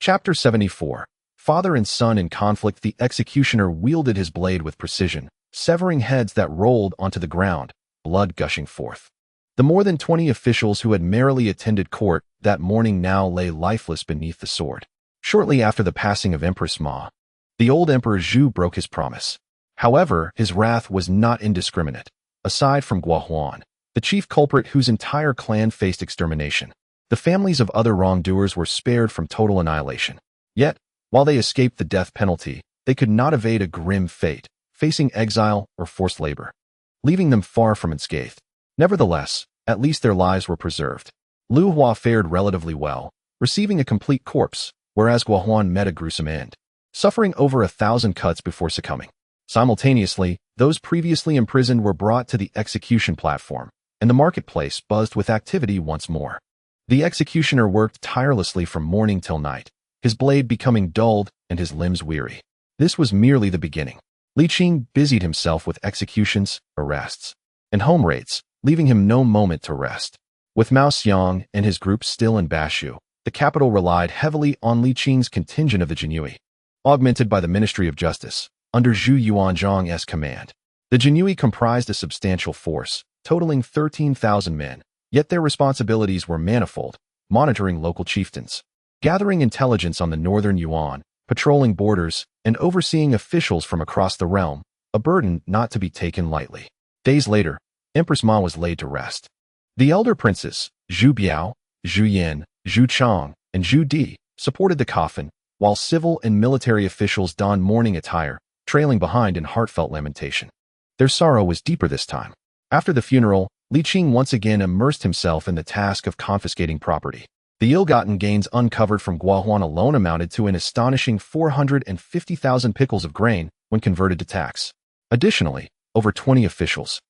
Chapter 74. Father and son in conflict. The executioner wielded his blade with precision, severing heads that rolled onto the ground, blood gushing forth. The more than 20 officials who had merrily attended court that morning now lay lifeless beneath the sword. Shortly after the passing of Empress Ma, the old Emperor Zhu broke his promise. However, his wrath was not indiscriminate. Aside from Guo Huan, the chief culprit whose entire clan faced extermination, the families of other wrongdoers were spared from total annihilation. Yet, while they escaped the death penalty, they could not evade a grim fate, facing exile or forced labor, leaving them far from unscathed. Nevertheless, at least their lives were preserved. Liu Hua fared relatively well, receiving a complete corpse, whereas Guo Huan met a gruesome end, suffering over 1,000 cuts before succumbing. Simultaneously, those previously imprisoned were brought to the execution platform, and the marketplace buzzed with activity once more. The executioner worked tirelessly from morning till night, his blade becoming dulled and his limbs weary. This was merely the beginning. Li Qing busied himself with executions, arrests, and home raids, leaving him no moment to rest. With Mao Xiang and his group still in Bashu, the capital relied heavily on Li Qing's contingent of the Jinhui, augmented by the Ministry of Justice, under Zhu Yuanzhang's command. The Jinhui comprised a substantial force, totaling 13,000 men, yet their responsibilities were manifold, monitoring local chieftains, gathering intelligence on the northern Yuan, patrolling borders, and overseeing officials from across the realm, a burden not to be taken lightly. Days later, Empress Ma was laid to rest. The elder princes, Zhu Biao, Zhu Yin, Zhu Chang, and Zhu Di, supported the coffin, while civil and military officials donned mourning attire, trailing behind in heartfelt lamentation. Their sorrow was deeper this time. After the funeral, Li Qing once again immersed himself in the task of confiscating property. The ill-gotten gains uncovered from Guo Huan alone amounted to an astonishing 450,000 pickles of grain when converted to tax. Additionally, over 20 officials,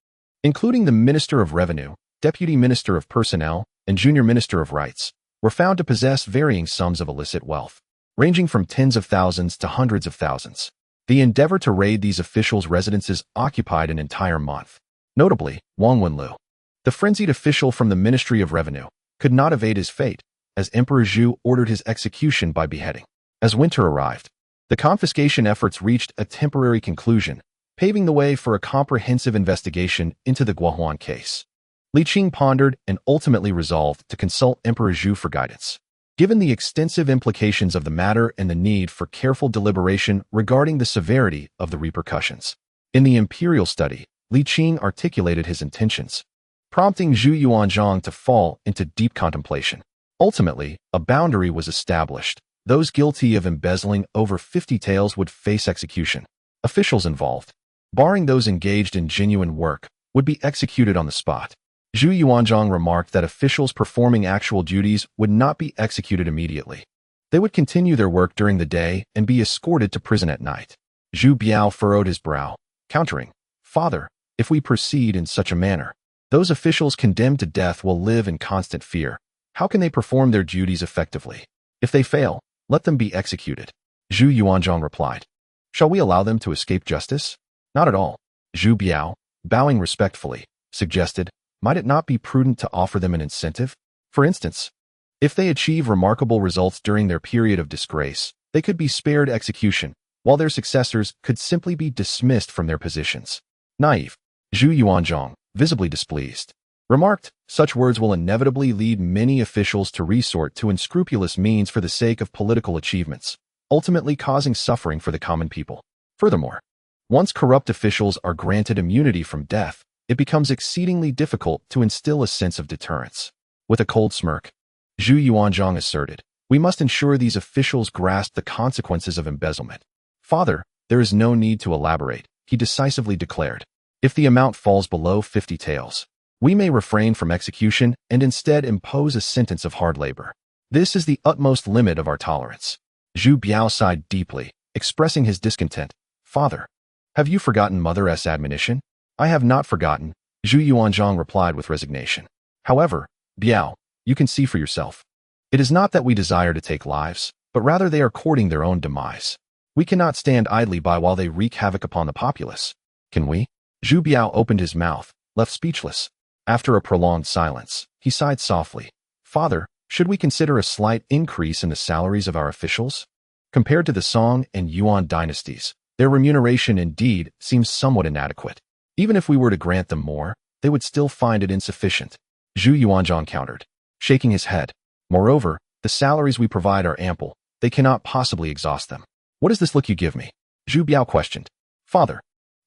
including the Minister of Revenue, Deputy Minister of Personnel, and Junior Minister of Rights, were found to possess varying sums of illicit wealth, ranging from tens of thousands to hundreds of thousands. The endeavor to raid these officials' residences occupied an entire month. Notably, Wang Wenlu, the frenzied official from the Ministry of Revenue, could not evade his fate, as Emperor Zhu ordered his execution by beheading. As winter arrived, the confiscation efforts reached a temporary conclusion, paving the way for a comprehensive investigation into the Guo Huan case. Li Qing pondered and ultimately resolved to consult Emperor Zhu for guidance. Given the extensive implications of the matter and the need for careful deliberation regarding the severity of the repercussions, in the imperial study, Li Qing articulated his intentions, prompting Zhu Yuanzhang to fall into deep contemplation. Ultimately, a boundary was established. Those guilty of embezzling over 50 taels would face execution. Officials involved, barring those engaged in genuine work, would be executed on the spot. Zhu Yuanzhang remarked that officials performing actual duties would not be executed immediately. They would continue their work during the day and be escorted to prison at night. Zhu Biao furrowed his brow, countering, "Father, if we proceed in such a manner, those officials condemned to death will live in constant fear. How can they perform their duties effectively? If they fail, let them be executed." Zhu Yuanzhang replied, "Shall we allow them to escape justice?" "Not at all." Zhu Biao, bowing respectfully, suggested, "Might it not be prudent to offer them an incentive? For instance, if they achieve remarkable results during their period of disgrace, they could be spared execution, while their successors could simply be dismissed from their positions." Naive. Zhu Yuanzhang, visibly displeased, remarked, "Such words will inevitably lead many officials to resort to unscrupulous means for the sake of political achievements, ultimately causing suffering for the common people. Furthermore, once corrupt officials are granted immunity from death, it becomes exceedingly difficult to instill a sense of deterrence." With a cold smirk, Zhu Yuanzhang asserted, "We must ensure these officials grasp the consequences of embezzlement." "Father, there is no need to elaborate," he decisively declared. "If the amount falls below 50 taels, we may refrain from execution and instead impose a sentence of hard labor. This is the utmost limit of our tolerance." Zhu Biao sighed deeply, expressing his discontent. "Father, have you forgotten Mother's admonition?" "I have not forgotten," Zhu Yuanzhang replied with resignation. "However, Biao, you can see for yourself. It is not that we desire to take lives, but rather they are courting their own demise. We cannot stand idly by while they wreak havoc upon the populace. Can we?" Zhu Biao opened his mouth, left speechless. After a prolonged silence, he sighed softly. "Father, Should we consider a slight increase in the salaries of our officials? Compared to the Song and Yuan dynasties, their remuneration indeed seems somewhat inadequate. Even if we were to grant them more, they would still find it insufficient. Zhu Yuanzhang countered, shaking his head. Moreover, the salaries we provide are ample. They cannot possibly exhaust them. What is this look you give me? Zhu Biao questioned. Father,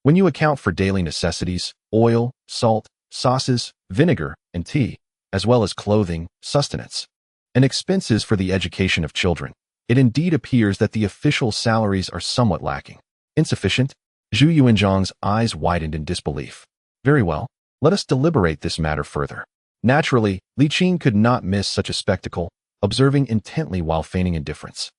when you account for daily necessities, oil, salt, sauces, vinegar, and tea, as well as clothing, sustenance, and expenses for the education of children, it indeed appears that the official salaries are somewhat lacking. Insufficient? Zhu Yuanzhang's eyes widened in disbelief. Very well, let us deliberate this matter further. Naturally, Li Qing could not miss such a spectacle, observing intently while feigning indifference.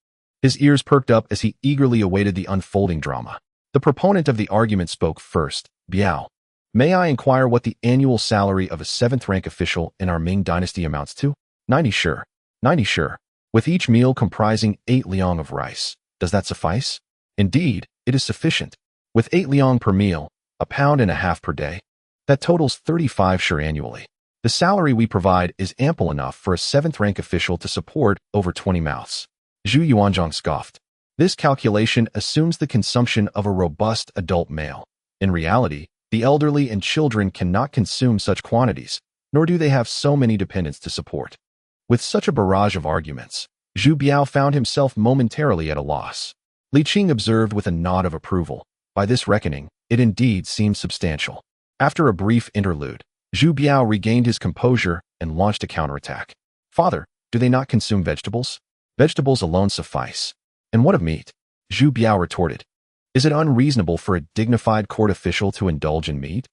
His ears perked up as he eagerly awaited the unfolding drama. The proponent of the argument spoke first. Biao, may I inquire what the annual salary of a 7th-rank official in our Ming dynasty amounts to? 90 sure. 90 sure. With each meal comprising 8 liang of rice. Does that suffice? Indeed, it is sufficient. With 8 liang per meal, £1.50 per day, that totals 35 sure annually. The salary we provide is ample enough for a 7th-rank official to support over 20 mouths. Zhu Yuanzhang scoffed. This calculation assumes the consumption of a robust adult male. In reality, the elderly and children cannot consume such quantities, nor do they have so many dependents to support. With such a barrage of arguments, Zhu Biao found himself momentarily at a loss. Li Qing observed with a nod of approval. By this reckoning, it indeed seemed substantial. After a brief interlude, Zhu Biao regained his composure and launched a counterattack. Father, do they not consume vegetables? Vegetables alone suffice. And what of meat? Zhu Biao retorted. Is it unreasonable for a dignified court official to indulge in meat?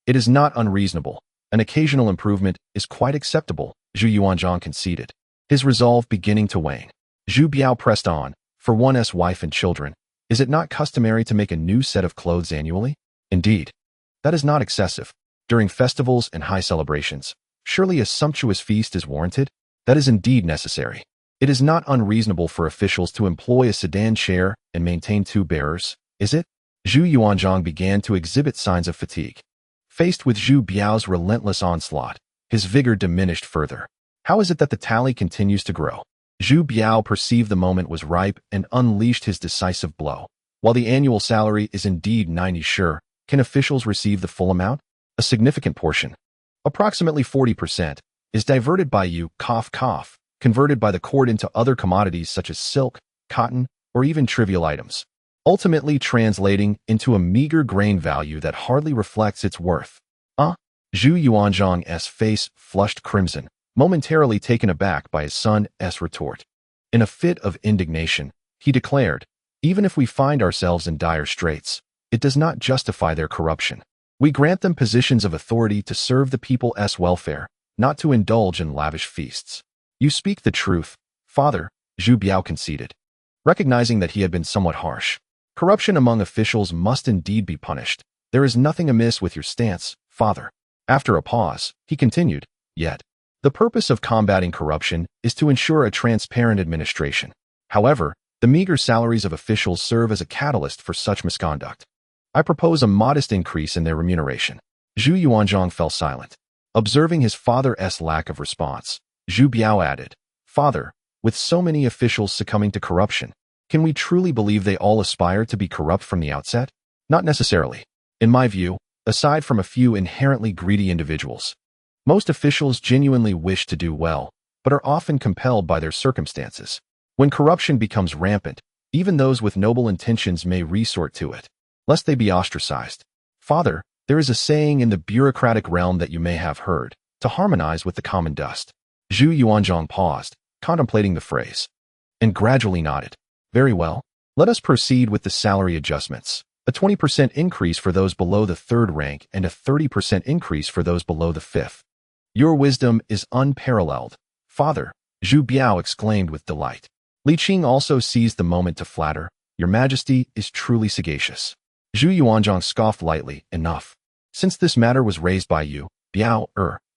It is not unreasonable. An occasional improvement is quite acceptable, Zhu Yuanzhang conceded, his resolve beginning to wane. Zhu Biao pressed on. For one's wife and children, is it not customary to make a new set of clothes annually? Indeed. That is not excessive. During festivals and high celebrations, surely a sumptuous feast is warranted? That is indeed necessary. It is not unreasonable for officials to employ a sedan chair and maintain 2 bearers, is it? Zhu Yuanzhang began to exhibit signs of fatigue. Faced with Zhu Biao's relentless onslaught, his vigor diminished further. How is it that the tally continues to grow? Zhu Biao perceived the moment was ripe and unleashed his decisive blow. While the annual salary is indeed 90 sure, can officials receive the full amount? A significant portion, approximately 40%, is diverted by you, converted by the court into other commodities such as silk, cotton, or even trivial items, ultimately translating into a meager grain value that hardly reflects its worth. Zhu Yuanzhang's face flushed crimson, momentarily taken aback by his son's retort. In a fit of indignation, he declared, even if we find ourselves in dire straits, it does not justify their corruption. We grant them positions of authority to serve the people's welfare, not to indulge in lavish feasts. You speak the truth, Father, Zhu Biao conceded, recognizing that he had been somewhat harsh. Corruption among officials must indeed be punished. There is nothing amiss with your stance, Father. After a pause, he continued, yet, the purpose of combating corruption is to ensure a transparent administration. However, the meager salaries of officials serve as a catalyst for such misconduct. I propose a modest increase in their remuneration. Zhu Yuanzhang fell silent. Observing his father's lack of response, Zhu Biao added, Father, with so many officials succumbing to corruption, can we truly believe they all aspire to be corrupt from the outset? Not necessarily. In my view, aside from a few inherently greedy individuals, most officials genuinely wish to do well, but are often compelled by their circumstances. When corruption becomes rampant, even those with noble intentions may resort to it, lest they be ostracized. Father, there is a saying in the bureaucratic realm that you may have heard, to harmonize with the common dust. Zhu Yuanzhang paused, contemplating the phrase, and gradually nodded. Very well, let us proceed with the salary adjustments. A 20% increase for those below the 3rd rank and a 30% increase for those below the 5th. Your wisdom is unparalleled, Father, Zhu Biao exclaimed with delight. Li Qing also seized the moment to flatter. Your Majesty is truly sagacious. Zhu Yuanzhang scoffed lightly. Enough. Since this matter was raised by you, Biao,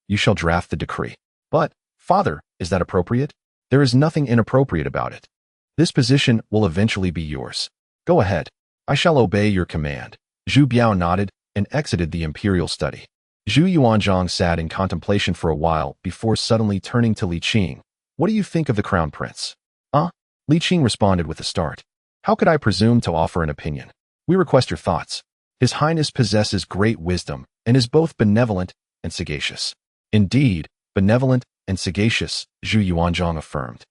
you shall draft the decree. But, Father, is that appropriate? There is nothing inappropriate about it. This position will eventually be yours. Go ahead. I shall obey your command. Zhu Biao nodded and exited the imperial study. Zhu Yuanzhang sat in contemplation for a while before suddenly turning to Li Qing. What do you think of the crown prince? Li Qing responded with a start. How could I presume to offer an opinion? We request your thoughts. His Highness possesses great wisdom and is both benevolent and sagacious. Indeed, benevolent and sagacious, Zhu Yuanzhang affirmed.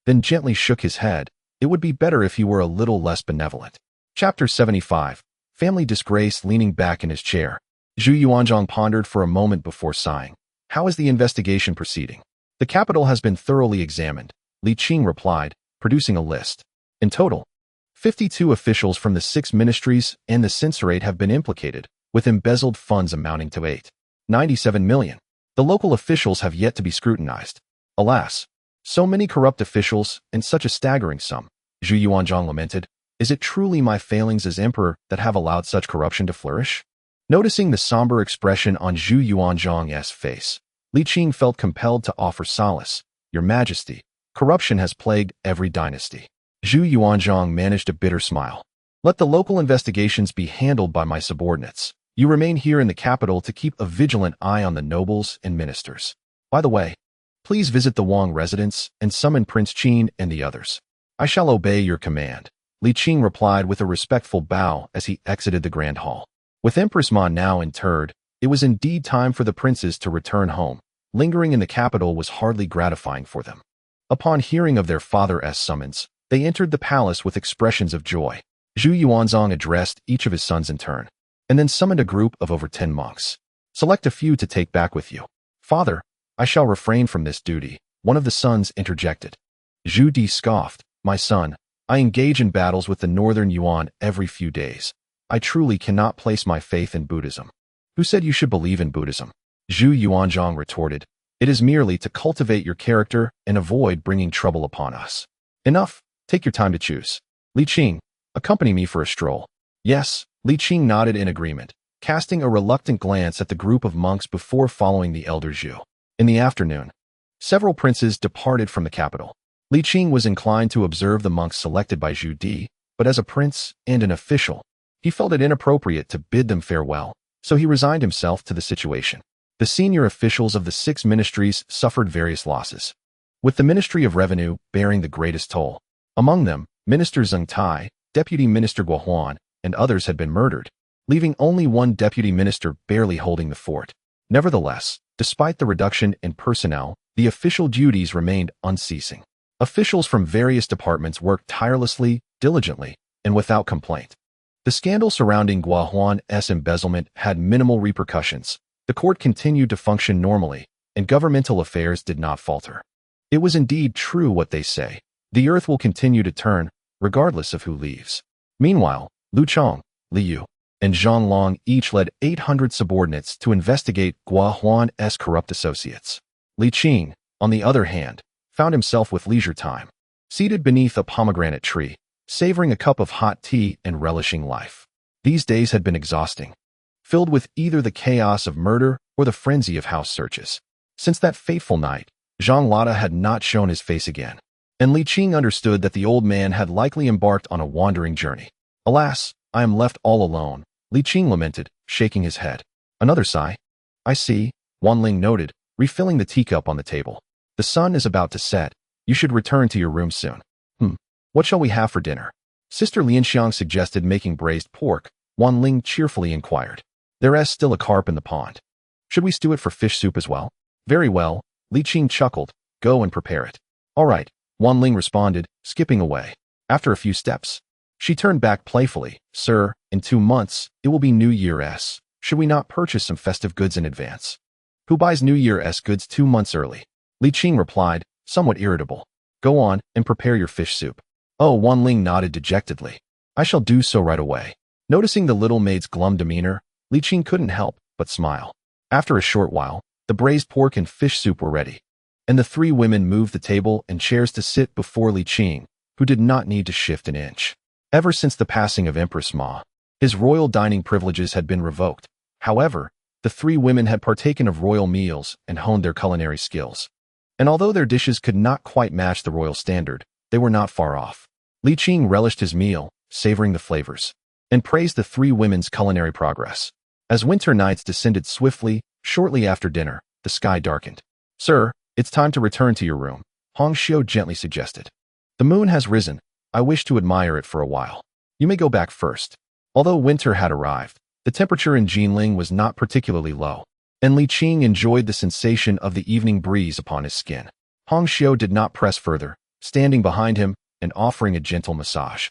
Then gently shook his head. It would be better if he were a little less benevolent. Chapter 75. Family disgrace. Leaning back in his chair, Zhu Yuanzhang pondered for a moment before sighing. How is the investigation proceeding? The capital has been thoroughly examined, Li Qing replied, producing a list. In total, 52 officials from the 6 ministries and the censorate have been implicated, with embezzled funds amounting to 897 million. The local officials have yet to be scrutinized. Alas, so many corrupt officials and such a staggering sum, Zhu Yuanzhang lamented. Is it truly my failings as emperor that have allowed such corruption to flourish? Noticing the somber expression on Zhu Yuanzhang's face, Li Qing felt compelled to offer solace. Your Majesty, corruption has plagued every dynasty. Zhu Yuanzhang managed a bitter smile. Let the local investigations be handled by my subordinates. You remain here in the capital to keep a vigilant eye on the nobles and ministers. By the way, please visit the Wang residence and summon Prince Qin and the others. I shall obey your command, Li Qing replied with a respectful bow as he exited the grand hall. With Empress Ma now interred, it was indeed time for the princes to return home. Lingering in the capital was hardly gratifying for them. Upon hearing of their father's summons, they entered the palace with expressions of joy. Zhu Yuanzhang addressed each of his sons in turn, and then summoned a group of over 10 monks. Select a few to take back with you. Father, I shall refrain from this duty, one of the sons interjected. Zhu Di scoffed. My son, I engage in battles with the northern Yuan every few days. I truly cannot place my faith in Buddhism. Who said you should believe in Buddhism? Zhu Yuanzhang retorted. It is merely to cultivate your character and avoid bringing trouble upon us. Enough, take your time to choose. Li Qing, accompany me for a stroll. Yes, Li Qing nodded in agreement, casting a reluctant glance at the group of monks before following the elder Zhu. In the afternoon, several princes departed from the capital. Li Qing was inclined to observe the monks selected by Zhu Di, but as a prince and an official, he felt it inappropriate to bid them farewell, so he resigned himself to the situation. The senior officials of the 6 ministries suffered various losses, with the Ministry of Revenue bearing the greatest toll. Among them, Minister Zheng Tai, Deputy Minister Guo Huan, and others had been murdered, leaving only one deputy minister barely holding the fort. Nevertheless, despite the reduction in personnel, the official duties remained unceasing. Officials from various departments worked tirelessly, diligently, and without complaint. The scandal surrounding Guo Huan's embezzlement had minimal repercussions. The court continued to function normally, and governmental affairs did not falter. It was indeed true what they say. The earth will continue to turn, regardless of who leaves. Meanwhile, Lu Chong, Liu, and Zhang Long each led 800 subordinates to investigate Guo Huan's corrupt associates. Li Qing, on the other hand, found himself with leisure time, seated beneath a pomegranate tree, savoring a cup of hot tea and relishing life. These days had been exhausting, filled with either the chaos of murder or the frenzy of house searches. Since that fateful night, Zhang Lada had not shown his face again, and Li Qing understood that the old man had likely embarked on a wandering journey. Alas, I am left all alone, Li Qing lamented, shaking his head. Another sigh. I see, Wan Ling noted, refilling the teacup on the table. The sun is about to set. You should return to your room soon. What shall we have for dinner? Sister Lianxiang suggested making braised pork. Wan Ling cheerfully inquired. There is still a carp in the pond. Should we stew it for fish soup as well? Very well, Li Qing chuckled. Go and prepare it. All right, Wan Ling responded, skipping away. After a few steps, she turned back playfully. Sir, in 2 months, it will be New Year's. Should we not purchase some festive goods in advance? Who buys New Year's goods 2 months early? Li Qing replied, somewhat irritable. Go on and prepare your fish soup. Oh, Wan Ling nodded dejectedly. I shall do so right away. Noticing the little maid's glum demeanor, Li Qing couldn't help but smile. After a short while, the braised pork and fish soup were ready, and the 3 women moved the table and chairs to sit before Li Qing, who did not need to shift an inch. Ever since the passing of Empress Ma, his royal dining privileges had been revoked. However, the 3 women had partaken of royal meals and honed their culinary skills. And although their dishes could not quite match the royal standard, they were not far off. Li Qing relished his meal, savoring the flavors, and praised the 3 women's culinary progress. As winter nights descended swiftly, shortly after dinner, the sky darkened. Sir, it's time to return to your room. Hong Xiu gently suggested. The moon has risen. I wish to admire it for a while. You may go back first. Although winter had arrived, the temperature in Jinling was not particularly low, and Li Qing enjoyed the sensation of the evening breeze upon his skin. Hong Xiu did not press further, standing behind him and offering a gentle massage.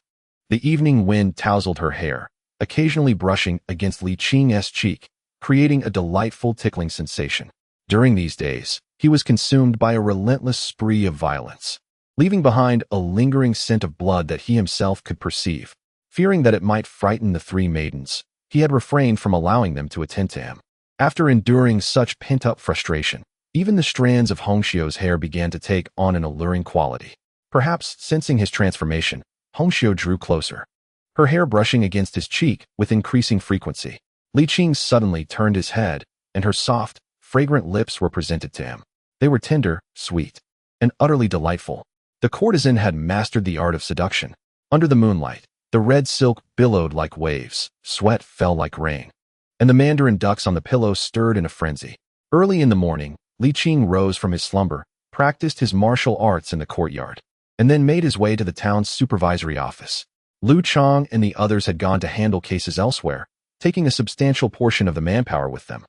The evening wind tousled her hair, occasionally brushing against Li Qing's cheek, creating a delightful tickling sensation. During these days, he was consumed by a relentless spree of violence, leaving behind a lingering scent of blood that he himself could perceive. Fearing that it might frighten the three maidens, he had refrained from allowing them to attend to him. After enduring such pent-up frustration, even the strands of Hong Xiu's hair began to take on an alluring quality. Perhaps sensing his transformation, Hong Xiu drew closer, her hair brushing against his cheek with increasing frequency. Li Qing suddenly turned his head, and her soft, fragrant lips were presented to him. They were tender, sweet, and utterly delightful. The courtesan had mastered the art of seduction. Under the moonlight, the red silk billowed like waves, sweat fell like rain, and the mandarin ducks on the pillow stirred in a frenzy. Early in the morning, Li Qing rose from his slumber, practiced his martial arts in the courtyard, and then made his way to the town's supervisory office. Lu Chang and the others had gone to handle cases elsewhere, taking a substantial portion of the manpower with them,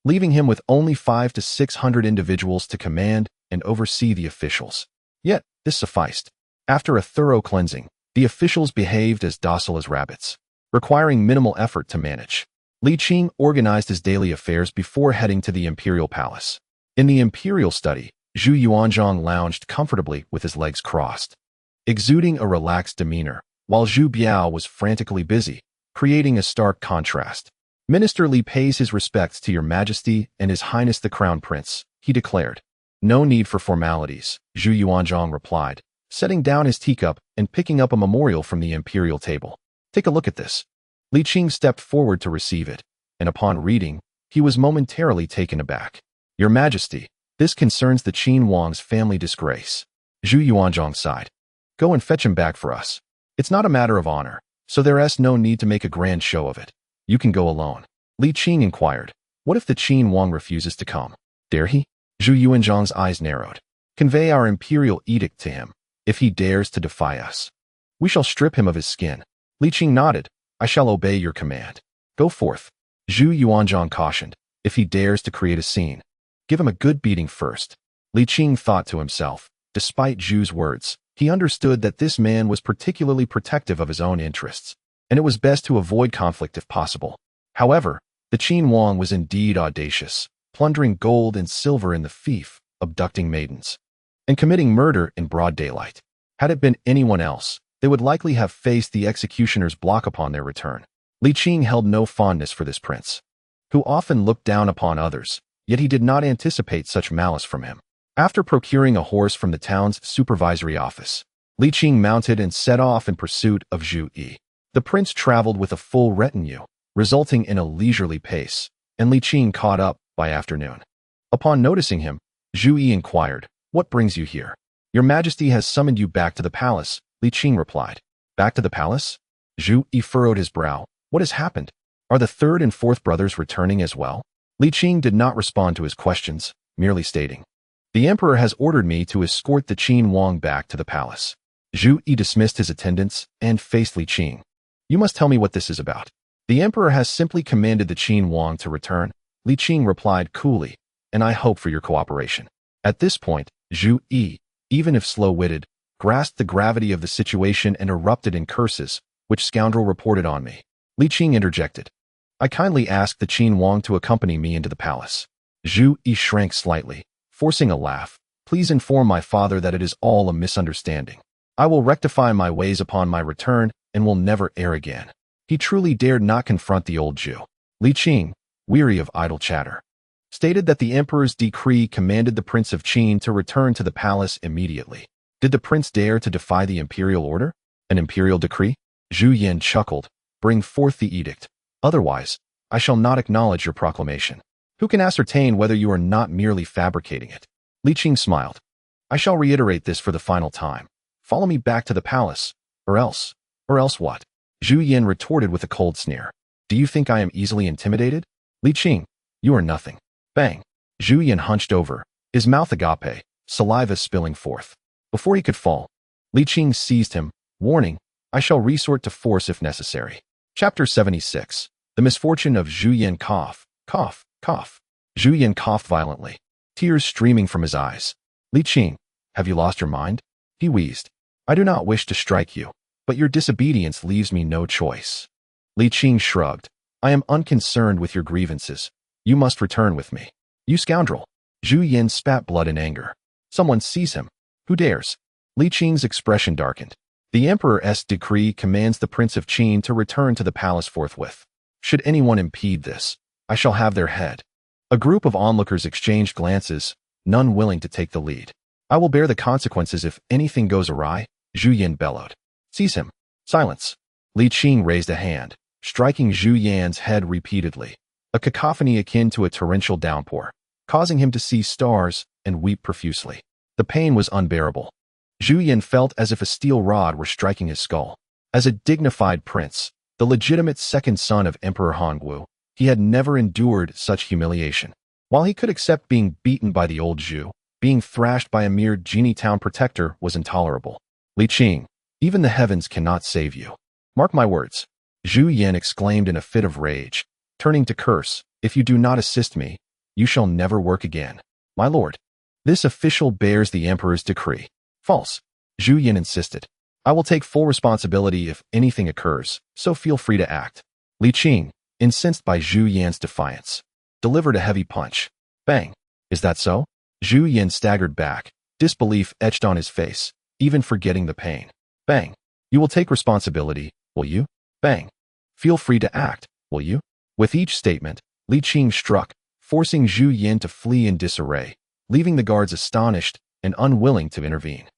leaving him with only 500 to 600 individuals to command and oversee the officials. Yet, this sufficed. After a thorough cleansing, the officials behaved as docile as rabbits, requiring minimal effort to manage. Li Qing organized his daily affairs before heading to the imperial palace. In the imperial study, Zhu Yuanzhang lounged comfortably with his legs crossed, exuding a relaxed demeanor, while Zhu Biao was frantically busy, creating a stark contrast. Minister Li pays his respects to Your Majesty and His Highness the Crown Prince, he declared. No need for formalities, Zhu Yuanzhang replied, setting down his teacup and picking up a memorial from the imperial table. Take a look at this. Li Qing stepped forward to receive it, and upon reading, he was momentarily taken aback. Your Majesty, this concerns the Qin Wang's family disgrace. Zhu Yuanzhang sighed. Go and fetch him back for us. It's not a matter of honor, so there's no need to make a grand show of it. You can go alone. Li Qing inquired. What if the Qin Wang refuses to come? Dare he? Zhu Yuanzhang's eyes narrowed. Convey our imperial edict to him. If he dares to defy us, we shall strip him of his skin. Li Qing nodded. I shall obey your command. Go forth. Zhu Yuanzhang cautioned. If he dares to create a scene, give him a good beating first. Li Qing thought to himself. Despite Zhu's words, he understood that this man was particularly protective of his own interests, and it was best to avoid conflict if possible. However, the Qin Wang was indeed audacious, plundering gold and silver in the fief, abducting maidens, and committing murder in broad daylight. Had it been anyone else, they would likely have faced the executioner's block upon their return. Li Qing held no fondness for this prince, who often looked down upon others, yet he did not anticipate such malice from him. After procuring a horse from the town's supervisory office, Li Qing mounted and set off in pursuit of Zhu Yi. The prince traveled with a full retinue, resulting in a leisurely pace, and Li Qing caught up by afternoon. Upon noticing him, Zhu Yi inquired, What brings you here? Your Majesty has summoned you back to the palace, Li Qing replied. Back to the palace? Zhu Yi furrowed his brow. What has happened? Are the third and fourth brothers returning as well? Li Qing did not respond to his questions, merely stating, The emperor has ordered me to escort the Qin Wang back to the palace. Zhu Yi dismissed his attendants and faced Li Qing. You must tell me what this is about. The emperor has simply commanded the Qin Wang to return, Li Qing replied coolly, and I hope for your cooperation. At this point, Zhu Yi, even if slow-witted, grasped the gravity of the situation and erupted in curses, which scoundrel reported on me. Li Qing interjected. I kindly asked the Qin Wang to accompany me into the palace. Zhu Yi shrank slightly, forcing a laugh. Please inform my father that it is all a misunderstanding. I will rectify my ways upon my return and will never err again. He truly dared not confront the old Jew. Li Qing, weary of idle chatter, stated that the emperor's decree commanded the Prince of Qin to return to the palace immediately. Did the prince dare to defy the imperial order? An imperial decree? Zhu Yin chuckled. Bring forth the edict. Otherwise, I shall not acknowledge your proclamation. Who can ascertain whether you are not merely fabricating it? Li Qing smiled. I shall reiterate this for the final time. Follow me back to the palace, or else what? Zhu Yin retorted with a cold sneer. Do you think I am easily intimidated? Li Qing, you are nothing. Bang. Zhu Yin hunched over, his mouth agape, saliva spilling forth. Before he could fall, Li Qing seized him, warning, "I shall resort to force if necessary." Chapter 76. The misfortune of Zhu Yan. Cough, cough, cough. Zhu Yan coughed violently, tears streaming from his eyes. "Li Qing, have you lost your mind?" he wheezed. "I do not wish to strike you, but your disobedience leaves me no choice." Li Qing shrugged. "I am unconcerned with your grievances. You must return with me." "You scoundrel!" Zhu Yan spat blood in anger. "Someone seize him. Who dares?" Li Qing's expression darkened. "The Emperor's decree commands the Prince of Qin to return to the palace forthwith. Should anyone impede this, I shall have their head." A group of onlookers exchanged glances, none willing to take the lead. "I will bear the consequences if anything goes awry," Zhu Yan bellowed. "Seize him." "Silence." Li Qing raised a hand, striking Zhu Yan's head repeatedly, a cacophony akin to a torrential downpour, causing him to see stars and weep profusely. The pain was unbearable. Zhu Yan felt as if a steel rod were striking his skull. As a dignified prince, the legitimate second son of Emperor Hongwu, he had never endured such humiliation. While he could accept being beaten by the old Zhu, being thrashed by a mere genie town protector was intolerable. "Li Qing, even the heavens cannot save you. Mark my words," Zhu Yan exclaimed in a fit of rage, turning to curse, "If you do not assist me, you shall never work again." "My lord, this official bears the emperor's decree." "False," Zhu Yan insisted. "I will take full responsibility if anything occurs, so feel free to act." Li Qing, incensed by Zhu Yan's defiance, delivered a heavy punch. Bang. "Is that so?" Zhu Yan staggered back, disbelief etched on his face, even forgetting the pain. Bang. "You will take responsibility, will you?" Bang. "Feel free to act, will you?" With each statement, Li Qing struck, forcing Zhu Yan to flee in disarray, leaving the guards astonished and unwilling to intervene.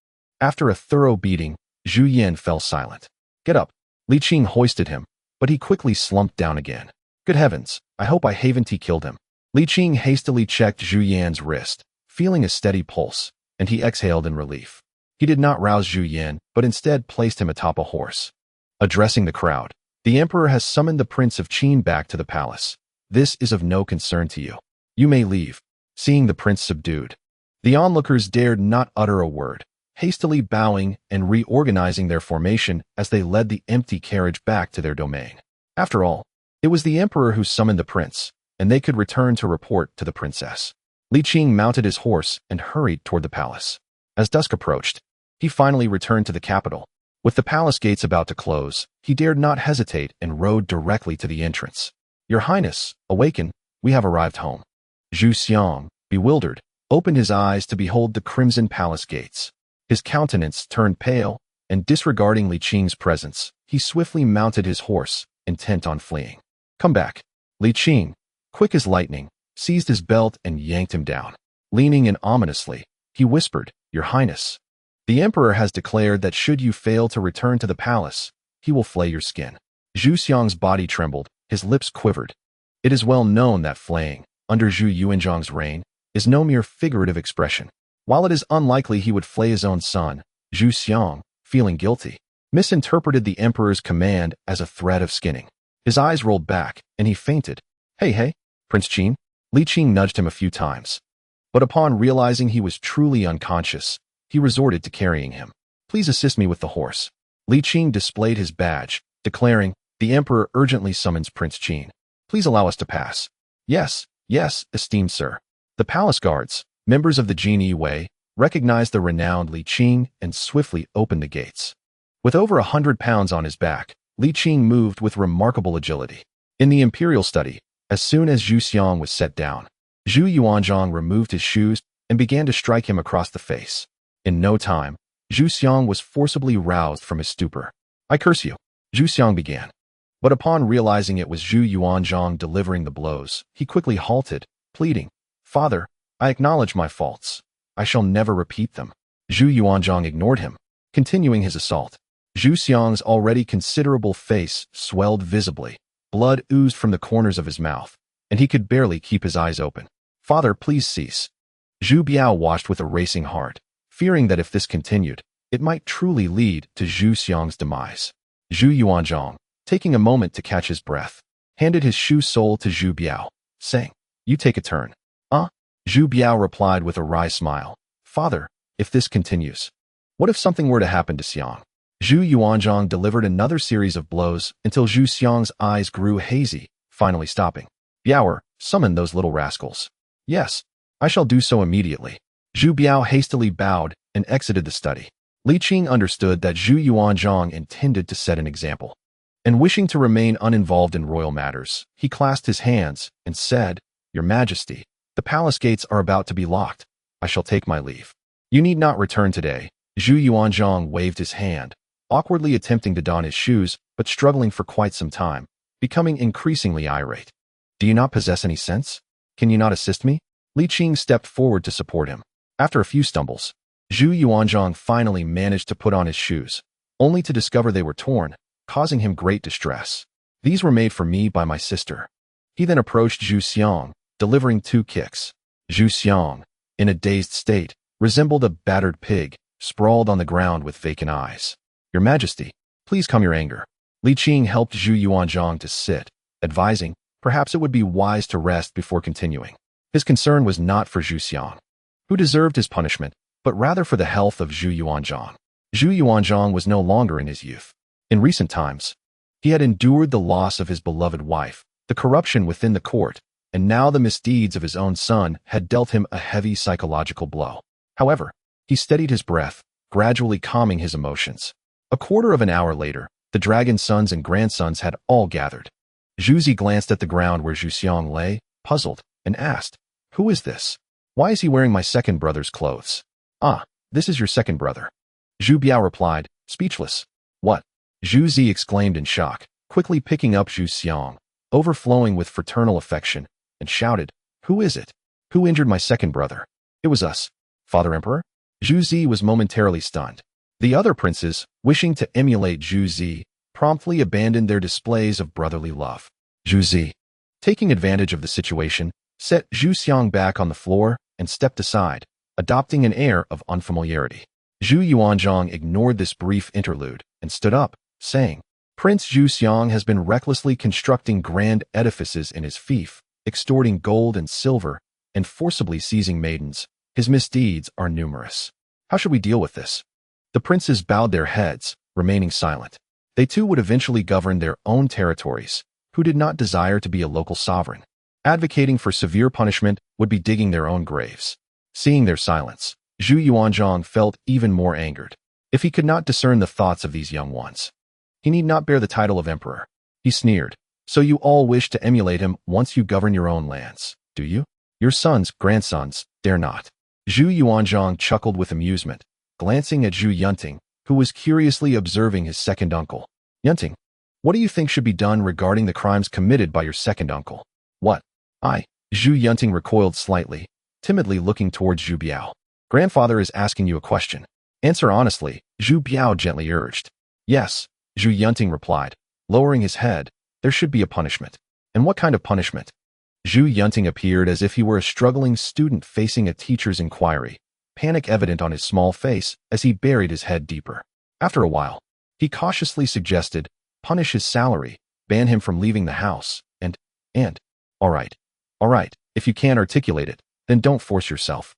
After a thorough beating, Zhu Yan fell silent. "Get up." Li Qing hoisted him, but he quickly slumped down again. "Good heavens, I hope I haven't killed him." Li Qing hastily checked Zhu Yan's wrist, feeling a steady pulse, and he exhaled in relief. He did not rouse Zhu Yan, but instead placed him atop a horse. Addressing the crowd, "The emperor has summoned the Prince of Qin back to the palace. This is of no concern to you. You may leave." Seeing the prince subdued, the onlookers dared not utter a word, hastily bowing and reorganizing their formation as they led the empty carriage back to their domain. After all, it was the emperor who summoned the prince, and they could return to report to the princess. Li Qing mounted his horse and hurried toward the palace. As dusk approached, he finally returned to the capital. With the palace gates about to close, he dared not hesitate and rode directly to the entrance. "Your Highness, awaken, we have arrived home." Zhu Xiang, bewildered, opened his eyes to behold the crimson palace gates. His countenance turned pale, and disregarding Li Qing's presence, he swiftly mounted his horse, intent on fleeing. "Come back." Li Qing, quick as lightning, seized his belt and yanked him down. Leaning in ominously, he whispered, "Your Highness, the emperor has declared that should you fail to return to the palace, he will flay your skin." Zhu Xiang's body trembled, his lips quivered. It is well known that flaying, under Zhu Yuanzhang's reign, is no mere figurative expression. While it is unlikely he would flay his own son, Zhu Xiang, feeling guilty, misinterpreted the emperor's command as a threat of skinning. His eyes rolled back, and he fainted. Hey, Prince Qin." Li Qing nudged him a few times. But upon realizing he was truly unconscious, he resorted to carrying him. "Please assist me with the horse." Li Qing displayed his badge, declaring, "The emperor urgently summons Prince Qin. Please allow us to pass." Yes, esteemed sir." The palace guards, members of the Genie Wei, recognized the renowned Li Qing and swiftly opened the gates. With over 100 pounds on his back, Li Qing moved with remarkable agility. In the imperial study, as soon as Zhu Xiang was set down, Zhu Yuanzhang removed his shoes and began to strike him across the face. In no time, Zhu Xiang was forcibly roused from his stupor. "I curse you," Zhu Xiang began. But upon realizing it was Zhu Yuanzhang delivering the blows, he quickly halted, pleading, "Father, I acknowledge my faults. I shall never repeat them." Zhu Yuanzhang ignored him, continuing his assault. Zhu Xiang's already considerable face swelled visibly. Blood oozed from the corners of his mouth, and he could barely keep his eyes open. "Father, please cease." Zhu Biao watched with a racing heart, fearing that if this continued, it might truly lead to Zhu Xiang's demise. Zhu Yuanzhang, taking a moment to catch his breath, handed his shoe sole to Zhu Biao, saying, "You take a turn." Zhu Biao replied with a wry smile, "Father, if this continues." What if something were to happen to Xiang? Zhu Yuanzhang delivered another series of blows until Zhu Xiang's eyes grew hazy, finally stopping. Biao, summon those little rascals. Yes, I shall do so immediately. Zhu Biao hastily bowed and exited the study. Li Qing understood that Zhu Yuanzhang intended to set an example. And wishing to remain uninvolved in royal matters, he clasped his hands and said, Your Majesty, the palace gates are about to be locked. I shall take my leave. You need not return today. Zhu Yuanzhang waved his hand, awkwardly attempting to don his shoes, but struggling for quite some time, becoming increasingly irate. Do you not possess any sense? Can you not assist me? Li Qing stepped forward to support him. After a few stumbles, Zhu Yuanzhang finally managed to put on his shoes, only to discover they were torn, causing him great distress. These were made for me by my sister. He then approached Zhu Xiang, delivering 2 kicks. Zhu Xiang, in a dazed state, resembled a battered pig, sprawled on the ground with vacant eyes. Your Majesty, please calm your anger. Li Qing helped Zhu Yuanzhang to sit, advising, perhaps it would be wise to rest before continuing. His concern was not for Zhu Xiang, who deserved his punishment, but rather for the health of Zhu Yuanzhang. Zhu Yuanzhang was no longer in his youth. In recent times, he had endured the loss of his beloved wife, the corruption within the court, and now the misdeeds of his own son had dealt him a heavy psychological blow. However, he steadied his breath, gradually calming his emotions. A quarter of an hour later, the dragon sons and grandsons had all gathered. Zhu Zi glanced at the ground where Zhu Xiang lay, puzzled, and asked, Who is this? Why is he wearing my second brother's clothes? Ah, this is your second brother. Zhu Biao replied, speechless. What? Zhu Zi exclaimed in shock, quickly picking up Zhu Xiang, overflowing with fraternal affection, and shouted, Who is it? Who injured my second brother? It was us, Father Emperor. Zhu Zi was momentarily stunned. The other princes, wishing to emulate Zhu Zi, promptly abandoned their displays of brotherly love. Zhu Zi, taking advantage of the situation, set Zhu Xiang back on the floor and stepped aside, adopting an air of unfamiliarity. Zhu Yuanzhang ignored this brief interlude and stood up, saying, Prince Zhu Xiang has been recklessly constructing grand edifices in his fief, extorting gold and silver, and forcibly seizing maidens. His misdeeds are numerous. How should we deal with this? The princes bowed their heads, remaining silent. They too would eventually govern their own territories, who did not desire to be a local sovereign. Advocating for severe punishment would be digging their own graves. Seeing their silence, Zhu Yuanzhang felt even more angered. If he could not discern the thoughts of these young ones, he need not bear the title of emperor. He sneered. So you all wish to emulate him once you govern your own lands, do you? Your sons, grandsons, dare not. Zhu Yuanzhang chuckled with amusement, glancing at Zhu Yunting, who was curiously observing his second uncle. Yunting, what do you think should be done regarding the crimes committed by your second uncle? What? Zhu Yunting recoiled slightly, timidly looking towards Zhu Biao. Grandfather is asking you a question. Answer honestly, Zhu Biao gently urged. Yes, Zhu Yunting replied, lowering his head. There should be a punishment. And what kind of punishment? Zhu Yunting appeared as if he were a struggling student facing a teacher's inquiry, panic evident on his small face as he buried his head deeper. After a while, he cautiously suggested, punish his salary, ban him from leaving the house, and, all right, if you can't articulate it, then don't force yourself.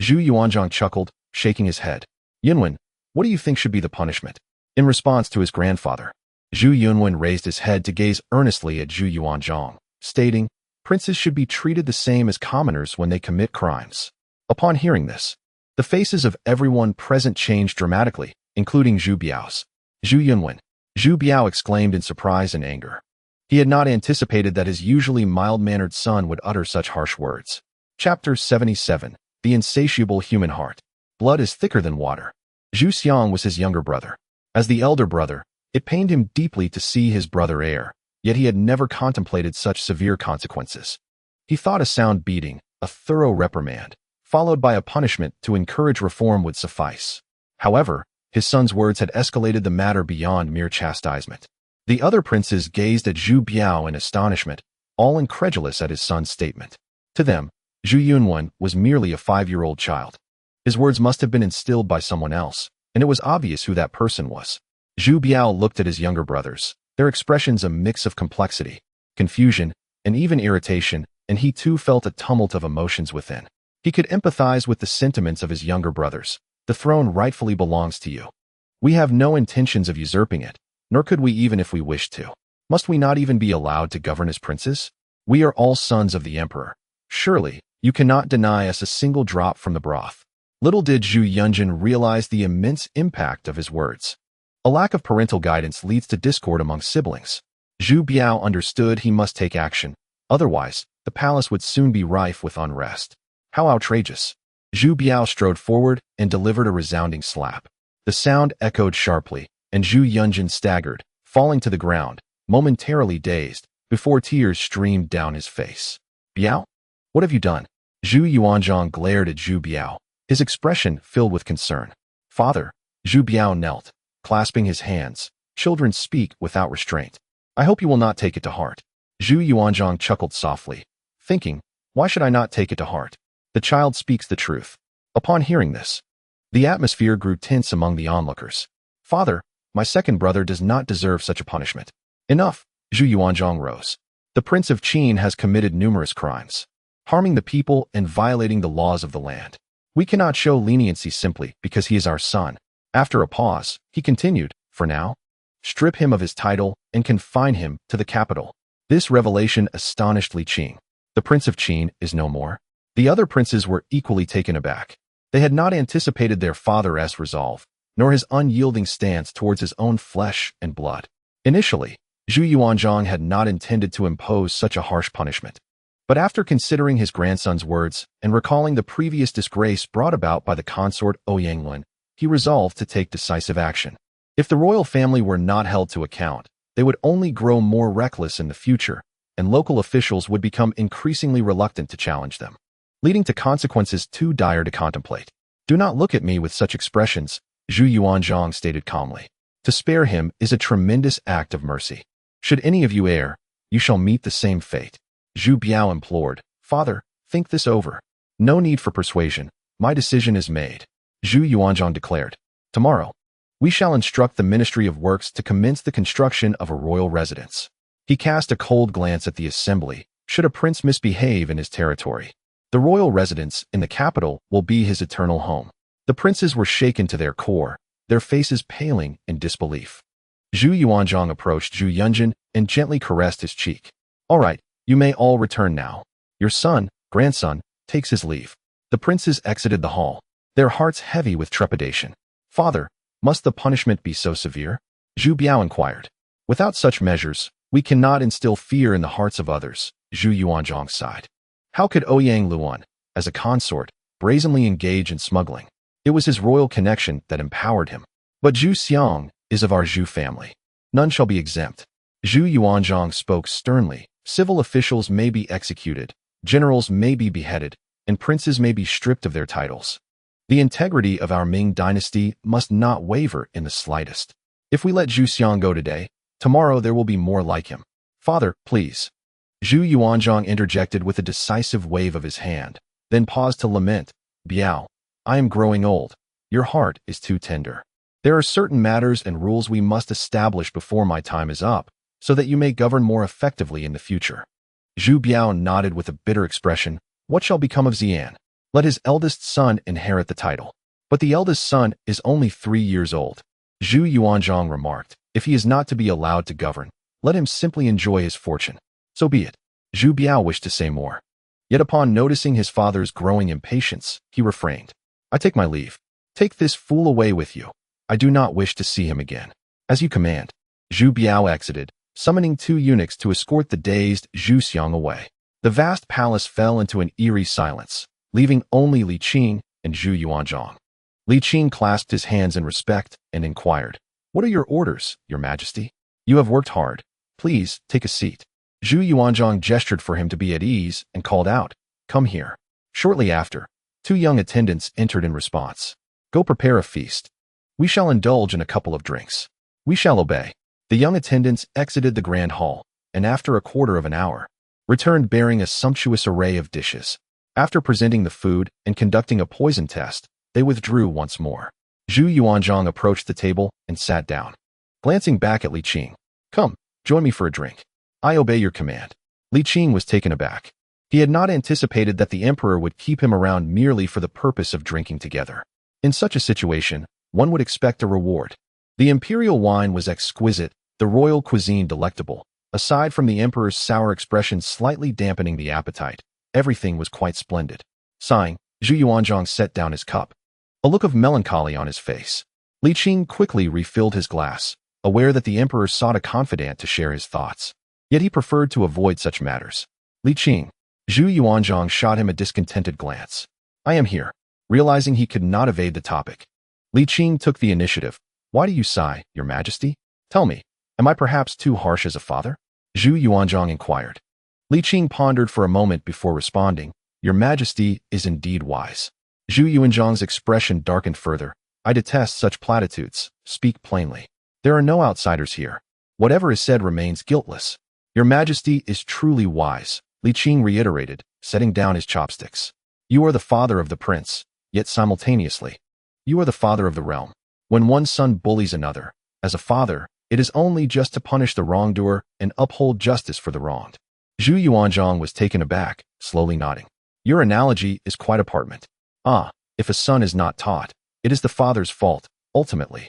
Zhu Yuanzhang chuckled, shaking his head. Yunwen, what do you think should be the punishment? In response to his grandfather, Zhu Yunwen raised his head to gaze earnestly at Zhu Yuanzhang, stating, princes should be treated the same as commoners when they commit crimes. Upon hearing this, the faces of everyone present changed dramatically, including Zhu Biao's. Zhu Yunwen. Zhu Biao exclaimed in surprise and anger. He had not anticipated that his usually mild-mannered son would utter such harsh words. Chapter 77. The Insatiable Human Heart. Blood is thicker than water. Zhu Xiang was his younger brother. As the elder brother, it pained him deeply to see his brother err, yet he had never contemplated such severe consequences. He thought a sound beating, a thorough reprimand, followed by a punishment to encourage reform would suffice. However, his son's words had escalated the matter beyond mere chastisement. The other princes gazed at Zhu Biao in astonishment, all incredulous at his son's statement. To them, Zhu Yunwen was merely a 5-year-old child. His words must have been instilled by someone else, and it was obvious who that person was. Zhu Biao looked at his younger brothers, their expressions a mix of complexity, confusion, and even irritation, and he too felt a tumult of emotions within. He could empathize with the sentiments of his younger brothers, The throne rightfully belongs to you. We have no intentions of usurping it, nor could we even if we wished to. Must we not even be allowed to govern as princes? We are all sons of the emperor. Surely, you cannot deny us a single drop from the broth. Little did Zhu Yunjin realize the immense impact of his words. A lack of parental guidance leads to discord among siblings. Zhu Biao understood he must take action. Otherwise, the palace would soon be rife with unrest. How outrageous! Zhu Biao strode forward and delivered a resounding slap. The sound echoed sharply, and Zhu Yunjin staggered, falling to the ground, momentarily dazed, before tears streamed down his face. Biao? What have you done? Zhu Yuanzhang glared at Zhu Biao, his expression filled with concern. Father, Zhu Biao knelt, clasping his hands. Children speak without restraint. I hope you will not take it to heart. Zhu Yuanzhang chuckled softly, thinking, why should I not take it to heart? The child speaks the truth. Upon hearing this, the atmosphere grew tense among the onlookers. Father, my second brother does not deserve such a punishment. Enough, Zhu Yuanzhang rose. The Prince of Qin has committed numerous crimes, harming the people and violating the laws of the land. We cannot show leniency simply because he is our son. After a pause, he continued, for now, strip him of his title and confine him to the capital. This revelation astonished Li Qing. The Prince of Qin is no more. The other princes were equally taken aback. They had not anticipated their father's resolve, nor his unyielding stance towards his own flesh and blood. Initially, Zhu Yuanzhang had not intended to impose such a harsh punishment. But after considering his grandson's words and recalling the previous disgrace brought about by the consort Ouyanglan, he resolved to take decisive action. If the royal family were not held to account, they would only grow more reckless in the future, and local officials would become increasingly reluctant to challenge them, leading to consequences too dire to contemplate. Do not look at me with such expressions, Zhu Yuanzhang stated calmly. To spare him is a tremendous act of mercy. Should any of you err, you shall meet the same fate. Zhu Biao implored, Father, think this over. No need for persuasion. My decision is made. Zhu Yuanzhang declared. Tomorrow, we shall instruct the Ministry of Works to commence the construction of a royal residence. He cast a cold glance at the assembly, should a prince misbehave in his territory. The royal residence in the capital will be his eternal home. The princes were shaken to their core, their faces paling in disbelief. Zhu Yuanzhang approached Zhu Yunjin and gently caressed his cheek. All right, you may all return now. Your son, grandson, takes his leave. The princes exited the hall, their hearts heavy with trepidation. Father, must the punishment be so severe? Zhu Biao inquired. Without such measures, we cannot instill fear in the hearts of others, Zhu Yuanzhang sighed. How could Ouyang Luan, as a consort, brazenly engage in smuggling? It was his royal connection that empowered him. But Zhu Xiang is of our Zhu family. None shall be exempt. Zhu Yuanzhang spoke sternly. Civil officials may be executed, generals may be beheaded, and princes may be stripped of their titles. The integrity of our Ming dynasty must not waver in the slightest. If we let Zhu Xiang go today, tomorrow there will be more like him. Father, please. Zhu Yuanzhang interjected with a decisive wave of his hand, then paused to lament. Biao, I am growing old. Your heart is too tender. There are certain matters and rules we must establish before my time is up, so that you may govern more effectively in the future. Zhu Biao nodded with a bitter expression. What shall become of Xian? Let his eldest son inherit the title. But the eldest son is only 3 years old. Zhu Yuanzhang remarked, if he is not to be allowed to govern, let him simply enjoy his fortune. So be it. Zhu Biao wished to say more. Yet upon noticing his father's growing impatience, he refrained. I take my leave. Take this fool away with you. I do not wish to see him again. As you command. Zhu Biao exited, summoning 2 eunuchs to escort the dazed Zhu Xiang away. The vast palace fell into an eerie silence, leaving only Li Qing and Zhu Yuanzhang. Li Qing clasped his hands in respect and inquired, What are your orders, Your Majesty? You have worked hard. Please, take a seat. Zhu Yuanzhang gestured for him to be at ease and called out, Come here. Shortly after, 2 young attendants entered in response. Go prepare a feast. We shall indulge in a couple of drinks. We shall obey. The young attendants exited the grand hall, and after a quarter of an hour, returned bearing a sumptuous array of dishes. After presenting the food and conducting a poison test, they withdrew once more. Zhu Yuanzhang approached the table and sat down. Glancing back at Li Qing, Come, join me for a drink. I obey your command. Li Qing was taken aback. He had not anticipated that the emperor would keep him around merely for the purpose of drinking together. In such a situation, one would expect a reward. The imperial wine was exquisite, the royal cuisine delectable. Aside from the emperor's sour expression slightly dampening the appetite, everything was quite splendid. Sighing, Zhu Yuanzhang set down his cup, a look of melancholy on his face. Li Qing quickly refilled his glass, aware that the emperor sought a confidant to share his thoughts. Yet he preferred to avoid such matters. Li Qing. Zhu Yuanzhang shot him a discontented glance. I am here. Realizing he could not evade the topic, Li Qing took the initiative. Why do you sigh, Your Majesty? Tell me, am I perhaps too harsh as a father? Zhu Yuanzhang inquired. Li Qing pondered for a moment before responding. Your Majesty is indeed wise. Zhu Yuanzhang's expression darkened further. I detest such platitudes. Speak plainly. There are no outsiders here. Whatever is said remains guiltless. Your Majesty is truly wise, Li Qing reiterated, setting down his chopsticks. You are the father of the prince, yet simultaneously, you are the father of the realm. When one son bullies another, as a father, it is only just to punish the wrongdoer and uphold justice for the wronged. Zhu Yuanzhang was taken aback, slowly nodding. Your analogy is quite apartment. If a son is not taught, it is the father's fault, ultimately.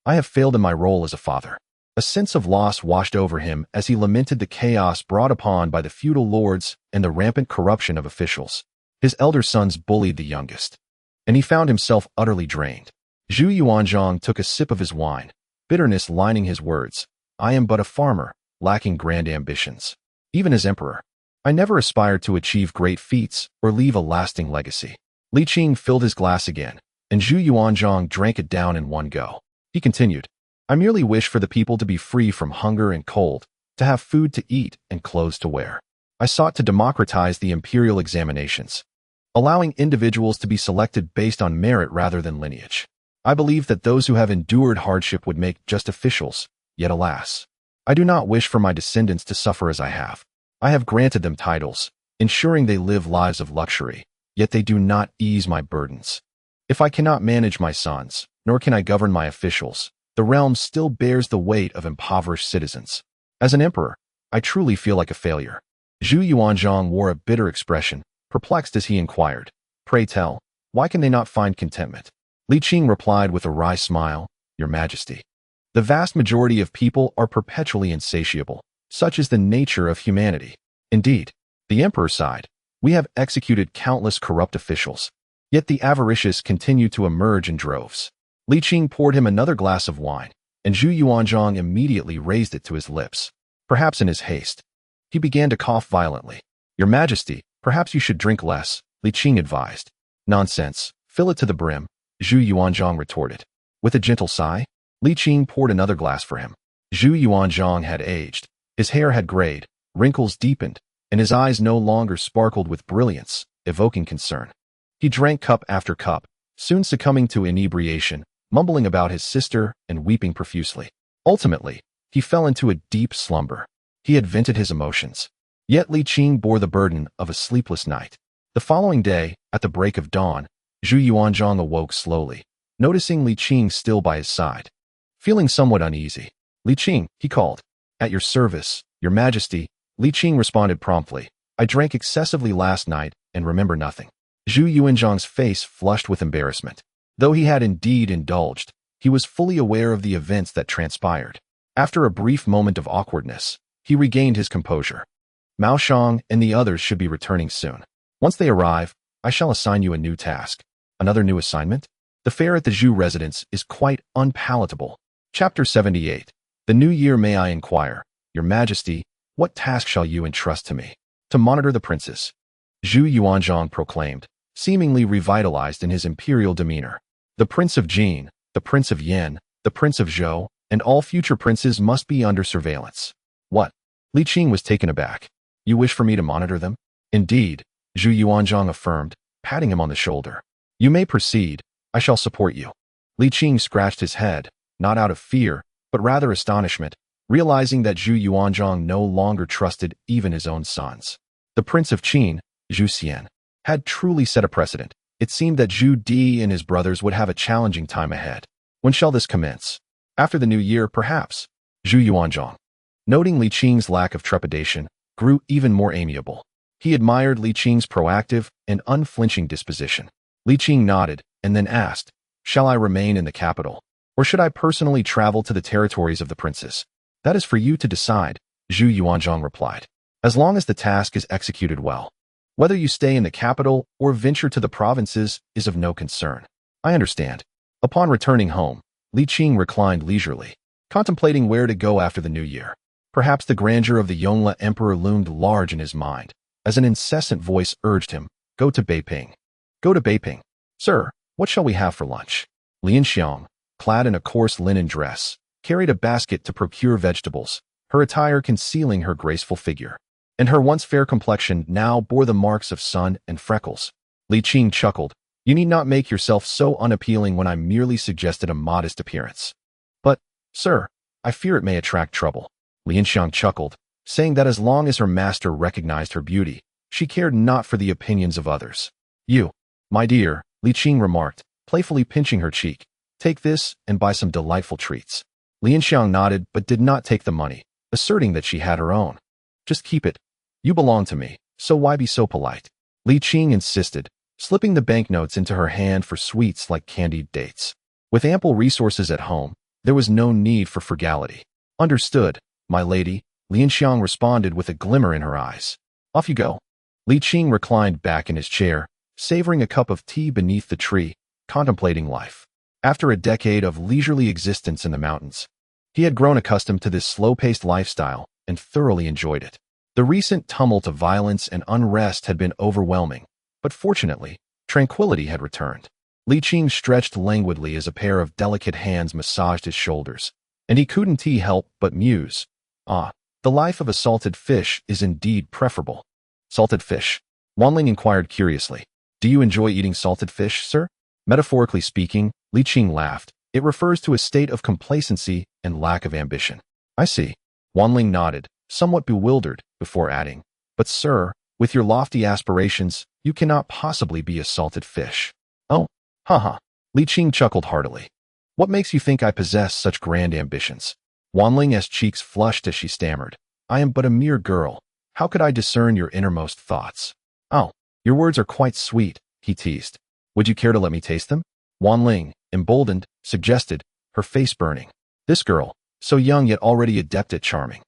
I have failed in my role as a father. A sense of loss washed over him as he lamented the chaos brought upon by the feudal lords and the rampant corruption of officials. His elder sons bullied the youngest, and he found himself utterly drained. Zhu Yuanzhang took a sip of his wine, bitterness lining his words. I am but a farmer, lacking grand ambitions. Even as emperor, I never aspired to achieve great feats or leave a lasting legacy. Li Qing filled his glass again, and Zhu Yuanzhang drank it down in one go. He continued, I merely wish for the people to be free from hunger and cold, to have food to eat and clothes to wear. I sought to democratize the imperial examinations, allowing individuals to be selected based on merit rather than lineage. I believe that those who have endured hardship would make just officials, yet alas, I do not wish for my descendants to suffer as I have. I have granted them titles, ensuring they live lives of luxury, yet they do not ease my burdens. If I cannot manage my sons, nor can I govern my officials, the realm still bears the weight of impoverished citizens. As an emperor, I truly feel like a failure. Zhu Yuanzhang wore a bitter expression, perplexed as he inquired, Pray tell, why can they not find contentment? Li Qing replied with a wry smile, Your Majesty. The vast majority of people are perpetually insatiable. Such is the nature of humanity. Indeed, the emperor sighed. We have executed countless corrupt officials, yet the avaricious continue to emerge in droves. Li Qing poured him another glass of wine, and Zhu Yuanzhang immediately raised it to his lips. Perhaps in his haste, he began to cough violently. Your Majesty, perhaps you should drink less, Li Qing advised. Nonsense, fill it to the brim, Zhu Yuanzhang retorted. With a gentle sigh, Li Qing poured another glass for him. Zhu Yuanzhang had aged. His hair had grayed, wrinkles deepened, and his eyes no longer sparkled with brilliance, evoking concern. He drank cup after cup, soon succumbing to inebriation, mumbling about his sister and weeping profusely. Ultimately, he fell into a deep slumber. He had vented his emotions. Yet Li Qing bore the burden of a sleepless night. The following day, at the break of dawn, Zhu Yuanzhang awoke slowly, noticing Li Qing still by his side. Feeling somewhat uneasy, Li Qing, he called. At your service, Your Majesty, Li Qing responded promptly. I drank excessively last night and remember nothing. Zhu Yuanzhang's face flushed with embarrassment. Though he had indeed indulged, he was fully aware of the events that transpired. After a brief moment of awkwardness, he regained his composure. Mao Shang and the others should be returning soon. Once they arrive, I shall assign you a new task. Another new assignment? The fare at the Zhu residence is quite unpalatable. Chapter 78. The New Year. May I inquire, Your Majesty, what task shall you entrust to me? To monitor the princes, Zhu Yuanzhang proclaimed, seemingly revitalized in his imperial demeanor. The Prince of Jin, the Prince of Yin, the Prince of Zhou, and all future princes must be under surveillance. What? Li Qing was taken aback. You wish for me to monitor them? Indeed, Zhu Yuanzhang affirmed, patting him on the shoulder. You may proceed, I shall support you. Li Qing scratched his head, not out of fear, but rather astonishment, realizing that Zhu Yuanzhang no longer trusted even his own sons. The Prince of Qin, Zhu Xian, had truly set a precedent. It seemed that Zhu Di and his brothers would have a challenging time ahead. When shall this commence? After the new year, perhaps? Zhu Yuanzhang, noting Li Qing's lack of trepidation, grew even more amiable. He admired Li Qing's proactive and unflinching disposition. Li Qing nodded and then asked, Shall I remain in the capital, or should I personally travel to the territories of the princes? That is for you to decide, Zhu Yuanzhang replied. As long as the task is executed well. Whether you stay in the capital or venture to the provinces is of no concern. I understand. Upon returning home, Li Qing reclined leisurely, contemplating where to go after the new year. Perhaps the grandeur of the Yongle emperor loomed large in his mind, as an incessant voice urged him, go to Beiping. Go to Beiping. Sir, what shall we have for lunch? Lian Xiang, clad in a coarse linen dress, carried a basket to procure vegetables, her attire concealing her graceful figure. And her once fair complexion now bore the marks of sun and freckles. Li Qing chuckled. You need not make yourself so unappealing when I merely suggested a modest appearance. But, sir, I fear it may attract trouble. Lian Xiang chuckled, saying that as long as her master recognized her beauty, she cared not for the opinions of others. You, my dear, Li Qing remarked, playfully pinching her cheek, take this and buy some delightful treats. Lian Xiang nodded but did not take the money, asserting that she had her own. Just keep it. You belong to me, so why be so polite? Li Qing insisted, slipping the banknotes into her hand for sweets like candied dates. With ample resources at home, there was no need for frugality. Understood, my lady, Lian Xiang responded with a glimmer in her eyes. Off you go. Li Qing reclined back in his chair, savoring a cup of tea beneath the tree, contemplating life. After a decade of leisurely existence in the mountains, he had grown accustomed to this slow-paced lifestyle and thoroughly enjoyed it. The recent tumult of violence and unrest had been overwhelming, but fortunately, tranquility had returned. Li Qing stretched languidly as a pair of delicate hands massaged his shoulders, and he couldn't help but muse. Ah, the life of a salted fish is indeed preferable. Salted fish? Wanling inquired curiously. Do you enjoy eating salted fish, sir? Metaphorically speaking, Li Qing laughed. It refers to a state of complacency and lack of ambition. I see. Wanling nodded, somewhat bewildered, before adding, but sir, with your lofty aspirations, you cannot possibly be a salted fish. Oh, haha. Li Qing chuckled heartily. What makes you think I possess such grand ambitions? Wanling's cheeks flushed as she stammered. I am but a mere girl. How could I discern your innermost thoughts? Oh, your words are quite sweet, he teased. Would you care to let me taste them? Wanling, emboldened, suggested, her face burning. This girl, so young yet already adept at charming.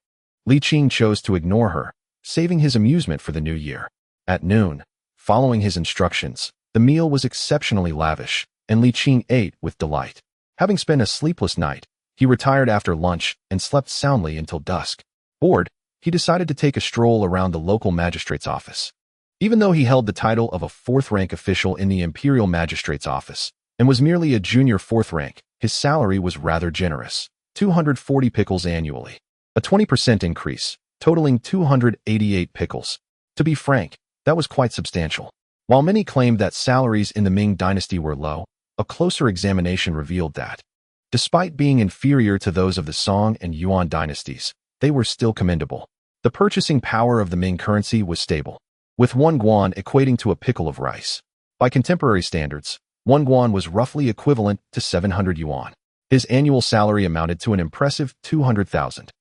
Li Qing chose to ignore her, saving his amusement for the new year. At noon, following his instructions, the meal was exceptionally lavish, and Li Qing ate with delight. Having spent a sleepless night, he retired after lunch and slept soundly until dusk. Bored, he decided to take a stroll around the local magistrate's office. Even though he held the title of a fourth-rank official in the imperial magistrate's office and was merely a junior fourth rank, his salary was rather generous, 240 pickles annually. A 20% increase, totaling 288 pickles. To be frank, that was quite substantial. While many claimed that salaries in the Ming dynasty were low, a closer examination revealed that, despite being inferior to those of the Song and Yuan dynasties, they were still commendable. The purchasing power of the Ming currency was stable, with 1 guan equating to a pickle of rice. By contemporary standards, 1 guan was roughly equivalent to 700 yuan. His annual salary amounted to an impressive 200,000.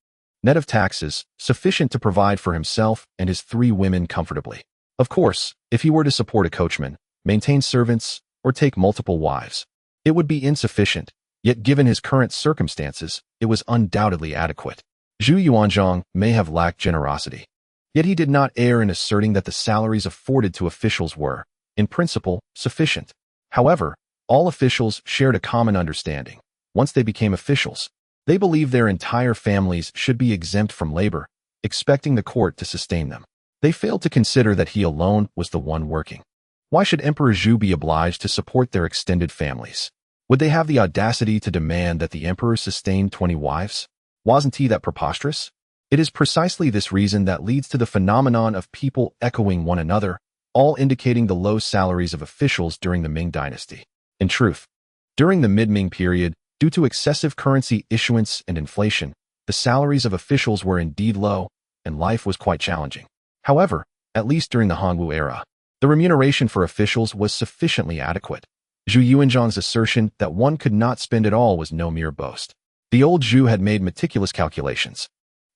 Net of taxes, sufficient to provide for himself and his 3 women comfortably. Of course, if he were to support a coachman, maintain servants, or take multiple wives, it would be insufficient, yet given his current circumstances, it was undoubtedly adequate. Zhu Yuanzhang may have lacked generosity, yet he did not err in asserting that the salaries afforded to officials were, in principle, sufficient. However, all officials shared a common understanding. Once they became officials, they believed their entire families should be exempt from labor, expecting the court to sustain them. They failed to consider that he alone was the one working. Why should Emperor Zhu be obliged to support their extended families? Would they have the audacity to demand that the emperor sustain 20 wives? Wasn't he that preposterous? It is precisely this reason that leads to the phenomenon of people echoing one another, all indicating the low salaries of officials during the Ming dynasty. In truth, during the mid-Ming period, due to excessive currency issuance and inflation, the salaries of officials were indeed low, and life was quite challenging. However, at least during the Hongwu era, the remuneration for officials was sufficiently adequate. Zhu Yuanzhang's assertion that one could not spend it all was no mere boast. The old Zhu had made meticulous calculations.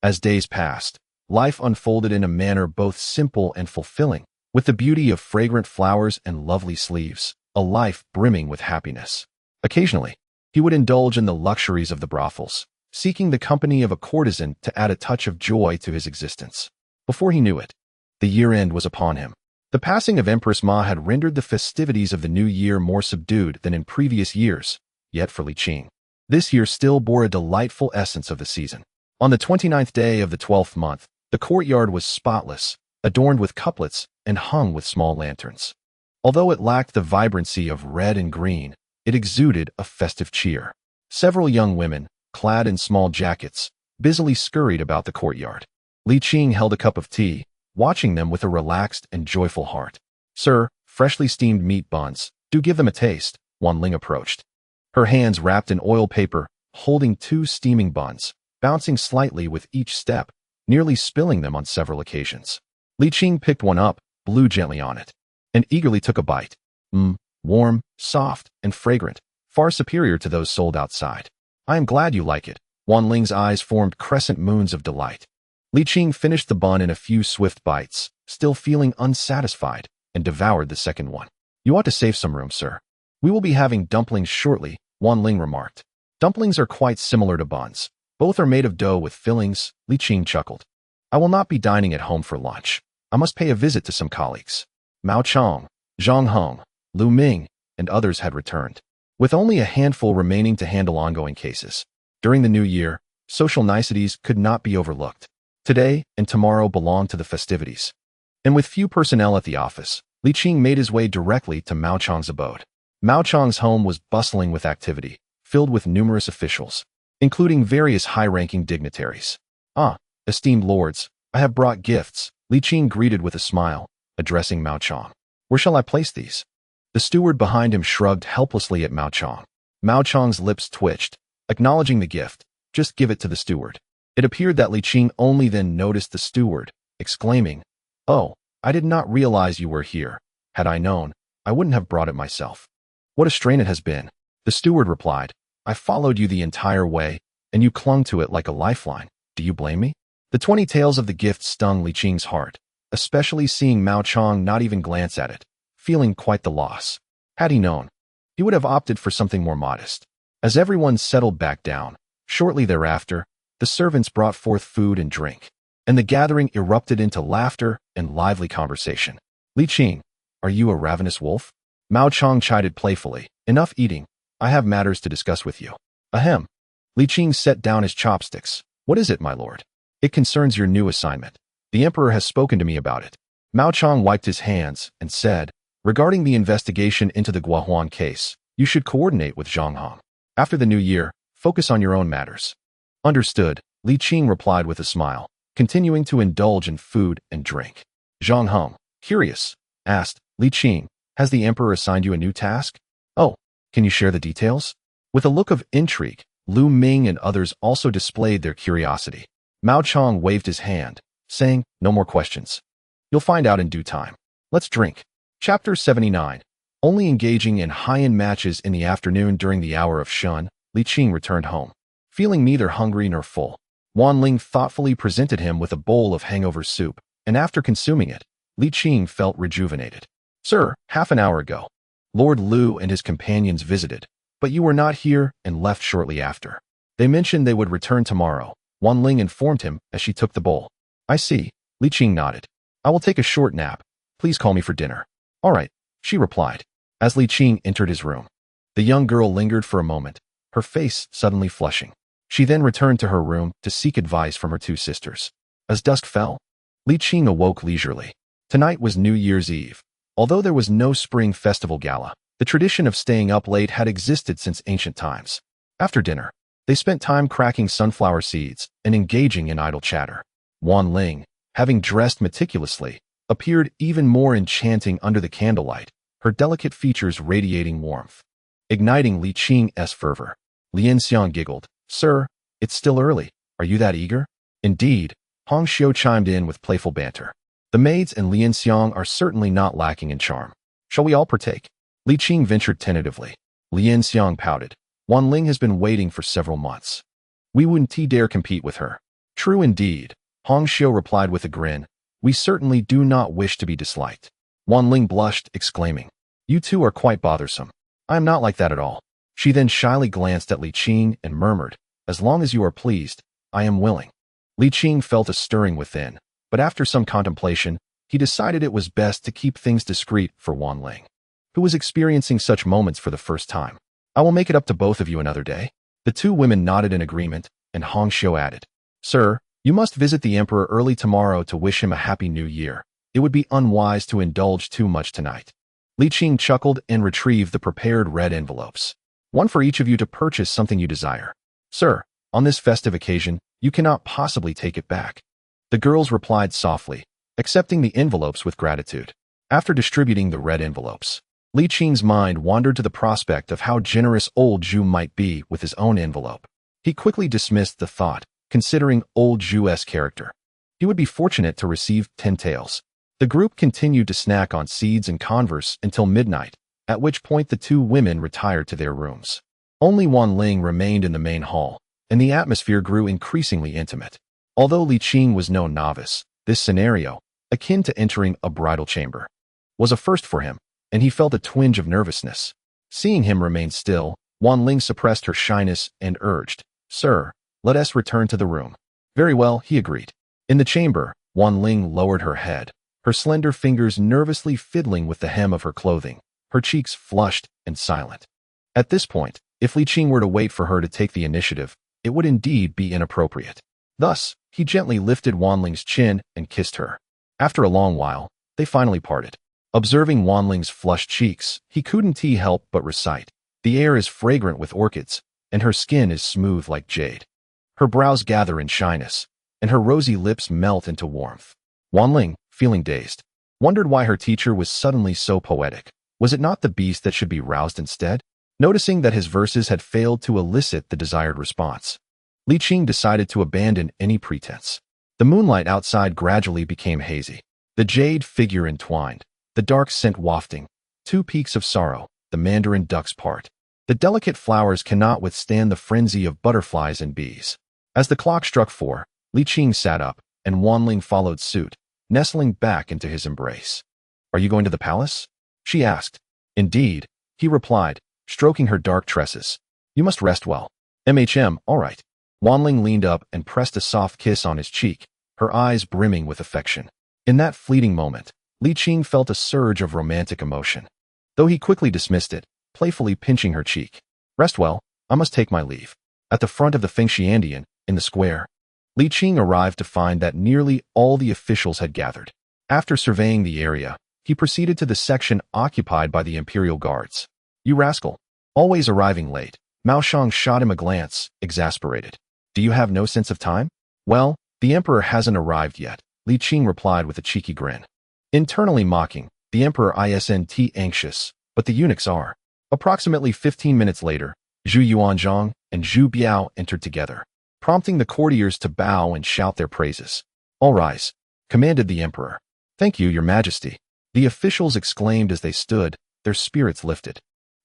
As days passed, life unfolded in a manner both simple and fulfilling, with the beauty of fragrant flowers and lovely sleeves, a life brimming with happiness. Occasionally, he would indulge in the luxuries of the brothels, seeking the company of a courtesan to add a touch of joy to his existence. Before he knew it, the year-end was upon him. The passing of Empress Ma had rendered the festivities of the new year more subdued than in previous years, yet for Li Qing, this year still bore a delightful essence of the season. On the 29th day of the 12th month, the courtyard was spotless, adorned with couplets and hung with small lanterns. Although it lacked the vibrancy of red and green, it exuded a festive cheer. Several young women, clad in small jackets, busily scurried about the courtyard. Li Qing held a cup of tea, watching them with a relaxed and joyful heart. "Sir, freshly steamed meat buns, do give them a taste," Wan Ling approached. Her hands wrapped in oil paper, holding 2 steaming buns, bouncing slightly with each step, nearly spilling them on several occasions. Li Qing picked one up, blew gently on it, and eagerly took a bite. Warm, soft, and fragrant, far superior to those sold outside. "I am glad you like it." Wan Ling's eyes formed crescent moons of delight. Li Qing finished the bun in a few swift bites, still feeling unsatisfied, and devoured the second one. "You ought to save some room, sir. We will be having dumplings shortly," Wan Ling remarked. "Dumplings are quite similar to buns. Both are made of dough with fillings," Li Qing chuckled. "I will not be dining at home for lunch. I must pay a visit to some colleagues." Mao Chong, Zhang Heng, Lu Ming, and others had returned, with only a handful remaining to handle ongoing cases. During the new year, social niceties could not be overlooked. Today and tomorrow belonged to the festivities. And with few personnel at the office, Li Qing made his way directly to Mao Chong's abode. Mao Chong's home was bustling with activity, filled with numerous officials, including various high-ranking dignitaries. "Ah, esteemed lords, I have brought gifts," Li Qing greeted with a smile, addressing Mao Chong. "Where shall I place these?" The steward behind him shrugged helplessly at Mao Chong. Mao Chong's lips twitched, acknowledging the gift. "Just give it to the steward." It appeared that Li Qing only then noticed the steward, exclaiming, "Oh, I did not realize you were here. Had I known, I wouldn't have brought it myself." "What a strain it has been," the steward replied. "I followed you the entire way, and you clung to it like a lifeline. Do you blame me?" The 20 taels of the gift stung Li Qing's heart, especially seeing Mao Chong not even glance at it, feeling quite the loss. Had he known, he would have opted for something more modest. As everyone settled back down, shortly thereafter, the servants brought forth food and drink, and the gathering erupted into laughter and lively conversation. "Li Qing, are you a ravenous wolf?" Mao Chong chided playfully. "Enough eating. I have matters to discuss with you." "Ahem." Li Qing set down his chopsticks. "What is it, my lord?" "It concerns your new assignment. The emperor has spoken to me about it." Mao Chong wiped his hands and said, "Regarding the investigation into the Guo Huan case, you should coordinate with Zhang Heng. After the new year, focus on your own matters." "Understood," Li Qing replied with a smile, continuing to indulge in food and drink. Zhang Heng, curious, asked, "Li Qing, has the emperor assigned you a new task?" "Oh, can you share the details?" With a look of intrigue, Lu Ming and others also displayed their curiosity. Mao Chong waved his hand, saying, "No more questions. You'll find out in due time. Let's drink." Chapter 79. Only engaging in high-end matches in the afternoon during the hour of shun, Li Qing returned home. Feeling neither hungry nor full, Wan Ling thoughtfully presented him with a bowl of hangover soup, and after consuming it, Li Qing felt rejuvenated. "Sir, half an hour ago, Lord Liu and his companions visited, but you were not here and left shortly after. They mentioned they would return tomorrow," Wan Ling informed him as she took the bowl. "I see," Li Qing nodded. "I will take a short nap. Please call me for dinner." "All right," she replied, as Li Qing entered his room. The young girl lingered for a moment, her face suddenly flushing. She then returned to her room to seek advice from her 2 sisters. As dusk fell, Li Qing awoke leisurely. Tonight was New Year's Eve. Although there was no spring festival gala, the tradition of staying up late had existed since ancient times. After dinner, they spent time cracking sunflower seeds and engaging in idle chatter. Wan Ling, having dressed meticulously, appeared even more enchanting under the candlelight, her delicate features radiating warmth, igniting Li Qing's fervor. Lian Xiang giggled. "Sir, it's still early. Are you that eager?" "Indeed," Hong Xiu chimed in with playful banter. "The maids and Lian Xiang are certainly not lacking in charm. Shall we all partake?" Li Qing ventured tentatively. Lian Xiang pouted. "Wan Ling has been waiting for several months. We wouldn't dare compete with her." "True indeed," Hong Xiu replied with a grin. "We certainly do not wish to be disliked." Wan Ling blushed, exclaiming, "You two are quite bothersome." "I am not like that at all." She then shyly glanced at Li Qing and murmured, "As long as you are pleased, I am willing." Li Qing felt a stirring within, but after some contemplation, he decided it was best to keep things discreet for Wan Ling, who was experiencing such moments for the first time. "I will make it up to both of you another day." The two women nodded in agreement, and Hong Xiu added, "Sir, you must visit the Emperor early tomorrow to wish him a happy new year. It would be unwise to indulge too much tonight." Li Qing chuckled and retrieved the prepared red envelopes. "One for each of you to purchase something you desire. Sir, on this festive occasion, you cannot possibly take it back." The girls replied softly, accepting the envelopes with gratitude. After distributing the red envelopes, Li Qing's mind wandered to the prospect of how generous old Zhu might be with his own envelope. He quickly dismissed the thought, considering old Zhu's character. He would be fortunate to receive 10 taels. The group continued to snack on seeds and converse until midnight, at which point the two women retired to their rooms. Only Wan Ling remained in the main hall, and the atmosphere grew increasingly intimate. Although Li Qing was no novice, this scenario, akin to entering a bridal chamber, was a first for him, and he felt a twinge of nervousness. Seeing him remain still, Wan Ling suppressed her shyness and urged, "Sir, let us return to the room." "Very well," he agreed. In the chamber, Wan Ling lowered her head, her slender fingers nervously fiddling with the hem of her clothing, her cheeks flushed and silent. At this point, if Li Qing were to wait for her to take the initiative, it would indeed be inappropriate. Thus, he gently lifted Wan Ling's chin and kissed her. After a long while, they finally parted. Observing Wan Ling's flushed cheeks, he couldn't help but recite, "The air is fragrant with orchids, and her skin is smooth like jade." Her brows gather in shyness, and her rosy lips melt into warmth. Wan Ling, feeling dazed, wondered why her teacher was suddenly so poetic. Was it not the beast that should be roused instead? Noticing that his verses had failed to elicit the desired response, Li Qing decided to abandon any pretense. The moonlight outside gradually became hazy. The jade figure entwined, the dark scent wafting, two peaks of sorrow, the mandarin duck's part. The delicate flowers cannot withstand the frenzy of butterflies and bees. As the clock struck 4, Li Qing sat up, and Wan Ling followed suit, nestling back into his embrace. "Are you going to the palace?" she asked. "Indeed," he replied, stroking her dark tresses. "You must rest well." All right." Wan Ling leaned up and pressed a soft kiss on his cheek, her eyes brimming with affection. In that fleeting moment, Li Qing felt a surge of romantic emotion, though he quickly dismissed it, playfully pinching her cheek. "Rest well, I must take my leave." At the front of the Fengxiandian, in the square, Li Qing arrived to find that nearly all the officials had gathered. After surveying the area, he proceeded to the section occupied by the imperial guards. "You rascal, always arriving late." Mao Shang shot him a glance, exasperated. "Do you have no sense of time?" "Well, the emperor hasn't arrived yet," Li Qing replied with a cheeky grin. Internally mocking, the emperor isn't anxious, but the eunuchs are. Approximately 15 minutes later, Zhu Yuanzhang and Zhu Biao entered together, prompting the courtiers to bow and shout their praises. "All rise," commanded the emperor. "Thank you, your majesty," the officials exclaimed as they stood, their spirits lifted.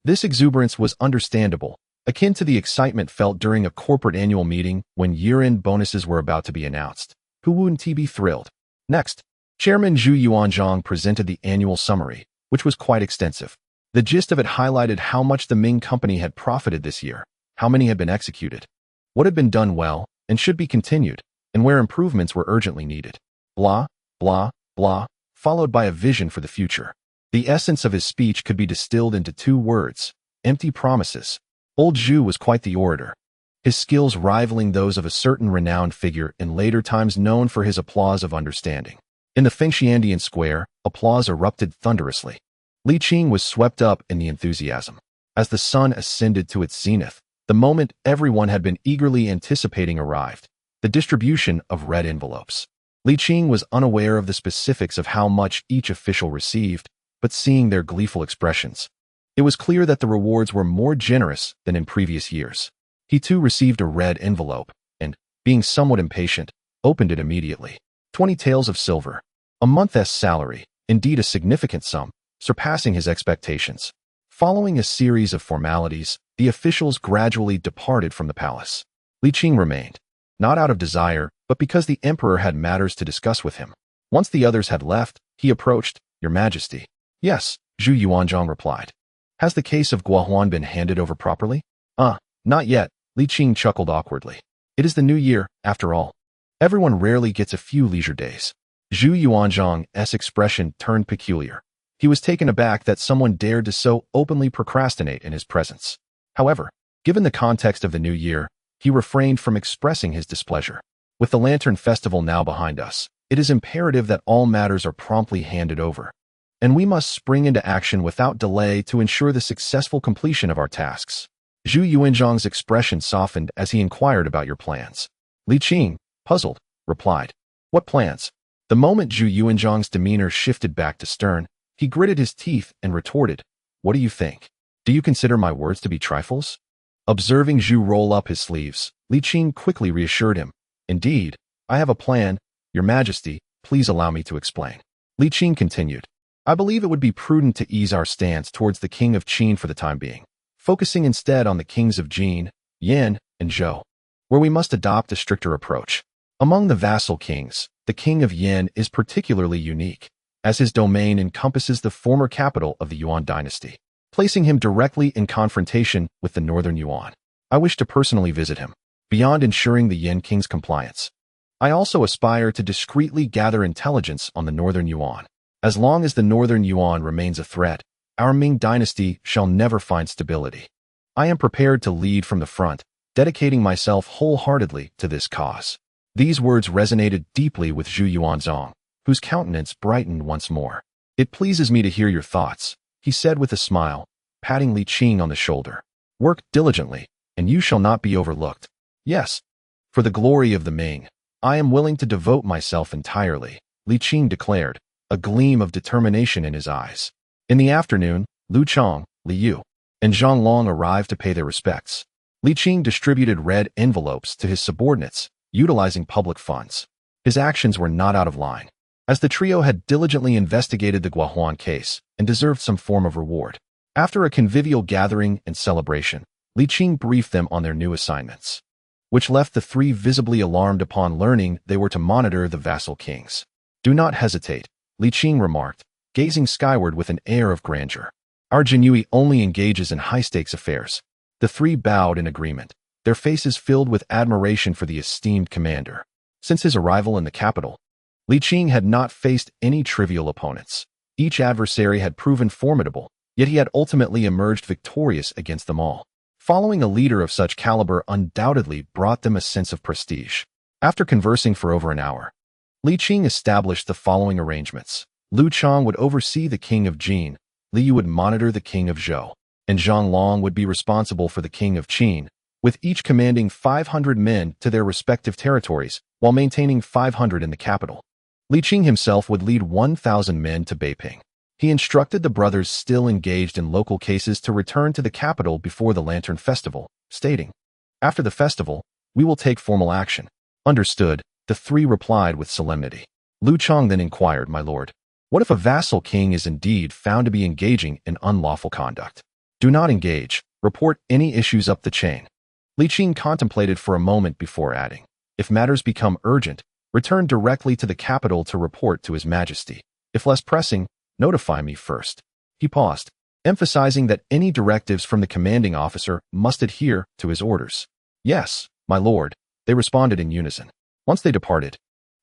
This exuberance was understandable, akin to the excitement felt during a corporate annual meeting when year-end bonuses were about to be announced. Who wouldn't be thrilled? Next, Chairman Zhu Yuanzhang presented the annual summary, which was quite extensive. The gist of it highlighted how much the Ming company had profited this year, how many had been executed, what had been done well and should be continued, and where improvements were urgently needed. Blah, blah, blah, followed by a vision for the future. The essence of his speech could be distilled into 2 words: empty promises. Old Zhu was quite the orator, his skills rivaling those of a certain renowned figure in later times known for his applause of understanding. In the Fengxiandian square, applause erupted thunderously. Li Qing was swept up in the enthusiasm. As the sun ascended to its zenith, the moment everyone had been eagerly anticipating arrived: the distribution of red envelopes. Li Qing was unaware of the specifics of how much each official received, but seeing their gleeful expressions, it was clear that the rewards were more generous than in previous years. He too received a red envelope, and, being somewhat impatient, opened it immediately. 20 taels of silver, a month's salary, indeed a significant sum, surpassing his expectations. Following a series of formalities, the officials gradually departed from the palace. Li Qing remained, not out of desire, but because the emperor had matters to discuss with him. Once the others had left, he approached, "Your Majesty." "Yes," Zhu Yuanzhang replied. Has the case of Guo Huan been handed over properly? Not yet, Li Qing chuckled awkwardly. It is the new year, after all. Everyone rarely gets a few leisure days. Zhu Yuanzhang's expression turned peculiar. He was taken aback that someone dared to so openly procrastinate in his presence. However, given the context of the new year, he refrained from expressing his displeasure. With the Lantern Festival now behind us, it is imperative that all matters are promptly handed over. And we must spring into action without delay to ensure the successful completion of our tasks. Zhu Yuanzhang's expression softened as he inquired about your plans. Li Qing, puzzled, replied, "What plans?" The moment Zhu Yuanzhang's demeanor shifted back to stern, he gritted his teeth and retorted, "What do you think? Do you consider my words to be trifles?" Observing Zhu roll up his sleeves, Li Qing quickly reassured him, "Indeed, I have a plan. Your Majesty, please allow me to explain." Li Qing continued, "I believe it would be prudent to ease our stance towards the King of Qin for the time being, focusing instead on the kings of Jin, Yan, and Zhou, where we must adopt a stricter approach. Among the vassal kings, the King of Yan is particularly unique, as his domain encompasses the former capital of the Yuan dynasty, placing him directly in confrontation with the northern Yuan. I wish to personally visit him, beyond ensuring the Yan king's compliance. I also aspire to discreetly gather intelligence on the northern Yuan. As long as the northern Yuan remains a threat, our Ming dynasty shall never find stability. I am prepared to lead from the front, dedicating myself wholeheartedly to this cause." These words resonated deeply with Zhu Yuanzhang, whose countenance brightened once more. "It pleases me to hear your thoughts," he said with a smile, patting Li Qing on the shoulder. "Work diligently, and you shall not be overlooked. Yes, for the glory of the Ming, I am willing to devote myself entirely," Li Qing declared, a gleam of determination in his eyes. In the afternoon, Lu Chang, Liu, and Zhang Long arrived to pay their respects. Li Qing distributed red envelopes to his subordinates, utilizing public funds. His actions were not out of line, as the trio had diligently investigated the Guo Huan case and deserved some form of reward. After a convivial gathering and celebration, Li Qing briefed them on their new assignments, which left the three visibly alarmed upon learning they were to monitor the vassal kings. "Do not hesitate," Li Qing remarked, gazing skyward with an air of grandeur. "Our Jinhui only engages in high-stakes affairs." The three bowed in agreement, their faces filled with admiration for the esteemed commander. Since his arrival in the capital, Li Qing had not faced any trivial opponents. Each adversary had proven formidable, yet he had ultimately emerged victorious against them all. Following a leader of such caliber undoubtedly brought them a sense of prestige. After conversing for over an hour, Li Qing established the following arrangements. Lu Chang would oversee the King of Jin, Liu would monitor the King of Zhou, and Zhang Long would be responsible for the King of Qin, with each commanding 500 men to their respective territories while maintaining 500 in the capital. Li Qing himself would lead 1,000 men to Beiping. He instructed the brothers still engaged in local cases to return to the capital before the Lantern Festival, stating, "After the festival, we will take formal action." "Understood," the three replied with solemnity. Lu Chang then inquired, "My lord, what if a vassal king is indeed found to be engaging in unlawful conduct?" "Do not engage. Report any issues up the chain." Li Qing contemplated for a moment before adding, "If matters become urgent, return directly to the capital to report to His Majesty. If less pressing, notify me first." He paused, emphasizing that any directives from the commanding officer must adhere to his orders. "Yes, my lord," they responded in unison. Once they departed,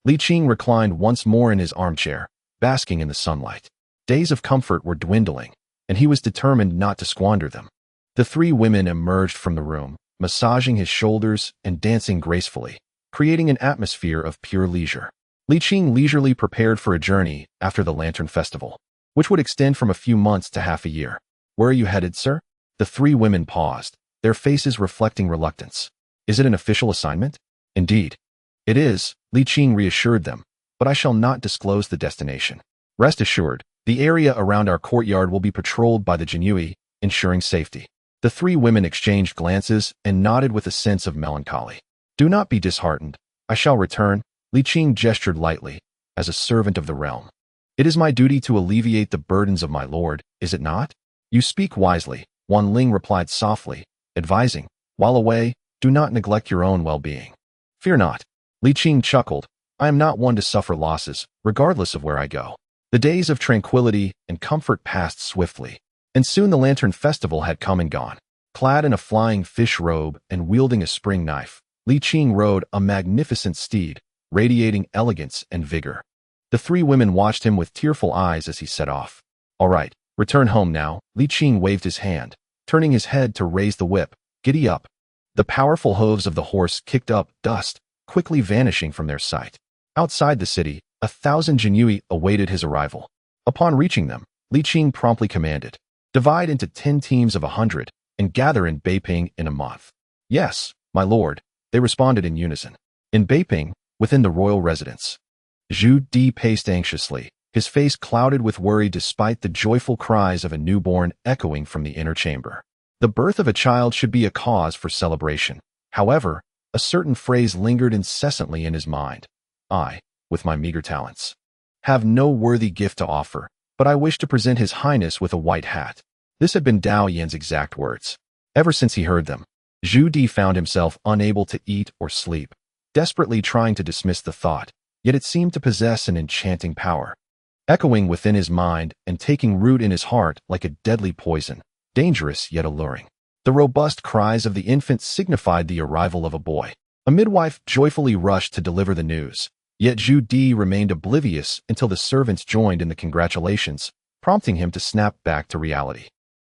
Li Qing reclined once more in his armchair, basking in the sunlight. Days of comfort were dwindling, and he was determined not to squander them. The three women emerged from the room, massaging his shoulders and dancing gracefully, creating an atmosphere of pure leisure. Li Qing leisurely prepared for a journey after the Lantern Festival, which would extend from a few months to half a year. "Where are you headed, sir?" The three women paused, their faces reflecting reluctance. "Is it an official assignment?" "Indeed, it is," Li Qing reassured them, "but I shall not disclose the destination. Rest assured, the area around our courtyard will be patrolled by the Jinhui, ensuring safety." The three women exchanged glances and nodded with a sense of melancholy. "Do not be disheartened. I shall return," Li Qing gestured lightly, "as a servant of the realm. It is my duty to alleviate the burdens of my lord, is it not?" "You speak wisely," Wan Ling replied softly, advising, "While away, do not neglect your own well-being." "Fear not." Li Qing chuckled, "I am not one to suffer losses, regardless of where I go." The days of tranquility and comfort passed swiftly. And soon the lantern festival had come and gone. Clad in a flying fish robe and wielding a spring knife, Li Qing rode a magnificent steed, radiating elegance and vigor. The three women watched him with tearful eyes as he set off. "All right, return home now." Li Qing waved his hand, turning his head to raise the whip. "Giddy up." The powerful hooves of the horse kicked up dust, quickly vanishing from their sight. Outside the city, 1,000 Jinui awaited his arrival. Upon reaching them, Li Qing promptly commanded, "Divide into 10 teams of 100 and gather in Beiping in a month." "Yes, my lord," they responded in unison. In Beiping, within the royal residence, Zhu Di paced anxiously, his face clouded with worry despite the joyful cries of a newborn echoing from the inner chamber. The birth of a child should be a cause for celebration. However, a certain phrase lingered incessantly in his mind. "I, with my meager talents, have no worthy gift to offer, but I wish to present His Highness with a white hat." This had been Dao Yan's exact words. Ever since he heard them, Zhu Di found himself unable to eat or sleep, desperately trying to dismiss the thought, yet it seemed to possess an enchanting power, echoing within his mind and taking root in his heart like a deadly poison, dangerous yet alluring. The robust cries of the infant signified the arrival of a boy. A midwife joyfully rushed to deliver the news, yet Zhu Di remained oblivious until the servants joined in the congratulations, prompting him to snap back to reality.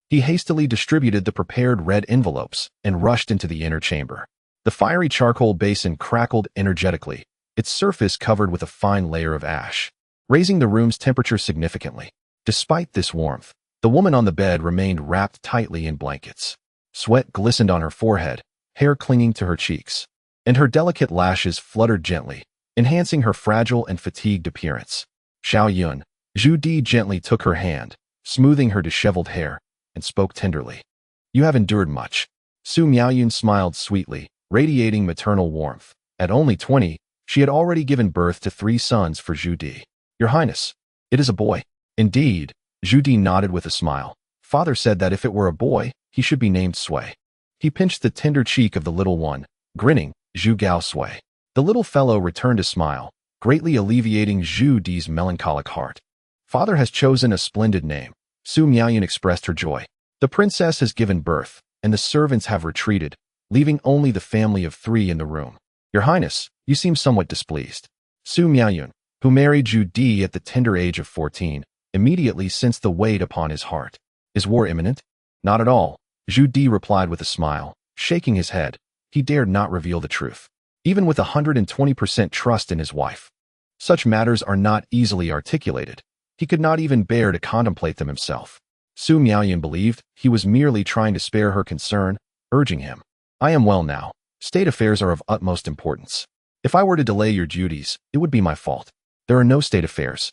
He hastily distributed the prepared red envelopes and rushed into the inner chamber. The fiery charcoal basin crackled energetically, its surface covered with a fine layer of ash, raising the room's temperature significantly. Despite this warmth, the woman on the bed remained wrapped tightly in blankets. Sweat glistened on her forehead, hair clinging to her cheeks, and her delicate lashes fluttered gently, enhancing her fragile and fatigued appearance. "Xiao Yun," Zhu Di gently took her hand, smoothing her disheveled hair, and spoke tenderly. "You have endured much." Su Miaoyun smiled sweetly, radiating maternal warmth. At only 20, she had already given birth to 3 sons for Zhu Di. "Your Highness, it is a boy." "Indeed," Zhu Di nodded with a smile. "Father said that if it were a boy, he should be named Sui." He pinched the tender cheek of the little one, grinning, "Zhu Gao Sui." The little fellow returned a smile, greatly alleviating Zhu Di's melancholic heart. "Father has chosen a splendid name." Su Miaoyun expressed her joy. "The princess has given birth, and the servants have retreated, leaving only the family of 3 in the room. Your Highness, you seem somewhat displeased." Su Miaoyun, who married Zhu Di at the tender age of 14, immediately sensed the weight upon his heart. "Is war imminent?" "Not at all," Zhu Di replied with a smile, shaking his head. He dared not reveal the truth, even with 120% trust in his wife. Such matters are not easily articulated. He could not even bear to contemplate them himself. Su Miaoyun believed he was merely trying to spare her concern, urging him, "I am well now. State affairs are of utmost importance. If I were to delay your duties, it would be my fault. There are no state affairs."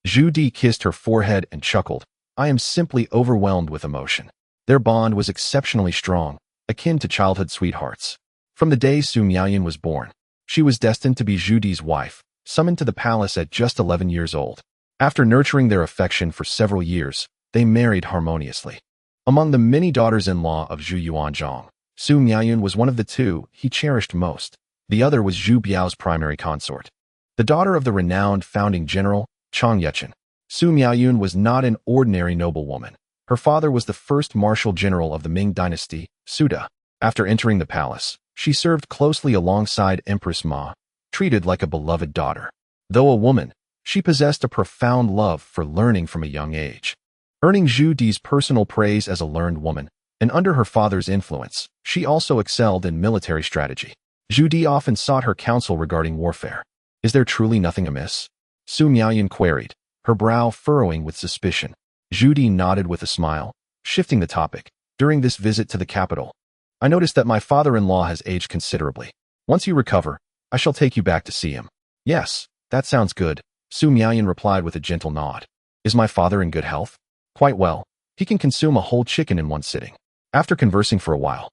Zhu Di kissed her forehead and chuckled. "I am simply overwhelmed with emotion." Their bond was exceptionally strong, akin to childhood sweethearts. From the day Su Miaoyun was born, she was destined to be Zhu Di's wife, summoned to the palace at just 11 years old. After nurturing their affection for several years, they married harmoniously. Among the many daughters-in-law of Zhu Yuanzhang, Su Miaoyun was one of the 2 he cherished most. The other was Zhu Biao's primary consort, the daughter of the renowned founding general, Chang Yechen. Su Miaoyun was not an ordinary noblewoman. Her father was the first marshal general of the Ming dynasty, Suda. After entering the palace, she served closely alongside Empress Ma, treated like a beloved daughter. Though a woman, she possessed a profound love for learning from a young age, earning Zhu Di's personal praise as a learned woman, and under her father's influence, she also excelled in military strategy. Zhu Di often sought her counsel regarding warfare. "Is there truly nothing amiss?" Su Miaoyun queried, her brow furrowing with suspicion. Zhu Di nodded with a smile, shifting the topic. "During this visit to the capital, I noticed that my father-in-law has aged considerably. Once you recover, I shall take you back to see him." "Yes, that sounds good," Su Miaoyun replied with a gentle nod. "Is my father in good health?" "Quite well. He can consume a whole chicken in one sitting." After conversing for a while,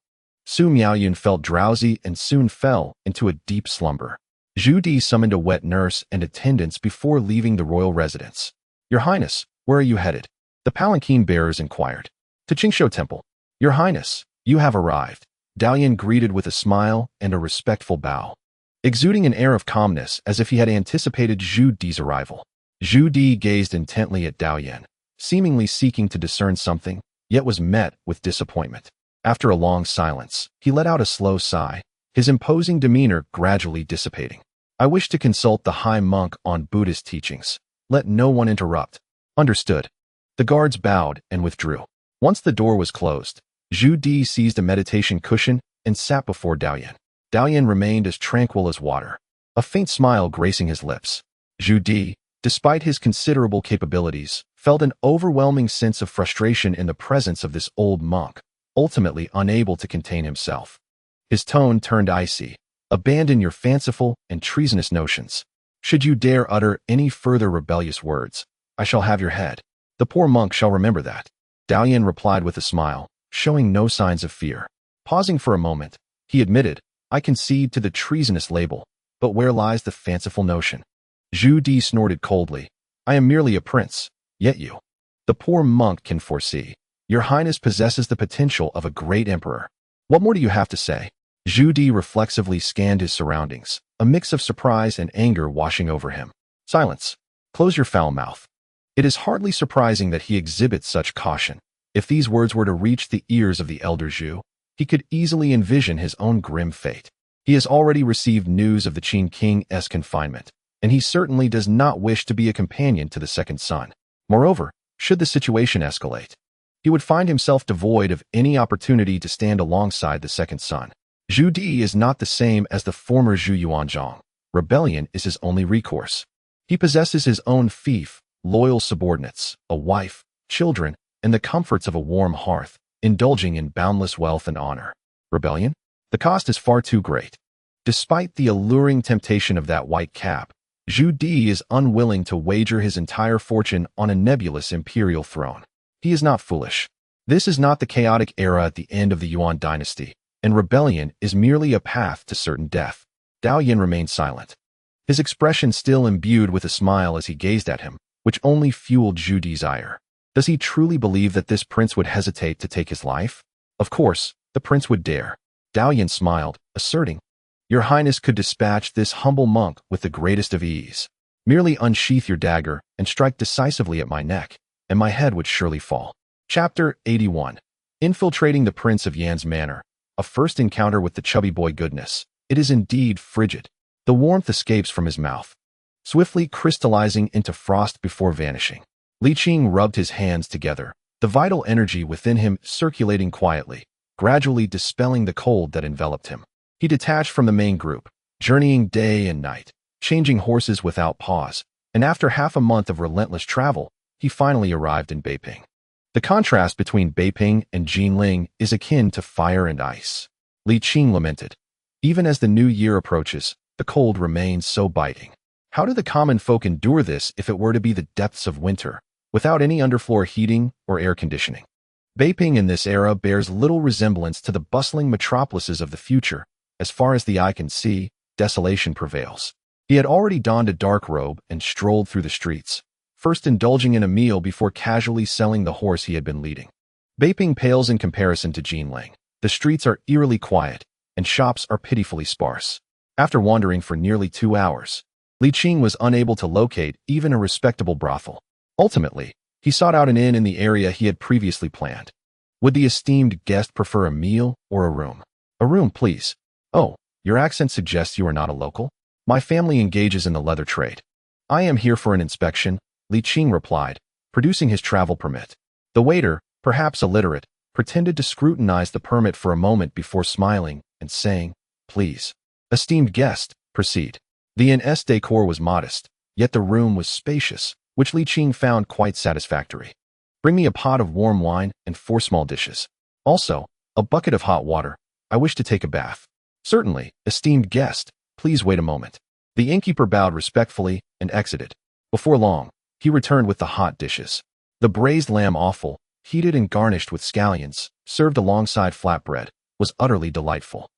Su Miaoyun felt drowsy and soon fell into a deep slumber. Zhu Di summoned a wet nurse and attendants before leaving the royal residence. "Your Highness, where are you headed?" the palanquin bearers inquired. "To Qingshou Temple." "Your Highness, you have arrived," Dao Yan greeted with a smile and a respectful bow, exuding an air of calmness as if he had anticipated Zhu Di's arrival. Zhu Di gazed intently at Dao Yan, seemingly seeking to discern something, yet was met with disappointment. After a long silence, he let out a slow sigh, his imposing demeanor gradually dissipating. I wish to consult the high monk on Buddhist teachings. Let no one interrupt. Understood. The guards bowed and withdrew. Once the door was closed, Zhu Di seized a meditation cushion and sat before Daoyan. Daoyan remained as tranquil as water, a faint smile gracing his lips. Zhu Di, despite his considerable capabilities, felt an overwhelming sense of frustration in the presence of this old monk, ultimately unable to contain himself. His tone turned icy. Abandon your fanciful and treasonous notions. Should you dare utter any further rebellious words, I shall have your head. The poor monk shall remember that. Daoyan replied with a smile, showing no signs of fear. Pausing for a moment, he admitted, I concede to the treasonous label, but where lies the fanciful notion? Zhu Di snorted coldly. I am merely a prince, yet you. The poor monk can foresee. Your Highness possesses the potential of a great emperor. What more do you have to say? Zhu Di reflexively scanned his surroundings, a mix of surprise and anger washing over him. Silence. Close your foul mouth. It is hardly surprising that he exhibits such caution. If these words were to reach the ears of the elder Zhu, he could easily envision his own grim fate. He has already received news of the Qin King's confinement, and he certainly does not wish to be a companion to the second son. Moreover, should the situation escalate, he would find himself devoid of any opportunity to stand alongside the second son. Zhu Di is not the same as the former Zhu Yuanzhang. Rebellion is his only recourse. He possesses his own fief, loyal subordinates, a wife, children, and the comforts of a warm hearth, indulging in boundless wealth and honor. Rebellion? The cost is far too great. Despite the alluring temptation of that white cap, Zhu Di is unwilling to wager his entire fortune on a nebulous imperial throne. He is not foolish. This is not the chaotic era at the end of the Yuan dynasty, and rebellion is merely a path to certain death. Daoyan remained silent, his expression still imbued with a smile as he gazed at him, which only fueled Zhu Di's ire. Does he truly believe that this prince would hesitate to take his life? Of course, the prince would dare. Daoyan smiled, asserting, Your Highness could dispatch this humble monk with the greatest of ease. Merely unsheath your dagger and strike decisively at my neck, and my head would surely fall. Chapter 81. Infiltrating the Prince of Yan's manor. A first encounter with the chubby boy goodness. It is indeed frigid. The warmth escapes from his mouth, swiftly crystallizing into frost before vanishing. Li Qing rubbed his hands together, the vital energy within him circulating quietly, gradually dispelling the cold that enveloped him. He detached from the main group, journeying day and night, changing horses without pause, and after half a month of relentless travel, he finally arrived in Beiping. The contrast between Beiping and Jinling is akin to fire and ice. Li Qing lamented. Even as the new year approaches, the cold remains so biting. How do the common folk endure this if it were to be the depths of winter, without any underfloor heating or air conditioning? Beiping in this era bears little resemblance to the bustling metropolises of the future. As far as the eye can see, desolation prevails. He had already donned a dark robe and strolled through the streets, first indulging in a meal before casually selling the horse he had been leading. Beiping pales in comparison to Jinling. The streets are eerily quiet, and shops are pitifully sparse. After wandering for nearly 2 hours, Li Qing was unable to locate even a respectable brothel. Ultimately, he sought out an inn in the area he had previously planned. Would the esteemed guest prefer a meal or a room? A room, please. Oh, your accent suggests you are not a local? My family engages in the leather trade. I am here for an inspection, Li Qing replied, producing his travel permit. The waiter, perhaps illiterate, pretended to scrutinize the permit for a moment before smiling and saying, Please. Esteemed guest, proceed. The inn's decor was modest, yet the room was spacious, which Li Qing found quite satisfactory. Bring me a pot of warm wine and 4 small dishes. Also, a bucket of hot water. I wish to take a bath. Certainly, esteemed guest, please wait a moment. The innkeeper bowed respectfully and exited. Before long, he returned with the hot dishes. The braised lamb offal, heated and garnished with scallions, served alongside flatbread, was utterly delightful.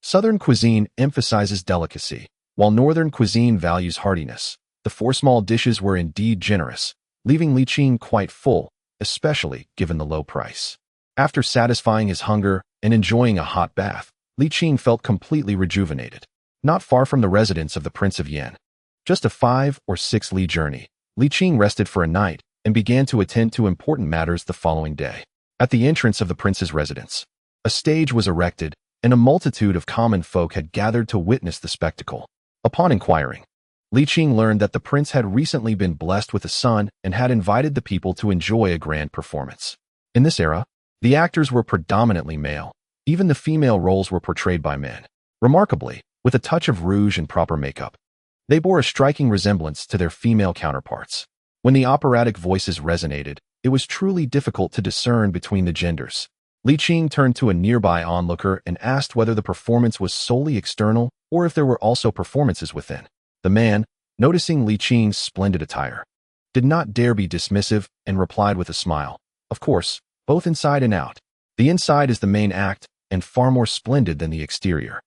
Southern cuisine emphasizes delicacy, while Northern cuisine values heartiness. The 4 small dishes were indeed generous, leaving Li Qing quite full, especially given the low price. After satisfying his hunger and enjoying a hot bath, Li Qing felt completely rejuvenated. Not far from the residence of the Prince of Yan, just a 5 or 6 li journey, Li Qing rested for a night and began to attend to important matters the following day. At the entrance of the prince's residence, a stage was erected, and a multitude of common folk had gathered to witness the spectacle. Upon inquiring, Li Qing learned that the prince had recently been blessed with a son and had invited the people to enjoy a grand performance. In this era, the actors were predominantly male. Even the female roles were portrayed by men. Remarkably, with a touch of rouge and proper makeup, they bore a striking resemblance to their female counterparts. When the operatic voices resonated, it was truly difficult to discern between the genders. Li Qing turned to a nearby onlooker and asked whether the performance was solely external or if there were also performances within. The man, noticing Li Qing's splendid attire, did not dare be dismissive and replied with a smile. Of course, both inside and out. The inside is the main act and far more splendid than the exterior.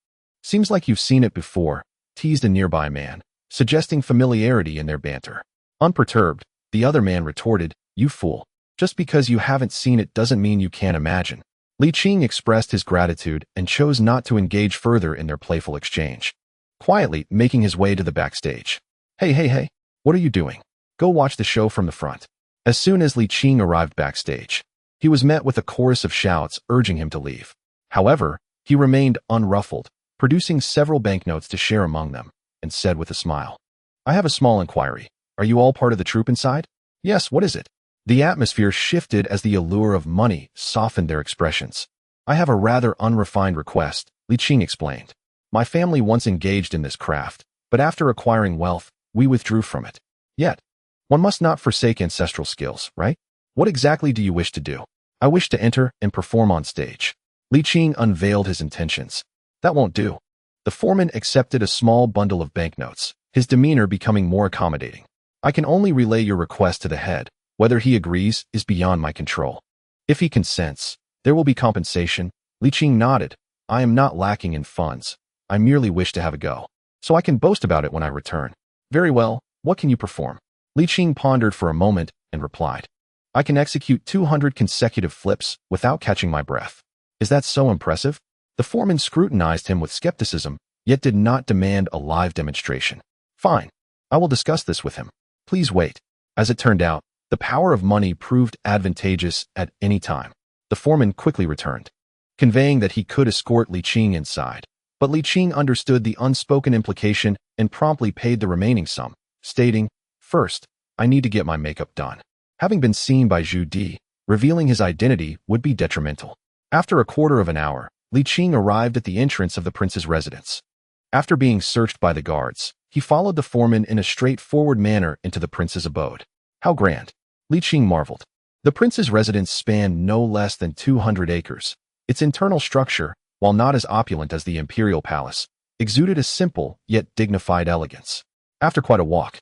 Seems like you've seen it before, teased a nearby man, suggesting familiarity in their banter. Unperturbed, the other man retorted, "You fool. Just because you haven't seen it doesn't mean you can't imagine." Li Qing expressed his gratitude and chose not to engage further in their playful exchange, quietly making his way to the backstage. Hey, what are you doing? Go watch the show from the front." As soon as Li Qing arrived backstage, he was met with a chorus of shouts urging him to leave. However, he remained unruffled, producing several banknotes to share among them, and said with a smile, "I have a small inquiry. Are you all part of the troupe inside?" "Yes, what is it?" The atmosphere shifted as the allure of money softened their expressions. "I have a rather unrefined request," Li Qing explained. "My family once engaged in this craft, but after acquiring wealth, we withdrew from it. Yet, one must not forsake ancestral skills, right? What exactly do you wish to do?" "I wish to enter and perform on stage." Li Qing unveiled his intentions. "That won't do." The foreman accepted a small bundle of banknotes, his demeanor becoming more accommodating. "I can only relay your request to the head. Whether he agrees is beyond my control. If he consents, there will be compensation." Li Qing nodded. "I am not lacking in funds. I merely wish to have a go, so I can boast about it when I return." "Very well, what can you perform?" Li Qing pondered for a moment and replied, "I can execute 200 consecutive flips without catching my breath." "Is that so impressive?" The foreman scrutinized him with skepticism, yet did not demand a live demonstration. "Fine. I will discuss this with him. Please wait." As it turned out, the power of money proved advantageous at any time. The foreman quickly returned, conveying that he could escort Li Qing inside. But Li Qing understood the unspoken implication and promptly paid the remaining sum, stating, "First, I need to get my makeup done." Having been seen by Zhu Di, revealing his identity would be detrimental. After a quarter of an hour, Li Qing arrived at the entrance of the prince's residence. After being searched by the guards, he followed the foreman in a straightforward manner into the prince's abode. How grand! Li Qing marveled. The prince's residence spanned no less than 200 acres. Its internal structure, while not as opulent as the imperial palace, exuded a simple yet dignified elegance. After quite a walk,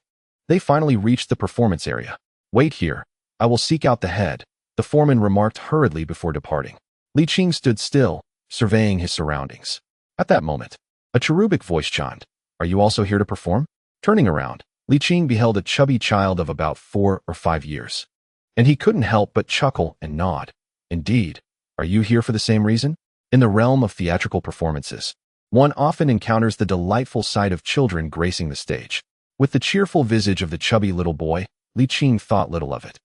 they finally reached the performance area. "Wait here. I will seek out the head," the foreman remarked hurriedly before departing. Li Qing stood still, surveying his surroundings. At that moment, a cherubic voice chimed, "Are you also here to perform?" Turning around, Li Qing beheld a chubby child of about 4 or 5 years, and he couldn't help but chuckle and nod. "Indeed, are you here for the same reason?" In the realm of theatrical performances, one often encounters the delightful sight of children gracing the stage. With the cheerful visage of the chubby little boy, Li Qing thought little of it.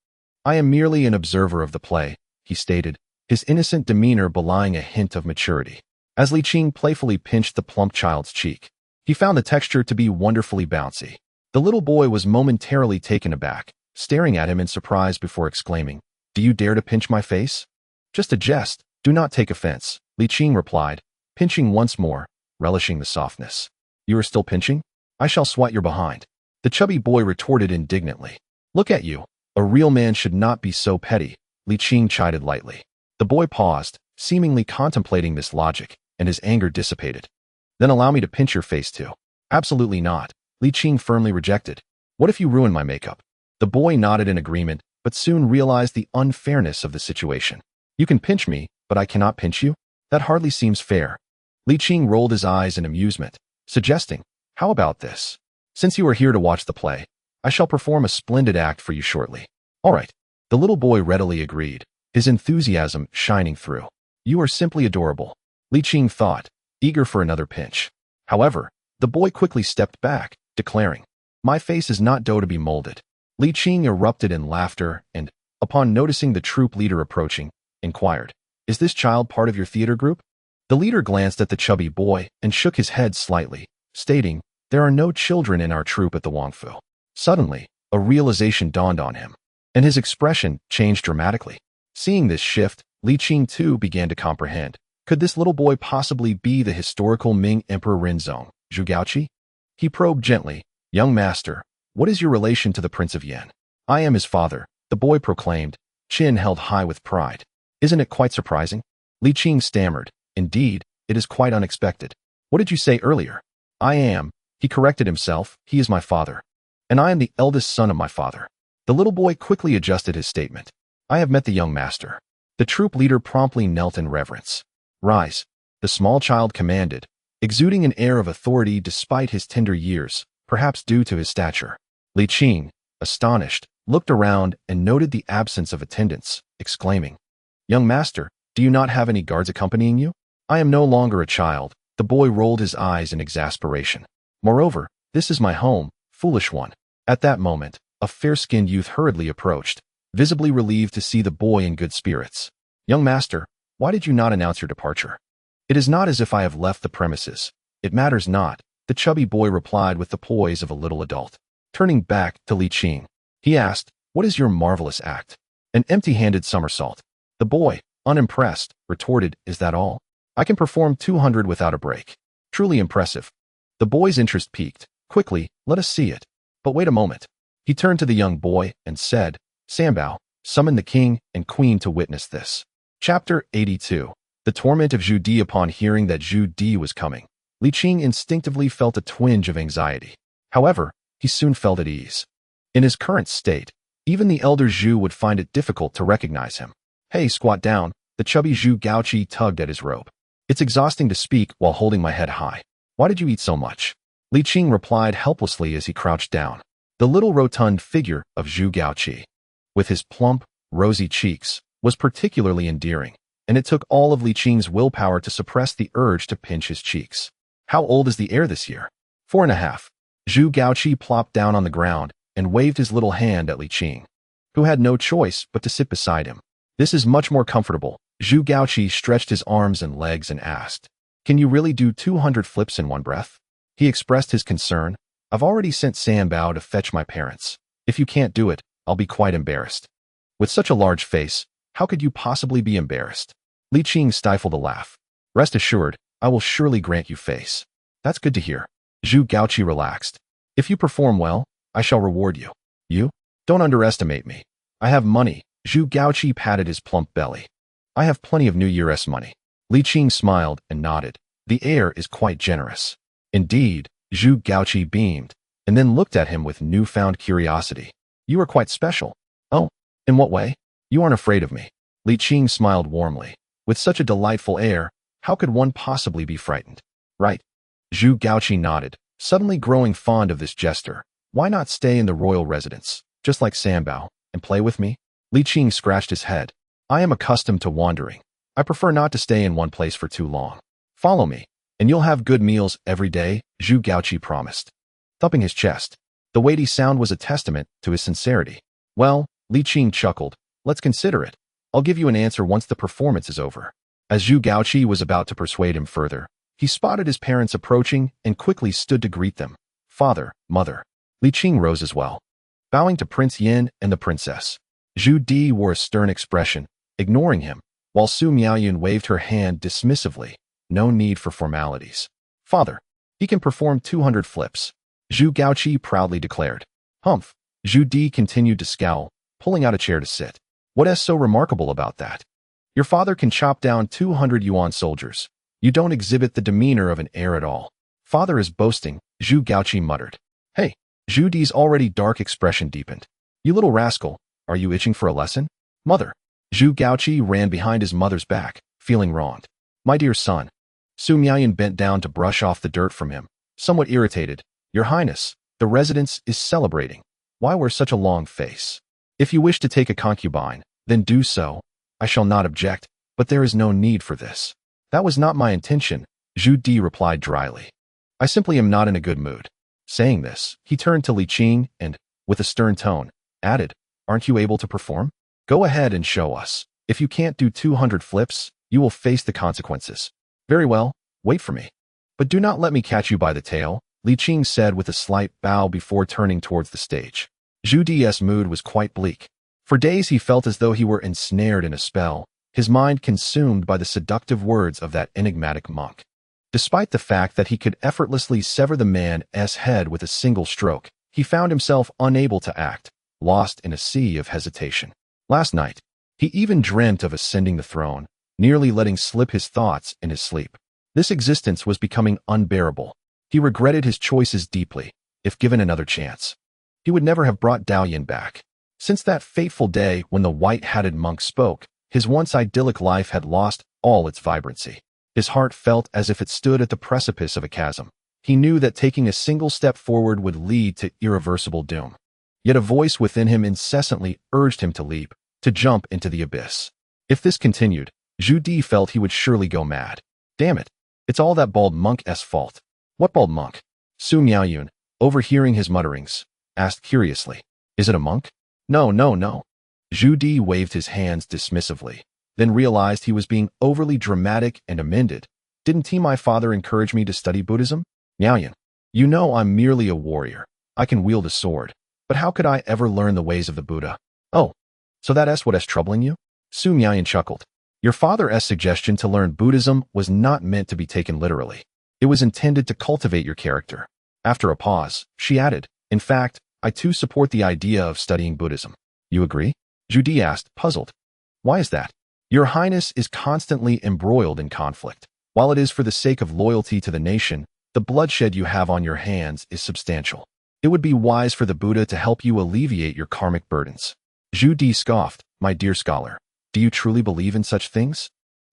"I am merely an observer of the play," he stated, his innocent demeanor belying a hint of maturity. As Li Qing playfully pinched the plump child's cheek, he found the texture to be wonderfully bouncy. The little boy was momentarily taken aback, staring at him in surprise before exclaiming, "Do you dare to pinch my face?" "Just a jest. Do not take offense," Li Qing replied, pinching once more, relishing the softness. "You are still pinching? I shall swat your behind." The chubby boy retorted indignantly. "Look at you. A real man should not be so petty," Li Qing chided lightly. The boy paused, seemingly contemplating this logic, and his anger dissipated. "Then allow me to pinch your face too." "Absolutely not," Li Qing firmly rejected. "What if you ruin my makeup?" The boy nodded in agreement, but soon realized the unfairness of the situation. "You can pinch me, but I cannot pinch you? That hardly seems fair." Li Qing rolled his eyes in amusement, suggesting, "How about this? Since you are here to watch the play, I shall perform a splendid act for you shortly." "All right." The little boy readily agreed, his enthusiasm shining through. "You are simply adorable," Li Qing thought, eager for another pinch. However, the boy quickly stepped back, declaring, "My face is not dough to be molded." Li Qing erupted in laughter and, upon noticing the troop leader approaching, inquired. Is this child part of your theater group? The leader glanced at the chubby boy and shook his head slightly, stating, there are no children in our troupe at the Wangfu. Suddenly, a realization dawned on him, and his expression changed dramatically. Seeing this shift, Li Qing too began to comprehend. Could this little boy possibly be the historical Ming Emperor Rinzong, Zhu Gaoqi? He probed gently, young master, what is your relation to the Prince of Yan? I am his father, the boy proclaimed, chin held high with pride. Isn't it quite surprising? Li Qing stammered. Indeed, it is quite unexpected. What did you say earlier? I am, he corrected himself, he is my father. And I am the eldest son of my father. The little boy quickly adjusted his statement. I have met the young master. The troop leader promptly knelt in reverence. Rise, the small child commanded, exuding an air of authority despite his tender years, perhaps due to his stature. Li Qing, astonished, looked around and noted the absence of attendants, exclaiming, young master, do you not have any guards accompanying you? I am no longer a child. The boy rolled his eyes in exasperation. Moreover, this is my home, foolish one. At that moment, a fair-skinned youth hurriedly approached, visibly relieved to see the boy in good spirits. Young master, why did you not announce your departure? It is not as if I have left the premises. It matters not, the chubby boy replied with the poise of a little adult. Turning back to Li Qing, he asked, what is your marvelous act? An empty-handed somersault. The boy, unimpressed, retorted, is that all? I can perform 200 without a break. Truly impressive. The boy's interest piqued. Quickly, let us see it. But wait a moment. He turned to the young boy and said, Sambao, summon the king and queen to witness this. Chapter 82. The torment of Zhu Di. Upon hearing that Zhu Di was coming, Li Qing instinctively felt a twinge of anxiety. However, he soon felt at ease. In his current state, even the elder Zhu would find it difficult to recognize him. Hey, squat down, the chubby Zhu Gaoqi tugged at his robe. It's exhausting to speak while holding my head high. Why did you eat so much? Li Qing replied helplessly as he crouched down. The little rotund figure of Zhu Gaoqi, with his plump, rosy cheeks, was particularly endearing, and it took all of Li Qing's willpower to suppress the urge to pinch his cheeks. How old is the heir this year? 4.5. Zhu Gaoqi plopped down on the ground and waved his little hand at Li Qing, who had no choice but to sit beside him. This is much more comfortable. Zhu Gaoqi stretched his arms and legs and asked, can you really do 200 flips in one breath? He expressed his concern. I've already sent Sanbao to fetch my parents. If you can't do it, I'll be quite embarrassed. With such a large face, how could you possibly be embarrassed? Li Qing stifled a laugh. Rest assured, I will surely grant you face. That's good to hear. Zhu Gaoqi relaxed. If you perform well, I shall reward you. You? Don't underestimate me. I have money. Zhu Gaoqi patted his plump belly. I have plenty of New Year's money. Li Qing smiled and nodded. The heir is quite generous. Indeed, Zhu Gaoqi beamed, and then looked at him with newfound curiosity. You are quite special. Oh, in what way? You aren't afraid of me. Li Qing smiled warmly. With such a delightful air, how could one possibly be frightened? Right. Zhu Gaoqi nodded, suddenly growing fond of this jester. Why not stay in the royal residence, just like Sanbao, and play with me? Li Qing scratched his head. I am accustomed to wandering. I prefer not to stay in one place for too long. Follow me, and you'll have good meals every day, Zhu Gaoqi promised, thumping his chest. The weighty sound was a testament to his sincerity. Well, Li Qing chuckled, let's consider it. I'll give you an answer once the performance is over. As Zhu Gaoqi was about to persuade him further, he spotted his parents approaching and quickly stood to greet them. Father, mother. Li Qing rose as well, bowing to Prince Yin and the princess. Zhu Di wore a stern expression, ignoring him, while Su Miaoyun waved her hand dismissively. No need for formalities. Father, he can perform 200 flips, Zhu Gaoqi proudly declared. Humph. Zhu Di continued to scowl, pulling out a chair to sit. What is so remarkable about that? Your father can chop down 200 Yuan soldiers. You don't exhibit the demeanor of an heir at all. Father is boasting, Zhu Gaoqi muttered. Hey, Zhu Di's already dark expression deepened. You little rascal, are you itching for a lesson? Mother. Zhu Gaoqi ran behind his mother's back, feeling wronged. My dear son. Su Miaoyun bent down to brush off the dirt from him, somewhat irritated. Your Highness, the residence is celebrating. Why wear such a long face? If you wish to take a concubine, then do so. I shall not object, but there is no need for this. That was not my intention, Zhu Di replied dryly. I simply am not in a good mood. Saying this, he turned to Li Qing and, with a stern tone, added, aren't you able to perform? Go ahead and show us. If you can't do 200 flips, you will face the consequences. Very well, wait for me. But do not let me catch you by the tail, Li Qing said with a slight bow before turning towards the stage. Zhu Di's mood was quite bleak. For days he felt as though he were ensnared in a spell, his mind consumed by the seductive words of that enigmatic monk. Despite the fact that he could effortlessly sever the man's head with a single stroke, he found himself unable to act, lost in a sea of hesitation. Last night, he even dreamt of ascending the throne, nearly letting slip his thoughts in his sleep. This existence was becoming unbearable. He regretted his choices deeply. If given another chance, he would never have brought Dao Yin back. Since that fateful day when the white-hatted monk spoke, his once idyllic life had lost all its vibrancy. His heart felt as if it stood at the precipice of a chasm. He knew that taking a single step forward would lead to irreversible doom. Yet a voice within him incessantly urged him to leap, to jump into the abyss. If this continued, Zhu Di felt he would surely go mad. Damn it, it's all that bald monk's fault. What bald monk? Su Miaoyun, overhearing his mutterings, asked curiously. Is it a monk? No. Zhu Di waved his hands dismissively, then realized he was being overly dramatic and amended. Didn't my father encourage me to study Buddhism? Miaoyun, you know I'm merely a warrior. I can wield a sword. But how could I ever learn the ways of the Buddha? Oh, so that's what's troubling you? Su Miaoyun chuckled. Your father's suggestion to learn Buddhism was not meant to be taken literally. It was intended to cultivate your character. After a pause, she added, in fact, I too support the idea of studying Buddhism. You agree? Zhu Di asked, puzzled. Why is that? Your Highness is constantly embroiled in conflict. While it is for the sake of loyalty to the nation, the bloodshed you have on your hands is substantial. It would be wise for the Buddha to help you alleviate your karmic burdens. Zhu Di scoffed, my dear scholar. Do you truly believe in such things?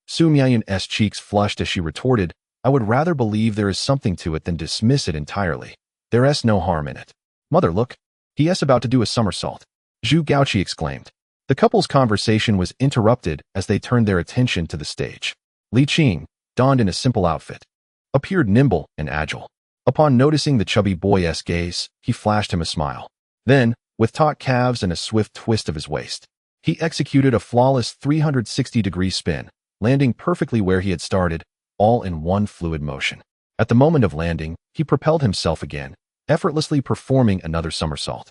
Su Miaoyun's cheeks flushed as she retorted, I would rather believe there is something to it than dismiss it entirely. There is no harm in it. Mother, look. He is about to do a somersault. Zhu Gaoqi exclaimed. The couple's conversation was interrupted as they turned their attention to the stage. Li Qing, donned in a simple outfit, appeared nimble and agile. Upon noticing the chubby boy's gaze, he flashed him a smile. Then, with taut calves and a swift twist of his waist, he executed a flawless 360-degree spin, landing perfectly where he had started, all in one fluid motion. At the moment of landing, he propelled himself again, effortlessly performing another somersault.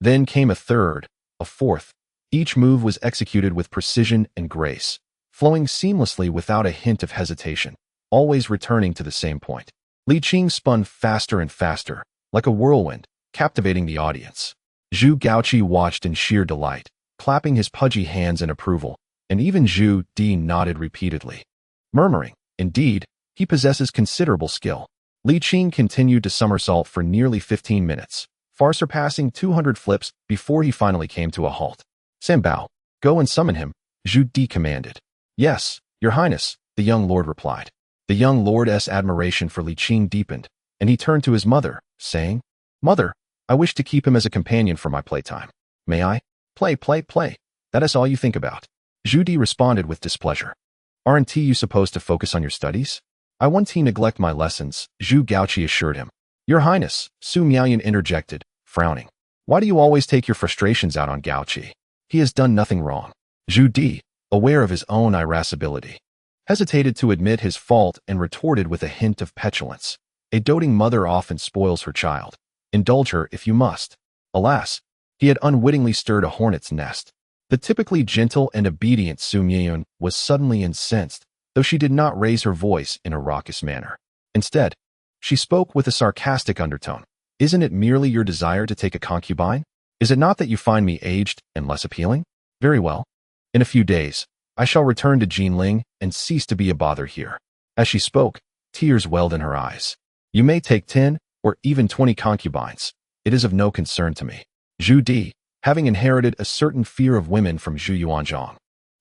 Then came a third, a fourth. Each move was executed with precision and grace, flowing seamlessly without a hint of hesitation, always returning to the same point. Li Qing spun faster and faster, like a whirlwind, captivating the audience. Zhu Gaoqi watched in sheer delight, clapping his pudgy hands in approval, and even Zhu Di nodded repeatedly, murmuring, indeed, he possesses considerable skill. Li Qing continued to somersault for nearly 15 minutes, far surpassing 200 flips before he finally came to a halt. Sanbao, go and summon him, Zhu Di commanded. Yes, your highness, the young lord replied. The young lord's admiration for Li Qing deepened, and he turned to his mother, saying, Mother, I wish to keep him as a companion for my playtime. May I? Play. That is all you think about. Zhu Di responded with displeasure. Aren't you supposed to focus on your studies? I won't neglect my lessons, Zhu Gaoqi assured him. Your highness, Su Miaoyun interjected, frowning. Why do you always take your frustrations out on Gaoqi? He has done nothing wrong. Zhu Di, aware of his own irascibility, hesitated to admit his fault and retorted with a hint of petulance. A doting mother often spoils her child. Indulge her if you must. Alas, he had unwittingly stirred a hornet's nest. The typically gentle and obedient Su Miaoyun was suddenly incensed, though she did not raise her voice in a raucous manner. Instead, she spoke with a sarcastic undertone. Isn't it merely your desire to take a concubine? Is it not that you find me aged and less appealing? Very well. In a few days, I shall return to Jinling and cease to be a bother here. As she spoke, tears welled in her eyes. You may take 10 or even 20 concubines. It is of no concern to me. Zhu Di, having inherited a certain fear of women from Zhu Yuanzhang,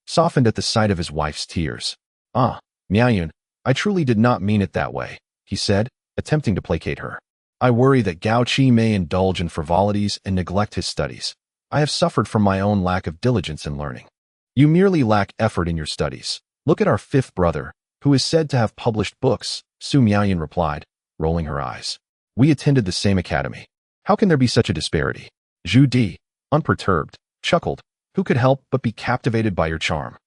softened at the sight of his wife's tears. Ah, Miaoyun, I truly did not mean it that way, he said, attempting to placate her. I worry that Gaoqi may indulge in frivolities and neglect his studies. I have suffered from my own lack of diligence in learning. You merely lack effort in your studies. Look at our fifth brother, who is said to have published books, Su Miaoyun replied, rolling her eyes. We attended the same academy. How can there be such a disparity? Zhu Di, unperturbed, chuckled. Who could help but be captivated by your charm?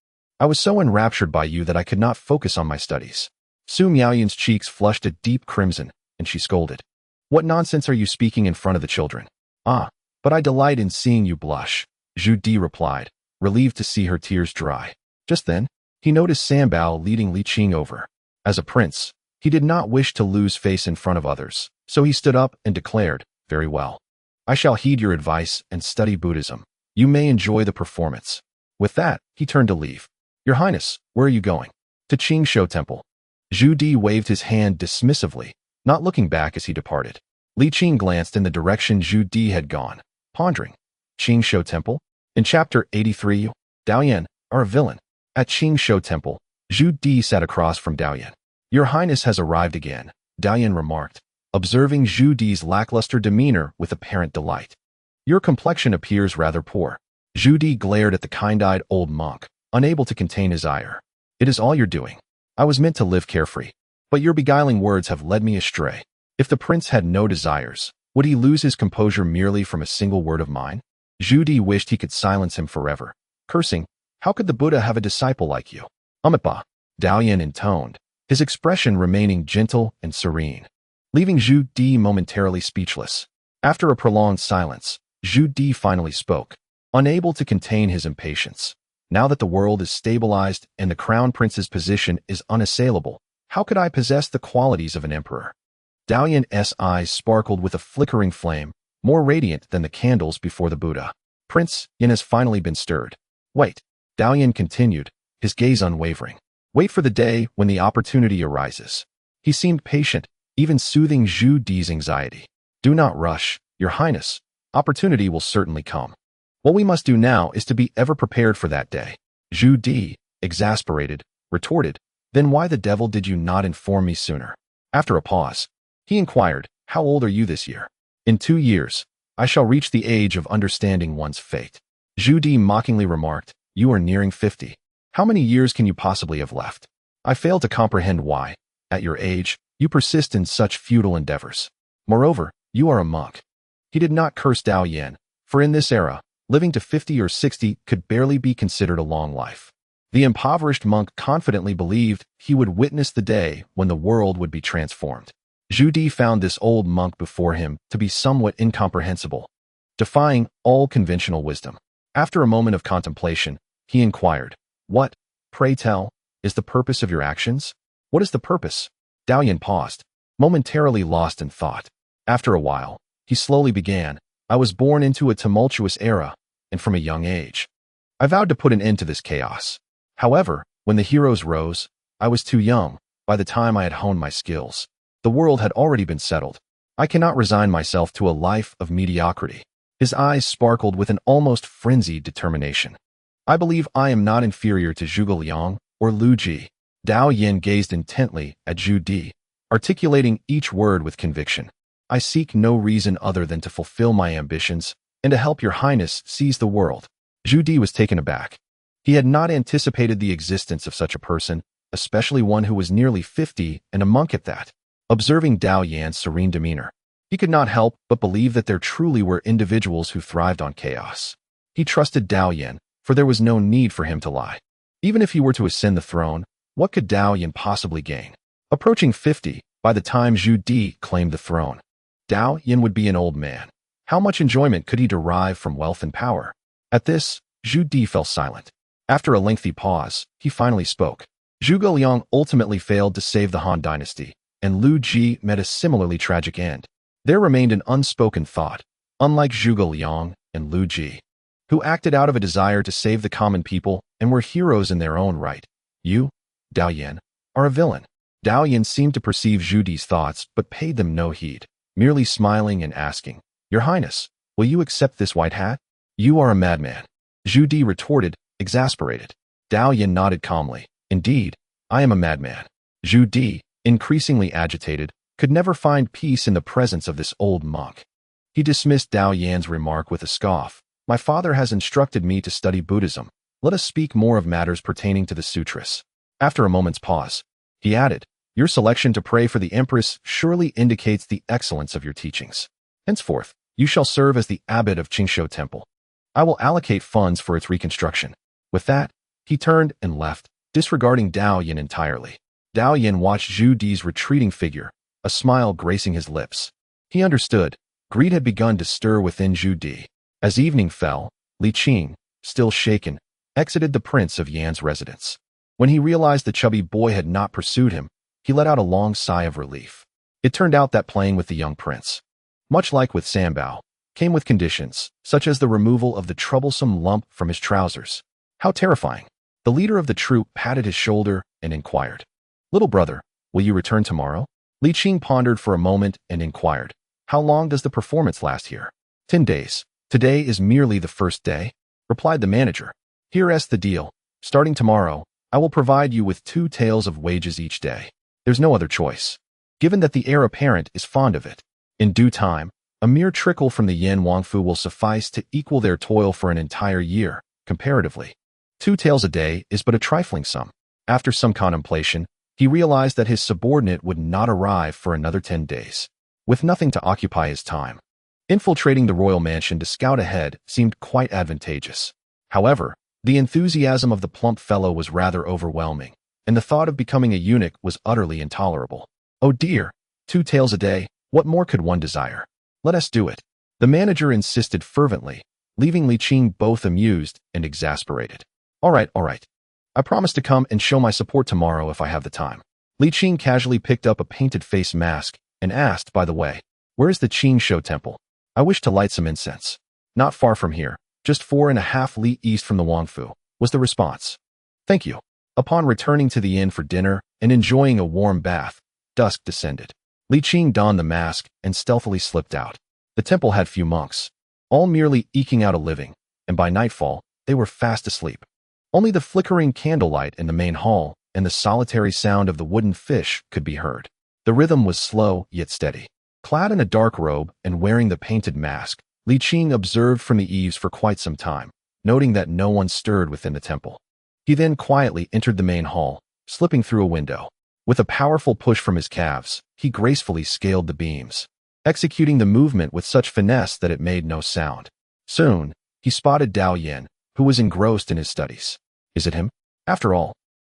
I was so enraptured by you that I could not focus on my studies. Su Miaoyan's cheeks flushed a deep crimson, and she scolded. What nonsense are you speaking in front of the children? Ah, but I delight in seeing you blush, Zhu Di replied, relieved to see her tears dry. Just then, he noticed Sanbao leading Li Qing over. As a prince, he did not wish to lose face in front of others, so he stood up and declared, very well. I shall heed your advice and study Buddhism. You may enjoy the performance. With that, he turned to leave. Your Highness, where are you going? To Qingshou Temple. Zhu Di waved his hand dismissively, not looking back as he departed. Li Qing glanced in the direction Zhu Di had gone, pondering. Qingshou Temple? In Chapter 83, Daoyan, are a villain. At Qingshou Temple, Zhu Di sat across from Daoyan. Your Highness has arrived again, Daoyan remarked, observing Zhu Di's lackluster demeanor with apparent delight. Your complexion appears rather poor. Zhu Di glared at the kind-eyed old monk, unable to contain his ire. It is all you're doing. I was meant to live carefree, but your beguiling words have led me astray. If the prince had no desires, would he lose his composure merely from a single word of mine? Zhu Di wished he could silence him forever, cursing, how could the Buddha have a disciple like you? Umitba, Daoyan intoned, his expression remaining gentle and serene, leaving Zhu Di momentarily speechless. After a prolonged silence, Zhu Di finally spoke, unable to contain his impatience. Now that the world is stabilized and the crown prince's position is unassailable, how could I possess the qualities of an emperor? Daoyan's eyes sparkled with a flickering flame, more radiant than the candles before the Buddha. Prince Yin has finally been stirred. Wait, Daoyan continued, his gaze unwavering. Wait for the day when the opportunity arises. He seemed patient, even soothing Zhu Di's anxiety. Do not rush, Your Highness. Opportunity will certainly come. What we must do now is to be ever prepared for that day. Zhu Di, exasperated, retorted, then why the devil did you not inform me sooner? After a pause, he inquired, how old are you this year? In 2 years, I shall reach the age of understanding one's fate. Zhu Di mockingly remarked, you are nearing 50. How many years can you possibly have left? I fail to comprehend why, at your age, you persist in such futile endeavors. Moreover, you are a monk. He did not curse Daoyan, for in this era, living to 50 or 60 could barely be considered a long life. The impoverished monk confidently believed he would witness the day when the world would be transformed. Zhu Di found this old monk before him to be somewhat incomprehensible, defying all conventional wisdom. After a moment of contemplation, he inquired, what, pray tell, is the purpose of your actions? What is the purpose? Daoyan paused, momentarily lost in thought. After a while, he slowly began, I was born into a tumultuous era, and from a young age. I vowed to put an end to this chaos. However, when the heroes rose, I was too young. By the time I had honed my skills, the world had already been settled. I cannot resign myself to a life of mediocrity. His eyes sparkled with an almost frenzied determination. I believe I am not inferior to Zhuge Liang or Lu Ji. Daoyan gazed intently at Zhu Di, articulating each word with conviction. I seek no reason other than to fulfill my ambitions and to help your highness seize the world. Zhu Di was taken aback. He had not anticipated the existence of such a person, especially one who was nearly 50 and a monk at that. Observing Daoyan's serene demeanor, he could not help but believe that there truly were individuals who thrived on chaos. He trusted Daoyan, for there was no need for him to lie. Even if he were to ascend the throne, what could Daoyan possibly gain? Approaching 50, by the time Zhu Di claimed the throne, Daoyan would be an old man. How much enjoyment could he derive from wealth and power? At this, Zhu Di fell silent. After a lengthy pause, he finally spoke. Zhuge Liang ultimately failed to save the Han dynasty, and Lu Ji met a similarly tragic end. There remained an unspoken thought, unlike Zhuge Liang and Lu Ji, who acted out of a desire to save the common people and were heroes in their own right. You, Daoyan, are a villain. Daoyan seemed to perceive Zhu Di's thoughts but paid them no heed, merely smiling and asking, Your Highness, will you accept this white hat? You are a madman. Zhu Di retorted, exasperated. Daoyan nodded calmly. Indeed, I am a madman. Zhu Di, increasingly agitated, could never find peace in the presence of this old monk. He dismissed Daoyan's remark with a scoff. My father has instructed me to study Buddhism. Let us speak more of matters pertaining to the sutras. After a moment's pause, he added, Your selection to pray for the Empress surely indicates the excellence of your teachings. Henceforth, you shall serve as the abbot of Qingshou Temple. I will allocate funds for its reconstruction. With that, He turned and left, disregarding Dao Yin entirely. Dao Yin watched Zhu Di's retreating figure, a smile gracing his lips. He understood. Greed had begun to stir within Zhu Di. As evening fell, Li Qing, still shaken, exited the Prince of Yan's residence. When he realized the chubby boy had not pursued him, he let out a long sigh of relief. It turned out that playing with the young prince, much like with Sanbao, came with conditions, such as the removal of the troublesome lump from his trousers. How terrifying! The leader of the troop patted his shoulder and inquired, "Little brother, will you return tomorrow?" Li Qing pondered for a moment and inquired, "How long does the performance last here?" 10 days. Today is merely the first day, replied the manager. Here's the deal. Starting tomorrow, I will provide you with 2 taels of wages each day. There's no other choice, given that the heir apparent is fond of it. In due time, a mere trickle from the Yan Wangfu will suffice to equal their toil for an entire year, comparatively. 2 taels a day is but a trifling sum. After some contemplation, he realized that his subordinate would not arrive for another 10 days. With nothing to occupy his time, infiltrating the royal mansion to scout ahead seemed quite advantageous. However, the enthusiasm of the plump fellow was rather overwhelming, and the thought of becoming a eunuch was utterly intolerable. Oh dear, 2 taels a day, what more could one desire? Let us do it. The manager insisted fervently, leaving Li Qing both amused and exasperated. All right. I promise to come and show my support tomorrow if I have the time. Li Qing casually picked up a painted face mask and asked, by the way, where is the Qing Shou Temple? I wish to light some incense. Not far from here, just 4.5 li east from the Wangfu, was the response. Thank you. Upon returning to the inn for dinner and enjoying a warm bath, dusk descended. Li Qing donned the mask and stealthily slipped out. The temple had few monks, all merely eking out a living, and by nightfall, they were fast asleep. Only the flickering candlelight in the main hall and the solitary sound of the wooden fish could be heard. The rhythm was slow yet steady. Clad in a dark robe and wearing the painted mask, Li Qing observed from the eaves for quite some time, noting that no one stirred within the temple. He then quietly entered the main hall, slipping through a window. With a powerful push from his calves, he gracefully scaled the beams, executing the movement with such finesse that it made no sound. Soon, he spotted Dao Yin, who was engrossed in his studies. Is it him? After all,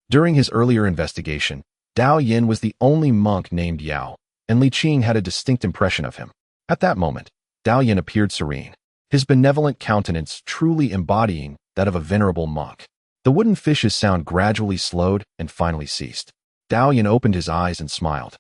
during his earlier investigation, Dao Yin was the only monk named Yao, and Li Qing had a distinct impression of him. At that moment, Dao Yin appeared serene, his benevolent countenance truly embodying that of a venerable monk. The wooden fish's sound gradually slowed and finally ceased. Dao Yin opened his eyes and smiled.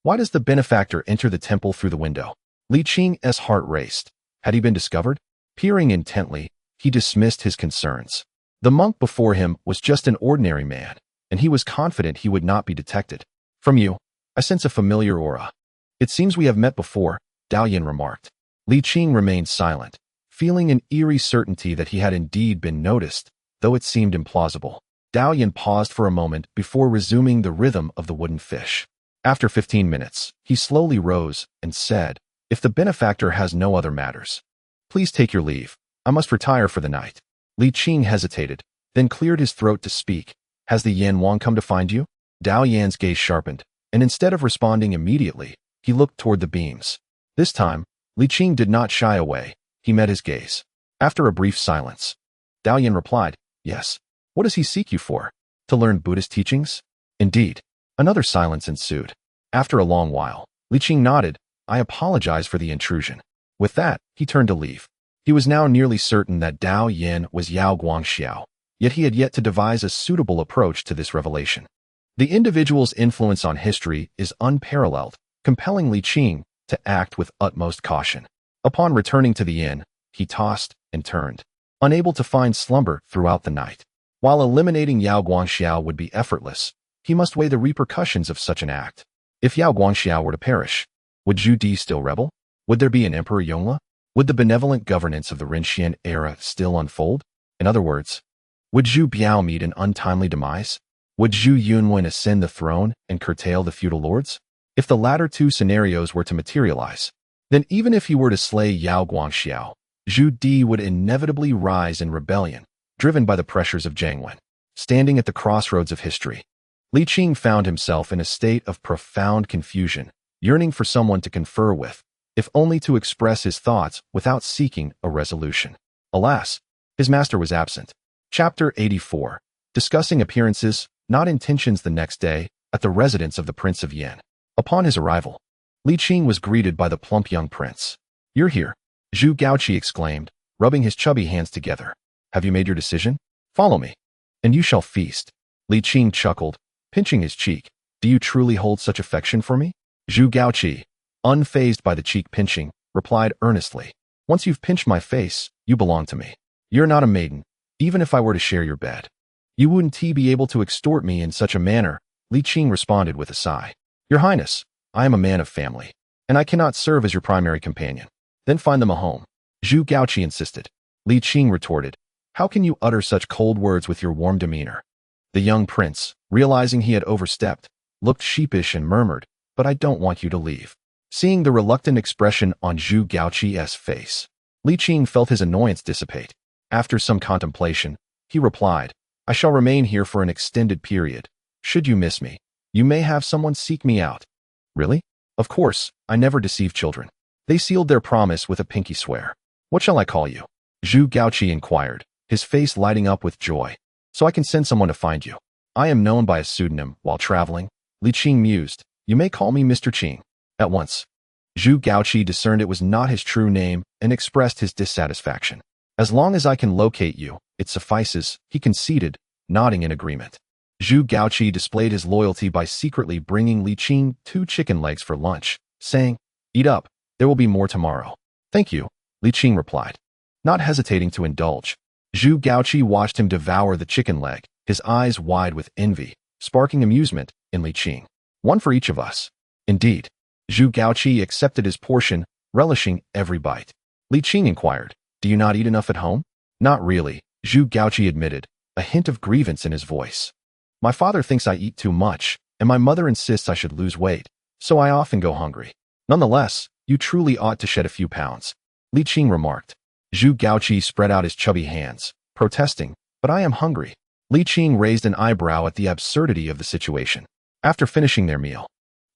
Why does the benefactor enter the temple through the window? Li Qing's heart raced. Had he been discovered? Peering intently, he dismissed his concerns. The monk before him was just an ordinary man, and he was confident he would not be detected. From you, I sense a familiar aura. It seems we have met before, Dao Yin remarked. Li Qing remained silent, feeling an eerie certainty that he had indeed been noticed, though it seemed implausible. Dao Yin paused for a moment before resuming the rhythm of the wooden fish. After 15 minutes, he slowly rose and said, if the benefactor has no other matters, please take your leave. I must retire for the night. Li Qing hesitated, then cleared his throat to speak. Has the Yan Wang come to find you? Dao Yan's gaze sharpened, and instead of responding immediately, he looked toward the beams. This time, Li Qing did not shy away. He met his gaze. After a brief silence, Dao Yan replied, yes. What does he seek you for? To learn Buddhist teachings? Indeed. Another silence ensued. After a long while, Li Qing nodded. I apologize for the intrusion. With that, he turned to leave. He was now nearly certain that Dao Yin was Yao Guangxiao, yet he had yet to devise a suitable approach to this revelation. The individual's influence on history is unparalleled, compelling Li Qing to act with utmost caution. Upon returning to the inn, he tossed and turned, unable to find slumber throughout the night. While eliminating Yao Guangxiao would be effortless, he must weigh the repercussions of such an act. If Yao Guangxiao were to perish, would Zhu Di still rebel? Would there be an Emperor Yongle? Would the benevolent governance of the Rinxian era still unfold? In other words, would Zhu Biao meet an untimely demise? Would Zhu Yunwen ascend the throne and curtail the feudal lords? If the latter 2 scenarios were to materialize, then even if he were to slay Yao Guangxiao, Zhu Di would inevitably rise in rebellion, driven by the pressures of Jiangwen. Standing at the crossroads of history, Li Qing found himself in a state of profound confusion, yearning for someone to confer with, if only to express his thoughts without seeking a resolution. Alas, his master was absent. Chapter 84. discussing appearances, not intentions the next day, at the residence of the Prince of Yan. Upon his arrival, Li Qing was greeted by the plump young prince. "You're here," Zhu Gaoqi exclaimed, rubbing his chubby hands together. "Have you made your decision? Follow me, and you shall feast." Li Qing chuckled, pinching his cheek. "Do you truly hold such affection for me?" Zhu Gaoqi, unfazed by the cheek pinching, replied earnestly. "Once you've pinched my face, you belong to me. You're not a maiden, even if I were to share your bed. You wouldn't be able to extort me in such a manner," Li Qing responded with a sigh. "Your Highness, I am a man of family, and I cannot serve as your primary companion." "Then find them a home," Zhu Gaoqi insisted. Li Qing retorted, "How can you utter such cold words with your warm demeanor?" The young prince, realizing he had overstepped, looked sheepish and murmured, "But I don't want you to leave." Seeing the reluctant expression on Zhu Gaoqi's face, Li Qing felt his annoyance dissipate. After some contemplation, he replied, "I shall remain here for an extended period. Should you miss me, you may have someone seek me out." "Really? Of course, I never deceive children." They sealed their promise with a pinky swear. "What shall I call you?" Zhu Gaoqi inquired, his face lighting up with joy. "So I can send someone to find you." "I am known by a pseudonym while traveling," Li Qing mused. "You may call me Mr. Qing." At once, Zhu Gaoqi discerned it was not his true name and expressed his dissatisfaction. "As long as I can locate you, it suffices," he conceded, nodding in agreement. Zhu Gaoqi displayed his loyalty by secretly bringing Li Qing 2 chicken legs for lunch, saying, "Eat up, there will be more tomorrow." "Thank you," Li Qing replied, not hesitating to indulge. Zhu Gaoqi watched him devour the chicken leg, his eyes wide with envy, sparking amusement in Li Qing. "One for each of us." Indeed, Zhu Gaoqi accepted his portion, relishing every bite. Li Qing inquired, "Do you not eat enough at home?" "Not really," Zhu Gaoqi admitted, a hint of grievance in his voice. "My father thinks I eat too much, and my mother insists I should lose weight, so I often go hungry." "Nonetheless, you truly ought to shed a few pounds," Li Qing remarked. Zhu Gaoqi spread out his chubby hands, protesting, "But I am hungry." Li Qing raised an eyebrow at the absurdity of the situation. After finishing their meal,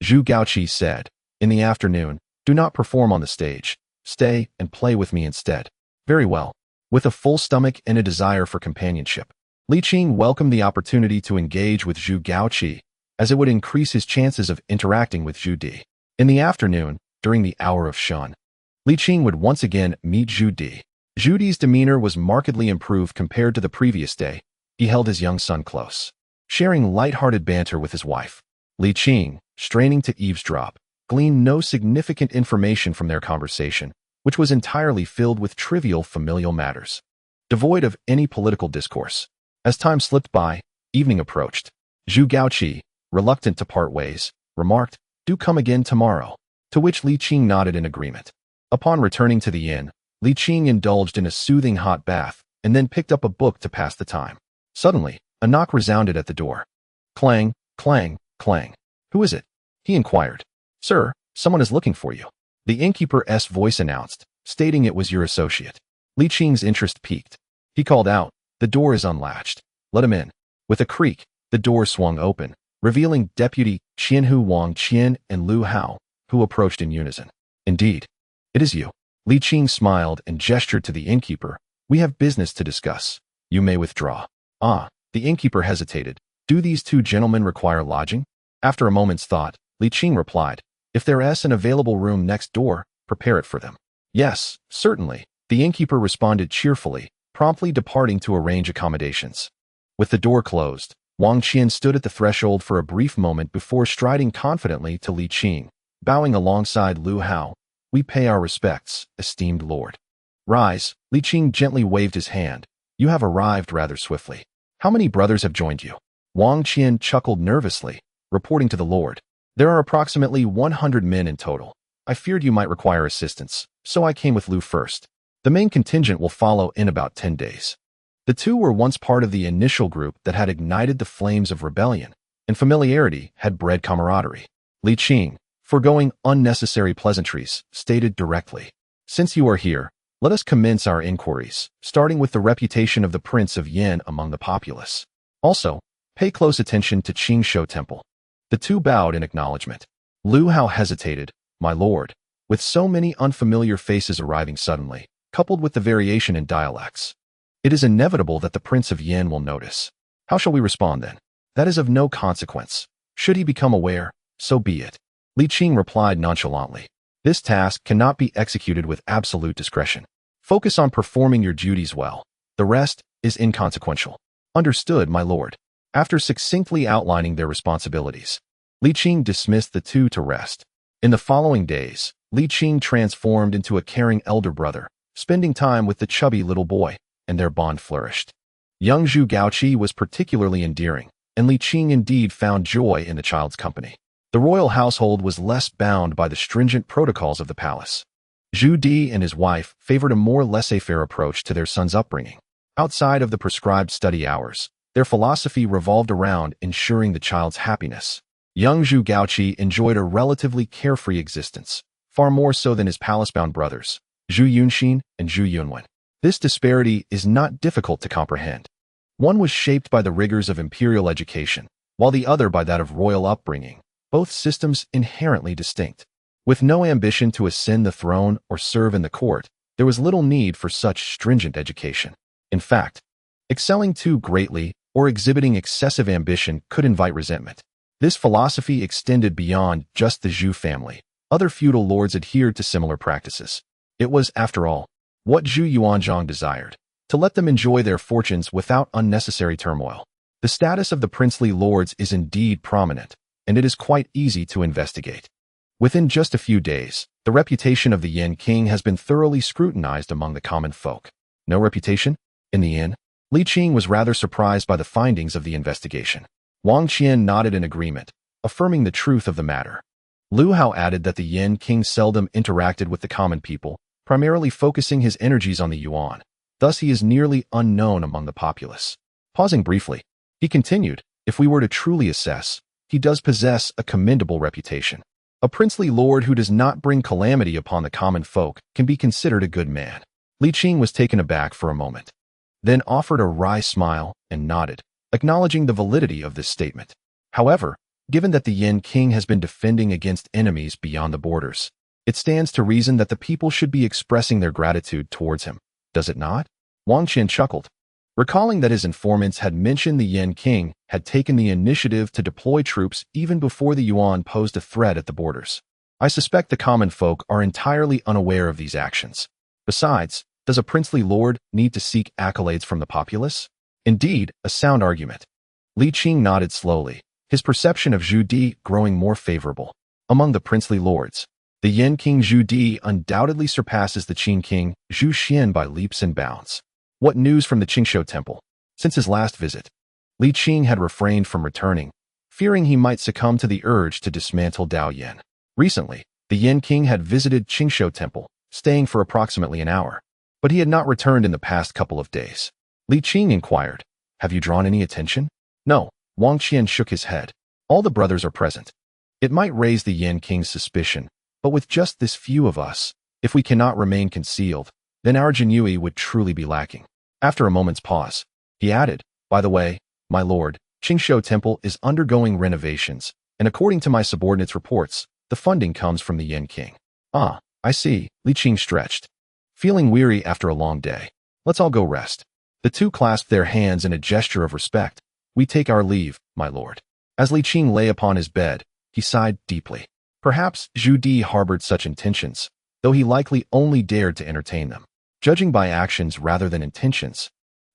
Zhu Gaoqi said, "In the afternoon, do not perform on the stage. Stay and play with me instead." "Very well." With a full stomach and a desire for companionship, Li Qing welcomed the opportunity to engage with Zhu Gaoqi, as it would increase his chances of interacting with Zhu Di. In the afternoon, during the hour of shun, Li Qing would once again meet Zhu Di. Zhu Di's demeanor was markedly improved compared to the previous day. He held his young son close, sharing light-hearted banter with his wife. Li Qing, straining to eavesdrop, gleaned no significant information from their conversation, which was entirely filled with trivial familial matters, devoid of any political discourse. As time slipped by, evening approached. Zhu Gaoqi, reluctant to part ways, remarked, "Do come again tomorrow," to which Li Qing nodded in agreement. Upon returning to the inn, Li Qing indulged in a soothing hot bath and then picked up a book to pass the time. Suddenly, a knock resounded at the door. Clang, clang, clang. "Who is it?" he inquired. "Sir, someone is looking for you," the innkeeper's voice announced, stating it was your associate. Li Qing's interest piqued. He called out, "The door is unlatched. Let him in." With a creak, the door swung open, revealing Deputy Qianhu Wang Qian and Liu Hua, who approached in unison. "Indeed, it is you." Li Qing smiled and gestured to the innkeeper. "We have business to discuss. You may withdraw." "Ah," the innkeeper hesitated. "Do these 2 gentlemen require lodging?" After a moment's thought, Li Qing replied, "If there is an available room next door, prepare it for them." "Yes, certainly," the innkeeper responded cheerfully, promptly departing to arrange accommodations. With the door closed, Wang Qian stood at the threshold for a brief moment before striding confidently to Li Qing, bowing alongside Liu Hua. "We pay our respects, esteemed lord." "Rise," Li Qing gently waved his hand. "You have arrived rather swiftly. How many brothers have joined you?" Wang Qian chuckled nervously, reporting to the lord. "There are approximately 100 men in total. I feared you might require assistance, so I came with Liu first. The main contingent will follow in about 10 days." The 2 were once part of the initial group that had ignited the flames of rebellion, and familiarity had bred camaraderie. Li Qing, foregoing unnecessary pleasantries, stated directly, "Since you are here, let us commence our inquiries, starting with the reputation of the Prince of Yan among the populace. Also, pay close attention to Qingshou Temple." The 2 bowed in acknowledgement. Liu Hua hesitated. "My lord," with so many unfamiliar faces arriving suddenly, coupled with the variation in dialects, "it is inevitable that the Prince of Yan will notice." How shall we respond then? That is of no consequence. Should he become aware, so be it. Li Qing replied nonchalantly. This task cannot be executed with absolute discretion. Focus on performing your duties well. The rest is inconsequential. Understood, my lord. After succinctly outlining their responsibilities, Li Qing dismissed the two to rest. In the following days, Li Qing transformed into a caring elder brother, spending time with the chubby little boy, and their bond flourished. Young Zhu Gaoqi was particularly endearing, and Li Qing indeed found joy in the child's company. The royal household was less bound by the stringent protocols of the palace. Zhu Di and his wife favored a more laissez-faire approach to their son's upbringing. Outside of the prescribed study hours, their philosophy revolved around ensuring the child's happiness. Young Zhu Gaoqi enjoyed a relatively carefree existence, far more so than his palace-bound brothers, Zhu Yunxin and Zhu Yunwen. This disparity is not difficult to comprehend. One was shaped by the rigors of imperial education, while the other by that of royal upbringing, both systems inherently distinct. With no ambition to ascend the throne or serve in the court, there was little need for such stringent education. In fact, excelling too greatly or exhibiting excessive ambition could invite resentment. This philosophy extended beyond just the Zhu family. Other feudal lords adhered to similar practices. It was, after all, what Zhu Yuanzhang desired, to let them enjoy their fortunes without unnecessary turmoil. The status of the princely lords is indeed prominent, and it is quite easy to investigate. Within just a few days, the reputation of the Yin King has been thoroughly scrutinized among the common folk. No reputation? In the inn, Li Qing was rather surprised by the findings of the investigation. Wang Qian nodded in agreement, affirming the truth of the matter. Liu Hua added that the Yin King seldom interacted with the common people, primarily focusing his energies on the yuan. Thus he is nearly unknown among the populace. Pausing briefly, he continued, if we were to truly assess, he does possess a commendable reputation. A princely lord who does not bring calamity upon the common folk can be considered a good man. Li Qing was taken aback for a moment, then offered a wry smile and nodded, acknowledging the validity of this statement. However, given that the Yin King has been defending against enemies beyond the borders, it stands to reason that the people should be expressing their gratitude towards him, does it not? Wang Qian chuckled, recalling that his informants had mentioned the Yin King had taken the initiative to deploy troops even before the yuan posed a threat at the borders. I suspect the common folk are entirely unaware of these actions. Besides, does a princely lord need to seek accolades from the populace? Indeed, a sound argument. Li Qing nodded slowly, his perception of Zhu Di growing more favorable. Among the princely lords, the Yin King Zhu Di undoubtedly surpasses the Qin King Zhu Xian by leaps and bounds. What news from the Qingshou Temple? Since his last visit, Li Qing had refrained from returning, fearing he might succumb to the urge to dismantle Dao Yin. Recently, the Yin King had visited Qingshou Temple, staying for approximately an hour, but he had not returned in the past couple of days. Li Qing inquired, have you drawn any attention? No, Wang Qian shook his head. All the brothers are present. It might raise the Yin King's suspicion, but with just this few of us, if we cannot remain concealed, then our ingenuity would truly be lacking. After a moment's pause, he added, by the way, my lord, Qingshou Temple is undergoing renovations, and according to my subordinates' reports, the funding comes from the Yin King. Ah, I see, Li Qing stretched. Feeling weary after a long day. Let's all go rest. The two clasped their hands in a gesture of respect. We take our leave, my lord. As Li Qing lay upon his bed, he sighed deeply. Perhaps Zhu Di harbored such intentions, though he likely only dared to entertain them. Judging by actions rather than intentions,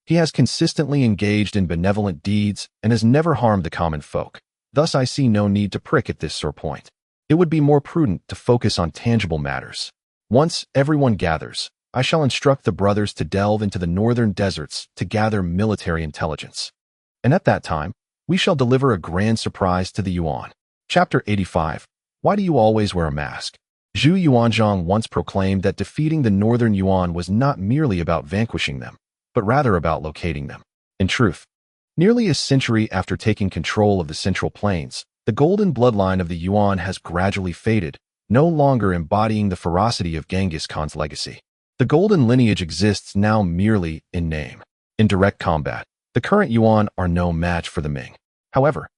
he has consistently engaged in benevolent deeds and has never harmed the common folk. Thus I see no need to prick at this sore point. It would be more prudent to focus on tangible matters. Once everyone gathers, I shall instruct the brothers to delve into the northern deserts to gather military intelligence. And at that time, we shall deliver a grand surprise to the Yuan. Chapter 85. Why do you always wear a mask? Zhu Yuanzhang once proclaimed that defeating the northern Yuan was not merely about vanquishing them, but rather about locating them. In truth, nearly a century after taking control of the Central Plains, the golden bloodline of the Yuan has gradually faded, no longer embodying the ferocity of Genghis Khan's legacy. The golden lineage exists now merely in name. In direct combat, the current Yuan are no match for the Ming. However,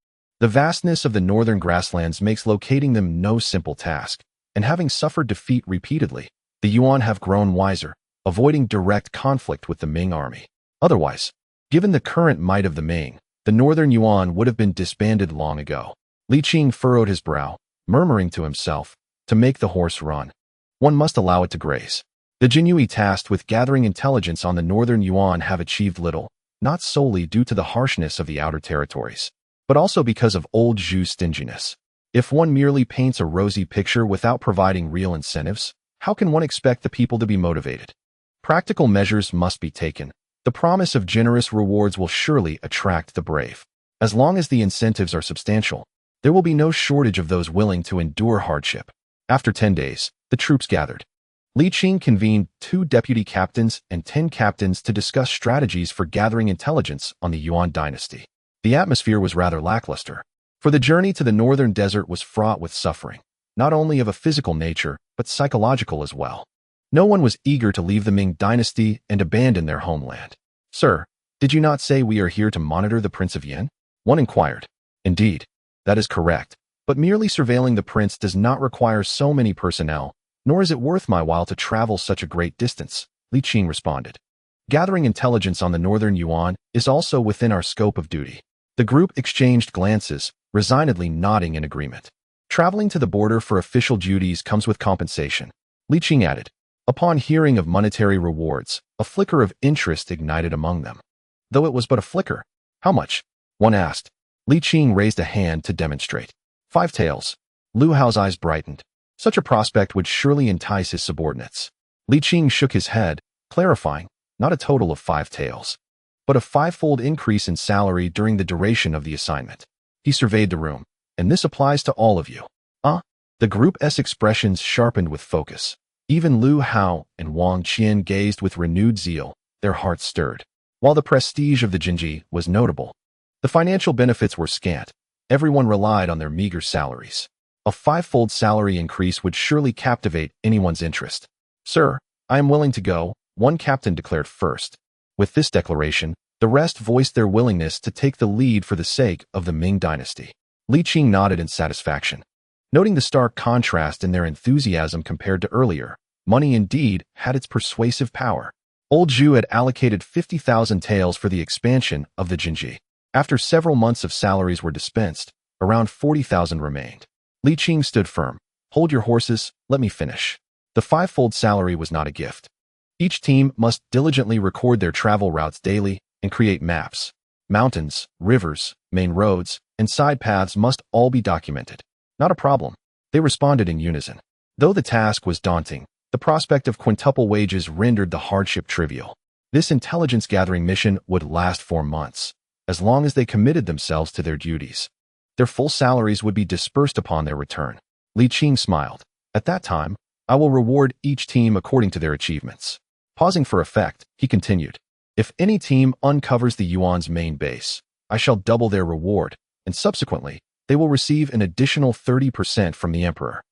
the vastness of the northern grasslands makes locating them no simple task, and having suffered defeat repeatedly, the Yuan have grown wiser, avoiding direct conflict with the Ming army. Otherwise, given the current might of the Ming, the Northern Yuan would have been disbanded long ago. Li Qing furrowed his brow, murmuring to himself, to make the horse run, one must allow it to graze. The Jinyui tasked with gathering intelligence on the Northern Yuan have achieved little, not solely due to the harshness of the outer territories, but also because of old Zhu's stinginess. If one merely paints a rosy picture without providing real incentives, how can one expect the people to be motivated? Practical measures must be taken. The promise of generous rewards will surely attract the brave. As long as the incentives are substantial, there will be no shortage of those willing to endure hardship. After 10 days, the troops gathered. Li Qing convened 2 deputy captains and 10 captains to discuss strategies for gathering intelligence on the Yuan dynasty. The atmosphere was rather lackluster, for the journey to the northern desert was fraught with suffering, not only of a physical nature, but psychological as well. No one was eager to leave the Ming dynasty and abandon their homeland. "Sir, did you not say we are here to monitor the Prince of Yin?" one inquired. "Indeed, that is correct, but merely surveilling the prince does not require so many personnel, nor is it worth my while to travel such a great distance," Li Qing responded. "Gathering intelligence on the Northern Yuan is also within our scope of duty." The group exchanged glances, resignedly nodding in agreement. "Traveling to the border for official duties comes with compensation," Li Qing added. Upon hearing of monetary rewards, a flicker of interest ignited among them. Though it was but a flicker. "How much?" one asked. Li Qing raised a hand to demonstrate. 5 taels. Liu Hua's eyes brightened. Such a prospect would surely entice his subordinates. Li Qing shook his head, clarifying, not a total of 5 taels, but a 5-fold increase in salary during the duration of the assignment. He surveyed the room. "And this applies to all of you." The group's expressions sharpened with focus. Even Liu Hua and Wang Qian gazed with renewed zeal, their hearts stirred. While the prestige of the Jinji was notable, the financial benefits were scant. Everyone relied on their meager salaries. A 5-fold salary increase would surely captivate anyone's interest. "Sir, I am willing to go," one captain declared first. With this declaration, the rest voiced their willingness to take the lead for the sake of the Ming dynasty. Li Qing nodded in satisfaction. Noting the stark contrast in their enthusiasm compared to earlier, money indeed had its persuasive power. Old Zhu had allocated 50,000 taels for the expansion of the Jinji. After several months of salaries were dispensed, around 40,000 remained. Li Qing stood firm. "Hold your horses, let me finish." The 5-fold salary was not a gift. Each team must diligently record their travel routes daily and create maps. Mountains, rivers, main roads, and side paths must all be documented. "Not a problem." They responded in unison. Though the task was daunting, the prospect of quintuple wages rendered the hardship trivial. This intelligence-gathering mission would last 4 months, as long as they committed themselves to their duties. Their full salaries would be dispersed upon their return. Li Qing smiled. "At that time, I will reward each team according to their achievements." Pausing for effect, he continued, "If any team uncovers the Yuan's main base, I shall double their reward, and subsequently, they will receive an additional 30% from the Emperor."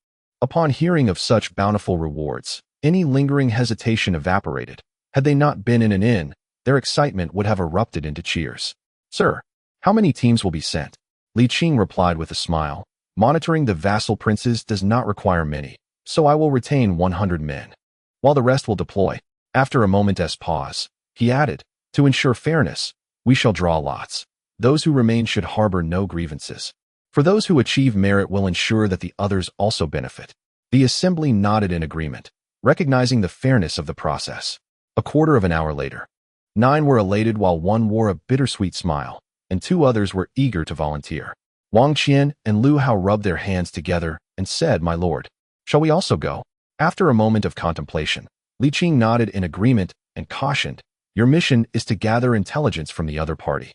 Upon hearing of such bountiful rewards, any lingering hesitation evaporated. Had they not been in an inn, their excitement would have erupted into cheers. "Sir, how many teams will be sent?" Li Qing replied with a smile. "Monitoring the vassal princes does not require many, so I will retain 100 men, while the rest will deploy." After a moment's pause, he added, "To ensure fairness, we shall draw lots. Those who remain should harbor no grievances. For those who achieve merit will ensure that the others also benefit." The assembly nodded in agreement, recognizing the fairness of the process. A quarter of an hour later, 9 were elated while 1 wore a bittersweet smile, and 2 others were eager to volunteer. Wang Qian and Liu Hua rubbed their hands together and said, "My lord, shall we also go?" After a moment of contemplation, Li Qing nodded in agreement and cautioned, "Your mission is to gather intelligence from the other party.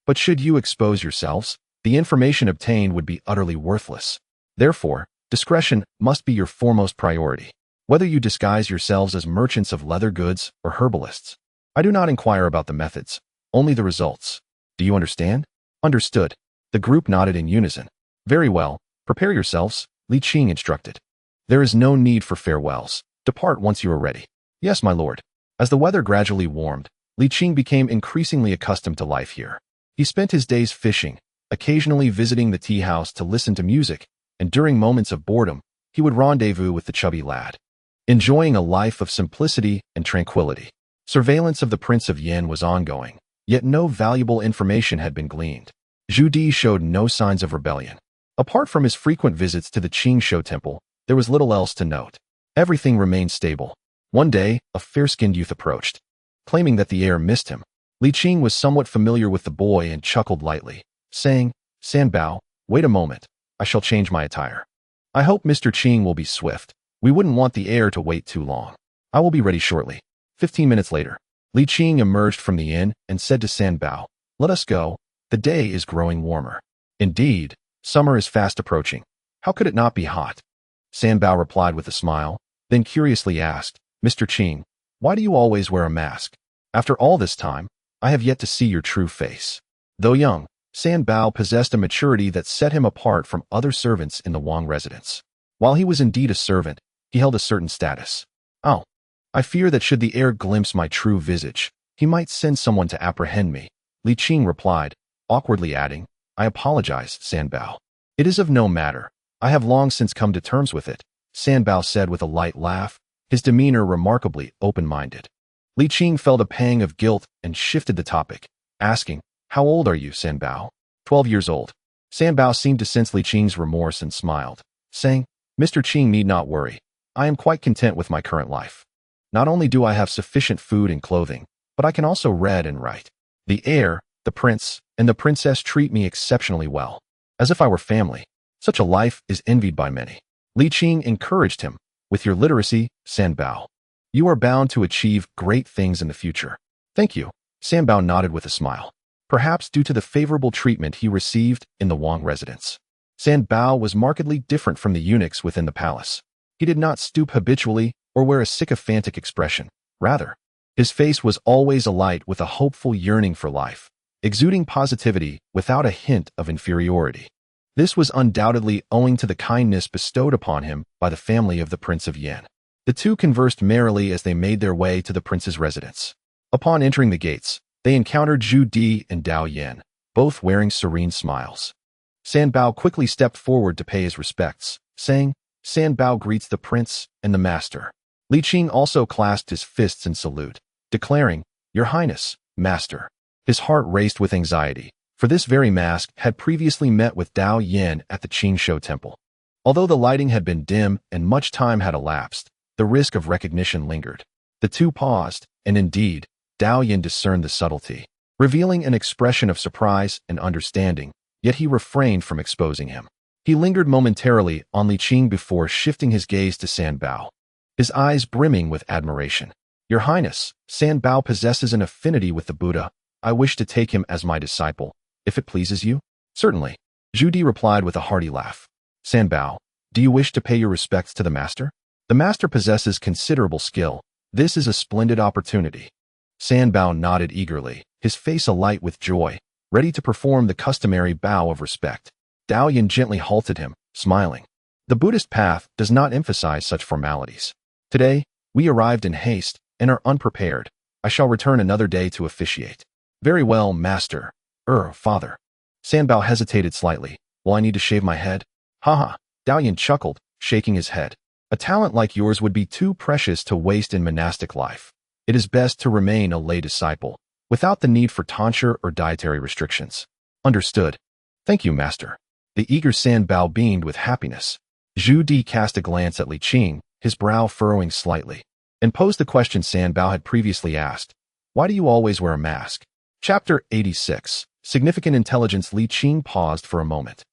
But should you expose yourselves, the information obtained would be utterly worthless. Therefore, discretion must be your foremost priority. Whether you disguise yourselves as merchants of leather goods or herbalists, I do not inquire about the methods, only the results. Do you understand?" "Understood." The group nodded in unison. "Very well, prepare yourselves," Li Qing instructed. "There is no need for farewells. Depart once you are ready." "Yes, my lord." As the weather gradually warmed, Li Qing became increasingly accustomed to life here. He spent his days fishing, occasionally visiting the tea house to listen to music, and during moments of boredom, he would rendezvous with the chubby lad. Enjoying a life of simplicity and tranquility, surveillance of the Prince of Yin was ongoing, yet no valuable information had been gleaned. Zhu Di showed no signs of rebellion. Apart from his frequent visits to the Qingshou temple, there was little else to note. Everything remained stable. One day, a fair-skinned youth approached, claiming that the heir missed him. Li Qing was somewhat familiar with the boy and chuckled lightly, saying, "Sanbao, wait a moment. I shall change my attire. I hope Mr. Qing will be swift. We wouldn't want the heir to wait too long. I will be ready shortly." 15 minutes later, Li Qing emerged from the inn and said to Sanbao, "Let us go. The day is growing warmer." Indeed, summer is fast approaching. How could it not be hot? Sanbao replied with a smile, then curiously asked, "Mr. Qing, why do you always wear a mask? After all this time, I have yet to see your true face." Though young, Sanbao possessed a maturity that set him apart from other servants in the Wang residence. While he was indeed a servant, he held a certain status. "Oh, I fear that should the heir glimpse my true visage, he might send someone to apprehend me," Li Qing replied, awkwardly adding, "I apologize, Sanbao. It is of no matter. I have long since come to terms with it," Sanbao said with a light laugh, his demeanor remarkably open-minded. Li Qing felt a pang of guilt and shifted the topic, asking, "How old are you, Sanbao?" 12 years old. Sanbao seemed to sense Li Qing's remorse and smiled, saying, "Mr. Qing need not worry. I am quite content with my current life. Not only do I have sufficient food and clothing, but I can also read and write. The heir, the prince, and the princess treat me exceptionally well, as if I were family. Such a life is envied by many." Li Qing encouraged him, "With your literacy, Sanbao, you are bound to achieve great things in the future." "Thank you," Sanbao nodded with a smile, perhaps due to the favorable treatment he received in the Wang residence. Sanbao was markedly different from the eunuchs within the palace. He did not stoop habitually or wear a sycophantic expression. Rather, his face was always alight with a hopeful yearning for life, exuding positivity without a hint of inferiority. This was undoubtedly owing to the kindness bestowed upon him by the family of the Prince of Yan. The two conversed merrily as they made their way to the prince's residence. Upon entering the gates, they encountered Zhu Di and Dao Yan, both wearing serene smiles. Sanbao quickly stepped forward to pay his respects, saying, "Sanbao greets the prince and the master." Li Qing also clasped his fists in salute, declaring, "Your Highness, master." His heart raced with anxiety, for this very mask had previously met with Dao Yan at the Qingshou temple. Although the lighting had been dim and much time had elapsed, the risk of recognition lingered. The two paused, and indeed, Dao Yan discerned the subtlety, revealing an expression of surprise and understanding, yet he refrained from exposing him. He lingered momentarily on Li Qing before shifting his gaze to Sanbao, his eyes brimming with admiration. "Your Highness, Sanbao possesses an affinity with the Buddha. I wish to take him as my disciple, if it pleases you." "Certainly," Zhu Di replied with a hearty laugh. "Sanbao, do you wish to pay your respects to the master? The master possesses considerable skill. This is a splendid opportunity." Sanbao nodded eagerly, his face alight with joy, ready to perform the customary bow of respect. Dao Yan gently halted him, smiling. "The Buddhist path does not emphasize such formalities. Today, we arrived in haste and are unprepared. I shall return another day to officiate." "Very well, master. Father." Sanbao hesitated slightly. "Will I need to shave my head?" "Haha," Dao Yan chuckled, shaking his head. "A talent like yours would be too precious to waste in monastic life. It is best to remain a lay disciple, without the need for tonsure or dietary restrictions." "Understood. Thank you, master." The eager Sanbao beamed with happiness. Zhu Di cast a glance at Li Qing, his brow furrowing slightly, and posed the question Sanbao had previously asked, "Why do you always wear a mask?" Chapter 86. Significant Intelligence. Li Qing paused for a moment,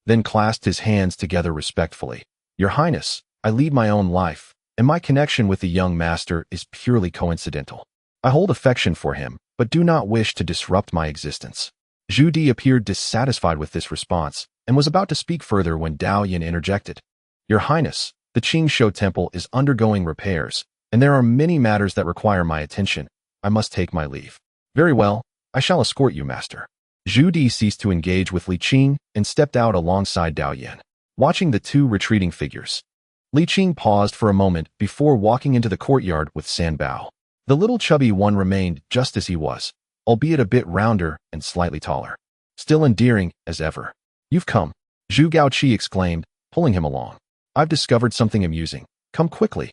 then clasped his hands together respectfully. "Your Highness, I lead my own life, and my connection with the young master is purely coincidental. I hold affection for him, but do not wish to disrupt my existence." Zhu Di appeared dissatisfied with this response, and was about to speak further when Dao Yan interjected. "Your Highness, the Qingshou temple is undergoing repairs, and there are many matters that require my attention. I must take my leave." "Very well, I shall escort you, master." Zhu Di ceased to engage with Li Qing and stepped out alongside Dao Yan, watching the two retreating figures. Li Qing paused for a moment before walking into the courtyard with Sanbao. The little chubby one remained just as he was, albeit a bit rounder and slightly taller. Still endearing as ever. "You've come," Zhu Gaoqi exclaimed, pulling him along. "I've discovered something amusing. Come quickly."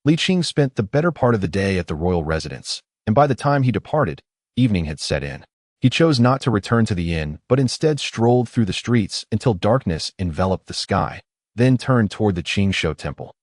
Li Qing spent the better part of the day at the royal residence, and by the time he departed, evening had set in. He chose not to return to the inn, but instead strolled through the streets until darkness enveloped the sky, then turned toward the Qingshou temple.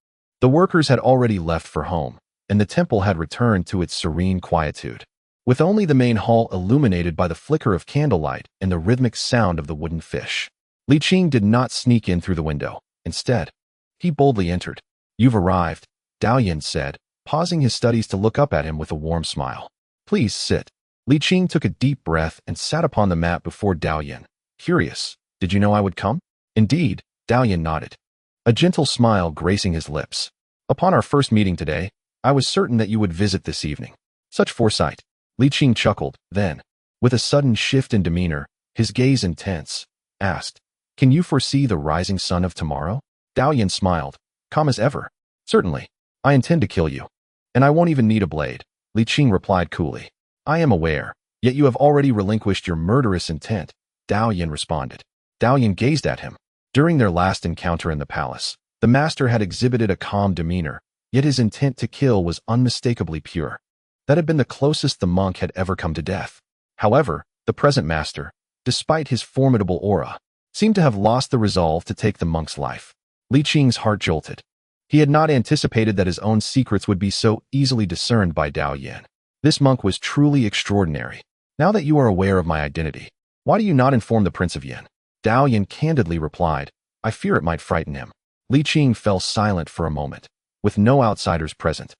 The workers had already left for home, and the temple had returned to its serene quietude, with only the main hall illuminated by the flicker of candlelight and the rhythmic sound of the wooden fish. Li Qing did not sneak in through the window. Instead, he boldly entered. "You've arrived," Dao Yan said, pausing his studies to look up at him with a warm smile. "Please sit." Li Qing took a deep breath and sat upon the mat before Dao Yan. "Curious, did you know I would come?" "Indeed," Dao Yan nodded, a gentle smile gracing his lips. "Upon our first meeting today, I was certain that you would visit this evening." "Such foresight." Li Qing chuckled, then, with a sudden shift in demeanor, his gaze intense, asked, "Can you foresee the rising sun of tomorrow?" Dao Yan smiled, calm as ever. "Certainly. I intend to kill you. And I won't even need a blade," Li Qing replied coolly. "I am aware, yet you have already relinquished your murderous intent," Dao Yan responded. Dao Yan gazed at him. During their last encounter in the palace, the master had exhibited a calm demeanor, yet his intent to kill was unmistakably pure. That had been the closest the monk had ever come to death. However, the present master, despite his formidable aura, seemed to have lost the resolve to take the monk's life. Li Qing's heart jolted. He had not anticipated that his own secrets would be so easily discerned by Dao Yan. This monk was truly extraordinary. "Now that you are aware of my identity, why do you not inform the Prince of Yan?" Dao Yan candidly replied, "I fear it might frighten him." Li Qing fell silent for a moment, with no outsiders present.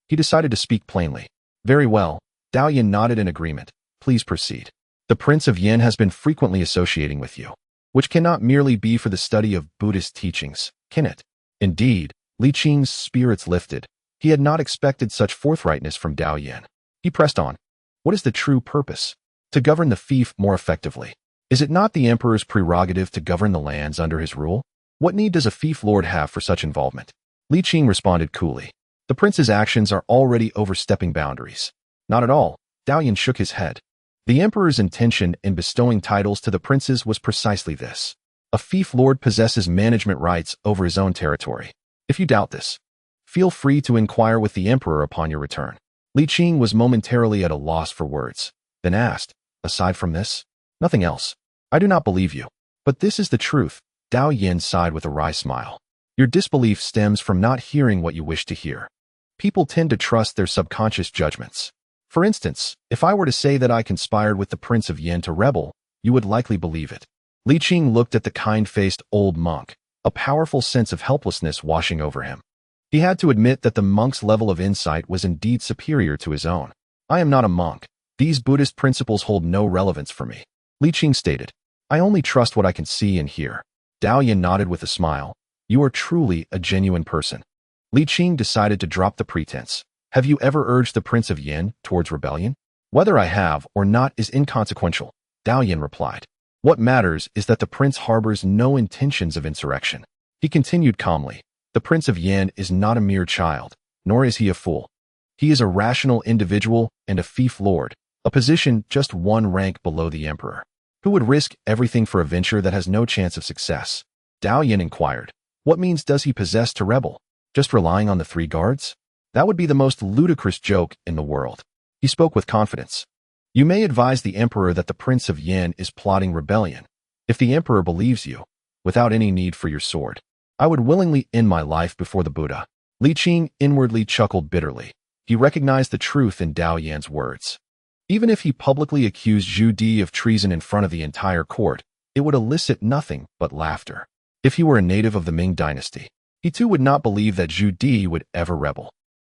He decided to speak plainly. "Very well," Dao Yan nodded in agreement. "Please proceed. The Prince of Yan has been frequently associating with you, which cannot merely be for the study of Buddhist teachings, can it?" Indeed, Li Qing's spirits lifted. He had not expected such forthrightness from Dao Yan. He pressed on. "What is the true purpose? To govern the fief more effectively. Is it not the emperor's prerogative to govern the lands under his rule? What need does a fief lord have for such involvement?" Li Qing responded coolly. "The prince's actions are already overstepping boundaries." "Not at all," Dao Yan shook his head. The emperor's intention in bestowing titles to the princes was precisely this. A fief lord possesses management rights over his own territory. If you doubt this, feel free to inquire with the emperor upon your return. Li Qing was momentarily at a loss for words, then asked, "Aside from this, nothing else?" "I do not believe you. But this is the truth," Dao Yan sighed with a wry smile. "Your disbelief stems from not hearing what you wish to hear. People tend to trust their subconscious judgments. For instance, if I were to say that I conspired with the Prince of Yan to rebel, you would likely believe it." Li Qing looked at the kind-faced old monk, a powerful sense of helplessness washing over him. He had to admit that the monk's level of insight was indeed superior to his own. "I am not a monk. These Buddhist principles hold no relevance for me," Li Qing stated. "I only trust what I can see and hear." Dao Yan nodded with a smile. "You are truly a genuine person." Li Qing decided to drop the pretense. "Have you ever urged the Prince of Yan towards rebellion?" "Whether I have or not is inconsequential," Dao Yan replied. "What matters is that the prince harbors no intentions of insurrection." He continued calmly. "The Prince of Yan is not a mere child, nor is he a fool. He is a rational individual and a fief lord, a position just one rank below the emperor. Who would risk everything for a venture that has no chance of success?" Dao Yan inquired. "What means does he possess to rebel? Just relying on the 3 guards? That would be the most ludicrous joke in the world." He spoke with confidence. "You may advise the emperor that the Prince of Yan is plotting rebellion. If the emperor believes you, without any need for your sword, I would willingly end my life before the Buddha." Li Qing inwardly chuckled bitterly. He recognized the truth in Dao Yan's words. Even if he publicly accused Zhu Di of treason in front of the entire court, it would elicit nothing but laughter. If he were a native of the Ming dynasty, he too would not believe that Zhu Di would ever rebel.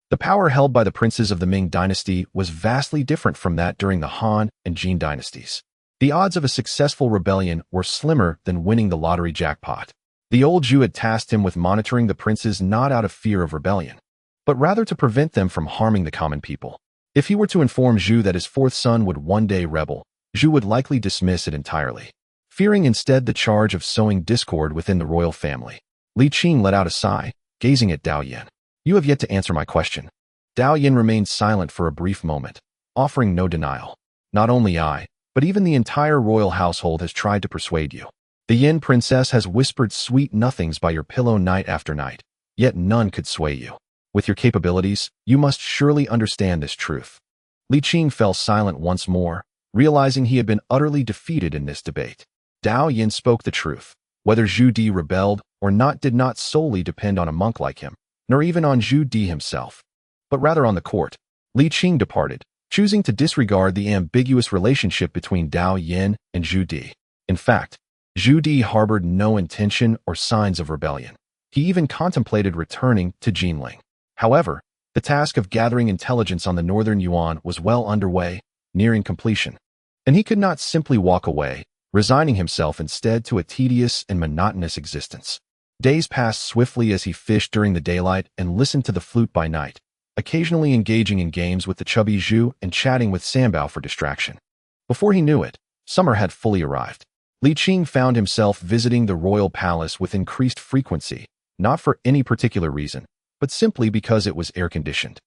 The power held by the princes of the Ming dynasty was vastly different from that during the Han and Jin dynasties. The odds of a successful rebellion were slimmer than winning the lottery jackpot. The old Zhu had tasked him with monitoring the princes not out of fear of rebellion, but rather to prevent them from harming the common people. If he were to inform Zhu that his 4th son would one day rebel, Zhu would likely dismiss it entirely, fearing instead the charge of sowing discord within the royal family. Li Qing let out a sigh, gazing at Dao Yan. "You have yet to answer my question." Dao Yan remained silent for a brief moment, offering no denial. "Not only I, but even the entire royal household has tried to persuade you. The Yan princess has whispered sweet nothings by your pillow night after night, yet none could sway you. With your capabilities, you must surely understand this truth." Li Qing fell silent once more, realizing he had been utterly defeated in this debate. Dao Yin spoke the truth. Whether Zhu Di rebelled or not did not solely depend on a monk like him, nor even on Zhu Di himself, but rather on the court. Li Qing departed, choosing to disregard the ambiguous relationship between Dao Yin and Zhu Di. In fact, Zhu Di harbored no intention or signs of rebellion. He even contemplated returning to Jinling. However, the task of gathering intelligence on the northern Yuan was well underway, nearing completion. And he could not simply walk away, resigning himself instead to a tedious and monotonous existence. Days passed swiftly as he fished during the daylight and listened to the flute by night, occasionally engaging in games with the chubby Zhu and chatting with Sambao for distraction. Before he knew it, summer had fully arrived. Li Qing found himself visiting the royal palace with increased frequency, not for any particular reason, but simply because it was air-conditioned.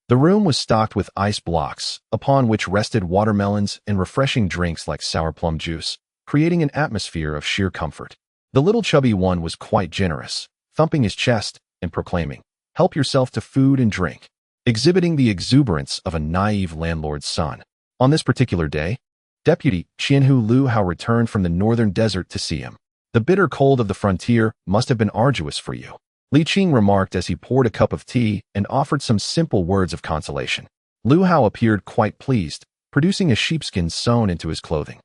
The room was stocked with ice blocks, upon which rested watermelons and refreshing drinks like sour plum juice, creating an atmosphere of sheer comfort. The little chubby one was quite generous, thumping his chest and proclaiming, "Help yourself to food and drink," exhibiting the exuberance of a naive landlord's son. On this particular day, Deputy Qianhu Liu Hua returned from the northern desert to see him. "The bitter cold of the frontier must have been arduous for you," Li Qing remarked as he poured a cup of tea and offered some simple words of consolation. Liu Hua appeared quite pleased, producing a sheepskin sewn into his clothing.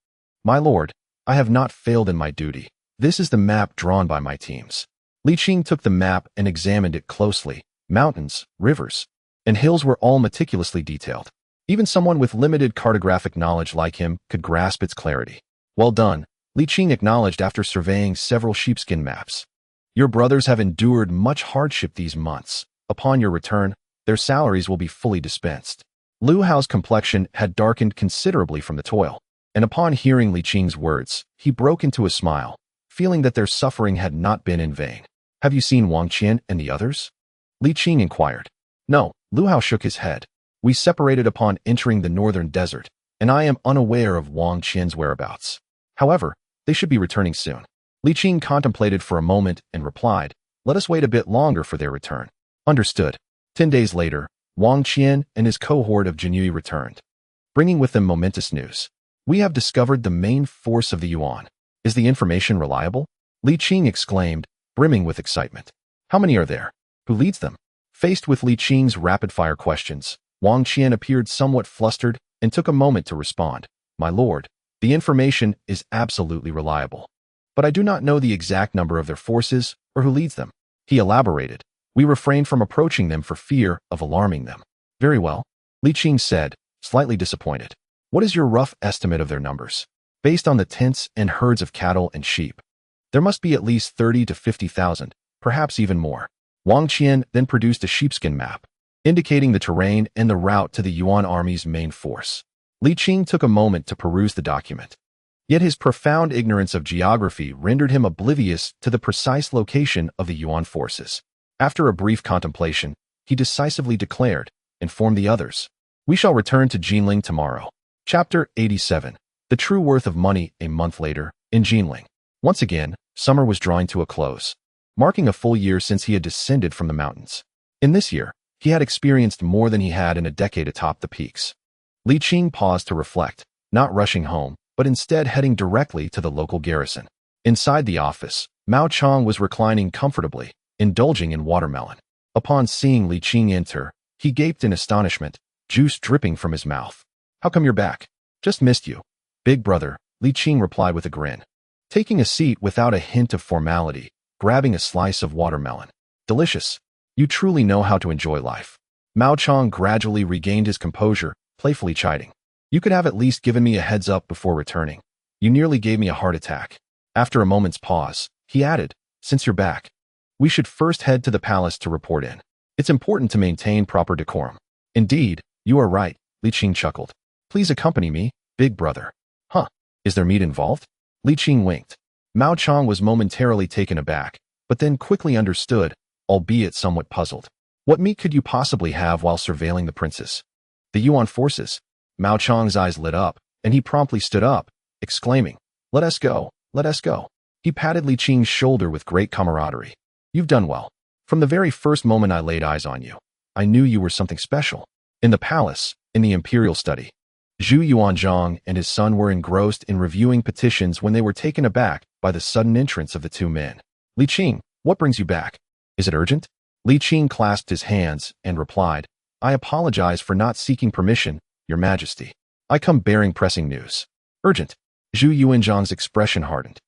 "My lord, I have not failed in my duty. This is the map drawn by my teams." Li Qing took the map and examined it closely. Mountains, rivers, and hills were all meticulously detailed. Even someone with limited cartographic knowledge like him could grasp its clarity. "Well done," Li Qing acknowledged after surveying several sheepskin maps. "Your brothers have endured much hardship these months. Upon your return, their salaries will be fully dispensed." Liu Hao's complexion had darkened considerably from the toil, and upon hearing Li Qing's words, he broke into a smile, feeling that their suffering had not been in vain. "Have you seen Wang Qian and the others?" Li Qing inquired. "No," Liu Hua shook his head. "We separated upon entering the northern desert, and I am unaware of Wang Qian's whereabouts. However, they should be returning soon." Li Qing contemplated for a moment and replied, "Let us wait a bit longer for their return." "Understood." 10 days later, Wang Qian and his cohort of Jinyui returned, bringing with them momentous news. "We have discovered the main force of the Yuan. Is the information reliable?" Li Qing exclaimed, brimming with excitement. "How many are there? Who leads them?" Faced with Li Qing's rapid-fire questions, Wang Qian appeared somewhat flustered and took a moment to respond. "My lord, the information is absolutely reliable, but I do not know the exact number of their forces or who leads them." He elaborated. "We refrained from approaching them for fear of alarming them." "Very well," Li Qing said, slightly disappointed. "What is your rough estimate of their numbers? Based on the tents and herds of cattle and sheep, there must be at least 30 to 50,000, perhaps even more." Wang Qian then produced a sheepskin map, indicating the terrain and the route to the Yuan army's main force. Li Qing took a moment to peruse the document. Yet his profound ignorance of geography rendered him oblivious to the precise location of the Yuan forces. After a brief contemplation, he decisively declared, "Inform the others. We shall return to Jinling tomorrow." Chapter 87. The True Worth of Money. A month later, in Jinling. Once again, summer was drawing to a close, marking a full year since he had descended from the mountains. In this year, he had experienced more than he had in a decade atop the peaks. Li Qing paused to reflect, not rushing home, but instead heading directly to the local garrison. Inside the office, Mao Chong was reclining comfortably, indulging in watermelon. Upon seeing Li Qing enter, he gaped in astonishment, juice dripping from his mouth. "How come you're back?" "Just missed you, big brother," Li Qing replied with a grin, taking a seat without a hint of formality, grabbing a slice of watermelon. "Delicious. You truly know how to enjoy life." Mao Chong gradually regained his composure, playfully chiding. "You could have at least given me a heads up before returning. You nearly gave me a heart attack." After a moment's pause, he added, "Since you're back, we should first head to the palace to report in. It's important to maintain proper decorum." "Indeed, you are right," Li Qing chuckled. "Please accompany me, big brother." "Huh, is there meat involved?" Li Qing winked. Mao Chong was momentarily taken aback, but then quickly understood, albeit somewhat puzzled. "What meat could you possibly have while surveilling the princes?" "The Yuan forces." Mao Chong's eyes lit up, and he promptly stood up, exclaiming, "Let us go, let us go." He patted Li Qing's shoulder with great camaraderie. "You've done well. From the very first moment I laid eyes on you, I knew you were something special." In the palace, In the imperial study, Zhu Yuanzhang and his son were engrossed in reviewing petitions when they were taken aback by the sudden entrance of the two men. Li Qing, what brings you back? Is it urgent? Li Qing clasped his hands and replied, I apologize for not seeking permission, Your Majesty. I come bearing pressing news. Urgent. Zhu Yuanzhang's expression hardened,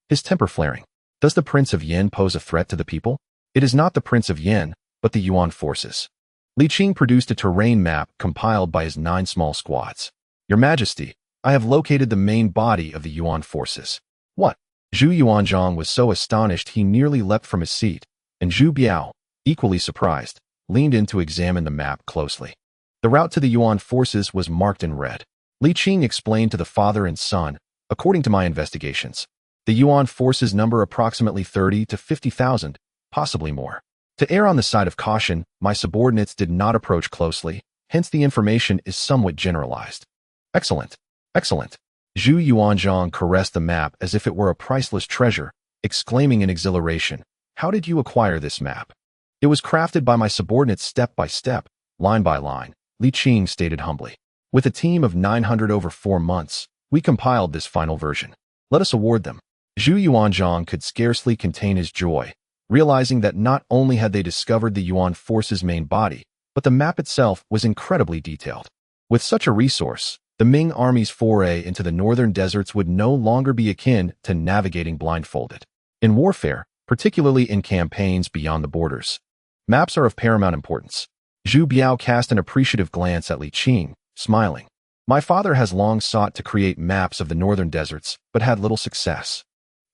his temper flaring. Does the Prince of Yen pose a threat to the people? It is not the Prince of Yen, but the Yuan forces. Li Qing produced a terrain map compiled by his 9 small squads. Your Majesty, I have located the main body of the Yuan forces. What? Zhu Yuanzhang was so astonished he nearly leapt from his seat, and Zhu Biao, equally surprised, leaned in to examine the map closely. The route to the Yuan forces was marked in red. Li Qing explained to the father and son, according to my investigations, the Yuan forces number approximately 30 to 50,000, possibly more. To err on the side of caution, my subordinates did not approach closely, hence the information is somewhat generalized. Excellent. Excellent. Zhu Yuanzhang caressed the map as if it were a priceless treasure, exclaiming in exhilaration, How did you acquire this map? It was crafted by my subordinates step by step, line by line, Li Qing stated humbly. With a team of 900 over 4 months, we compiled this final version. Let us award them. Zhu Yuanzhang could scarcely contain his joy, realizing that not only had they discovered the Yuan forces' main body, but the map itself was incredibly detailed. With such a resource, the Ming army's foray into the northern deserts would no longer be akin to navigating blindfolded. In warfare, particularly in campaigns beyond the borders, maps are of paramount importance. Zhu Biao cast an appreciative glance at Li Qing, smiling. My father has long sought to create maps of the northern deserts, but had little success.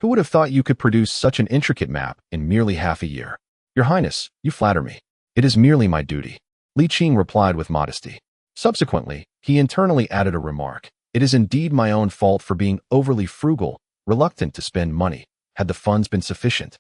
Who would have thought you could produce such an intricate map in merely half a year? Your Highness, you flatter me. It is merely my duty. Li Qing replied with modesty. Subsequently, he internally added a remark. It is indeed my own fault for being overly frugal, reluctant to spend money. Had the funds been sufficient,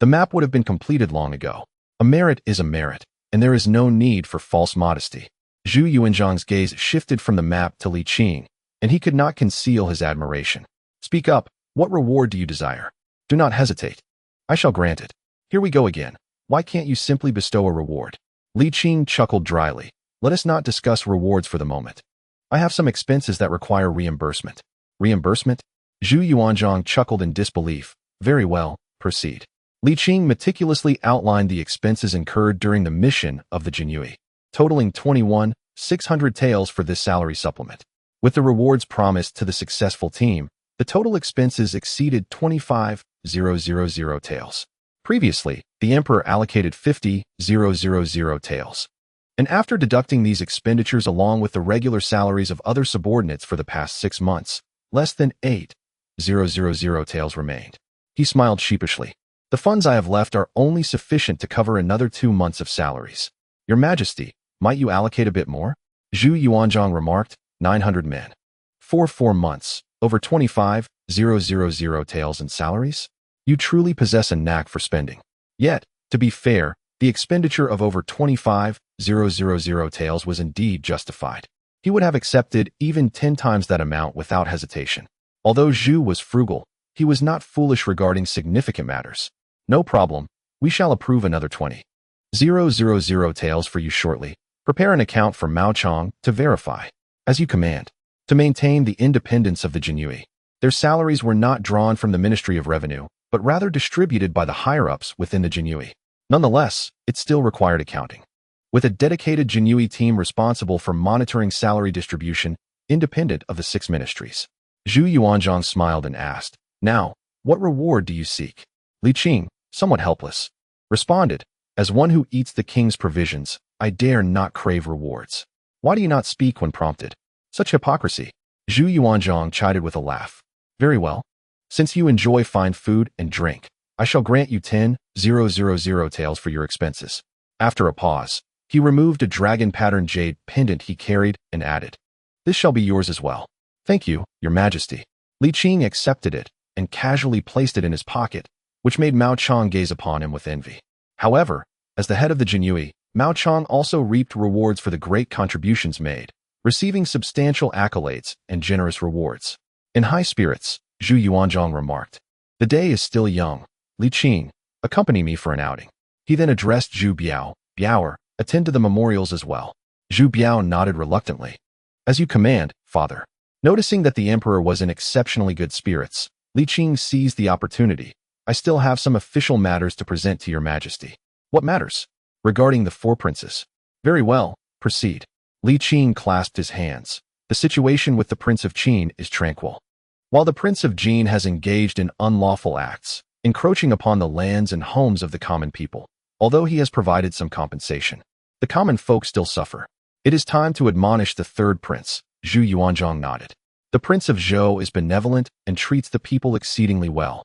the map would have been completed long ago. A merit is a merit, and there is no need for false modesty. Zhu Yuanzhang's gaze shifted from the map to Li Qing, and he could not conceal his admiration. Speak up. What reward do you desire? Do not hesitate. I shall grant it. Here we go again. Why can't you simply bestow a reward? Li Qing chuckled dryly. Let us not discuss rewards for the moment. I have some expenses that require reimbursement. Reimbursement? Zhu Yuanzhang chuckled in disbelief. Very well, proceed. Li Qing meticulously outlined the expenses incurred during the mission of the Jinyue, totaling 21,600 taels for this salary supplement. With the rewards promised to the successful team, the total expenses exceeded 25,000 taels. Previously, the Emperor allocated 50,000 taels. And after deducting these expenditures along with the regular salaries of other subordinates for the past 6 months, less than 8,000 taels remained. He smiled sheepishly. The funds I have left are only sufficient to cover another 2 months of salaries. Your Majesty, might you allocate a bit more? Zhu Yuanzhang remarked. 900 men. For 4 months, over 25,000 taels in salaries? You truly possess a knack for spending. Yet, to be fair, the expenditure of over 25,000 taels was indeed justified. He would have accepted even 10 times that amount without hesitation. Although Zhu was frugal, he was not foolish regarding significant matters. No problem, we shall approve another 20,000 taels for you shortly. Prepare an account for Mao Chong to verify. As you command. To maintain the independence of the Jinyue, their salaries were not drawn from the Ministry of Revenue, but rather distributed by the higher-ups within the Jinyue. Nonetheless, it still required accounting. With a dedicated Jinyue team responsible for monitoring salary distribution, independent of the 6 ministries. Zhu Yuanzhang smiled and asked, Now, what reward do you seek? Li Qing, somewhat helpless, responded, As one who eats the king's provisions, I dare not crave rewards. Why do you not speak when prompted? Such hypocrisy. Zhu Yuanzhang chided with a laugh. Very well. Since you enjoy fine food and drink, I shall grant you 10,000 taels for your expenses. After a pause, he removed a dragon-patterned jade pendant he carried and added, This shall be yours as well. Thank you, Your Majesty. Li Qing accepted it and casually placed it in his pocket, which made Mao Chong gaze upon him with envy. However, as the head of the Jinyue, Mao Chong also reaped rewards for the great contributions made, receiving substantial accolades and generous rewards. In high spirits, Zhu Yuanzhang remarked, The day is still young. Li Qing, accompany me for an outing. He then addressed Zhu Biao. Biao, attend to the memorials as well. Zhu Biao nodded reluctantly. As you command, father. Noticing that the emperor was in exceptionally good spirits, Li Qing seized the opportunity. I still have some official matters to present to your majesty. What matters? Regarding the 4 princes. Very well, proceed. Li Qing clasped his hands. The situation with the Prince of Qin is tranquil. While the Prince of Jin has engaged in unlawful acts, encroaching upon the lands and homes of the common people, although he has provided some compensation, the common folk still suffer. It is time to admonish the 3rd prince. Zhu Yuanzhang nodded. The Prince of Zhou is benevolent and treats the people exceedingly well.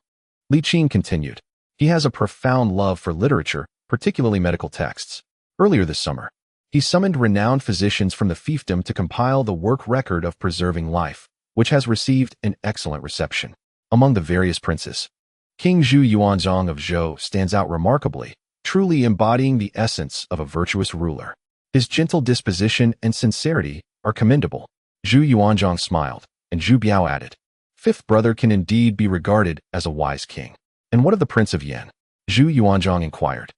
Li Qing continued. He has a profound love for literature, particularly medical texts. Earlier this summer, he summoned renowned physicians from the fiefdom to compile the work record of preserving life, which has received an excellent reception. Among the various princes, King Zhu Yuanzhang of Zhou stands out remarkably, truly embodying the essence of a virtuous ruler. His gentle disposition and sincerity are commendable. Zhu Yuanzhang smiled, and Zhu Biao added, 5th brother can indeed be regarded as a wise king. And what of the Prince of Yan? Zhu Yuanzhang inquired.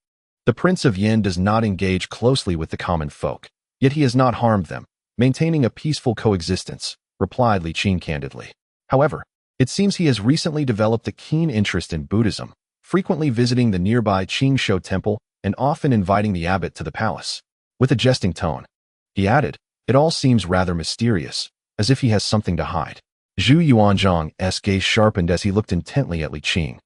The Prince of Yan does not engage closely with the common folk, yet he has not harmed them, maintaining a peaceful coexistence, replied Li Qing candidly. However, it seems he has recently developed a keen interest in Buddhism, frequently visiting the nearby Qingshou temple and often inviting the abbot to the palace. With a jesting tone, he added, it all seems rather mysterious, as if he has something to hide. Zhu Yuanzhang's gaze sharpened as he looked intently at Li Qing,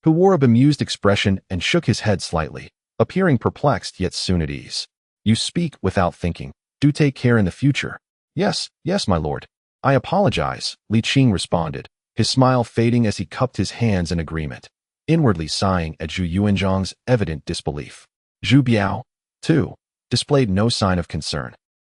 who wore a bemused expression and shook his head slightly, appearing perplexed yet soon at ease. You speak without thinking. Do take care in the future. Yes, my lord. I apologize, Li Qing responded, his smile fading as he cupped his hands in agreement, inwardly sighing at Zhu Yuanzhang's evident disbelief. Zhu Biao, too, displayed no sign of concern.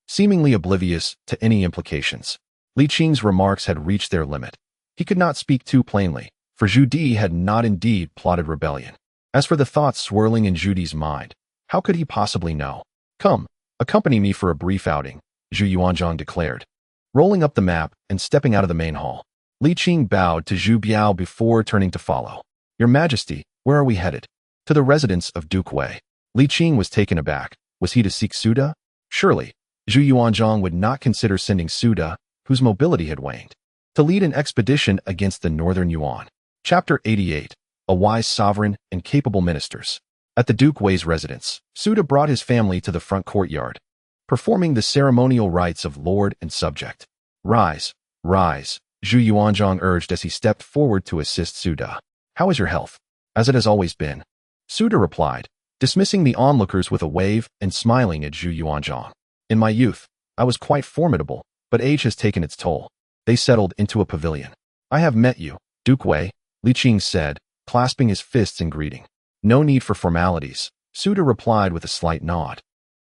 Seemingly oblivious to any implications, Li Qing's remarks had reached their limit. He could not speak too plainly, for Zhu Di had not indeed plotted rebellion. As for the thoughts swirling in Zhu Di's mind, how could he possibly know? Come, accompany me for a brief outing, Zhu Yuanzhang declared. Rolling up the map and stepping out of the main hall, Li Qing bowed to Zhu Biao before turning to follow. Your Majesty, where are we headed? To the residence of Duke Wei. Li Qing was taken aback. Was he to seek Suda? Surely, Zhu Yuanzhang would not consider sending Suda, whose mobility had waned, to lead an expedition against the northern Yuan. Chapter 88. A wise sovereign and capable ministers. At the Duke Wei's residence, Suda brought his family to the front courtyard, performing the ceremonial rites of lord and subject. Rise, rise, Zhu Yuanzhang urged as he stepped forward to assist Suda. How is your health? As it has always been, Suda replied, dismissing the onlookers with a wave and smiling at Zhu Yuanzhang. In my youth, I was quite formidable, but age has taken its toll. They settled into a pavilion. I have met you, Duke Wei, Li Qing said, clasping his fists in greeting. No need for formalities, Suda replied with a slight nod,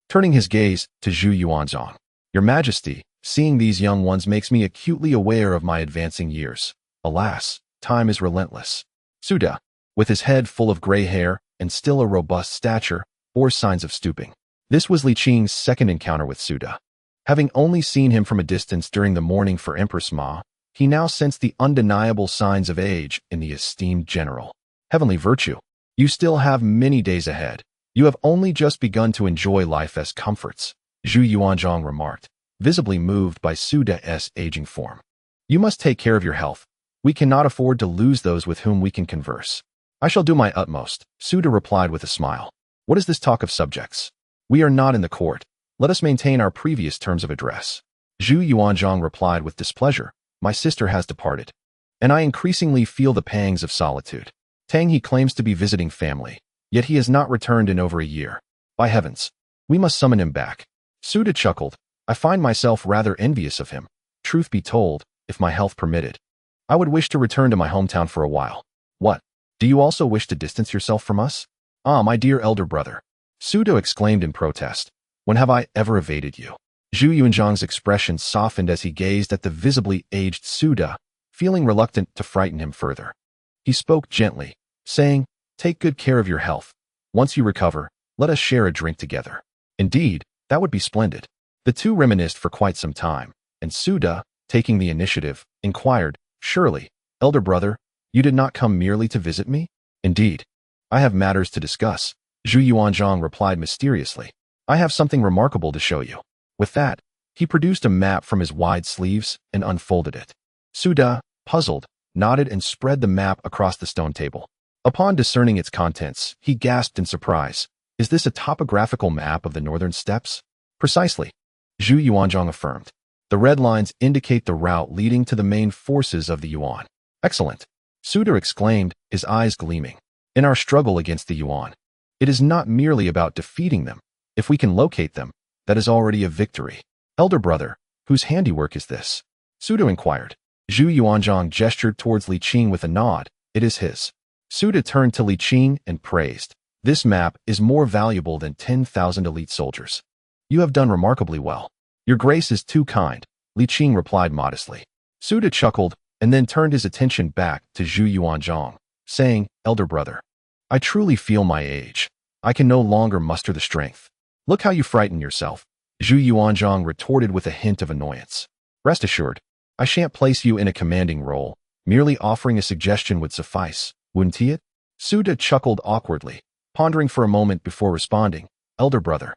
turning his gaze to Zhu Yuanzhang. Your Majesty, seeing these young ones makes me acutely aware of my advancing years. Alas, time is relentless. Suda, with his head full of gray hair and still a robust stature, bore signs of stooping. This was Li Qing's second encounter with Suda. Having only seen him from a distance during the mourning for Empress Ma, he now sensed the undeniable signs of age in the esteemed general. Heavenly virtue. You still have many days ahead. You have only just begun to enjoy life as comforts, Zhu Yuanzhang remarked, visibly moved by Suda's aging form. You must take care of your health. We cannot afford to lose those with whom we can converse. I shall do my utmost, Suda replied with a smile. What is this talk of subjects? We are not in the court. Let us maintain our previous terms of address. Zhu Yuanzhang replied with displeasure. My sister has departed, and I increasingly feel the pangs of solitude. Tang he claims to be visiting family, yet he has not returned in over a year. By heavens, we must summon him back. Suda chuckled. I find myself rather envious of him. Truth be told, if my health permitted, I would wish to return to my hometown for a while. What? Do you also wish to distance yourself from us? Ah, my dear elder brother, Suda exclaimed in protest. When have I ever evaded you? Zhu Yuanzhang's expression softened as he gazed at the visibly aged Suda, feeling reluctant to frighten him further. He spoke gently, saying, take good care of your health. Once you recover, let us share a drink together. Indeed, that would be splendid. The two reminisced for quite some time, and Suda, taking the initiative, inquired, surely, elder brother, you did not come merely to visit me? Indeed, I have matters to discuss, Zhu Yuanzhang replied mysteriously. I have something remarkable to show you. With that, he produced a map from his wide sleeves and unfolded it. Suda, puzzled, nodded and spread the map across the stone table. Upon discerning its contents, he gasped in surprise. Is this a topographical map of the northern steppes? Precisely, Zhu Yuanzhang affirmed. The red lines indicate the route leading to the main forces of the Yuan. Excellent, Suda exclaimed, his eyes gleaming. In our struggle against the Yuan, it is not merely about defeating them. If we can locate them, that is already a victory. Elder brother, whose handiwork is this? Suda inquired. Zhu Yuanzhang gestured towards Li Qing with a nod. It is his. Suda turned to Li Qing and praised. This map is more valuable than 10,000 elite soldiers. You have done remarkably well. Your grace is too kind, Li Qing replied modestly. Suda chuckled and then turned his attention back to Zhu Yuanzhang, saying, Elder brother, I truly feel my age. I can no longer muster the strength. Look how you frighten yourself, Zhu Yuanzhang retorted with a hint of annoyance. Rest assured, I shan't place you in a commanding role. Merely offering a suggestion would suffice, wouldn't it? Suda chuckled awkwardly, pondering for a moment before responding. Elder brother,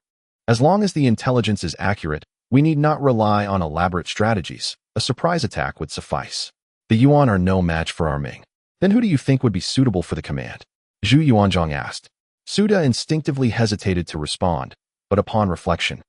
as long as the intelligence is accurate, we need not rely on elaborate strategies. A surprise attack would suffice. The Yuan are no match for our Ming. Then who do you think would be suitable for the command? Zhu Yuanzhang asked. Suda instinctively hesitated to respond, but upon reflection,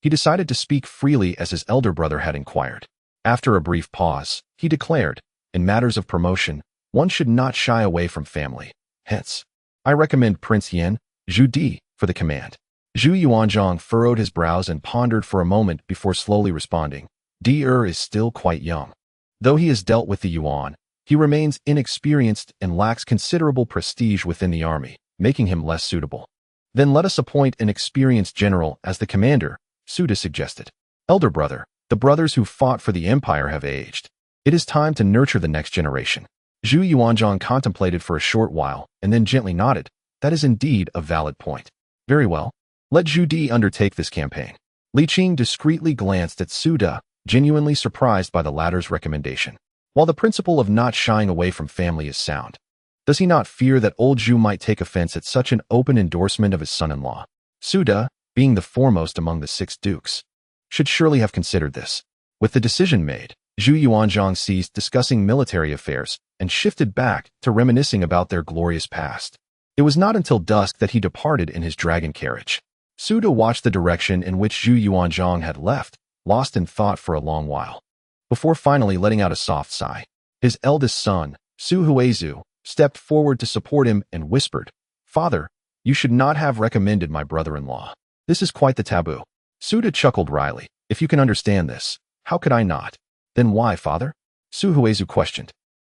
he decided to speak freely as his elder brother had inquired. After a brief pause, he declared, in matters of promotion, one should not shy away from family. Hence, I recommend Prince Yan, Zhu Di, for the command. Zhu Yuanzhang furrowed his brows and pondered for a moment before slowly responding. Di is still quite young. Though he has dealt with the Yuan, he remains inexperienced and lacks considerable prestige within the army, making him less suitable. Then let us appoint an experienced general as the commander, Suda suggested. Elder brother, the brothers who fought for the empire have aged. It is time to nurture the next generation. Zhu Yuanzhang contemplated for a short while and then gently nodded. That is indeed a valid point. Very well. Let Zhu Di undertake this campaign. Li Qing discreetly glanced at Suda, genuinely surprised by the latter's recommendation. While the principle of not shying away from family is sound, does he not fear that old Zhu might take offense at such an open endorsement of his son-in-law? Suda, being the foremost among the 6 dukes, should surely have considered this. With the decision made, Zhu Yuanzhang ceased discussing military affairs and shifted back to reminiscing about their glorious past. It was not until dusk that he departed in his dragon carriage. Suda watched the direction in which Zhu Yuanzhang had left, lost in thought for a long while, before finally letting out a soft sigh. His eldest son, Su Huizhu, stepped forward to support him and whispered, Father, you should not have recommended my brother-in-law. This is quite the taboo. Suda chuckled wryly. If you can understand this, how could I not? Then why, father? Su Huizhu questioned.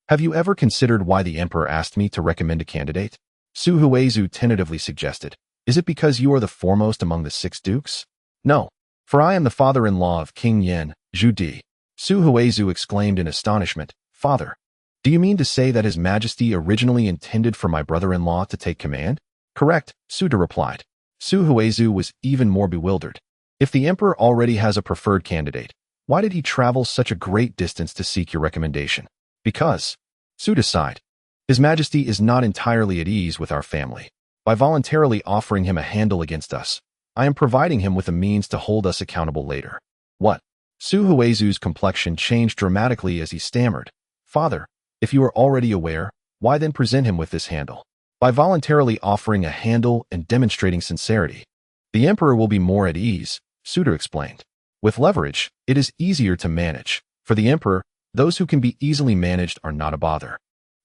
Have you ever considered why the emperor asked me to recommend a candidate? Su Huizhu tentatively suggested. Is it because you are the foremost among the 6 dukes? No, for I am the father-in-law of King Yan, Zhu Di. Su Huizhu exclaimed in astonishment. Father, do you mean to say that His Majesty originally intended for my brother-in-law to take command? Correct, Suda replied. Su Huizhu was even more bewildered. If the emperor already has a preferred candidate, why did he travel such a great distance to seek your recommendation? Because, Suda sighed, His Majesty is not entirely at ease with our family. By voluntarily offering him a handle against us, I am providing him with a means to hold us accountable later. What? Su Huizhu's complexion changed dramatically as he stammered. Father, if you are already aware, why then present him with this handle? By voluntarily offering a handle and demonstrating sincerity, the emperor will be more at ease, Suda explained. With leverage, it is easier to manage. For the emperor, those who can be easily managed are not a bother.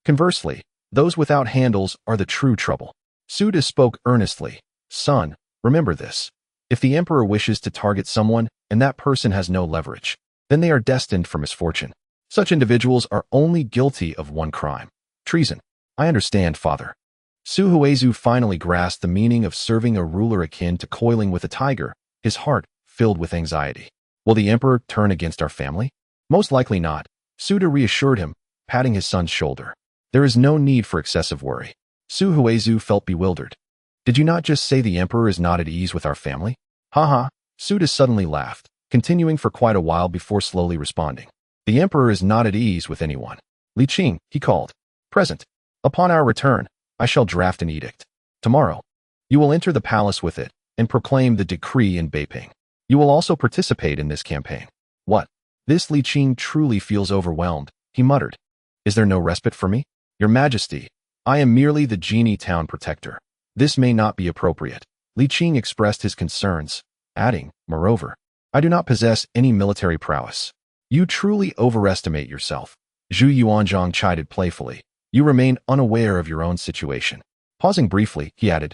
Conversely, those without handles are the true trouble. Suda spoke earnestly. Son, remember this. If the emperor wishes to target someone and that person has no leverage, then they are destined for misfortune. Such individuals are only guilty of one crime: treason. I understand, father. Su Huizhu finally grasped the meaning of serving a ruler akin to coiling with a tiger, his heart filled with anxiety. Will the emperor turn against our family? Most likely not, Suda reassured him, patting his son's shoulder. There is no need for excessive worry. Su Huizhu felt bewildered. Did you not just say the emperor is not at ease with our family? Haha, Suda suddenly laughed, continuing for quite a while before slowly responding. The emperor is not at ease with anyone. Li Qing, he called. Present. Upon our return, I shall draft an edict. Tomorrow, you will enter the palace with it and proclaim the decree in Beiping. You will also participate in this campaign. What? This Li Qing truly feels overwhelmed, he muttered. Is there no respite for me? Your Majesty, I am merely the genie town protector. This may not be appropriate. Li Qing expressed his concerns, adding, moreover, I do not possess any military prowess. You truly overestimate yourself. Zhu Yuanzhang chided playfully. You remain unaware of your own situation. Pausing briefly, he added,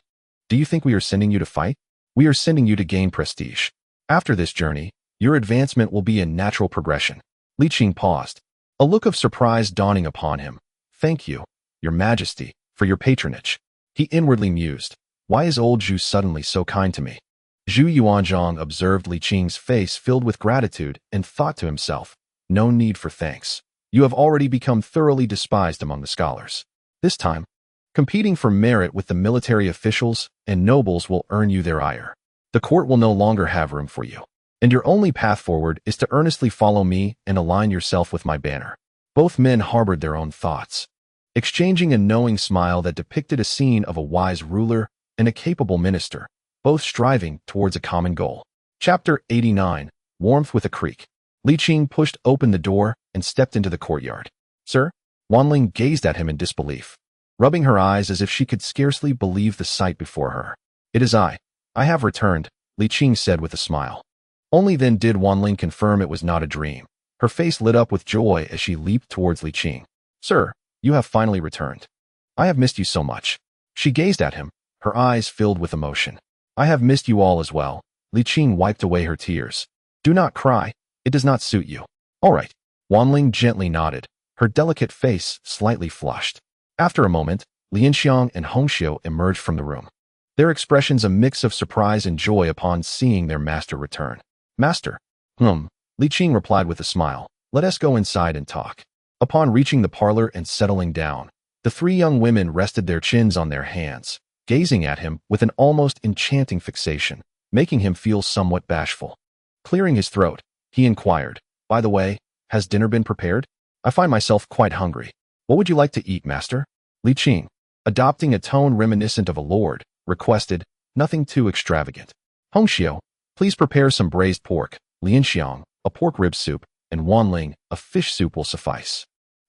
do you think we are sending you to fight? We are sending you to gain prestige. After this journey, your advancement will be a natural progression. Li Qing paused, a look of surprise dawning upon him. Thank you, Your Majesty, for your patronage. He inwardly mused, why is old Zhu suddenly so kind to me? Zhu Yuanzhang observed Li Qing's face filled with gratitude and thought to himself, no need for thanks. You have already become thoroughly despised among the scholars. This time, competing for merit with the military officials and nobles will earn you their ire. The court will no longer have room for you. And your only path forward is to earnestly follow me and align yourself with my banner. Both men harbored their own thoughts, exchanging a knowing smile that depicted a scene of a wise ruler and a capable minister, both striving towards a common goal. Chapter 89, Warmth with a Creak. Li Qing pushed open the door and stepped into the courtyard. Sir? Wanling gazed at him in disbelief, rubbing her eyes as if she could scarcely believe the sight before her. It is I. I have returned, Li Qing said with a smile. Only then did Wanling confirm it was not a dream. Her face lit up with joy as she leaped towards Li Qing. Sir, you have finally returned. I have missed you so much. She gazed at him, her eyes filled with emotion. I have missed you all as well. Li Qing wiped away her tears. Do not cry. It does not suit you. All right. Wanling gently nodded, her delicate face slightly flushed. After a moment, Lianxiang and Hongxiu emerged from the room, their expressions a mix of surprise and joy upon seeing their master return. Master. Li Qing replied with a smile. Let us go inside and talk. Upon reaching the parlor and settling down, the three young women rested their chins on their hands, gazing at him with an almost enchanting fixation, making him feel somewhat bashful. Clearing his throat, he inquired, by the way, has dinner been prepared? I find myself quite hungry. What would you like to eat, master? Li Qing, adopting a tone reminiscent of a lord, requested, nothing too extravagant. Hongxiu, please prepare some braised pork. Lianxiang, a pork rib soup, and Wanling, a fish soup will suffice.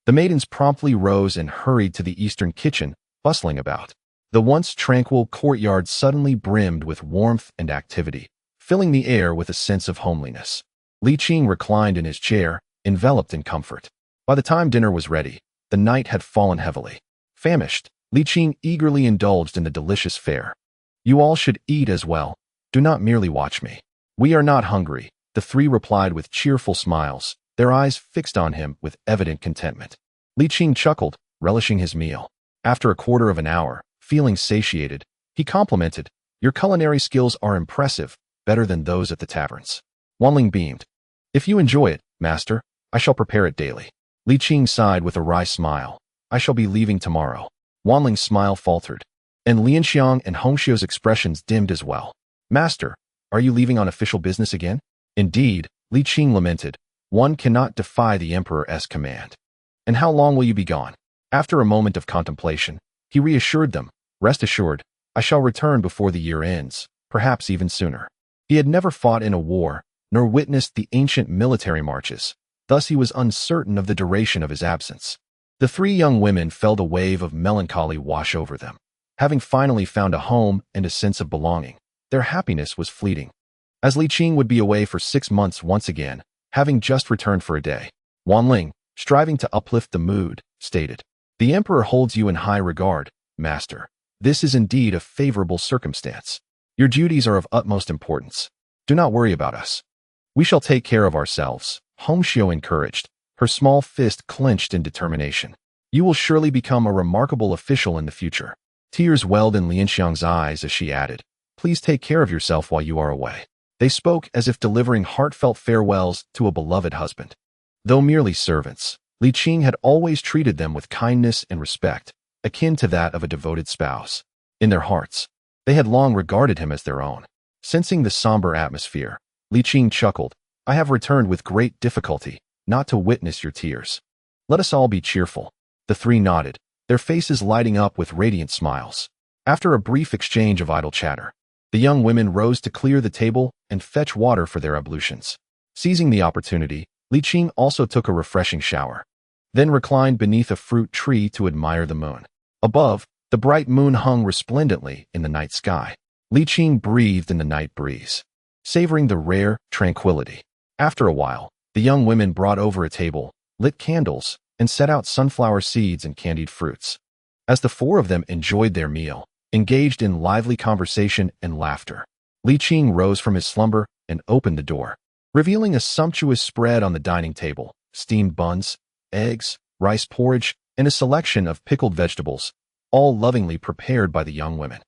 The maidens promptly rose and hurried to the eastern kitchen, bustling about. The once tranquil courtyard suddenly brimmed with warmth and activity, filling the air with a sense of homeliness. Li Qing reclined in his chair, enveloped in comfort. By the time dinner was ready, the night had fallen heavily. Famished, Li Qing eagerly indulged in the delicious fare. You all should eat as well. Do not merely watch me. We are not hungry, the three replied with cheerful smiles, their eyes fixed on him with evident contentment. Li Qing chuckled, relishing his meal. After a quarter of an hour, feeling satiated, he complimented, your culinary skills are impressive, better than those at the taverns. Wanling beamed. If you enjoy it, master, I shall prepare it daily. Li Qing sighed with a wry smile. I shall be leaving tomorrow. Wanling's smile faltered, and Lianxiang and Hongxiu's expressions dimmed as well. Master, are you leaving on official business again? Indeed, Li Qing lamented. One cannot defy the Emperor's command. And how long will you be gone? After a moment of contemplation, he reassured them, rest assured, I shall return before the year ends, perhaps even sooner. He had never fought in a war, nor witnessed the ancient military marches, thus he was uncertain of the duration of his absence. The three young women felt a wave of melancholy wash over them. Having finally found a home and a sense of belonging, their happiness was fleeting. As Li Qing would be away for 6 months once again, having just returned for a day, Wanling, striving to uplift the mood, stated, the Emperor holds you in high regard, master. This is indeed a favorable circumstance. Your duties are of utmost importance. Do not worry about us. We shall take care of ourselves, Hongxiu encouraged, her small fist clenched in determination. You will surely become a remarkable official in the future. Tears welled in Lianxiang's eyes as she added, please take care of yourself while you are away. They spoke as if delivering heartfelt farewells to a beloved husband. Though merely servants, Li Qing had always treated them with kindness and respect, akin to that of a devoted spouse. In their hearts, they had long regarded him as their own. Sensing the somber atmosphere, Li Qing chuckled, I have returned with great difficulty, not to witness your tears. Let us all be cheerful. The three nodded, their faces lighting up with radiant smiles. After a brief exchange of idle chatter, The young women rose to clear the table and fetch water for their ablutions. Seizing the opportunity, Li Qing also took a refreshing shower, then reclined beneath a fruit tree to admire the moon. Above, the bright moon hung resplendently in the night sky. Li Qing breathed in the night breeze, savoring the rare tranquility. After a while, the young women brought over a table, lit candles, and set out sunflower seeds and candied fruits. As the four of them enjoyed their meal, engaged in lively conversation and laughter, Li Qing rose from his slumber and opened the door, revealing a sumptuous spread on the dining table: steamed buns, eggs, rice porridge, and a selection of pickled vegetables, all lovingly prepared by the young women.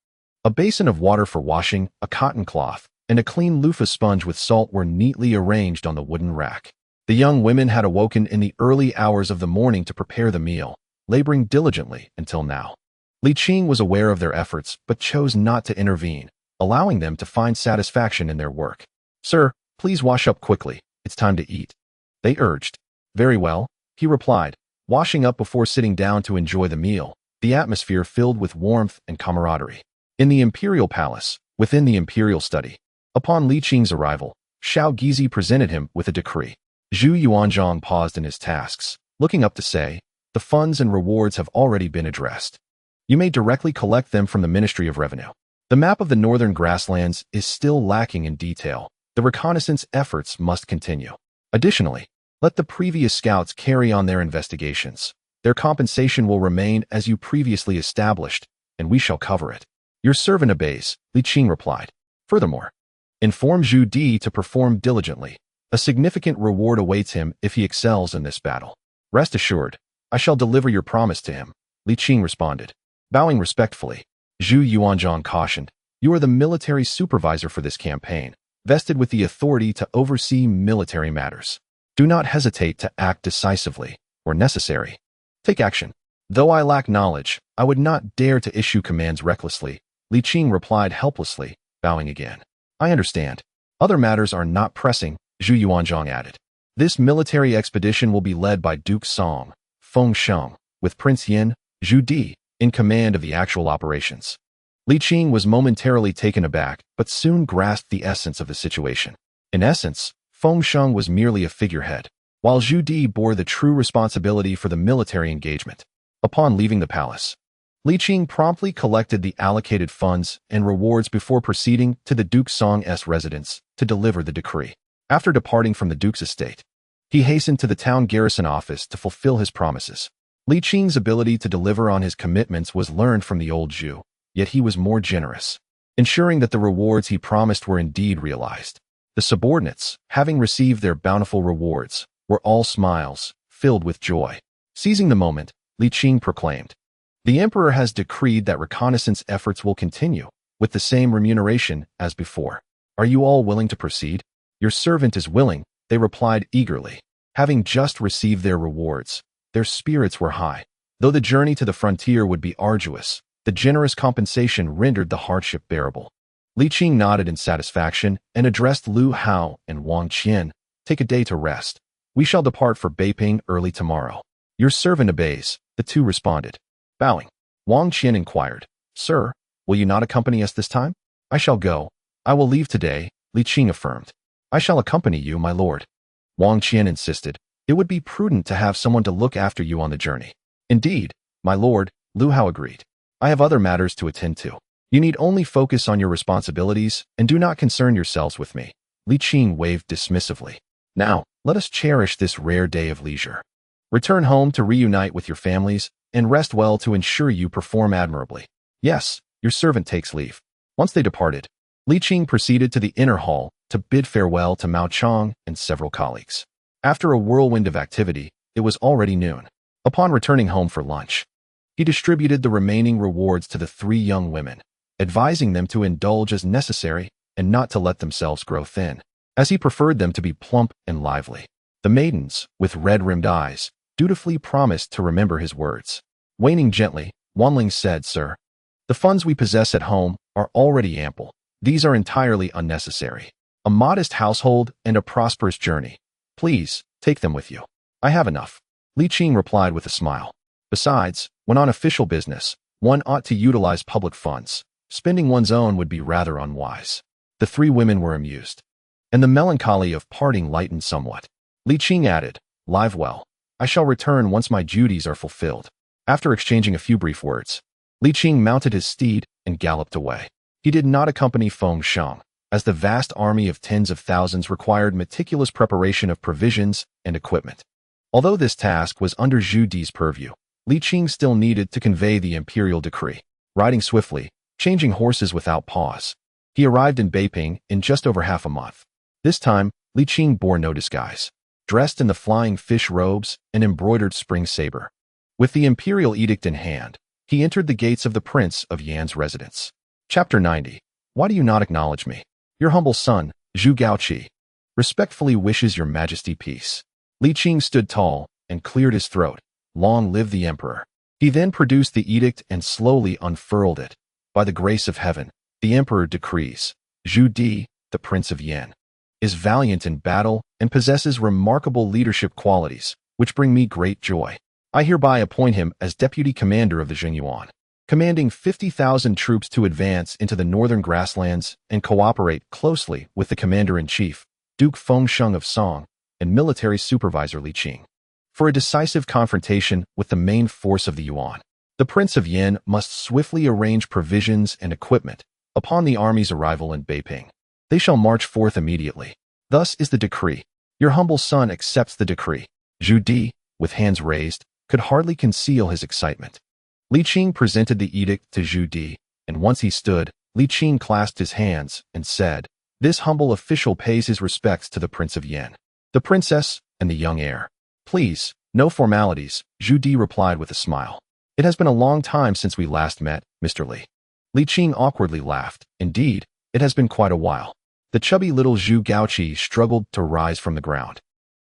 A basin of water for washing, a cotton cloth, and a clean loofah sponge with salt were neatly arranged on the wooden rack. The young women had awoken in the early hours of the morning to prepare the meal, laboring diligently until now. Li Qing was aware of their efforts but chose not to intervene, allowing them to find satisfaction in their work. "Sir, please wash up quickly. It's time to eat," they urged. "Very well," he replied, washing up before sitting down to enjoy the meal, the atmosphere filled with warmth and camaraderie. In the imperial palace, within the imperial study, upon Li Qing's arrival, Xiao Gizi presented him with a decree. Zhu Yuanzhang paused in his tasks, looking up to say, "The funds and rewards have already been addressed. You may directly collect them from the Ministry of Revenue. The map of the northern grasslands is still lacking in detail. The reconnaissance efforts must continue. Additionally, let the previous scouts carry on their investigations. Their compensation will remain as you previously established, and we shall cover it." "Your servant obeys," Li Qing replied. "Furthermore, inform Zhu Di to perform diligently. A significant reward awaits him if he excels in this battle." "Rest assured, I shall deliver your promise to him," Li Qing responded. Bowing respectfully, Zhu Yuanzhang cautioned, "You are the military supervisor for this campaign, vested with the authority to oversee military matters. Do not hesitate to act decisively, or necessary. Take action." "Though I lack knowledge, I would not dare to issue commands recklessly," Li Qing replied helplessly, bowing again. "I understand. Other matters are not pressing," Zhu Yuanzhang added. "This military expedition will be led by Duke Song, Feng Sheng, with Prince Yin, Zhu Di, in command of the actual operations." Li Qing was momentarily taken aback, but soon grasped the essence of the situation. In essence, Feng Sheng was merely a figurehead, while Zhu Di bore the true responsibility for the military engagement. Upon leaving the palace, Li Qing promptly collected the allocated funds and rewards before proceeding to the Duke Song's residence to deliver the decree. After departing from the Duke's estate, he hastened to the town garrison office to fulfill his promises. Li Qing's ability to deliver on his commitments was learned from the old Zhu, yet he was more generous, ensuring that the rewards he promised were indeed realized. The subordinates, having received their bountiful rewards, were all smiles, filled with joy. Seizing the moment, Li Qing proclaimed, "The emperor has decreed that reconnaissance efforts will continue, with the same remuneration as before. Are you all willing to proceed?" "Your servant is willing," they replied eagerly. Having just received their rewards, their spirits were high. Though the journey to the frontier would be arduous, the generous compensation rendered the hardship bearable. Li Qing nodded in satisfaction and addressed Liu Hua and Wang Qian, "Take a day to rest. We shall depart for Beiping early tomorrow." "Your servant obeys," the two responded. Bowing, Wang Qian inquired, "Sir, will you not accompany us this time?" "I shall go. I will leave today," Li Qing affirmed. "I shall accompany you, my lord." Wang Qian insisted, "It would be prudent to have someone to look after you on the journey." "Indeed, my lord," Liu Hua agreed. "I have other matters to attend to. You need only focus on your responsibilities and do not concern yourselves with me." Li Qing waved dismissively. "Now, let us cherish this rare day of leisure. Return home to reunite with your families and rest well to ensure you perform admirably." "Yes, your servant takes leave." Once they departed, Li Qing proceeded to the inner hall to bid farewell to Mao Chong and several colleagues. After a whirlwind of activity, it was already noon. Upon returning home for lunch, he distributed the remaining rewards to the three young women, advising them to indulge as necessary and not to let themselves grow thin, as he preferred them to be plump and lively. The maidens, with red-rimmed eyes, dutifully promised to remember his words. Waning gently, Wanling said, "Sir, the funds we possess at home are already ample. These are entirely unnecessary. A modest household and a prosperous journey. Please, take them with you." "I have enough," Li Qing replied with a smile. "Besides, when on official business, one ought to utilize public funds, spending one's own would be rather unwise. The three women were amused, and the melancholy of parting lightened somewhat. Li Qing added, "Live well. I shall return once my duties are fulfilled." After exchanging a few brief words, Li Qing mounted his steed and galloped away. He did not accompany Feng Sheng, as the vast army of tens of thousands required meticulous preparation of provisions and equipment. Although this task was under Zhu Di's purview, Li Qing still needed to convey the imperial decree. Riding swiftly, changing horses without pause, he arrived in Beiping in just over half a month. This time, Li Qing bore no disguise. Dressed in the flying fish robes and embroidered spring saber, with the imperial edict in hand, he entered the gates of the Prince of Yan's residence. Chapter 90. Why do you not acknowledge me? Your humble son, Zhu Gaoqi, respectfully wishes your majesty peace. Li Qing stood tall and cleared his throat. Long live the emperor. He then produced the edict and slowly unfurled it. By the grace of heaven, the emperor decrees, Zhu Di, the Prince of Yan, is valiant in battle and possesses remarkable leadership qualities, which bring me great joy. I hereby appoint him as deputy commander of the Zhengyuan, commanding 50,000 troops to advance into the northern grasslands and cooperate closely with the commander-in-chief, Duke Feng Sheng of Song, and military supervisor Li Qing, for a decisive confrontation with the main force of the Yuan. The Prince of Yan must swiftly arrange provisions and equipment upon the army's arrival in Beiping. They shall march forth immediately. Thus is the decree. Your humble son accepts the decree. Zhu Di, with hands raised, could hardly conceal his excitement. Li Qing presented the edict to Zhu Di, and once he stood, Li Qing clasped his hands and said, "This humble official pays his respects to the Prince of Yan, the princess, and the young heir." "Please, no formalities," Zhu Di replied with a smile. "It has been a long time since we last met, Mr. Li." Li Qing awkwardly laughed. "Indeed, it has been quite a while." The chubby little Zhu Gaoqi struggled to rise from the ground,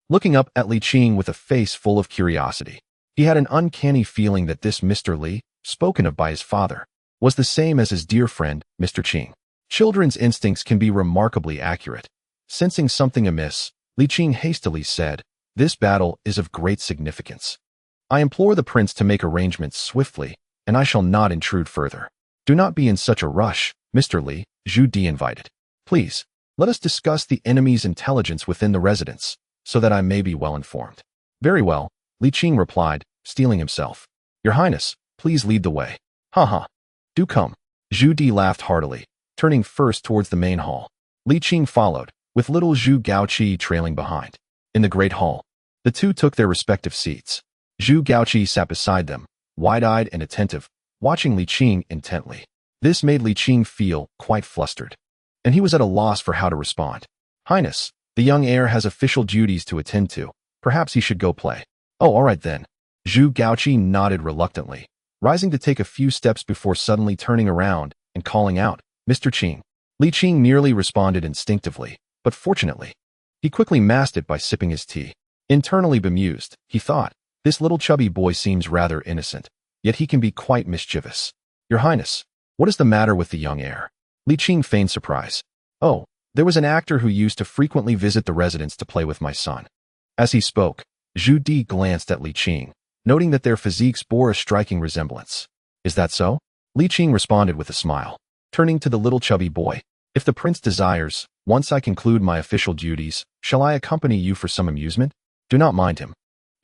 looking up at Li Qing with a face full of curiosity. He had an uncanny feeling that this Mr. Li, spoken of by his father, was the same as his dear friend, Mr. Qing. Children's instincts can be remarkably accurate. Sensing something amiss, Li Qing hastily said, "This battle is of great significance. I implore the prince to make arrangements swiftly, and I shall not intrude further." "Do not be in such a rush, Mr. Li," Zhu Di invited. "Please, let us discuss the enemy's intelligence within the residence, so that I may be well informed." "Very well," Li Qing replied, steeling himself. "Your Highness, please lead the way." "Ha ha. Do come." Zhu Di laughed heartily, turning first towards the main hall. Li Qing followed, with little Zhu Gaoqi trailing behind. In the great hall, the two took their respective seats. Zhu Gaoqi sat beside them, wide-eyed and attentive, watching Li Qing intently. This made Li Qing feel quite flustered, and he was at a loss for how to respond. "Highness, the young heir has official duties to attend to. Perhaps he should go play." "Oh, all right then." Zhu Gaoqi nodded reluctantly, rising to take a few steps before suddenly turning around and calling out, "Mr. Qing." Li Qing merely responded instinctively, but fortunately, he quickly masked it by sipping his tea. Internally bemused, he thought, "This little chubby boy seems rather innocent, yet he can be quite mischievous." "Your Highness, what is the matter with the young heir?" Li Qing feigned surprise. "Oh, there was an actor who used to frequently visit the residence to play with my son." As he spoke, Zhu Di glanced at Li Qing, noting that their physiques bore a striking resemblance. "Is that so?" Li Qing responded with a smile, turning to the little chubby boy. "If the prince desires, once I conclude my official duties, shall I accompany you for some amusement? Do not mind him."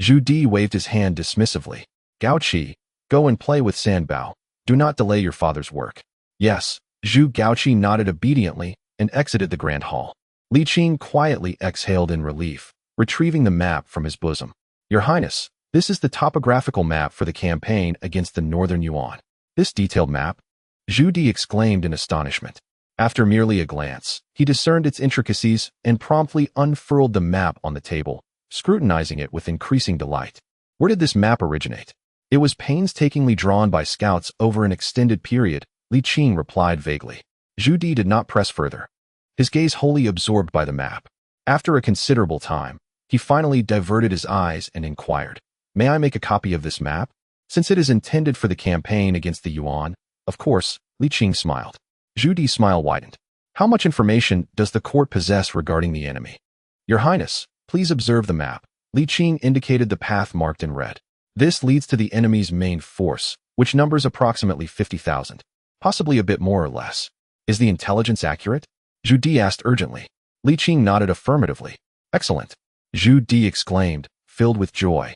Zhu Di waved his hand dismissively. "Gaoqi, go and play with Sanbao. Do not delay your father's work." "Yes." Zhu Gaoqi nodded obediently and exited the grand hall. Li Qing quietly exhaled in relief, retrieving the map from his bosom. "Your Highness, this is the topographical map for the campaign against the northern Yuan." "This detailed map?" Zhu Di exclaimed in astonishment. After merely a glance, he discerned its intricacies and promptly unfurled the map on the table, scrutinizing it with increasing delight. Where did this map originate? "It was painstakingly drawn by scouts over an extended period," Li Qing replied vaguely. Zhu Di did not press further, his gaze wholly absorbed by the map. After a considerable time, he finally diverted his eyes and inquired, "May I make a copy of this map? Since it is intended for the campaign against the Yuan." "Of course," Li Qing smiled. Zhu Di's smile widened. "How much information does the court possess regarding the enemy?" "Your Highness, please observe the map." Li Qing indicated the path marked in red. "This leads to the enemy's main force, which numbers approximately 50,000. Possibly a bit more or less. Is the intelligence accurate? Zhu Di asked urgently. Li Qing nodded affirmatively. Excellent. Zhu Di exclaimed, filled with joy.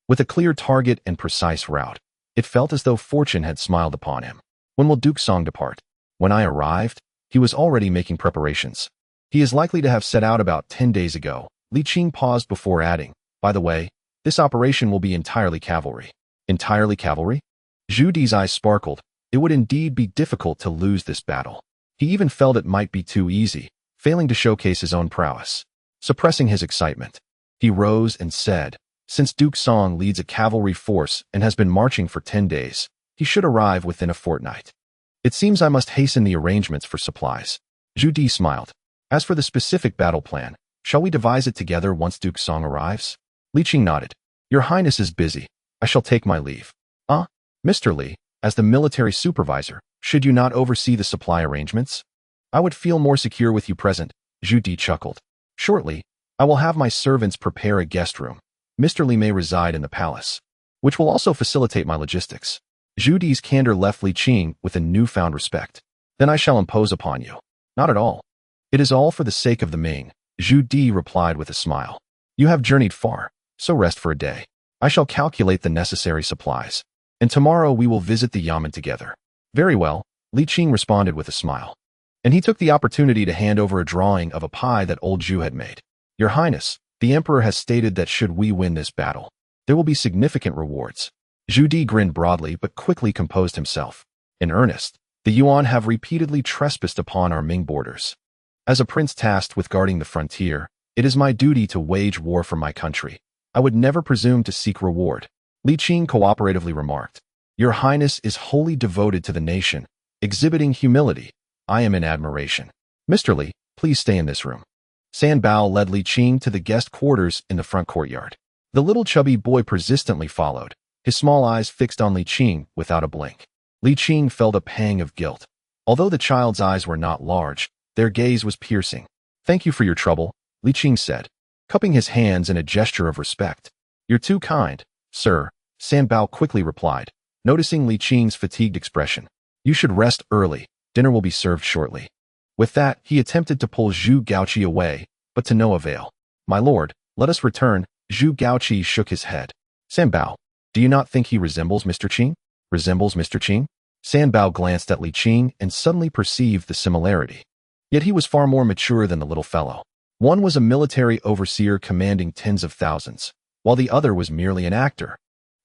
With a clear target and precise route, it felt as though fortune had smiled upon him. When will Duke Song depart? When I arrived, he was already making preparations. He is likely to have set out about 10 days ago. Li Qing paused before adding, by the way, this operation will be entirely cavalry. Entirely cavalry? Zhu Di's eyes sparkled. It would indeed be difficult to lose this battle. He even felt it might be too easy, failing to showcase his own prowess. Suppressing his excitement, he rose and said, since Duke Song leads a cavalry force and has been marching for 10 days, he should arrive within a fortnight. It seems I must hasten the arrangements for supplies. Zhu Di smiled. As for the specific battle plan, shall we devise it together once Duke Song arrives? Li Qing nodded. Your Highness is busy. I shall take my leave. Mr. Li, as the military supervisor, should you not oversee the supply arrangements? I would feel more secure with you present, Zhu Di chuckled. Shortly, I will have my servants prepare a guest room. Mr. Li may reside in the palace, which will also facilitate my logistics. Zhu Di's candor left Li Qing with a newfound respect. Then I shall impose upon you. Not at all. It is all for the sake of the Ming, Zhu Di replied with a smile. You have journeyed far, so rest for a day. I shall calculate the necessary supplies, and tomorrow we will visit the Yamen together. Very well, Li Qing responded with a smile. And he took the opportunity to hand over a drawing of a pie that old Zhu had made. Your Highness, the Emperor has stated that should we win this battle, there will be significant rewards. Zhu Di grinned broadly but quickly composed himself. In earnest, the Yuan have repeatedly trespassed upon our Ming borders. As a prince tasked with guarding the frontier, it is my duty to wage war for my country. I would never presume to seek reward. Li Qing cooperatively remarked. Your Highness is wholly devoted to the nation, exhibiting humility. I am in admiration. Mr. Li, please stay in this room. San Bao led Li Qing to the guest quarters in the front courtyard. The little chubby boy persistently followed, his small eyes fixed on Li Qing without a blink. Li Qing felt a pang of guilt. Although the child's eyes were not large, their gaze was piercing. Thank you for your trouble, Li Qing said, cupping his hands in a gesture of respect. You're too kind, sir, San Bao quickly replied, noticing Li Qing's fatigued expression. You should rest early. Dinner will be served shortly. With that, he attempted to pull Zhu Gaoqi away, but to no avail. My lord, let us return. Zhu Gaoqi shook his head. San Bao, do you not think he resembles Mr. Qing? Resembles Mr. Qing? San Bao glanced at Li Qing and suddenly perceived the similarity. Yet he was far more mature than the little fellow. One was a military overseer commanding tens of thousands, while the other was merely an actor.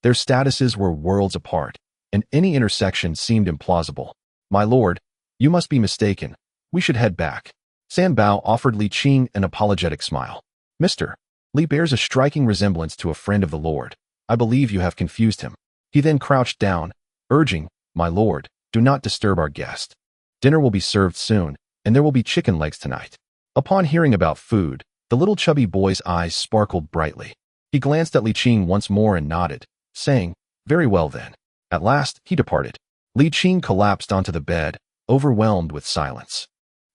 Their statuses were worlds apart, and any intersection seemed implausible. My lord, you must be mistaken. We should head back. San Bao offered Li Qing an apologetic smile. Mr. Li bears a striking resemblance to a friend of the Lord. I believe you have confused him. He then crouched down, urging, my lord, do not disturb our guest. Dinner will be served soon, and there will be chicken legs tonight. Upon hearing about food, the little chubby boy's eyes sparkled brightly. He glanced at Li Qing once more and nodded, saying, very well then. At last, he departed. Li Qing collapsed onto the bed, overwhelmed with silence.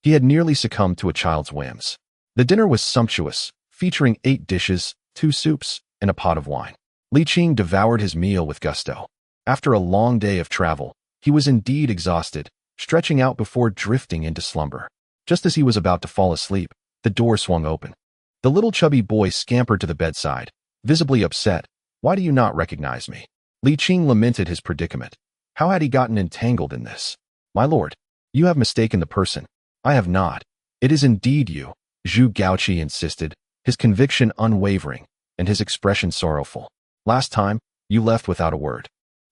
He had nearly succumbed to a child's whims. The dinner was sumptuous, featuring 8 dishes, 2 soups, and a pot of wine. Li Qing devoured his meal with gusto. After a long day of travel, he was indeed exhausted, stretching out before drifting into slumber. Just as he was about to fall asleep, the door swung open. The little chubby boy scampered to the bedside, visibly upset. Why do you not recognize me? Li Qing lamented his predicament. How had he gotten entangled in this? My lord, you have mistaken the person. I have not. It is indeed you, Zhu Gaoqi insisted, his conviction unwavering, and his expression sorrowful. Last time, you left without a word,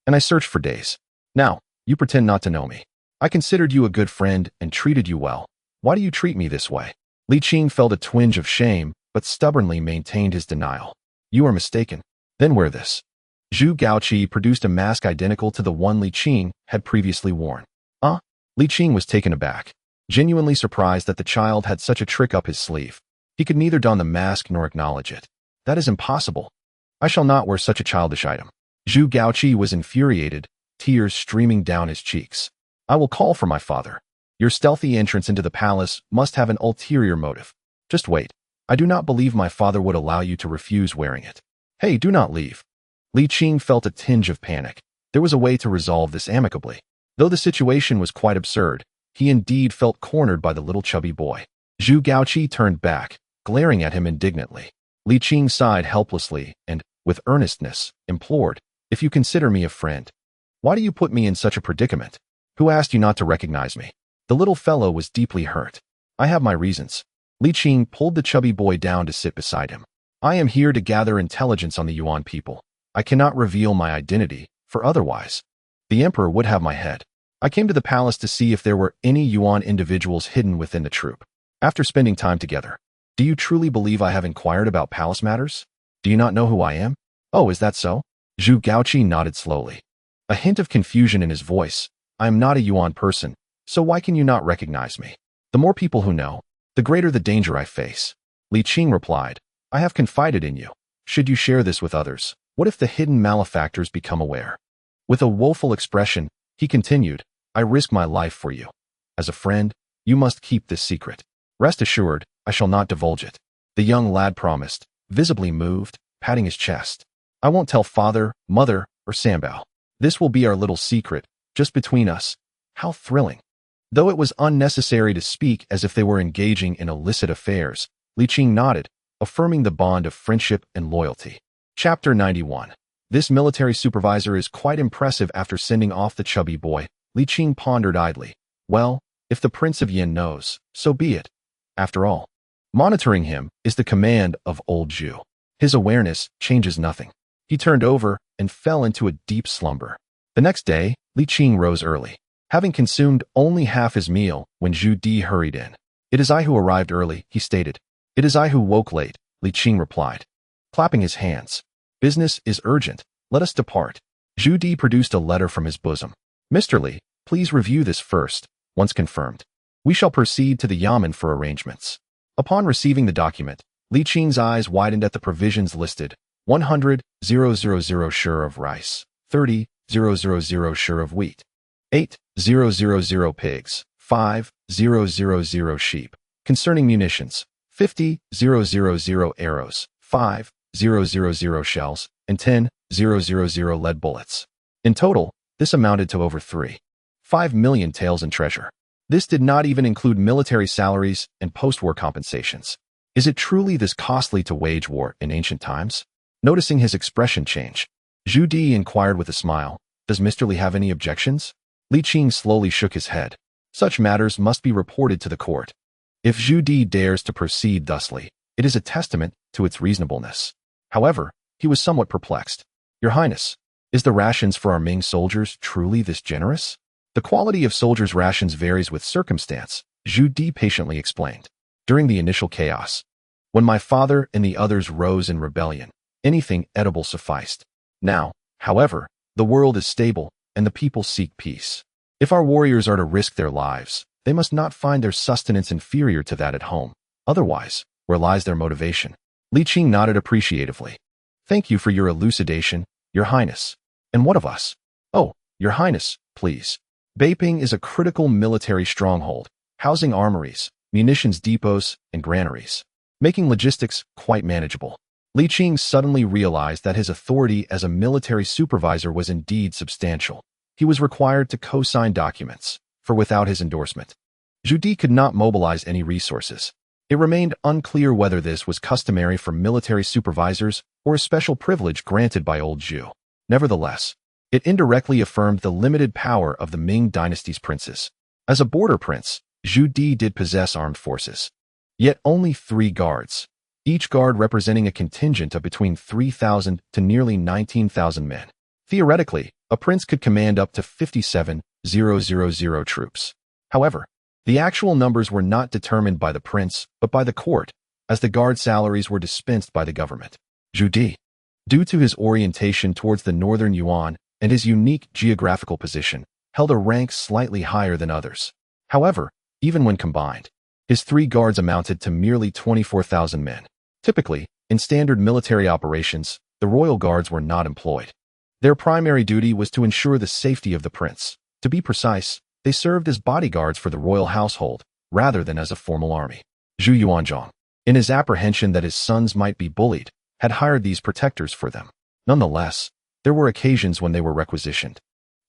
and I searched for days. Now, you pretend not to know me. I considered you a good friend and treated you well. Why do you treat me this way? Li Qing felt a twinge of shame, but stubbornly maintained his denial. You are mistaken. Then wear this. Zhu Gaoqi produced a mask identical to the one Li Qing had previously worn. Li Qing was taken aback, genuinely surprised that the child had such a trick up his sleeve. He could neither don the mask nor acknowledge it. That is impossible. I shall not wear such a childish item. Zhu Gaoqi was infuriated, tears streaming down his cheeks. I will call for my father. Your stealthy entrance into the palace must have an ulterior motive. Just wait. I do not believe my father would allow you to refuse wearing it. Hey, do not leave. Li Qing felt a tinge of panic. There was a way to resolve this amicably. Though the situation was quite absurd, he indeed felt cornered by the little chubby boy. Zhu Gaoqi turned back, glaring at him indignantly. Li Qing sighed helplessly and, with earnestness, implored, "If you consider me a friend, why do you put me in such a predicament? Who asked you not to recognize me?" The little fellow was deeply hurt. "I have my reasons." Li Qing pulled the chubby boy down to sit beside him. "I am here to gather intelligence on the Yuan people. I cannot reveal my identity, for otherwise the emperor would have my head. I came to the palace to see if there were any Yuan individuals hidden within the troop. After spending time together, do you truly believe I have inquired about palace matters? Do you not know who I am?" "Oh, is that so?" Zhu Gaoqi nodded slowly, a hint of confusion in his voice. "I am not a Yuan person, so why can you not recognize me? The more people who know, the greater the danger I face." Li Qing replied, "I have confided in you. Should you share this with others, what if the hidden malefactors become aware?" With a woeful expression, he continued, "I risk my life for you. As a friend, you must keep this secret. Rest assured, I shall not divulge it." The young lad promised, visibly moved, patting his chest. "I won't tell father, mother, or Sambao. This will be our little secret, just between us." How thrilling! Though it was unnecessary to speak as if they were engaging in illicit affairs, Li Qing nodded, affirming the bond of friendship and loyalty. Chapter 91. This military supervisor is quite impressive. After sending off the chubby boy, Li Qing pondered idly. Well, if the Prince of Yin knows, so be it. After all, monitoring him is the command of old Zhu. His awareness changes nothing. He turned over and fell into a deep slumber. The next day, Li Qing rose early, having consumed only half his meal when Zhu Di hurried in. "It is I who arrived early," he stated. "It is I who woke late," Li Qing replied, clapping his hands. "Business is urgent. Let us depart." Zhu Di produced a letter from his bosom. "Mr. Li, please review this first. Once confirmed, we shall proceed to the Yamen for arrangements." Upon receiving the document, Li Qing's eyes widened at the provisions listed: 100,000 shur of rice, 30,000 shur of wheat, 8,000 pigs, 5,000 sheep. Concerning munitions, 50,000 arrows, 5,000 shells, and 10,000 lead bullets. In total, this amounted to over 3.5 million taels in treasure. This did not even include military salaries and post-war compensations. Is it truly this costly to wage war in ancient times? Noticing his expression change, Zhu Di inquired with a smile, "Does Mr. Li have any objections?" Li Qing slowly shook his head. Such matters must be reported to the court. If Zhu Di dares to proceed thusly, it is a testament to its reasonableness. However, he was somewhat perplexed. "Your Highness, is the rations for our Ming soldiers truly this generous?" "The quality of soldiers' rations varies with circumstance," Zhu Di patiently explained. "During the initial chaos, when my father and the others rose in rebellion, anything edible sufficed. Now, however, the world is stable and the people seek peace. If our warriors are to risk their lives, they must not find their sustenance inferior to that at home. Otherwise, where lies their motivation?" Li Qing nodded appreciatively. "Thank you for your elucidation, Your Highness. And what of us?" "Oh, Your Highness, please. Beiping is a critical military stronghold, housing armories, munitions depots, and granaries, making logistics quite manageable." Li Qing suddenly realized that his authority as a military supervisor was indeed substantial. He was required to co-sign documents, for without his endorsement, Zhu Di could not mobilize any resources. It remained unclear whether this was customary for military supervisors or a special privilege granted by old Zhu. Nevertheless, it indirectly affirmed the limited power of the Ming dynasty's princes. As a border prince, Zhu Di did possess armed forces. Yet only 3 guards, each guard representing a contingent of between 3,000 to nearly 19,000 men. Theoretically, a prince could command up to 57,000 troops. However, the actual numbers were not determined by the prince, but by the court, as the guard salaries were dispensed by the government. Zhu Di, due to his orientation towards the northern Yuan and his unique geographical position, held a rank slightly higher than others. However, even when combined, his 3 guards amounted to merely 24,000 men. Typically, in standard military operations, the royal guards were not employed. Their primary duty was to ensure the safety of the prince. To be precise, they served as bodyguards for the royal household, rather than as a formal army. Zhu Yuanzhang, in his apprehension that his sons might be bullied, had hired these protectors for them. Nonetheless, there were occasions when they were requisitioned.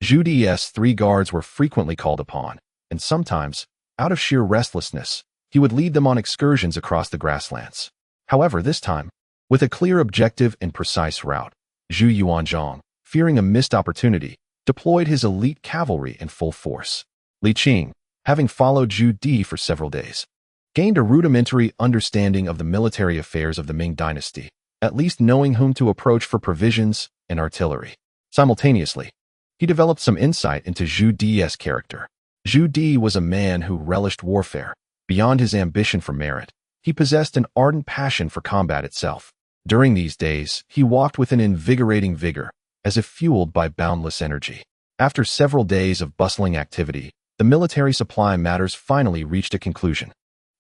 Zhu Di's 3 guards were frequently called upon, and sometimes, out of sheer restlessness, he would lead them on excursions across the grasslands. However, this time, with a clear objective and precise route, Zhu Yuanzhang, fearing a missed opportunity, deployed his elite cavalry in full force. Li Qing, having followed Zhu Di for several days, gained a rudimentary understanding of the military affairs of the Ming dynasty, at least knowing whom to approach for provisions and artillery. Simultaneously, he developed some insight into Zhu Di's character. Zhu Di was a man who relished warfare. Beyond his ambition for merit, he possessed an ardent passion for combat itself. During these days, he walked with an invigorating vigor, as if fueled by boundless energy. After several days of bustling activity, the military supply matters finally reached a conclusion.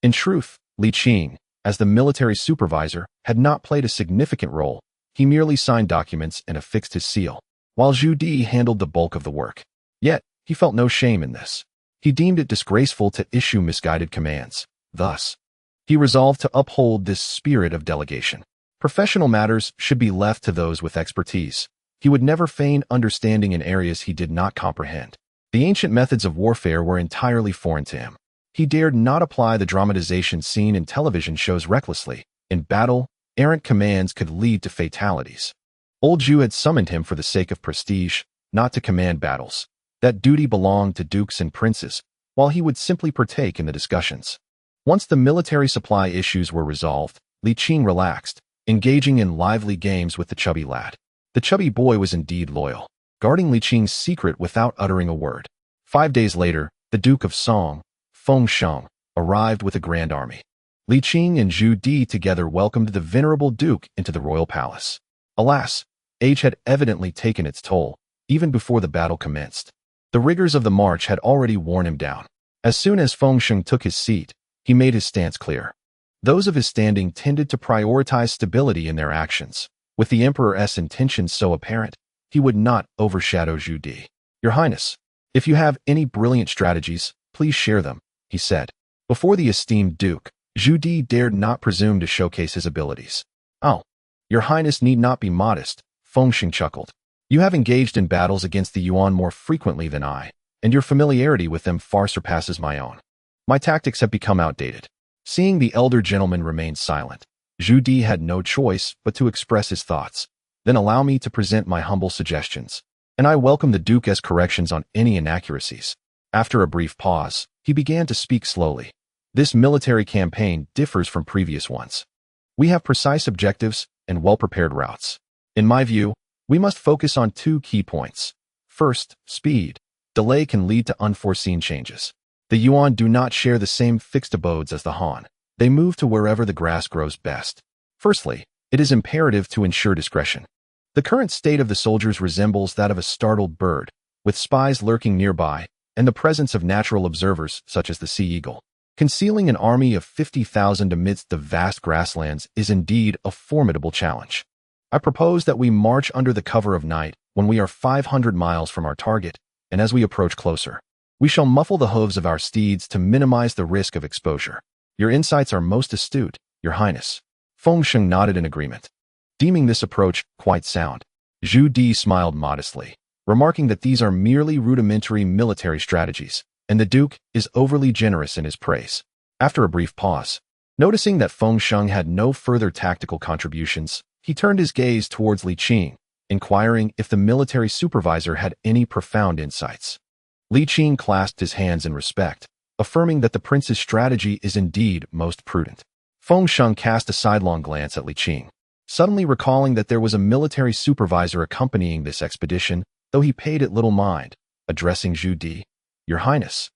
In truth, Li Qing, as the military supervisor, had not played a significant role. He merely signed documents and affixed his seal, while Zhu Di handled the bulk of the work. Yet, he felt no shame in this. He deemed it disgraceful to issue misguided commands. Thus, he resolved to uphold this spirit of delegation. Professional matters should be left to those with expertise. He would never feign understanding in areas he did not comprehend. The ancient methods of warfare were entirely foreign to him. He dared not apply the dramatization seen in television shows recklessly. In battle, errant commands could lead to fatalities. Old Zhu had summoned him for the sake of prestige, not to command battles. That duty belonged to dukes and princes, while he would simply partake in the discussions. Once the military supply issues were resolved, Li Qing relaxed, engaging in lively games with the chubby lad. The chubby boy was indeed loyal, guarding Li Qing's secret without uttering a word. 5 days later, the Duke of Song, Fengsheng, arrived with a grand army. Li Qing and Zhu Di together welcomed the venerable duke into the royal palace. Alas, age had evidently taken its toll, even before the battle commenced. The rigors of the march had already worn him down. As soon as Fengsheng took his seat, he made his stance clear. Those of his standing tended to prioritize stability in their actions. With the emperor's intentions so apparent, he would not overshadow Zhu Di. "Your Highness, if you have any brilliant strategies, please share them," he said. Before the esteemed duke, Zhu Di dared not presume to showcase his abilities. "Oh, Your Highness need not be modest," Fengsheng chuckled. "You have engaged in battles against the Yuan more frequently than I, and your familiarity with them far surpasses my own. My tactics have become outdated." Seeing the elder gentleman remain silent, Zhu Di had no choice but to express his thoughts. "Then allow me to present my humble suggestions, and I welcome the Duke's corrections on any inaccuracies." After a brief pause, he began to speak slowly. "This military campaign differs from previous ones. We have precise objectives and well-prepared routes. In my view, we must focus on 2 key points. First, speed. Delay can lead to unforeseen changes. The Yuan do not share the same fixed abodes as the Han. They move to wherever the grass grows best. Firstly, it is imperative to ensure discretion. The current state of the soldiers resembles that of a startled bird, with spies lurking nearby and the presence of natural observers such as the sea eagle. Concealing an army of 50,000 amidst the vast grasslands is indeed a formidable challenge. I propose that we march under the cover of night when we are 500 miles from our target, and as we approach closer, we shall muffle the hooves of our steeds to minimize the risk of exposure. Your insights are most astute, Your Highness." Fengsheng nodded in agreement. Deeming this approach quite sound, Zhu Di smiled modestly, remarking that these are merely rudimentary military strategies, and the Duke is overly generous in his praise. After a brief pause, noticing that Fengsheng had no further tactical contributions, he turned his gaze towards Li Qing, inquiring if the military supervisor had any profound insights. Li Qing clasped his hands in respect, affirming that the prince's strategy is indeed most prudent. Fengsheng cast a sidelong glance at Li Qing, suddenly recalling that there was a military supervisor accompanying this expedition, though he paid it little mind. Addressing Zhu Di, "Your Highness,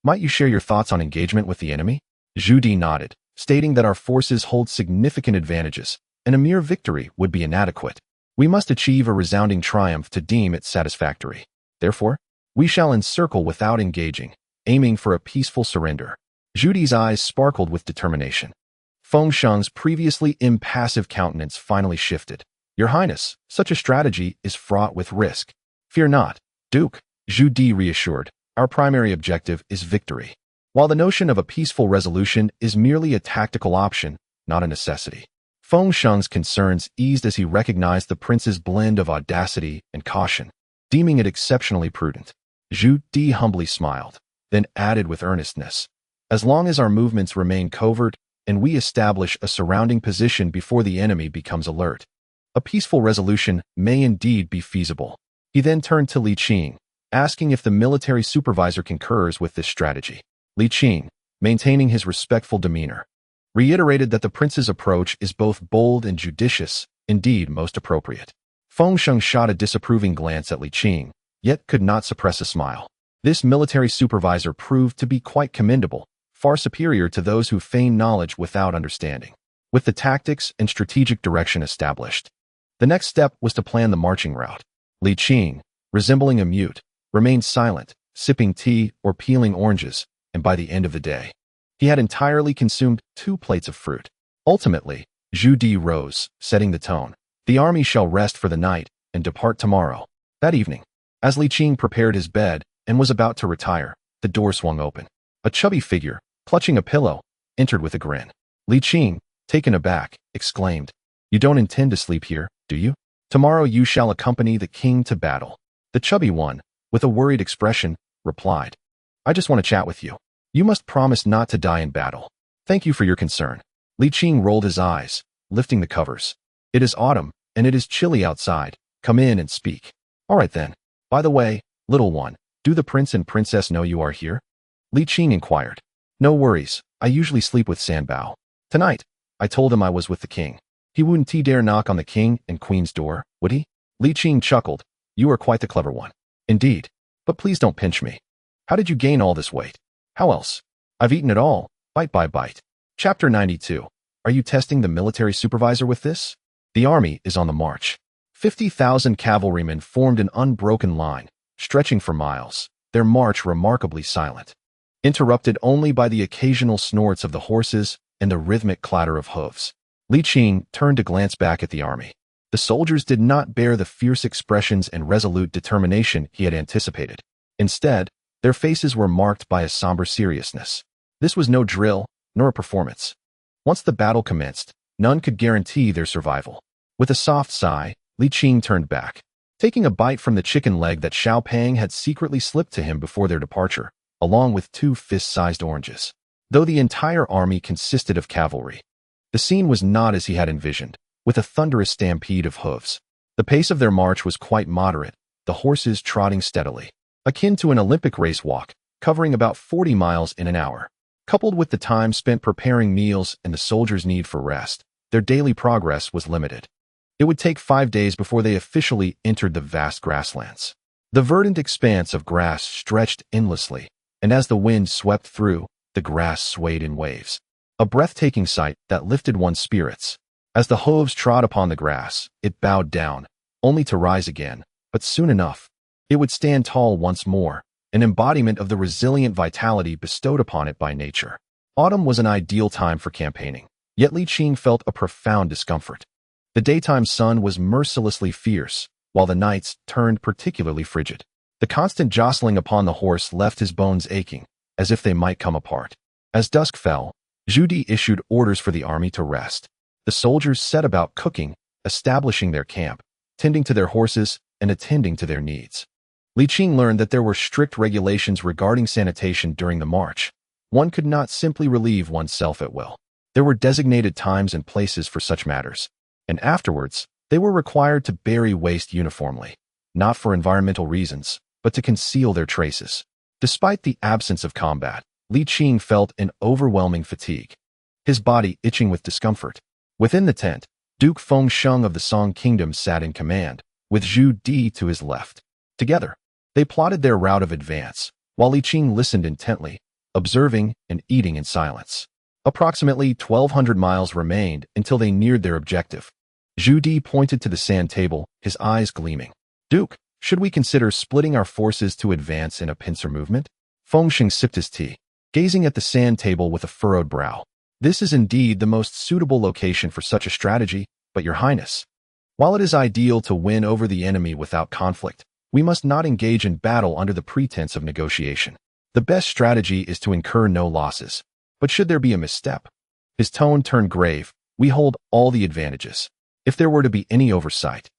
might you share your thoughts on engagement with the enemy?" Zhu Di nodded, stating that our forces hold significant advantages, and a mere victory would be inadequate. We must achieve a resounding triumph to deem it satisfactory. Therefore, we shall encircle without engaging, aiming for a peaceful surrender. Zhu Di's eyes sparkled with determination. Fengsheng's previously impassive countenance finally shifted. "Your Highness, such a strategy is fraught with risk." "Fear not, Duke," Zhu Di reassured. "Our primary objective is victory, while the notion of a peaceful resolution is merely a tactical option, not a necessity." Fengsheng's concerns eased as he recognized the prince's blend of audacity and caution. deeming it exceptionally prudent. Zhu Di humbly smiled, then added with earnestness, "As long as our movements remain covert and we establish a surrounding position before the enemy becomes alert, a peaceful resolution may indeed be feasible." He then turned to Li Qing, asking if the military supervisor concurs with this strategy. Li Qing, maintaining his respectful demeanor, reiterated that the prince's approach is both bold and judicious, indeed most appropriate. Feng Sheng shot a disapproving glance at Li Qing, yet could not suppress a smile. This military supervisor proved to be quite commendable, far superior to those who feign knowledge without understanding. With the tactics and strategic direction established, the next step was to plan the marching route. Li Qing, resembling a mute, remained silent, sipping tea or peeling oranges, and by the end of the day, he had entirely consumed 2 plates of fruit. Ultimately, Zhu Di rose, setting the tone. "The army shall rest for the night and depart tomorrow." That evening, as Li Qing prepared his bed and was about to retire, the door swung open. A chubby figure, clutching a pillow, entered with a grin. Li Qing, taken aback, exclaimed, "You don't intend to sleep here, do you? Tomorrow you shall accompany the king to battle." The chubby one, with a worried expression, replied, "I just want to chat with you. You must promise not to die in battle." "Thank you for your concern." Li Qing rolled his eyes, lifting the covers. "It is autumn, and it is chilly outside. Come in and speak." "All right then. By the way, little one, do the prince and princess know you are here?" Li Qing inquired. "No worries. I usually sleep with Sanbao. Tonight, I told him I was with the king. He wouldn't dare knock on the king and queen's door, would he?" Li Qing chuckled. "You are quite the clever one." "Indeed. But please don't pinch me. How did you gain all this weight?" "How else? I've eaten it all, bite by bite." Chapter 92. Are you testing the military supervisor with this? The army is on the march. 50,000 cavalrymen formed an unbroken line, stretching for miles, their march remarkably silent, interrupted only by the occasional snorts of the horses and the rhythmic clatter of hooves. Li Qing turned to glance back at the army. The soldiers did not bear the fierce expressions and resolute determination he had anticipated. Instead, their faces were marked by a somber seriousness. This was no drill, nor a performance. Once the battle commenced, none could guarantee their survival. With a soft sigh, Li Qing turned back, taking a bite from the chicken leg that Xiao Pang had secretly slipped to him before their departure, along with 2 fist-sized oranges. Though the entire army consisted of cavalry, the scene was not as he had envisioned, with a thunderous stampede of hooves. The pace of their march was quite moderate, the horses trotting steadily, akin to an Olympic race walk, covering about 40 miles in an hour. Coupled with the time spent preparing meals and the soldiers' need for rest, their daily progress was limited. It would take 5 days before they officially entered the vast grasslands. The verdant expanse of grass stretched endlessly, and as the wind swept through, the grass swayed in waves. A breathtaking sight that lifted one's spirits. As the hooves trod upon the grass, it bowed down, only to rise again, but soon enough, it would stand tall once more, an embodiment of the resilient vitality bestowed upon it by nature. Autumn was an ideal time for campaigning, yet Li Qing felt a profound discomfort. The daytime sun was mercilessly fierce, while the nights turned particularly frigid. The constant jostling upon the horse left his bones aching, as if they might come apart. As dusk fell, Zhu Di issued orders for the army to rest. The soldiers set about cooking, establishing their camp, tending to their horses, and attending to their needs. Li Qing learned that there were strict regulations regarding sanitation during the march. One could not simply relieve oneself at will. There were designated times and places for such matters, and afterwards, they were required to bury waste uniformly, not for environmental reasons, but to conceal their traces. Despite the absence of combat, Li Qing felt an overwhelming fatigue, his body itching with discomfort. Within the tent, Duke Feng Sheng of the Song Kingdom sat in command, with Zhu Di to his left. Together, they plotted their route of advance, while Li Qing listened intently, observing and eating in silence. Approximately 1,200 miles remained until they neared their objective. Zhu Di pointed to the sand table, his eyes gleaming. "Duke, should we consider splitting our forces to advance in a pincer movement?" Feng Sheng sipped his tea, gazing at the sand table with a furrowed brow. "This is indeed the most suitable location for such a strategy, but Your Highness, while it is ideal to win over the enemy without conflict, we must not engage in battle under the pretense of negotiation. The best strategy is to incur no losses. But should there be a misstep?" His tone turned grave. "We hold all the advantages. If there were to be any oversight,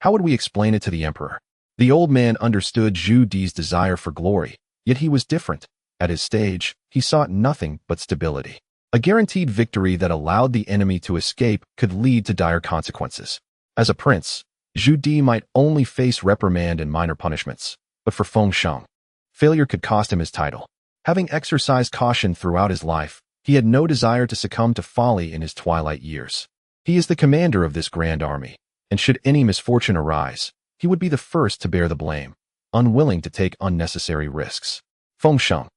how would we explain it to the emperor?" The old man understood Zhu Di's desire for glory, yet he was different. At his stage, he sought nothing but stability. A guaranteed victory that allowed the enemy to escape could lead to dire consequences. As a prince, Zhu Di might only face reprimand and minor punishments, but for Feng Sheng, failure could cost him his title. Having exercised caution throughout his life, he had no desire to succumb to folly in his twilight years. He is the commander of this grand army, and should any misfortune arise, he would be the first to bear the blame, unwilling to take unnecessary risks. Feng Sheng,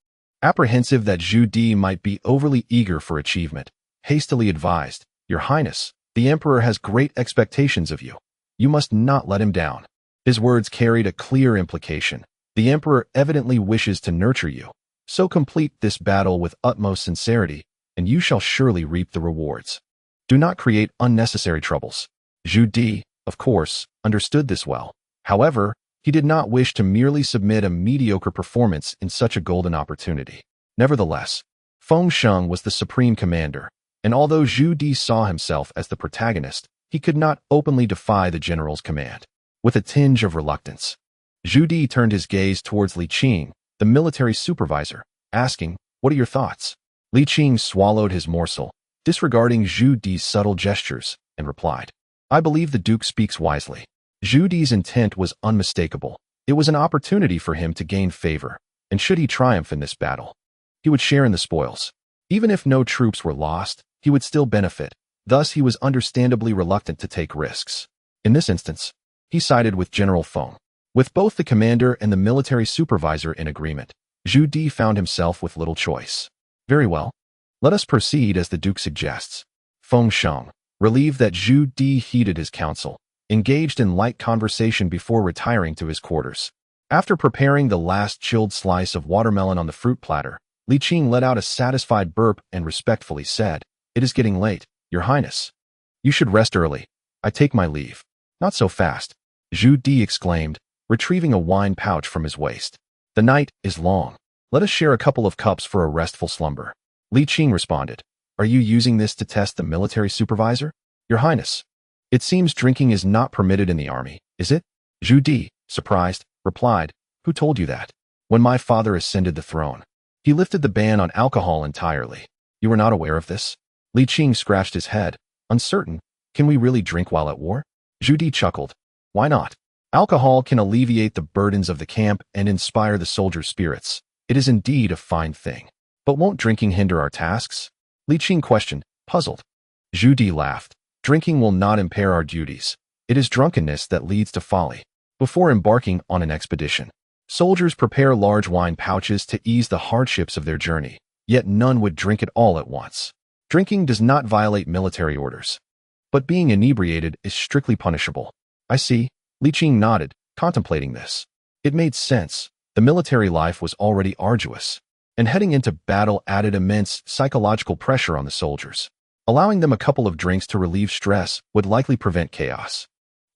apprehensive that Zhu Di might be overly eager for achievement, hastily advised, "Your Highness, the Emperor has great expectations of you. You must not let him down." His words carried a clear implication. The Emperor evidently wishes to nurture you. So complete this battle with utmost sincerity, and you shall surely reap the rewards. Do not create unnecessary troubles. Zhu Di, of course, understood this well. However, he did not wish to merely submit a mediocre performance in such a golden opportunity. Nevertheless, Feng Sheng was the supreme commander, and although Zhu Di saw himself as the protagonist, he could not openly defy the general's command. With a tinge of reluctance, Zhu Di turned his gaze towards Li Qing, the military supervisor, asking, "What are your thoughts?" Li Qing swallowed his morsel, disregarding Zhu Di's subtle gestures, and replied, "I believe the Duke speaks wisely." Zhu Di's intent was unmistakable. It was an opportunity for him to gain favor, and should he triumph in this battle, he would share in the spoils. Even if no troops were lost, he would still benefit. Thus, he was understandably reluctant to take risks. In this instance, he sided with General Feng. With both the commander and the military supervisor in agreement, Zhu Di found himself with little choice. "Very well. Let us proceed as the Duke suggests." Feng Sheng, relieved that Zhu Di heeded his counsel, engaged in light conversation before retiring to his quarters. After preparing the last chilled slice of watermelon on the fruit platter, Li Qing let out a satisfied burp and respectfully said, "It is getting late, Your Highness. You should rest early. I take my leave." "Not so fast," Zhu Di exclaimed, retrieving a wine pouch from his waist. "The night is long. Let us share a couple of cups for a restful slumber." Li Qing responded, "Are you using this to test the military supervisor?" "Your Highness, it seems drinking is not permitted in the army, is it?" Zhu Di, surprised, replied, "Who told you that?" "When my father ascended the throne, he lifted the ban on alcohol entirely." "You were not aware of this?" Li Qing scratched his head, uncertain. "Can we really drink while at war?" Zhu Di chuckled. "Why not? Alcohol can alleviate the burdens of the camp and inspire the soldiers' spirits. It is indeed a fine thing. But won't drinking hinder our tasks?" Li Qing questioned, puzzled. Zhu Di laughed. "Drinking will not impair our duties. It is drunkenness that leads to folly." Before embarking on an expedition, soldiers prepare large wine pouches to ease the hardships of their journey, yet none would drink it all at once. Drinking does not violate military orders, but being inebriated is strictly punishable. "I see." Li Qing nodded, contemplating this. It made sense. The military life was already arduous, and heading into battle added immense psychological pressure on the soldiers. Allowing them a couple of drinks to relieve stress would likely prevent chaos.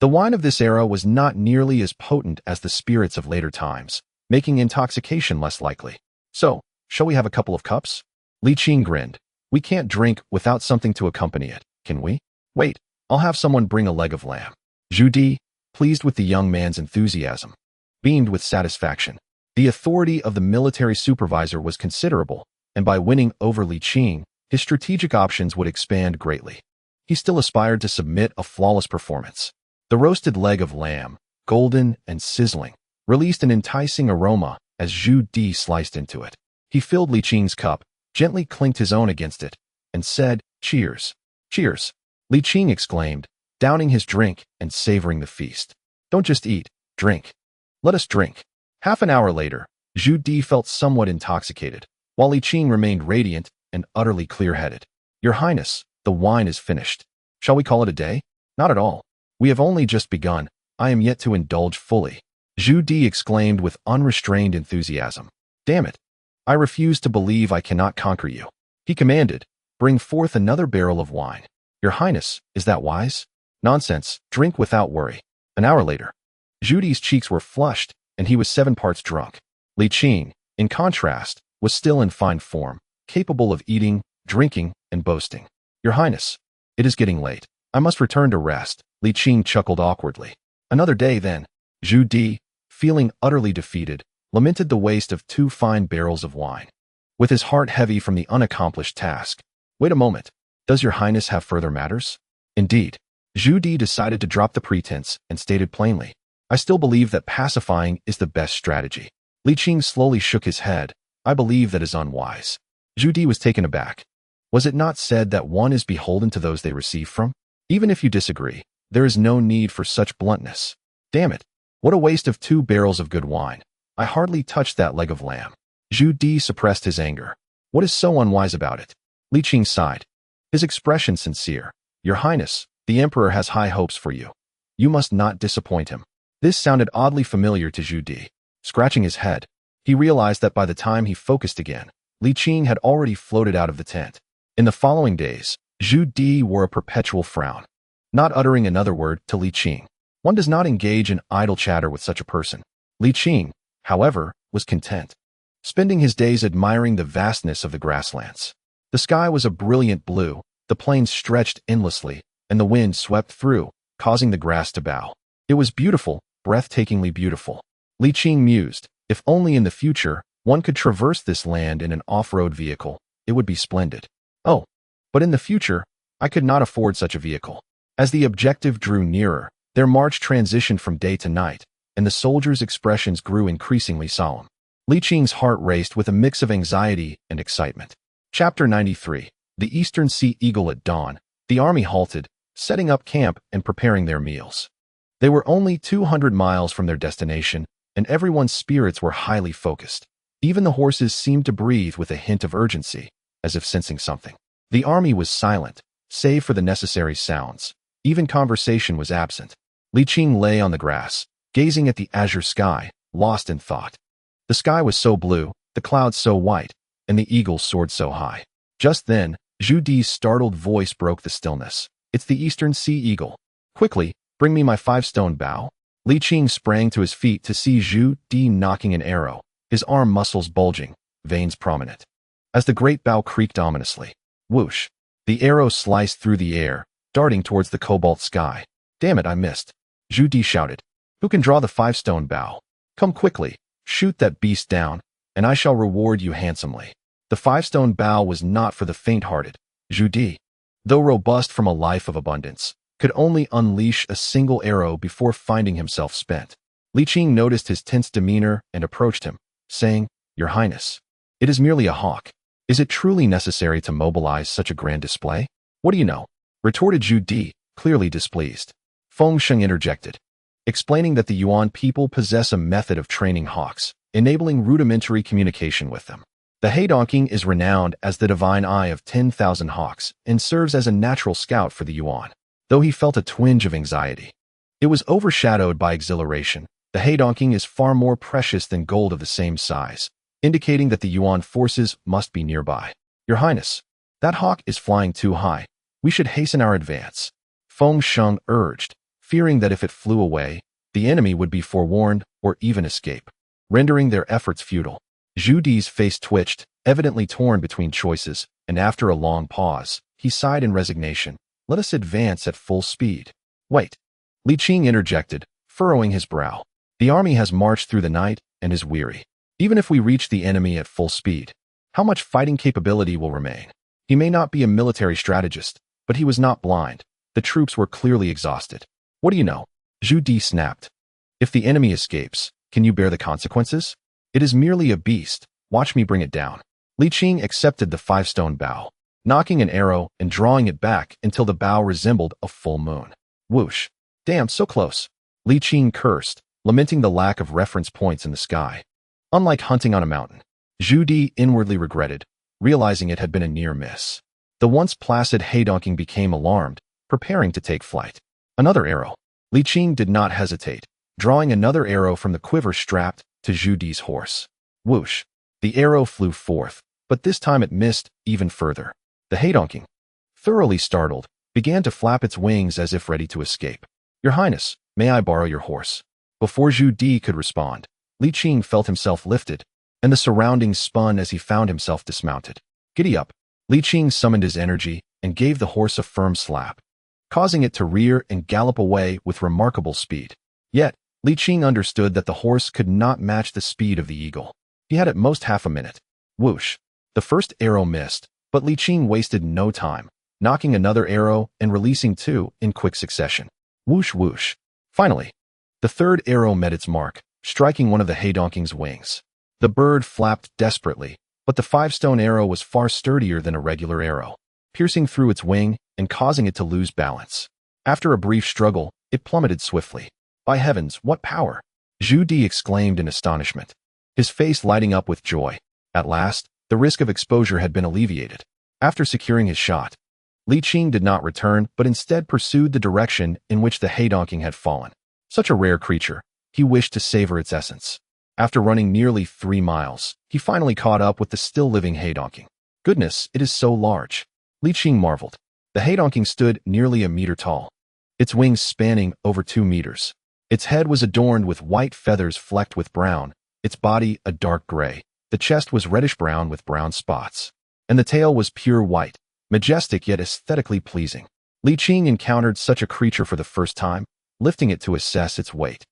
The wine of this era was not nearly as potent as the spirits of later times, making intoxication less likely. "So, shall we have a couple of cups?" Li Qing grinned. "We can't drink without something to accompany it, can we?" "Wait, I'll have someone bring a leg of lamb." Zhu Di, pleased with the young man's enthusiasm, beamed with satisfaction. The authority of the military supervisor was considerable, and by winning over Li Qing, his strategic options would expand greatly. He still aspired to submit a flawless performance. The roasted leg of lamb, golden and sizzling, released an enticing aroma as Zhu Di sliced into it. He filled Li Qing's cup, gently clinked his own against it, and said, "Cheers." "Cheers," Li Qing exclaimed, downing his drink and savoring the feast. "Don't just eat, drink. Let us drink." Half an hour later, Zhu Di felt somewhat intoxicated, while Li Qing remained radiant and utterly clear-headed. "Your Highness, the wine is finished. Shall we call it a day?" "Not at all. We have only just begun. I am yet to indulge fully." Zhu Di exclaimed with unrestrained enthusiasm. "Damn it. I refuse to believe I cannot conquer you." He commanded, "Bring forth another barrel of wine." "Your Highness, is that wise?" "Nonsense. Drink without worry." An hour later, Zhu Di's cheeks were flushed, and he was 7 parts drunk. Li Qing, in contrast, was still in fine form, capable of eating, drinking, and boasting. "Your Highness, it is getting late. I must return to rest." Li Qing chuckled awkwardly. "Another day, then." Zhu Di, feeling utterly defeated, lamented the waste of 2 fine barrels of wine. With his heart heavy from the unaccomplished task. Wait a moment. Does your highness have further matters? Indeed. Zhu Di decided to drop the pretense and stated plainly, I still believe that pacifying is the best strategy. Li Qing slowly shook his head. I believe that is unwise. Zhu Di was taken aback. Was it not said that one is beholden to those they receive from? Even if you disagree, there is no need for such bluntness. Damn it. What a waste of 2 barrels of good wine. I hardly touched that leg of lamb. Zhu Di suppressed his anger. What is so unwise about it? Li Qing sighed. His expression sincere. Your Highness, the Emperor has high hopes for you. You must not disappoint him. This sounded oddly familiar to Zhu Di. Scratching his head, he realized that by the time he focused again, Li Qing had already floated out of the tent. In the following days, Zhu Di wore a perpetual frown, not uttering another word to Li Qing. One does not engage in idle chatter with such a person. Li Qing, however, was content, spending his days admiring the vastness of the grasslands. The sky was a brilliant blue, the plains stretched endlessly, and the wind swept through, causing the grass to bow. It was beautiful, breathtakingly beautiful. Li Qing mused, if only in the future one could traverse this land in an off-road vehicle, it would be splendid. Oh, but in the future, I could not afford such a vehicle. As the objective drew nearer, their march transitioned from day to night, and the soldiers' expressions grew increasingly solemn. Li Qing's heart raced with a mix of anxiety and excitement. Chapter 93. The Eastern Sea Eagle. At dawn, the army halted, setting up camp and preparing their meals. They were only 200 miles from their destination, and everyone's spirits were highly focused. Even the horses seemed to breathe with a hint of urgency, as if sensing something. The army was silent, save for the necessary sounds. Even conversation was absent. Li Qing lay on the grass, gazing at the azure sky, lost in thought. The sky was so blue, the clouds so white, and the eagle soared so high. Just then, Zhu Di's startled voice broke the stillness. It's the Eastern Sea Eagle. Quickly, bring me my 5-stone bow. Li Qing sprang to his feet to see Zhu Di knocking an arrow, his arm muscles bulging, veins prominent. As the great bow creaked ominously, whoosh, the arrow sliced through the air, darting towards the cobalt sky. Damn it, I missed. Zhu Di shouted. Who can draw the 5-stone bow? Come quickly, shoot that beast down, and I shall reward you handsomely. The 5-stone bow was not for the faint-hearted. Zhu Di, though robust from a life of abundance, could only unleash a single arrow before finding himself spent. Li Qing noticed his tense demeanor and approached him, saying, Your Highness, it is merely a hawk. Is it truly necessary to mobilize such a grand display? What do you know? Retorted Zhu Di, clearly displeased. Feng Sheng interjected, explaining that the Yuan people possess a method of training hawks, enabling rudimentary communication with them. The Heidongking is renowned as the divine eye of 10,000 hawks and serves as a natural scout for the Yuan. Though he felt a twinge of anxiety, it was overshadowed by exhilaration. The Heidongking is far more precious than gold of the same size, indicating that the Yuan forces must be nearby. Your Highness, that hawk is flying too high. We should hasten our advance. Feng Sheng urged, fearing that if it flew away, the enemy would be forewarned or even escape, rendering their efforts futile. Zhu Di's face twitched, evidently torn between choices, and after a long pause, he sighed in resignation. Let us advance at full speed. Wait. Li Qing interjected, furrowing his brow. The army has marched through the night and is weary. Even if we reach the enemy at full speed, how much fighting capability will remain? He may not be a military strategist, but he was not blind. The troops were clearly exhausted. What do you know? Zhu Di snapped. If the enemy escapes, can you bear the consequences? It is merely a beast. Watch me bring it down. Li Qing accepted the 5-stone bow, knocking an arrow and drawing it back until the bow resembled a full moon. Whoosh. Damn, so close. Li Qing cursed, lamenting the lack of reference points in the sky. Unlike hunting on a mountain, Zhu Di inwardly regretted, realizing it had been a near miss. The once placid Heidongking became alarmed, preparing to take flight. Another arrow. Li Qing did not hesitate, drawing another arrow from the quiver strapped to Zhu Di's horse. Whoosh. The arrow flew forth, but this time it missed even further. The Heidongking, thoroughly startled, began to flap its wings as if ready to escape. Your Highness, may I borrow your horse? Before Zhu Di could respond, Li Qing felt himself lifted, and the surroundings spun as he found himself dismounted. Giddy up. Li Qing summoned his energy and gave the horse a firm slap, causing it to rear and gallop away with remarkable speed. Yet, Li Qing understood that the horse could not match the speed of the eagle. He had at most half a minute. Whoosh! The first arrow missed, but Li Qing wasted no time, knocking another arrow and releasing two in quick succession. Whoosh whoosh. Finally, the third arrow met its mark, striking one of the haydonking's wings. The bird flapped desperately, but the 5-stone arrow was far sturdier than a regular arrow, piercing through its wing and causing it to lose balance. After a brief struggle, it plummeted swiftly. By heavens, what power! Zhu Di exclaimed in astonishment, his face lighting up with joy. At last, the risk of exposure had been alleviated. After securing his shot, Li Qing did not return but instead pursued the direction in which the haydonking had fallen. Such a rare creature, he wished to savor its essence. After running nearly 3 miles, he finally caught up with the still-living haydonking. Goodness, it is so large. Li Qing marveled. The haydonking stood nearly a meter tall, its wings spanning over 2 meters. Its head was adorned with white feathers flecked with brown, its body a dark gray. The chest was reddish-brown with brown spots, and the tail was pure white, majestic yet aesthetically pleasing. Li Qing encountered such a creature for the first time, lifting it to assess its weight,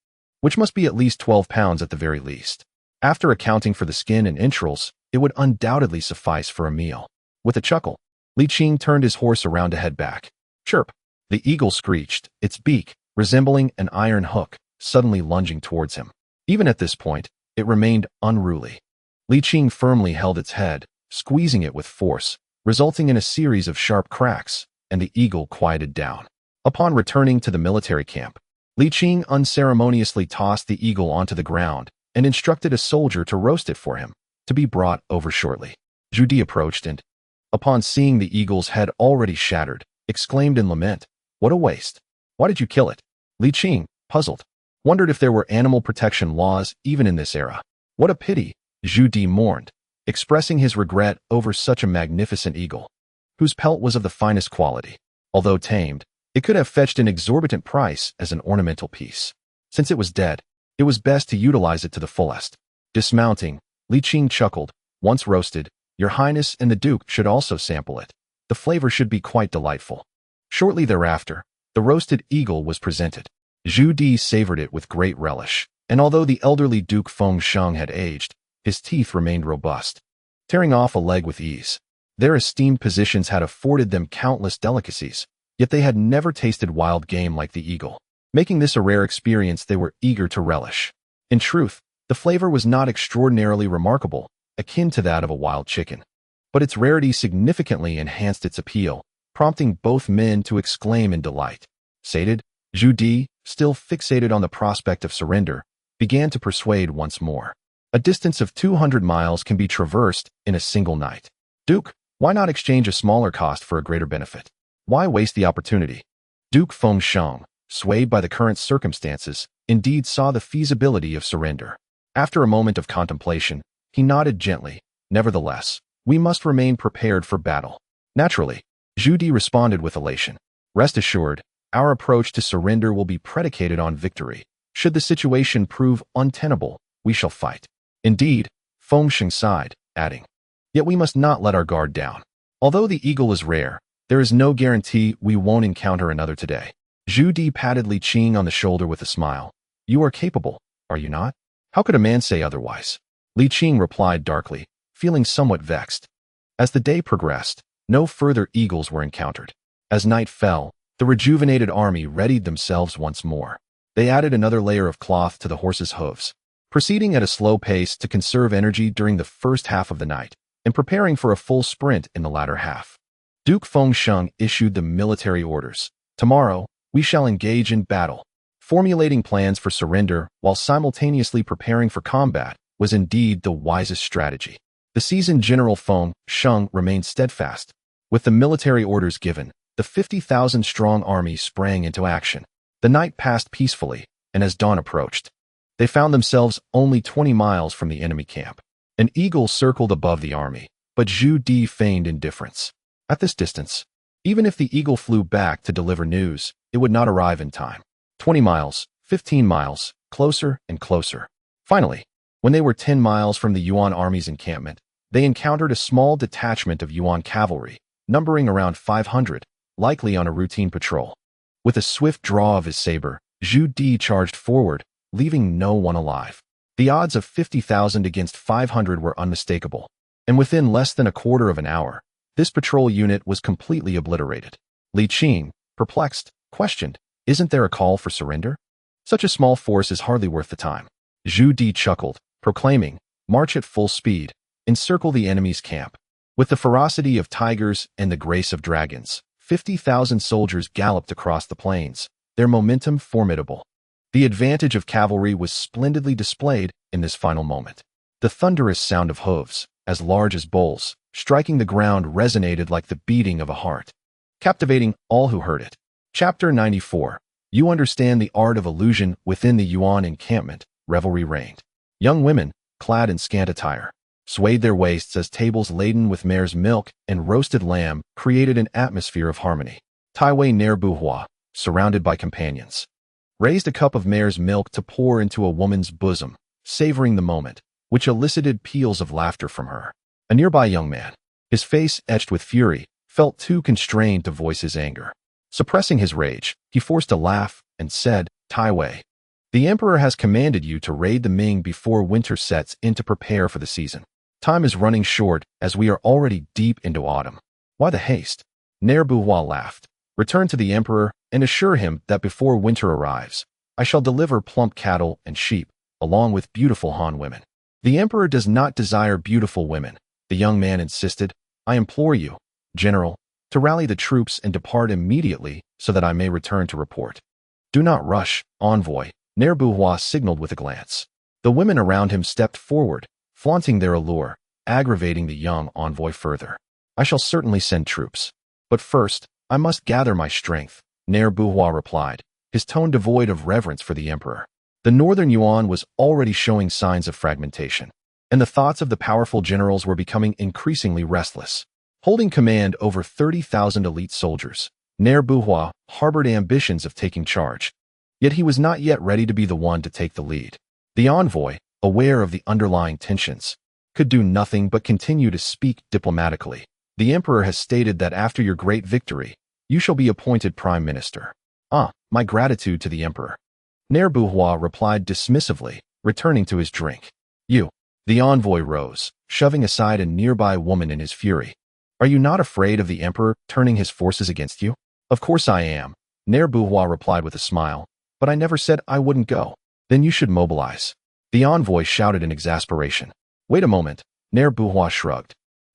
which must be at least 12 pounds at the very least. After accounting for the skin and entrails, it would undoubtedly suffice for a meal. With a chuckle, Li Qing turned his horse around to head back. Chirp! The eagle screeched, its beak, resembling an iron hook, suddenly lunging towards him. Even at this point, it remained unruly. Li Qing firmly held its head, squeezing it with force, resulting in a series of sharp cracks, and the eagle quieted down. Upon returning to the military camp, Li Qing unceremoniously tossed the eagle onto the ground and instructed a soldier to roast it for him, to be brought over shortly. Zhu Di approached and, upon seeing the eagle's head already shattered, exclaimed in lament, "What a waste! Why did you kill it?" Li Qing, puzzled, wondered if there were animal protection laws even in this era. What a pity, Zhu Di mourned, expressing his regret over such a magnificent eagle, whose pelt was of the finest quality. Although tamed, it could have fetched an exorbitant price as an ornamental piece. Since it was dead, it was best to utilize it to the fullest. Dismounting, Li Qing chuckled, "Once roasted, Your Highness and the Duke should also sample it. The flavor should be quite delightful." Shortly thereafter, the roasted eagle was presented. Zhu Di savored it with great relish, and although the elderly Duke Feng Sheng had aged, his teeth remained robust, tearing off a leg with ease. Their esteemed positions had afforded them countless delicacies, yet they had never tasted wild game like the eagle. Making this a rare experience they were eager to relish. In truth, the flavor was not extraordinarily remarkable, akin to that of a wild chicken, but its rarity significantly enhanced its appeal, prompting both men to exclaim in delight. Sated, Zhu Di, still fixated on the prospect of surrender, began to persuade once more. A distance of 200 miles can be traversed in a single night. Duke, why not exchange a smaller cost for a greater benefit? Why waste the opportunity? Duke Feng Sheng, swayed by the current circumstances, indeed saw the feasibility of surrender. After a moment of contemplation, he nodded gently. Nevertheless, we must remain prepared for battle. Naturally, Zhu Di responded with elation. Rest assured, our approach to surrender will be predicated on victory. Should the situation prove untenable, we shall fight. Indeed, Feng Sheng sighed, adding, "Yet we must not let our guard down. Although the eagle is rare, there is no guarantee we won't encounter another today." Zhu Di patted Li Qing on the shoulder with a smile. "You are capable, are you not? How could a man say otherwise?" Li Qing replied darkly, feeling somewhat vexed. As the day progressed, no further eagles were encountered. As night fell, the rejuvenated army readied themselves once more. They added another layer of cloth to the horses' hooves, proceeding at a slow pace to conserve energy during the first half of the night, and preparing for a full sprint in the latter half. Duke Feng Sheng issued the military orders. "Tomorrow, we shall engage in battle." Formulating plans for surrender while simultaneously preparing for combat was indeed the wisest strategy. The seasoned General Feng Sheng remained steadfast. With the military orders given, the 50,000-strong army sprang into action. The night passed peacefully, and as dawn approached, they found themselves only 20 miles from the enemy camp. An eagle circled above the army, but Zhu Di feigned indifference. At this distance, even if the eagle flew back to deliver news, it would not arrive in time. 20 miles, 15 miles, closer and closer. Finally, when they were 10 miles from the Yuan army's encampment, they encountered a small detachment of Yuan cavalry, numbering around 500, likely on a routine patrol. With a swift draw of his saber, Zhu Di charged forward, leaving no one alive. The odds of 50,000 against 500 were unmistakable, and within less than a quarter of an hour, this patrol unit was completely obliterated. Li Qing, perplexed, questioned, "Isn't there a call for surrender? Such a small force is hardly worth the time." Zhu Di chuckled, proclaiming, "March at full speed, encircle the enemy's camp." With the ferocity of tigers and the grace of dragons, 50,000 soldiers galloped across the plains, their momentum formidable. The advantage of cavalry was splendidly displayed in this final moment. The thunderous sound of hooves, as large as bowls, striking the ground resonated like the beating of a heart, captivating all who heard it. Chapter 94. You understand the art of illusion. Within the Yuan encampment, revelry reigned. Young women, clad in scant attire, swayed their waists as tables laden with mare's milk and roasted lamb created an atmosphere of harmony. Taiwei Liu Hua, surrounded by companions, raised a cup of mare's milk to pour into a woman's bosom, savoring the moment, which elicited peals of laughter from her. A nearby young man, his face etched with fury, felt too constrained to voice his anger. Suppressing his rage, he forced a laugh and said, "Taiwei, the emperor has commanded you to raid the Ming before winter sets in to prepare for the season. Time is running short as we are already deep into autumn. Why the haste?" Liu Hua laughed. "Return to the emperor and assure him that before winter arrives, I shall deliver plump cattle and sheep, along with beautiful Han women." "The emperor does not desire beautiful women," the young man insisted. "I implore you, General, to rally the troops and depart immediately so that I may return to report." "Do not rush, envoy," Liu Hua signaled with a glance. The women around him stepped forward, flaunting their allure, aggravating the young envoy further. "I shall certainly send troops. But first, I must gather my strength," Liu Hua replied, his tone devoid of reverence for the emperor. The northern Yuan was already showing signs of fragmentation, and the thoughts of the powerful generals were becoming increasingly restless. Holding command over 30,000 elite soldiers, Liu Hua harbored ambitions of taking charge. Yet he was not yet ready to be the one to take the lead. The envoy, aware of the underlying tensions, could do nothing but continue to speak diplomatically. "The emperor has stated that after your great victory, you shall be appointed prime minister." My gratitude to the emperor," Liu Hua replied dismissively, returning to his drink. "You." The envoy rose, shoving aside a nearby woman in his fury. "Are you not afraid of the emperor turning his forces against you?" "Of course I am," Liu Hua replied with a smile, "but I never said I wouldn't go." "Then you should mobilize," the envoy shouted in exasperation. "Wait a moment," Liu Hua shrugged.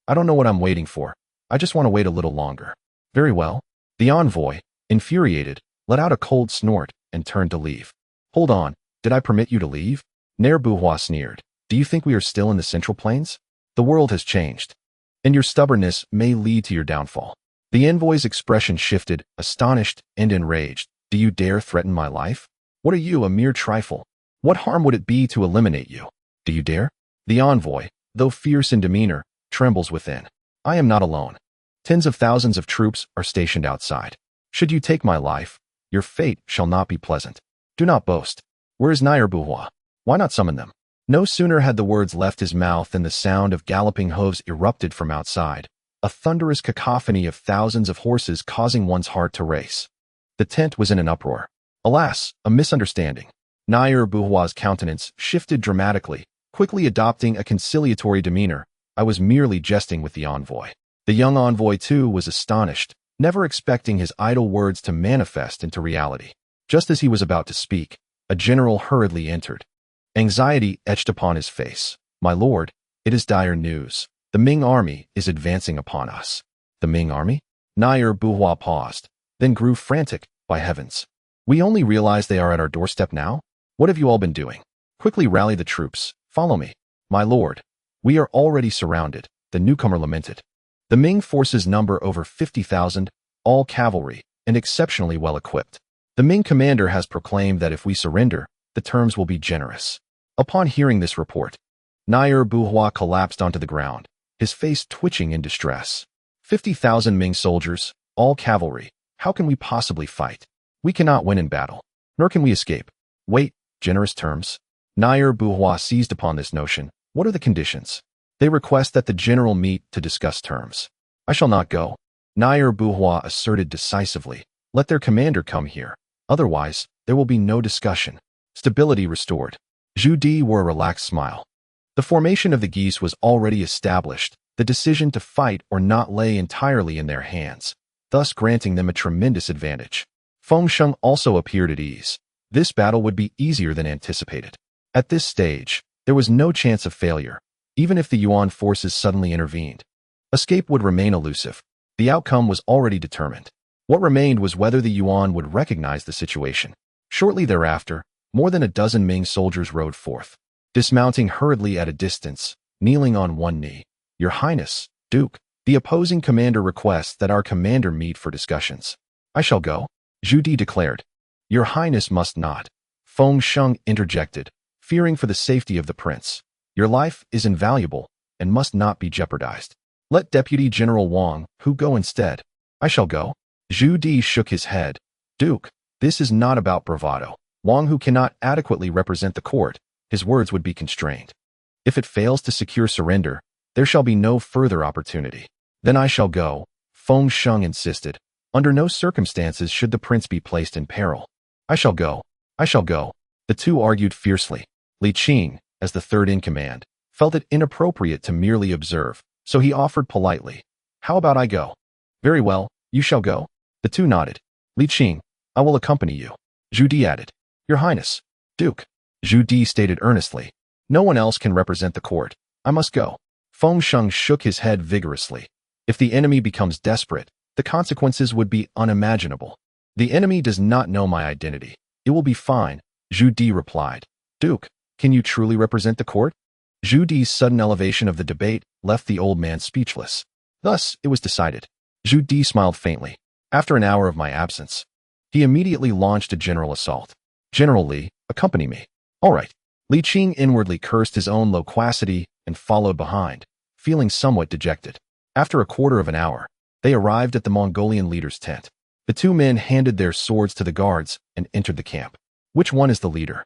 "I don't know what I'm waiting for. I just want to wait a little longer." "Very well." The envoy, infuriated, let out a cold snort and turned to leave. "Hold on, did I permit you to leave?" Liu Hua sneered. "Do you think we are still in the Central Plains? The world has changed, and your stubbornness may lead to your downfall." The envoy's expression shifted, astonished and enraged. "Do you dare threaten my life? What are you, a mere trifle? What harm would it be to eliminate you? Do you dare?" The envoy, though fierce in demeanor, trembles within. "I am not alone. Tens of thousands of troops are stationed outside. Should you take my life, your fate shall not be pleasant. Do not boast. Where is Liu Hua? Why not summon them?" No sooner had the words left his mouth than the sound of galloping hooves erupted from outside, a thunderous cacophony of thousands of horses causing one's heart to race. The tent was in an uproar. Alas, a misunderstanding. Liu Hua's countenance shifted dramatically, quickly adopting a conciliatory demeanor. "I was merely jesting with the envoy." The young envoy, too, was astonished, never expecting his idle words to manifest into reality. Just as he was about to speak, a general hurriedly entered. Anxiety etched upon his face. "My lord, it is dire news. The Ming army is advancing upon us." "The Ming army?" Liu Hua paused, then grew frantic. "By heavens, we only realize they are at our doorstep now? What have you all been doing? Quickly rally the troops. Follow me." "My lord, we are already surrounded," the newcomer lamented. The Ming forces number over 50,000, all cavalry, and exceptionally well equipped. The Ming commander has proclaimed that if we surrender, the terms will be generous. Upon hearing this report, Liu Hua collapsed onto the ground, his face twitching in distress. 50,000 Ming soldiers, all cavalry. How can we possibly fight? We cannot win in battle, nor can we escape. Wait, generous terms? Liu Hua seized upon this notion. What are the conditions? They request that the general meet to discuss terms. I shall not go, Liu Hua asserted decisively. Let their commander come here. Otherwise, there will be no discussion. Stability restored. Zhu Di wore a relaxed smile. The formation of the geese was already established. The decision to fight or not lay entirely in their hands, thus granting them a tremendous advantage. Feng Sheng also appeared at ease. This battle would be easier than anticipated. At this stage, there was no chance of failure, even if the Yuan forces suddenly intervened. Escape would remain elusive. The outcome was already determined. What remained was whether the Yuan would recognize the situation. Shortly thereafter, more than a dozen Ming soldiers rode forth, dismounting hurriedly at a distance, kneeling on one knee. "Your Highness, Duke, the opposing commander requests that our commander meet for discussions." "I shall go," Zhu Di declared. "Your Highness must not," Feng Sheng interjected, fearing for the safety of the prince. "Your life is invaluable and must not be jeopardized. Let Deputy General Wang Hu go instead." "I shall go." Zhu Di shook his head. "Duke, this is not about bravado. Wang Hu cannot adequately represent the court. His words would be constrained. If it fails to secure surrender, there shall be no further opportunity." "Then I shall go," Feng Sheng insisted. "Under no circumstances should the prince be placed in peril." "I shall go. I shall go." The two argued fiercely. Li Qing, as the third in command, felt it inappropriate to merely observe, so he offered politely, "How about I go?" "Very well, you shall go." The two nodded. "Li Qing, I will accompany you." Zhu Di added. "Your Highness, Duke," Zhu Di stated earnestly, "no one else can represent the court. I must go." Feng Sheng shook his head vigorously. "If the enemy becomes desperate, the consequences would be unimaginable." "The enemy does not know my identity. It will be fine," Zhu Di replied. "Duke, can you truly represent the court?" Zhu Di's sudden elevation of the debate left the old man speechless. Thus, it was decided. Zhu Di smiled faintly. "After an hour of my absence." He immediately launched a general assault. "General Li, accompany me." "All right." Li Qing inwardly cursed his own loquacity and followed behind, feeling somewhat dejected. After a quarter of an hour, they arrived at the Mongolian leader's tent. The two men handed their swords to the guards and entered the camp. "Which one is the leader?"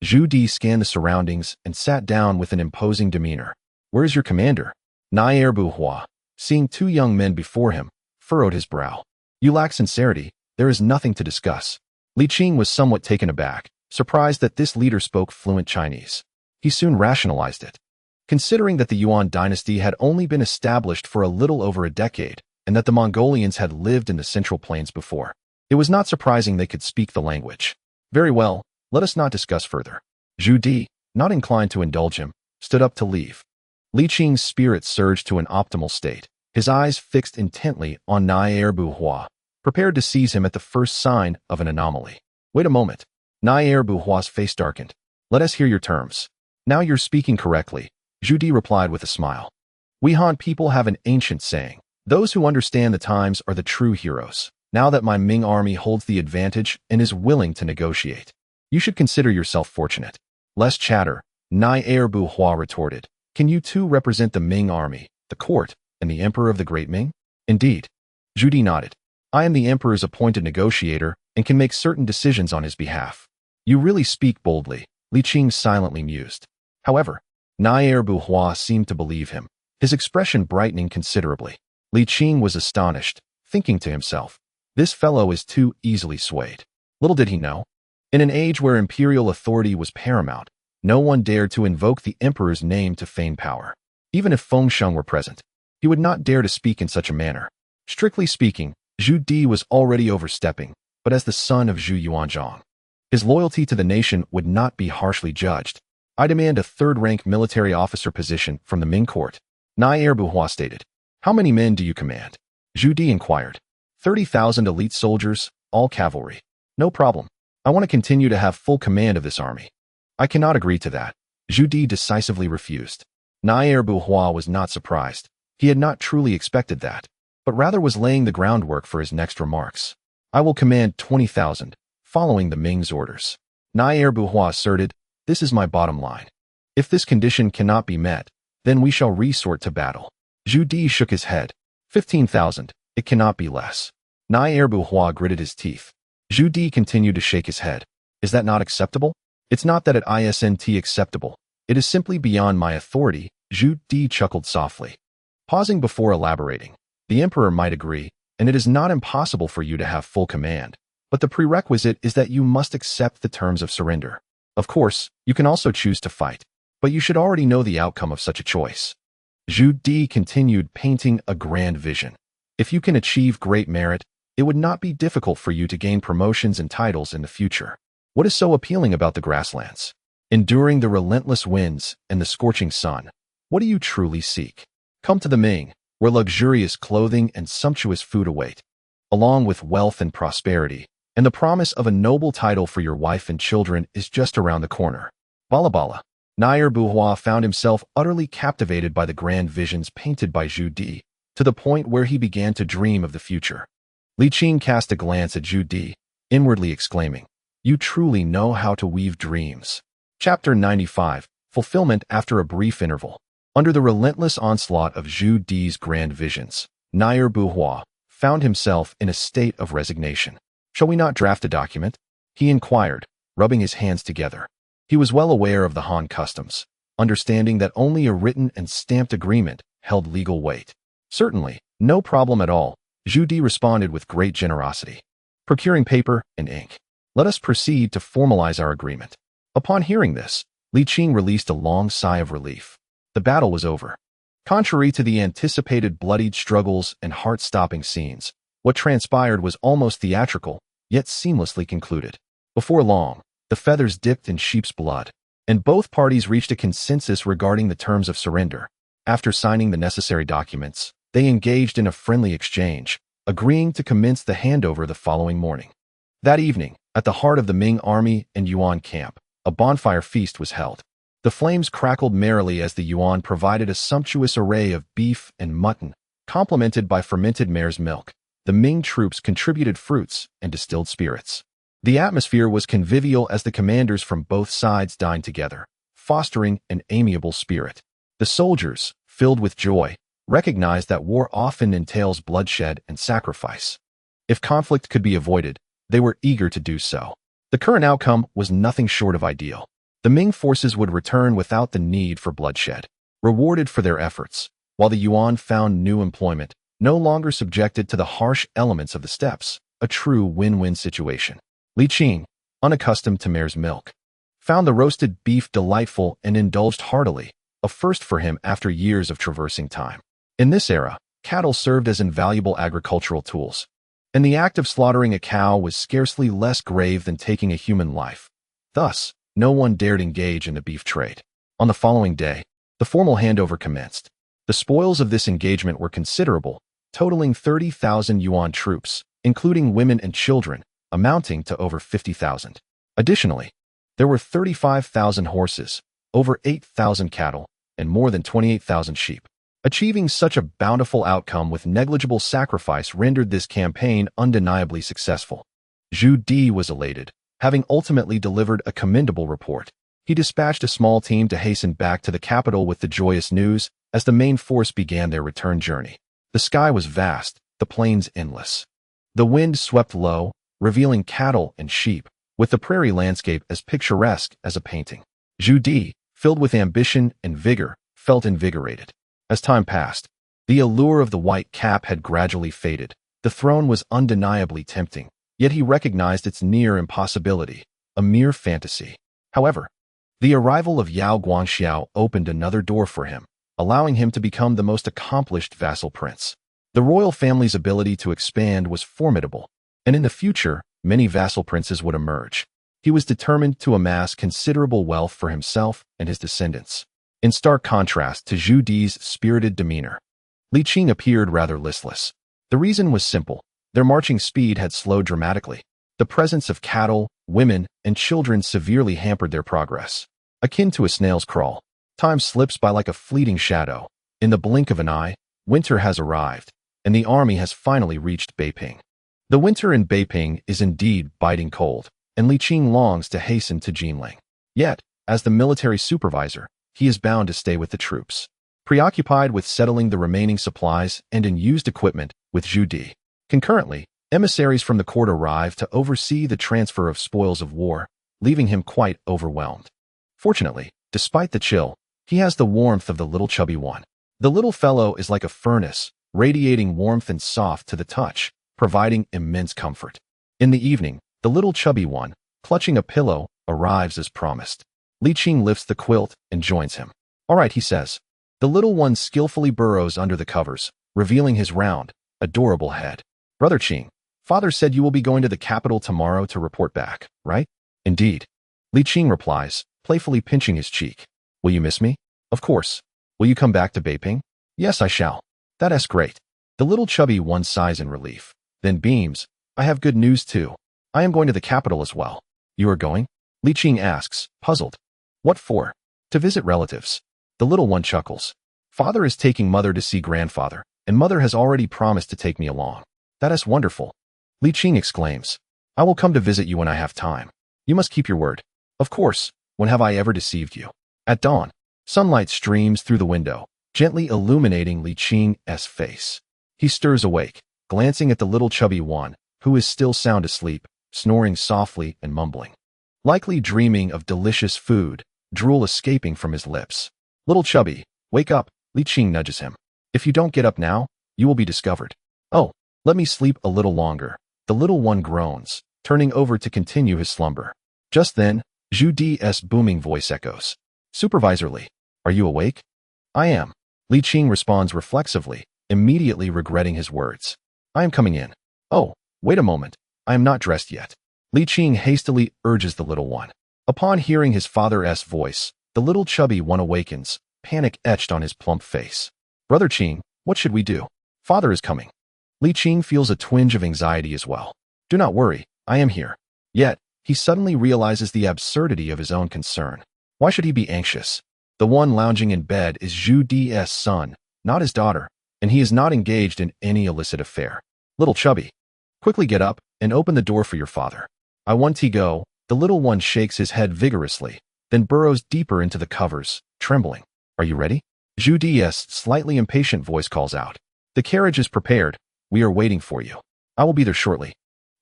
Zhu Di scanned the surroundings and sat down with an imposing demeanor. "Where is your commander?" Liu Hua, seeing two young men before him, furrowed his brow. "You lack sincerity. There is nothing to discuss." Li Qing was somewhat taken aback, surprised that this leader spoke fluent Chinese. He soon rationalized it. Considering that the Yuan dynasty had only been established for a little over a decade, and that the Mongolians had lived in the Central Plains before, it was not surprising they could speak the language. "Very well, let us not discuss further." Zhu Di, not inclined to indulge him, stood up to leave. Li Qing's spirit surged to an optimal state, his eyes fixed intently on Liu Hua, prepared to seize him at the first sign of an anomaly. "Wait a moment." Liu Hua's face darkened. "Let us hear your terms." "Now you're speaking correctly," Zhu Di replied with a smile. "We Han people have an ancient saying, 'Those who understand the times are the true heroes.' Now that my Ming army holds the advantage and is willing to negotiate, you should consider yourself fortunate." "Less chatter," Liu Hua retorted. "Can you two represent the Ming army, the court, and the Emperor of the Great Ming?" "Indeed." Zhu Di nodded. "I am the Emperor's appointed negotiator and can make certain decisions on his behalf." "You really speak boldly," Li Qing silently mused. However, Liu Hua seemed to believe him, his expression brightening considerably. Li Qing was astonished, thinking to himself, "This fellow is too easily swayed." Little did he know, in an age where imperial authority was paramount, no one dared to invoke the emperor's name to feign power. Even if Feng Sheng were present, he would not dare to speak in such a manner. Strictly speaking, Zhu Di was already overstepping, but as the son of Zhu Yuanzhang, his loyalty to the nation would not be harshly judged. "I demand a third-rank military officer position from the Ming court," Liu Hua stated. "How many men do you command?" Zhu Di inquired. 30,000 elite soldiers, all cavalry." "No problem. I want to continue to have full command of this army." "I cannot agree to that," Zhu Di decisively refused. Liu Hua was not surprised. He had not truly expected that, but rather was laying the groundwork for his next remarks. "I will command 20,000, following the Ming's orders." Liu Hua asserted, "This is my bottom line. If this condition cannot be met, then we shall resort to battle." Zhu Di shook his head. 15,000, it cannot be less." Liu Hua gritted his teeth. Zhu Di continued to shake his head. "Is that not acceptable?" "It's not that it isn't acceptable. It is simply beyond my authority," Zhu Di chuckled softly. Pausing before elaborating, "The emperor might agree, and it is not impossible for you to have full command, but the prerequisite is that you must accept the terms of surrender." Of course, you can also choose to fight, but you should already know the outcome of such a choice. Zhu Di continued painting a grand vision. If you can achieve great merit, it would not be difficult for you to gain promotions and titles in the future. What is so appealing about the grasslands? Enduring the relentless winds and the scorching sun, what do you truly seek? Come to the Ming, where luxurious clothing and sumptuous food await, along with wealth and prosperity, and the promise of a noble title for your wife and children is just around the corner. Bala. Emperor Hua found himself utterly captivated by the grand visions painted by Zhu Di, to the point where he began to dream of the future. Li Qing cast a glance at Zhu Di, inwardly exclaiming, "You truly know how to weave dreams." Chapter 95, Fulfillment after a brief interval. Under the relentless onslaught of Zhu Di's grand visions, Emperor Hua found himself in a state of resignation. "Shall we not draft a document?" he inquired, rubbing his hands together. He was well aware of the Han customs, understanding that only a written and stamped agreement held legal weight. "Certainly, no problem at all," Zhu Di responded with great generosity. "Procuring paper and ink. Let us proceed to formalize our agreement." Upon hearing this, Li Qing released a long sigh of relief. The battle was over. Contrary to the anticipated bloodied struggles and heart-stopping scenes, what transpired was almost theatrical, yet seamlessly concluded. Before long, the feathers dipped in sheep's blood, and both parties reached a consensus regarding the terms of surrender. After signing the necessary documents, they engaged in a friendly exchange, agreeing to commence the handover the following morning. That evening, at the heart of the Ming army and Yuan camp, a bonfire feast was held. The flames crackled merrily as the Yuan provided a sumptuous array of beef and mutton, complemented by fermented mare's milk. The Ming troops contributed fruits and distilled spirits. The atmosphere was convivial as the commanders from both sides dined together, fostering an amiable spirit. The soldiers, filled with joy, recognized that war often entails bloodshed and sacrifice. If conflict could be avoided, they were eager to do so. The current outcome was nothing short of ideal. The Ming forces would return without the need for bloodshed, rewarded for their efforts, while the Yuan found new employment, no longer subjected to the harsh elements of the steppes, a true win-win situation. Li Qing, unaccustomed to mare's milk, found the roasted beef delightful and indulged heartily, a first for him after years of traversing time. In this era, cattle served as invaluable agricultural tools, and the act of slaughtering a cow was scarcely less grave than taking a human life. Thus, no one dared engage in the beef trade. On the following day, the formal handover commenced. The spoils of this engagement were considerable, totaling 30,000 Yuan troops, including women and children, amounting to over 50,000. Additionally, there were 35,000 horses, over 8,000 cattle, and more than 28,000 sheep. Achieving such a bountiful outcome with negligible sacrifice rendered this campaign undeniably successful. Zhu Di was elated, having ultimately delivered a commendable report. He dispatched a small team to hasten back to the capital with the joyous news as the main force began their return journey. The sky was vast, the plains endless. The wind swept low, revealing cattle and sheep, with the prairie landscape as picturesque as a painting. Zhu Di, filled with ambition and vigor, felt invigorated. As time passed, the allure of the white cap had gradually faded. The throne was undeniably tempting, yet he recognized its near impossibility, a mere fantasy. However, the arrival of Yao Guangxiao opened another door for him, allowing him to become the most accomplished vassal prince. The royal family's ability to expand was formidable, and in the future, many vassal princes would emerge. He was determined to amass considerable wealth for himself and his descendants. In stark contrast to Zhu Di's spirited demeanor, Li Qing appeared rather listless. The reason was simple. Their marching speed had slowed dramatically. The presence of cattle, women, and children severely hampered their progress. Akin to a snail's crawl, time slips by like a fleeting shadow. In the blink of an eye, winter has arrived, and the army has finally reached Beiping. The winter in Beiping is indeed biting cold, and Li Qing longs to hasten to Jinling. Yet, as the military supervisor, he is bound to stay with the troops. Preoccupied with settling the remaining supplies and unused equipment with Zhu Di. Concurrently, emissaries from the court arrive to oversee the transfer of spoils of war, leaving him quite overwhelmed. Fortunately, despite the chill, he has the warmth of the little chubby one. The little fellow is like a furnace, radiating warmth and soft to the touch, providing immense comfort. In the evening, the little chubby one, clutching a pillow, arrives as promised. Li Qing lifts the quilt and joins him. All right, he says. The little one skillfully burrows under the covers, revealing his round, adorable head. Brother Qing, father said you will be going to the capital tomorrow to report back, right? Indeed. Li Qing replies, playfully pinching his cheek. Will you miss me? Of course. Will you come back to Beiping? Yes, I shall. That's great. The little chubby one sighs in relief, then beams. I have good news too. I am going to the capital as well. You are going? Li Qing asks, puzzled. What for? To visit relatives. The little one chuckles. Father is taking mother to see grandfather, and mother has already promised to take me along. That is wonderful. Li Qing exclaims. I will come to visit you when I have time. You must keep your word. Of course. When have I ever deceived you? At dawn, sunlight streams through the window, gently illuminating Li Qing's face. He stirs awake, glancing at the little chubby one, who is still sound asleep, snoring softly and mumbling. Likely dreaming of delicious food, drool escaping from his lips. Little chubby, wake up, Li Qing nudges him. If you don't get up now, you will be discovered. Oh, let me sleep a little longer. The little one groans, turning over to continue his slumber. Just then, Zhu Di's booming voice echoes. Supervisor Li, are you awake? I am. Li Qing responds reflexively, immediately regretting his words. I am coming in. Oh, wait a moment. I am not dressed yet. Li Qing hastily urges the little one. Upon hearing his father's voice, the little chubby one awakens, panic etched on his plump face. Brother Qing, what should we do? Father is coming. Li Qing feels a twinge of anxiety as well. Do not worry, I am here. Yet, he suddenly realizes the absurdity of his own concern. Why should he be anxious? The one lounging in bed is Zhu Di's son, not his daughter, and he is not engaged in any illicit affair. Little chubby, quickly get up and open the door for your father. I want to go. The little one shakes his head vigorously, then burrows deeper into the covers, trembling. Are you ready? Zhu Di's slightly impatient voice calls out. The carriage is prepared. We are waiting for you. I will be there shortly.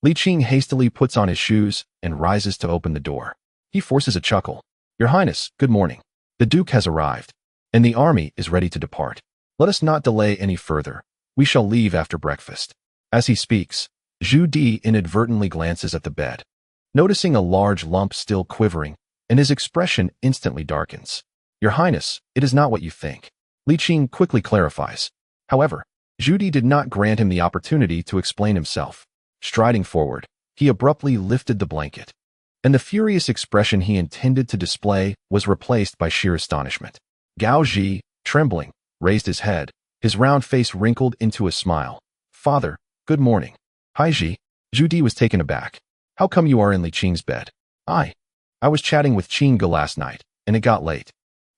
Li Qing hastily puts on his shoes and rises to open the door. He forces a chuckle. Your Highness, good morning. The Duke has arrived, and the army is ready to depart. Let us not delay any further. We shall leave after breakfast. As he speaks, Zhu Di inadvertently glances at the bed, noticing a large lump still quivering, and his expression instantly darkens. Your Highness, it is not what you think. Li Qing quickly clarifies. However, Zhu Di did not grant him the opportunity to explain himself. Striding forward, he abruptly lifted the blanket, and the furious expression he intended to display was replaced by sheer astonishment. Gao Ji, trembling, raised his head, his round face wrinkled into a smile. Father, good morning. Hi Ji. Zhu Di was taken aback. How come you are in Li Qing's bed? I was chatting with Qing Ge last night, and it got late.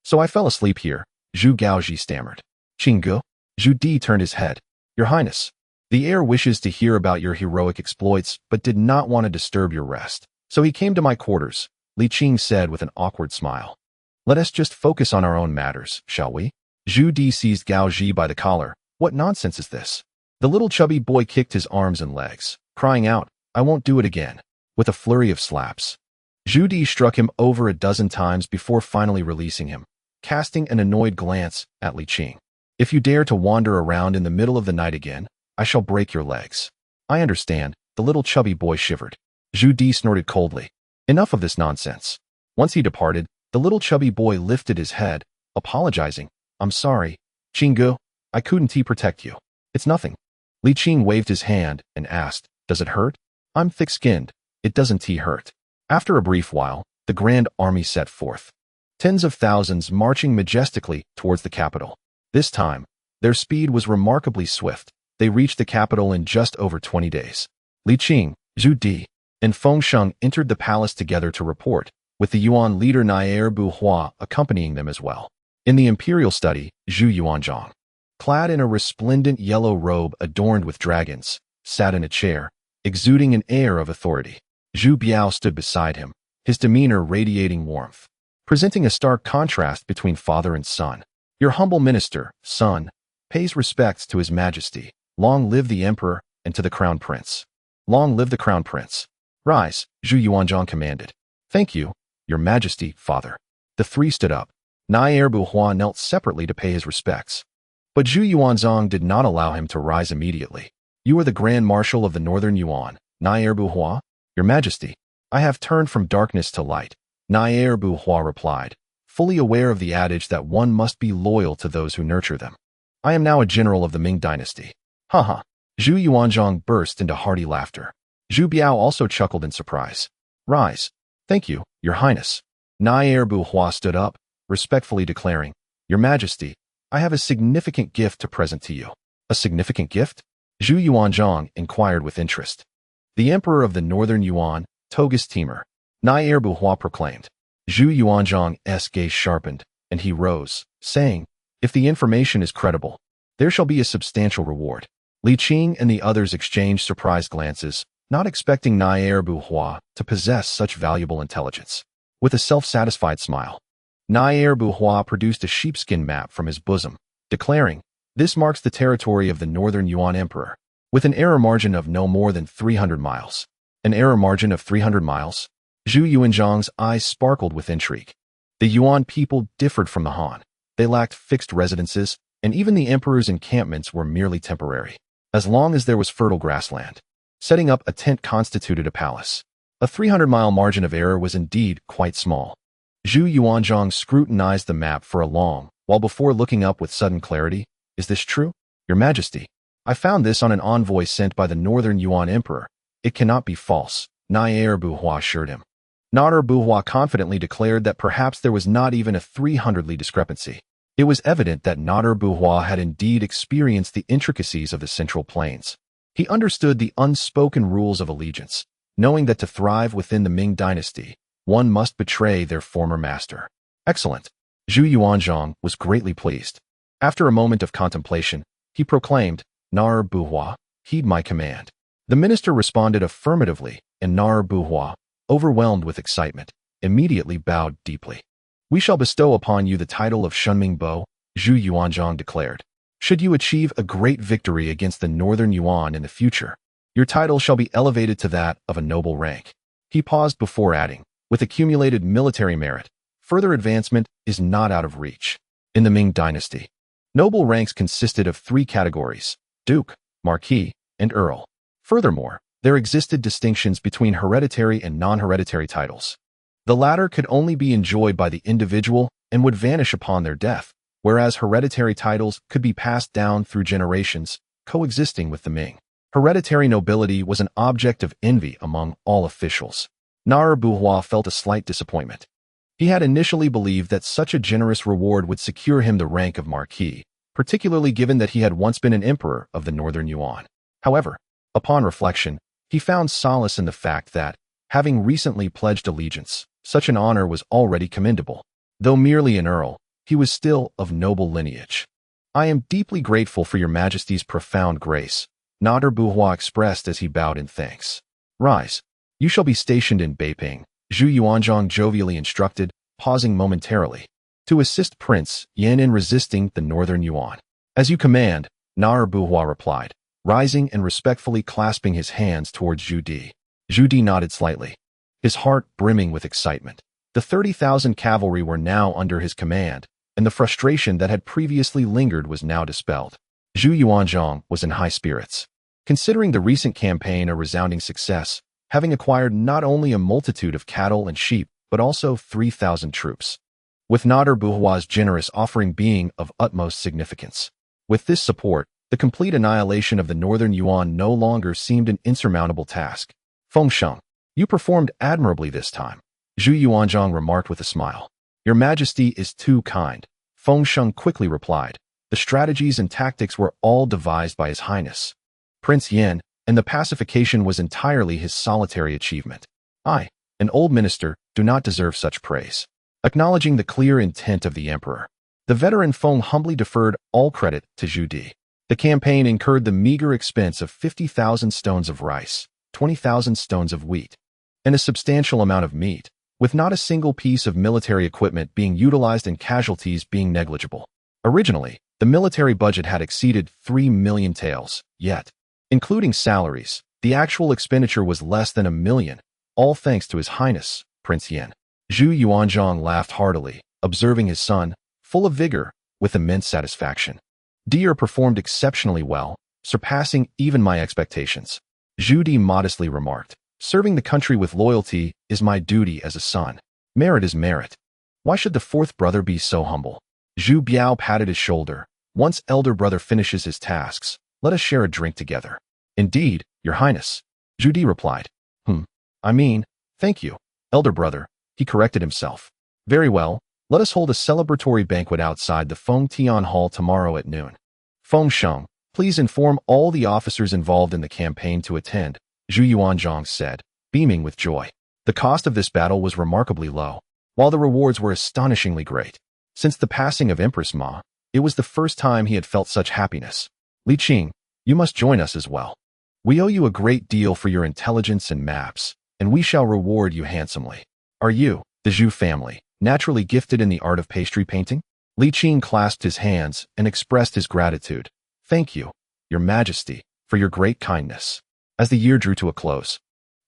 So I fell asleep here, Zhu Gaoji stammered. Qing Ge? Zhu Di turned his head. Your Highness, the heir wishes to hear about your heroic exploits, but did not want to disturb your rest. So he came to my quarters, Li Qing said with an awkward smile. Let us just focus on our own matters, shall we? Zhu Di seized Gao Ji by the collar. What nonsense is this? The little chubby boy kicked his arms and legs, crying out, I won't do it again, with a flurry of slaps. Zhu Di struck him over a dozen times before finally releasing him, casting an annoyed glance at Li Qing. If you dare to wander around in the middle of the night again, I shall break your legs. I understand, the little chubby boy shivered. Zhu Di snorted coldly. Enough of this nonsense. Once he departed, the little chubby boy lifted his head, apologizing. I'm sorry, Qing Ge, I couldn't protect you. It's nothing. Li Qing waved his hand and asked, does it hurt? I'm thick-skinned. It doesn't hurt. After a brief while, the grand army set forth. Tens of thousands marching majestically towards the capital. This time, their speed was remarkably swift. They reached the capital in just over 20 days. Li Qing, Zhu Di, and Fengsheng entered the palace together to report, with the Yuan leader Liu Hua accompanying them as well. In the imperial study, Zhu Yuanzhang, clad in a resplendent yellow robe adorned with dragons, sat in a chair, exuding an air of authority. Zhu Biao stood beside him, his demeanor radiating warmth, presenting a stark contrast between father and son. Your humble minister, son, pays respects to His Majesty. Long live the Emperor, and to the Crown Prince. Long live the Crown Prince. Rise, Zhu Yuanzhang commanded. Thank you, Your Majesty, father. The three stood up. Liu Hua knelt separately to pay his respects. But Zhu Yuanzhang did not allow him to rise immediately. You are the Grand Marshal of the Northern Yuan, Liu Hua? Your Majesty, I have turned from darkness to light, Emperor Hua replied, fully aware of the adage that one must be loyal to those who nurture them. I am now a general of the Ming dynasty. Haha. Zhu Yuanzhang burst into hearty laughter. Zhu Biao also chuckled in surprise. Rise. Thank you, Your Highness. Emperor Hua stood up, respectfully declaring, Your Majesty, I have a significant gift to present to you. A significant gift? Zhu Yuanzhang inquired with interest. The Emperor of the Northern Yuan, Togus Timur, Emperor Hua proclaimed. Zhu Yuanzhang's gaze sharpened, and he rose, saying, If the information is credible, there shall be a substantial reward. Li Qing and the others exchanged surprised glances, not expecting Emperor Hua to possess such valuable intelligence. With a self-satisfied smile, Emperor Hua produced a sheepskin map from his bosom, declaring, This marks the territory of the Northern Yuan Emperor, with an error margin of no more than 300 miles. An error margin of 300 miles? Zhu Yuanzhang's eyes sparkled with intrigue. The Yuan people differed from the Han. They lacked fixed residences, and even the emperor's encampments were merely temporary. As long as there was fertile grassland, setting up a tent constituted a palace. A 300-mile margin of error was indeed quite small. Zhu Yuanzhang scrutinized the map for a long while before looking up with sudden clarity. Is this true? Your Majesty, I found this on an envoy sent by the Northern Yuan Emperor. It cannot be false, Emperor Hua assured him. Emperor Hua confidently declared that perhaps there was not even a 300-li discrepancy. It was evident that Emperor Hua had indeed experienced the intricacies of the Central Plains. He understood the unspoken rules of allegiance, knowing that to thrive within the Ming dynasty, one must betray their former master. Excellent. Zhu Yuanzhang was greatly pleased. After a moment of contemplation, he proclaimed, Emperor Hua, heed my command. The minister responded affirmatively, and Emperor Hua, overwhelmed with excitement, immediately bowed deeply. We shall bestow upon you the title of Shunming Bo, Zhu Yuanzhang declared. Should you achieve a great victory against the Northern Yuan in the future, your title shall be elevated to that of a noble rank. He paused before adding, with accumulated military merit, further advancement is not out of reach. In the Ming dynasty, noble ranks consisted of 3 categories, Duke, Marquis, and Earl. Furthermore, there existed distinctions between hereditary and non-hereditary titles. The latter could only be enjoyed by the individual and would vanish upon their death, whereas hereditary titles could be passed down through generations, coexisting with the Ming. Hereditary nobility was an object of envy among all officials. Emperor Hua felt a slight disappointment. He had initially believed that such a generous reward would secure him the rank of Marquis, particularly given that he had once been an emperor of the Northern Yuan. However, upon reflection, he found solace in the fact that, having recently pledged allegiance, such an honor was already commendable. Though merely an earl, he was still of noble lineage. I am deeply grateful for your Majesty's profound grace, Emperor Hua expressed as he bowed in thanks. Rise. You shall be stationed in Beiping, Zhu Yuanzhang jovially instructed, pausing momentarily, to assist Prince Yan in resisting the Northern Yuan. As you command, Emperor Hua replied, rising and respectfully clasping his hands towards Zhu Di. Zhu Di nodded slightly, his heart brimming with excitement. The 30,000 cavalry were now under his command, and the frustration that had previously lingered was now dispelled. Zhu Yuanzhang was in high spirits. Considering the recent campaign a resounding success, having acquired not only a multitude of cattle and sheep, but also 3,000 troops, with Emperor Hua's generous offering being of utmost significance. With this support, the complete annihilation of the Northern Yuan no longer seemed an insurmountable task. Fengsheng, you performed admirably this time, Zhu Yuanzhang remarked with a smile. Your Majesty is too kind, Fengsheng quickly replied. The strategies and tactics were all devised by His Highness Prince Yan, and the pacification was entirely his solitary achievement. I, an old minister, do not deserve such praise. Acknowledging the clear intent of the emperor, the veteran Feng humbly deferred all credit to Zhu Di. The campaign incurred the meager expense of 50,000 stones of rice, 20,000 stones of wheat, and a substantial amount of meat, with not a single piece of military equipment being utilized and casualties being negligible. Originally, the military budget had exceeded 3 million taels, yet, including salaries, the actual expenditure was less than 1 million, all thanks to His Highness Prince Yan. Zhu Yuanzhang laughed heartily, observing his son, full of vigor, with immense satisfaction. Deer performed exceptionally well, surpassing even my expectations, Zhu Di modestly remarked, Serving the country with loyalty is my duty as a son. Merit is merit. Why should the fourth brother be so humble? Zhu Biao patted his shoulder. Once elder brother finishes his tasks, let us share a drink together. Indeed, your highness. Zhu Di replied. I mean, thank you, elder brother. He corrected himself. Very well, let us hold a celebratory banquet outside the Feng Tian Hall tomorrow at noon. Feng Sheng, please inform all the officers involved in the campaign to attend, Zhu Yuanzhang said, beaming with joy. The cost of this battle was remarkably low, while the rewards were astonishingly great. Since the passing of Empress Ma, it was the first time he had felt such happiness. Li Qing, you must join us as well. We owe you a great deal for your intelligence and maps, and we shall reward you handsomely. Are you, the Zhu family, naturally gifted in the art of pastry painting? Li Qing clasped his hands and expressed his gratitude. Thank you, your majesty, for your great kindness. As the year drew to a close,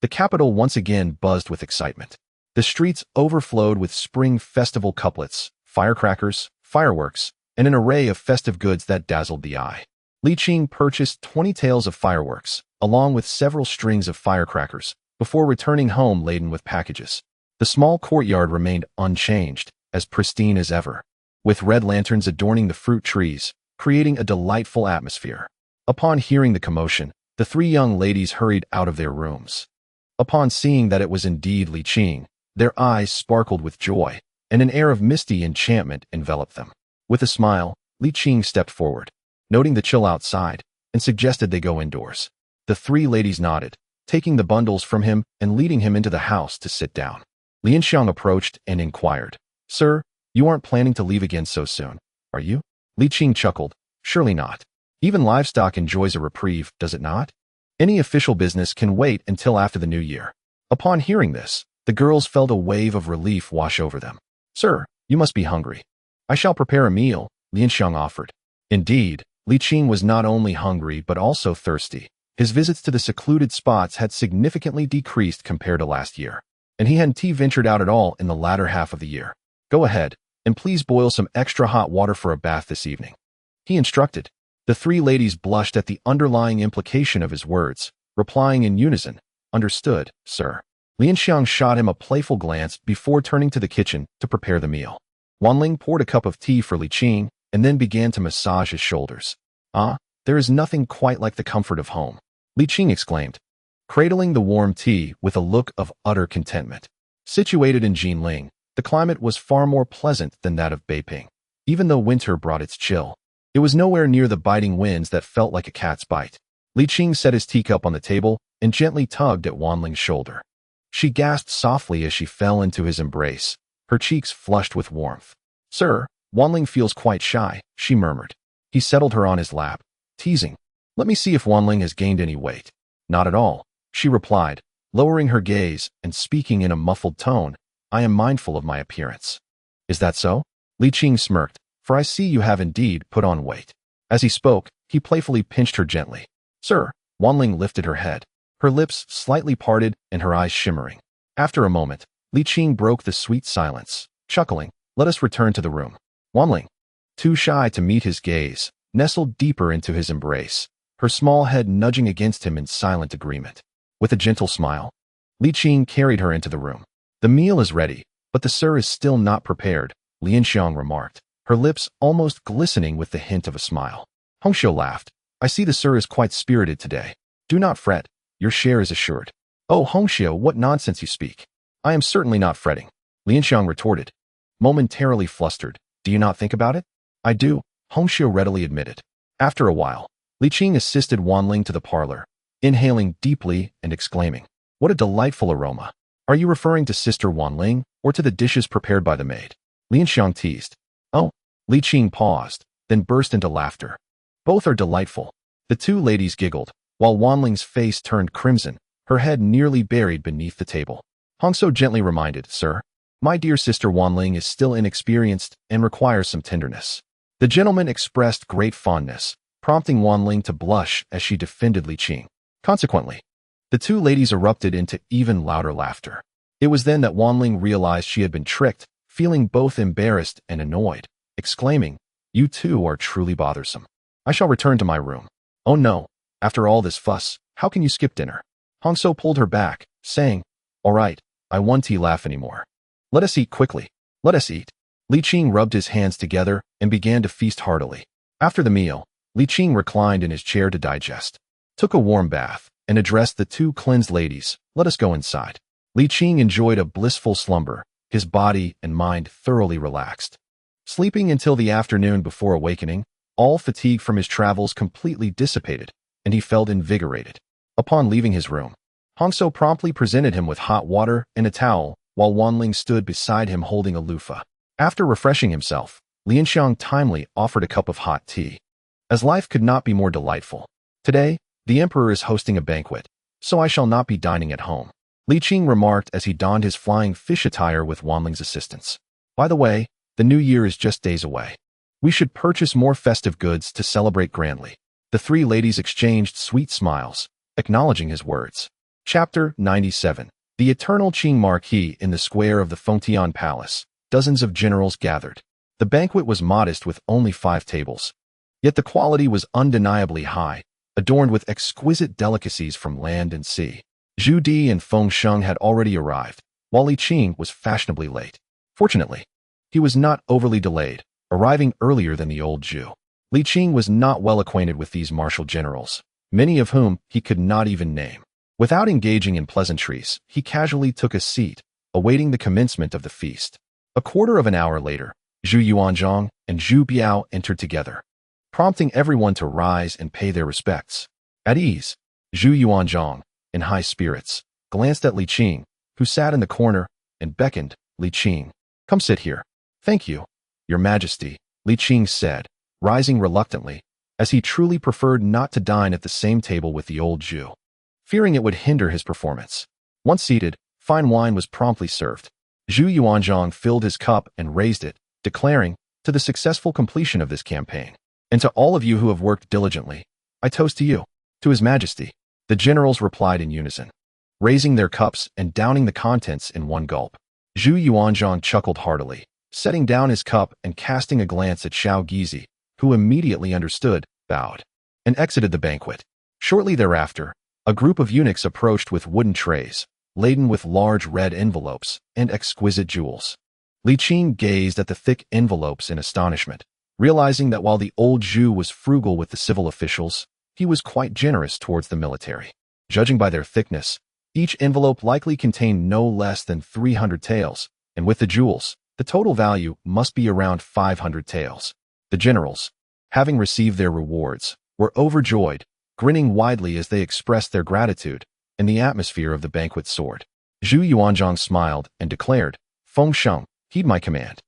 the capital once again buzzed with excitement. The streets overflowed with spring festival couplets, firecrackers, fireworks, and an array of festive goods that dazzled the eye. Li Qing purchased 20 tails of fireworks, along with several strings of firecrackers, before returning home laden with packages. The small courtyard remained unchanged, as pristine as ever, with red lanterns adorning the fruit trees, creating a delightful atmosphere. Upon hearing the commotion, the three young ladies hurried out of their rooms. Upon seeing that it was indeed Li Qing, their eyes sparkled with joy, and an air of misty enchantment enveloped them. With a smile, Li Qing stepped forward, noting the chill outside, and suggested they go indoors. The three ladies nodded, taking the bundles from him and leading him into the house to sit down. Lianxiang approached and inquired, Sir, you aren't planning to leave again so soon, are you? Li Qing chuckled, Surely not. Even livestock enjoys a reprieve, does it not? Any official business can wait until after the new year. Upon hearing this, the girls felt a wave of relief wash over them. Sir, you must be hungry. I shall prepare a meal, Lianxiang offered. Indeed, Li Qing was not only hungry but also thirsty. His visits to the secluded spots had significantly decreased compared to last year, and he hadn't ventured out at all in the latter half of the year. Go ahead, and please boil some extra hot water for a bath this evening, he instructed. The three ladies blushed at the underlying implication of his words, replying in unison, Understood, sir. Lianxiang shot him a playful glance before turning to the kitchen to prepare the meal. Wanling poured a cup of tea for Li Qing and then began to massage his shoulders. Ah, there is nothing quite like the comfort of home, Li Qing exclaimed, cradling the warm tea with a look of utter contentment. Situated in Jinling, the climate was far more pleasant than that of Beiping. Even though winter brought its chill, it was nowhere near the biting winds that felt like a cat's bite. Li Qing set his teacup on the table and gently tugged at Wanling's shoulder. She gasped softly as she fell into his embrace, her cheeks flushed with warmth. Sir, Wanling feels quite shy, she murmured. He settled her on his lap, teasing. Let me see if Wanling has gained any weight. Not at all, she replied, lowering her gaze and speaking in a muffled tone. I am mindful of my appearance. Is that so? Li Qing smirked, for I see you have indeed put on weight. As he spoke, he playfully pinched her gently. Sir, Wanling lifted her head, her lips slightly parted and her eyes shimmering. After a moment, Li Qing broke the sweet silence, chuckling, let us return to the room. Wanling, too shy to meet his gaze, nestled deeper into his embrace, her small head nudging against him in silent agreement. With a gentle smile, Li Qing carried her into the room. The meal is ready, but the sir is still not prepared, Lianxiang remarked, her lips almost glistening with the hint of a smile. Hongxiu laughed. I see the sir is quite spirited today. Do not fret, your share is assured. Oh, Hongxiu, what nonsense you speak. I am certainly not fretting, Lianxiang retorted, momentarily flustered. Do you not think about it? I do, Hongxiu readily admitted. After a while, Li Qing assisted Wanling to the parlor, inhaling deeply and exclaiming, what a delightful aroma. Are you referring to Sister Wanling or to the dishes prepared by the maid? Lianxiang teased. Oh, Li Qing paused, then burst into laughter. Both are delightful. The two ladies giggled, while Wanling's face turned crimson, her head nearly buried beneath the table. Hongxiu gently reminded, Sir, my dear sister Wanling is still inexperienced and requires some tenderness. The gentleman expressed great fondness, prompting Wanling to blush as she defended Li Qing. Consequently, the two ladies erupted into even louder laughter. It was then that Wanling realized she had been tricked, feeling both embarrassed and annoyed, exclaiming, You two are truly bothersome. I shall return to my room. Oh no, after all this fuss, how can you skip dinner? Hongso pulled her back, saying, "All right, I won't laugh anymore. Let us eat quickly. Let us eat." Li Qing rubbed his hands together and began to feast heartily. After the meal, Li Qing reclined in his chair to digest, took a warm bath, and addressed the two cleansed ladies. "Let us go inside." Li Qing enjoyed a blissful slumber, his body and mind thoroughly relaxed. Sleeping until the afternoon before awakening, all fatigue from his travels completely dissipated, and he felt invigorated. Upon leaving his room, Hongso promptly presented him with hot water and a towel, while Wanling stood beside him holding a loofah. After refreshing himself, Lianxiang timely offered a cup of hot tea. As life could not be more delightful. Today, the emperor is hosting a banquet, so I shall not be dining at home, Li Qing remarked as he donned his flying fish attire with Wanling's assistance. By the way, the new year is just days away. We should purchase more festive goods to celebrate grandly. The three ladies exchanged sweet smiles, acknowledging his words. Chapter 97. The eternal Qing Marquis in the square of the Fengtian Palace. Dozens of generals gathered. The banquet was modest with only 5 tables. Yet the quality was undeniably high, adorned with exquisite delicacies from land and sea. Zhu Di and Feng Sheng had already arrived, while Li Qing was fashionably late. Fortunately, he was not overly delayed, arriving earlier than the old Zhu. Li Qing was not well acquainted with these martial generals, many of whom he could not even name. Without engaging in pleasantries, he casually took a seat, awaiting the commencement of the feast. A quarter of an hour later, Zhu Yuanzhang and Zhu Biao entered together, prompting everyone to rise and pay their respects. At ease, Zhu Yuanzhang, in high spirits, glanced at Li Qing, who sat in the corner, and beckoned. "Li Qing, come sit here." "Thank you, Your Majesty," Li Qing said, rising reluctantly, as he truly preferred not to dine at the same table with the old Zhu, fearing it would hinder his performance. Once seated, fine wine was promptly served. Zhu Yuanzhang filled his cup and raised it, declaring, "To the successful completion of this campaign, and to all of you who have worked diligently, I toast to you." "To His Majesty," the generals replied in unison, raising their cups and downing the contents in one gulp. Zhu Yuanzhang chuckled heartily, setting down his cup and casting a glance at Xiao Gizi, who immediately understood, bowed, and exited the banquet. Shortly thereafter, a group of eunuchs approached with wooden trays, laden with large red envelopes and exquisite jewels. Li Qing gazed at the thick envelopes in astonishment, realizing that while the old Zhu was frugal with the civil officials, he was quite generous towards the military. Judging by their thickness, each envelope likely contained no less than 300 taels, and with the jewels, the total value must be around 500 taels. The generals, having received their rewards, were overjoyed, grinning widely as they expressed their gratitude, and the atmosphere of the banquet soared. Zhu Yuanzhang smiled and declared, "Feng Sheng, heed my command."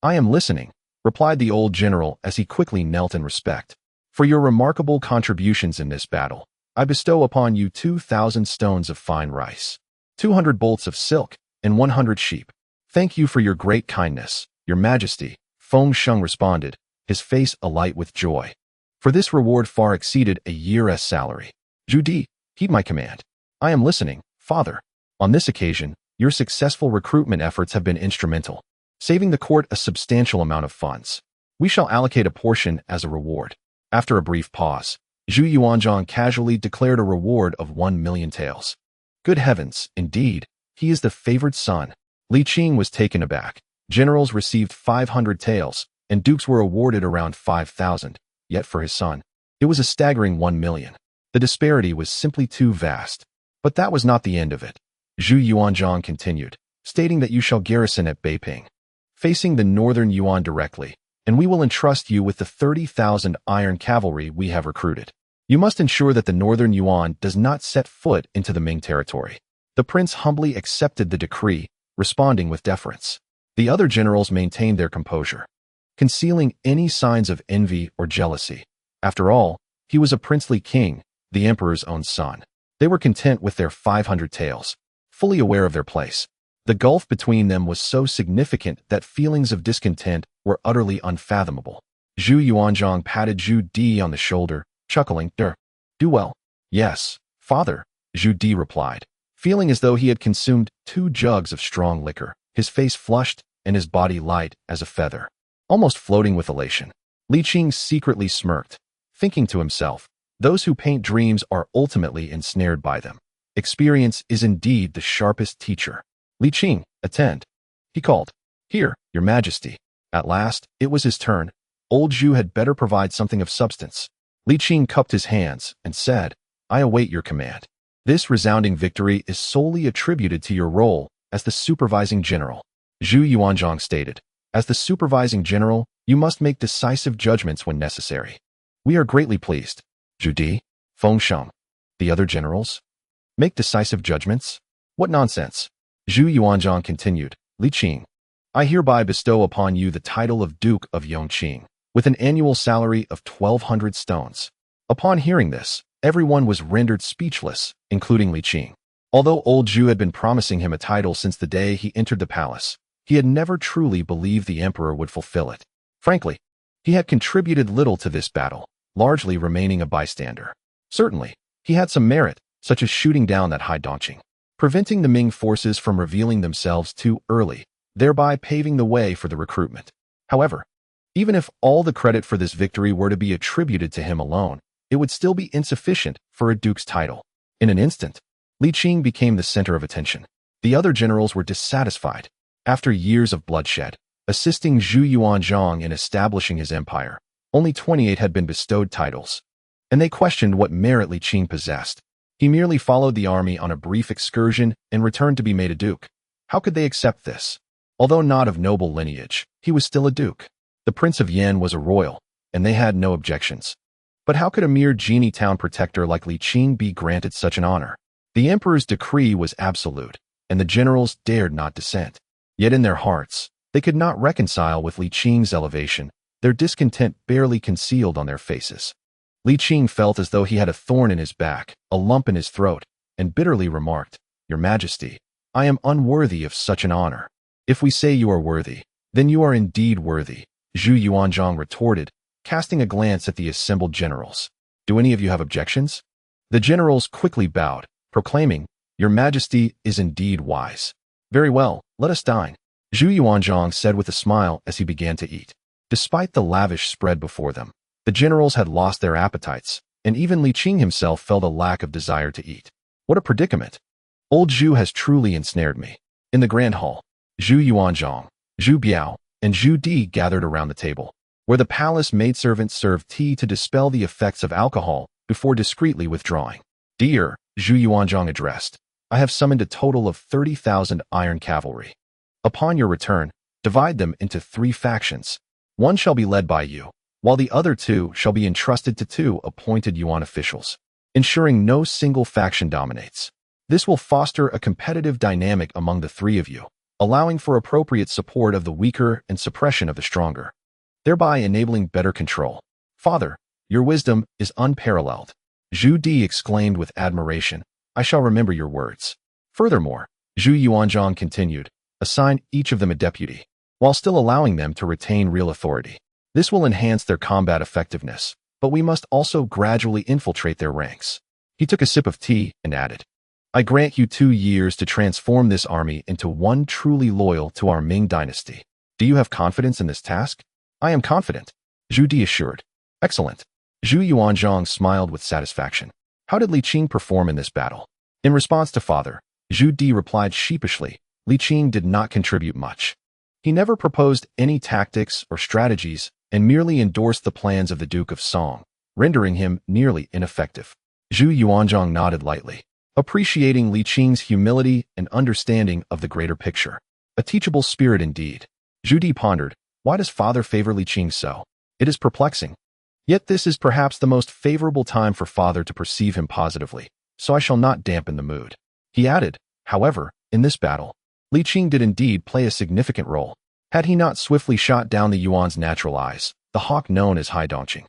"I am listening," replied the old general as he quickly knelt in respect. "For your remarkable contributions in this battle, I bestow upon you 2,000 stones of fine rice, 200 bolts of silk, and 100 sheep. Thank you for your great kindness, Your Majesty," Feng Sheng responded, his face alight with joy. "For this reward far exceeded a year's salary." "Zhu Di, heed my command." "I am listening, Father." "On this occasion, your successful recruitment efforts have been instrumental, saving the court a substantial amount of funds. We shall allocate a portion as a reward." After a brief pause, Zhu Yuanzhang casually declared a reward of 1,000,000 taels. "Good heavens, indeed, he is the favored son." Li Qing was taken aback. Generals received 500 taels, and dukes were awarded around 5,000, yet for his son, it was a staggering 1,000,000. The disparity was simply too vast. But that was not the end of it. Zhu Yuanzhang continued, stating that you shall garrison at Beiping, facing the northern Yuan directly, and we will entrust you with the 30,000 iron cavalry we have recruited. You must ensure that the northern Yuan does not set foot into the Ming territory. The prince humbly accepted the decree, responding with deference. The other generals maintained their composure, concealing any signs of envy or jealousy. After all, he was a princely king, the emperor's own son. They were content with their 500 taels, fully aware of their place. The gulf between them was so significant that feelings of discontent were utterly unfathomable. Zhu Yuanzhang patted Zhu Di on the shoulder, chuckling, "Do well." "Yes, Father," Zhu Di replied, feeling as though he had consumed 2 jugs of strong liquor, his face flushed and his body light as a feather, almost floating with elation. Li Qing secretly smirked, thinking to himself, those who paint dreams are ultimately ensnared by them. Experience is indeed the sharpest teacher. Li Qing, attend. He called. Here, your majesty. At last, it was his turn. Old Zhu had better provide something of substance. Li Qing cupped his hands and said, I await your command. This resounding victory is solely attributed to your role as the supervising general. Zhu Yuanzhang stated, as the supervising general, you must make decisive judgments when necessary. We are greatly pleased. Zhu Di, Feng Sheng, the other generals? Make decisive judgments? What nonsense! Zhu Yuanzhang continued, Li Qing, I hereby bestow upon you the title of Duke of Yongqing, with an annual salary of 1,200 stones. Upon hearing this, everyone was rendered speechless, including Li Qing. Although old Zhu had been promising him a title since the day he entered the palace, he had never truly believed the emperor would fulfill it. Frankly, he had contributed little to this battle, largely remaining a bystander. Certainly, he had some merit, such as shooting down that high donching, preventing the Ming forces from revealing themselves too early, thereby paving the way for the recruitment. However, even if all the credit for this victory were to be attributed to him alone, it would still be insufficient for a duke's title. In an instant, Li Qing became the center of attention. The other generals were dissatisfied. After years of bloodshed, assisting Zhu Yuanzhang in establishing his empire, only 28 had been bestowed titles, and they questioned what merit Li Qing possessed. He merely followed the army on a brief excursion and returned to be made a duke. How could they accept this? Although not of noble lineage, he was still a duke. The Prince of Yan was a royal, and they had no objections. But how could a mere genie town protector like Li Qing be granted such an honor? The emperor's decree was absolute, and the generals dared not dissent. Yet in their hearts, they could not reconcile with Li Qing's elevation, their discontent barely concealed on their faces. Li Qing felt as though he had a thorn in his back, a lump in his throat, and bitterly remarked, Your Majesty, I am unworthy of such an honor. If we say you are worthy, then you are indeed worthy, Zhu Yuanzhang retorted, casting a glance at the assembled generals. Do any of you have objections? The generals quickly bowed, proclaiming, Your Majesty is indeed wise. Very well, let us dine, Zhu Yuanzhang said with a smile as he began to eat. Despite the lavish spread before them, the generals had lost their appetites, and even Li Qing himself felt a lack of desire to eat. What a predicament! Old Zhu has truly ensnared me. In the grand hall, Zhu Yuanzhang, Zhu Biao, and Zhu Di gathered around the table, where the palace maidservants served tea to dispel the effects of alcohol before discreetly withdrawing. Dear, Zhu Yuanzhang addressed, I have summoned a total of 30,000 iron cavalry. Upon your return, divide them into 3 factions. One shall be led by you, while the other 2 shall be entrusted to 2 appointed Yuan officials, ensuring no single faction dominates. This will foster a competitive dynamic among the 3 of you, allowing for appropriate support of the weaker and suppression of the stronger, thereby enabling better control. Father, your wisdom is unparalleled, Zhu Di exclaimed with admiration. I shall remember your words. Furthermore, Zhu Yuanzhang continued, assign each of them a deputy, while still allowing them to retain real authority. This will enhance their combat effectiveness, but we must also gradually infiltrate their ranks. He took a sip of tea and added, I grant you 2 years to transform this army into one truly loyal to our Ming dynasty. Do you have confidence in this task? I am confident, Zhu Di assured. Excellent. Zhu Yuanzhang smiled with satisfaction. How did Li Qing perform in this battle? In response to father, Zhu Di replied sheepishly, Li Qing did not contribute much. He never proposed any tactics or strategies and merely endorsed the plans of the Duke of Song, rendering him nearly ineffective. Zhu Yuanzhang nodded lightly, appreciating Li Qing's humility and understanding of the greater picture. A teachable spirit indeed. Zhu Di pondered, why does father favor Li Qing so? It is perplexing. Yet this is perhaps the most favorable time for father to perceive him positively, so I shall not dampen the mood. He added, however, in this battle, Li Qing did indeed play a significant role. Had he not swiftly shot down the Yuan's natural eyes, the hawk known as Hai Dongqing,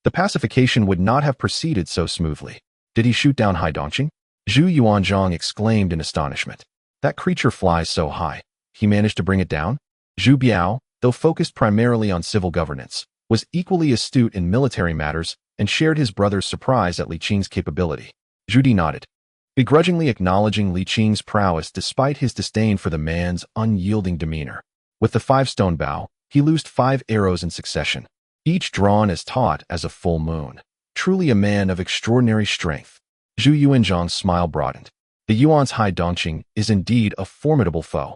the pacification would not have proceeded so smoothly. Did he shoot down Hai Dongqing? Zhu Yuanzhang exclaimed in astonishment. That creature flies so high. He managed to bring it down? Zhu Biao, though focused primarily on civil governance, was equally astute in military matters and shared his brother's surprise at Li Qing's capability. Zhu Di nodded, begrudgingly acknowledging Li Qing's prowess despite his disdain for the man's unyielding demeanor. With the 5-stone bow, he loosed 5 arrows in succession, each drawn as taut as a full moon. Truly a man of extraordinary strength. Zhu Yuanzhang's smile broadened. The Yuan's High Dongqing is indeed a formidable foe.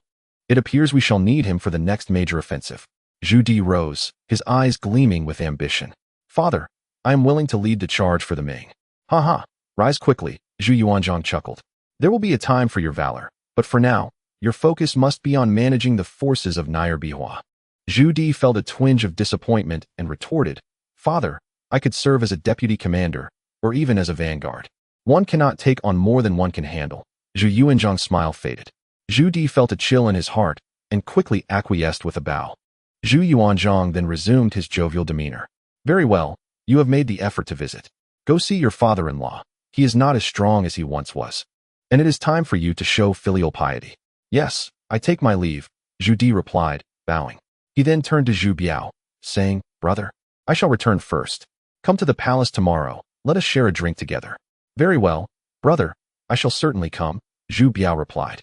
It appears we shall need him for the next major offensive. Zhu Di rose, his eyes gleaming with ambition. Father, I am willing to lead the charge for the Ming. Ha ha, rise quickly, Zhu Yuanzhang chuckled. There will be a time for your valor, but for now, your focus must be on managing the forces of Liu Hua. Zhu Di felt a twinge of disappointment and retorted, Father, I could serve as a deputy commander, or even as a vanguard. One cannot take on more than one can handle. Zhu Yuanzhang's smile faded. Zhu Di felt a chill in his heart and quickly acquiesced with a bow. Zhu Yuanzhang then resumed his jovial demeanor. Very well, you have made the effort to visit. Go see your father-in-law. He is not as strong as he once was. And it is time for you to show filial piety. Yes, I take my leave, Zhu Di replied, bowing. He then turned to Zhu Biao, saying, Brother, I shall return first. Come to the palace tomorrow. Let us share a drink together. Very well, brother, I shall certainly come, Zhu Biao replied.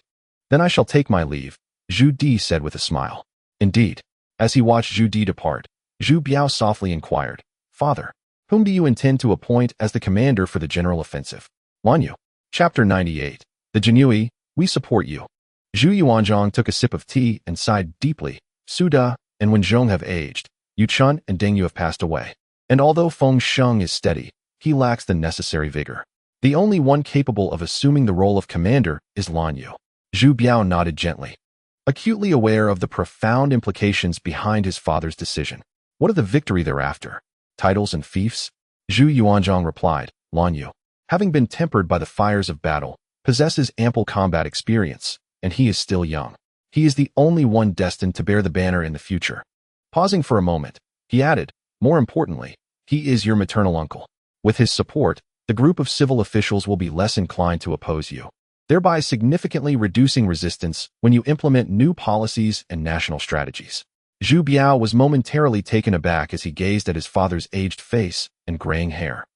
Then I shall take my leave, Zhu Di said with a smile. Indeed. As he watched Zhu Di depart, Zhu Biao softly inquired, Father, whom do you intend to appoint as the commander for the general offensive? Wan Yu. Chapter 98. The Jinui, we support you. Zhu Yuanzhang took a sip of tea and sighed deeply. Su Da and Wen Zhong have aged. Yu Chun and Deng Yu have passed away. And although Feng Sheng is steady, he lacks the necessary vigor. The only one capable of assuming the role of commander is Lan Yu. Zhu Biao nodded gently, acutely aware of the profound implications behind his father's decision. What of the victory thereafter? Titles and fiefs? Zhu Yuanzhang replied, Lan Yu, having been tempered by the fires of battle, possesses ample combat experience, and he is still young. He is the only one destined to bear the banner in the future. Pausing for a moment, he added, more importantly, he is your maternal uncle. With his support, the group of civil officials will be less inclined to oppose you, thereby significantly reducing resistance when you implement new policies and national strategies. Zhu Biao was momentarily taken aback as he gazed at his father's aged face and graying hair.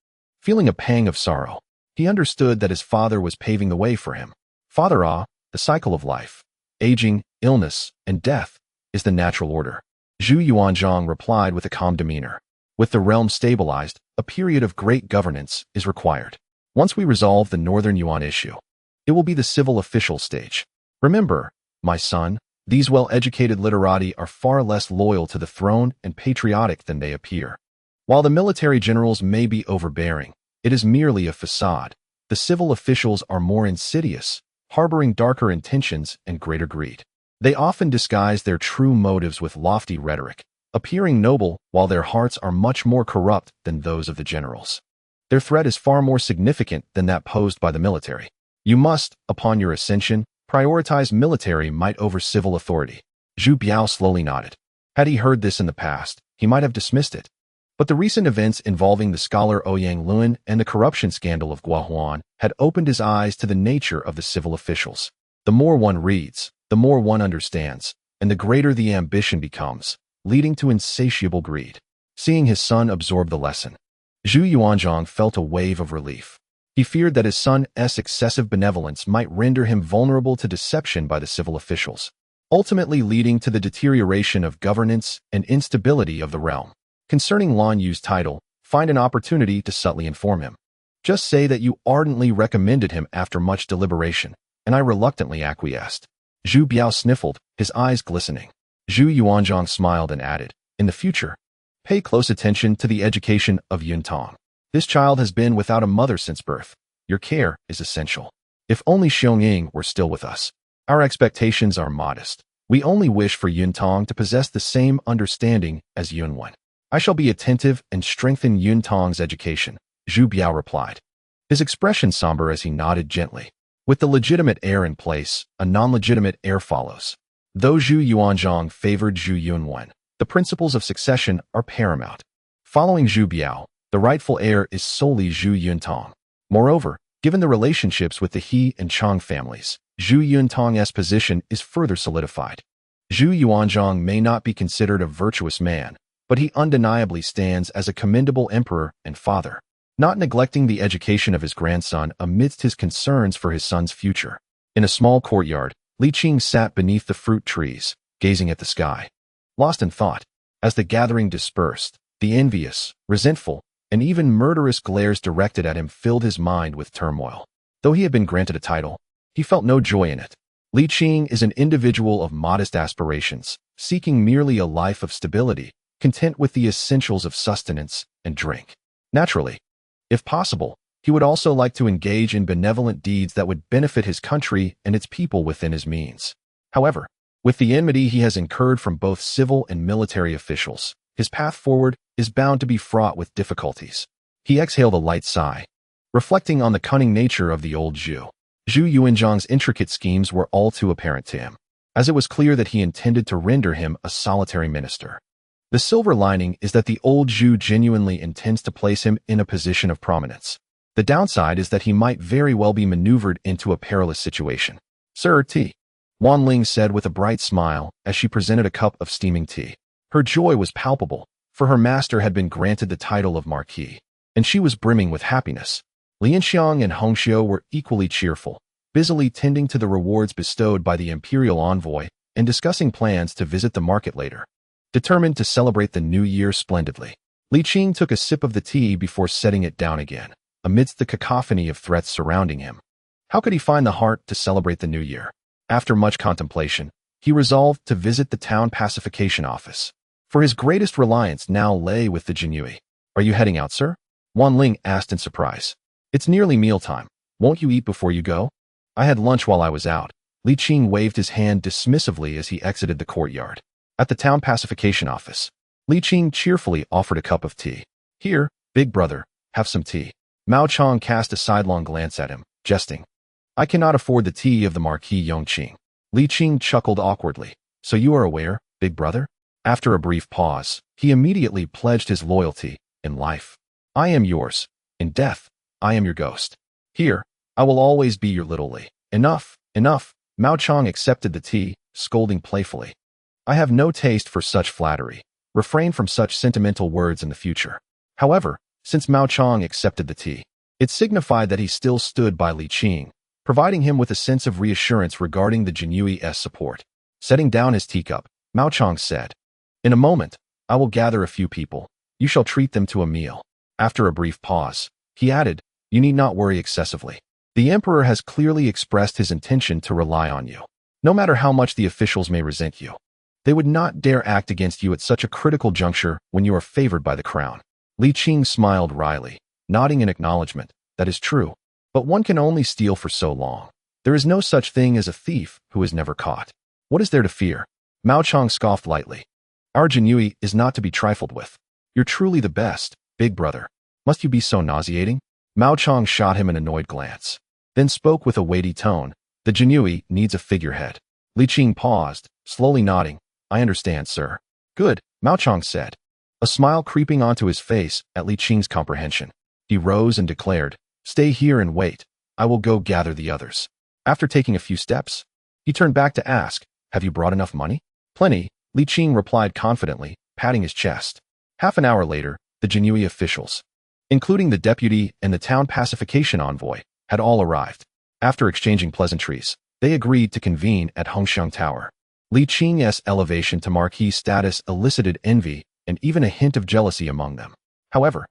Feeling a pang of sorrow, he understood that his father was paving the way for him. Father, the cycle of life, aging, illness, and death is the natural order. Zhu Yuanzhang replied with a calm demeanor. With the realm stabilized, a period of great governance is required. Once we resolve the Northern Yuan issue, it will be the civil official stage. Remember, my son, these well-educated literati are far less loyal to the throne and patriotic than they appear. While the military generals may be overbearing, it is merely a facade. The civil officials are more insidious, harboring darker intentions and greater greed. They often disguise their true motives with lofty rhetoric, appearing noble while their hearts are much more corrupt than those of the generals. Their threat is far more significant than that posed by the military. You must, upon your ascension, prioritize military might over civil authority. Zhu Biao slowly nodded. Had he heard this in the past, he might have dismissed it. But the recent events involving the scholar Ouyang Luan and the corruption scandal of Guo Huan had opened his eyes to the nature of the civil officials. The more one reads, the more one understands, and the greater the ambition becomes, leading to insatiable greed. Seeing his son absorb the lesson, Zhu Yuanzhang felt a wave of relief. He feared that his son's excessive benevolence might render him vulnerable to deception by the civil officials, ultimately leading to the deterioration of governance and instability of the realm. Concerning Lan Yu's title, find an opportunity to subtly inform him. Just say that you ardently recommended him after much deliberation, and I reluctantly acquiesced. Zhu Biao sniffled, his eyes glistening. Zhu Yuanzhang smiled and added, in the future, pay close attention to the education of Yuntong. This child has been without a mother since birth. Your care is essential. If only Xiong were still with us. Our expectations are modest. We only wish for Yuntong to possess the same understanding as Yunwen. I shall be attentive and strengthen Yuntong's education, Zhu Biao replied, his expression somber as he nodded gently. With the legitimate heir in place, a non-legitimate heir follows. Though Zhu Yuanzhang favored Zhu Yunwen, the principles of succession are paramount. Following Zhu Biao, the rightful heir is solely Zhu Yuntong. Moreover, given the relationships with the He and Chang families, Zhu Yuntong's position is further solidified. Zhu Yuanzhang may not be considered a virtuous man, but he undeniably stands as a commendable emperor and father, not neglecting the education of his grandson amidst his concerns for his son's future. In a small courtyard, Li Qing sat beneath the fruit trees, gazing at the sky, lost in thought. As the gathering dispersed, the envious, resentful, and even murderous glares directed at him filled his mind with turmoil. Though he had been granted a title, He felt no joy in it. Li Qing is an individual of modest aspirations, seeking merely a life of stability, content with the essentials of sustenance and drink. Naturally, if possible, he would also like to engage in benevolent deeds that would benefit his country and its people within his means. However, with the enmity he has incurred from both civil and military officials, his path forward is bound to be fraught with difficulties. He exhaled a light sigh, reflecting on the cunning nature of the old Zhu. Zhu Yuanzhang's intricate schemes were all too apparent to him, as it was clear that he intended to render him a solitary minister. The silver lining is that the old Zhu genuinely intends to place him in a position of prominence. The downside is that he might very well be maneuvered into a perilous situation. Sir, tea, Wan Ling said with a bright smile as she presented a cup of steaming tea. Her joy was palpable, for her master had been granted the title of Marquis, and she was brimming with happiness. Lianxiang and Hongxiu were equally cheerful, busily tending to the rewards bestowed by the imperial envoy and discussing plans to visit the market later. Determined to celebrate the new year splendidly, Li Qing took a sip of the tea before setting it down again, amidst the cacophony of threats surrounding him. How could he find the heart to celebrate the new year? After much contemplation, he resolved to visit the town pacification office, for his greatest reliance now lay with the Jinyui. Are you heading out, sir? Wan Ling asked in surprise. It's nearly mealtime. Won't you eat before you go? I had lunch while I was out. Li Qing waved his hand dismissively as he exited the courtyard. At the town pacification office, Li Qing cheerfully offered a cup of tea. Here, big brother, have some tea. Mao Chong cast a sidelong glance at him, jesting. I cannot afford the tea of the Marquis Yongqing. Li Qing chuckled awkwardly. So you are aware, big brother? After a brief pause, he immediately pledged his loyalty. In life, I am yours. In death, I am your ghost. Here, I will always be your little Li. Enough, enough. Mao Chong accepted the tea, scolding playfully. I have no taste for such flattery. Refrain from such sentimental words in the future. However, since Mao Chong accepted the tea, it signified that he still stood by Li Qing, providing him with a sense of reassurance regarding the Jinyui's support. Setting down his teacup, Mao Chong said, In a moment, I will gather a few people. You shall treat them to a meal. After a brief pause, he added, You need not worry excessively. The emperor has clearly expressed his intention to rely on you. No matter how much the officials may resent you, they would not dare act against you at such a critical juncture when you are favored by the crown. Li Qing smiled wryly, nodding in acknowledgement. That is true, but one can only steal for so long. There is no such thing as a thief who is never caught. What is there to fear? Mao Chong scoffed lightly. Our Jinyui is not to be trifled with. You're truly the best, big brother. Must you be so nauseating? Mao Chong shot him an annoyed glance, then spoke with a weighty tone. The Jinyui needs a figurehead. Li Qing paused, slowly nodding. I understand, sir. Good, Mao Chong said, a smile creeping onto his face at Li Qing's comprehension. He rose and declared, Stay here and wait. I will go gather the others. After taking a few steps, he turned back to ask, Have you brought enough money? Plenty, Li Qing replied confidently, patting his chest. Half an hour later, the Jinyui officials, including the deputy and the town pacification envoy, had all arrived. After exchanging pleasantries, they agreed to convene at Hongxiang Tower. Li Qing's elevation to Marquis status elicited envy and even a hint of jealousy among them. However,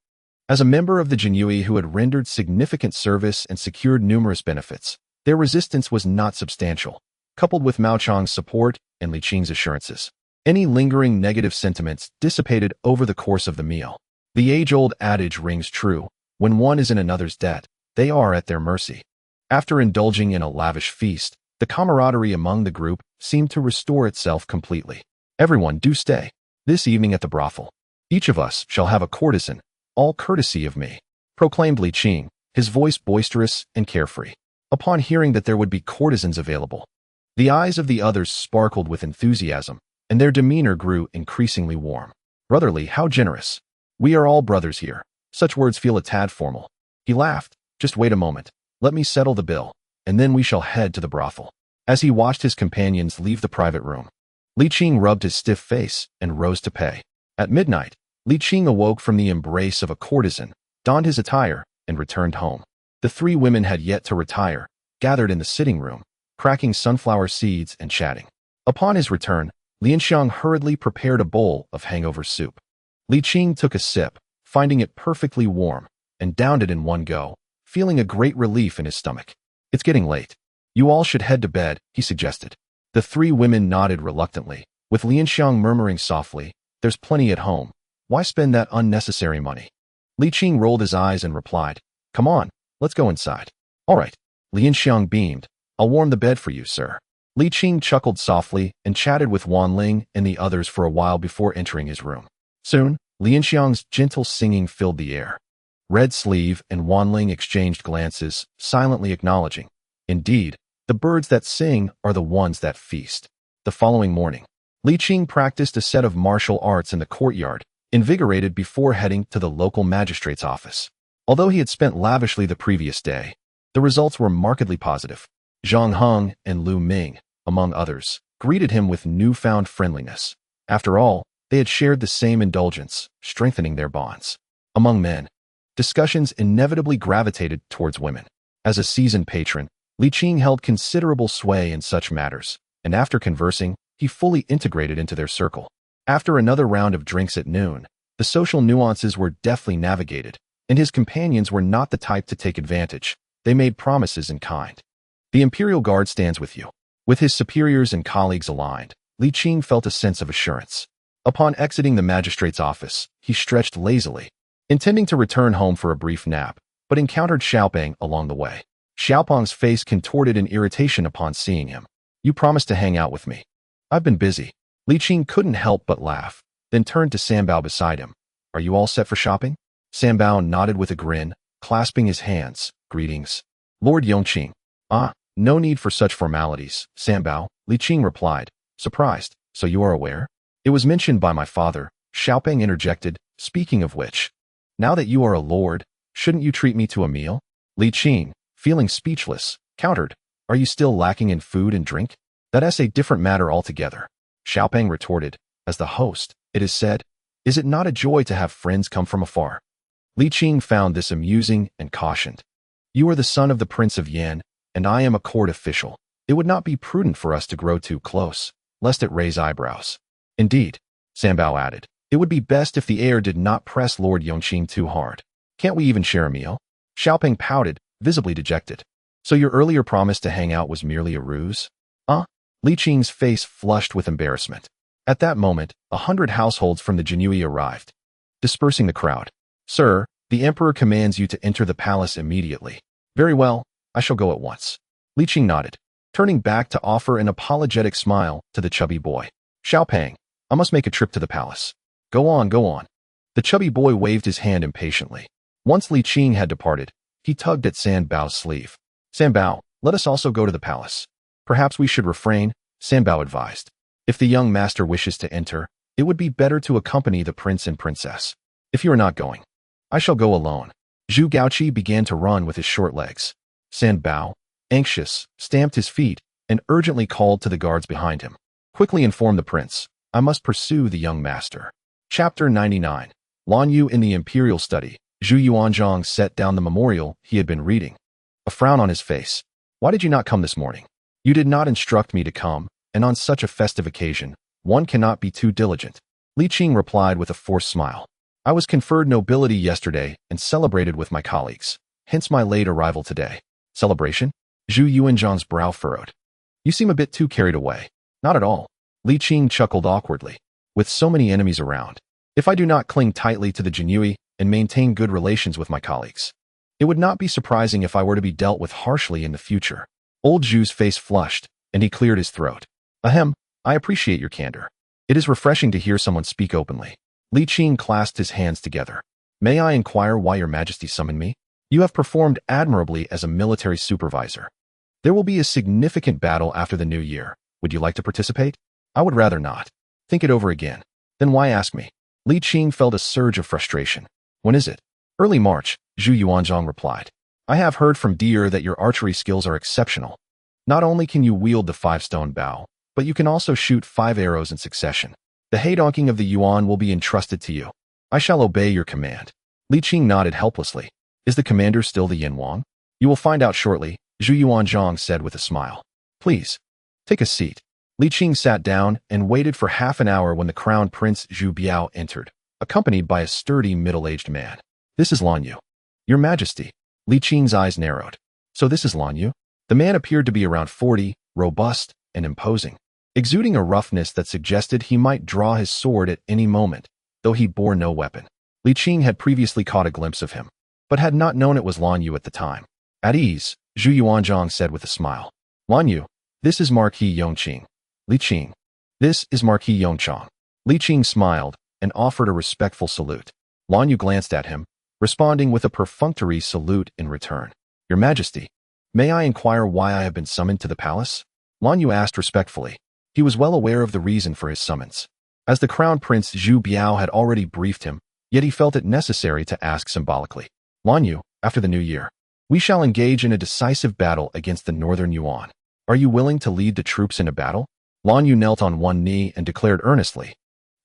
as a member of the Jinyui who had rendered significant service and secured numerous benefits, their resistance was not substantial. Coupled with Mao Chong's support and Li Qing's assurances, any lingering negative sentiments dissipated over the course of the meal. The age-old adage rings true: when one is in another's debt, they are at their mercy. After indulging in a lavish feast, the camaraderie among the group seemed to restore itself completely. Everyone do stay this evening at the brothel. Each of us shall have a courtesan, all courtesy of me, proclaimed Li Qing, his voice boisterous and carefree. Upon hearing that there would be courtesans available, the eyes of the others sparkled with enthusiasm, and their demeanor grew increasingly warm. Brotherly, how generous. We are all brothers here. Such words feel a tad formal. He laughed. Just wait a moment. Let me settle the bill, and then we shall head to the brothel. As he watched his companions leave the private room, Li Qing rubbed his stiff face and rose to pay. At midnight, Li Qing awoke from the embrace of a courtesan, donned his attire, and returned home. The three women had yet to retire, gathered in the sitting room, cracking sunflower seeds and chatting. Upon his return, Lianxiang hurriedly prepared a bowl of hangover soup. Li Qing took a sip, finding it perfectly warm, and downed it in one go, feeling a great relief in his stomach. It's getting late. You all should head to bed, he suggested. The three women nodded reluctantly, with Lianxiang murmuring softly, there's plenty at home. Why spend that unnecessary money? Li Qing rolled his eyes and replied, come on, let's go inside. All right. Lianxiang beamed. I'll warm the bed for you, sir. Li Qing chuckled softly and chatted with Wan Ling and the others for a while before entering his room. Soon, Lianxiang's gentle singing filled the air. Red Sleeve and Wan Ling exchanged glances, silently acknowledging. Indeed, the birds that sing are the ones that feast. The following morning, Li Qing practiced a set of martial arts in the courtyard, invigorated before heading to the local magistrate's office. Although he had spent lavishly the previous day, the results were markedly positive. Zhang Heng and Lu Ming, among others, greeted him with newfound friendliness. After all, they had shared the same indulgence, strengthening their bonds. Among men, discussions inevitably gravitated towards women. As a seasoned patron, Li Qing held considerable sway in such matters, and after conversing, he fully integrated into their circle. After another round of drinks at noon, the social nuances were deftly navigated, and his companions were not the type to take advantage. They made promises in kind. The Imperial Guard stands with you. With his superiors and colleagues aligned, Li Qing felt a sense of assurance. Upon exiting the magistrate's office, he stretched lazily, intending to return home for a brief nap, but encountered Xiaopeng along the way. Xiaopeng's face contorted in irritation upon seeing him. You promised to hang out with me. I've been busy. Li Qing couldn't help but laugh, then turned to Sanbao beside him. Are you all set for shopping? Sanbao nodded with a grin, clasping his hands. Greetings. Lord Yongqing. Ah, no need for such formalities, Sanbao, Li Qing replied, surprised. So you are aware? It was mentioned by my father, Xiaopeng interjected, speaking of which. Now that you are a lord, shouldn't you treat me to a meal? Li Qing, feeling speechless, countered, are you still lacking in food and drink? That's a different matter altogether. Xiaopeng retorted, as the host, it is said, is it not a joy to have friends come from afar? Li Qing found this amusing and cautioned. You are the son of the Prince of Yan, and I am a court official. It would not be prudent for us to grow too close, lest it raise eyebrows. Indeed, Sanbao added, it would be best if the heir did not press Lord Yongqing too hard. Can't we even share a meal? Xiaopeng pouted, visibly dejected. So your earlier promise to hang out was merely a ruse? Li Qing's face flushed with embarrassment. At that moment, 100 households from the Jinui arrived, dispersing the crowd. Sir, the emperor commands you to enter the palace immediately. Very well, I shall go at once. Li Qing nodded, turning back to offer an apologetic smile to the chubby boy. Xiaopeng, I must make a trip to the palace. Go on, go on. The chubby boy waved his hand impatiently. Once Li Qing had departed, he tugged at Sanbao's sleeve. Sanbao, let us also go to the palace. Perhaps we should refrain, Sanbao advised. If the young master wishes to enter, it would be better to accompany the prince and princess. If you are not going, I shall go alone. Zhu Gaoqi began to run with his short legs. Sanbao, anxious, stamped his feet and urgently called to the guards behind him. Quickly inform the prince, I must pursue the young master. Chapter 99. Lan Yu in the Imperial Study. Zhu Yuanzhang set down the memorial he had been reading, a frown on his face. Why did you not come this morning? You did not instruct me to come, and on such a festive occasion, one cannot be too diligent. Li Qing replied with a forced smile. I was conferred nobility yesterday and celebrated with my colleagues, hence my late arrival today. Celebration? Zhu Yuanzhang's brow furrowed. You seem a bit too carried away. Not at all. Li Qing chuckled awkwardly. With so many enemies around, if I do not cling tightly to the Jinui and maintain good relations with my colleagues, it would not be surprising if I were to be dealt with harshly in the future. Old Zhu's face flushed, and he cleared his throat. Ahem, I appreciate your candor. It is refreshing to hear someone speak openly. Li Qing clasped his hands together. May I inquire why your majesty summoned me? You have performed admirably as a military supervisor. There will be a significant battle after the new year. Would you like to participate? I would rather not. Think it over again. Then why ask me? Li Qing felt a surge of frustration. When is it? Early March, Zhu Yuanzhang replied. I have heard from Deer that your archery skills are exceptional. Not only can you wield the 5-stone bow, but you can also shoot 5 arrows in succession. The heydonking of the Yuan will be entrusted to you. I shall obey your command. Li Qing nodded helplessly. Is the commander still the Yin Wang? You will find out shortly, Zhu Yuanzhang said with a smile. Please, take a seat. Li Qing sat down and waited for half an hour when the crown prince Zhu Biao entered, accompanied by a sturdy middle-aged man. This is Lan Yu. Your majesty. Li Qing's eyes narrowed. So this is Lan Yu? The man appeared to be around 40, robust and imposing, exuding a roughness that suggested he might draw his sword at any moment, though he bore no weapon. Li Qing had previously caught a glimpse of him, but had not known it was Lan Yu at the time. At ease, Zhu Yuanzhang said with a smile. Lan Yu, this is Marquis Yongqing. Li Qing, this is Marquis Yongchang. Li Qing smiled and offered a respectful salute. Lan Yu glanced at him, responding with a perfunctory salute in return. Your Majesty, may I inquire why I have been summoned to the palace? Lan Yu asked respectfully. He was well aware of the reason for his summons. As the Crown Prince Zhu Biao had already briefed him, yet he felt it necessary to ask symbolically. Lan Yu, after the new year, we shall engage in a decisive battle against the Northern Yuan. Are you willing to lead the troops in a battle? Lan Yu knelt on one knee and declared earnestly,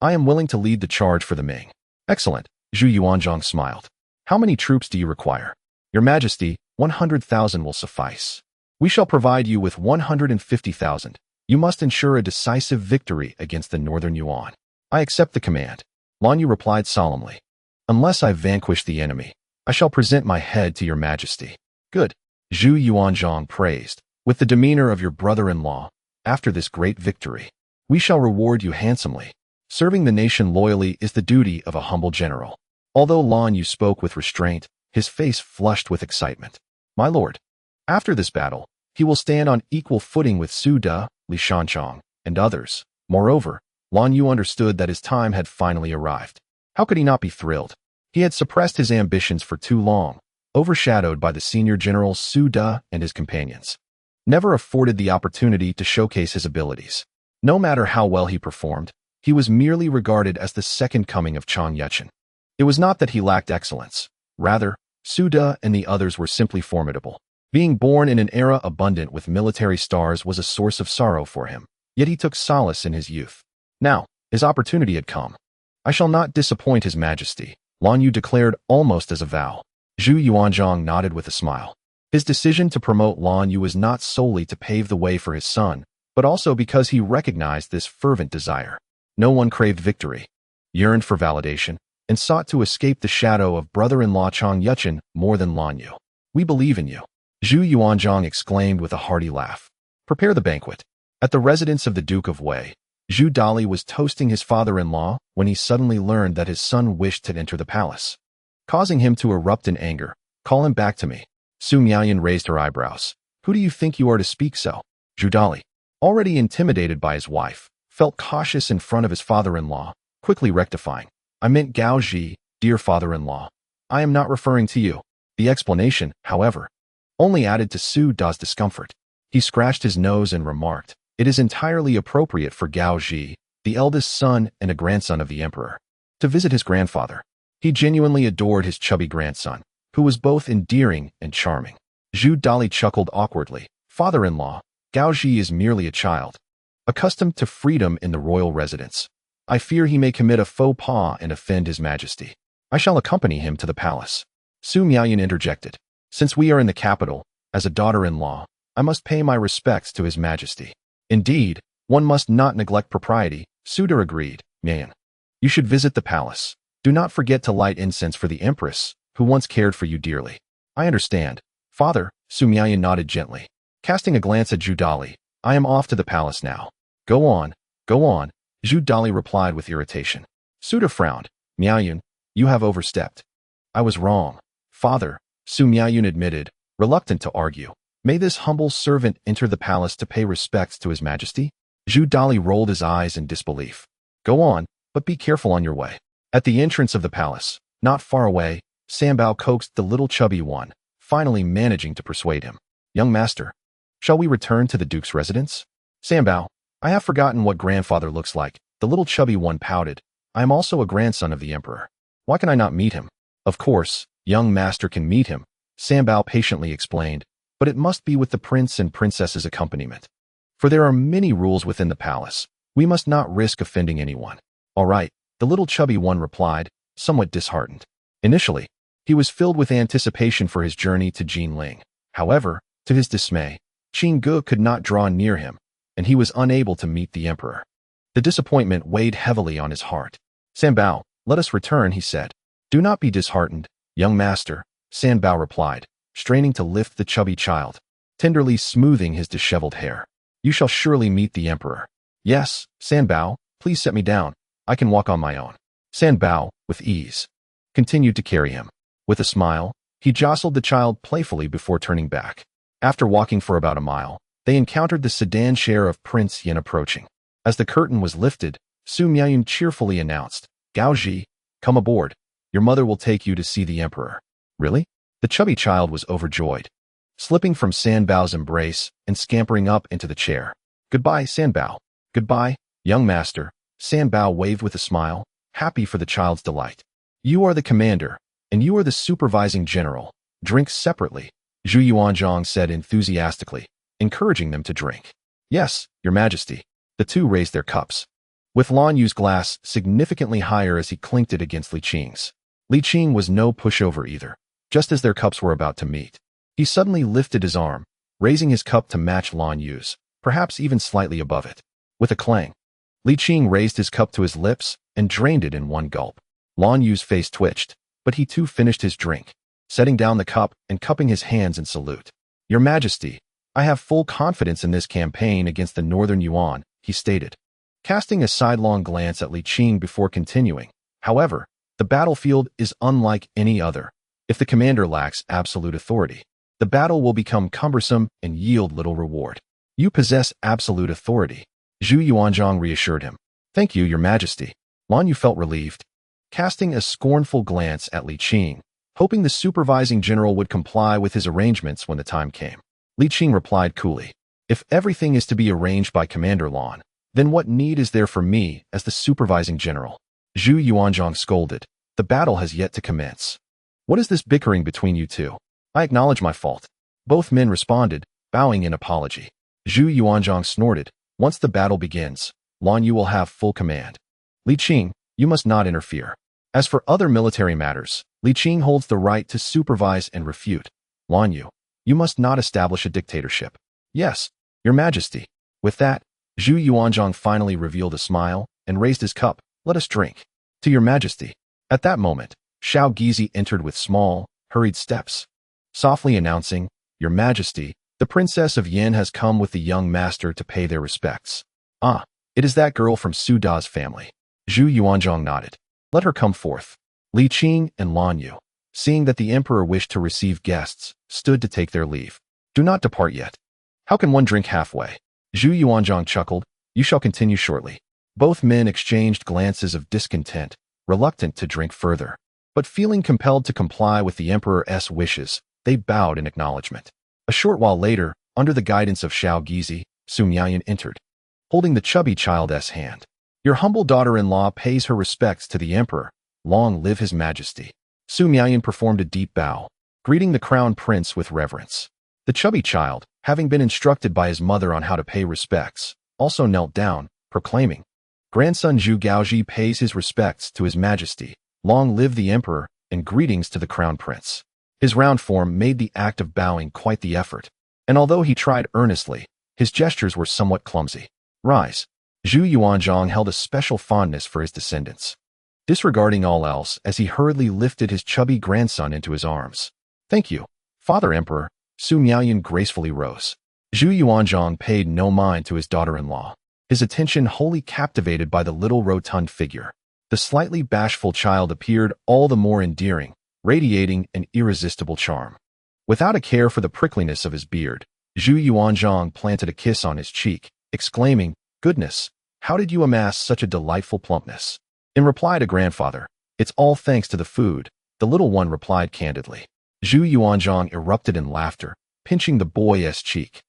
I am willing to lead the charge for the Ming. Excellent, Zhu Yuanzhang smiled. How many troops do you require? Your Majesty, 100,000 will suffice. We shall provide you with 150,000. You must ensure a decisive victory against the Northern Yuan. I accept the command. Lan Yu replied solemnly. Unless I vanquish the enemy, I shall present my head to your Majesty. Good, Zhu Yuanzhang praised. With the demeanor of your brother-in-law, after this great victory, we shall reward you handsomely. Serving the nation loyally is the duty of a humble general. Although Lan Yu spoke with restraint, his face flushed with excitement. My lord, after this battle, he will stand on equal footing with Su De, Li Shanchang, and others. Moreover, Lan Yu understood that his time had finally arrived. How could he not be thrilled? He had suppressed his ambitions for too long, overshadowed by the senior generals Su De and his companions. Never afforded the opportunity to showcase his abilities. No matter how well he performed, he was merely regarded as the second coming of Chang Yuchen. It was not that he lacked excellence. Rather, Su De and the others were simply formidable. Being born in an era abundant with military stars was a source of sorrow for him, yet he took solace in his youth. Now, his opportunity had come. I shall not disappoint His Majesty, Lan Yu declared almost as a vow. Zhu Yuanzhang nodded with a smile. His decision to promote Lan Yu was not solely to pave the way for his son, but also because he recognized this fervent desire. No one craved victory, yearned for validation, and sought to escape the shadow of brother-in-law Chang Yuchen more than Lan Yu. We believe in you, Zhu Yuanzhang exclaimed with a hearty laugh. Prepare the banquet. At the residence of the Duke of Wei, Zhu Dali was toasting his father-in-law when he suddenly learned that his son wished to enter the palace. Causing him to erupt in anger, call him back to me. Su Miaoyan raised her eyebrows. Who do you think you are to speak so? Zhu Dali, already intimidated by his wife, felt cautious in front of his father-in-law, quickly rectifying. I meant Gao Ji, dear father-in-law. I am not referring to you. The explanation, however, only added to Su Da's discomfort. He scratched his nose and remarked, it is entirely appropriate for Gao Ji, the eldest son and a grandson of the emperor, to visit his grandfather. He genuinely adored his chubby grandson, who was both endearing and charming. Zhu Dali chuckled awkwardly. Father-in-law, Gao Ji is merely a child, accustomed to freedom in the royal residence. I fear he may commit a faux pas and offend His Majesty. I shall accompany him to the palace. Su Miaoyan interjected. Since we are in the capital, as a daughter-in-law, I must pay my respects to His Majesty. Indeed, one must not neglect propriety, Su De agreed. Miaoyan, you should visit the palace. Do not forget to light incense for the Empress, who once cared for you dearly. I understand. Father, Su Miaoyan nodded gently. Casting a glance at Zhu Dali, I am off to the palace now. Go on, Zhu Dali replied with irritation. Su De frowned. Miaoyan, you have overstepped. I was wrong. Father, Su Miaoyan admitted, reluctant to argue. May this humble servant enter the palace to pay respects to His Majesty? Zhu Dali rolled his eyes in disbelief. Go on, but be careful on your way. At the entrance of the palace, not far away, Sanbao coaxed the little chubby one, finally managing to persuade him. Young master, shall we return to the Duke's residence? Sanbao, I have forgotten what grandfather looks like. The little chubby one pouted. I am also a grandson of the emperor. Why can I not meet him? Of course, young master can meet him, Sanbao patiently explained, but it must be with the prince and princess's accompaniment. For there are many rules within the palace. We must not risk offending anyone. All right, the little chubby one replied, somewhat disheartened. Initially, he was filled with anticipation for his journey to Jinling. However, to his dismay, Qing Ge could not draw near him, and he was unable to meet the emperor. The disappointment weighed heavily on his heart. Sanbao, let us return, he said. Do not be disheartened, young master, Sanbao replied, straining to lift the chubby child. tenderly smoothing his disheveled hair. You shall surely meet the emperor. Yes, Sanbao, please set me down. I can walk on my own. Sanbao, with ease, continued to carry him. With a smile, he jostled the child playfully before turning back. After walking for about a mile, they encountered the sedan chair of Prince Yin approaching. As the curtain was lifted, Su Miaoyun cheerfully announced, Gao Ji, come aboard. Your mother will take you to see the emperor. Really? The chubby child was overjoyed, slipping from Sanbao's embrace and scampering up into the chair. Goodbye, Sanbao. Goodbye, young master. Sanbao waved with a smile, happy for the child's delight. You are the commander, and you are the supervising general. Drink separately, Zhu Yuanzhang said enthusiastically, encouraging them to drink. Yes, your majesty. The two raised their cups, with Lan Yu's glass significantly higher as he clinked it against Li Qing's. Li Qing was no pushover either. Just as their cups were about to meet, he suddenly lifted his arm, raising his cup to match Lan Yu's, perhaps even slightly above it. With a clang, Li Qing raised his cup to his lips and drained it in one gulp. Lan Yu's face twitched, but he too finished his drink, setting down the cup and cupping his hands in salute. Your Majesty, I have full confidence in this campaign against the Northern Yuan, he stated, casting a sidelong glance at Li Qing before continuing. However, the battlefield is unlike any other. If the commander lacks absolute authority, the battle will become cumbersome and yield little reward. You possess absolute authority, Zhu Yuanzhang reassured him. Thank you, your majesty. Lan Yu felt relieved, casting a scornful glance at Li Qing, hoping the supervising general would comply with his arrangements when the time came. Li Qing replied coolly, if everything is to be arranged by Commander Lan, then what need is there for me as the supervising general? Zhu Yuanzhang scolded. The battle has yet to commence. What is this bickering between you two? I acknowledge my fault. Both men responded, bowing in apology. Zhu Yuanzhang snorted. Once the battle begins, Lan Yu will have full command. Li Qing, you must not interfere. As for other military matters, Li Qing holds the right to supervise and refute. Lan Yu, you must not establish a dictatorship. Yes, your majesty. With that, Zhu Yuanzhang finally revealed a smile and raised his cup. Let us drink. To your majesty. At that moment, Xiao Gizi entered with small, hurried steps, softly announcing, Your Majesty, the Princess of Yin has come with the young master to pay their respects. Ah, it is that girl from Su Da's family. Zhu Yuanzhang nodded. Let her come forth. Li Qing and Lan Yu, seeing that the emperor wished to receive guests, stood to take their leave. Do not depart yet. How can one drink halfway? Zhu Yuanzhang chuckled. You shall continue shortly. Both men exchanged glances of discontent, reluctant to drink further. But feeling compelled to comply with the emperor's wishes, they bowed in acknowledgement. A short while later, under the guidance of Xiao Gizi, Su Miaoyun entered, holding the chubby child's hand. Your humble daughter-in-law pays her respects to the emperor. Long live his majesty. Su Miaoyun performed a deep bow, greeting the crown prince with reverence. The chubby child, having been instructed by his mother on how to pay respects, also knelt down, proclaiming, Grandson Zhu Gaoji pays his respects to his majesty. Long live the emperor, and greetings to the crown prince. His round form made the act of bowing quite the effort, and although he tried earnestly, his gestures were somewhat clumsy. Rise. Zhu Yuanzhang held a special fondness for his descendants, disregarding all else as he hurriedly lifted his chubby grandson into his arms. Thank you, Father Emperor. Su Miaoyun gracefully rose. Zhu Yuanzhang paid no mind to his daughter-in-law, his attention wholly captivated by the little rotund figure. The slightly bashful child appeared all the more endearing, radiating an irresistible charm. Without a care for the prickliness of his beard, Zhu Yuanzhang planted a kiss on his cheek, exclaiming, Goodness, how did you amass such a delightful plumpness? In reply to grandfather, it's all thanks to the food, the little one replied candidly. Zhu Yuanzhang erupted in laughter, pinching the boy's cheek.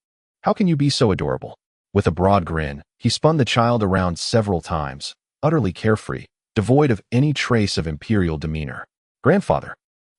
How can you be so adorable? With a broad grin, he spun the child around several times, utterly carefree, devoid of any trace of imperial demeanor. Grandfather,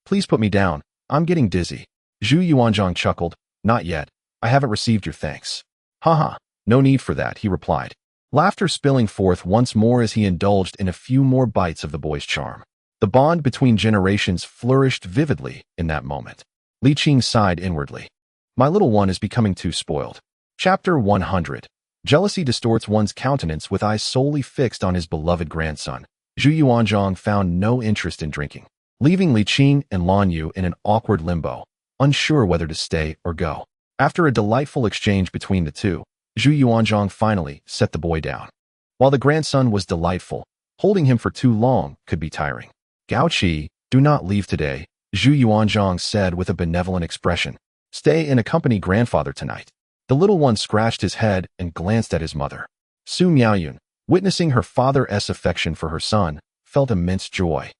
please put me down. I'm getting dizzy. Zhu Yuanzhang chuckled. Not yet. I haven't received your thanks. Haha, no need for that, he replied, laughter spilling forth once more as he indulged in a few more bites of the boy's charm. The bond between generations flourished vividly in that moment. Li Qing sighed inwardly. My little one is becoming too spoiled. Chapter 100. Jealousy distorts one's countenance with eyes solely fixed on his beloved grandson. Zhu Yuanzhang found no interest in drinking, leaving Li Qing and Lan Yu in an awkward limbo, unsure whether to stay or go. After a delightful exchange between the two, Zhu Yuanzhang finally set the boy down. While the grandson was delightful, holding him for too long could be tiring. Gao Qi, do not leave today, Zhu Yuanzhang said with a benevolent expression. Stay and accompany grandfather tonight. The little one scratched his head and glanced at his mother. Su Miaoyun, witnessing her father's affection for her son, felt immense joy.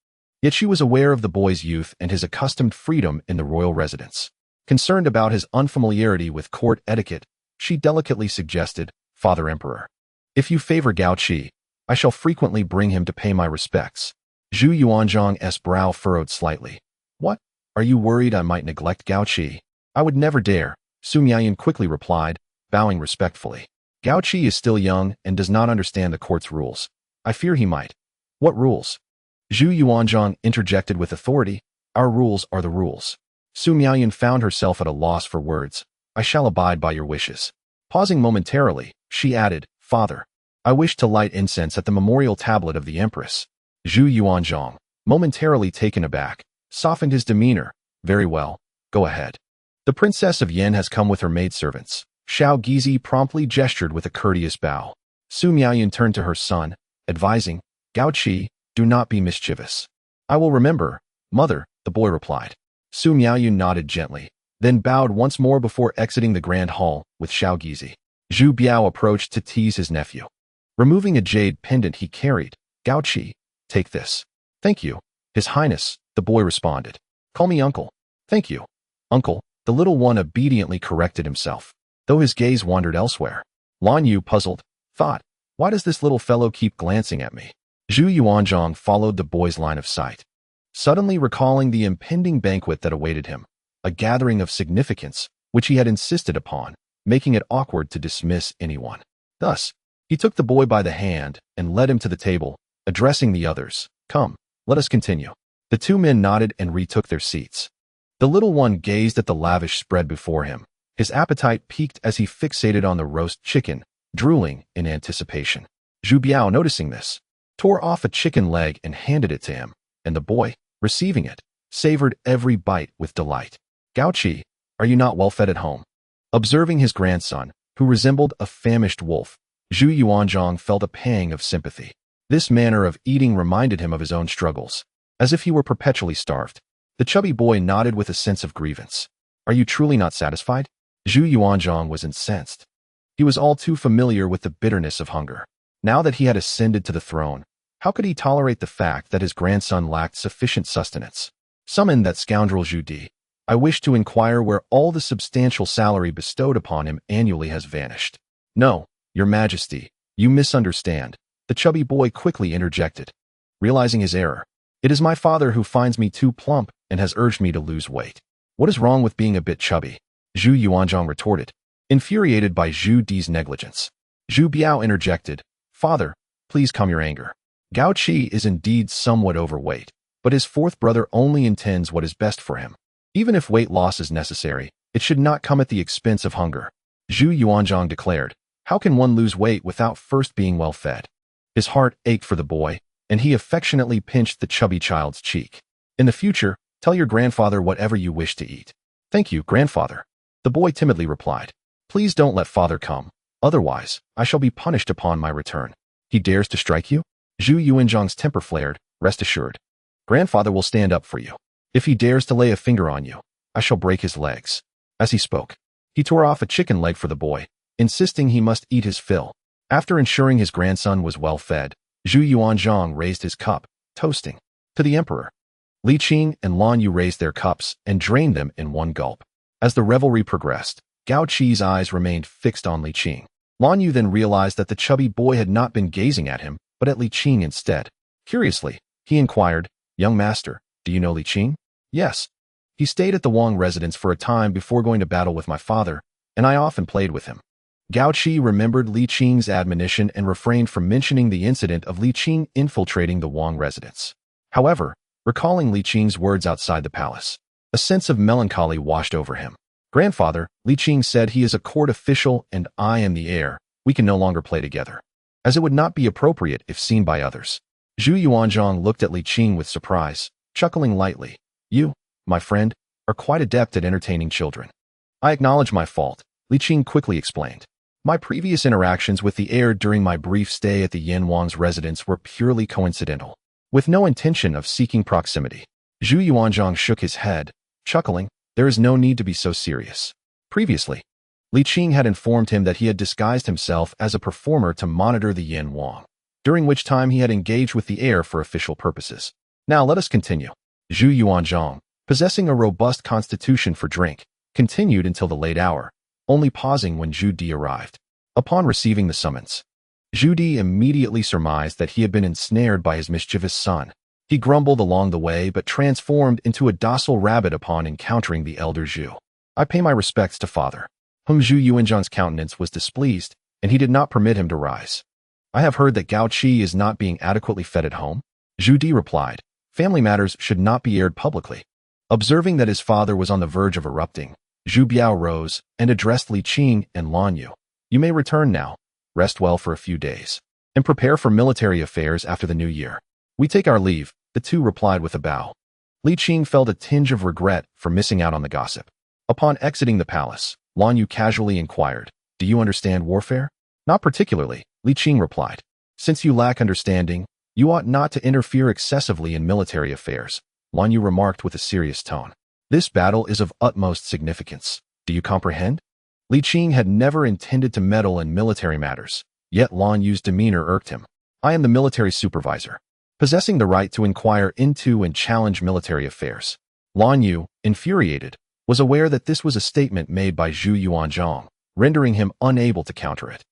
Yet she was aware of the boy's youth and his accustomed freedom in the royal residence. Concerned about his unfamiliarity with court etiquette, she delicately suggested, Father Emperor, if you favor Gao Qi, I shall frequently bring him to pay my respects. Zhu Yuanzhang's brow furrowed slightly. What? Are you worried I might neglect Gao Qi? I would never dare, Su Miaoyun quickly replied, bowing respectfully. Gao Qi is still young and does not understand the court's rules. I fear he might. What rules? Zhu Yuanzhang interjected with authority. Our rules are the rules. Su Miaoyun found herself at a loss for words. I shall abide by your wishes. Pausing momentarily, she added, Father, I wish to light incense at the memorial tablet of the Empress. Zhu Yuanzhang, momentarily taken aback, softened his demeanor. Very well, go ahead. The Princess of Yen has come with her maidservants. Xiao Gizi promptly gestured with a courteous bow. Su Miaoyun turned to her son, advising, Gao Qi, do not be mischievous. I will remember, mother, the boy replied. Su Miaoyun nodded gently, then bowed once more before exiting the grand hall with Xiao Gizi. Zhu Biao approached to tease his nephew. Removing a jade pendant he carried, Gao Qi, take this. Thank you, His Highness, the boy responded. Call me uncle. Thank you, uncle, the little one obediently corrected himself, though his gaze wandered elsewhere. Lan Yu, puzzled, thought, why does this little fellow keep glancing at me? Zhu Yuanzhang followed the boy's line of sight, suddenly recalling the impending banquet that awaited him, a gathering of significance, which he had insisted upon, making it awkward to dismiss anyone. Thus, he took the boy by the hand and led him to the table, addressing the others. Come, let us continue. The two men nodded and retook their seats. The little one gazed at the lavish spread before him, his appetite piqued as he fixated on the roast chicken, drooling in anticipation. Zhu Biao, noticing this, tore off a chicken leg and handed it to him, and the boy, receiving it, savored every bite with delight. Gao Qi, are you not well fed at home? Observing his grandson, who resembled a famished wolf, Zhu Yuanzhang felt a pang of sympathy. This manner of eating reminded him of his own struggles, as if he were perpetually starved. The chubby boy nodded with a sense of grievance. Are you truly not satisfied? Zhu Yuanzhang was incensed. He was all too familiar with the bitterness of hunger. Now that he had ascended to the throne, how could he tolerate the fact that his grandson lacked sufficient sustenance? Summon that scoundrel Zhu Di. I wish to inquire where all the substantial salary bestowed upon him annually has vanished. No, Your Majesty, you misunderstand, the chubby boy quickly interjected. Realizing his error, it is my father who finds me too plump and has urged me to lose weight. What is wrong with being a bit chubby? Zhu Yuanzhang retorted, infuriated by Zhu Di's negligence. Zhu Biao interjected, Father, please calm your anger. Gao Qi is indeed somewhat overweight, but his fourth brother only intends what is best for him. Even if weight loss is necessary, it should not come at the expense of hunger. Zhu Yuanzhang declared, how can one lose weight without first being well fed? His heart ached for the boy, and he affectionately pinched the chubby child's cheek. In the future, tell your grandfather whatever you wish to eat. Thank you, grandfather. The boy timidly replied. Please don't let father come, otherwise, I shall be punished upon my return. He dares to strike you? Zhu Yuanzhang's temper flared, rest assured. Grandfather will stand up for you. If he dares to lay a finger on you, I shall break his legs. As he spoke, he tore off a chicken leg for the boy, insisting he must eat his fill. After ensuring his grandson was well fed, Zhu Yuanzhang raised his cup, toasting, to the emperor. Li Qing and Lan Yu raised their cups and drained them in one gulp. As the revelry progressed, Gao Qi's eyes remained fixed on Li Qing. Lan Yu then realized that the chubby boy had not been gazing at him, but at Li Qing instead. Curiously, he inquired, Young master, do you know Li Qing? Yes. He stayed at the Wang residence for a time before going to battle with my father, and I often played with him. Gao Qi remembered Li Qing's admonition and refrained from mentioning the incident of Li Qing infiltrating the Wang residence. However, recalling Li Qing's words outside the palace, a sense of melancholy washed over him. Grandfather, Li Qing said he is a court official and I am the heir. We can no longer play together, as it would not be appropriate if seen by others. Zhu Yuanzhang looked at Li Qing with surprise, chuckling lightly. You, my friend, are quite adept at entertaining children. I acknowledge my fault, Li Qing quickly explained. My previous interactions with the heir during my brief stay at the Yin Wang's residence were purely coincidental, with no intention of seeking proximity. Zhu Yuanzhang shook his head, chuckling. There is no need to be so serious. Previously, Li Qing had informed him that he had disguised himself as a performer to monitor the Yin Wang, during which time he had engaged with the heir for official purposes. Now let us continue. Zhu Yuanzhang, possessing a robust constitution for drink, continued until the late hour, only pausing when Zhu Di arrived. Upon receiving the summons, Zhu Di immediately surmised that he had been ensnared by his mischievous son. He grumbled along the way but transformed into a docile rabbit upon encountering the elder Zhu. I pay my respects to father. Zhu Yuanzhang's countenance was displeased, and he did not permit him to rise. I have heard that Gao Qi is not being adequately fed at home. Zhu Di replied, family matters should not be aired publicly. Observing that his father was on the verge of erupting, Zhu Biao rose and addressed Li Qing and Lan Yu. You may return now, rest well for a few days, and prepare for military affairs after the new year. We take our leave, the two replied with a bow. Li Qing felt a tinge of regret for missing out on the gossip. Upon exiting the palace, Lan Yu casually inquired, do you understand warfare? Not particularly, Li Qing replied. Since you lack understanding, you ought not to interfere excessively in military affairs, Lan Yu remarked with a serious tone. This battle is of utmost significance. Do you comprehend? Li Qing had never intended to meddle in military matters, yet Lan Yu's demeanor irked him. I am the military supervisor, possessing the right to inquire into and challenge military affairs. Lan Yu, infuriated, was aware that this was a statement made by Zhu Yuanzhang, rendering him unable to counter it.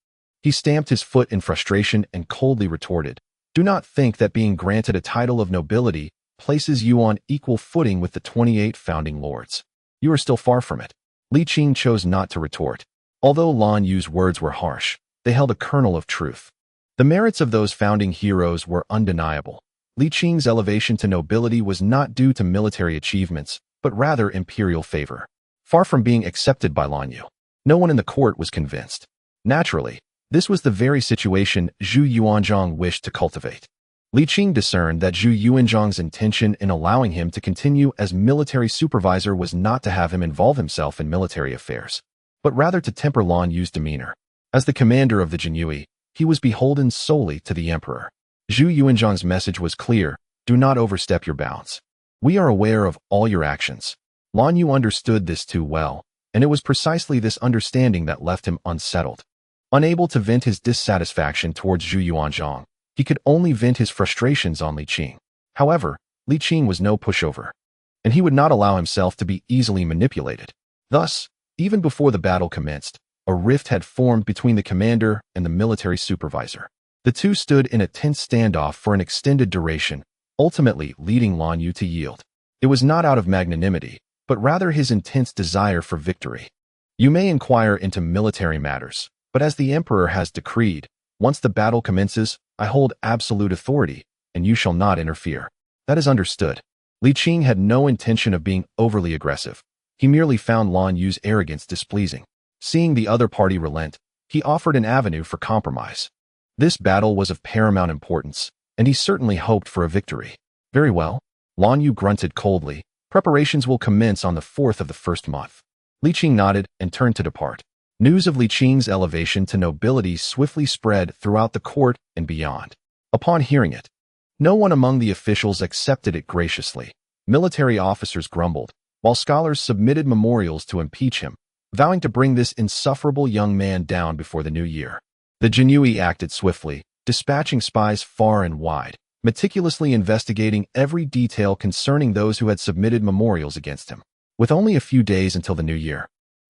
He stamped his foot in frustration and coldly retorted, do not think that being granted a title of nobility places you on equal footing with the 28 founding lords. You are still far from it. Li Qing chose not to retort. Although Lan Yu's words were harsh, they held a kernel of truth. The merits of those founding heroes were undeniable. Li Qing's elevation to nobility was not due to military achievements, but rather imperial favor. Far from being accepted by Lan Yu, no one in the court was convinced. Naturally, this was the very situation Zhu Yuanzhang wished to cultivate. Li Qing discerned that Zhu Yuanzhang's intention in allowing him to continue as military supervisor was not to have him involve himself in military affairs, but rather to temper Lan Yu's demeanor. As the commander of the Jinyue, he was beholden solely to the emperor. Zhu Yuanzhang's message was clear, do not overstep your bounds. We are aware of all your actions. Lan Yu understood this too well, and it was precisely this understanding that left him unsettled. Unable to vent his dissatisfaction towards Zhu Yuanzhang, he could only vent his frustrations on Li Qing. However, Li Qing was no pushover, and he would not allow himself to be easily manipulated. Thus, even before the battle commenced, a rift had formed between the commander and the military supervisor. The two stood in a tense standoff for an extended duration, ultimately leading Lan Yu to yield. It was not out of magnanimity, but rather his intense desire for victory. You may inquire into military matters, but as the emperor has decreed, once the battle commences, I hold absolute authority, and you shall not interfere. That is understood. Li Qing had no intention of being overly aggressive. He merely found Lan Yu's arrogance displeasing. Seeing the other party relent, he offered an avenue for compromise. This battle was of paramount importance, and he certainly hoped for a victory. Very well, Lan Yu grunted coldly. Preparations will commence on the 4th of the first month. Li Qing nodded and turned to depart. News of Li Qing's elevation to nobility swiftly spread throughout the court and beyond. Upon hearing it, no one among the officials accepted it graciously. Military officers grumbled, while scholars submitted memorials to impeach him, vowing to bring this insufferable young man down before the new year. The Jinyue acted swiftly, dispatching spies far and wide, meticulously investigating every detail concerning those who had submitted memorials against him. With only a few days until the new year,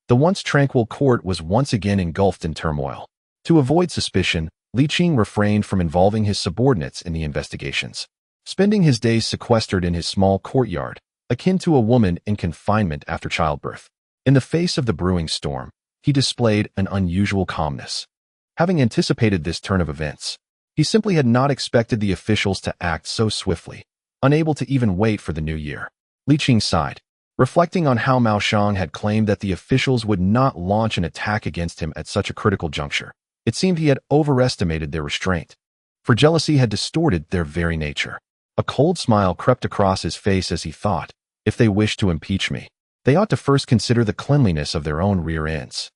the once tranquil court was once again engulfed in turmoil. To avoid suspicion, Li Qing refrained from involving his subordinates in the investigations, spending his days sequestered in his small courtyard, akin to a woman in confinement after childbirth. In the face of the brewing storm, he displayed an unusual calmness. Having anticipated this turn of events, he simply had not expected the officials to act so swiftly, unable to even wait for the new year. Li Qing sighed, reflecting on how Mao Shang had claimed that the officials would not launch an attack against him at such a critical juncture. It seemed he had overestimated their restraint, for jealousy had distorted their very nature. A cold smile crept across his face as he thought, if they wish to impeach me, they ought to first consider the cleanliness of their own rear ends.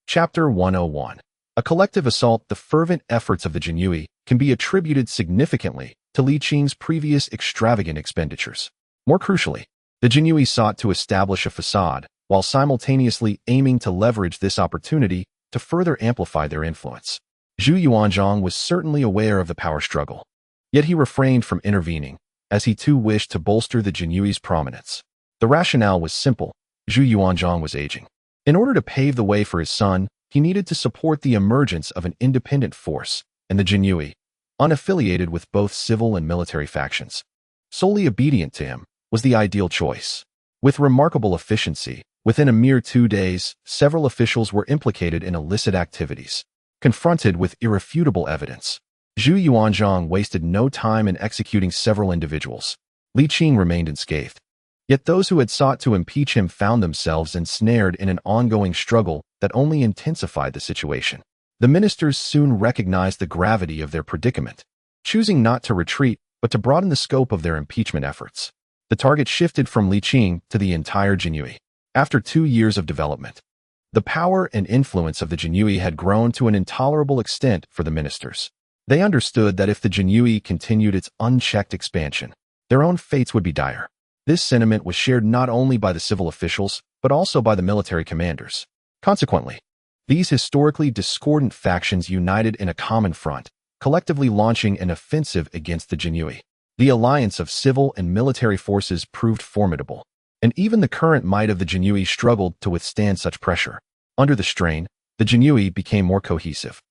Chapter 101. A collective assault. The fervent efforts of the Jinyui can be attributed significantly to Li Qing's previous extravagant expenditures. More crucially, the Jinyui sought to establish a facade while simultaneously aiming to leverage this opportunity to further amplify their influence. Zhu Yuanzhang was certainly aware of the power struggle, yet he refrained from intervening, as he too wished to bolster the Jinyui's prominence. The rationale was simple. Zhu Yuanzhang was aging. In order to pave the way for his son, he needed to support the emergence of an independent force, and the Jinyui, unaffiliated with both civil and military factions, solely obedient to him, was the ideal choice. With remarkable efficiency, within a mere 2 days, several officials were implicated in illicit activities. Confronted with irrefutable evidence, Zhu Yuanzhang wasted no time in executing several individuals. Li Qing remained unscathed. Yet those who had sought to impeach him found themselves ensnared in an ongoing struggle that only intensified the situation. The ministers soon recognized the gravity of their predicament, choosing not to retreat but to broaden the scope of their impeachment efforts. The target shifted from Li Qing to the entire Jinyui. After 2 years of development, the power and influence of the Jinyui had grown to an intolerable extent for the ministers. They understood that if the Jinyui continued its unchecked expansion, their own fates would be dire. This sentiment was shared not only by the civil officials, but also by the military commanders. Consequently, these historically discordant factions united in a common front, collectively launching an offensive against the Jinyui. The alliance of civil and military forces proved formidable, and even the current might of the Jinyui struggled to withstand such pressure. Under the strain, the Jinyui became more cohesive.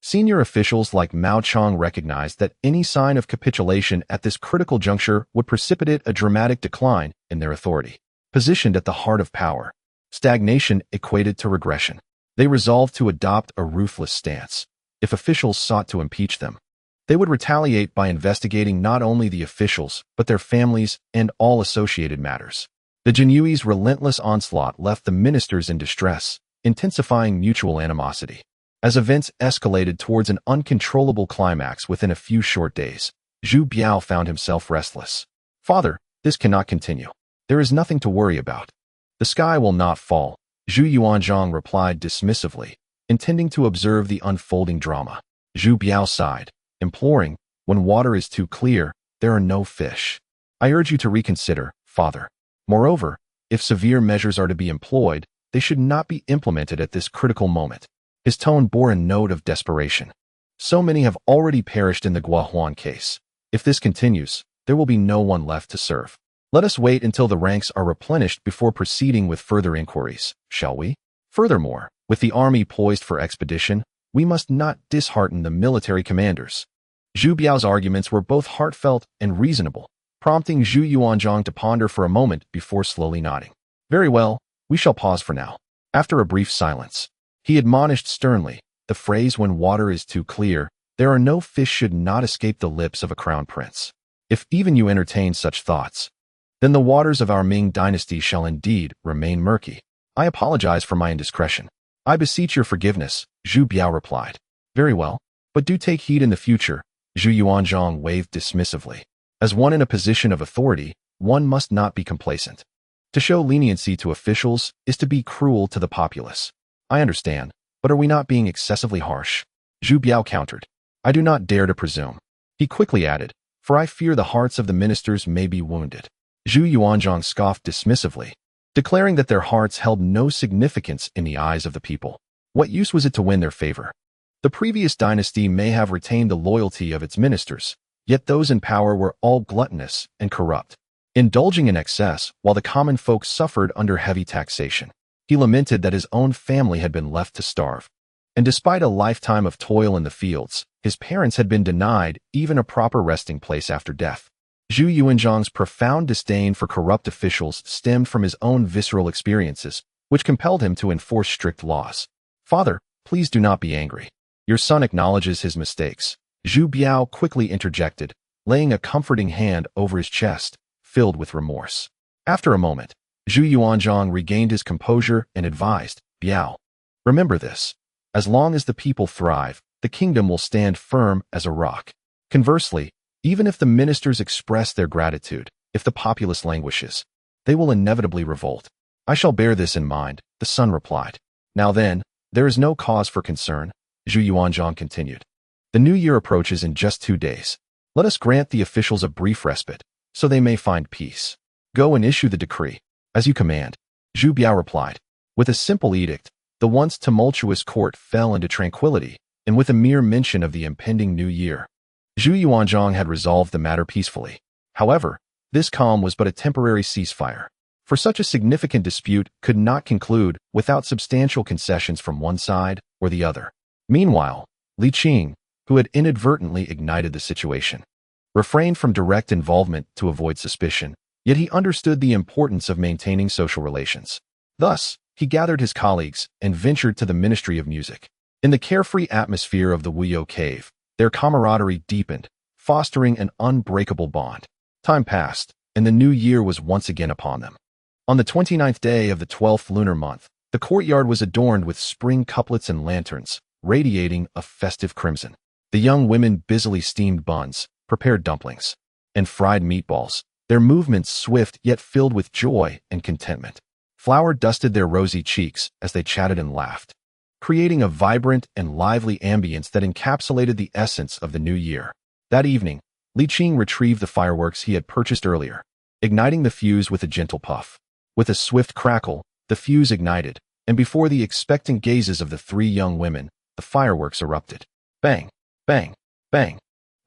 Senior officials like Mao Chang recognized that any sign of capitulation at this critical juncture would precipitate a dramatic decline in their authority. Positioned at the heart of power, stagnation equated to regression. They resolved to adopt a ruthless stance. If officials sought to impeach them, they would retaliate by investigating not only the officials, but their families and all associated matters. The Jinyui's relentless onslaught left the ministers in distress, intensifying mutual animosity. As events escalated towards an uncontrollable climax within a few short days, Zhu Biao found himself restless. "Father, this cannot continue. There is nothing to worry about. The sky will not fall," Zhu Yuanzhang replied dismissively, intending to observe the unfolding drama. Zhu Biao sighed, imploring, "When water is too clear, there are no fish. I urge you to reconsider, father. Moreover, if severe measures are to be employed, they should not be implemented at this critical moment." His tone bore a note of desperation. "So many have already perished in the Guo Huan case. If this continues, there will be no one left to serve. Let us wait until the ranks are replenished before proceeding with further inquiries, shall we? Furthermore, with the army poised for expedition, we must not dishearten the military commanders." Zhu Biao's arguments were both heartfelt and reasonable, prompting Zhu Yuanzhang to ponder for a moment before slowly nodding. "Very well, we shall pause for now." After a brief silence, he admonished sternly, "The phrase 'when water is too clear, there are no fish' should not escape the lips of a crown prince. If even you entertain such thoughts, then the waters of our Ming dynasty shall indeed remain murky. I apologize for my indiscretion." "I beseech your forgiveness," Zhu Biao replied. "Very well, but do take heed in the future," Zhu Yuanzhang waved dismissively. "As one in a position of authority, one must not be complacent. To show leniency to officials is to be cruel to the populace." "I understand, but are we not being excessively harsh?" Zhu Biao countered. "I do not dare to presume." He quickly added, "For I fear the hearts of the ministers may be wounded." Zhu Yuanzhang scoffed dismissively, declaring that their hearts held no significance in the eyes of the people. What use was it to win their favor? The previous dynasty may have retained the loyalty of its ministers, yet those in power were all gluttonous and corrupt, indulging in excess while the common folk suffered under heavy taxation. He lamented that his own family had been left to starve. And despite a lifetime of toil in the fields, his parents had been denied even a proper resting place after death. Zhu Yuanzhang's profound disdain for corrupt officials stemmed from his own visceral experiences, which compelled him to enforce strict laws. "Father, please do not be angry. Your son acknowledges his mistakes," Zhu Biao quickly interjected, laying a comforting hand over his chest, filled with remorse. After a moment, Zhu Yuanzhang regained his composure and advised, "Biao, remember this. As long as the people thrive, the kingdom will stand firm as a rock. Conversely, even if the ministers express their gratitude, if the populace languishes, they will inevitably revolt. I shall bear this in mind, the son replied. Now then, there is no cause for concern, Zhu Yuanzhang continued. The new year approaches in just 2 days. Let us grant the officials a brief respite, so they may find peace. Go and issue the decree, as you command, Zhu Biao replied. With a simple edict, the once tumultuous court fell into tranquility, and with a mere mention of the impending new year, Zhu Yuanzhang had resolved the matter peacefully. However, this calm was but a temporary ceasefire, for such a significant dispute could not conclude without substantial concessions from one side or the other. Meanwhile, Li Qing, who had inadvertently ignited the situation, refrained from direct involvement to avoid suspicion, yet he understood the importance of maintaining social relations. Thus, he gathered his colleagues and ventured to the Ministry of Music. In the carefree atmosphere of the Wuyo cave, their camaraderie deepened, fostering an unbreakable bond. Time passed, and the new year was once again upon them. On the 29th day of the 12th lunar month, the courtyard was adorned with spring couplets and lanterns, radiating a festive crimson. The young women busily steamed buns, prepared dumplings, and fried meatballs, their movements swift yet filled with joy and contentment. Flour dusted their rosy cheeks as they chatted and laughed, creating a vibrant and lively ambience that encapsulated the essence of the new year. That evening, Li Qing retrieved the fireworks he had purchased earlier, igniting the fuse with a gentle puff. With a swift crackle, the fuse ignited, and before the expectant gazes of the 3 young women, the fireworks erupted. Bang, bang, bang.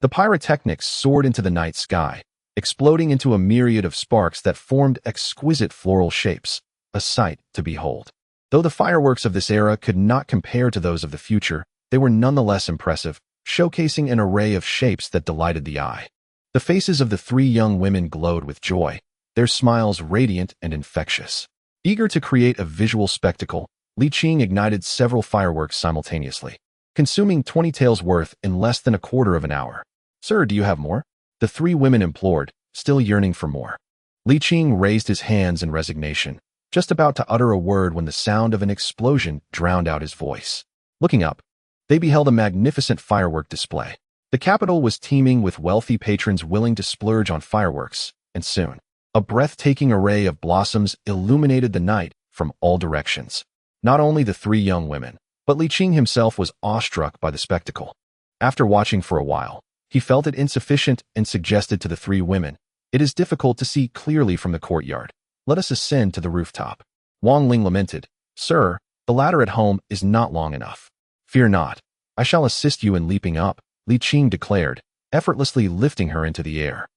The pyrotechnics soared into the night sky, exploding into a myriad of sparks that formed exquisite floral shapes, a sight to behold. Though the fireworks of this era could not compare to those of the future, they were nonetheless impressive, showcasing an array of shapes that delighted the eye. The faces of the 3 young women glowed with joy, their smiles radiant and infectious. Eager to create a visual spectacle, Li Qing ignited several fireworks simultaneously, consuming 20 taels worth in less than a quarter of an hour. Sir, do you have more? The 3 women implored, still yearning for more. Li Qing raised his hands in resignation, just about to utter a word when the sound of an explosion drowned out his voice. Looking up, they beheld a magnificent firework display. The capital was teeming with wealthy patrons willing to splurge on fireworks, and soon, a breathtaking array of blossoms illuminated the night from all directions. Not only the 3 young women, but Li Qing himself was awestruck by the spectacle. After watching for a while, he felt it insufficient and suggested to the 3 women, "It is difficult to see clearly from the courtyard. Let us ascend to the rooftop." Wang Ling lamented, "Sir, the ladder at home is not long enough." "Fear not. I shall assist you in leaping up," Li Qing declared, effortlessly lifting her into the air.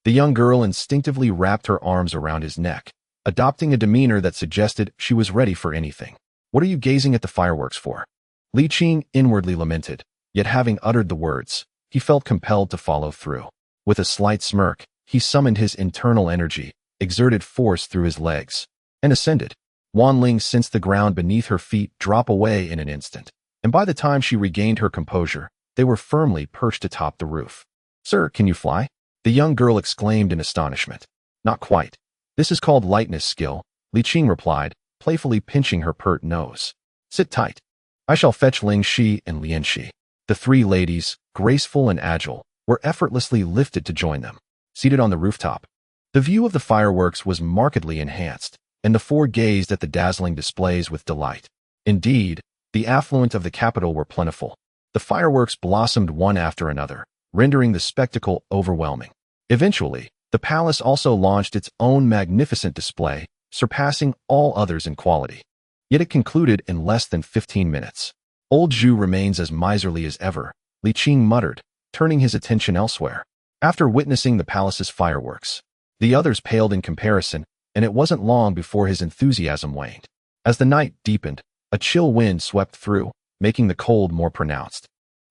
The young girl instinctively wrapped her arms around his neck, adopting a demeanor that suggested she was ready for anything. "What are you gazing at the fireworks for?" Li Qing inwardly lamented, yet having uttered the words, he felt compelled to follow through. With a slight smirk, he summoned his internal energy, exerted force through his legs, and ascended. Wan Ling sensed the ground beneath her feet drop away in an instant, and by the time she regained her composure, they were firmly perched atop the roof. "Sir, can you fly?" the young girl exclaimed in astonishment. "Not quite. This is called lightness skill," Li Qing replied, playfully pinching her pert nose. "Sit tight. I shall fetch Ling Shi and Lian Shi." The 3 ladies, graceful and agile, were effortlessly lifted to join them. Seated on the rooftop, the view of the fireworks was markedly enhanced, and the 4 gazed at the dazzling displays with delight. Indeed, the affluent of the capital were plentiful. The fireworks blossomed one after another, rendering the spectacle overwhelming. Eventually, the palace also launched its own magnificent display, surpassing all others in quality. Yet it concluded in less than 15 minutes. "Old Zhu remains as miserly as ever," Li Qing muttered, turning his attention elsewhere. After witnessing the palace's fireworks, the others paled in comparison, and it wasn't long before his enthusiasm waned. As the night deepened, a chill wind swept through, making the cold more pronounced.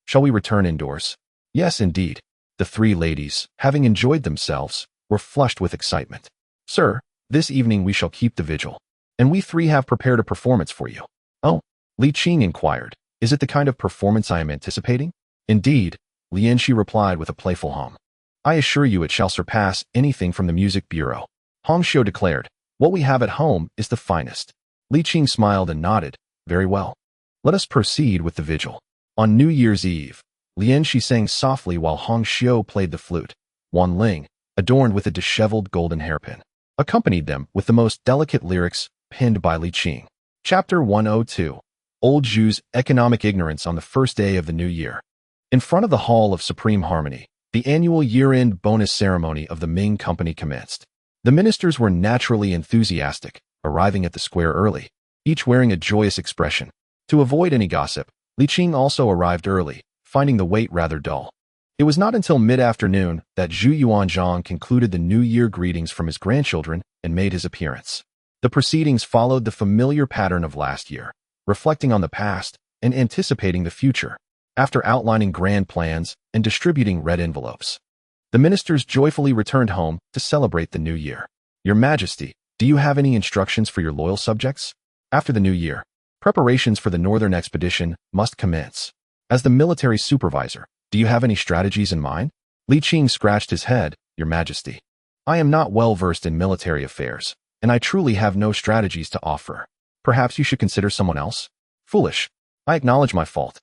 "Shall we return indoors?" "Yes, indeed." The 3 ladies, having enjoyed themselves, were flushed with excitement. "Sir, this evening we shall keep the vigil, and we 3 have prepared a performance for you." "Oh?" Li Qing inquired. "Is it the kind of performance I am anticipating?" "Indeed," Lian Shi replied with a playful hum. "I assure you it shall surpass anything from the music bureau," Hong Xiu declared. "What we have at home is the finest." Li Qing smiled and nodded. "Very well. Let us proceed with the vigil." On New Year's Eve, Lian Shi sang softly while Hong Xiu played the flute. Wan Ling, adorned with a disheveled golden hairpin, accompanied them with the most delicate lyrics, pinned by Li Qing. Chapter 102. Old Zhu's Economic Ignorance on the First Day of the New Year. In front of the Hall of Supreme Harmony, the annual year-end bonus ceremony of the Ming company commenced. The ministers were naturally enthusiastic, arriving at the square early, each wearing a joyous expression. To avoid any gossip, Li Qing also arrived early, finding the wait rather dull. It was not until mid-afternoon that Zhu Yuanzhang concluded the New Year greetings from his grandchildren and made his appearance. The proceedings followed the familiar pattern of last year, reflecting on the past and anticipating the future, after outlining grand plans and distributing red envelopes. The ministers joyfully returned home to celebrate the New Year. Your Majesty, do you have any instructions for your loyal subjects? After the New Year, preparations for the northern expedition must commence. As the military supervisor, do you have any strategies in mind? Li Qing scratched his head. Your Majesty, I am not well versed in military affairs, and I truly have no strategies to offer. Perhaps you should consider someone else? Foolish. I acknowledge my fault.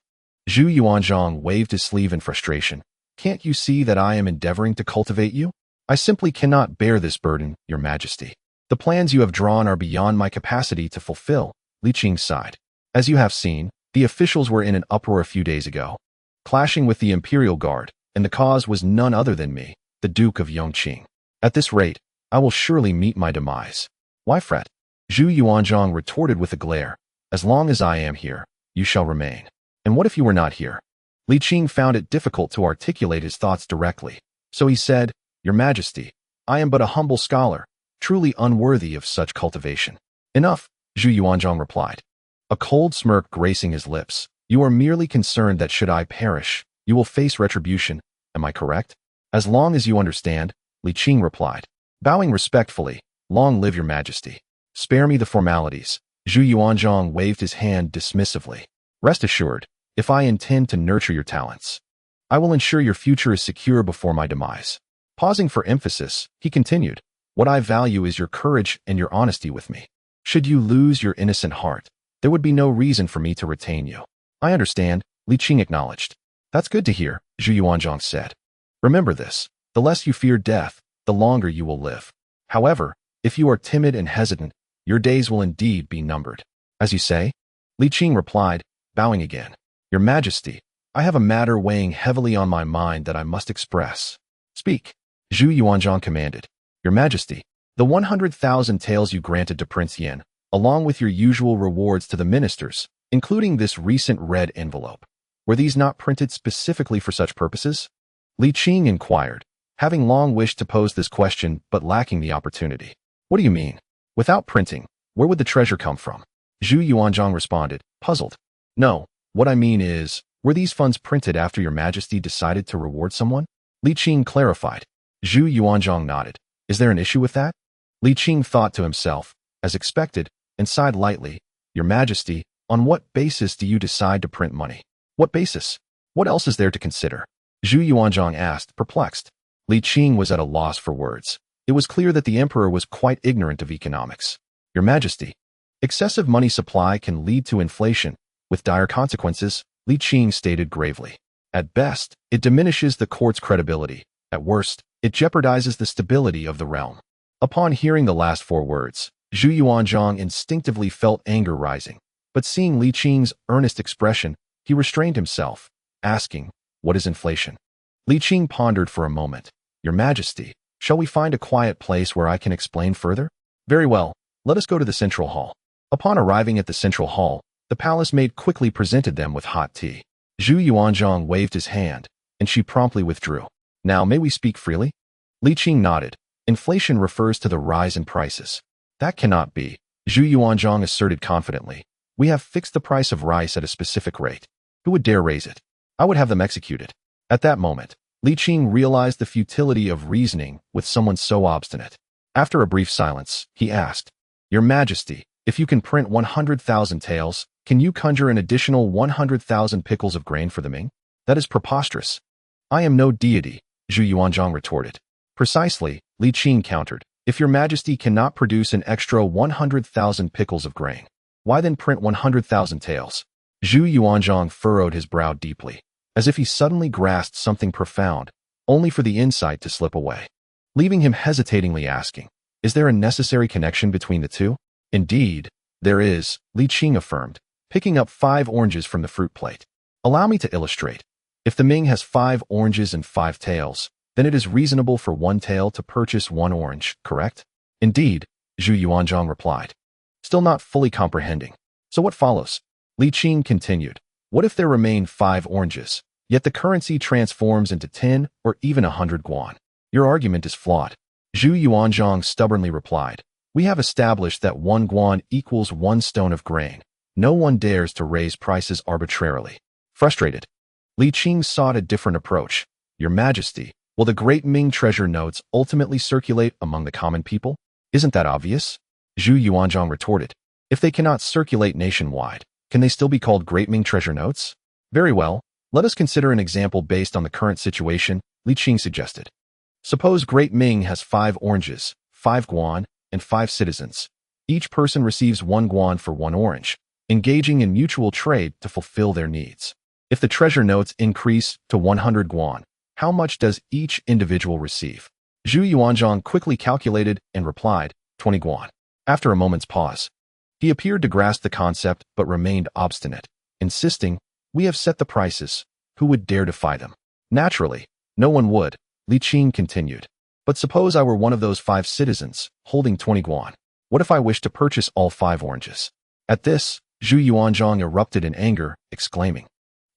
Zhu Yuanzhang waved his sleeve in frustration. Can't you see that I am endeavoring to cultivate you? I simply cannot bear this burden, Your Majesty. The plans you have drawn are beyond my capacity to fulfill. Li Qing sighed. As you have seen, the officials were in an uproar a few days ago, clashing with the Imperial Guard, and the cause was none other than me, the Duke of Yongqing. At this rate, I will surely meet my demise. Why fret? Zhu Yuanzhang retorted with a glare. As long as I am here, you shall remain. And what if you were not here? Li Qing found it difficult to articulate his thoughts directly, so he said, Your Majesty, I am but a humble scholar, truly unworthy of such cultivation. Enough, Zhu Yuanzhang replied, a cold smirk gracing his lips. You are merely concerned that should I perish, you will face retribution, am I correct? As long as you understand, Li Qing replied, bowing respectfully, long live Your Majesty. Spare me the formalities. Zhu Yuanzhang waved his hand dismissively. Rest assured, if I intend to nurture your talents, I will ensure your future is secure before my demise. Pausing for emphasis, he continued, what I value is your courage and your honesty with me. Should you lose your innocent heart, there would be no reason for me to retain you. I understand, Li Qing acknowledged. That's good to hear, Zhu Yuanzhang said. Remember this, the less you fear death, the longer you will live. However, if you are timid and hesitant, your days will indeed be numbered. As you say? Li Qing replied, bowing again. Your Majesty, I have a matter weighing heavily on my mind that I must express. Speak, Zhu Yuanzhang commanded. Your Majesty, the 100,000 taels you granted to Prince Yan, along with your usual rewards to the ministers, including this recent red envelope. Were these not printed specifically for such purposes? Li Qing inquired, having long wished to pose this question but lacking the opportunity. What do you mean? Without printing, where would the treasure come from? Zhu Yuanzhang responded, puzzled. No, what I mean is, were these funds printed after Your Majesty decided to reward someone? Li Qing clarified. Zhu Yuanzhang nodded. Is there an issue with that? Li Qing thought to himself, as expected, and sighed lightly. Your Majesty, on what basis do you decide to print money? What basis? What else is there to consider? Zhu Yuanzhang asked, perplexed. Li Qing was at a loss for words. It was clear that the emperor was quite ignorant of economics. Your Majesty, excessive money supply can lead to inflation, with dire consequences, Li Qing stated gravely. At best, it diminishes the court's credibility. At worst, it jeopardizes the stability of the realm. Upon hearing the last four words, Zhu Yuanzhang instinctively felt anger rising. But seeing Li Qing's earnest expression, he restrained himself, asking, what is inflation? Li Qing pondered for a moment. Your Majesty, shall we find a quiet place where I can explain further? Very well, let us go to the central hall. Upon arriving at the central hall, the palace maid quickly presented them with hot tea. Zhu Yuanzhang waved his hand, and she promptly withdrew. Now may we speak freely? Li Qing nodded. Inflation refers to the rise in prices. That cannot be, Zhu Yuanzhang asserted confidently. We have fixed the price of rice at a specific rate. Who would dare raise it? I would have them executed. At that moment, Li Qing realized the futility of reasoning with someone so obstinate. After a brief silence, he asked, Your Majesty, if you can print 100,000 taels, can you conjure an additional 100,000 pickles of grain for the Ming? That is preposterous. I am no deity, Zhu Yuanzhang retorted. Precisely, Li Qing countered. If Your Majesty cannot produce an extra 100,000 pickles of grain, why then print 100,000 taels? Zhu Yuanzhang furrowed his brow deeply, as if he suddenly grasped something profound, only for the insight to slip away, leaving him hesitatingly asking, is there a necessary connection between the two? Indeed, there is, Li Qing affirmed, picking up 5 oranges from the fruit plate. Allow me to illustrate. If the Ming has 5 oranges and 5 tails, then it is reasonable for 1 tail to purchase 1 orange, correct? Indeed, Zhu Yuanzhang replied, still not fully comprehending. So what follows? Li Qing continued. What if there remain 5 oranges, yet the currency transforms into 10 or even 100 guan? Your argument is flawed. Zhu Yuanzhang stubbornly replied. We have established that 1 guan equals 1 stone of grain. No one dares to raise prices arbitrarily. Frustrated, Li Qing sought a different approach. Your Majesty, will the great Ming treasure notes ultimately circulate among the common people? Isn't that obvious? Zhu Yuanzhang retorted. If they cannot circulate nationwide, can they still be called great Ming treasure notes? Very well, let us consider an example based on the current situation, Li Qing suggested. Suppose great Ming has 5 oranges, 5 guan, and 5 citizens. Each person receives 1 guan for 1 orange, engaging in mutual trade to fulfill their needs. If the treasure notes increase to 100 guan, how much does each individual receive? Zhu Yuanzhang quickly calculated and replied, 20 guan. After a moment's pause, he appeared to grasp the concept but remained obstinate, insisting, we have set the prices. Who would dare defy them? Naturally, no one would, Li Qing continued. But suppose I were one of those 5 citizens, holding 20 guan. What if I wished to purchase all 5 oranges? At this, Zhu Yuanzhang erupted in anger, exclaiming,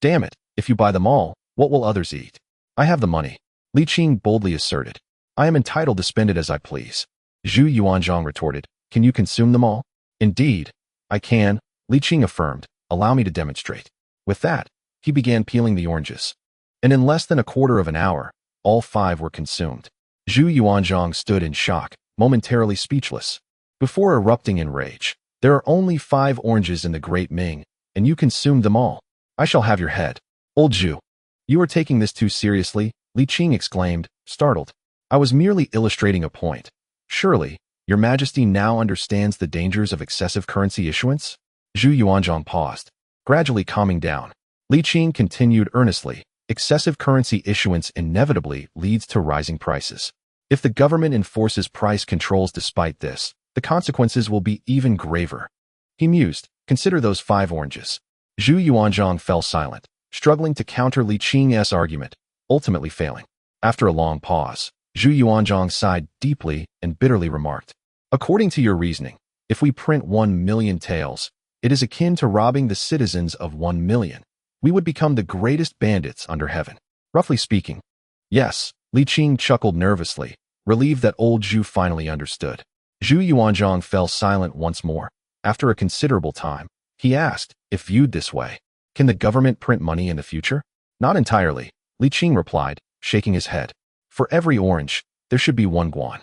damn it, if you buy them all, what will others eat? I have the money, Li Qing boldly asserted. I am entitled to spend it as I please. Zhu Yuanzhang retorted, can you consume them all? Indeed, I can, Li Qing affirmed. Allow me to demonstrate. With that, he began peeling the oranges. And in less than a quarter of an hour, all 5 were consumed. Zhu Yuanzhang stood in shock, momentarily speechless. Before erupting in rage, there are only 5 oranges in the great Ming, and you consumed them all. I shall have your head. Old Zhu, you are taking this too seriously, Li Qing exclaimed, startled. I was merely illustrating a point. Surely, Your Majesty now understands the dangers of excessive currency issuance? Zhu Yuanzhang paused, gradually calming down. Li Qing continued earnestly. Excessive currency issuance inevitably leads to rising prices. If the government enforces price controls despite this, the consequences will be even graver. He mused, consider those 5 oranges. Zhu Yuanzhang fell silent, struggling to counter Li Qing's argument, ultimately failing. After a long pause, Zhu Yuanzhang sighed deeply and bitterly remarked, according to your reasoning, if we print 1 million taels, it is akin to robbing the citizens of 1 million. We would become the greatest bandits under heaven. Roughly speaking. Yes, Li Qing chuckled nervously, relieved that old Zhu finally understood. Zhu Yuanzhang fell silent once more. After a considerable time, he asked, if viewed this way, can the government print money in the future? Not entirely, Li Qing replied, shaking his head. For every orange, there should be 1 guan.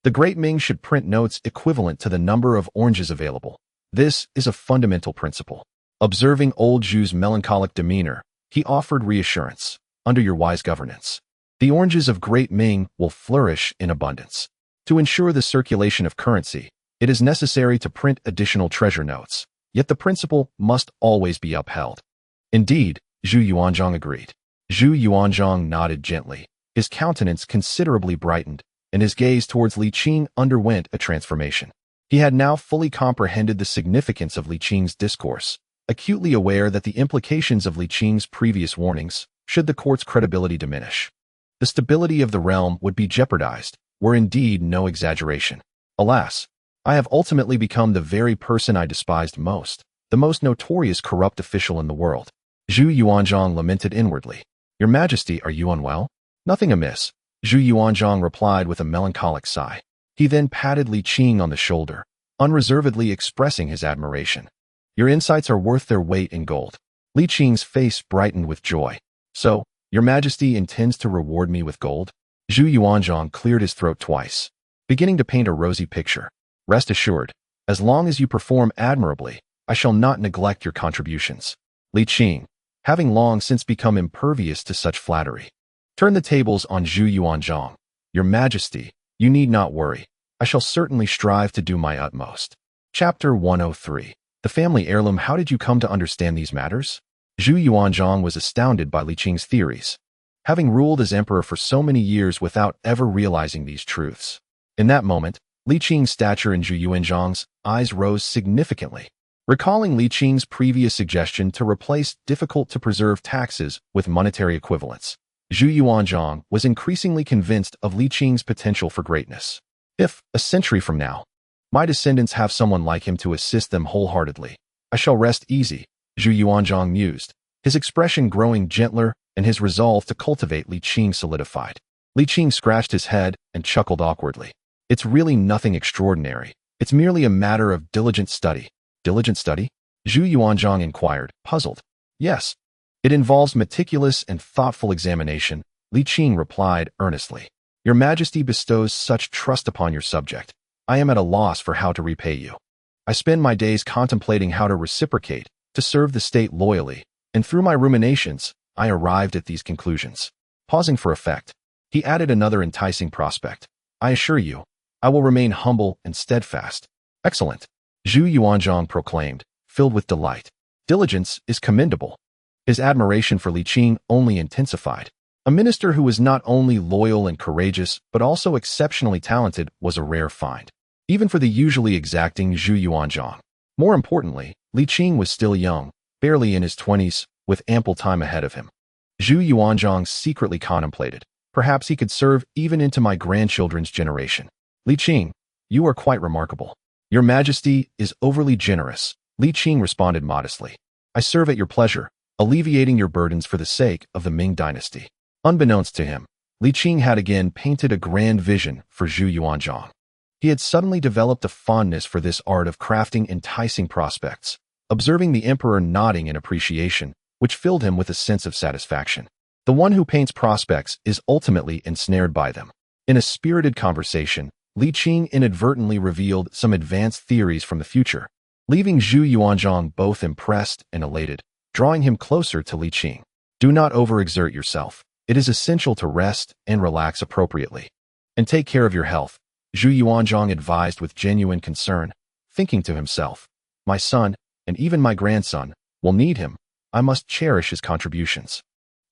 The great Ming should print notes equivalent to the number of oranges available. This is a fundamental principle. Observing old Zhu's melancholic demeanor, he offered reassurance. Under your wise governance, the oranges of great Ming will flourish in abundance. To ensure the circulation of currency, it is necessary to print additional treasure notes, yet the principle must always be upheld. Indeed, Zhu Yuanzhang agreed. Zhu Yuanzhang nodded gently. His countenance considerably brightened, and his gaze towards Li Qing underwent a transformation. He had now fully comprehended the significance of Li Qing's discourse, acutely aware that the implications of Li Qing's previous warnings, should the court's credibility diminish, the stability of the realm would be jeopardized, were indeed no exaggeration. Alas, I have ultimately become the very person I despised most, the most notorious corrupt official in the world. Zhu Yuanzhang lamented inwardly. Your Majesty, are you unwell? Nothing amiss, Zhu Yuanzhang replied with a melancholic sigh. He then patted Li Qing on the shoulder, unreservedly expressing his admiration. Your insights are worth their weight in gold. Li Qing's face brightened with joy. So, Your Majesty intends to reward me with gold? Zhu Yuanzhang cleared his throat twice, beginning to paint a rosy picture. Rest assured, as long as you perform admirably, I shall not neglect your contributions. Li Qing, having long since become impervious to such flattery, turned the tables on Zhu Yuanzhang. Your Majesty, you need not worry. I shall certainly strive to do my utmost. Chapter 103. The family heirloom. How did you come to understand these matters? Zhu Yuanzhang was astounded by Li Qing's theories, having ruled as emperor for so many years without ever realizing these truths. In that moment, Li Qing's stature and Zhu Yuanzhang's eyes rose significantly. Recalling Li Qing's previous suggestion to replace difficult-to-preserve taxes with monetary equivalents, Zhu Yuanzhang was increasingly convinced of Li Qing's potential for greatness. If, a century from now, my descendants have someone like him to assist them wholeheartedly, I shall rest easy, Zhu Yuanzhang mused, his expression growing gentler and his resolve to cultivate Li Qing solidified. Li Qing scratched his head and chuckled awkwardly. It's really nothing extraordinary. It's merely a matter of diligent study. Diligent study? Zhu Yuanzhang inquired, puzzled. Yes. It involves meticulous and thoughtful examination, Li Qing replied earnestly. Your Majesty bestows such trust upon your subject. I am at a loss for how to repay you. I spend my days contemplating how to reciprocate, to serve the state loyally, and through my ruminations, I arrived at these conclusions. Pausing for effect, he added another enticing prospect. I assure you, I will remain humble and steadfast. Excellent, Zhu Yuanzhang proclaimed, filled with delight. Diligence is commendable. His admiration for Li Qing only intensified. A minister who was not only loyal and courageous, but also exceptionally talented was a rare find, even for the usually exacting Zhu Yuanzhang. More importantly, Li Qing was still young, barely in his 20s, with ample time ahead of him. Zhu Yuanzhang secretly contemplated. Perhaps he could serve even into my grandchildren's generation. Li Qing, you are quite remarkable. Your Majesty is overly generous, Li Qing responded modestly. I serve at your pleasure, alleviating your burdens for the sake of the Ming dynasty. Unbeknownst to him, Li Qing had again painted a grand vision for Zhu Yuanzhang. He had suddenly developed a fondness for this art of crafting enticing prospects, observing the emperor nodding in appreciation, which filled him with a sense of satisfaction. The one who paints prospects is ultimately ensnared by them. In a spirited conversation, Li Qing inadvertently revealed some advanced theories from the future, leaving Zhu Yuanzhang both impressed and elated, drawing him closer to Li Qing. Do not overexert yourself. It is essential to rest and relax appropriately. And take care of your health, Zhu Yuanzhang advised with genuine concern, thinking to himself, my son, and even my grandson, will need him. I must cherish his contributions.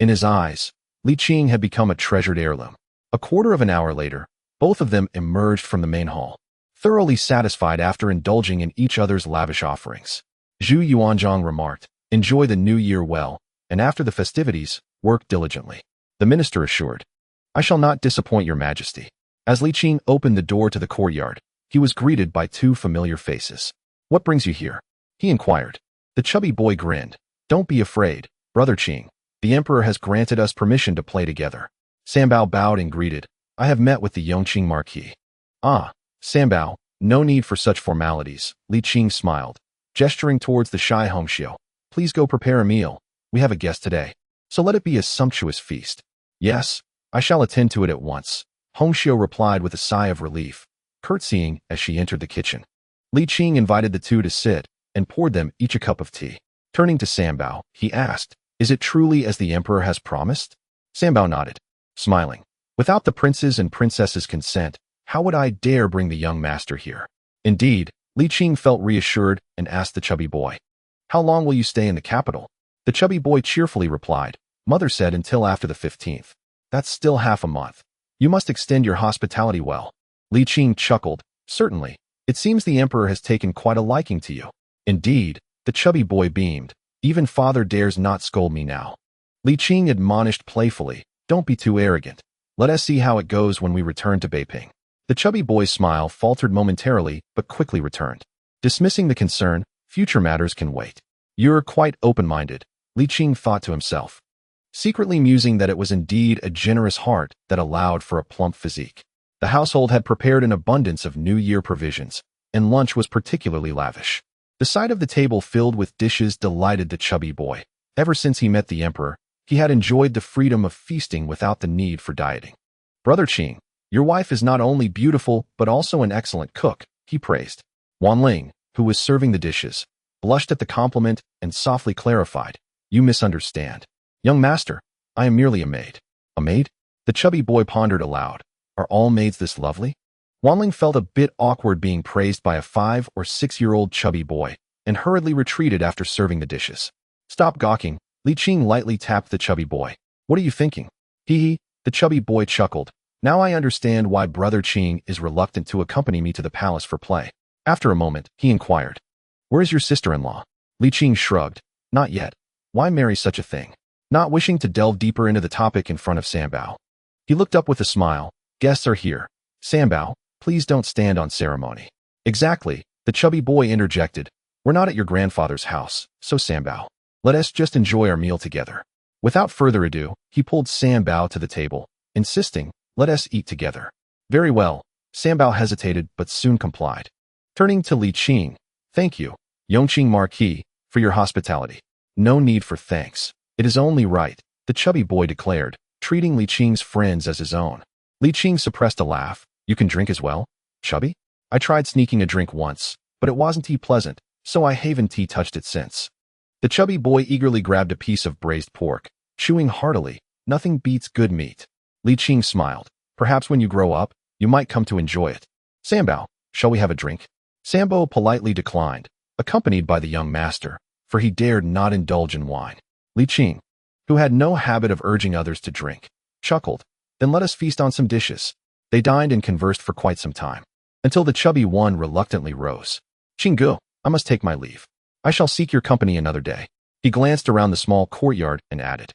In his eyes, Li Qing had become a treasured heirloom. A quarter of an hour later, both of them emerged from the main hall, thoroughly satisfied after indulging in each other's lavish offerings. Zhu Yuanzhang remarked, enjoy the new year well, and after the festivities, work diligently. The minister assured, I shall not disappoint your Majesty. As Li Qing opened the door to the courtyard, he was greeted by two familiar faces. What brings you here? He inquired. The chubby boy grinned. Don't be afraid, Brother Qing. The emperor has granted us permission to play together. Sambao bowed and greeted. I have met with the Yongqing Marquis. Ah, Sambao, no need for such formalities, Li Qing smiled, gesturing towards the shy Hongxiu. Please go prepare a meal. We have a guest today, so let it be a sumptuous feast. Yes, I shall attend to it at once, Hongxiu replied with a sigh of relief, curtsying as she entered the kitchen. Li Qing invited the two to sit and poured them each a cup of tea. Turning to Sambao, he asked, is it truly as the emperor has promised? Sambao nodded, smiling. Without the prince's and princess's consent, how would I dare bring the young master here? Indeed, Li Qing felt reassured and asked the chubby boy, how long will you stay in the capital? The chubby boy cheerfully replied, Mother said until after the 15th. That's still half a month. You must extend your hospitality well. Li Qing chuckled, certainly. It seems the emperor has taken quite a liking to you. Indeed, the chubby boy beamed. Even father dares not scold me now. Li Qing admonished playfully, don't be too arrogant. Let us see how it goes when we return to Beiping. The chubby boy's smile faltered momentarily, but quickly returned. Dismissing the concern, future matters can wait. You're quite open-minded, Li Qing thought to himself, secretly musing that it was indeed a generous heart that allowed for a plump physique. The household had prepared an abundance of New Year provisions, and lunch was particularly lavish. The sight of the table filled with dishes delighted the chubby boy. Ever since he met the emperor, he had enjoyed the freedom of feasting without the need for dieting. Brother Qing, your wife is not only beautiful but also an excellent cook, he praised. Wan Ling, who was serving the dishes, blushed at the compliment and softly clarified, you misunderstand. Young master, I am merely a maid. A maid? The chubby boy pondered aloud. Are all maids this lovely? Wan Ling felt a bit awkward being praised by a 5 or 6-year-old chubby boy, and hurriedly retreated after serving the dishes. Stop gawking, Li Qing lightly tapped the chubby boy. What are you thinking? Hee hee, the chubby boy chuckled, Now I understand why Brother Qing is reluctant to accompany me to the palace for play. After a moment, he inquired, "Where is your sister-in-law?" Li Qing shrugged. "Not yet. Why marry such a thing?" Not wishing to delve deeper into the topic in front of Sanbao, he looked up with a smile. "Guests are here. Sanbao, please don't stand on ceremony." "Exactly," the chubby boy interjected. "We're not at your grandfather's house, so Sanbao, let us just enjoy our meal together." Without further ado, he pulled Sanbao to the table, insisting, "Let us eat together." "Very well." Sanbao hesitated but soon complied. Turning to Li Qing, "Thank you, Yongqing Marquis, for your hospitality." "No need for thanks. It is only right," the chubby boy declared, treating Li Qing's friends as his own. Li Qing suppressed a laugh. "You can drink as well, chubby?" "I tried sneaking a drink once, but it wasn't tea pleasant, so I haven't tea touched it since." The chubby boy eagerly grabbed a piece of braised pork, chewing heartily. "Nothing beats good meat." Li Qing smiled. "Perhaps when you grow up, you might come to enjoy it." "Sanbao, shall we have a drink?" Sanbao politely declined, accompanied by the young master, for he dared not indulge in wine. Li Qing, who had no habit of urging others to drink, chuckled. "Then let us feast on some dishes." They dined and conversed for quite some time, until the chubby one reluctantly rose. "Qinggu, I must take my leave. I shall seek your company another day." He glanced around the small courtyard and added,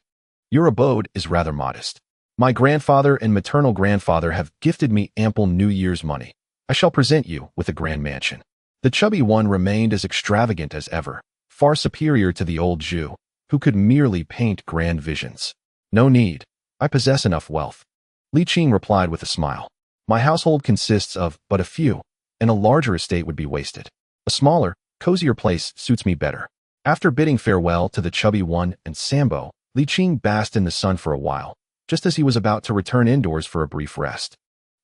"Your abode is rather modest. My grandfather and maternal grandfather have gifted me ample New Year's money. I shall present you with a grand mansion." The chubby one remained as extravagant as ever, far superior to the old Zhu, who could merely paint grand visions. "No need. I possess enough wealth." Li Qing replied with a smile. "My household consists of but a few, and a larger estate would be wasted. A smaller, cozier place suits me better." After bidding farewell to the chubby one and Sanbao, Li Qing basked in the sun for a while, just as he was about to return indoors for a brief rest.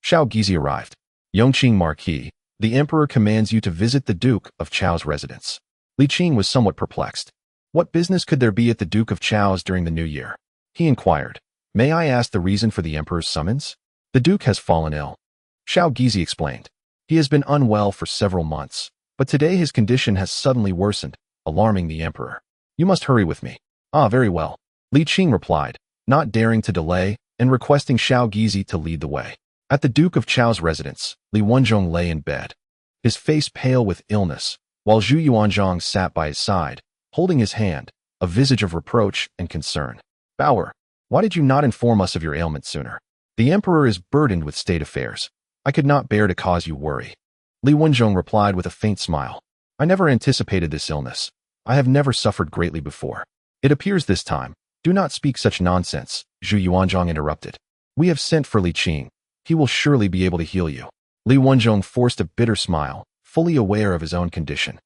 Xiao Gizi arrived. "Yongqing Marquis, the emperor commands you to visit the Duke of Chao's residence." Li Qing was somewhat perplexed. What business could there be at the Duke of Chao's during the New Year? He inquired, "May I ask the reason for the emperor's summons?" "The Duke has fallen ill," Xiao Gizi explained. "He has been unwell for several months, but today his condition has suddenly worsened, alarming the emperor. You must hurry with me." "Ah, very well," Li Qing replied, not daring to delay and requesting Xiao Gizi to lead the way. At the Duke of Chao's residence, Li Wenzhong lay in bed, his face pale with illness, while Zhu Yuanzhang sat by his side, holding his hand, a visage of reproach and concern. "Bower, why did you not inform us of your ailment sooner? The emperor is burdened with state affairs. I could not bear to cause you worry." Li Wenzhong replied with a faint smile. "I never anticipated this illness. I have never suffered greatly before. It appears this time." "Do not speak such nonsense," Zhu Yuanzhang interrupted. "We have sent for Li Qing. He will surely be able to heal you." Li Wenzhong forced a bitter smile, fully aware of his own condition.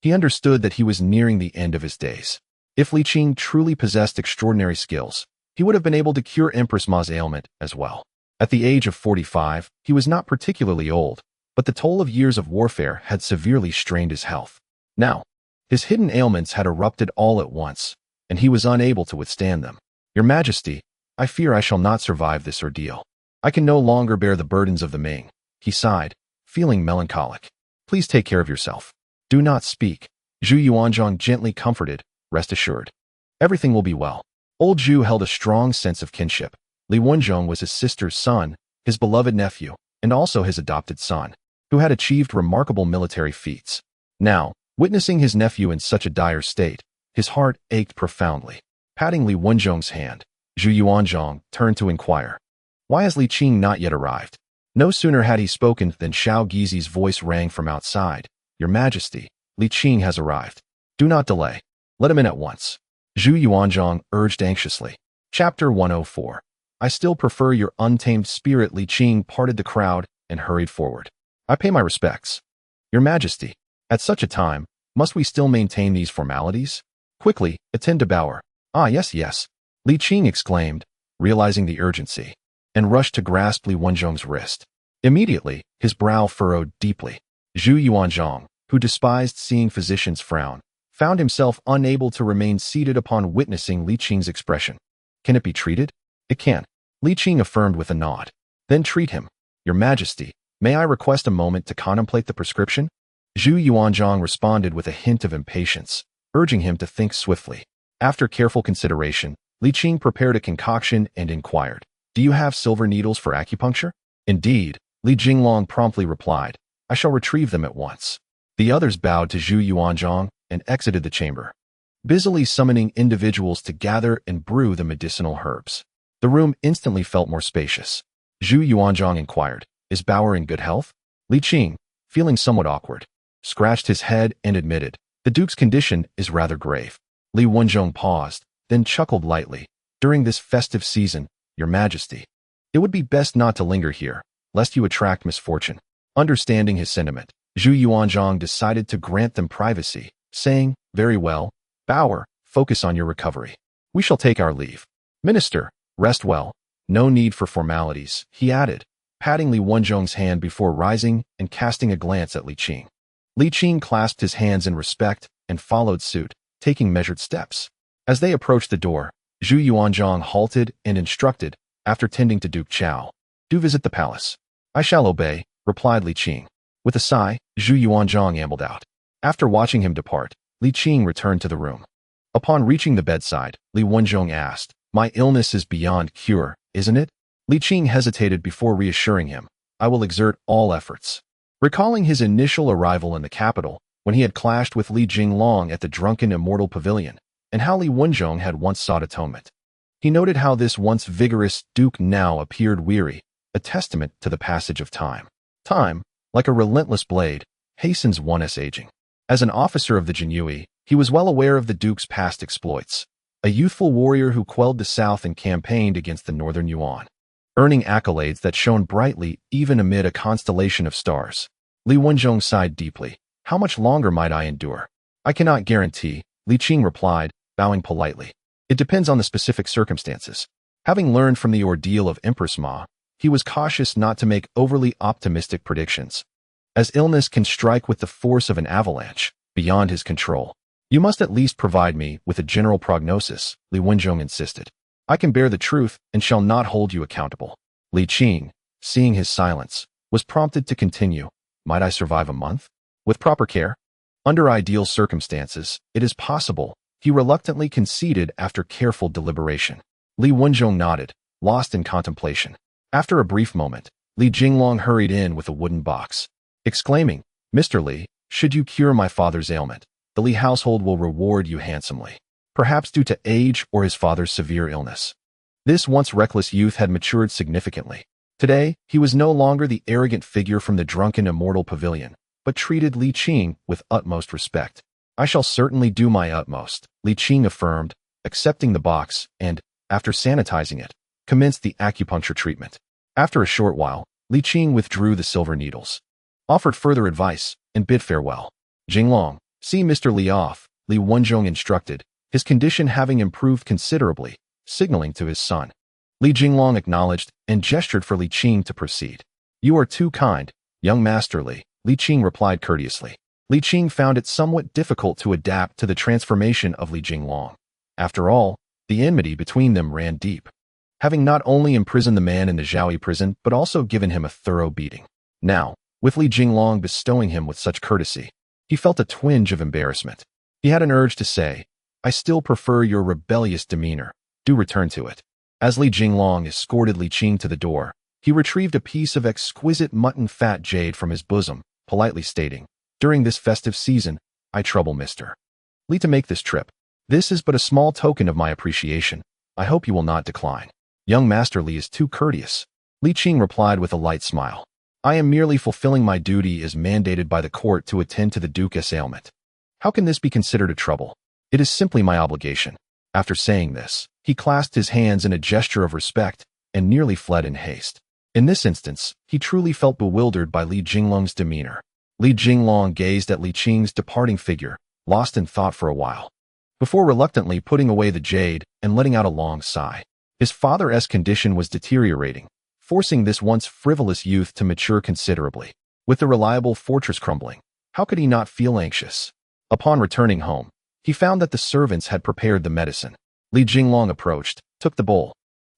He understood that he was nearing the end of his days. If Li Qing truly possessed extraordinary skills, he would have been able to cure Empress Ma's ailment as well. At the age of 45, he was not particularly old, but the toll of years of warfare had severely strained his health. Now, his hidden ailments had erupted all at once, and he was unable to withstand them. "Your Majesty, I fear I shall not survive this ordeal. I can no longer bear the burdens of the Ming," he sighed, feeling melancholic. "Please take care of yourself. Do not speak," Zhu Yuanzhang gently comforted. "Rest assured. Everything will be well." Old Zhu held a strong sense of kinship. Li Wenzhong was his sister's son, his beloved nephew, and also his adopted son, who had achieved remarkable military feats. Now, witnessing his nephew in such a dire state, his heart ached profoundly. Patting Li Wenzhong's hand, Zhu Yuanzhang turned to inquire, "Why has Li Qing not yet arrived?" No sooner had he spoken than Xiao Gizi's voice rang from outside. "Your Majesty, Li Qing has arrived. Do not delay. Let him in at once," Zhu Yuanzhang urged anxiously. Chapter 104. "I still prefer your untamed spirit." Li Qing parted the crowd and hurried forward. "I pay my respects." "Your Majesty, at such a time, must we still maintain these formalities?" "Quickly, attend to Bower." "Ah, yes, yes," Li Qing exclaimed, realizing the urgency, and rushed to grasp Li Wenzhong's wrist. Immediately, his brow furrowed deeply. Zhu Yuanzhang, who despised seeing physicians frown, found himself unable to remain seated upon witnessing Li Qing's expression. "Can it be treated?" "It can," Li Qing affirmed with a nod. "Then treat him." "Your Majesty, may I request a moment to contemplate the prescription?" Zhu Yuanzhang responded with a hint of impatience, urging him to think swiftly. After careful consideration, Li Qing prepared a concoction and inquired, Do you have silver needles for acupuncture? Indeed, Li Jinglong promptly replied. I shall retrieve them at once. The others bowed to Zhu Yuanzhang and exited the chamber, busily summoning individuals to gather and brew the medicinal herbs. The room instantly felt more spacious. Zhu Yuanzhang inquired, Is Bauer in good health? Li Qing, feeling somewhat awkward, scratched his head and admitted, The Duke's condition is rather grave. Li Wenzhong paused, then chuckled lightly. During this festive season, Your Majesty, it would be best not to linger here, lest you attract misfortune. Understanding his sentiment, Zhu Yuanzhang decided to grant them privacy, saying, Very well, Bauer, focus on your recovery. We shall take our leave. Minister, rest well. No need for formalities, he added, patting Li Wenzhong's hand before rising and casting a glance at Li Qing. Li Qing clasped his hands in respect and followed suit, taking measured steps. As they approached the door, Zhu Yuanzhang halted and instructed, after tending to Duke Chao, Do visit the palace. I shall obey, replied Li Qing. With a sigh, Zhu Yuanzhang ambled out. After watching him depart, Li Qing returned to the room. Upon reaching the bedside, Li Wenzhong asked, My illness is beyond cure, isn't it? Li Qing hesitated before reassuring him, I will exert all efforts. Recalling his initial arrival in the capital, when he had clashed with Li Jinglong at the drunken immortal pavilion, and how Li Wenzhong had once sought atonement, he noted how this once vigorous duke now appeared weary, a testament to the passage of time. Time, like a relentless blade, hastens one's aging. As an officer of the Jinyue, he was well aware of the duke's past exploits, a youthful warrior who quelled the south and campaigned against the northern Yuan, earning accolades that shone brightly even amid a constellation of stars. Li Wenzhong sighed deeply. How much longer might I endure? I cannot guarantee, Li Qing replied, bowing politely. It depends on the specific circumstances. Having learned from the ordeal of Empress Ma, he was cautious not to make overly optimistic predictions, as illness can strike with the force of an avalanche, beyond his control. You must at least provide me with a general prognosis, Li Wenzhong insisted. I can bear the truth and shall not hold you accountable. Li Qing, seeing his silence, was prompted to continue. Might I survive a month? With proper care? Under ideal circumstances, it is possible, he reluctantly conceded after careful deliberation. Li Wenzhong nodded, lost in contemplation. After a brief moment, Li Jinglong hurried in with a wooden box, exclaiming, Mr. Li, should you cure my father's ailment, the Li household will reward you handsomely, perhaps due to age or his father's severe illness. This once reckless youth had matured significantly. Today, he was no longer the arrogant figure from the drunken immortal pavilion, but treated Li Qing with utmost respect. I shall certainly do my utmost, Li Qing affirmed, accepting the box and, after sanitizing it, commenced the acupuncture treatment. After a short while, Li Qing withdrew the silver needles, offered further advice, and bid farewell. Jinglong, see Mr. Li off, Li Wenzhong instructed, his condition having improved considerably, signaling to his son. Li Jinglong acknowledged and gestured for Li Qing to proceed. You are too kind, young Master Li, Li Qing replied courteously. Li Qing found it somewhat difficult to adapt to the transformation of Li Jinglong. After all, the enmity between them ran deep, having not only imprisoned the man in the Zhaoyi prison but also given him a thorough beating. Now, with Li Jinglong bestowing him with such courtesy, he felt a twinge of embarrassment. He had an urge to say, I still prefer your rebellious demeanor. Do return to it. As Li Jinglong escorted Li Qing to the door, he retrieved a piece of exquisite mutton fat jade from his bosom, politely stating, During this festive season, I trouble Mr. Li to make this trip. This is but a small token of my appreciation. I hope you will not decline. Young Master Li is too courteous, Li Qing replied with a light smile. I am merely fulfilling my duty as mandated by the court to attend to the Duke's ailment. How can this be considered a trouble? It is simply my obligation. After saying this, he clasped his hands in a gesture of respect and nearly fled in haste. In this instance, he truly felt bewildered by Li Jinglong's demeanor. Li Jinglong gazed at Li Qing's departing figure, lost in thought for a while, before reluctantly putting away the jade and letting out a long sigh. His father's condition was deteriorating, forcing this once frivolous youth to mature considerably. With the reliable fortress crumbling, how could he not feel anxious? Upon returning home, he found that the servants had prepared the medicine. Li Jinglong approached, took the bowl,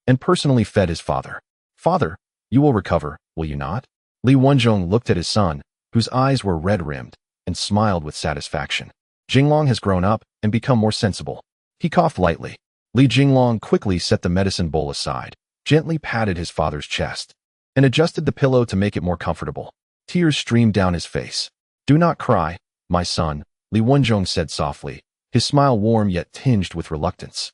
and personally fed his father. Father, you will recover, will you not? Li Wenzhong looked at his son, whose eyes were red-rimmed, and smiled with satisfaction. Jinglong has grown up and become more sensible. He coughed lightly. Li Jinglong quickly set the medicine bowl aside, gently patted his father's chest, and adjusted the pillow to make it more comfortable. Tears streamed down his face. "Do not cry, my son," Li Wenzhong said softly, his smile warm yet tinged with reluctance.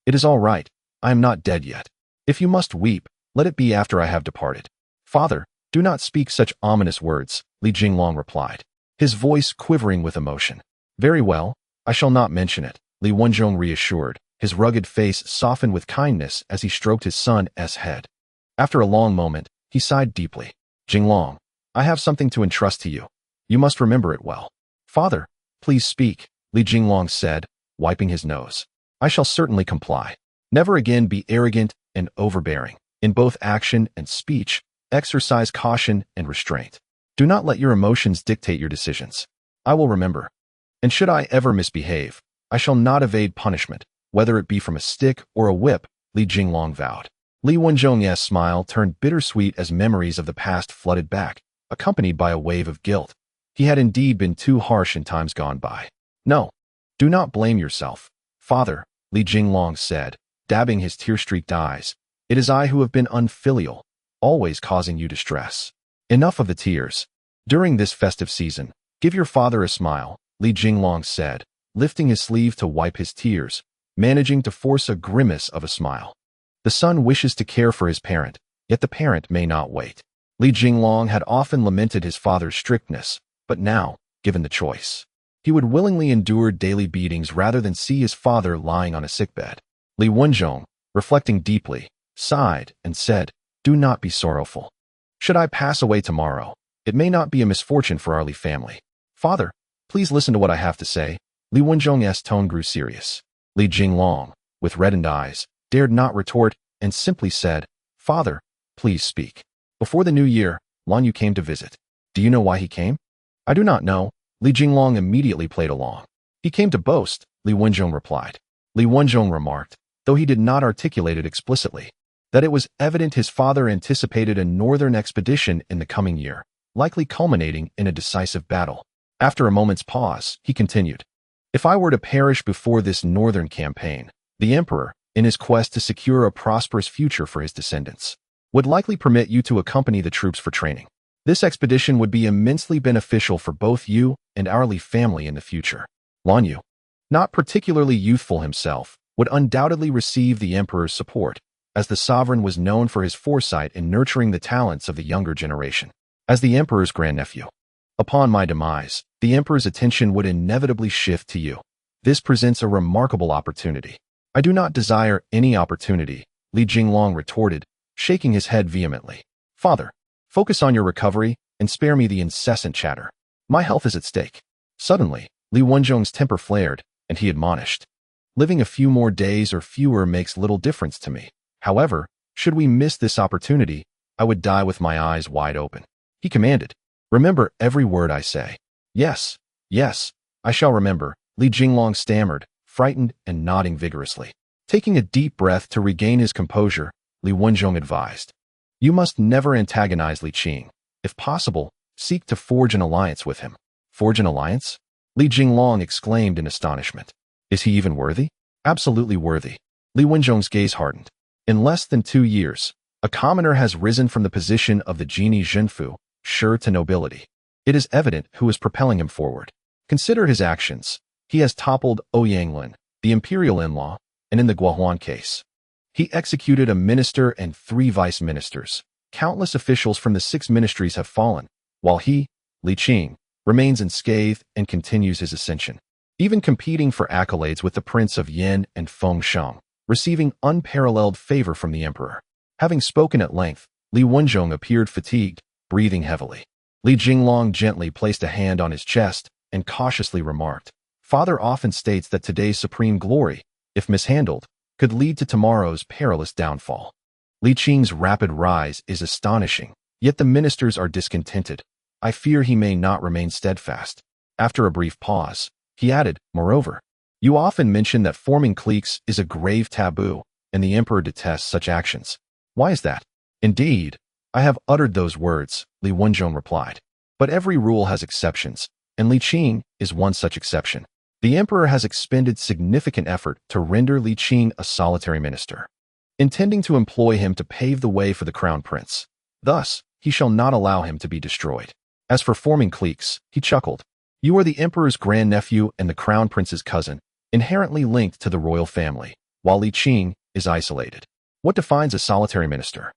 "It is all right. I am not dead yet. If you must weep, let it be after I have departed." "Father, do not speak such ominous words," Li Jinglong replied, his voice quivering with emotion. "Very well, I shall not mention it," Li Wenzhong reassured, his rugged face softened with kindness as he stroked his son's head. After a long moment, he sighed deeply. "Jinglong, I have something to entrust to you. You must remember it well." "Father, please speak," Li Jinglong said, wiping his nose. "I shall certainly comply. Never again be arrogant and overbearing. In both action and speech, exercise caution and restraint. Do not let your emotions dictate your decisions. I will remember. And should I ever misbehave, I shall not evade punishment, whether it be from a stick or a whip," Li Jinglong vowed. Li Wenzhong's smile turned bittersweet as memories of the past flooded back, accompanied by a wave of guilt. He had indeed been too harsh in times gone by. "No, do not blame yourself, father," Li Jinglong said, dabbing his tear-streaked eyes. "It is I who have been unfilial, always causing you distress. Enough of the tears. During this festive season, give your father a smile," Li Jinglong said, lifting his sleeve to wipe his tears, managing to force a grimace of a smile. The son wishes to care for his parent, yet the parent may not wait. Li Jinglong had often lamented his father's strictness, but now, given the choice, he would willingly endure daily beatings rather than see his father lying on a sickbed. Li Wenzhong, reflecting deeply, sighed and said, "Do not be sorrowful. Should I pass away tomorrow, it may not be a misfortune for our Li family. Father, please listen to what I have to say." Li Wenzhong's tone grew serious. Li Jinglong, with reddened eyes, dared not retort and simply said, "Father, please speak. Before the new year, Lan Yu came to visit. Do you know why he came?" "I do not know." Li Jinglong immediately played along. "He came to boast," Li Wenzhong replied. Li Wenzhong remarked, though he did not articulate it explicitly, that it was evident his father anticipated a northern expedition in the coming year, likely culminating in a decisive battle. After a moment's pause, he continued, "If I were to perish before this northern campaign, the emperor, in his quest to secure a prosperous future for his descendants, would likely permit you to accompany the troops for training. This expedition would be immensely beneficial for both you and our Li family in the future. Lan Yu, not particularly youthful himself, would undoubtedly receive the emperor's support, as the sovereign was known for his foresight in nurturing the talents of the younger generation. As the emperor's grandnephew, upon my demise, the emperor's attention would inevitably shift to you. This presents a remarkable opportunity." "I do not desire any opportunity," Li Jinglong retorted, shaking his head vehemently. "Father, focus on your recovery and spare me the incessant chatter. My health is at stake." Suddenly, Li Wenzhong's temper flared, and he admonished, "Living a few more days or fewer makes little difference to me. However, should we miss this opportunity, I would die with my eyes wide open." He commanded, "Remember every word I say." Yes, I shall remember," Li Jinglong stammered, frightened and nodding vigorously. Taking a deep breath to regain his composure, Li Wenzhong advised, "You must never antagonize Li Qing. If possible, seek to forge an alliance with him." "Forge an alliance?" Li Jinglong exclaimed in astonishment. "Is he even worthy?" "Absolutely worthy." Li Wenzhong's gaze hardened. "In less than 2 years, a commoner has risen from the position of the genie Zhenfu, sure to nobility. It is evident who is propelling him forward. Consider his actions. He has toppled Oyanglin, the imperial in-law, and in the Guo Huan case, he executed a minister and 3 vice-ministers. Countless officials from the 6 ministries have fallen, while he, Li Qing, remains unscathed and continues his ascension, even competing for accolades with the Prince of Yin and Fengshan, receiving unparalleled favor from the emperor." Having spoken at length, Li Wenzhong appeared fatigued, breathing heavily. Li Jinglong gently placed a hand on his chest and cautiously remarked, "Father often states that today's supreme glory, if mishandled, could lead to tomorrow's perilous downfall. Li Qing's rapid rise is astonishing, yet the ministers are discontented. I fear he may not remain steadfast." After a brief pause, he added, "Moreover, you often mention that forming cliques is a grave taboo, and the emperor detests such actions. Why is that?" "Indeed, I have uttered those words," Li Wenzhong replied. "But every rule has exceptions, and Li Qing is one such exception. The emperor has expended significant effort to render Li Qing a solitary minister. intending to employ him to pave the way for the crown prince. Thus, he shall not allow him to be destroyed. As for forming cliques, he chuckled. You are the emperor's grandnephew and the crown prince's cousin, inherently linked to the royal family, while Li Qing is isolated. What defines a solitary minister?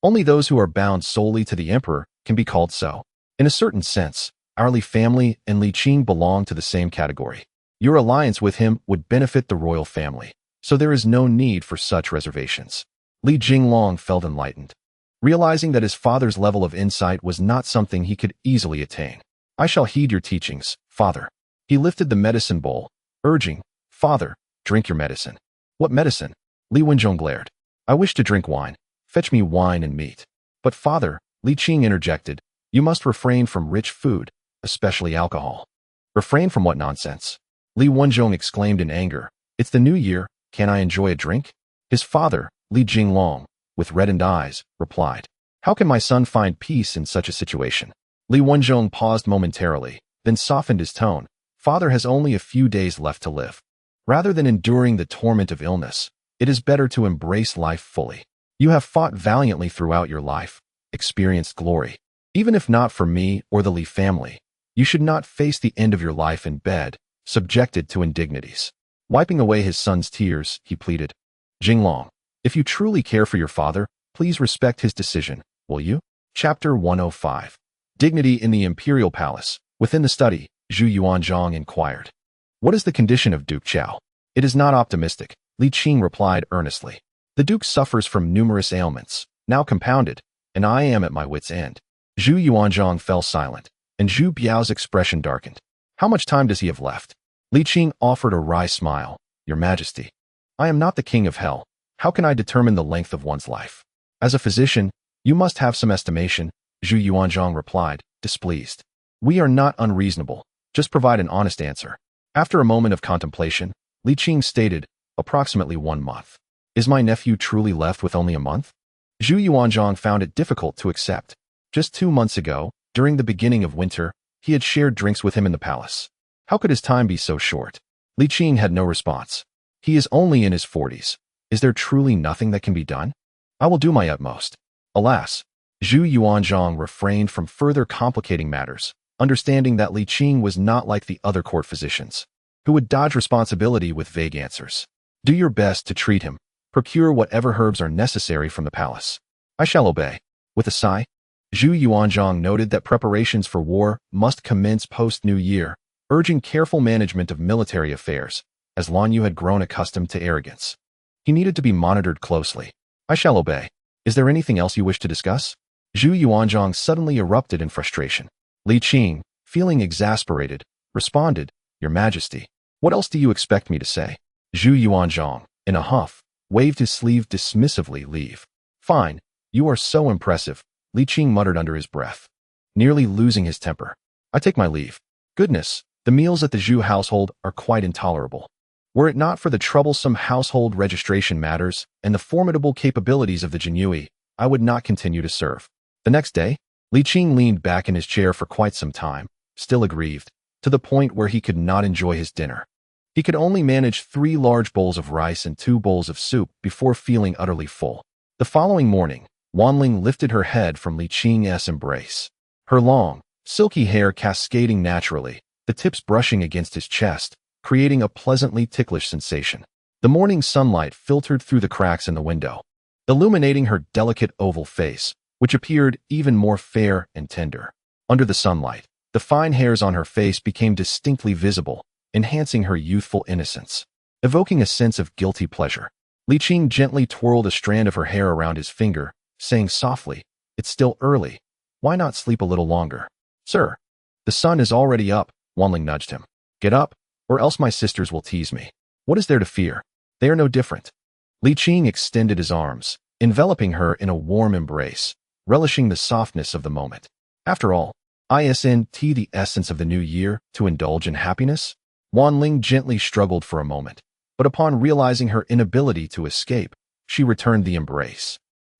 Only those who are bound solely to the emperor can be called so. In a certain sense, our Li family and Li Qing belong to the same category. Your alliance with him would benefit the royal family, so there is no need for such reservations. Li Jinglong felt enlightened, realizing that his father's level of insight was not something he could easily attain. I shall heed your teachings, father. He lifted the medicine bowl, urging, Father, drink your medicine. What medicine? Li Wenzhong glared. I wish to drink wine. Fetch me wine and meat. But father, Li Qing interjected, you must refrain from rich food, especially alcohol. Refrain from what nonsense? Li Wenzhong exclaimed in anger. It's the new year, can I enjoy a drink? His father, Li Jinglong, with reddened eyes, replied. How can my son find peace in such a situation? Li Wenzhong paused momentarily, then softened his tone. Father has only a few days left to live. Rather than enduring the torment of illness, it is better to embrace life fully. You have fought valiantly throughout your life, experienced glory. Even if not for me or the Li family, you should not face the end of your life in bed, subjected to indignities. Wiping away his son's tears, he pleaded. Jinglong, if you truly care for your father, please respect his decision, will you? Chapter 105. Dignity in the imperial palace. Within the study, Zhu Yuanzhang inquired. What is the condition of Duke Qiao? It is not optimistic, Li Qing replied earnestly. The Duke suffers from numerous ailments, now compounded, and I am at my wit's end. Zhu Yuanzhang fell silent, and Zhu Biao's expression darkened. How much time does he have left? Li Qing offered a wry smile. Your Majesty, I am not the king of hell. How can I determine the length of one's life? As a physician, you must have some estimation, Zhu Yuanzhang replied, displeased. We are not unreasonable. Just provide an honest answer. After a moment of contemplation, Li Qing stated, approximately 1 month. Is my nephew truly left with only a month? Zhu Yuanzhang found it difficult to accept. Just 2 months ago, during the beginning of winter, he had shared drinks with him in the palace. How could his time be so short? Li Qing had no response. He is only in his 40s. Is there truly nothing that can be done? I will do my utmost. Alas, Zhu Yuanzhang refrained from further complicating matters, understanding that Li Qing was not like the other court physicians, who would dodge responsibility with vague answers. Do your best to treat him. Procure whatever herbs are necessary from the palace. I shall obey. With a sigh, Zhu Yuanzhang noted that preparations for war must commence post-New Year, urging careful management of military affairs, as Lan Yu had grown accustomed to arrogance. He needed to be monitored closely. I shall obey. Is there anything else you wish to discuss? Zhu Yuanzhang suddenly erupted in frustration. Li Qing, feeling exasperated, responded, Your Majesty, what else do you expect me to say? Zhu Yuanzhang, in a huff, waved his sleeve dismissively. Leave. Fine, you are so impressive, Li Qing muttered under his breath, nearly losing his temper. I take my leave. Goodness, the meals at the Zhu household are quite intolerable. Were it not for the troublesome household registration matters and the formidable capabilities of the Jinyui, I would not continue to serve. The next day, Li Qing leaned back in his chair for quite some time, still aggrieved, to the point where he could not enjoy his dinner. He could only manage 3 large bowls of rice and 2 bowls of soup before feeling utterly full. The following morning, Wanling lifted her head from Li Qing's embrace. Her long, silky hair cascading naturally, the tips brushing against his chest, creating a pleasantly ticklish sensation. The morning sunlight filtered through the cracks in the window, illuminating her delicate oval face, which appeared even more fair and tender. Under the sunlight, the fine hairs on her face became distinctly visible, enhancing her youthful innocence, evoking a sense of guilty pleasure. Li Qing gently twirled a strand of her hair around his finger, saying softly, It's still early. Why not sleep a little longer? Sir, the sun is already up, Wanling nudged him. Get up, or else my sisters will tease me. What is there to fear? They are no different. Li Qing extended his arms, enveloping her in a warm embrace, relishing the softness of the moment. After all, isn't the essence of the new year to indulge in happiness? Wanling gently struggled for a moment, but upon realizing her inability to escape, she returned the embrace,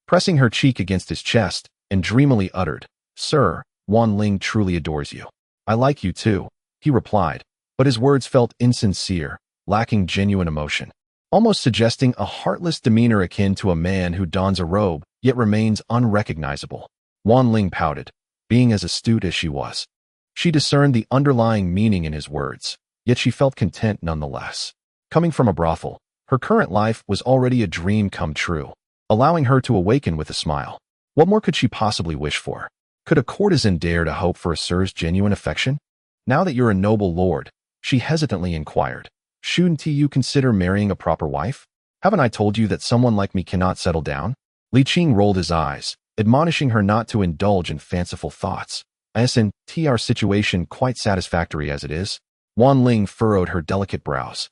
pressing her cheek against his chest, and dreamily uttered, Sir, Wanling truly adores you. I like you too, he replied, but his words felt insincere, lacking genuine emotion. almost suggesting a heartless demeanor akin to a man who dons a robe yet remains unrecognizable. Wan Ling pouted, being as astute as she was. She discerned the underlying meaning in his words, yet she felt content nonetheless. Coming from a brothel, her current life was already a dream come true, allowing her to awaken with a smile. What more could she possibly wish for? Could a courtesan dare to hope for a sir's genuine affection? Now that you're a noble lord, she hesitantly inquired, shouldn't you consider marrying a proper wife? Haven't I told you that someone like me cannot settle down? Li Qing rolled his eyes, admonishing her not to indulge in fanciful thoughts. Isn't our situation quite satisfactory as it is? Wan Ling furrowed her delicate brows,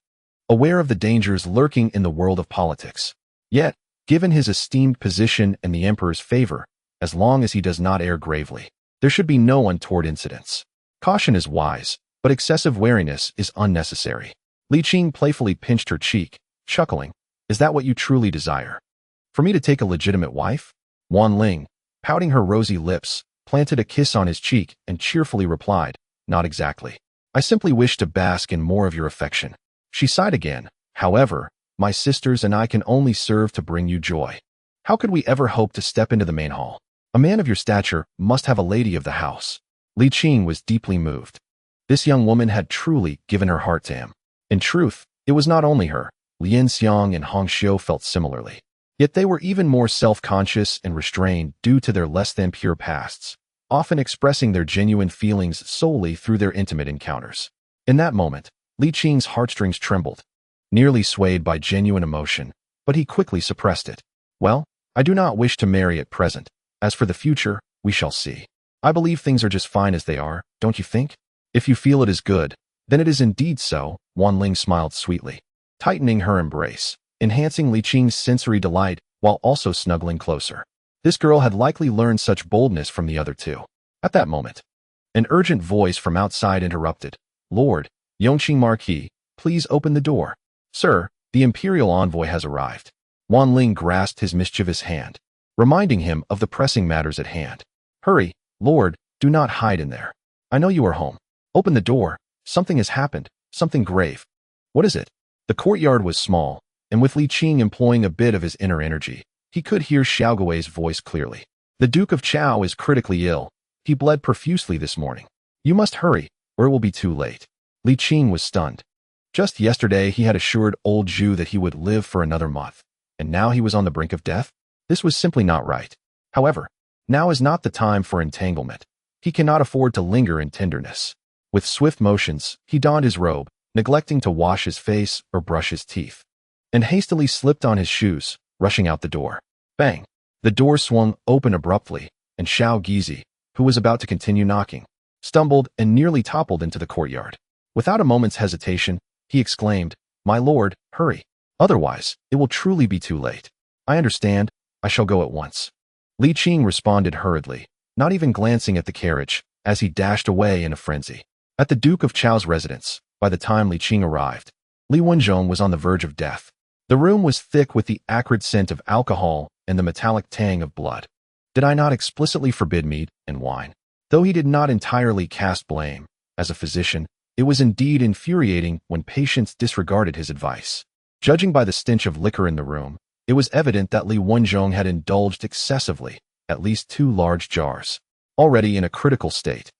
aware of the dangers lurking in the world of politics. Yet, given his esteemed position and the emperor's favor, as long as he does not err gravely, there should be no untoward incidents. Caution is wise, but excessive wariness is unnecessary. Li Qing playfully pinched her cheek, chuckling, is that what you truly desire? For me to take a legitimate wife? Wan Ling, pouting her rosy lips, planted a kiss on his cheek and cheerfully replied, not exactly. I simply wish to bask in more of your affection. She sighed again. However, my sisters and I can only serve to bring you joy. How could we ever hope to step into the main hall? A man of your stature must have a lady of the house. Li Qing was deeply moved. This young woman had truly given her heart to him. In truth, it was not only her. Lian Xiang and Hong Xiu felt similarly. Yet they were even more self-conscious and restrained due to their less-than-pure pasts, often expressing their genuine feelings solely through their intimate encounters. In that moment, Li Qing's heartstrings trembled, nearly swayed by genuine emotion, but he quickly suppressed it. Well, I do not wish to marry at present. As for the future, we shall see. I believe things are just fine as they are, don't you think? If you feel it is good, then it is indeed so, Wan Ling smiled sweetly, tightening her embrace, enhancing Li Qing's sensory delight while also snuggling closer. This girl had likely learned such boldness from the other two. At that moment, an urgent voice from outside interrupted. Lord, Yongqing Marquis, please open the door. Sir, the imperial envoy has arrived. Wan Ling grasped his mischievous hand, reminding him of the pressing matters at hand. Hurry, Lord, do not hide in there. I know you are home. Open the door. Something has happened, something grave. What is it? The courtyard was small, and with Li Qing employing a bit of his inner energy, he could hear Xiaogui's voice clearly. The Duke of Chao is critically ill. He bled profusely this morning. You must hurry, or it will be too late. Li Qing was stunned. Just yesterday he had assured old Zhu that he would live for another month, and now he was on the brink of death? This was simply not right. However, now is not the time for entanglement. He cannot afford to linger in tenderness. With swift motions, he donned his robe, neglecting to wash his face or brush his teeth, and hastily slipped on his shoes, rushing out the door. Bang! The door swung open abruptly, and Xiao Gizi, who was about to continue knocking, stumbled and nearly toppled into the courtyard. Without a moment's hesitation, he exclaimed, My lord, hurry. Otherwise, it will truly be too late. I understand. I shall go at once. Li Qing responded hurriedly, not even glancing at the carriage, as he dashed away in a frenzy. At the Duke of Chao's residence, by the time Li Qing arrived, Li Wenzhong was on the verge of death. The room was thick with the acrid scent of alcohol and the metallic tang of blood. Did I not explicitly forbid meat and wine? Though he did not entirely cast blame, as a physician, it was indeed infuriating when patients disregarded his advice. Judging by the stench of liquor in the room, it was evident that Li Wenzhong had indulged excessively, at least 2 large jars, already in a critical state.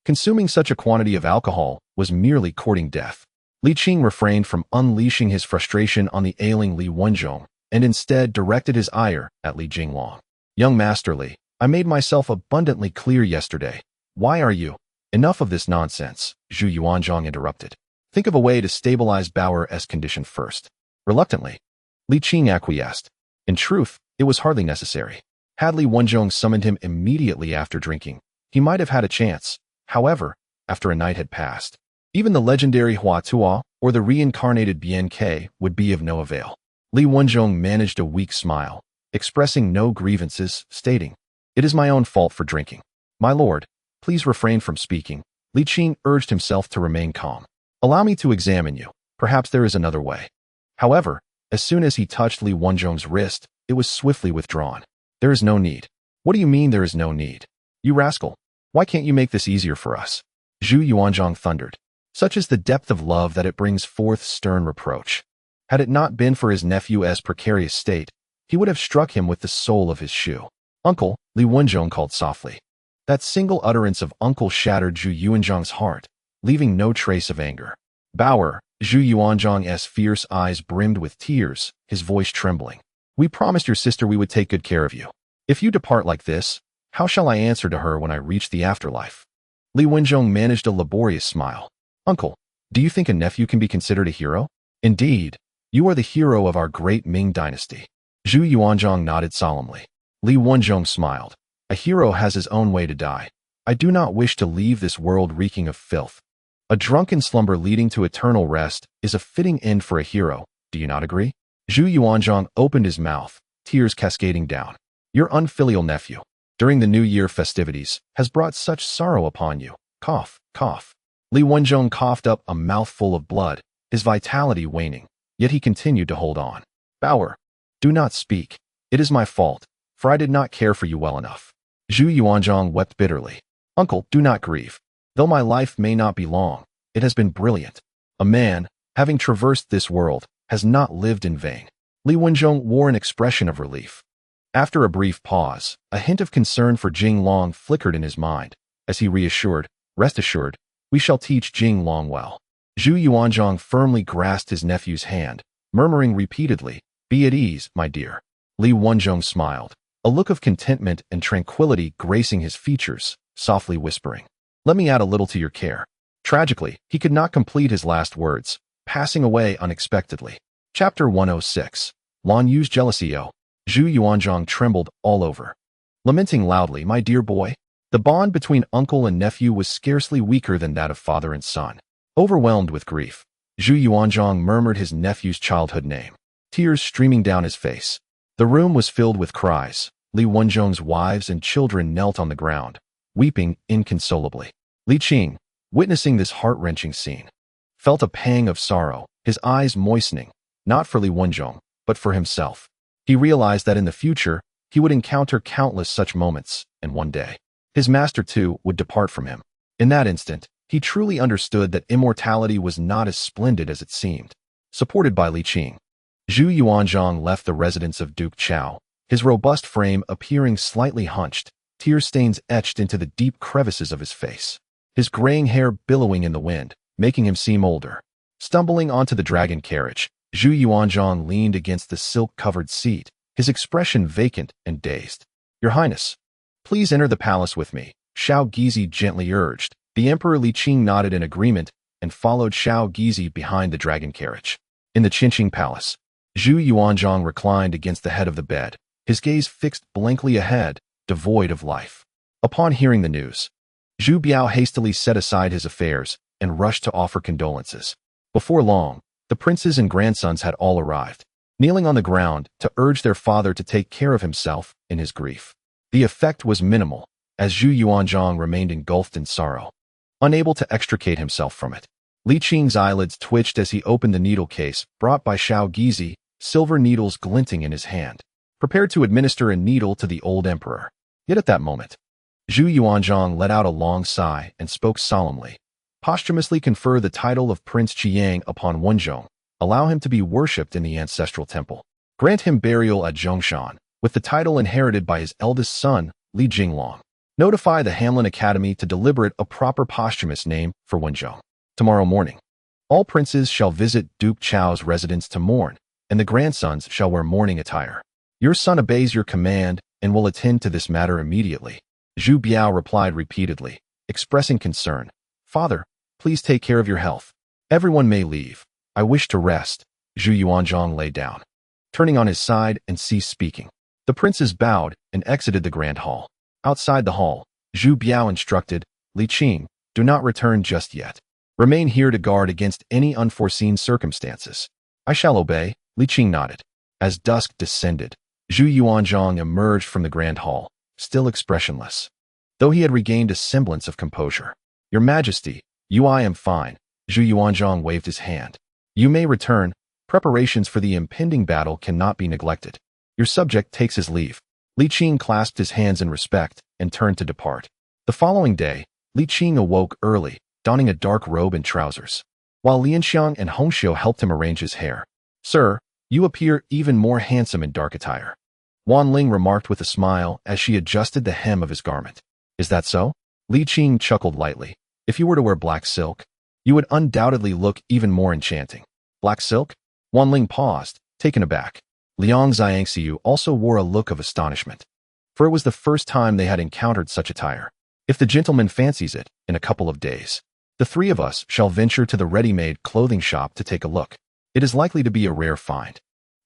Consuming such a quantity of alcohol was merely courting death. Li Qing refrained from unleashing his frustration on the ailing Li Wenzhong, and instead directed his ire at Li Jinglong. Young Master Li, I made myself abundantly clear yesterday. Why are you? Enough of this nonsense, Zhu Yuanzhong interrupted. Think of a way to stabilize Bauer's condition first. Reluctantly, Li Qing acquiesced. In truth, it was hardly necessary. Had Li Wenzhong summoned him immediately after drinking, he might have had a chance. However, after a night had passed, even the legendary Hua Tuo or the reincarnated Bian Ke would be of no avail. Li Wenzhong managed a weak smile, expressing no grievances, stating, It is my own fault for drinking. My lord, please refrain from speaking. Li Qing urged himself to remain calm. Allow me to examine you. Perhaps there is another way. However, as soon as he touched Li Wenzhong's wrist, it was swiftly withdrawn. There is no need. What do you mean there is no need? You rascal. Why can't you make this easier for us? Zhu Yuanzhong thundered. Such is the depth of love that it brings forth stern reproach. Had it not been for his nephew's precarious state, he would have struck him with the sole of his shoe. "Uncle," Li Wenzhong called softly. That single utterance of uncle shattered Zhu Yuanzhang's heart, leaving no trace of anger. "Bower," Zhu Yuanzhang's fierce eyes brimmed with tears, his voice trembling. "We promised your sister we would take good care of you. If you depart like this, how shall I answer to her when I reach the afterlife?" Li Wenzhong managed a laborious smile. "Uncle, do you think a nephew can be considered a hero? Indeed, you are the hero of our great Ming dynasty." Zhu Yuanzhang nodded solemnly. Li Wenzhong smiled. "A hero has his own way to die. I do not wish to leave this world reeking of filth. A drunken slumber leading to eternal rest is a fitting end for a hero. Do you not agree?" Zhu Yuanzhang opened his mouth, tears cascading down. "Your unfilial nephew, during the New Year festivities, has brought such sorrow upon you." Cough, cough. Li Wenzhong coughed up a mouthful of blood, his vitality waning, yet he continued to hold on. "Bower, do not speak. It is my fault, for I did not care for you well enough." Zhu Yuanzhang wept bitterly. "Uncle, do not grieve. Though my life may not be long, it has been brilliant. A man, having traversed this world, has not lived in vain." Li Wenzhong wore an expression of relief. After a brief pause, a hint of concern for Jing Long flickered in his mind, as he reassured, "Rest assured, we shall teach Jing Long well." Zhu Yuanzhang firmly grasped his nephew's hand, murmuring repeatedly, "Be at ease, my dear." Li Wenzhong smiled, a look of contentment and tranquility gracing his features, softly whispering, "Let me add a little to your care." Tragically, he could not complete his last words, passing away unexpectedly. Chapter 106. Lan Yu's jealousy. Zhu Yuanzhang trembled all over. Lamenting loudly, "My dear boy." The bond between uncle and nephew was scarcely weaker than that of father and son. Overwhelmed with grief, Zhu Yuanzhang murmured his nephew's childhood name, tears streaming down his face. The room was filled with cries. Li Wenzhong's wives and children knelt on the ground, weeping inconsolably. Li Qing, witnessing this heart-wrenching scene, felt a pang of sorrow, his eyes moistening, not for Li Wenzhong, but for himself. He realized that in the future, he would encounter countless such moments, and one day, his master too would depart from him. In that instant, he truly understood that immortality was not as splendid as it seemed. Supported by Li Qing, Zhu Yuanzhang left the residence of Duke Chao, his robust frame appearing slightly hunched, tear stains etched into the deep crevices of his face, his graying hair billowing in the wind, making him seem older. Stumbling onto the dragon carriage, Zhu Yuanzhang leaned against the silk-covered seat, his expression vacant and dazed. "Your Highness, please enter the palace with me," Xiao Gizi gently urged. The Emperor Li Qing nodded in agreement and followed Xiao Gizi behind the dragon carriage. In the Qinqing Palace, Zhu Yuanzhang reclined against the head of the bed, his gaze fixed blankly ahead, devoid of life. Upon hearing the news, Zhu Biao hastily set aside his affairs and rushed to offer condolences. Before long, the princes and grandsons had all arrived, kneeling on the ground to urge their father to take care of himself in his grief. The effect was minimal, as Zhu Yuanzhang remained engulfed in sorrow, unable to extricate himself from it. Li Qing's eyelids twitched as he opened the needle case brought by Xiao Gizi, silver needles glinting in his hand, prepared to administer a needle to the old emperor. Yet at that moment, Zhu Yuanzhang let out a long sigh and spoke solemnly. "Posthumously confer the title of Prince Qiang upon Wenzhong. Allow him to be worshipped in the ancestral temple. Grant him burial at Zhongshan, with the title inherited by his eldest son, Li Jinglong. Notify the Hanlin Academy to deliberate a proper posthumous name for Wenzhong. Tomorrow morning, all princes shall visit Duke Chao's residence to mourn, and the grandsons shall wear mourning attire. Your son obeys your command and will attend to this matter immediately." Zhu Biao replied repeatedly, expressing concern. "Father, please take care of your health. Everyone may leave. I wish to rest." Zhu Yuanzhang lay down, turning on his side and ceased speaking. The princes bowed and exited the grand hall. Outside the hall, Zhu Biao instructed, "Li Qing, do not return just yet. Remain here to guard against any unforeseen circumstances." "I shall obey," Li Qing nodded. As dusk descended, Zhu Yuanzhang emerged from the grand hall, still expressionless, though he had regained a semblance of composure. "Your Majesty, I am fine." Zhu Yuanzhang waved his hand. "You may return. Preparations for the impending battle cannot be neglected." Your subject takes his leave. Li Qing clasped his hands in respect and turned to depart. The following day, Li Qing awoke early, donning a dark robe and trousers. While Lianxiang and Hongxiu helped him arrange his hair, "Sir, you appear even more handsome in dark attire," Wan Ling remarked with a smile as she adjusted the hem of his garment. "Is that so?" Li Qing chuckled lightly. "If you were to wear black silk, you would undoubtedly look even more enchanting." "Black silk?" Wan Ling paused, taken aback. Liang Xiangxiu also wore a look of astonishment, for it was the first time they had encountered such attire. "If the gentleman fancies it, in a couple of days, the three of us shall venture to the ready-made clothing shop to take a look. It is likely to be a rare find."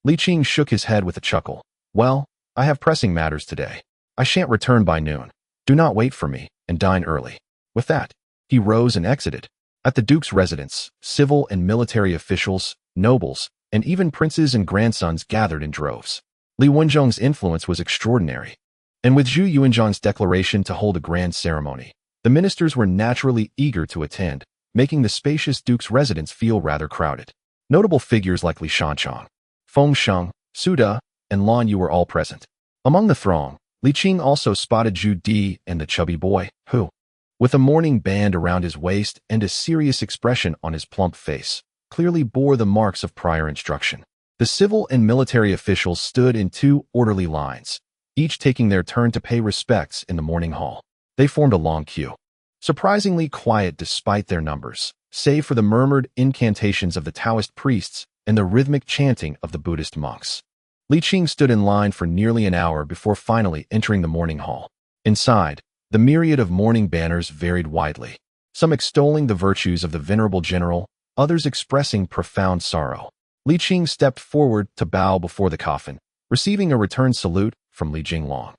Li Qing shook his head with a chuckle. "Well, I have pressing matters today. I shan't return by noon. Do not wait for me, and dine early." With that, he rose and exited. At the Duke's residence, civil and military officials, nobles, and even princes and grandsons gathered in droves. Li Wenzhong's influence was extraordinary, and with Zhu Yuanzhang's declaration to hold a grand ceremony, the ministers were naturally eager to attend, making the spacious Duke's residence feel rather crowded. Notable figures like Li Shanchang, Feng Sheng, Su De, and Lan Yu were all present. Among the throng, Li Qing also spotted Zhu Di and the chubby boy, who, with a mourning band around his waist and a serious expression on his plump face, clearly bore the marks of prior instruction. The civil and military officials stood in two orderly lines, each taking their turn to pay respects in the morning hall. They formed a long queue, surprisingly quiet despite their numbers, save for the murmured incantations of the Taoist priests and the rhythmic chanting of the Buddhist monks. Li Qing stood in line for nearly an hour before finally entering the morning hall. Inside, the myriad of mourning banners varied widely, some extolling the virtues of the venerable general, others expressing profound sorrow. Li Qing stepped forward to bow before the coffin, receiving a return salute from Li Jinglong,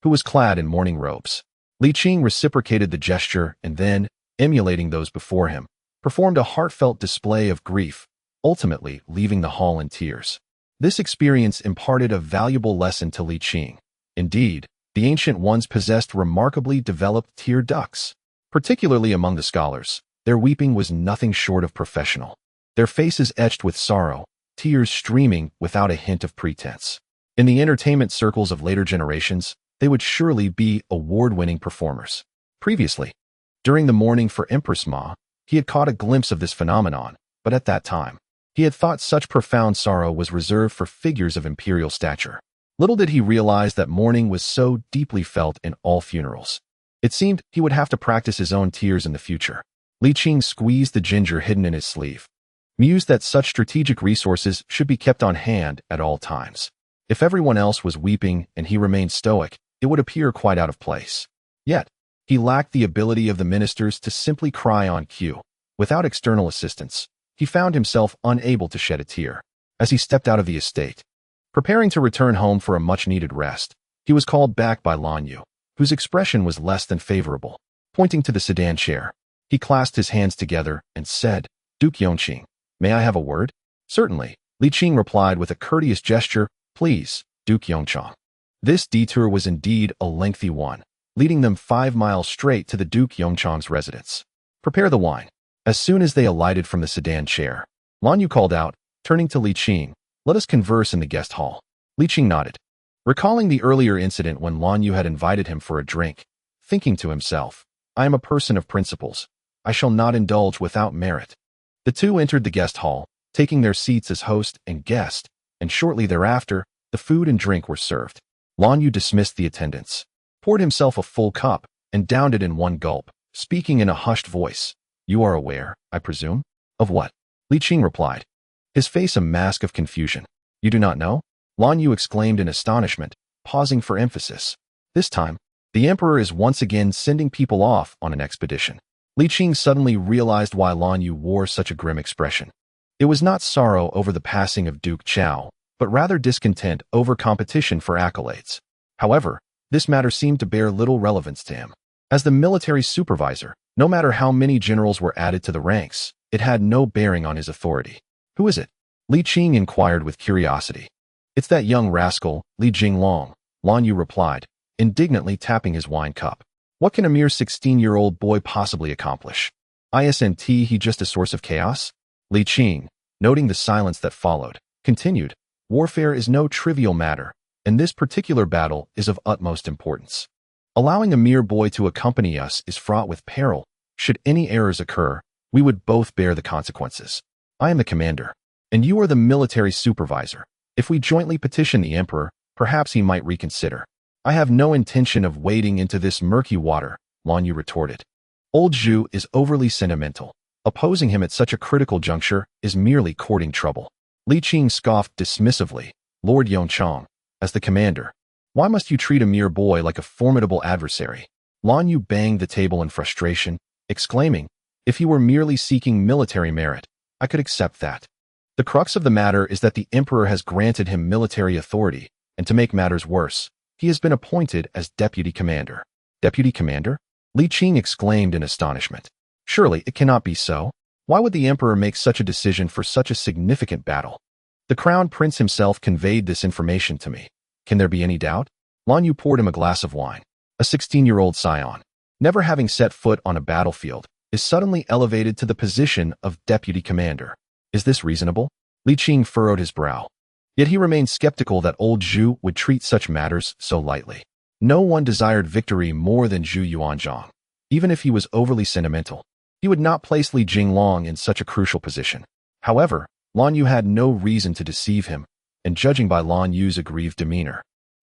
who was clad in mourning robes. Li Qing reciprocated the gesture and then, emulating those before him, performed a heartfelt display of grief, ultimately leaving the hall in tears. This experience imparted a valuable lesson to Li Qing. Indeed, the ancient ones possessed remarkably developed tear ducts. Particularly among the scholars, their weeping was nothing short of professional, their faces etched with sorrow, tears streaming without a hint of pretense. In the entertainment circles of later generations, they would surely be award-winning performers. Previously, during the mourning for Empress Ma, he had caught a glimpse of this phenomenon, but at that time, he had thought such profound sorrow was reserved for figures of imperial stature. Little did he realize that mourning was so deeply felt in all funerals. It seemed he would have to practice his own tears in the future. Li Qing squeezed the ginger hidden in his sleeve, mused that such strategic resources should be kept on hand at all times. If everyone else was weeping and he remained stoic, it would appear quite out of place. Yet, he lacked the ability of the ministers to simply cry on cue. Without external assistance, he found himself unable to shed a tear. As he stepped out of the estate, preparing to return home for a much-needed rest, he was called back by Lan Yu, whose expression was less than favorable. Pointing to the sedan chair, he clasped his hands together and said, "Duke Yongqing, may I have a word?" "Certainly," Li Qing replied with a courteous gesture. "Please, Duke Yongchang." This detour was indeed a lengthy one, leading them 5 miles straight to the Duke Yongchang's residence. "Prepare the wine." As soon as they alighted from the sedan chair, Lan Yu called out, turning to Li Qing, "Let us converse in the guest hall." Li Qing nodded, recalling the earlier incident when Lan Yu had invited him for a drink, thinking to himself, "I am a person of principles. I shall not indulge without merit." The two entered the guest hall, taking their seats as host and guest, and shortly thereafter, the food and drink were served. Lan Yu dismissed the attendants, poured himself a full cup, and downed it in one gulp, speaking in a hushed voice. "You are aware, I presume?" "Of what?" Li Qing replied, his face a mask of confusion. "You do not know?" Lan Yu exclaimed in astonishment, pausing for emphasis. This time, the emperor is once again sending people off on an expedition. Li Qing suddenly realized why Lan Yu wore such a grim expression. It was not sorrow over the passing of Duke Chao, but rather discontent over competition for accolades. However, this matter seemed to bear little relevance to him. As the military supervisor, no matter how many generals were added to the ranks, it had no bearing on his authority. "Who is it?" Li Qing inquired with curiosity. "It's that young rascal, Li Jinglong," Lan Yu replied, indignantly tapping his wine cup. "What can a mere 16-year-old boy possibly accomplish? Isn't he just a source of chaos?" Li Qing, noting the silence that followed, continued, "Warfare is no trivial matter, and this particular battle is of utmost importance. Allowing a mere boy to accompany us is fraught with peril. Should any errors occur, we would both bear the consequences. I am the commander. And you are the military supervisor. If we jointly petition the emperor, perhaps he might reconsider. I have no intention of wading into this murky water, Liu retorted. Old Zhu is overly sentimental. Opposing him at such a critical juncture is merely courting trouble. Li Qing scoffed dismissively. Lord Yongchang, as the commander, why must you treat a mere boy like a formidable adversary? Liu banged the table in frustration, exclaiming, if he were merely seeking military merit, I could accept that. The crux of the matter is that the emperor has granted him military authority, and to make matters worse, he has been appointed as deputy commander. Deputy commander? Li Qing exclaimed in astonishment. Surely it cannot be so. Why would the emperor make such a decision for such a significant battle? The crown prince himself conveyed this information to me. Can there be any doubt? Liu poured him a glass of wine. A 16-year-old scion, never having set foot on a battlefield, is suddenly elevated to the position of deputy commander. Is this reasonable? Li Qing furrowed his brow. Yet he remained skeptical that old Zhu would treat such matters so lightly. No one desired victory more than Zhu Yuanzhang. Even if he was overly sentimental, he would not place Li Jinglong in such a crucial position. However, Liu had no reason to deceive him, and judging by Liu's aggrieved demeanor,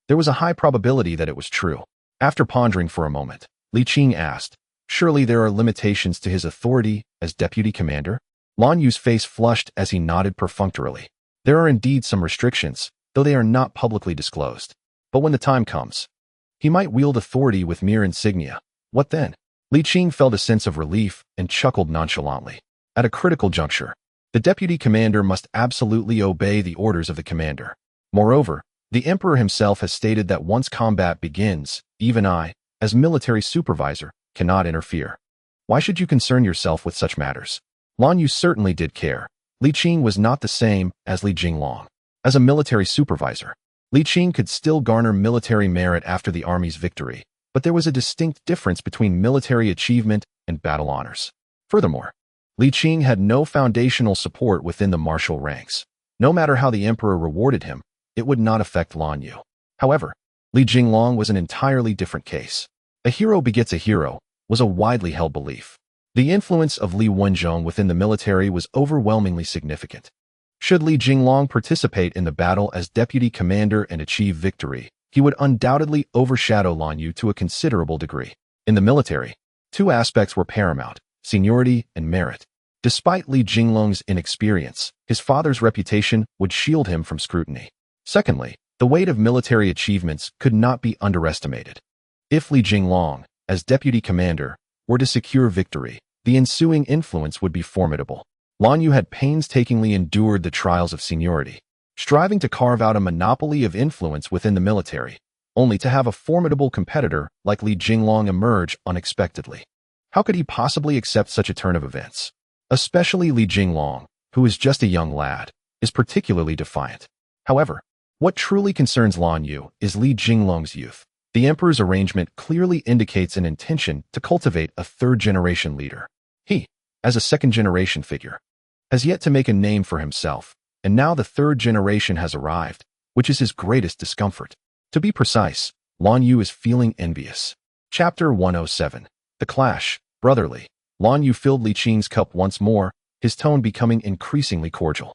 there was a high probability that it was true. After pondering for a moment, Li Qing asked, surely there are limitations to his authority as deputy commander? Liu's face flushed as he nodded perfunctorily. There are indeed some restrictions, though they are not publicly disclosed. But when the time comes, he might wield authority with mere insignia. What then? Li Qing felt a sense of relief and chuckled nonchalantly. At a critical juncture, the deputy commander must absolutely obey the orders of the commander. Moreover, the emperor himself has stated that once combat begins, even I, as military supervisor, cannot interfere. Why should you concern yourself with such matters? Liu certainly did care. Li Qing was not the same as Li Jinglong. As a military supervisor, Li Qing could still garner military merit after the army's victory, but there was a distinct difference between military achievement and battle honors. Furthermore, Li Qing had no foundational support within the martial ranks. No matter how the emperor rewarded him, it would not affect Liu. However, Li Jinglong was an entirely different case. A hero begets a hero was a widely held belief. The influence of Li Wenzhong within the military was overwhelmingly significant. Should Li Jinglong participate in the battle as deputy commander and achieve victory, he would undoubtedly overshadow Liu to a considerable degree. In the military, two aspects were paramount: seniority and merit. Despite Li Jinglong's inexperience, his father's reputation would shield him from scrutiny. Secondly, the weight of military achievements could not be underestimated. If Li Jinglong, as deputy commander, were to secure victory, the ensuing influence would be formidable. Liu had painstakingly endured the trials of seniority, striving to carve out a monopoly of influence within the military, only to have a formidable competitor like Li Jinglong emerge unexpectedly. How could he possibly accept such a turn of events? Especially Li Jinglong, who is just a young lad, is particularly defiant. However, what truly concerns Liu is Li Jinglong's youth. The emperor's arrangement clearly indicates an intention to cultivate a third-generation leader. He, as a second-generation figure, has yet to make a name for himself, and now the third generation has arrived, which is his greatest discomfort. To be precise, Liu is feeling envious. Chapter 107. The Clash, Brotherly. Liu filled Li Qing's cup once more, his tone becoming increasingly cordial.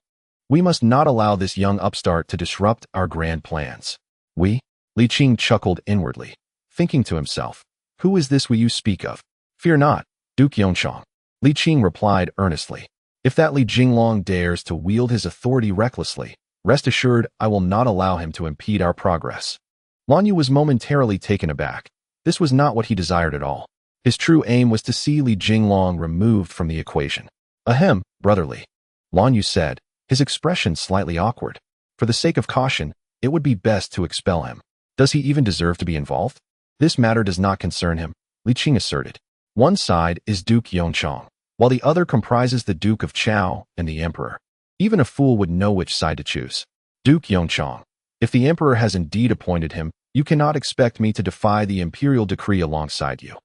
We must not allow this young upstart to disrupt our grand plans. We? Li Qing chuckled inwardly, thinking to himself, who is this you speak of? Fear not, Duke Yongchang. Li Qing replied earnestly. If that Li Jinglong dares to wield his authority recklessly, rest assured I will not allow him to impede our progress. Liu was momentarily taken aback. This was not what he desired at all. His true aim was to see Li Jinglong removed from the equation. Ahem, brotherly, Liu said, his expression slightly awkward. For the sake of caution, it would be best to expel him. Does he even deserve to be involved? This matter does not concern him, Li Qing asserted. One side is Duke Yongchang, while the other comprises the Duke of Chao and the Emperor. Even a fool would know which side to choose. Duke Yongchang, if the Emperor has indeed appointed him, you cannot expect me to defy the imperial decree alongside you.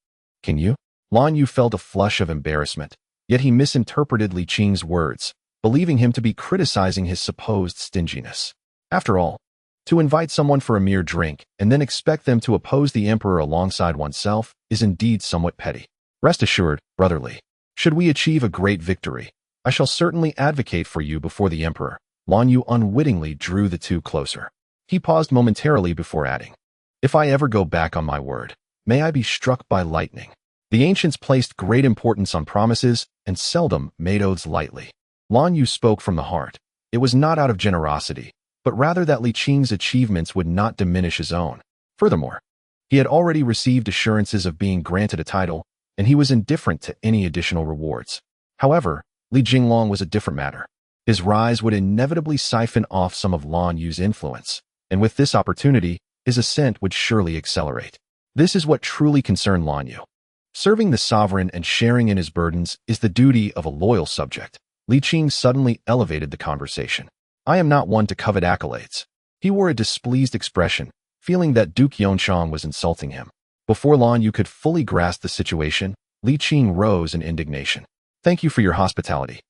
Can you? Liu felt a flush of embarrassment, yet he misinterpreted Li Qing's words, believing him to be criticizing his supposed stinginess. After all, to invite someone for a mere drink and then expect them to oppose the emperor alongside oneself is indeed somewhat petty. Rest assured, brotherly, should we achieve a great victory, I shall certainly advocate for you before the emperor. Lan Yu unwittingly drew the two closer. He paused momentarily before adding, if I ever go back on my word, may I be struck by lightning. The ancients placed great importance on promises and seldom made oaths lightly. Lan Yu spoke from the heart. It was not out of generosity, but rather that Li Qing's achievements would not diminish his own. Furthermore, he had already received assurances of being granted a title, and he was indifferent to any additional rewards. However, Li Jinglong was a different matter. His rise would inevitably siphon off some of Lan Yu's influence, and with this opportunity, his ascent would surely accelerate. This is what truly concerned Lan Yu. Serving the sovereign and sharing in his burdens is the duty of a loyal subject. Li Qing suddenly elevated the conversation. I am not one to covet accolades. He wore a displeased expression, feeling that Duke Yongchang was insulting him. Before Lan Yu could fully grasp the situation, Li Qing rose in indignation. Thank you for your hospitality,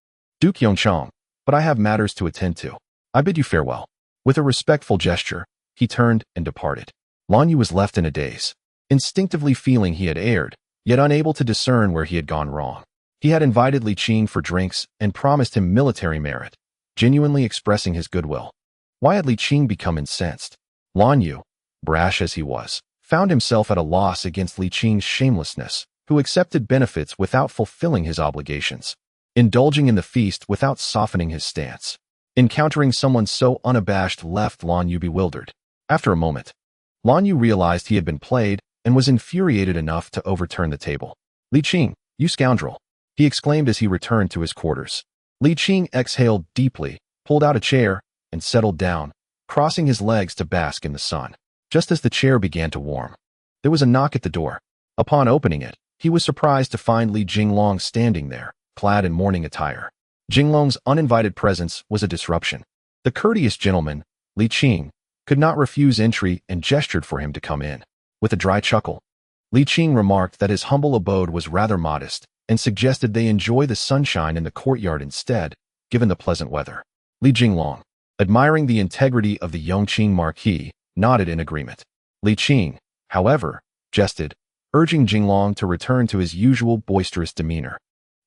Duke Yongchang, but I have matters to attend to. I bid you farewell. With a respectful gesture, he turned and departed. Lan Yu was left in a daze, instinctively feeling he had erred, yet unable to discern where he had gone wrong. He had invited Li Qing for drinks and promised him military merit, genuinely expressing his goodwill. Why had Li Qing become incensed? Lan Yu, brash as he was, found himself at a loss against Li Qing's shamelessness, who accepted benefits without fulfilling his obligations, indulging in the feast without softening his stance. Encountering someone so unabashed left Lan Yu bewildered. After a moment, Lan Yu realized he had been played and was infuriated enough to overturn the table. Li Qing, you scoundrel, he exclaimed as he returned to his quarters. Li Qing exhaled deeply, pulled out a chair, and settled down, crossing his legs to bask in the sun. Just as the chair began to warm, there was a knock at the door. Upon opening it, he was surprised to find Li Jinglong standing there, clad in mourning attire. Jinglong's uninvited presence was a disruption. The courteous gentleman, Li Qing, could not refuse entry and gestured for him to come in. With a dry chuckle, Li Qing remarked that his humble abode was rather modest and suggested they enjoy the sunshine in the courtyard instead, given the pleasant weather. Li Jinglong, admiring the integrity of the Yongqing marquis, nodded in agreement. Li Qing, however, jested, urging Jinglong to return to his usual boisterous demeanor,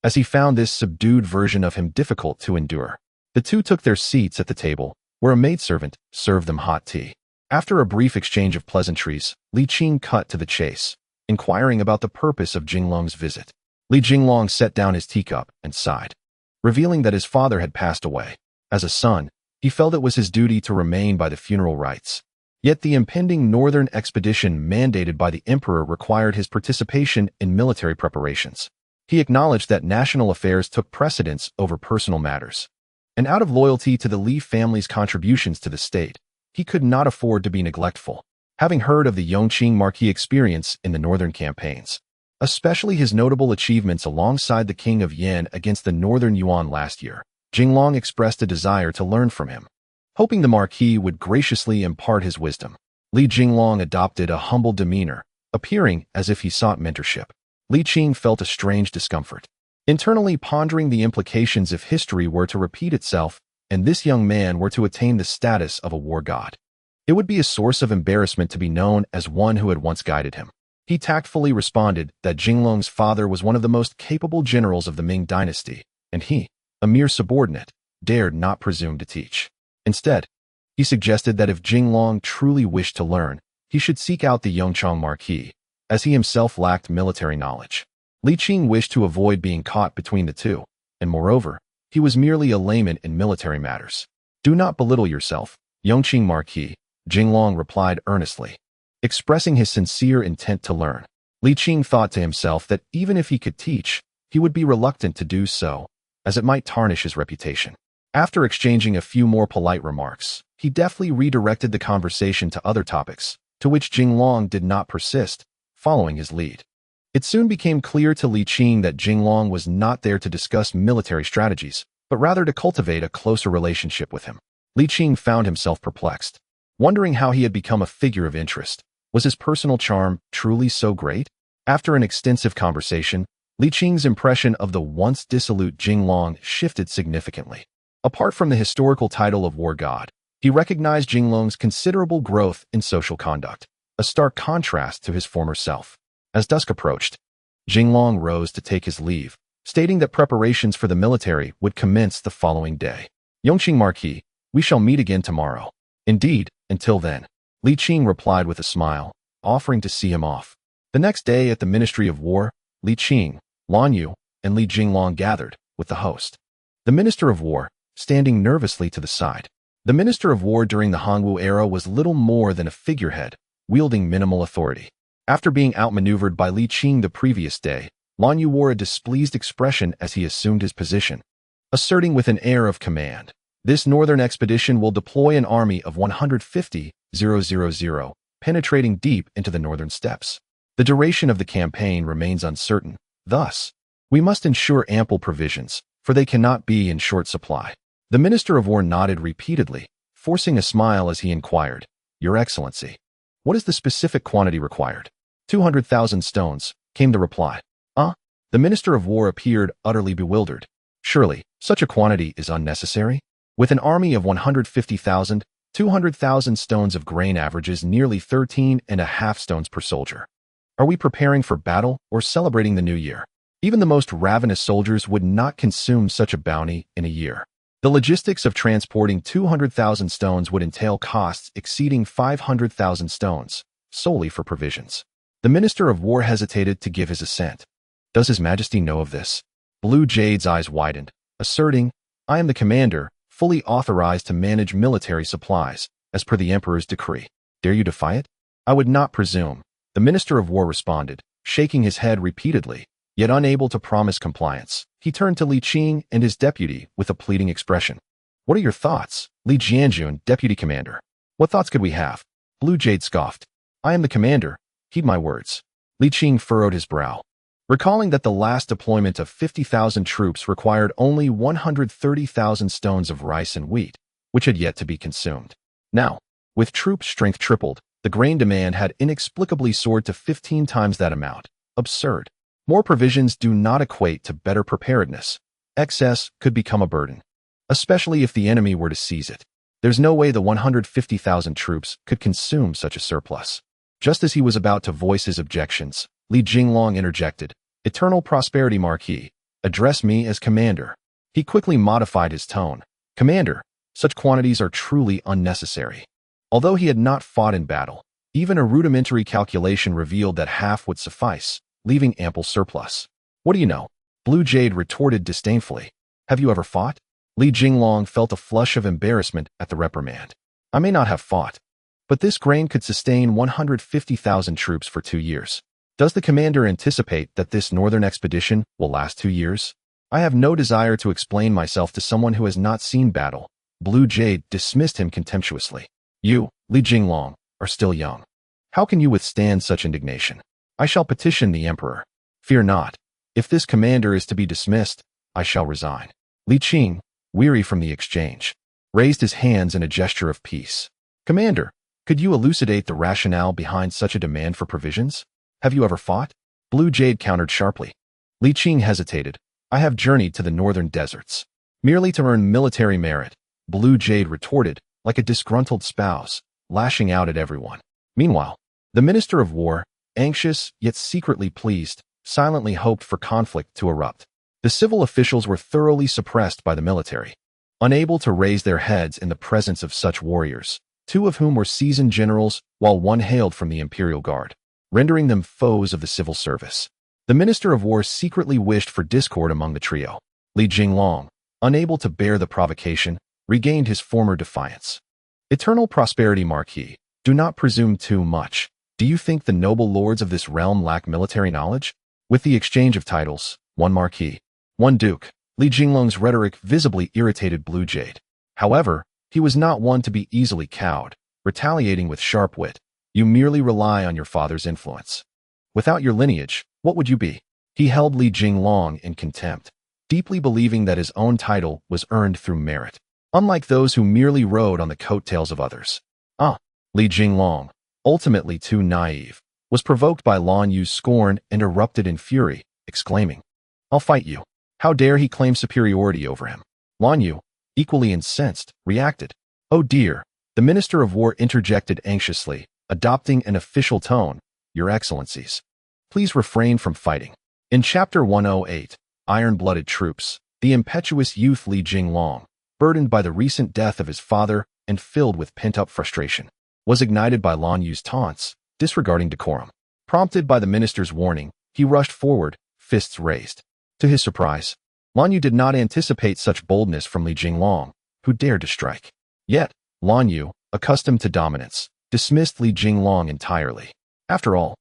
as he found this subdued version of him difficult to endure. The two took their seats at the table, where a maidservant served them hot tea. After a brief exchange of pleasantries, Li Qing cut to the chase, inquiring about the purpose of Jinglong's visit. Li Jinglong set down his teacup and sighed, revealing that his father had passed away. As a son, he felt it was his duty to remain by the funeral rites. Yet the impending northern expedition mandated by the emperor required his participation in military preparations. He acknowledged that national affairs took precedence over personal matters, and out of loyalty to the Li family's contributions to the state, he could not afford to be neglectful. Having heard of the Yongqing marquis experience in the northern campaigns, especially his notable achievements alongside the King of Yan against the northern Yuan last year, Jinglong expressed a desire to learn from him. Hoping the marquis would graciously impart his wisdom, Li Jinglong adopted a humble demeanor, appearing as if he sought mentorship. Li Qing felt a strange discomfort, internally pondering the implications if history were to repeat itself and this young man were to attain the status of a war god. It would be a source of embarrassment to be known as one who had once guided him. He tactfully responded that Jinglong's father was one of the most capable generals of the Ming dynasty, and he, a mere subordinate, dared not presume to teach. Instead, he suggested that if Jinglong truly wished to learn, he should seek out the Yongqing marquis, as he himself lacked military knowledge. Li Qing wished to avoid being caught between the two, and moreover, he was merely a layman in military matters. Do not belittle yourself, Yongqing marquis, Jinglong replied earnestly, expressing his sincere intent to learn. Li Qing thought to himself that even if he could teach, he would be reluctant to do so, as it might tarnish his reputation. After exchanging a few more polite remarks, he deftly redirected the conversation to other topics, to which Jinglong did not persist, following his lead. It soon became clear to Li Qing that Jinglong was not there to discuss military strategies, but rather to cultivate a closer relationship with him. Li Qing found himself perplexed, wondering how he had become a figure of interest. Was his personal charm truly so great? After an extensive conversation, Li Qing's impression of the once dissolute Jinglong shifted significantly. Apart from the historical title of war god, he recognized Jinglong's considerable growth in social conduct, a stark contrast to his former self. As dusk approached, Jinglong rose to take his leave, stating that preparations for the military would commence the following day. Yongqing Marquis, we shall meet again tomorrow. Indeed, until then. Li Qing replied with a smile, offering to see him off. The next day at the Ministry of War, Li Qing, Lan Yu, and Li Jinglong gathered with the host. The Minister of War, standing nervously to the side. The Minister of War during the Hongwu era was little more than a figurehead, wielding minimal authority. After being outmaneuvered by Li Qing the previous day, Lan Yu wore a displeased expression as he assumed his position, asserting with an air of command, "This northern expedition will deploy an army of 150,000, penetrating deep into the northern steppes. The duration of the campaign remains uncertain. Thus, we must ensure ample provisions, for they cannot be in short supply." The Minister of War nodded repeatedly, forcing a smile as he inquired, "Your Excellency, what is the specific quantity required?" 200,000 stones, came the reply. The Minister of War appeared utterly bewildered. Surely, such a quantity is unnecessary? With an army of 150,000, 200,000 stones of grain averages nearly 13.5 stones per soldier. Are we preparing for battle or celebrating the new year? Even the most ravenous soldiers would not consume such a bounty in a year. The logistics of transporting 200,000 stones would entail costs exceeding 500,000 stones, solely for provisions. The Minister of War hesitated to give his assent. Does His Majesty know of this? Blue Jade's eyes widened, asserting, "I am the commander, fully authorized to manage military supplies, as per the Emperor's decree. Dare you defy it?" "I would not presume," the Minister of War responded, shaking his head repeatedly, yet unable to promise compliance. He turned to Li Qing and his deputy with a pleading expression. "What are your thoughts, Li Jianjun, Deputy Commander?" "What thoughts could we have?" Blue Jade scoffed. "I am the commander. Heed my words." Li Qing furrowed his brow, recalling that the last deployment of 50,000 troops required only 130,000 stones of rice and wheat, which had yet to be consumed. Now, with troop strength tripled, the grain demand had inexplicably soared to 15 times that amount. Absurd. More provisions do not equate to better preparedness. Excess could become a burden, especially if the enemy were to seize it. There's no way the 150,000 troops could consume such a surplus. Just as he was about to voice his objections, Li Jinglong interjected, "Eternal Prosperity Marquis, address me as commander." He quickly modified his tone. "Commander, such quantities are truly unnecessary." Although he had not fought in battle, even a rudimentary calculation revealed that half would suffice, leaving ample surplus. "What do you know?" Blue Jade retorted disdainfully. "Have you ever fought?" Li Jinglong felt a flush of embarrassment at the reprimand. "I may not have fought, but this grain could sustain 150,000 troops for 2 years. Does the commander anticipate that this northern expedition will last 2 years? I have no desire to explain myself to someone who has not seen battle." Blue Jade dismissed him contemptuously. "You, Li Jinglong, are still young. How can you withstand such indignation? I shall petition the Emperor. Fear not. If this commander is to be dismissed, I shall resign." Li Qing, weary from the exchange, raised his hands in a gesture of peace. "Commander, could you elucidate the rationale behind such a demand for provisions? Have you ever fought?" Blue Jade countered sharply. Li Qing hesitated. "I have journeyed to the northern deserts, merely to earn military merit," Blue Jade retorted, like a disgruntled spouse, lashing out at everyone. Meanwhile, the Minister of War, anxious yet secretly pleased, silently hoped for conflict to erupt. The civil officials were thoroughly suppressed by the military, unable to raise their heads in the presence of such warriors, 2 of whom were seasoned generals while 1 hailed from the Imperial Guard, rendering them foes of the civil service. The Minister of War secretly wished for discord among the trio. Li Jinglong, unable to bear the provocation, regained his former defiance. "Eternal Prosperity Marquis, do not presume too much. Do you think the noble lords of this realm lack military knowledge?" With the exchange of titles, 1 Marquis, 1 Duke, Li Jinglong's rhetoric visibly irritated Blue Jade. However, he was not one to be easily cowed, retaliating with sharp wit. "You merely rely on your father's influence. Without your lineage, what would you be?" He held Li Jinglong in contempt, deeply believing that his own title was earned through merit, unlike those who merely rode on the coattails of others. Li Jinglong, ultimately too naive, was provoked by Lan Yu's scorn and erupted in fury, exclaiming, "I'll fight you." How dare he claim superiority over him? Lan Yu, equally incensed, reacted. "Oh dear," the Minister of War interjected anxiously, adopting an official tone, "Your Excellencies, please refrain from fighting." In Chapter 108, iron-blooded troops. The impetuous youth Li Jinglong, burdened by the recent death of his father and filled with pent-up frustration, was ignited by Lan Yu's taunts, disregarding decorum. Prompted by the minister's warning, he rushed forward, fists raised. To his surprise, Lan Yu did not anticipate such boldness from Li Jinglong, who dared to strike. Yet, Lan Yu, accustomed to dominance, dismissed Li Jinglong entirely. After all,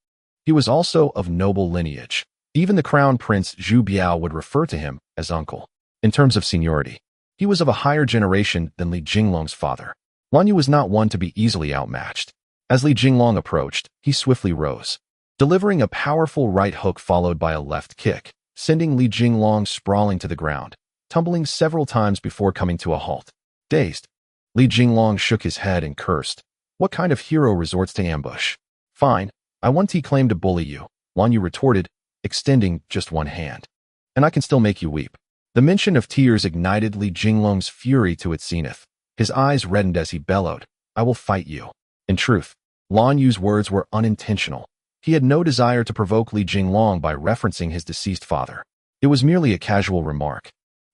he was also of noble lineage. Even the crown prince Zhu Biao would refer to him as uncle. In terms of seniority, he was of a higher generation than Li Jinglong's father. Lan Yu was not one to be easily outmatched. As Li Jinglong approached, he swiftly rose, delivering a powerful right hook followed by a left kick, sending Li Jinglong sprawling to the ground, tumbling several times before coming to a halt. Dazed, Li Jinglong shook his head and cursed. What kind of hero resorts to ambush? Fine, I won't claim to bully you, Lan Yu retorted, extending just one hand. And I can still make you weep. The mention of tears ignited Li Jinglong's fury to its zenith. His eyes reddened as he bellowed, I will fight you. In truth, Lan Yu's words were unintentional. He had no desire to provoke Li Jinglong by referencing his deceased father. It was merely a casual remark,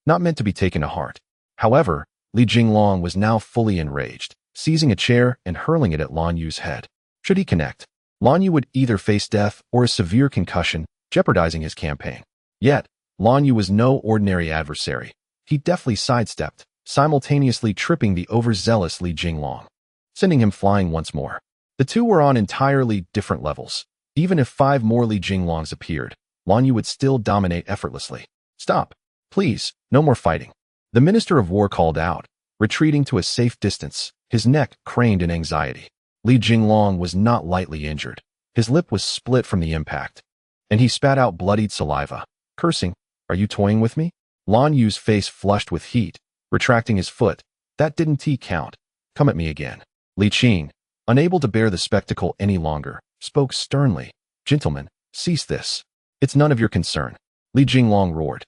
not meant to be taken to heart. However, Li Jinglong was now fully enraged, seizing a chair and hurling it at Lan Yu's head. Should he connect, Lan Yu would either face death or a severe concussion, jeopardizing his campaign. Yet, Lan Yu was no ordinary adversary. He deftly sidestepped, simultaneously tripping the overzealous Li Jinglong, sending him flying once more. The two were on entirely different levels. Even if 5 more Li Jinglongs appeared, Lan Yu would still dominate effortlessly. Stop. Please, no more fighting. The Minister of War called out, retreating to a safe distance, his neck craned in anxiety. Li Jinglong was not lightly injured. His lip was split from the impact, and he spat out bloodied saliva, cursing, Are you toying with me? Lan Yu's face flushed with heat, retracting his foot. That didn't count. Come at me again. Li Qing, unable to bear the spectacle any longer, spoke sternly. Gentlemen, cease this. It's none of your concern. Li Jinglong roared,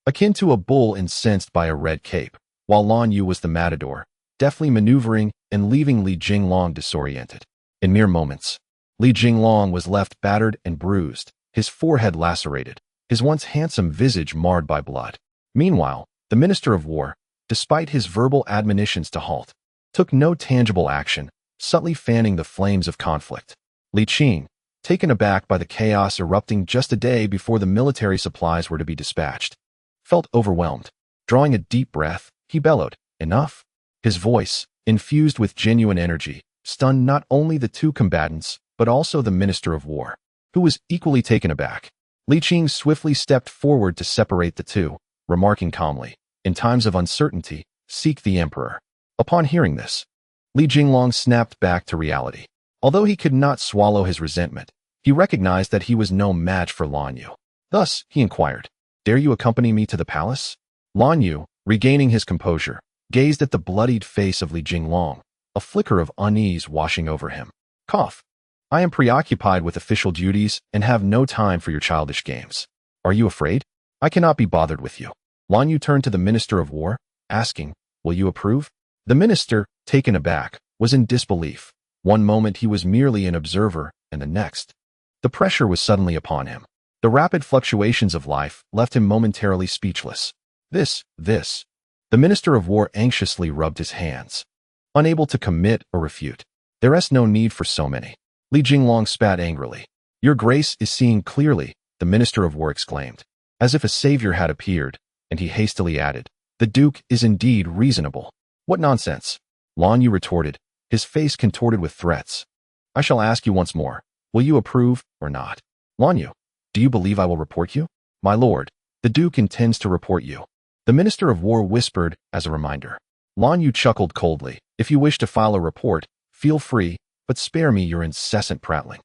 akin to a bull incensed by a red cape, while Lan Yu was the matador, deftly maneuvering and leaving Li Jinglong disoriented. In mere moments, Li Jinglong was left battered and bruised, his forehead lacerated, his once handsome visage marred by blood. Meanwhile, the Minister of War, despite his verbal admonitions to halt, took no tangible action, subtly fanning the flames of conflict. Li Qing, taken aback by the chaos erupting just a day before the military supplies were to be dispatched, felt overwhelmed. Drawing a deep breath, he bellowed, Enough! His voice, infused with genuine energy, stunned not only the two combatants, but also the Minister of War, who was equally taken aback. Li Qing swiftly stepped forward to separate the two, remarking calmly, In times of uncertainty, seek the Emperor. Upon hearing this, Li Jinglong snapped back to reality. Although he could not swallow his resentment, he recognized that he was no match for Lan Yu. Thus, he inquired, Dare you accompany me to the palace? Lan Yu, regaining his composure, gazed at the bloodied face of Li Jinglong, a flicker of unease washing over him. Cough. I am preoccupied with official duties and have no time for your childish games. Are you afraid? I cannot be bothered with you. Lan Yu turned to the Minister of War, asking, Will you approve? The minister, taken aback, was in disbelief. One moment he was merely an observer, and the next, the pressure was suddenly upon him. The rapid fluctuations of life left him momentarily speechless. This. The Minister of War anxiously rubbed his hands, unable to commit or refute. There is no need for so many. Li Jinglong spat angrily. Your Grace is seeing clearly, the Minister of War exclaimed, as if a savior had appeared, and he hastily added, The Duke is indeed reasonable. What nonsense! Lan Yu retorted, his face contorted with threats. I shall ask you once more, will you approve or not? Lan Yu, do you believe I will report you? My lord, the Duke intends to report you. The Minister of War whispered as a reminder. Lan Yu chuckled coldly. If you wish to file a report, feel free, but spare me your incessant prattling.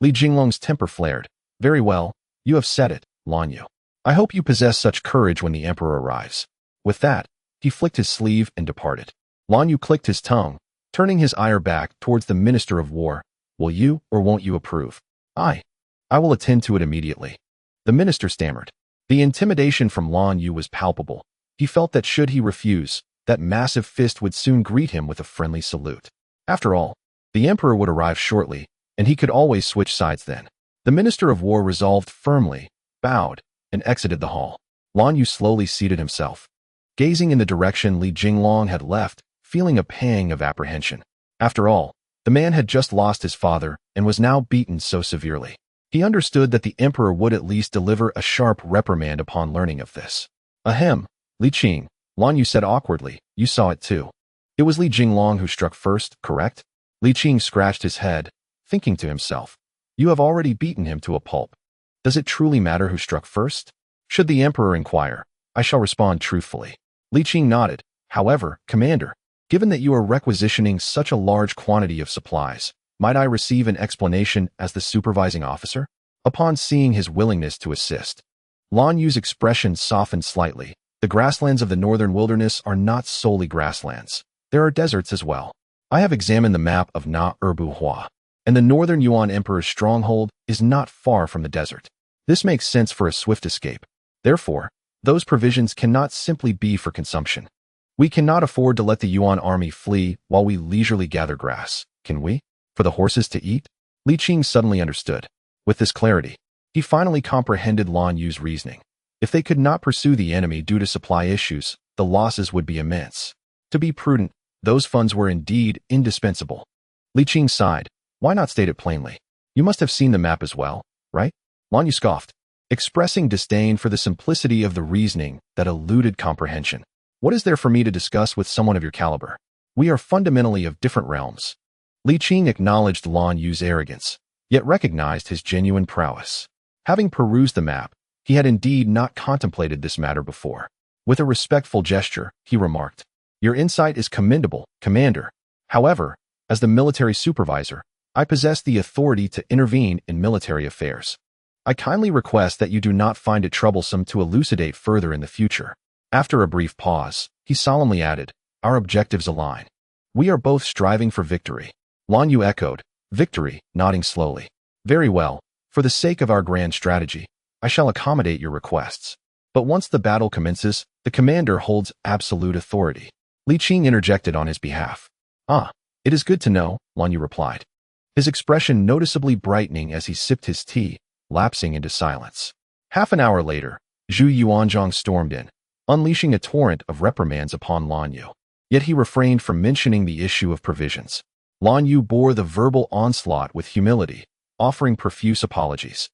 Li Jinglong's temper flared. Very well, you have said it, Lan Yu. I hope you possess such courage when the Emperor arrives. With that, he flicked his sleeve and departed. Lan Yu clicked his tongue, turning his ire back towards the Minister of War. Will you or won't you approve? I will attend to it immediately. The minister stammered. The intimidation from Lan Yu was palpable. He felt that should he refuse, that massive fist would soon greet him with a friendly salute. After all, the Emperor would arrive shortly, and he could always switch sides then. The Minister of War resolved firmly, bowed, and exited the hall. Lan Yu slowly seated himself, gazing in the direction Li Jinglong had left, feeling a pang of apprehension. After all, the man had just lost his father and was now beaten so severely. He understood that the emperor would at least deliver a sharp reprimand upon learning of this. Ahem, Li Qing, Lan Yu said awkwardly, you saw it too. It was Li Jinglong who struck first, correct? Li Qing scratched his head, thinking to himself, you have already beaten him to a pulp. Does it truly matter who struck first? Should the emperor inquire, I shall respond truthfully. Li Qing nodded. However, commander, given that you are requisitioning such a large quantity of supplies, might I receive an explanation as the supervising officer? Upon seeing his willingness to assist, Lan Yu's expression softened slightly. The grasslands of the northern wilderness are not solely grasslands. There are deserts as well. I have examined the map of Guo Huan, and the northern Yuan emperor's stronghold is not far from the desert. This makes sense for a swift escape. Therefore, those provisions cannot simply be for consumption. We cannot afford to let the Yuan army flee while we leisurely gather grass, can we? For the horses to eat? Li Qing suddenly understood. With this clarity, he finally comprehended Lan Yu's reasoning. If they could not pursue the enemy due to supply issues, the losses would be immense. To be prudent, those funds were indeed indispensable. Li Qing sighed. Why not state it plainly? You must have seen the map as well, right? Lan Yu scoffed, expressing disdain for the simplicity of the reasoning that eluded comprehension. What is there for me to discuss with someone of your caliber? We are fundamentally of different realms. Li Qing acknowledged Lan Yu's arrogance, yet recognized his genuine prowess. Having perused the map, he had indeed not contemplated this matter before. With a respectful gesture, he remarked, your insight is commendable, Commander. However, as the military supervisor, I possess the authority to intervene in military affairs. I kindly request that you do not find it troublesome to elucidate further in the future. After a brief pause, he solemnly added, our objectives align. We are both striving for victory. Lan Yu echoed, victory, nodding slowly. Very well, for the sake of our grand strategy, I shall accommodate your requests. But once the battle commences, the commander holds absolute authority. Li Qing interjected on his behalf. Ah, it is good to know, Lan Yu replied, his expression noticeably brightening as he sipped his tea, lapsing into silence. Half an hour later, Zhu Yuanzhang stormed in, unleashing a torrent of reprimands upon Lan Yu. Yet he refrained from mentioning the issue of provisions. Lan Yu bore the verbal onslaught with humility, offering profuse apologies.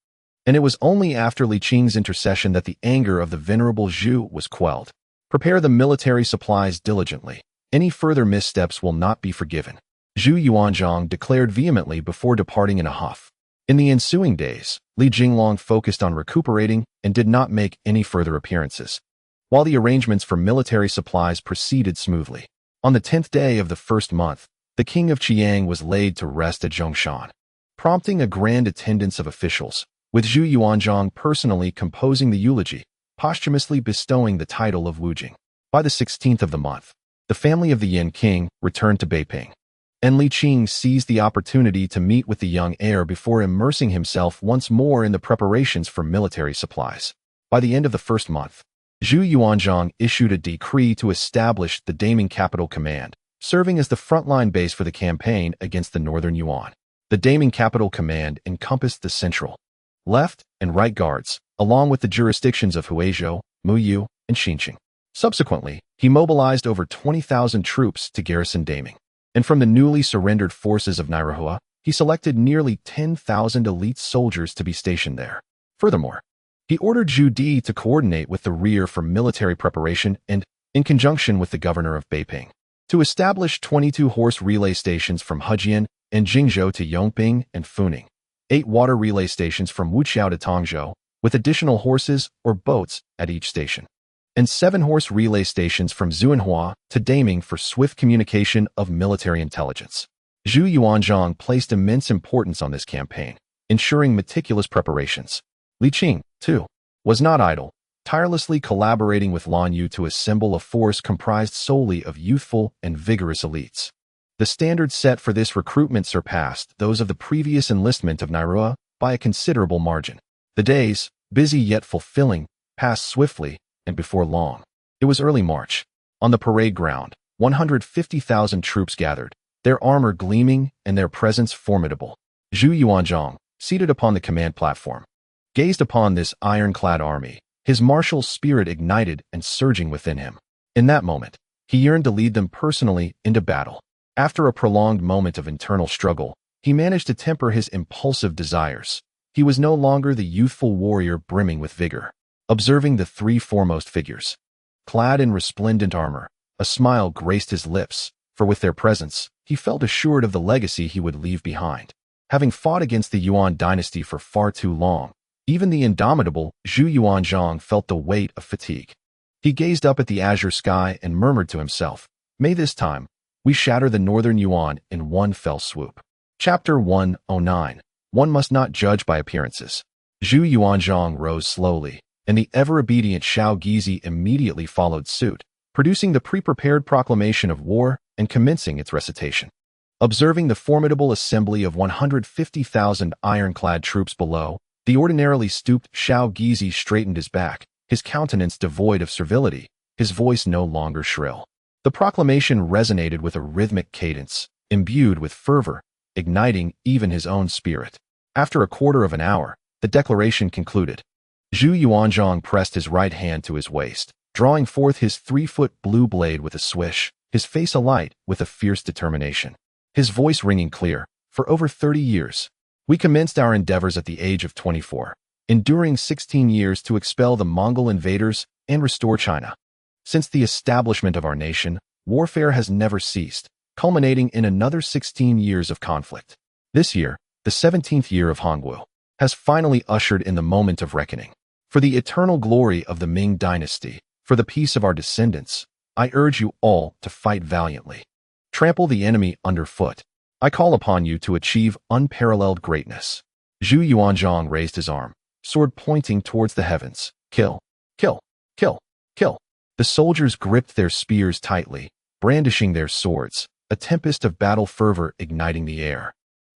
And it was only after Li Qing's intercession that the anger of the venerable Zhu was quelled. Prepare the military supplies diligently. Any further missteps will not be forgiven, Zhu Yuanzhang declared vehemently before departing in a huff. In the ensuing days, Li Jinglong focused on recuperating and did not make any further appearances, while the arrangements for military supplies proceeded smoothly. On the 10th day of the first month, the king of Qiang was laid to rest at Zhongshan, prompting a grand attendance of officials, with Zhu Yuanzhang personally composing the eulogy, posthumously bestowing the title of Wujing. By the 16th of the month, the family of the Yin king returned to Beiping, and Li Qing seized the opportunity to meet with the young heir before immersing himself once more in the preparations for military supplies. By the end of the first month, Zhu Yuanzhang issued a decree to establish the Daming Capital Command, serving as the frontline base for the campaign against the northern Yuan. The Daming Capital Command encompassed the central, left, and right guards, along with the jurisdictions of Huizhou, Muyu, and Xinqing. Subsequently, he mobilized over 20,000 troops to garrison Daming. And from the newly surrendered forces of Liu, he selected nearly 10,000 elite soldiers to be stationed there. Furthermore, he ordered Zhu Di to coordinate with the rear for military preparation and, in conjunction with the governor of Beiping, to establish 22 horse relay stations from Hejian and Jingzhou to Yongping and Funing, 8 water relay stations from Wuqiao to Tongzhou, with additional horses or boats at each station, and 7 horse relay stations from Zhuanhua to Daming for swift communication of military intelligence. Zhu Yuanzhang placed immense importance on this campaign, ensuring meticulous preparations. Li Qing, too, was not idle, tirelessly collaborating with Lan Yu to assemble a force comprised solely of youthful and vigorous elites. The standards set for this recruitment surpassed those of the previous enlistment of Liu by a considerable margin. The days, busy yet fulfilling, passed swiftly, and before long, it was early March. On the parade ground, 150,000 troops gathered, their armor gleaming and their presence formidable. Zhu Yuanzhang, seated upon the command platform, gazed upon this ironclad army, his martial spirit ignited and surging within him. In that moment, he yearned to lead them personally into battle. After a prolonged moment of internal struggle, he managed to temper his impulsive desires. He was no longer the youthful warrior brimming with vigor. Observing the three foremost figures, clad in resplendent armor, a smile graced his lips, for with their presence, he felt assured of the legacy he would leave behind. Having fought against the Yuan dynasty for far too long, even the indomitable Zhu Yuanzhang felt the weight of fatigue. He gazed up at the azure sky and murmured to himself, "May this time, we shatter the northern Yuan in one fell swoop." Chapter 109. One must not judge by appearances. Zhu Yuanzhang rose slowly, and the ever-obedient Shao Gizi immediately followed suit, producing the pre-prepared proclamation of war and commencing its recitation. Observing the formidable assembly of 150,000 ironclad troops below, the ordinarily stooped Shao Gizi straightened his back, his countenance devoid of servility, his voice no longer shrill. The proclamation resonated with a rhythmic cadence, imbued with fervor, igniting even his own spirit. After a quarter of an hour, the declaration concluded. Zhu Yuanzhang pressed his right hand to his waist, drawing forth his 3-foot blue blade with a swish, his face alight with a fierce determination. His voice ringing clear, "For over 30 years, we commenced our endeavors at the age of 24, enduring 16 years to expel the Mongol invaders and restore China. Since the establishment of our nation, warfare has never ceased, culminating in another 16 years of conflict. This year, the 17th year of Hongwu, has finally ushered in the moment of reckoning. For the eternal glory of the Ming dynasty, for the peace of our descendants, I urge you all to fight valiantly. Trample the enemy underfoot. I call upon you to achieve unparalleled greatness." Zhu Yuanzhang raised his arm, sword pointing towards the heavens. "Kill, kill, kill, kill." The soldiers gripped their spears tightly, brandishing their swords, a tempest of battle fervor igniting the air.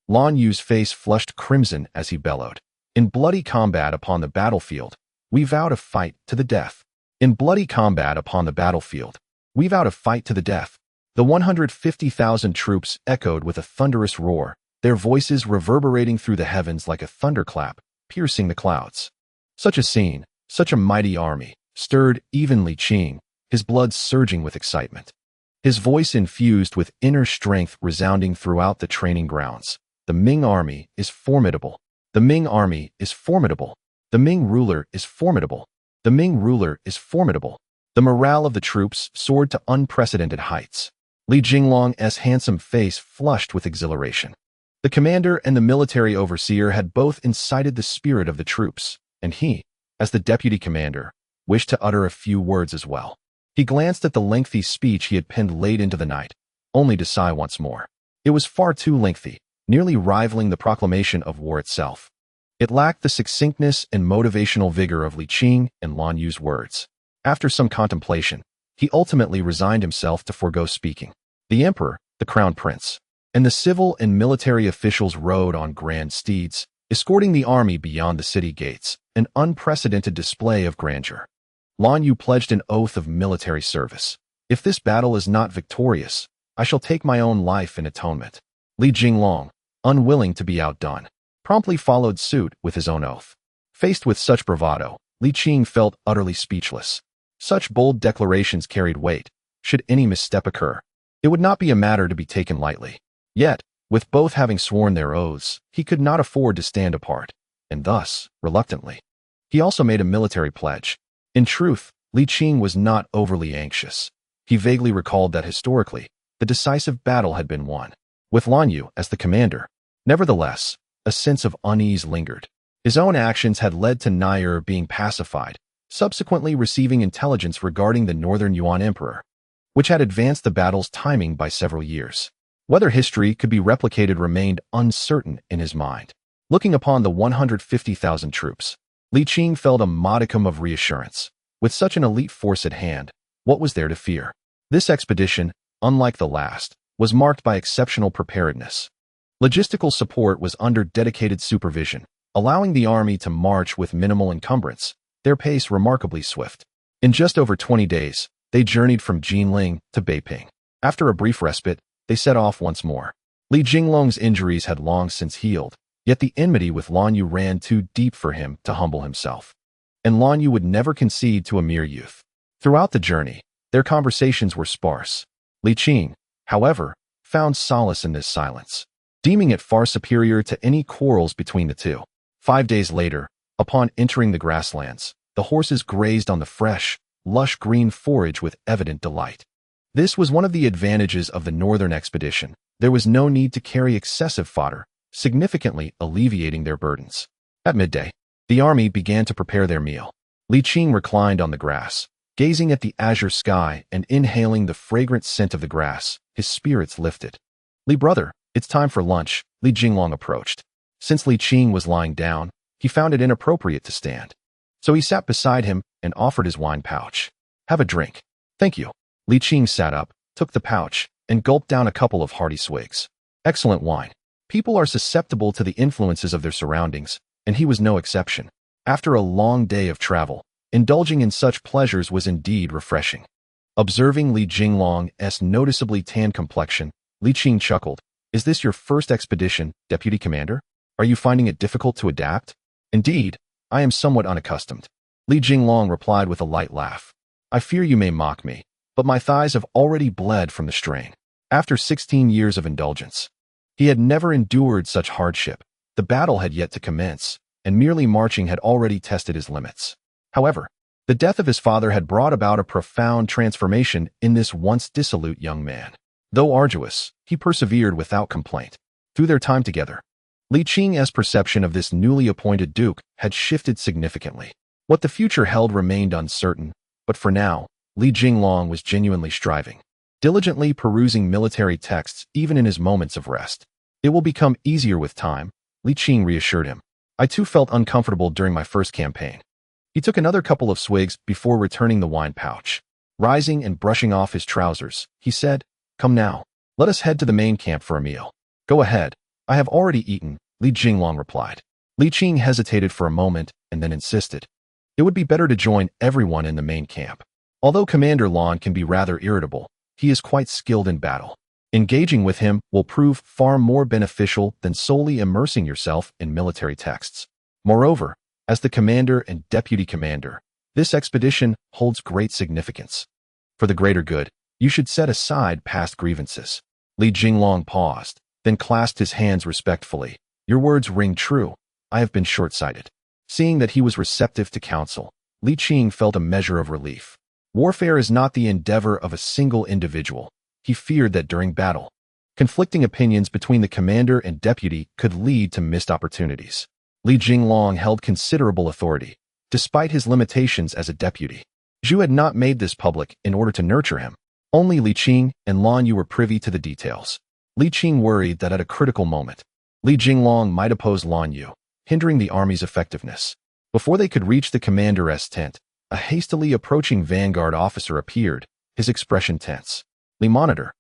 Lan Yu's face flushed crimson as he bellowed. "In bloody combat upon the battlefield, we vow to fight to the death. In bloody combat upon the battlefield, we vow to fight to the death." The 150,000 troops echoed with a thunderous roar, their voices reverberating through the heavens like a thunderclap, piercing the clouds. Such a scene, such a mighty army, stirred even Li Qing, his blood surging with excitement. His voice infused with inner strength resounding throughout the training grounds. "The Ming army is formidable. The Ming army is formidable. The Ming ruler is formidable. The Ming ruler is formidable." The morale of the troops soared to unprecedented heights. Li Jinglong's handsome face flushed with exhilaration. The commander and the military overseer had both incited the spirit of the troops, and he, as the deputy commander, wished to utter a few words as well. He glanced at the lengthy speech he had penned late into the night, only to sigh once more. It was far too lengthy, nearly rivaling the proclamation of war itself. It lacked the succinctness and motivational vigor of Li Qing and Lan Yu's words. After some contemplation, he ultimately resigned himself to forego speaking. The emperor, the crown prince, and the civil and military officials rode on grand steeds, escorting the army beyond the city gates, an unprecedented display of grandeur. Lan Yu pledged an oath of military service. "If this battle is not victorious, I shall take my own life in atonement." Li Jinglong, unwilling to be outdone, promptly followed suit with his own oath. Faced with such bravado, Li Qing felt utterly speechless. Such bold declarations carried weight. Should any misstep occur, it would not be a matter to be taken lightly. Yet, with both having sworn their oaths, he could not afford to stand apart, and thus, reluctantly, he also made a military pledge. In truth, Li Qing was not overly anxious. He vaguely recalled that historically, the decisive battle had been won, with Lan Yu as the commander. Nevertheless, a sense of unease lingered. His own actions had led to Nair being pacified, subsequently receiving intelligence regarding the Northern Yuan Emperor, which had advanced the battle's timing by several years. Whether history could be replicated remained uncertain in his mind. Looking upon the 150,000 troops, Li Qing felt a modicum of reassurance. With such an elite force at hand, what was there to fear? This expedition, unlike the last, was marked by exceptional preparedness. Logistical support was under dedicated supervision, allowing the army to march with minimal encumbrance, their pace remarkably swift. In just over 20 days, they journeyed from Jinling to Beiping. After a brief respite, they set off once more. Li Jinglong's injuries had long since healed, yet the enmity with Lan Yu ran too deep for him to humble himself. and Lan Yu would never concede to a mere youth. Throughout the journey, their conversations were sparse. Li Qing, however, found solace in this silence, deeming it far superior to any quarrels between the two. 5 days later, upon entering the grasslands, the horses grazed on the fresh, lush green forage with evident delight. This was one of the advantages of the northern expedition. There was no need to carry excessive fodder, significantly alleviating their burdens. At midday, the army began to prepare their meal. Li Qing reclined on the grass, gazing at the azure sky and inhaling the fragrant scent of the grass. His spirits lifted. "Li brother, it's time for lunch," Li Jinglong approached. Since Li Qing was lying down, he found it inappropriate to stand. So he sat beside him and offered his wine pouch. "Have a drink." "Thank you." Li Qing sat up, took the pouch, and gulped down a couple of hearty swigs. Excellent wine. People are susceptible to the influences of their surroundings, and he was no exception. After a long day of travel, indulging in such pleasures was indeed refreshing. Observing Li Jinglong's noticeably tan complexion, Li Qing chuckled. "Is this your first expedition, Deputy Commander? Are you finding it difficult to adapt?" "Indeed, I am somewhat unaccustomed." Li Jinglong replied with a light laugh. "I fear you may mock me, but my thighs have already bled from the strain." After 16 years of indulgence, he had never endured such hardship. The battle had yet to commence, and merely marching had already tested his limits. However, the death of his father had brought about a profound transformation in this once dissolute young man. Though arduous, he persevered without complaint. Through their time together, Li Qing's perception of this newly appointed duke had shifted significantly. What the future held remained uncertain, but for now, Li Jinglong was genuinely striving, diligently perusing military texts even in his moments of rest. "It will become easier with time," Li Qing reassured him. "I too felt uncomfortable during my first campaign." He took another couple of swigs before returning the wine pouch. Rising and brushing off his trousers, he said, "Come now, let us head to the main camp for a meal." "Go ahead. I have already eaten," Li Jinglong replied. Li Qing hesitated for a moment and then insisted. It would be better to join everyone in the main camp. Although Commander Lan can be rather irritable, he is quite skilled in battle. Engaging with him will prove far more beneficial than solely immersing yourself in military texts. Moreover, as the commander and deputy commander, this expedition holds great significance. For the greater good, you should set aside past grievances. Li Jinglong paused, then clasped his hands respectfully. "Your words ring true. I have been short-sighted." Seeing that he was receptive to counsel, Li Qing felt a measure of relief. Warfare is not the endeavor of a single individual. He feared that during battle, conflicting opinions between the commander and deputy could lead to missed opportunities. Li Jinglong held considerable authority, despite his limitations as a deputy. Zhu had not made this public in order to nurture him. Only Li Qing and Lan Yu were privy to the details. Li Qing worried that at a critical moment, Li Jinglong might oppose Lan Yu, hindering the army's effectiveness. Before they could reach the commander's tent, a hastily approaching vanguard officer appeared, his expression tense. "Li Monitor,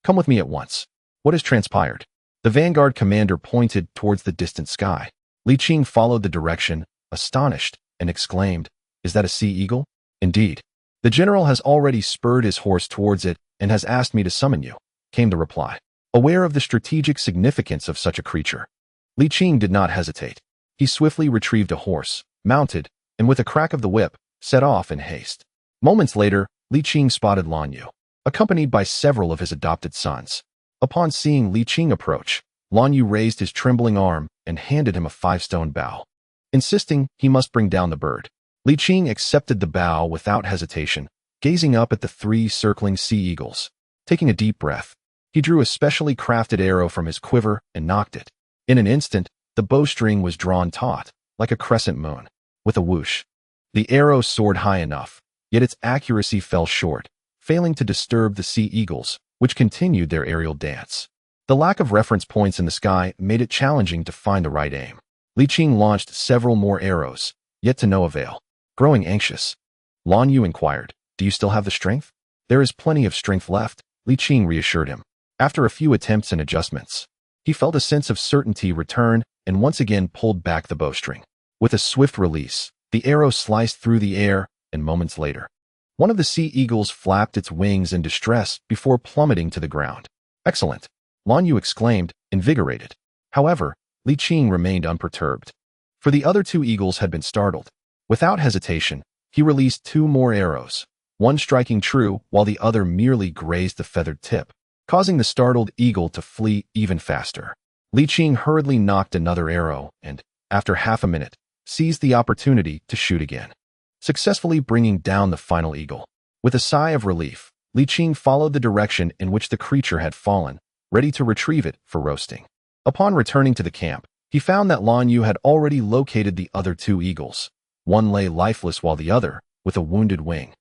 come with me at once." "What has transpired?" The vanguard commander pointed towards the distant sky. Li Qing followed the direction, astonished, and exclaimed, "Is that a sea eagle?" "Indeed. The general has already spurred his horse towards it and has asked me to summon you," came the reply. Aware of the strategic significance of such a creature, Li Qing did not hesitate. He swiftly retrieved a horse, mounted, and with a crack of the whip, set off in haste. Moments later, Li Qing spotted Lan Yu, accompanied by several of his adopted sons. Upon seeing Li Qing approach, Lan Yu raised his trembling arm and handed him a 5-stone bow, insisting he must bring down the bird. Li Qing accepted the bow without hesitation, gazing up at the 3 circling sea eagles. Taking a deep breath, he drew a specially crafted arrow from his quiver and nocked it. In an instant, the bowstring was drawn taut, like a crescent moon. With a whoosh, the arrow soared high enough, yet its accuracy fell short, failing to disturb the sea eagles, which continued their aerial dance. The lack of reference points in the sky made it challenging to find the right aim. Li Qing launched several more arrows, yet to no avail. Growing anxious, Lan Yu inquired, "Do you still have the strength?" "There is plenty of strength left," Li Qing reassured him. After a few attempts and adjustments, he felt a sense of certainty return and once again pulled back the bowstring. With a swift release, the arrow sliced through the air, and moments later, one of the sea eagles flapped its wings in distress before plummeting to the ground. "Excellent," Lan Yu exclaimed, invigorated. However, Li Qing remained unperturbed, for the other 2 eagles had been startled. Without hesitation, he released 2 more arrows, one striking true while the other merely grazed the feathered tip, causing the startled eagle to flee even faster. Li Qing hurriedly knocked another arrow and, after half a minute, seized the opportunity to shoot again, successfully bringing down the final eagle. With a sigh of relief, Li Qing followed the direction in which the creature had fallen, ready to retrieve it for roasting. Upon returning to the camp, he found that Lan Yu had already located the other 2 eagles. One lay lifeless while the other, with a wounded wing,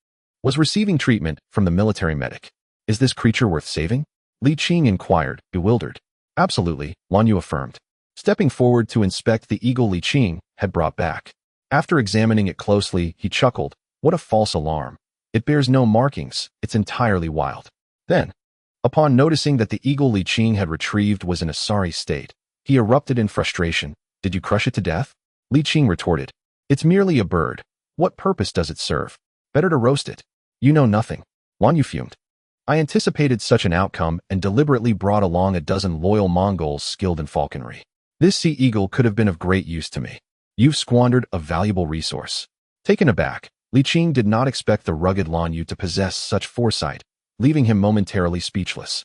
was receiving treatment from the military medic. Is this creature worth saving? Li Qing inquired, bewildered. Absolutely, Lan Yu affirmed, stepping forward to inspect the eagle Li Qing had brought back. After examining it closely, he chuckled. What a false alarm. It bears no markings, it's entirely wild. Then, upon noticing that the eagle Li Qing had retrieved was in a sorry state, he erupted in frustration. Did you crush it to death? Li Qing retorted. It's merely a bird. What purpose does it serve? Better to roast it. You know nothing. Lan Yu fumed. I anticipated such an outcome and deliberately brought along a dozen loyal Mongols skilled in falconry. This sea eagle could have been of great use to me. You've squandered a valuable resource. Taken aback, Li Qing did not expect the rugged Lan Yu to possess such foresight, leaving him momentarily speechless.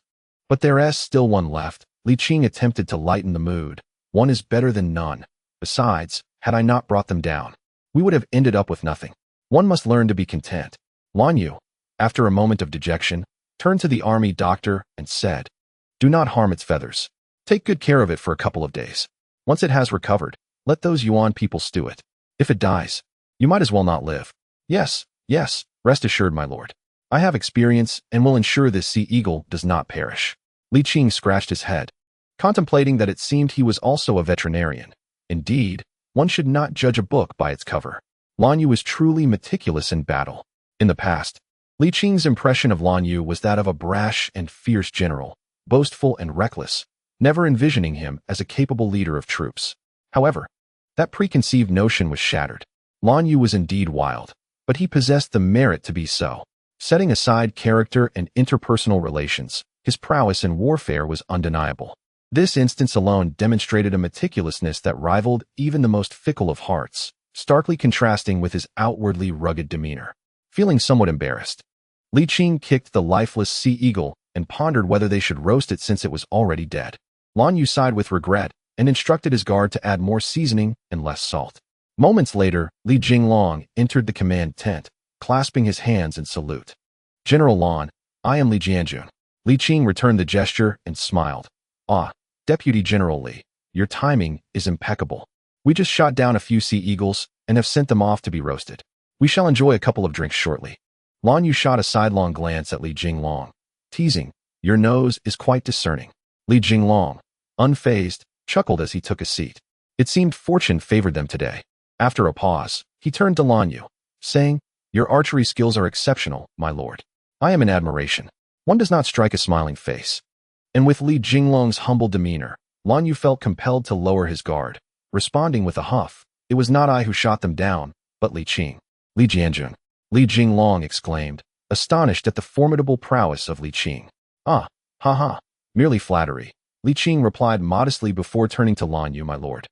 But there's still one left. Li Qing attempted to lighten the mood. One is better than none. Besides, had I not brought them down, we would have ended up with nothing. One must learn to be content. Lan Yu, after a moment of dejection, turned to the army doctor and said, do not harm its feathers. Take good care of it for a couple of days. Once it has recovered, let those Yuan people stew it. If it dies, you might as well not live. Yes, rest assured, my lord. I have experience and will ensure this sea eagle does not perish. Li Qing scratched his head, contemplating that it seemed he was also a veterinarian. Indeed, one should not judge a book by its cover. Lan Yu was truly meticulous in battle. In the past, Li Qing's impression of Lan Yu was that of a brash and fierce general, boastful and reckless, never envisioning him as a capable leader of troops. However, that preconceived notion was shattered. Lan Yu was indeed wild, but he possessed the merit to be so. Setting aside character and interpersonal relations, his prowess in warfare was undeniable. This instance alone demonstrated a meticulousness that rivaled even the most fickle of hearts, starkly contrasting with his outwardly rugged demeanor. Feeling somewhat embarrassed, Li Qing kicked the lifeless sea eagle and pondered whether they should roast it since it was already dead. Lan Yu sighed with regret and instructed his guard to add more seasoning and less salt. Moments later, Li Jinglong entered the command tent, clasping his hands in salute. General Lan, I am Li Jianjun. Li Qing returned the gesture and smiled. Ah, Deputy General Li, your timing is impeccable. We just shot down a few sea eagles and have sent them off to be roasted. We shall enjoy a couple of drinks shortly. Lan Yu shot a sidelong glance at Li Jinglong, teasing, your nose is quite discerning. Li Jinglong, unfazed, chuckled as he took a seat. It seemed fortune favored them today. After a pause, he turned to Lan Yu, saying, your archery skills are exceptional, my lord. I am in admiration. One does not strike a smiling face. And with Li Jinglong's humble demeanor, Lan Yu felt compelled to lower his guard, responding with a huff. It was not I who shot them down, but Li Qing. Li Jianjun. Li Jinglong exclaimed, astonished at the formidable prowess of Li Qing. Ah, ha, merely flattery. Li Qing replied modestly before turning to Lan Yu, my lord.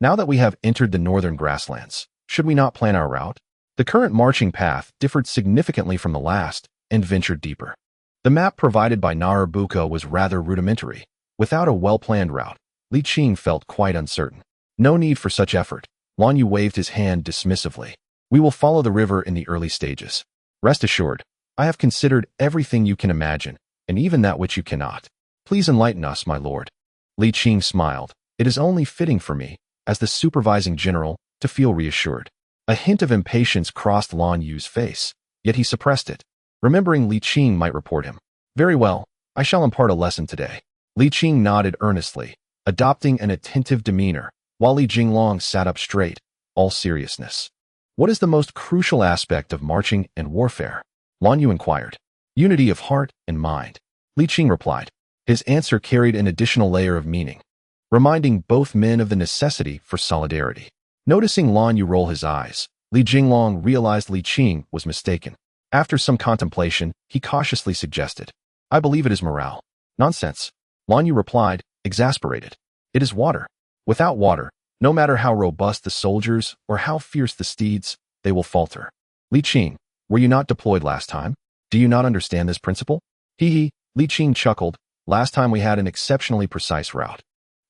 Now that we have entered the northern grasslands, should we not plan our route? The current marching path differed significantly from the last and ventured deeper. The map provided by Nair Buko was rather rudimentary. Without a well-planned route, Li Qing felt quite uncertain. No need for such effort. Lan Yu waved his hand dismissively. We will follow the river in the early stages. Rest assured, I have considered everything you can imagine, and even that which you cannot. Please enlighten us, my lord. Li Qing smiled. It is only fitting for me, as the supervising general, to feel reassured. A hint of impatience crossed Lan Yu's face, yet he suppressed it, remembering Li Qing might report him. Very well, I shall impart a lesson today. Li Qing nodded earnestly, adopting an attentive demeanor, while Li Jinglong sat up straight, all seriousness. What is the most crucial aspect of marching and warfare? Lan Yu inquired. Unity of heart and mind. Li Qing replied. His answer carried an additional layer of meaning, reminding both men of the necessity for solidarity. Noticing Lan Yu roll his eyes, Li Jinglong realized Li Qing was mistaken. After some contemplation, he cautiously suggested, I believe it is morale. Nonsense. Lan Yu replied, exasperated. It is water. Without water, no matter how robust the soldiers or how fierce the steeds, they will falter. Li Qing, were you not deployed last time? Do you not understand this principle? Hee hee, Li Qing chuckled. Last time we had an exceptionally precise route.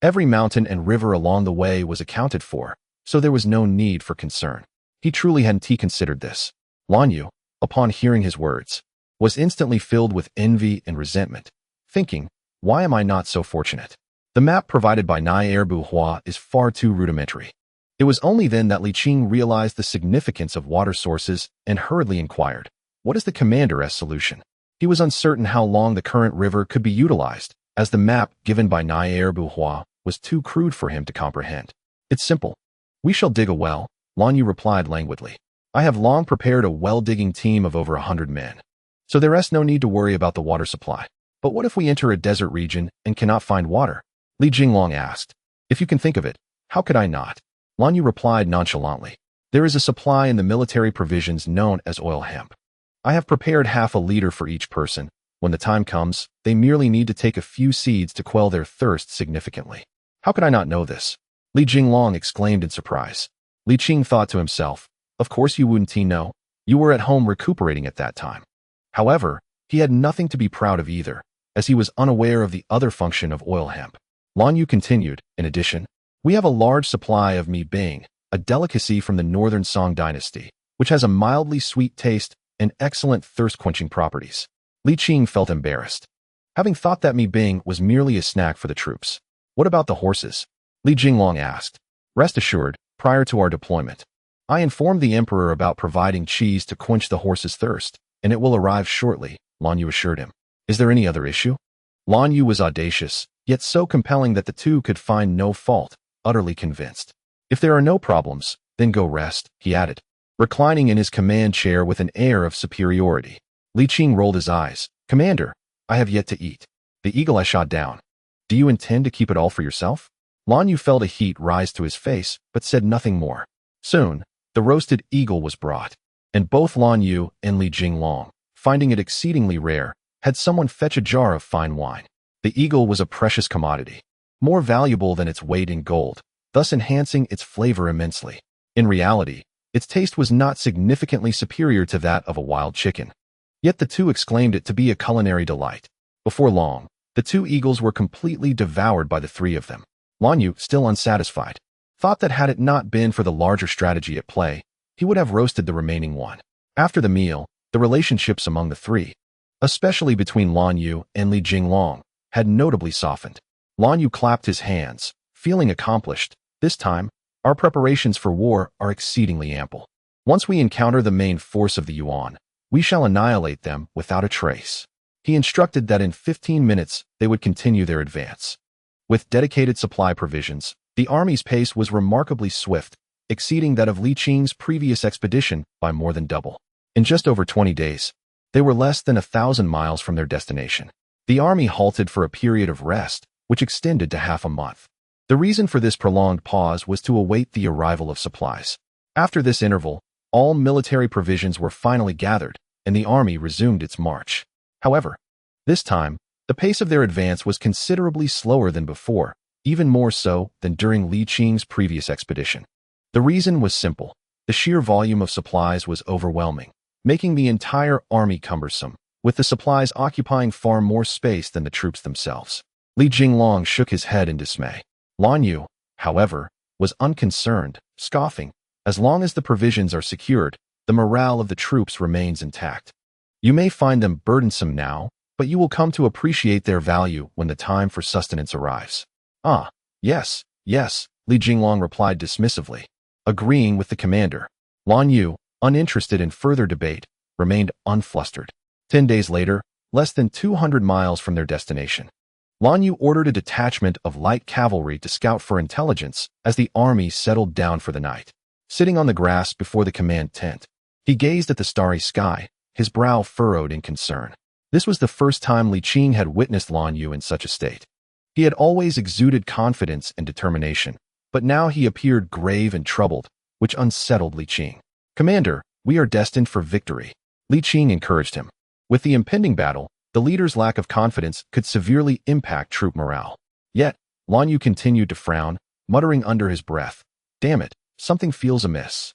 Every mountain and river along the way was accounted for, so there was no need for concern. He truly hadn't considered this. Lan Yu, upon hearing his words, was instantly filled with envy and resentment, thinking, why am I not so fortunate? The map provided by Guo Huan is far too rudimentary. It was only then that Li Qing realized the significance of water sources and hurriedly inquired, what is the commander's solution? He was uncertain how long the current river could be utilized, as the map given by Guo Huan was too crude for him to comprehend. It's simple. We shall dig a well, Lan Yu replied languidly. I have long prepared a well-digging team of over 100 men. So there is no need to worry about the water supply. But what if we enter a desert region and cannot find water? Li Jinglong asked. If you can think of it, how could I not? Lan Yu replied nonchalantly. There is a supply in the military provisions known as oil hemp. I have prepared half a liter for each person. When the time comes, they merely need to take a few seeds to quell their thirst significantly. How could I not know this? Li Jinglong exclaimed in surprise. Li Qing thought to himself, of course you wouldn't know. You were at home recuperating at that time. However, he had nothing to be proud of either, as he was unaware of the other function of oil hemp. Lan Yu continued, in addition, we have a large supply of mi bing, a delicacy from the northern Song dynasty, which has a mildly sweet taste and excellent thirst-quenching properties. Li Qing felt embarrassed, having thought that mi bing was merely a snack for the troops. What about the horses? Li Jinglong asked. Rest assured, prior to our deployment, I informed the emperor about providing cheese to quench the horse's thirst, and it will arrive shortly, Lan Yu assured him. Is there any other issue? Lan Yu was audacious, yet so compelling that the two could find no fault, utterly convinced. If there are no problems, then go rest, he added, reclining in his command chair with an air of superiority. Li Qing rolled his eyes. Commander, I have yet to eat. The eagle I shot down. Do you intend to keep it all for yourself? Lan Yu felt a heat rise to his face, but said nothing more. Soon, the roasted eagle was brought, and both Lan Yu and Li Jinglong, finding it exceedingly rare, had someone fetch a jar of fine wine. The eagle was a precious commodity, more valuable than its weight in gold, thus enhancing its flavor immensely. In reality, its taste was not significantly superior to that of a wild chicken. Yet the two exclaimed it to be a culinary delight. Before long, the two eagles were completely devoured by the three of them. Lan Yu, still unsatisfied, thought that had it not been for the larger strategy at play, he would have roasted the remaining one. After the meal, the relationships among the three, especially between Lan Yu and Li Jinglong, had notably softened. Lan Yu clapped his hands, feeling accomplished. This time, our preparations for war are exceedingly ample. Once we encounter the main force of the Yuan, we shall annihilate them without a trace. He instructed that in 15 minutes they would continue their advance. With dedicated supply provisions, the army's pace was remarkably swift, exceeding that of Li Qing's previous expedition by more than double. In just over 20 days, they were less than 1,000 miles from their destination. The army halted for a period of rest, which extended to half a month. The reason for this prolonged pause was to await the arrival of supplies. After this interval, all military provisions were finally gathered, and the army resumed its march. However, this time, the pace of their advance was considerably slower than before, even more so than during Li Qing's previous expedition. The reason was simple. The sheer volume of supplies was overwhelming, making the entire army cumbersome, with the supplies occupying far more space than the troops themselves. Li Jinglong shook his head in dismay. Lan Yu, however, was unconcerned, scoffing, as long as the provisions are secured, the morale of the troops remains intact. You may find them burdensome now, but you will come to appreciate their value when the time for sustenance arrives. Ah, yes, Li Jinglong replied dismissively, agreeing with the commander. Lan Yu, uninterested in further debate, remained unflustered. 10 days later, less than 200 miles from their destination, Lan Yu ordered a detachment of light cavalry to scout for intelligence as the army settled down for the night. Sitting on the grass before the command tent, he gazed at the starry sky, his brow furrowed in concern. This was the first time Li Qing had witnessed Lan Yu in such a state. He had always exuded confidence and determination, but now he appeared grave and troubled, which unsettled Li Qing. Commander, we are destined for victory, Li Qing encouraged him. With the impending battle, the leader's lack of confidence could severely impact troop morale. Yet, Lan Yu continued to frown, muttering under his breath, damn it, something feels amiss.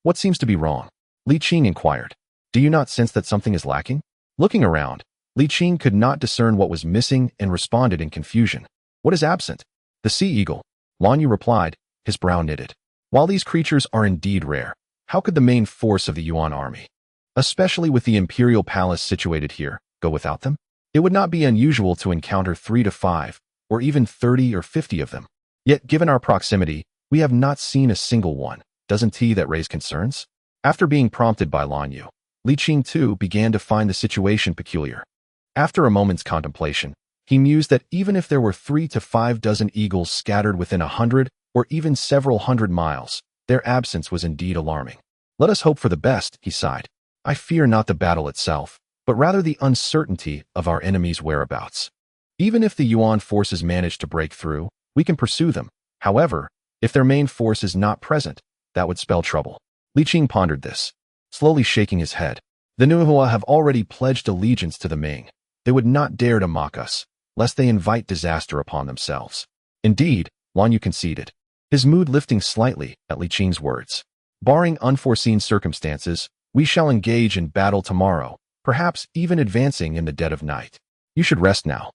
What seems to be wrong? Li Qing inquired. Do you not sense that something is lacking? Looking around, Li Qing could not discern what was missing and responded in confusion. What is absent? The sea eagle. Lan Yu replied, his brow knitted. While these creatures are indeed rare, how could the main force of the Yuan army, especially with the imperial palace situated here, go without them? It would not be unusual to encounter 3 to 5, or even 30 or 50 of them. Yet, given our proximity, we have not seen a single one. Doesn't that raise concerns? After being prompted by Lan Yu, Li Qing too began to find the situation peculiar. After a moment's contemplation, he mused that even if there were 3 to 5 dozen eagles scattered within 100 or even several hundred miles, their absence was indeed alarming. Let us hope for the best, he sighed. I fear not the battle itself, but rather the uncertainty of our enemy's whereabouts. Even if the Yuan forces manage to break through, we can pursue them. However, if their main force is not present, that would spell trouble. Li Qing pondered this, slowly shaking his head. The Liu Hua have already pledged allegiance to the Ming. They would not dare to mock us, lest they invite disaster upon themselves. Indeed, Lan Yu conceded, his mood lifting slightly at Li Qing's words. Barring unforeseen circumstances, we shall engage in battle tomorrow, perhaps even advancing in the dead of night. You should rest now.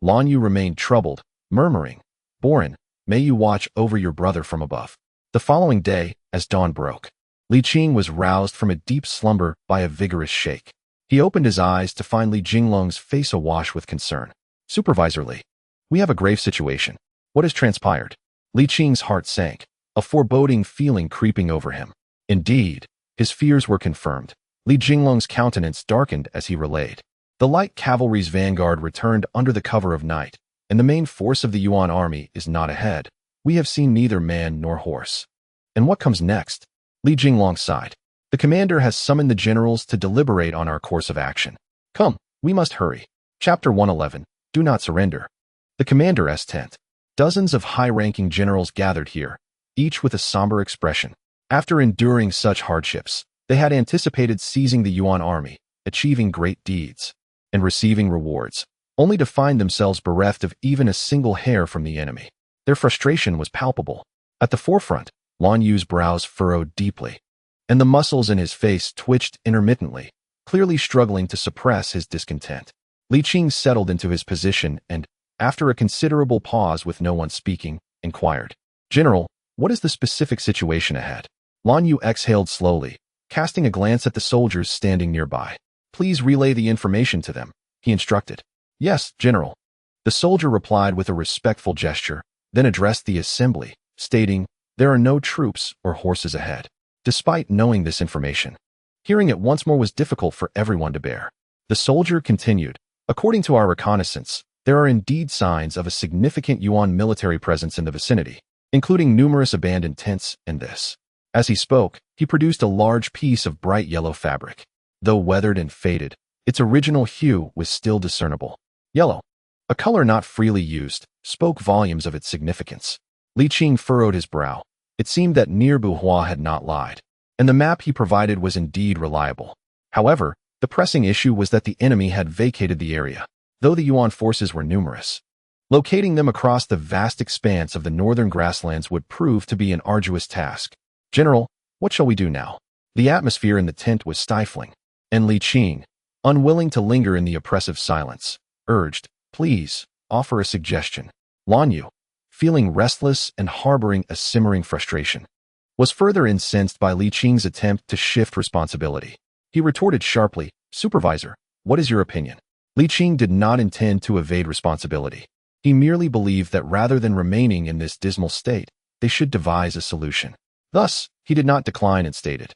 Lan Yu remained troubled, murmuring, Boren, may you watch over your brother from above. The following day, as dawn broke, Li Qing was roused from a deep slumber by a vigorous shake. He opened his eyes to find Li Jinglong's face awash with concern. Supervisor Li, we have a grave situation. What has transpired? Li Qing's heart sank, a foreboding feeling creeping over him. Indeed, his fears were confirmed. Li Jinglong's countenance darkened as he relayed. The light cavalry's vanguard returned under the cover of night, and the main force of the Yuan army is not ahead. We have seen neither man nor horse. And what comes next? Li Jinglong sighed. The commander has summoned the generals to deliberate on our course of action. Come, we must hurry. Chapter 111, Do Not Surrender. The commander's tent. Dozens of high-ranking generals gathered here, each with a somber expression. After enduring such hardships, they had anticipated seizing the Yuan army, achieving great deeds, and receiving rewards, only to find themselves bereft of even a single hair from the enemy. Their frustration was palpable. At the forefront, Lan Yu's brows furrowed deeply, and the muscles in his face twitched intermittently, clearly struggling to suppress his discontent. Li Qing settled into his position and, after a considerable pause with no one speaking, inquired, General, what is the specific situation ahead? Lan Yu exhaled slowly, casting a glance at the soldiers standing nearby. Please relay the information to them, he instructed. Yes, General. The soldier replied with a respectful gesture, then addressed the assembly, stating, there are no troops or horses ahead. Despite knowing this information, hearing it once more was difficult for everyone to bear. The soldier continued, according to our reconnaissance, there are indeed signs of a significant Yuan military presence in the vicinity, including numerous abandoned tents and this. As he spoke, he produced a large piece of bright yellow fabric. Though weathered and faded, its original hue was still discernible. Yellow, a color not freely used, spoke volumes of its significance. Li Qing furrowed his brow. It seemed that Guo Huan had not lied, and the map he provided was indeed reliable. However, the pressing issue was that the enemy had vacated the area, though the Yuan forces were numerous. Locating them across the vast expanse of the northern grasslands would prove to be an arduous task. General, what shall we do now? The atmosphere in the tent was stifling, and Li Qing, unwilling to linger in the oppressive silence, urged, please, offer a suggestion. Lan Yu, feeling restless and harboring a simmering frustration, was further incensed by Li Qing's attempt to shift responsibility. He retorted sharply, Supervisor, what is your opinion? Li Qing did not intend to evade responsibility. He merely believed that rather than remaining in this dismal state, they should devise a solution. Thus, he did not decline and stated,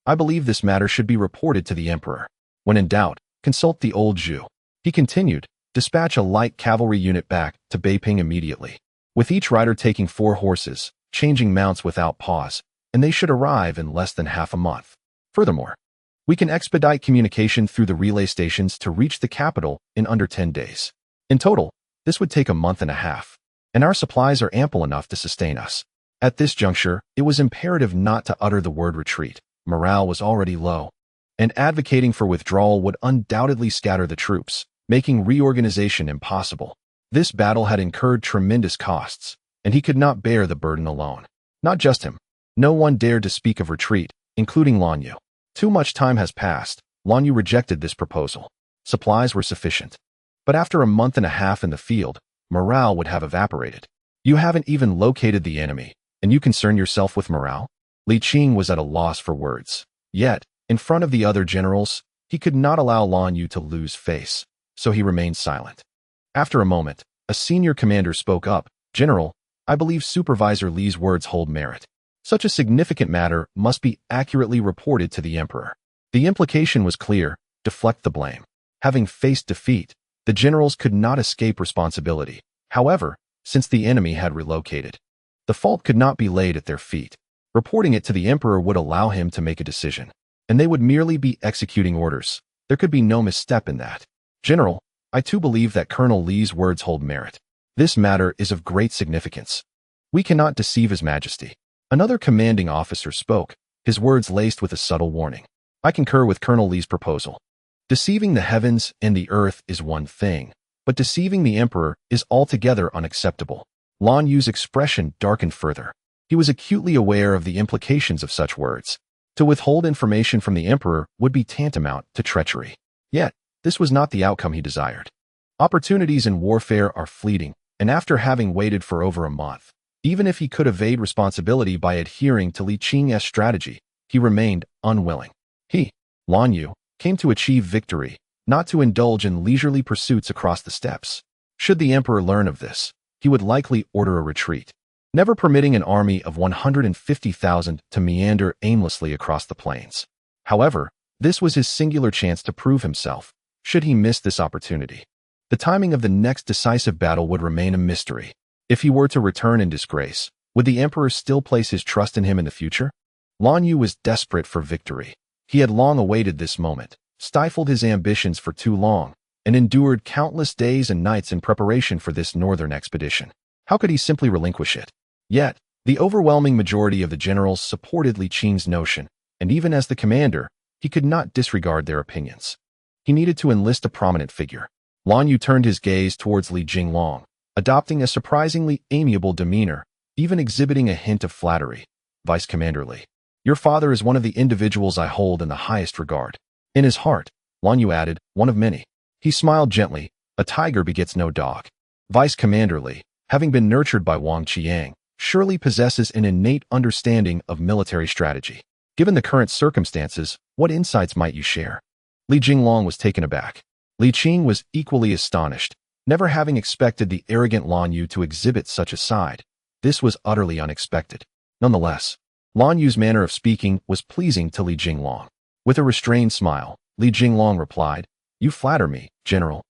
I believe this matter should be reported to the Emperor. When in doubt, consult the old Zhu. He continued, dispatch a light cavalry unit back to Beiping immediately, with each rider taking 4 horses, changing mounts without pause, and they should arrive in less than half a month. Furthermore, we can expedite communication through the relay stations to reach the capital in under 10 days. In total, this would take a month and a half, and our supplies are ample enough to sustain us. At this juncture, it was imperative not to utter the word retreat. Morale was already low, and advocating for withdrawal would undoubtedly scatter the troops, making reorganization impossible. This battle had incurred tremendous costs, and he could not bear the burden alone. Not just him. No one dared to speak of retreat, including Lan Yu. Too much time has passed. Lan Yu rejected this proposal. Supplies were sufficient. But after a month and a half in the field, morale would have evaporated. You haven't even located the enemy, and you concern yourself with morale? Li Qing was at a loss for words. Yet, in front of the other generals, he could not allow Lan Yu to lose face, so he remained silent. After a moment, a senior commander spoke up. General, I believe Supervisor Li's words hold merit. Such a significant matter must be accurately reported to the Emperor. The implication was clear: deflect the blame. Having faced defeat, the generals could not escape responsibility. However, since the enemy had relocated, the fault could not be laid at their feet. Reporting it to the Emperor would allow him to make a decision, and they would merely be executing orders. There could be no misstep in that. General, I too believe that Colonel Li's words hold merit. This matter is of great significance. We cannot deceive His Majesty. Another commanding officer spoke, his words laced with a subtle warning. I concur with Colonel Li's proposal. Deceiving the heavens and the earth is one thing, but deceiving the Emperor is altogether unacceptable. Lan Yu's expression darkened further. He was acutely aware of the implications of such words. To withhold information from the Emperor would be tantamount to treachery. Yet, this was not the outcome he desired. Opportunities in warfare are fleeting, and after having waited for over a month, even if he could evade responsibility by adhering to Li Qing's strategy, he remained unwilling. He, Lan Yu, came to achieve victory, not to indulge in leisurely pursuits across the steppes. Should the Emperor learn of this, he would likely order a retreat, never permitting an army of 150,000 to meander aimlessly across the plains. However, this was his singular chance to prove himself. Should he miss this opportunity, the timing of the next decisive battle would remain a mystery. If he were to return in disgrace, would the Emperor still place his trust in him in the future? Lan Yu was desperate for victory. He had long awaited this moment, stifled his ambitions for too long, and endured countless days and nights in preparation for this northern expedition. How could he simply relinquish it? Yet, the overwhelming majority of the generals supported Li Qing's notion, and even as the commander, he could not disregard their opinions. He needed to enlist a prominent figure. Lan Yu turned his gaze towards Li Jinglong, adopting a surprisingly amiable demeanor, even exhibiting a hint of flattery. Vice Commander Li, your father is one of the individuals I hold in the highest regard. In his heart, Lan Yu added, one of many. He smiled gently. A tiger begets no dog. Vice Commander Li, having been nurtured by Wang Qiang, surely possesses an innate understanding of military strategy. Given the current circumstances, what insights might you share? Li Jinglong was taken aback. Li Qing was equally astonished, never having expected the arrogant Lan Yu to exhibit such a side. This was utterly unexpected. Nonetheless, Lan Yu's manner of speaking was pleasing to Li Jinglong. With a restrained smile, Li Jinglong replied, You flatter me, General.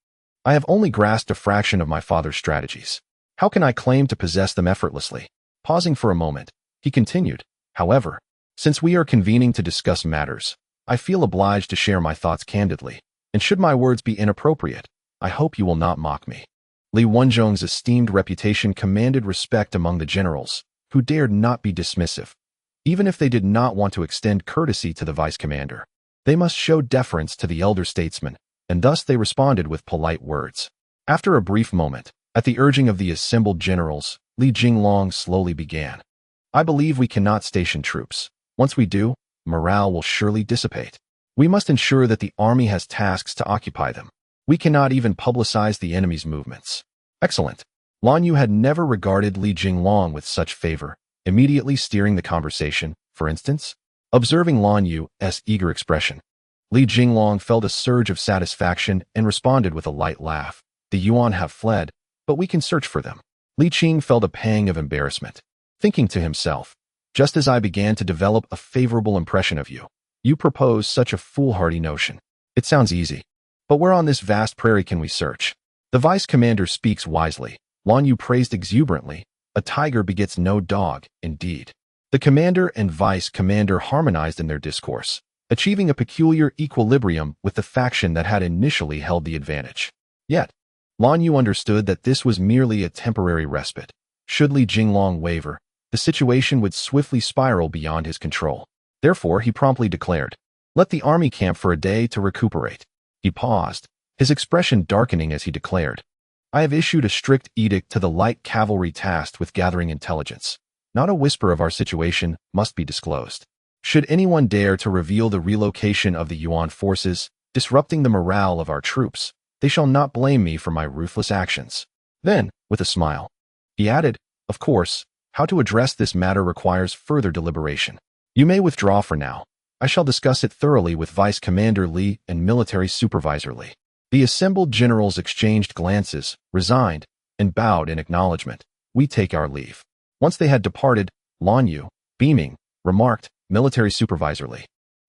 I have only grasped a fraction of my father's strategies. How can I claim to possess them effortlessly? Pausing for a moment, he continued, However, since we are convening to discuss matters, I feel obliged to share my thoughts candidly, and should my words be inappropriate, I hope you will not mock me. Li Wenzhong's esteemed reputation commanded respect among the generals, who dared not be dismissive. Even if they did not want to extend courtesy to the vice commander, they must show deference to the elder statesman, and thus they responded with polite words. After a brief moment, at the urging of the assembled generals, Li Jinglong slowly began. I believe we cannot station troops. Once we do, morale will surely dissipate. We must ensure that the army has tasks to occupy them. We cannot even publicize the enemy's movements. Excellent. Lan Yu had never regarded Li Jinglong with such favor, immediately steering the conversation, for instance. Observing Lan Yu's eager expression, Li Jinglong felt a surge of satisfaction and responded with a light laugh. The Yuan have fled, but we can search for them. Li Qing felt a pang of embarrassment, thinking to himself, just as I began to develop a favorable impression of you, you propose such a foolhardy notion. It sounds easy. But where on this vast prairie can we search? The vice commander speaks wisely. Lan Yu praised exuberantly. A tiger begets no dog, indeed. The commander and vice commander harmonized in their discourse, achieving a peculiar equilibrium with the faction that had initially held the advantage. Yet, Lan Yu understood that this was merely a temporary respite. Should Li Jinglong waver, the situation would swiftly spiral beyond his control. Therefore, he promptly declared, Let the army camp for a day to recuperate. He paused, his expression darkening as he declared, I have issued a strict edict to the light cavalry tasked with gathering intelligence. Not a whisper of our situation must be disclosed. Should anyone dare to reveal the relocation of the Yuan forces, disrupting the morale of our troops, they shall not blame me for my ruthless actions. Then, with a smile, he added, of course, how to address this matter requires further deliberation. You may withdraw for now. I shall discuss it thoroughly with Vice Commander Li and Military Supervisor Li. The assembled generals exchanged glances, resigned, and bowed in acknowledgement. We take our leave. Once they had departed, Lan Yu, beaming, remarked, Military Supervisor Li.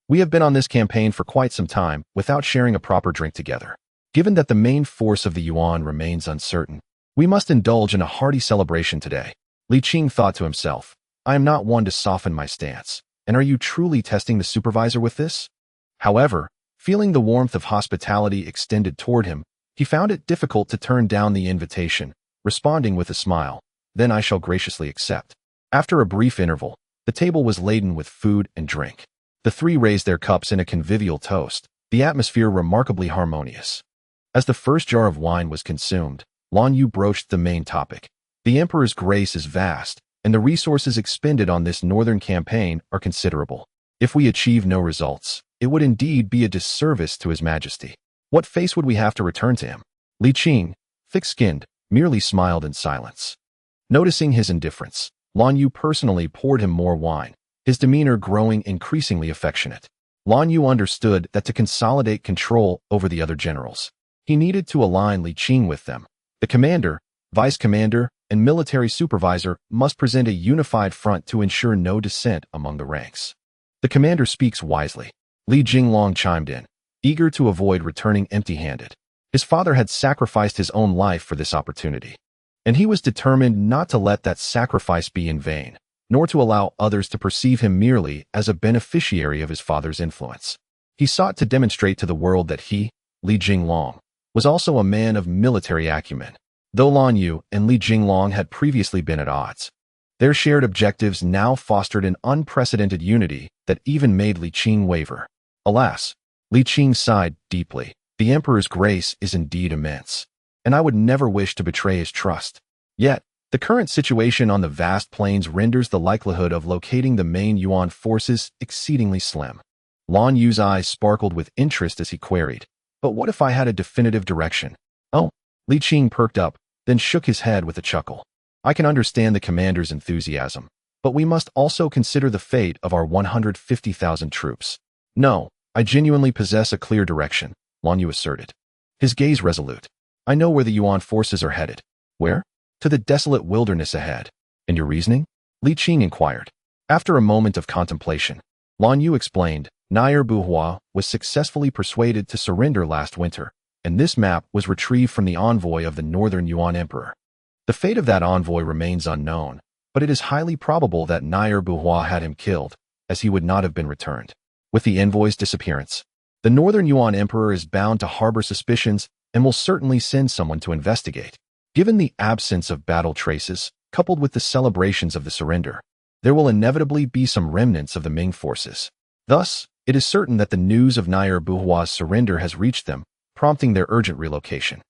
We have been on this campaign for quite some time without sharing a proper drink together. Given that the main force of the Yuan remains uncertain, we must indulge in a hearty celebration today. Li Qing thought to himself, I am not one to soften my stance, and are you truly testing the supervisor with this? However, feeling the warmth of hospitality extended toward him, he found it difficult to turn down the invitation, responding with a smile, then I shall graciously accept. After a brief interval, the table was laden with food and drink. The three raised their cups in a convivial toast, the atmosphere remarkably harmonious. As the first jar of wine was consumed, Lan Yu broached the main topic. The Emperor's grace is vast, and the resources expended on this northern campaign are considerable. If we achieve no results, it would indeed be a disservice to His Majesty. What face would we have to return to him? Li Qing, thick-skinned, merely smiled in silence. Noticing his indifference, Lan Yu personally poured him more wine, his demeanor growing increasingly affectionate. Lan Yu understood that to consolidate control over the other generals, he needed to align Li Qing with them. The commander, vice commander, and military supervisor must present a unified front to ensure no dissent among the ranks. The commander speaks wisely. Li Jinglong chimed in, eager to avoid returning empty-handed. His father had sacrificed his own life for this opportunity, and he was determined not to let that sacrifice be in vain, nor to allow others to perceive him merely as a beneficiary of his father's influence. He sought to demonstrate to the world that he, Li Jinglong, was also a man of military acumen. Though Lan Yu and Li Jinglong had previously been at odds, their shared objectives now fostered an unprecedented unity that even made Li Qing waver. Alas, Li Qing sighed deeply. The Emperor's grace is indeed immense, and I would never wish to betray his trust. Yet, the current situation on the vast plains renders the likelihood of locating the main Yuan forces exceedingly slim. Lan Yu's eyes sparkled with interest as he queried, but what if I had a definitive direction? Oh, Li Qing perked up, then shook his head with a chuckle. I can understand the commander's enthusiasm, but we must also consider the fate of our 150,000 troops. No, I genuinely possess a clear direction, Lan Yu asserted, his gaze resolute. I know where the Yuan forces are headed. Where? To the desolate wilderness ahead. And your reasoning? Li Qing inquired. After a moment of contemplation, Lan Yu explained, Emperor Hua was successfully persuaded to surrender last winter, and this map was retrieved from the envoy of the northern Yuan emperor. The fate of that envoy remains unknown, but it is highly probable that Emperor Hua had him killed, as he would not have been returned. With the envoy's disappearance, the northern Yuan emperor is bound to harbor suspicions and will certainly send someone to investigate. Given the absence of battle traces, coupled with the celebrations of the surrender, there will inevitably be some remnants of the Ming forces. Thus, it is certain that the news of Emperor Hua's surrender has reached them, prompting their urgent relocation.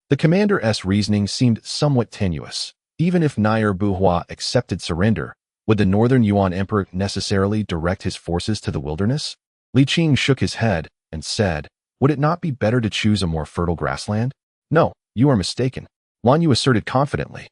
The commander's reasoning seemed somewhat tenuous. Even if Emperor Hua accepted surrender, would the northern Yuan emperor necessarily direct his forces to the wilderness? Li Qing shook his head and said, would it not be better to choose a more fertile grassland? No, you are mistaken, Lan Yu asserted confidently.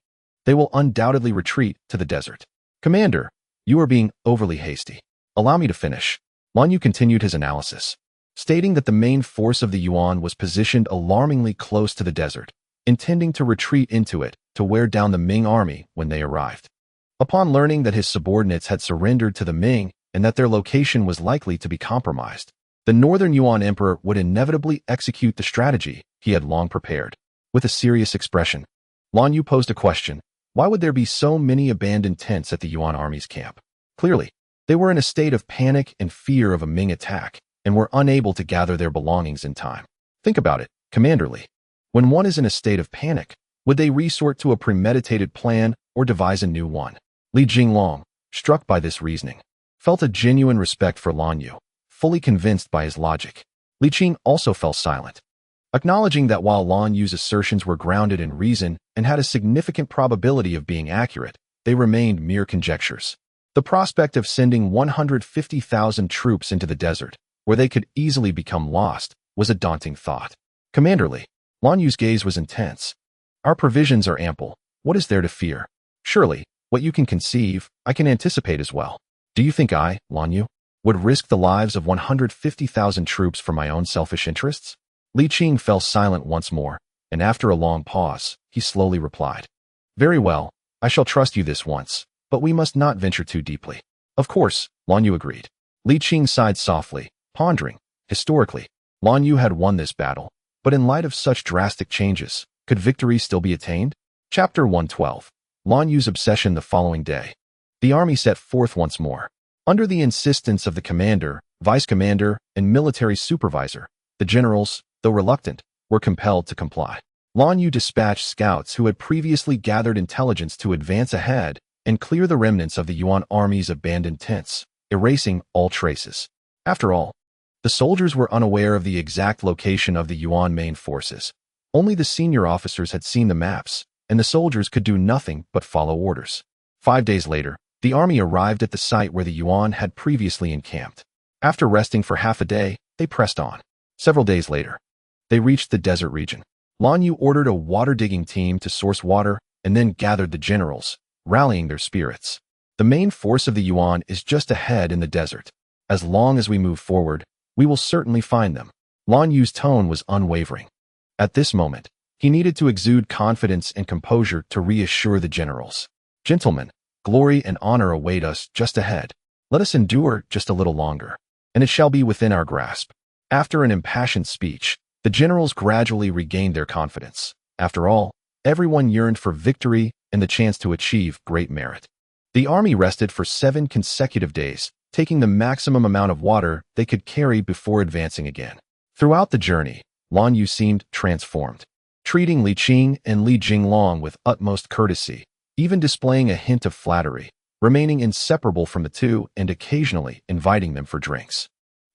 They will undoubtedly retreat to the desert. Commander, you are being overly hasty. Allow me to finish. Lan Yu continued his analysis, stating that the main force of the Yuan was positioned alarmingly close to the desert, intending to retreat into it to wear down the Ming army when they arrived. Upon learning that his subordinates had surrendered to the Ming and that their location was likely to be compromised, the northern Yuan emperor would inevitably execute the strategy he had long prepared. With a serious expression, Lan Yu posed a question. Why would there be so many abandoned tents at the Yuan army's camp? Clearly, they were in a state of panic and fear of a Ming attack, and were unable to gather their belongings in time. Think about it, Commander Li. When one is in a state of panic, would they resort to a premeditated plan or devise a new one? Li Jinglong, struck by this reasoning, felt a genuine respect for Lan Yu, fully convinced by his logic. Li Qing also fell silent, acknowledging that while Lan Yu's assertions were grounded in reason and had a significant probability of being accurate, they remained mere conjectures. The prospect of sending 150,000 troops into the desert, where they could easily become lost, was a daunting thought. Commanderly, Lan Yu's gaze was intense. Our provisions are ample. What is there to fear? Surely, what you can conceive, I can anticipate as well. Do you think I, Lan Yu, would risk the lives of 150,000 troops for my own selfish interests? Li Qing fell silent once more, and after a long pause, he slowly replied. Very well, I shall trust you this once, but we must not venture too deeply. Of course, Lan Yu agreed. Li Qing sighed softly, pondering. Historically, Lan Yu had won this battle, but in light of such drastic changes, could victory still be attained? Chapter 112. Lan Yu's obsession the following day. The army set forth once more. Under the insistence of the commander, vice commander, and military supervisor, the generals, though reluctant, were compelled to comply. Lan Yu dispatched scouts who had previously gathered intelligence to advance ahead and clear the remnants of the Yuan army's abandoned tents, erasing all traces. After all, the soldiers were unaware of the exact location of the Yuan main forces. Only the senior officers had seen the maps, and the soldiers could do nothing but follow orders. 5 days later, the army arrived at the site where the Yuan had previously encamped. After resting for half a day, they pressed on. Several days later, they reached the desert region. Lan Yu ordered a water-digging team to source water and then gathered the generals, rallying their spirits. The main force of the Yuan is just ahead in the desert. As long as we move forward, we will certainly find them. Lan Yu's tone was unwavering. At this moment, he needed to exude confidence and composure to reassure the generals. Gentlemen, glory and honor await us just ahead. Let us endure just a little longer, and it shall be within our grasp. After an impassioned speech, the generals gradually regained their confidence. After all, everyone yearned for victory and the chance to achieve great merit. The army rested for 7 consecutive days, taking the maximum amount of water they could carry before advancing again. Throughout the journey, Lan Yu seemed transformed, treating Li Qing and Li Jinglong with utmost courtesy, even displaying a hint of flattery, remaining inseparable from the two and occasionally inviting them for drinks.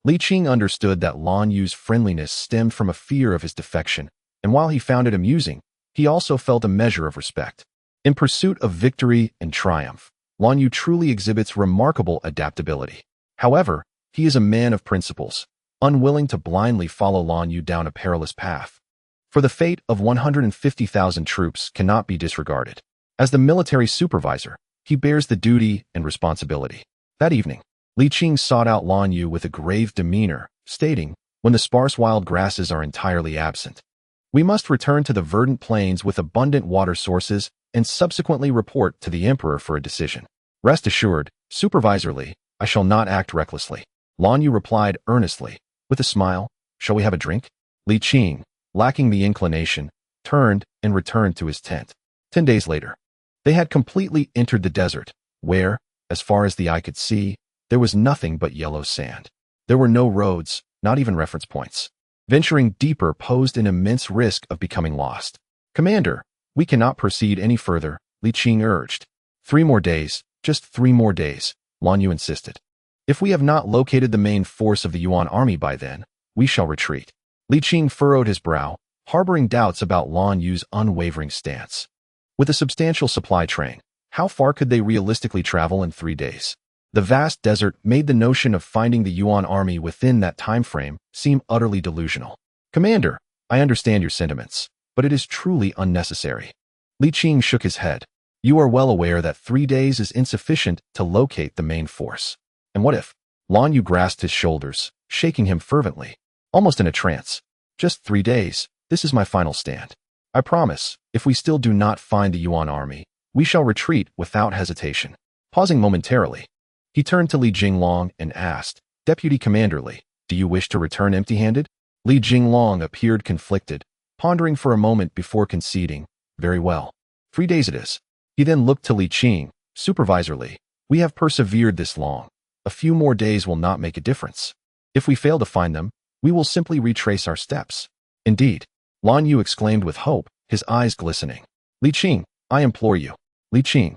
Li Qing understood that Lan Yu's friendliness stemmed from a fear of his defection, and while he found it amusing, he also felt a measure of respect. In pursuit of victory and triumph, Lan Yu truly exhibits remarkable adaptability. However, he is a man of principles, unwilling to blindly follow Lan Yu down a perilous path. For the fate of 150,000 troops cannot be disregarded. As the military supervisor, he bears the duty and responsibility. That evening, Li Qing sought out Lan Yu with a grave demeanor, stating, when the sparse wild grasses are entirely absent, we must return to the verdant plains with abundant water sources and subsequently report to the emperor for a decision. Rest assured, Supervisor Li, I shall not act recklessly. Lan Yu replied earnestly, with a smile, shall we have a drink? Li Qing, lacking the inclination, turned and returned to his tent. 10 days later, they had completely entered the desert, where, as far as the eye could see, there was nothing but yellow sand. There were no roads, not even reference points. Venturing deeper posed an immense risk of becoming lost. Commander, we cannot proceed any further, Li Qing urged. 3 more days, just 3 more days, Lan Yu insisted. If we have not located the main force of the Yuan army by then, we shall retreat. Li Qing furrowed his brow, harboring doubts about Lan Yu's unwavering stance. With a substantial supply train, how far could they realistically travel in 3 days? The vast desert made the notion of finding the Yuan army within that time frame seem utterly delusional. Commander, I understand your sentiments, but it is truly unnecessary. Li Qing shook his head. You are well aware that 3 days is insufficient to locate the main force. And what if? Lan Yu grasped his shoulders, shaking him fervently, almost in a trance. Just 3 days, this is my final stand. I promise, if we still do not find the Yuan army, we shall retreat without hesitation. Pausing momentarily, he turned to Li Jinglong and asked, Deputy Commander Li, do you wish to return empty-handed? Li Jinglong appeared conflicted, pondering for a moment before conceding, very well. 3 days it is. He then looked to Li Qing, Supervisor Li, we have persevered this long. A few more days will not make a difference. If we fail to find them, we will simply retrace our steps. Indeed, Lan Yu exclaimed with hope, his eyes glistening. Li Qing, I implore you. Li Qing,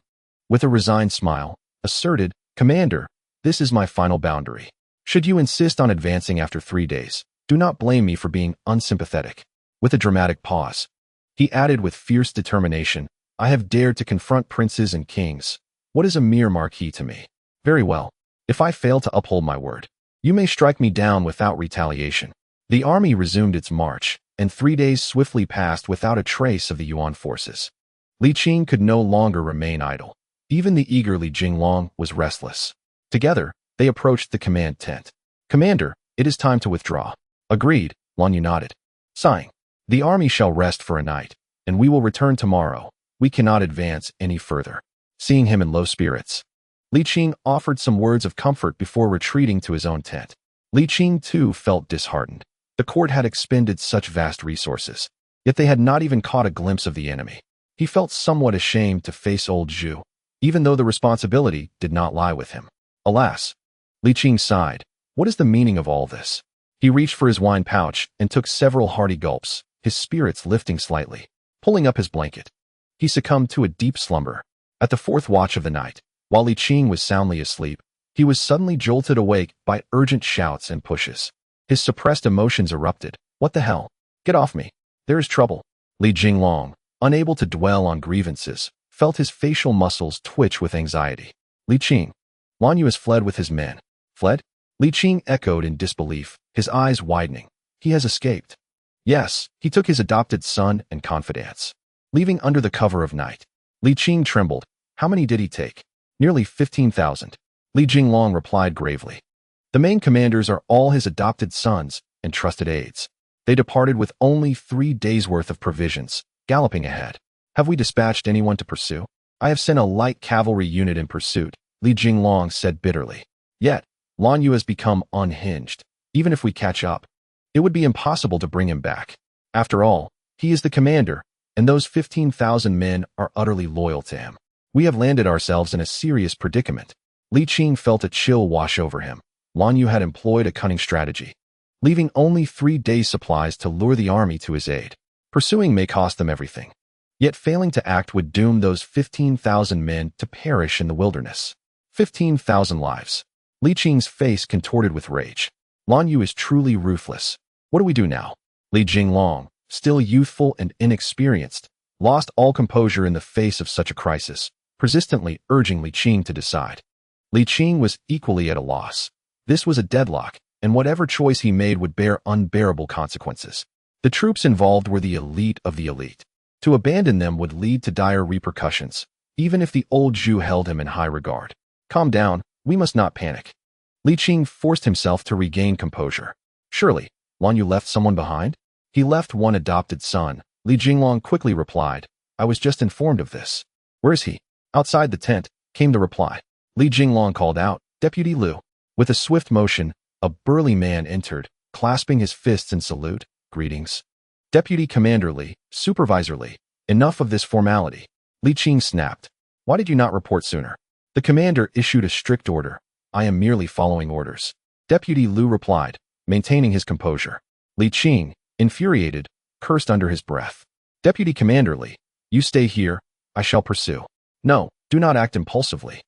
with a resigned smile, asserted, Commander, this is my final boundary. Should you insist on advancing after 3 days, do not blame me for being unsympathetic. With a dramatic pause, he added with fierce determination, I have dared to confront princes and kings. What is a mere marquis to me? Very well. If I fail to uphold my word, you may strike me down without retaliation. The army resumed its march, and 3 days swiftly passed without a trace of the Yuan forces. Li Qing could no longer remain idle. Even the eager Li Jinglong was restless. Together, they approached the command tent. Commander, it is time to withdraw. Agreed, Lan Yu nodded. Sighing. The army shall rest for a night, and we will return tomorrow. We cannot advance any further. Seeing him in low spirits, Li Qing offered some words of comfort before retreating to his own tent. Li Qing, too, felt disheartened. The court had expended such vast resources, yet they had not even caught a glimpse of the enemy. He felt somewhat ashamed to face old Zhu, even though the responsibility did not lie with him. Alas! Li Qing sighed. What is the meaning of all this? He reached for his wine pouch and took several hearty gulps, his spirits lifting slightly. Pulling up his blanket, he succumbed to a deep slumber. At the 4th watch of the night, while Li Qing was soundly asleep, he was suddenly jolted awake by urgent shouts and pushes. His suppressed emotions erupted. What the hell? Get off me. There is trouble. Li Jinglong, unable to dwell on grievances, felt his facial muscles twitch with anxiety. Li Qing. Lan Yu has fled with his men. Fled? Li Qing echoed in disbelief, his eyes widening. He has escaped. Yes, he took his adopted son and confidants, leaving under the cover of night. Li Qing trembled. How many did he take? Nearly 15,000. Li Jinglong replied gravely. The main commanders are all his adopted sons and trusted aides. They departed with only 3 days' worth of provisions, galloping ahead. Have we dispatched anyone to pursue? I have sent a light cavalry unit in pursuit, Li Jinglong said bitterly. Yet, Lan Yu has become unhinged. Even if we catch up, it would be impossible to bring him back. After all, he is the commander, and those 15,000 men are utterly loyal to him. We have landed ourselves in a serious predicament. Li Qing felt a chill wash over him. Lan Yu had employed a cunning strategy, leaving only 3 days' supplies to lure the army to his aid. Pursuing may cost them everything, yet failing to act would doom those 15,000 men to perish in the wilderness. 15,000 lives. Li Qing's face contorted with rage. Lan Yu is truly ruthless. What do we do now? Li Jinglong, still youthful and inexperienced, lost all composure in the face of such a crisis, persistently urging Li Qing to decide. Li Qing was equally at a loss. This was a deadlock, and whatever choice he made would bear unbearable consequences. The troops involved were the elite of the elite. To abandon them would lead to dire repercussions, even if the old Zhu held him in high regard. Calm down, we must not panic. Li Qing forced himself to regain composure. Surely, Lan Yu left someone behind? He left one adopted son, Li Jinglong quickly replied. I was just informed of this. Where is he? Outside the tent, came the reply. Li Jinglong called out, Deputy Liu. With a swift motion, a burly man entered, clasping his fists in salute. Greetings. Deputy Commander Li, Supervisor Li. Enough of this formality. Li Qing snapped. Why did you not report sooner? The commander issued a strict order. I am merely following orders. Deputy Liu replied, maintaining his composure. Li Qing, infuriated, cursed under his breath. Deputy Commander Li, you stay here, I shall pursue. No, do not act impulsively.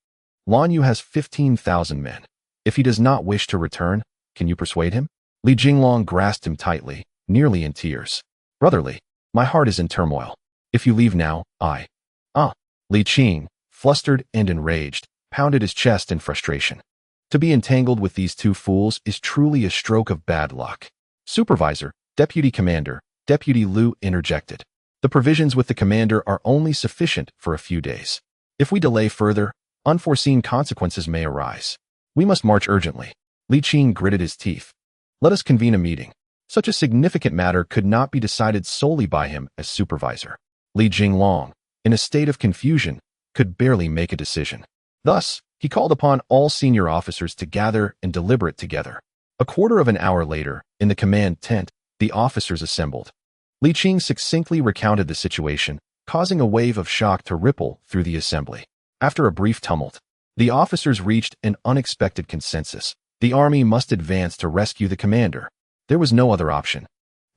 Lan Yu has 15,000 men. If he does not wish to return, can you persuade him? Li Jinglong grasped him tightly, nearly in tears. Brotherly, my heart is in turmoil. If you leave now, Li Qing, flustered and enraged, pounded his chest in frustration. To be entangled with these two fools is truly a stroke of bad luck. Supervisor, Deputy Commander, Deputy Liu interjected. The provisions with the commander are only sufficient for a few days. If we delay further, unforeseen consequences may arise. We must march urgently. Li Qing gritted his teeth. Let us convene a meeting. Such a significant matter could not be decided solely by him as supervisor. Li Jinglong, in a state of confusion, could barely make a decision. Thus, he called upon all senior officers to gather and deliberate together. A quarter of an hour later, in the command tent, the officers assembled. Li Qing succinctly recounted the situation, causing a wave of shock to ripple through the assembly. After a brief tumult, the officers reached an unexpected consensus. The army must advance to rescue the commander. There was no other option.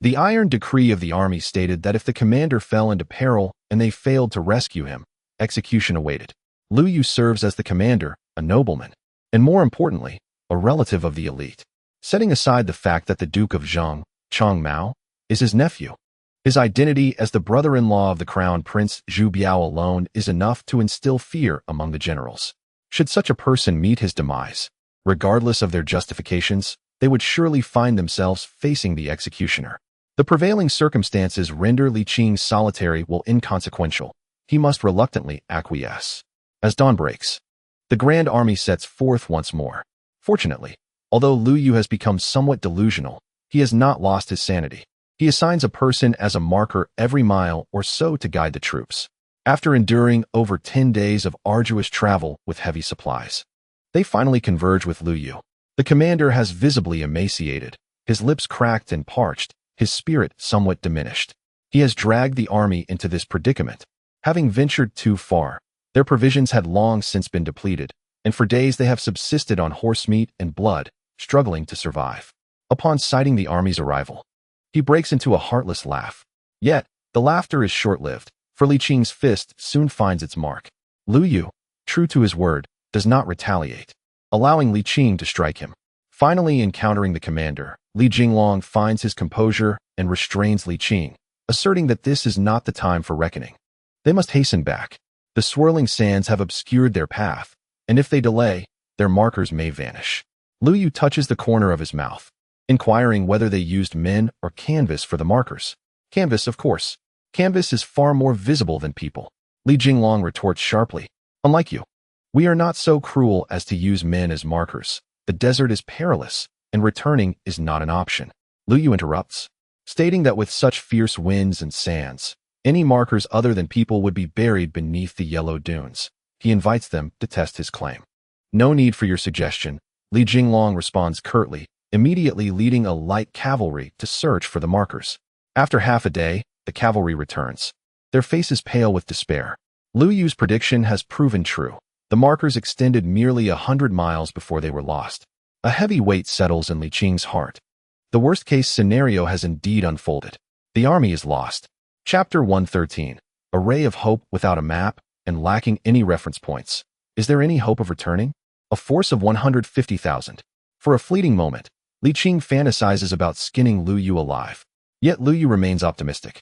The iron decree of the army stated that if the commander fell into peril and they failed to rescue him, execution awaited. Liu Yu serves as the commander, a nobleman, and more importantly, a relative of the elite. Setting aside the fact that the Duke of Zhang, Chang Mao, is his nephew, his identity as the brother-in-law of the crown prince Zhu Biao alone is enough to instill fear among the generals. Should such a person meet his demise, regardless of their justifications, they would surely find themselves facing the executioner. The prevailing circumstances render Li Qing's solitary will inconsequential. He must reluctantly acquiesce. As dawn breaks, the grand army sets forth once more. Fortunately, although Liu Yu has become somewhat delusional, he has not lost his sanity. He assigns a person as a marker every mile or so to guide the troops. After enduring over 10 days of arduous travel with heavy supplies, they finally converge with Liu Yu. The commander has visibly emaciated, his lips cracked and parched, his spirit somewhat diminished. He has dragged the army into this predicament. Having ventured too far, their provisions had long since been depleted, and for days they have subsisted on horse meat and blood, struggling to survive. Upon sighting the army's arrival, he breaks into a heartless laugh. Yet, the laughter is short-lived, for Li Qing's fist soon finds its mark. Liu Yu, true to his word, does not retaliate, allowing Li Qing to strike him. Finally encountering the commander, Li Jinglong finds his composure and restrains Li Qing, asserting that this is not the time for reckoning. They must hasten back. The swirling sands have obscured their path, and if they delay, their markers may vanish. Liu Yu touches the corner of his mouth, inquiring whether they used men or canvas for the markers. Canvas, of course. Canvas is far more visible than people. Li Jinglong retorts sharply. Unlike you, we are not so cruel as to use men as markers. The desert is perilous, and returning is not an option. Liu Yu interrupts, stating that with such fierce winds and sands, any markers other than people would be buried beneath the yellow dunes. He invites them to test his claim. No need for your suggestion, Li Jinglong responds curtly, immediately leading a light cavalry to search for the markers. After half a day, the cavalry returns, their faces pale with despair. Liu Yu's prediction has proven true. The markers extended merely 100 miles before they were lost. A heavy weight settles in Li Qing's heart. The worst-case scenario has indeed unfolded. The army is lost. Chapter 113. A ray of hope without a map and lacking any reference points. Is there any hope of returning? A force of 150,000. For a fleeting moment, Li Qing fantasizes about skinning Liu Yu alive. Yet Liu Yu remains optimistic,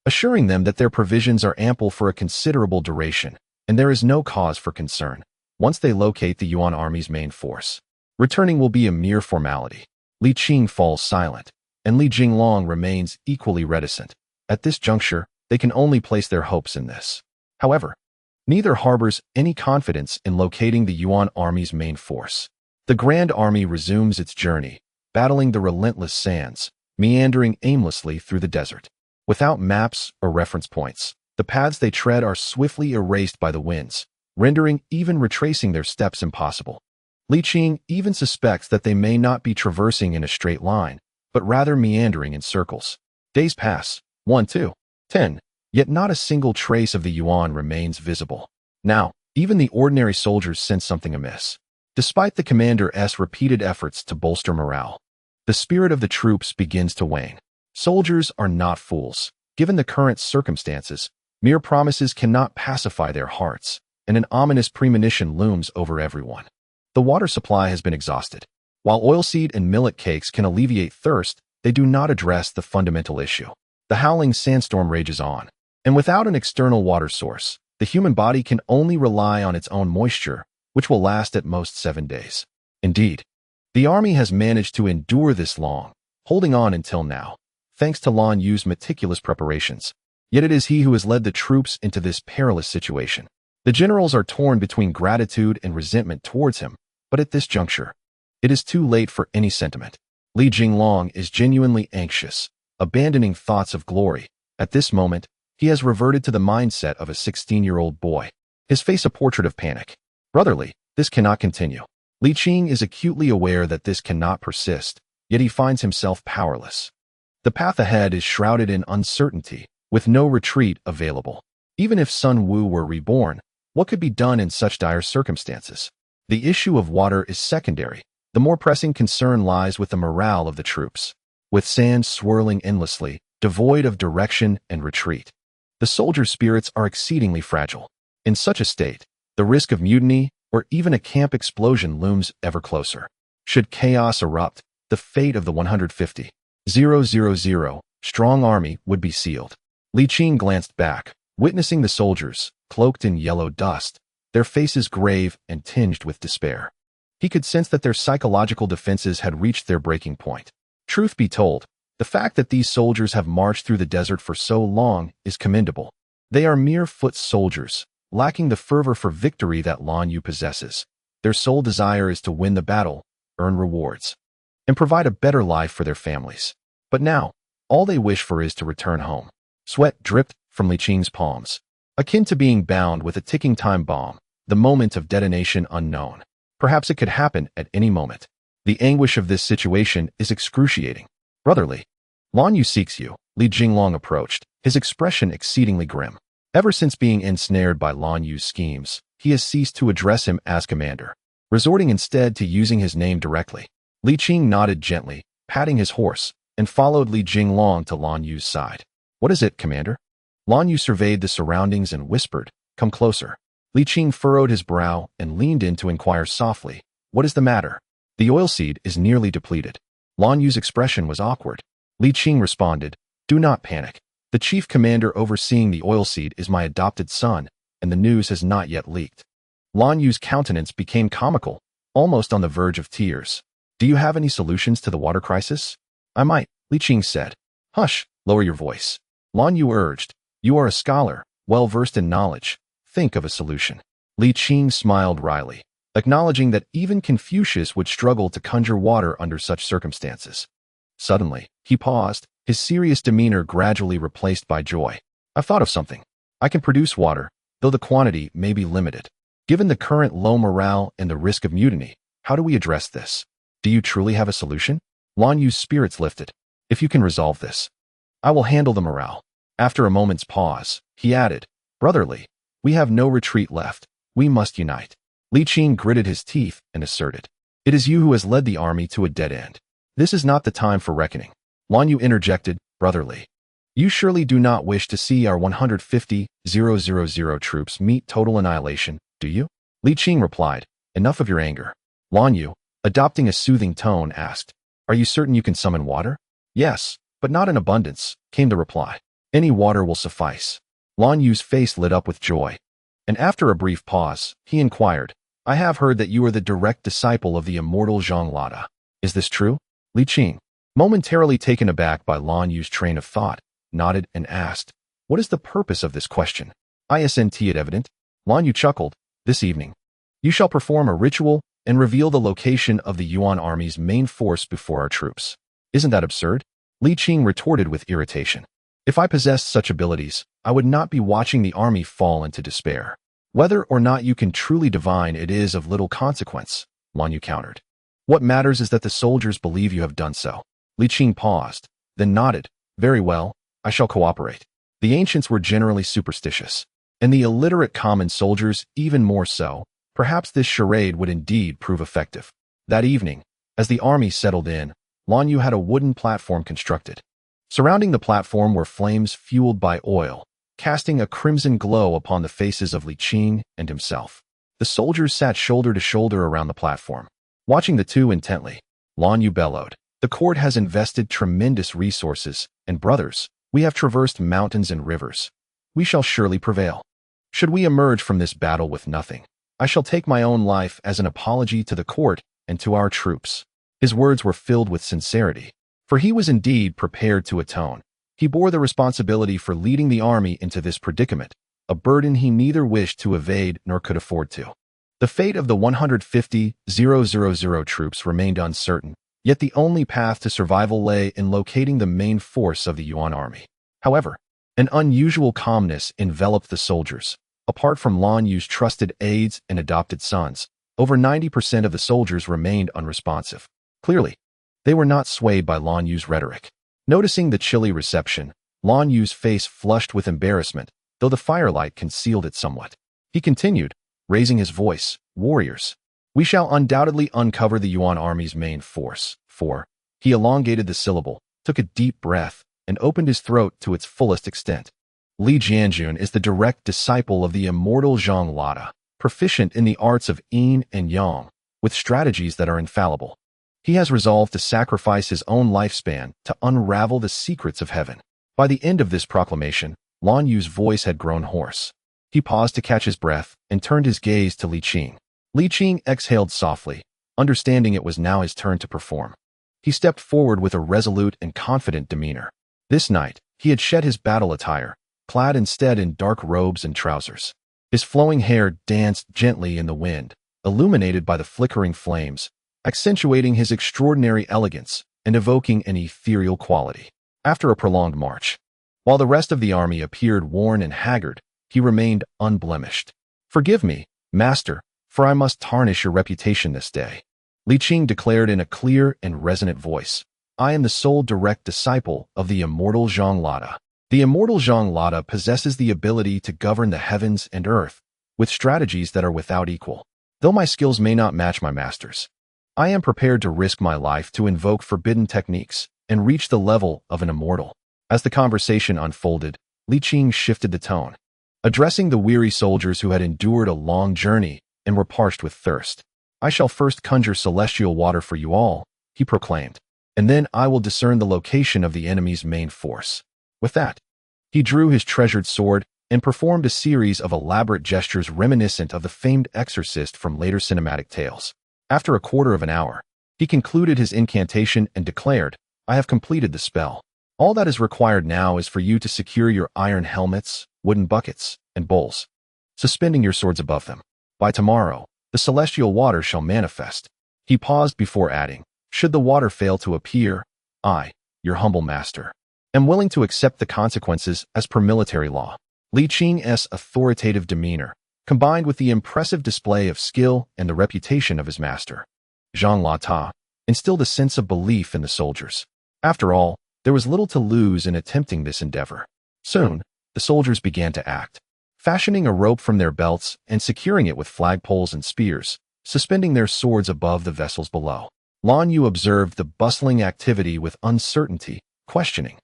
assuring them that their provisions are ample for a considerable duration, and there is no cause for concern. Once they locate the Yuan army's main force, returning will be a mere formality. Li Qing falls silent, and Li Jinglong remains equally reticent. At this juncture, they can only place their hopes in this. However, neither harbors any confidence in locating the Yuan army's main force. The Grand Army resumes its journey, battling the relentless sands, meandering aimlessly through the desert. Without maps or reference points, the paths they tread are swiftly erased by the winds, rendering even retracing their steps impossible. Li Qing even suspects that they may not be traversing in a straight line, but rather meandering in circles. Days pass, 1, 2, 10, yet not a single trace of the Yuan remains visible. Now, even the ordinary soldiers sense something amiss. Despite the commander's repeated efforts to bolster morale, the spirit of the troops begins to wane. Soldiers are not fools. Given the current circumstances, mere promises cannot pacify their hearts, and an ominous premonition looms over everyone. The water supply has been exhausted. While oilseed and millet cakes can alleviate thirst, they do not address the fundamental issue. The howling sandstorm rages on, and without an external water source, the human body can only rely on its own moisture, which will last at most 7 days. Indeed, the army has managed to endure this long, holding on until now, thanks to Lan Yu's meticulous preparations. Yet it is he who has led the troops into this perilous situation. The generals are torn between gratitude and resentment towards him, but at this juncture, it is too late for any sentiment. Li Jinglong is genuinely anxious, abandoning thoughts of glory. At this moment, he has reverted to the mindset of a 16-year-old boy, his face a portrait of panic. Brotherly, this cannot continue. Li Qing is acutely aware that this cannot persist, yet he finds himself powerless. The path ahead is shrouded in uncertainty, with no retreat available. Even if Sun Wu were reborn, what could be done in such dire circumstances? The issue of water is secondary. The more pressing concern lies with the morale of the troops. With sand swirling endlessly, devoid of direction and retreat, the soldiers' spirits are exceedingly fragile. In such a state, the risk of mutiny or even a camp explosion looms ever closer. Should chaos erupt, the fate of the 150,000 strong army would be sealed. Li Qing glanced back, witnessing the soldiers, cloaked in yellow dust, their faces grave and tinged with despair. He could sense that their psychological defenses had reached their breaking point. Truth be told, the fact that these soldiers have marched through the desert for so long is commendable. They are mere foot soldiers, lacking the fervor for victory that Lan Yu possesses. Their sole desire is to win the battle, earn rewards, and provide a better life for their families. But now, all they wish for is to return home. Sweat dripped from Li Qing's palms, akin to being bound with a ticking time bomb, the moment of detonation unknown. Perhaps it could happen at any moment. The anguish of this situation is excruciating. Brotherly, Lan Yu seeks you, Li Jinglong approached, his expression exceedingly grim. Ever since being ensnared by Lan Yu's schemes, he has ceased to address him as commander, resorting instead to using his name directly. Li Qing nodded gently, patting his horse, and followed Li Jinglong to Lan Yu's side. What is it, commander? Lan Yu surveyed the surroundings and whispered, come closer. Li Qing furrowed his brow and leaned in to inquire softly, what is the matter? The oilseed is nearly depleted. Lan Yu's expression was awkward. Li Qing responded, do not panic. The chief commander overseeing the oilseed is my adopted son, and the news has not yet leaked. Lan Yu's countenance became comical, almost on the verge of tears. Do you have any solutions to the water crisis? I might, Li Qing said. Hush, lower your voice. Lan Yu urged, you are a scholar, well versed in knowledge. Think of a solution. Li Qing smiled wryly, acknowledging that even Confucius would struggle to conjure water under such circumstances. Suddenly, he paused, his serious demeanor gradually replaced by joy. I've thought of something. I can produce water, though the quantity may be limited. Given the current low morale and the risk of mutiny, how do we address this? Do you truly have a solution? Lan Yu's spirits lifted. If you can resolve this, I will handle the morale. After a moment's pause, he added, brotherly, we have no retreat left. We must unite. Li Qing gritted his teeth and asserted, it is you who has led the army to a dead end. This is not the time for reckoning. Lan Yu interjected, brotherly, you surely do not wish to see our 150,000 troops meet total annihilation, do you? Li Qing replied, enough of your anger. Lan Yu, adopting a soothing tone, asked, are you certain you can summon water? Yes, but not in abundance, came the reply. Any water will suffice. Lan Yu's face lit up with joy. And after a brief pause, he inquired, I have heard that you are the direct disciple of the immortal Zhang Lada. Is this true? Li Qing, momentarily taken aback by Lan Yu's train of thought, nodded and asked, what is the purpose of this question? Isn't it evident? Lan Yu chuckled, this evening, you shall perform a ritual and reveal the location of the Yuan army's main force before our troops. Isn't that absurd? Li Qing retorted with irritation. If I possessed such abilities, I would not be watching the army fall into despair. Whether or not you can truly divine it is of little consequence, Lan Yu countered. What matters is that the soldiers believe you have done so. Li Qing paused, then nodded. Very well, I shall cooperate. The ancients were generally superstitious, and the illiterate common soldiers even more so. Perhaps this charade would indeed prove effective. That evening, as the army settled in, Lan Yu had a wooden platform constructed. Surrounding the platform were flames fueled by oil, casting a crimson glow upon the faces of Li Qing and himself. The soldiers sat shoulder to shoulder around the platform, watching the two intently. Lan Yu bellowed, the court has invested tremendous resources, and brothers, we have traversed mountains and rivers. We shall surely prevail. Should we emerge from this battle with nothing, I shall take my own life as an apology to the court and to our troops. His words were filled with sincerity, for he was indeed prepared to atone. He bore the responsibility for leading the army into this predicament, a burden he neither wished to evade nor could afford to. The fate of the 150,000 troops remained uncertain, yet the only path to survival lay in locating the main force of the Yuan army. However, an unusual calmness enveloped the soldiers. Apart from Lan Yu's trusted aides and adopted sons, over 90% of the soldiers remained unresponsive. Clearly, they were not swayed by Lan Yu's rhetoric. Noticing the chilly reception, Lan Yu's face flushed with embarrassment, though the firelight concealed it somewhat. He continued, raising his voice, warriors, we shall undoubtedly uncover the Yuan army's main force. He elongated the syllable, took a deep breath, and opened his throat to its fullest extent. Li Jianjun is the direct disciple of the immortal Zhang Lada, proficient in the arts of yin and yang, with strategies that are infallible. He has resolved to sacrifice his own lifespan to unravel the secrets of heaven. By the end of this proclamation, Lan Yu's voice had grown hoarse. He paused to catch his breath and turned his gaze to Li Qing. Li Qing exhaled softly, understanding it was now his turn to perform. He stepped forward with a resolute and confident demeanor. This night, he had shed his battle attire, clad instead in dark robes and trousers. His flowing hair danced gently in the wind, illuminated by the flickering flames, accentuating his extraordinary elegance and evoking an ethereal quality. After a prolonged march, while the rest of the army appeared worn and haggard, he remained unblemished. "Forgive me, master, for I must tarnish your reputation this day," Li Qing declared in a clear and resonant voice. "I am the sole direct disciple of the immortal Zhang Lada. The immortal Zhang Lada possesses the ability to govern the heavens and earth, with strategies that are without equal. Though my skills may not match my master's, I am prepared to risk my life to invoke forbidden techniques and reach the level of an immortal." As the conversation unfolded, Li Qing shifted the tone. Addressing the weary soldiers who had endured a long journey and were parched with thirst. "I shall first conjure celestial water for you all," he proclaimed, "and then I will discern the location of the enemy's main force." With that, he drew his treasured sword and performed a series of elaborate gestures reminiscent of the famed exorcist from later cinematic tales. After a quarter of an hour, he concluded his incantation and declared, "I have completed the spell. All that is required now is for you to secure your iron helmets, wooden buckets, and bowls, suspending your swords above them. By tomorrow, the celestial water shall manifest." He paused before adding, "Should the water fail to appear, I, your humble master, am willing to accept the consequences as per military law." Li Qing's authoritative demeanor, combined with the impressive display of skill and the reputation of his master, Zhang Lada, instilled a sense of belief in the soldiers. After all, there was little to lose in attempting this endeavor. Soon, the soldiers began to act, fashioning a rope from their belts and securing it with flagpoles and spears, suspending their swords above the vessels below. Lan Yu observed the bustling activity with uncertainty, questioning,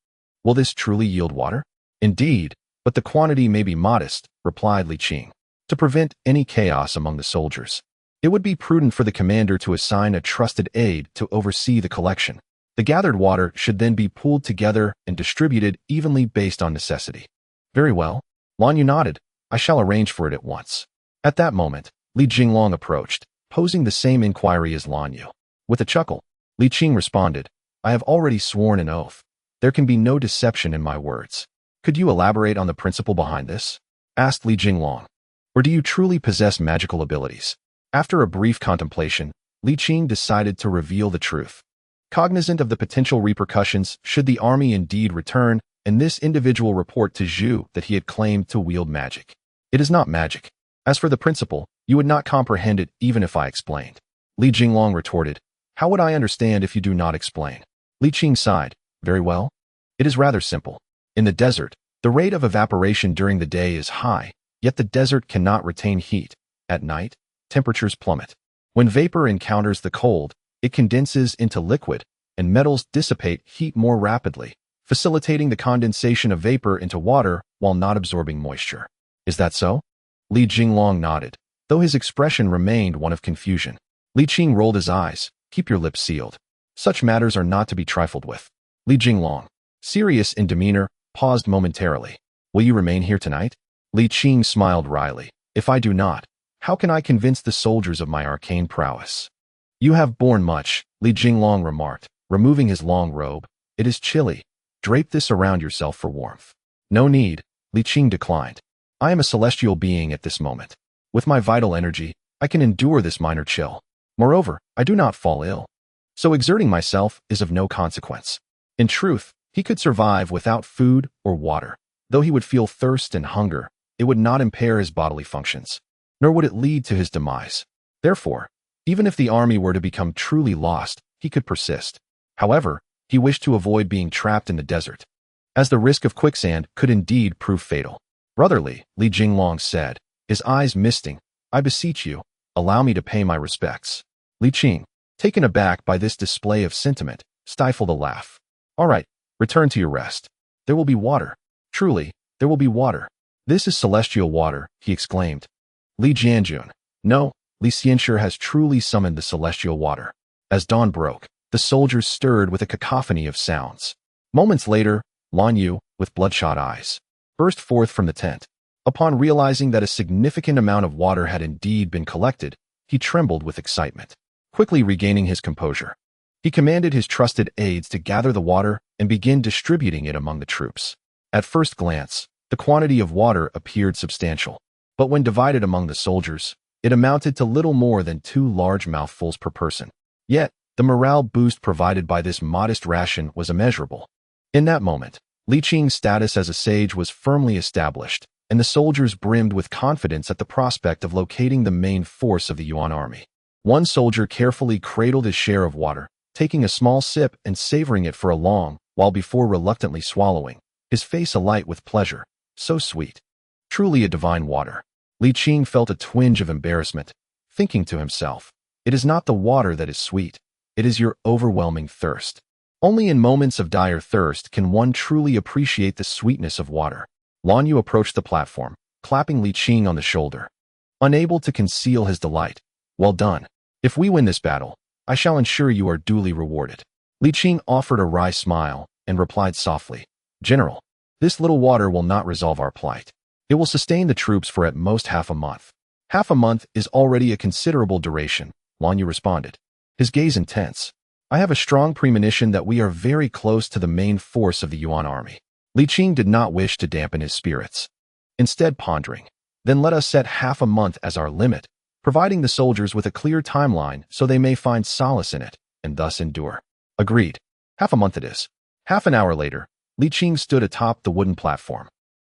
"Will this truly yield water?" "Indeed, but the quantity may be modest," replied Li Qing. "To prevent any chaos among the soldiers, it would be prudent for the commander to assign a trusted aide to oversee the collection. The gathered water should then be pooled together and distributed evenly based on necessity." "Very well," Lan Yu nodded. "I shall arrange for it at once." At that moment, Li Jinglong approached, posing the same inquiry as Lan Yu. With a chuckle, Li Qing responded, "I have already sworn an oath. There can be no deception in my words." "Could you elaborate on the principle behind this?" asked Li Jinglong. "Or do you truly possess magical abilities?" After a brief contemplation, Li Qing decided to reveal the truth. Cognizant of the potential repercussions should the army indeed return, and this individual report to Zhu that he had claimed to wield magic. "It is not magic. As for the principle, you would not comprehend it even if I explained." Li Jinglong retorted, "How would I understand if you do not explain?" Li Qing sighed, "Very well. It is rather simple. In the desert, the rate of evaporation during the day is high, yet the desert cannot retain heat. At night, temperatures plummet. When vapor encounters the cold, it condenses into liquid, and metals dissipate heat more rapidly, facilitating the condensation of vapor into water while not absorbing moisture. Is that so?" Li Jinglong nodded, though his expression remained one of confusion. Li Qing rolled his eyes. "Keep your lips sealed. Such matters are not to be trifled with." Li Jinglong, serious in demeanor, paused momentarily. "Will you remain here tonight?" Li Qing smiled wryly. "If I do not, how can I convince the soldiers of my arcane prowess?" "You have borne much," Li Jinglong remarked, removing his long robe. "It is chilly. Drape this around yourself for warmth." "No need," Li Qing declined. "I am a celestial being at this moment. With my vital energy, I can endure this minor chill. Moreover, I do not fall ill. So exerting myself is of no consequence." In truth, he could survive without food or water. Though he would feel thirst and hunger, it would not impair his bodily functions, nor would it lead to his demise. Therefore, even if the army were to become truly lost, he could persist. However, he wished to avoid being trapped in the desert, as the risk of quicksand could indeed prove fatal. "Brotherly," Li Jinglong said, his eyes misting, "I beseech you, allow me to pay my respects." Li Qing, taken aback by this display of sentiment, stifled a laugh. "All right, return to your rest. There will be water. Truly, there will be water. This is celestial water," he exclaimed. Li Jianjun, "No, Li Xianshi has truly summoned the celestial water." As dawn broke, the soldiers stirred with a cacophony of sounds. Moments later, Lan Yu, with bloodshot eyes, burst forth from the tent. Upon realizing that a significant amount of water had indeed been collected, he trembled with excitement. Quickly regaining his composure, he commanded his trusted aides to gather the water and begin distributing it among the troops. At first glance, the quantity of water appeared substantial, but when divided among the soldiers, it amounted to little more than 2 large mouthfuls per person. Yet, the morale boost provided by this modest ration was immeasurable. In that moment, Li Qing's status as a sage was firmly established, and the soldiers brimmed with confidence at the prospect of locating the main force of the Yuan army. One soldier carefully cradled his share of water, taking a small sip and savoring it for a long while before reluctantly swallowing, his face alight with pleasure. So sweet. Truly a divine water. Li Qing felt a twinge of embarrassment, thinking to himself, "It is not the water that is sweet, it is your overwhelming thirst." Only in moments of dire thirst can one truly appreciate the sweetness of water. Lan Yu approached the platform, clapping Li Qing on the shoulder. Unable to conceal his delight, "Well done. If we win this battle, I shall ensure you are duly rewarded." Li Qing offered a wry smile and replied softly, "General, this little water will not resolve our plight. It will sustain the troops for at most half a month." "Half a month is already a considerable duration," Lan Yu responded, his gaze intense. "I have a strong premonition that we are very close to the main force of the Yuan army." Li Qing did not wish to dampen his spirits. Instead pondering, "Then let us set half a month as our limit, providing the soldiers with a clear timeline so they may find solace in it, and thus endure." "Agreed. Half a month it is." Half an hour later, Li Qing stood atop the wooden platform,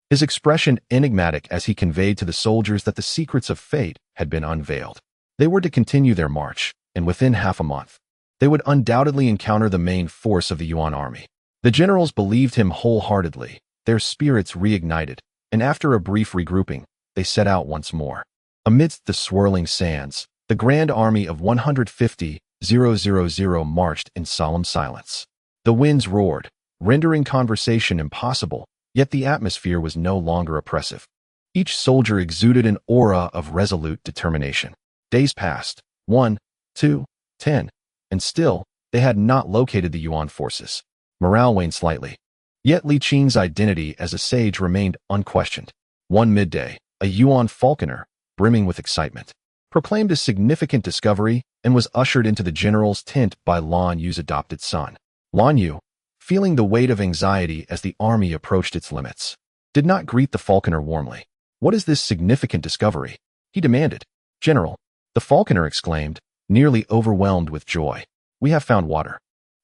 his expression enigmatic as he conveyed to the soldiers that the secrets of fate had been unveiled. They were to continue their march, and within half a month, they would undoubtedly encounter the main force of the Yuan army. The generals believed him wholeheartedly, their spirits reignited, and after a brief regrouping, they set out once more. Amidst the swirling sands, the grand army of 150,000 marched in solemn silence. The winds roared, rendering conversation impossible, yet the atmosphere was no longer oppressive. Each soldier exuded an aura of resolute determination. Days passed, 1, 2, 10, and still, they had not located the Yuan forces. Morale waned slightly. Yet Li Qing's identity as a sage remained unquestioned. One midday, a Yuan falconer, brimming with excitement, proclaimed a significant discovery and was ushered into the general's tent by Lan Yu's adopted son. Lan Yu, feeling the weight of anxiety as the army approached its limits, did not greet the falconer warmly. "What is this significant discovery?" he demanded. "General," the falconer exclaimed, nearly overwhelmed with joy, "we have found water,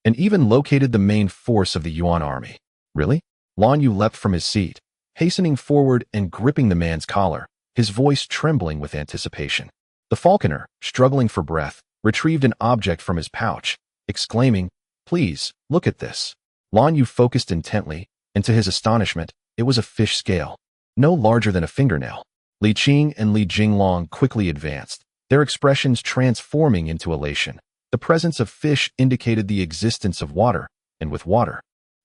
and even located the main force of the Yuan army." "Really?" Lan Yu leapt from his seat, hastening forward and gripping the man's collar, his voice trembling with anticipation. The falconer, struggling for breath, retrieved an object from his pouch, exclaiming, "Please, look at this." Lan Yu focused intently, and to his astonishment, it was a fish scale, no larger than a fingernail. Li Qing and Li Jinglong quickly advanced, their expressions transforming into elation. The presence of fish indicated the existence of water, and with water,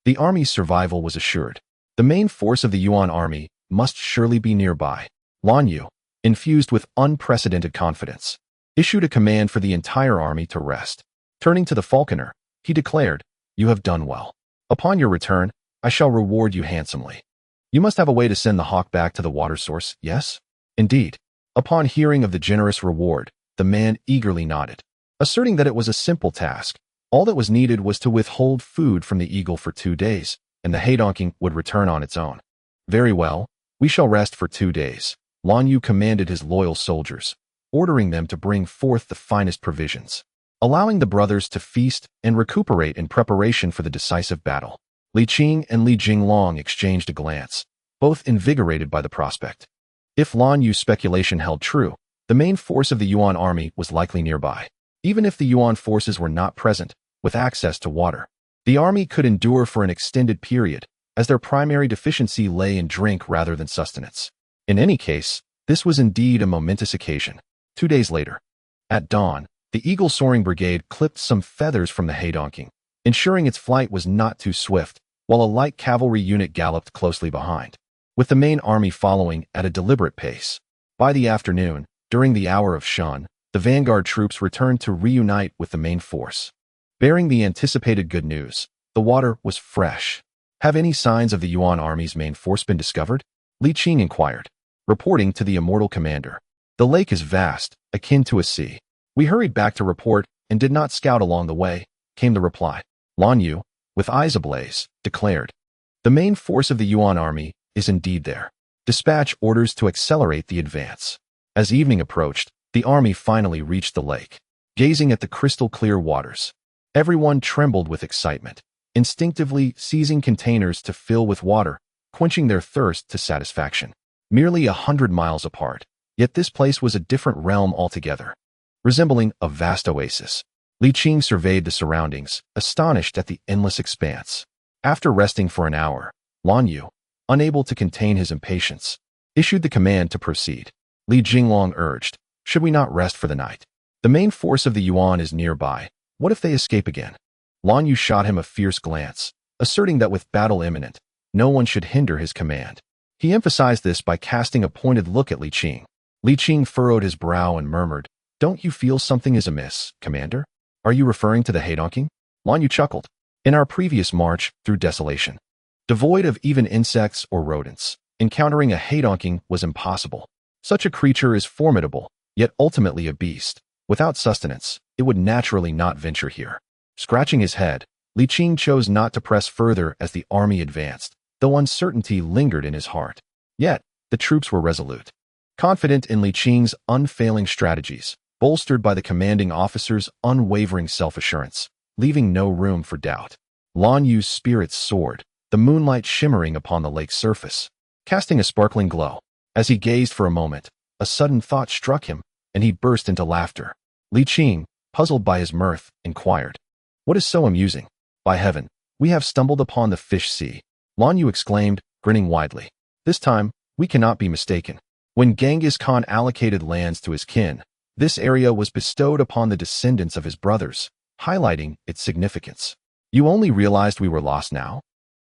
the army's survival was assured. The main force of the Yuan army must surely be nearby. Lan Yu, infused with unprecedented confidence, issued a command for the entire army to rest. Turning to the falconer, he declared, "You have done well. Upon your return, I shall reward you handsomely. You must have a way to send the hawk back to the water source, yes?" "Indeed." Upon hearing of the generous reward, the man eagerly nodded, asserting that it was a simple task. All that was needed was to withhold food from the eagle for 2 days, and the haydonking would return on its own. "Very well, we shall rest for 2 days. Lan Yu commanded his loyal soldiers, ordering them to bring forth the finest provisions, allowing the brothers to feast and recuperate in preparation for the decisive battle. Li Qing and Li Jinglong exchanged a glance, both invigorated by the prospect. If Lan Yu's speculation held true, the main force of the Yuan army was likely nearby. Even if the Yuan forces were not present, with access to water, the army could endure for an extended period, as their primary deficiency lay in drink rather than sustenance. In any case, this was indeed a momentous occasion. 2 days later, at dawn, the Eagle Soaring Brigade clipped some feathers from the haydonking, ensuring its flight was not too swift, while a light cavalry unit galloped closely behind, with the main army following at a deliberate pace. By the afternoon, during the hour of shun, the vanguard troops returned to reunite with the main force. Bearing the anticipated good news, the water was fresh. "Have any signs of the Yuan army's main force been discovered?" Li Qing inquired. reporting to the immortal commander. The lake is vast, akin to a sea. We hurried back to report and did not scout along the way, came the reply. Lan Yu, with eyes ablaze, declared. The main force of the Yuan army is indeed there. Dispatch orders to accelerate the advance. As evening approached, the army finally reached the lake. Gazing at the crystal-clear waters, everyone trembled with excitement, instinctively seizing containers to fill with water, quenching their thirst to satisfaction. Merely 100 miles apart, yet this place was a different realm altogether, resembling a vast oasis. Li Qing surveyed the surroundings, astonished at the endless expanse. After resting for an hour, Lan Yu, unable to contain his impatience, issued the command to proceed. Li Jinglong urged, should we not rest for the night? The main force of the Yuan is nearby. What if they escape again? Lan Yu shot him a fierce glance, asserting that with battle imminent, no one should hinder his command. He emphasized this by casting a pointed look at Li Qing. Li Qing furrowed his brow and murmured, don't you feel something is amiss, Commander? Are you referring to the Heidonking? Lan Yu chuckled. In our previous march through desolation, devoid of even insects or rodents, encountering a Heidonking was impossible. Such a creature is formidable, yet ultimately a beast. Without sustenance, it would naturally not venture here. Scratching his head, Li Qing chose not to press further as the army advanced, though uncertainty lingered in his heart. Yet, the troops were resolute. Confident in Li Qing's unfailing strategies, bolstered by the commanding officer's unwavering self-assurance, leaving no room for doubt. Lan Yu's spirits soared, the moonlight shimmering upon the lake's surface, casting a sparkling glow. As he gazed for a moment, a sudden thought struck him, and he burst into laughter. Li Qing, puzzled by his mirth, inquired, what is so amusing? By heaven, we have stumbled upon the fish sea. Lan Yu exclaimed, grinning widely. This time, we cannot be mistaken. When Genghis Khan allocated lands to his kin, this area was bestowed upon the descendants of his brothers, highlighting its significance. You only realized we were lost now?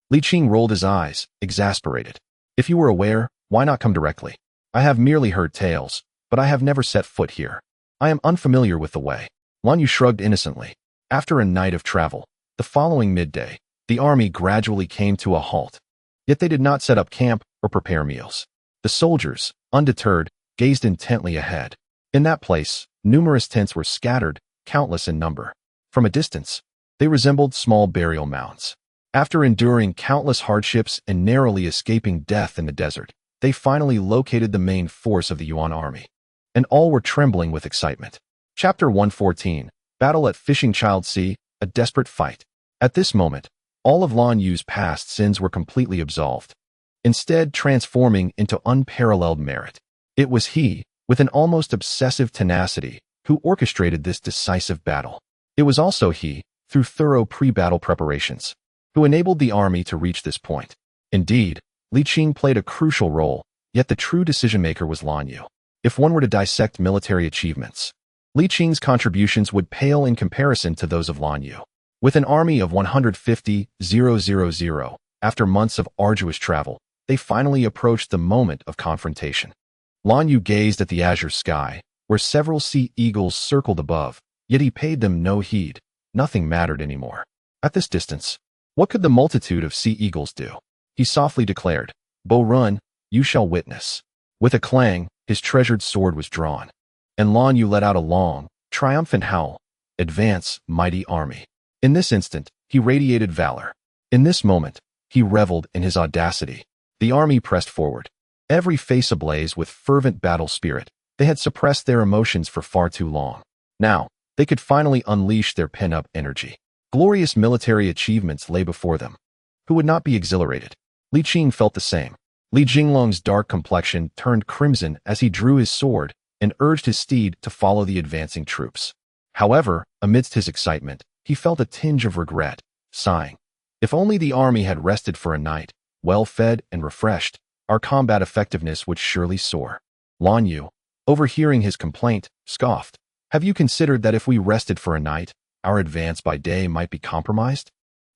Li Qing rolled his eyes, exasperated. If you were aware, why not come directly? I have merely heard tales, but I have never set foot here. I am unfamiliar with the way. Lan Yu shrugged innocently. After a night of travel, the following midday, the army gradually came to a halt. Yet they did not set up camp or prepare meals. The soldiers, undeterred, gazed intently ahead. In that place, numerous tents were scattered, countless in number. From a distance, they resembled small burial mounds. After enduring countless hardships and narrowly escaping death in the desert, they finally located the main force of the Yuan army. And all were trembling with excitement. Chapter 114, Battle at Fishing Child Sea, a desperate fight. At this moment, all of Lan Yu's past sins were completely absolved, instead transforming into unparalleled merit. It was he, with an almost obsessive tenacity, who orchestrated this decisive battle. It was also he, through thorough pre-battle preparations, who enabled the army to reach this point. Indeed, Li Qing played a crucial role, yet the true decision-maker was Lan Yu. If one were to dissect military achievements, Li Qing's contributions would pale in comparison to those of Lan Yu. With an army of 150,000, after months of arduous travel, they finally approached the moment of confrontation. Lan Yu gazed at the azure sky, where several sea eagles circled above, yet he paid them no heed. Nothing mattered anymore. At this distance, what could the multitude of sea eagles do? He softly declared, Bo Run, you shall witness. With a clang, his treasured sword was drawn, and Lan Yu let out a long, triumphant howl. Advance, mighty army. In this instant, he radiated valor. In this moment, he reveled in his audacity. The army pressed forward, every face ablaze with fervent battle spirit. They had suppressed their emotions for far too long. Now, they could finally unleash their pent-up energy. Glorious military achievements lay before them. Who would not be exhilarated? Li Qing felt the same. Li Jinglong's dark complexion turned crimson as he drew his sword and urged his steed to follow the advancing troops. However, amidst his excitement, he felt a tinge of regret, sighing, if only the army had rested for a night, well fed and refreshed, our combat effectiveness would surely soar. Lan Yu, overhearing his complaint, scoffed, have you considered that if we rested for a night, our advance by day might be compromised?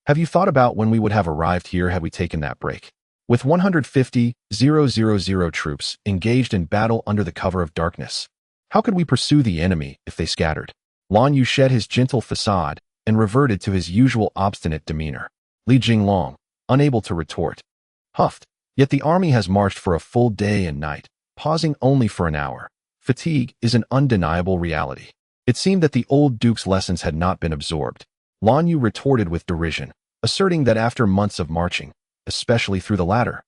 Have you thought about when we would have arrived here had we taken that break? With 150,000 troops engaged in battle under the cover of darkness, how could we pursue the enemy if they scattered? Lan Yu shed his gentle facade and reverted to his usual obstinate demeanor. Li Jinglong, unable to retort, huffed, yet the army has marched for a full day and night. pausing only for an hour. Fatigue is an undeniable reality. It seemed that the old duke's lessons had not been absorbed. Lan Yu retorted with derision, asserting that after months of marching, especially through the latter,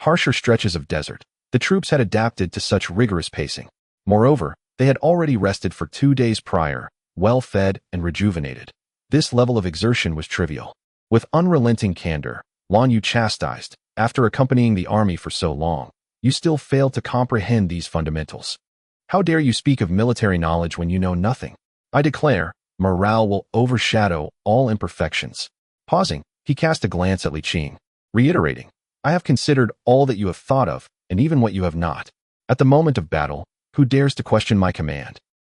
harsher stretches of desert, the troops had adapted to such rigorous pacing. Moreover, they had already rested for 2 days prior, well fed and rejuvenated. This level of exertion was trivial. With unrelenting candor, Lan Yu chastised, after accompanying the army for so long, you still fail to comprehend these fundamentals. How dare you speak of military knowledge when you know nothing? I declare, morale will overshadow all imperfections. Pausing, he cast a glance at Li Qing, reiterating, I have considered all that you have thought of, and even what you have not. At the moment of battle, who dares to question my command?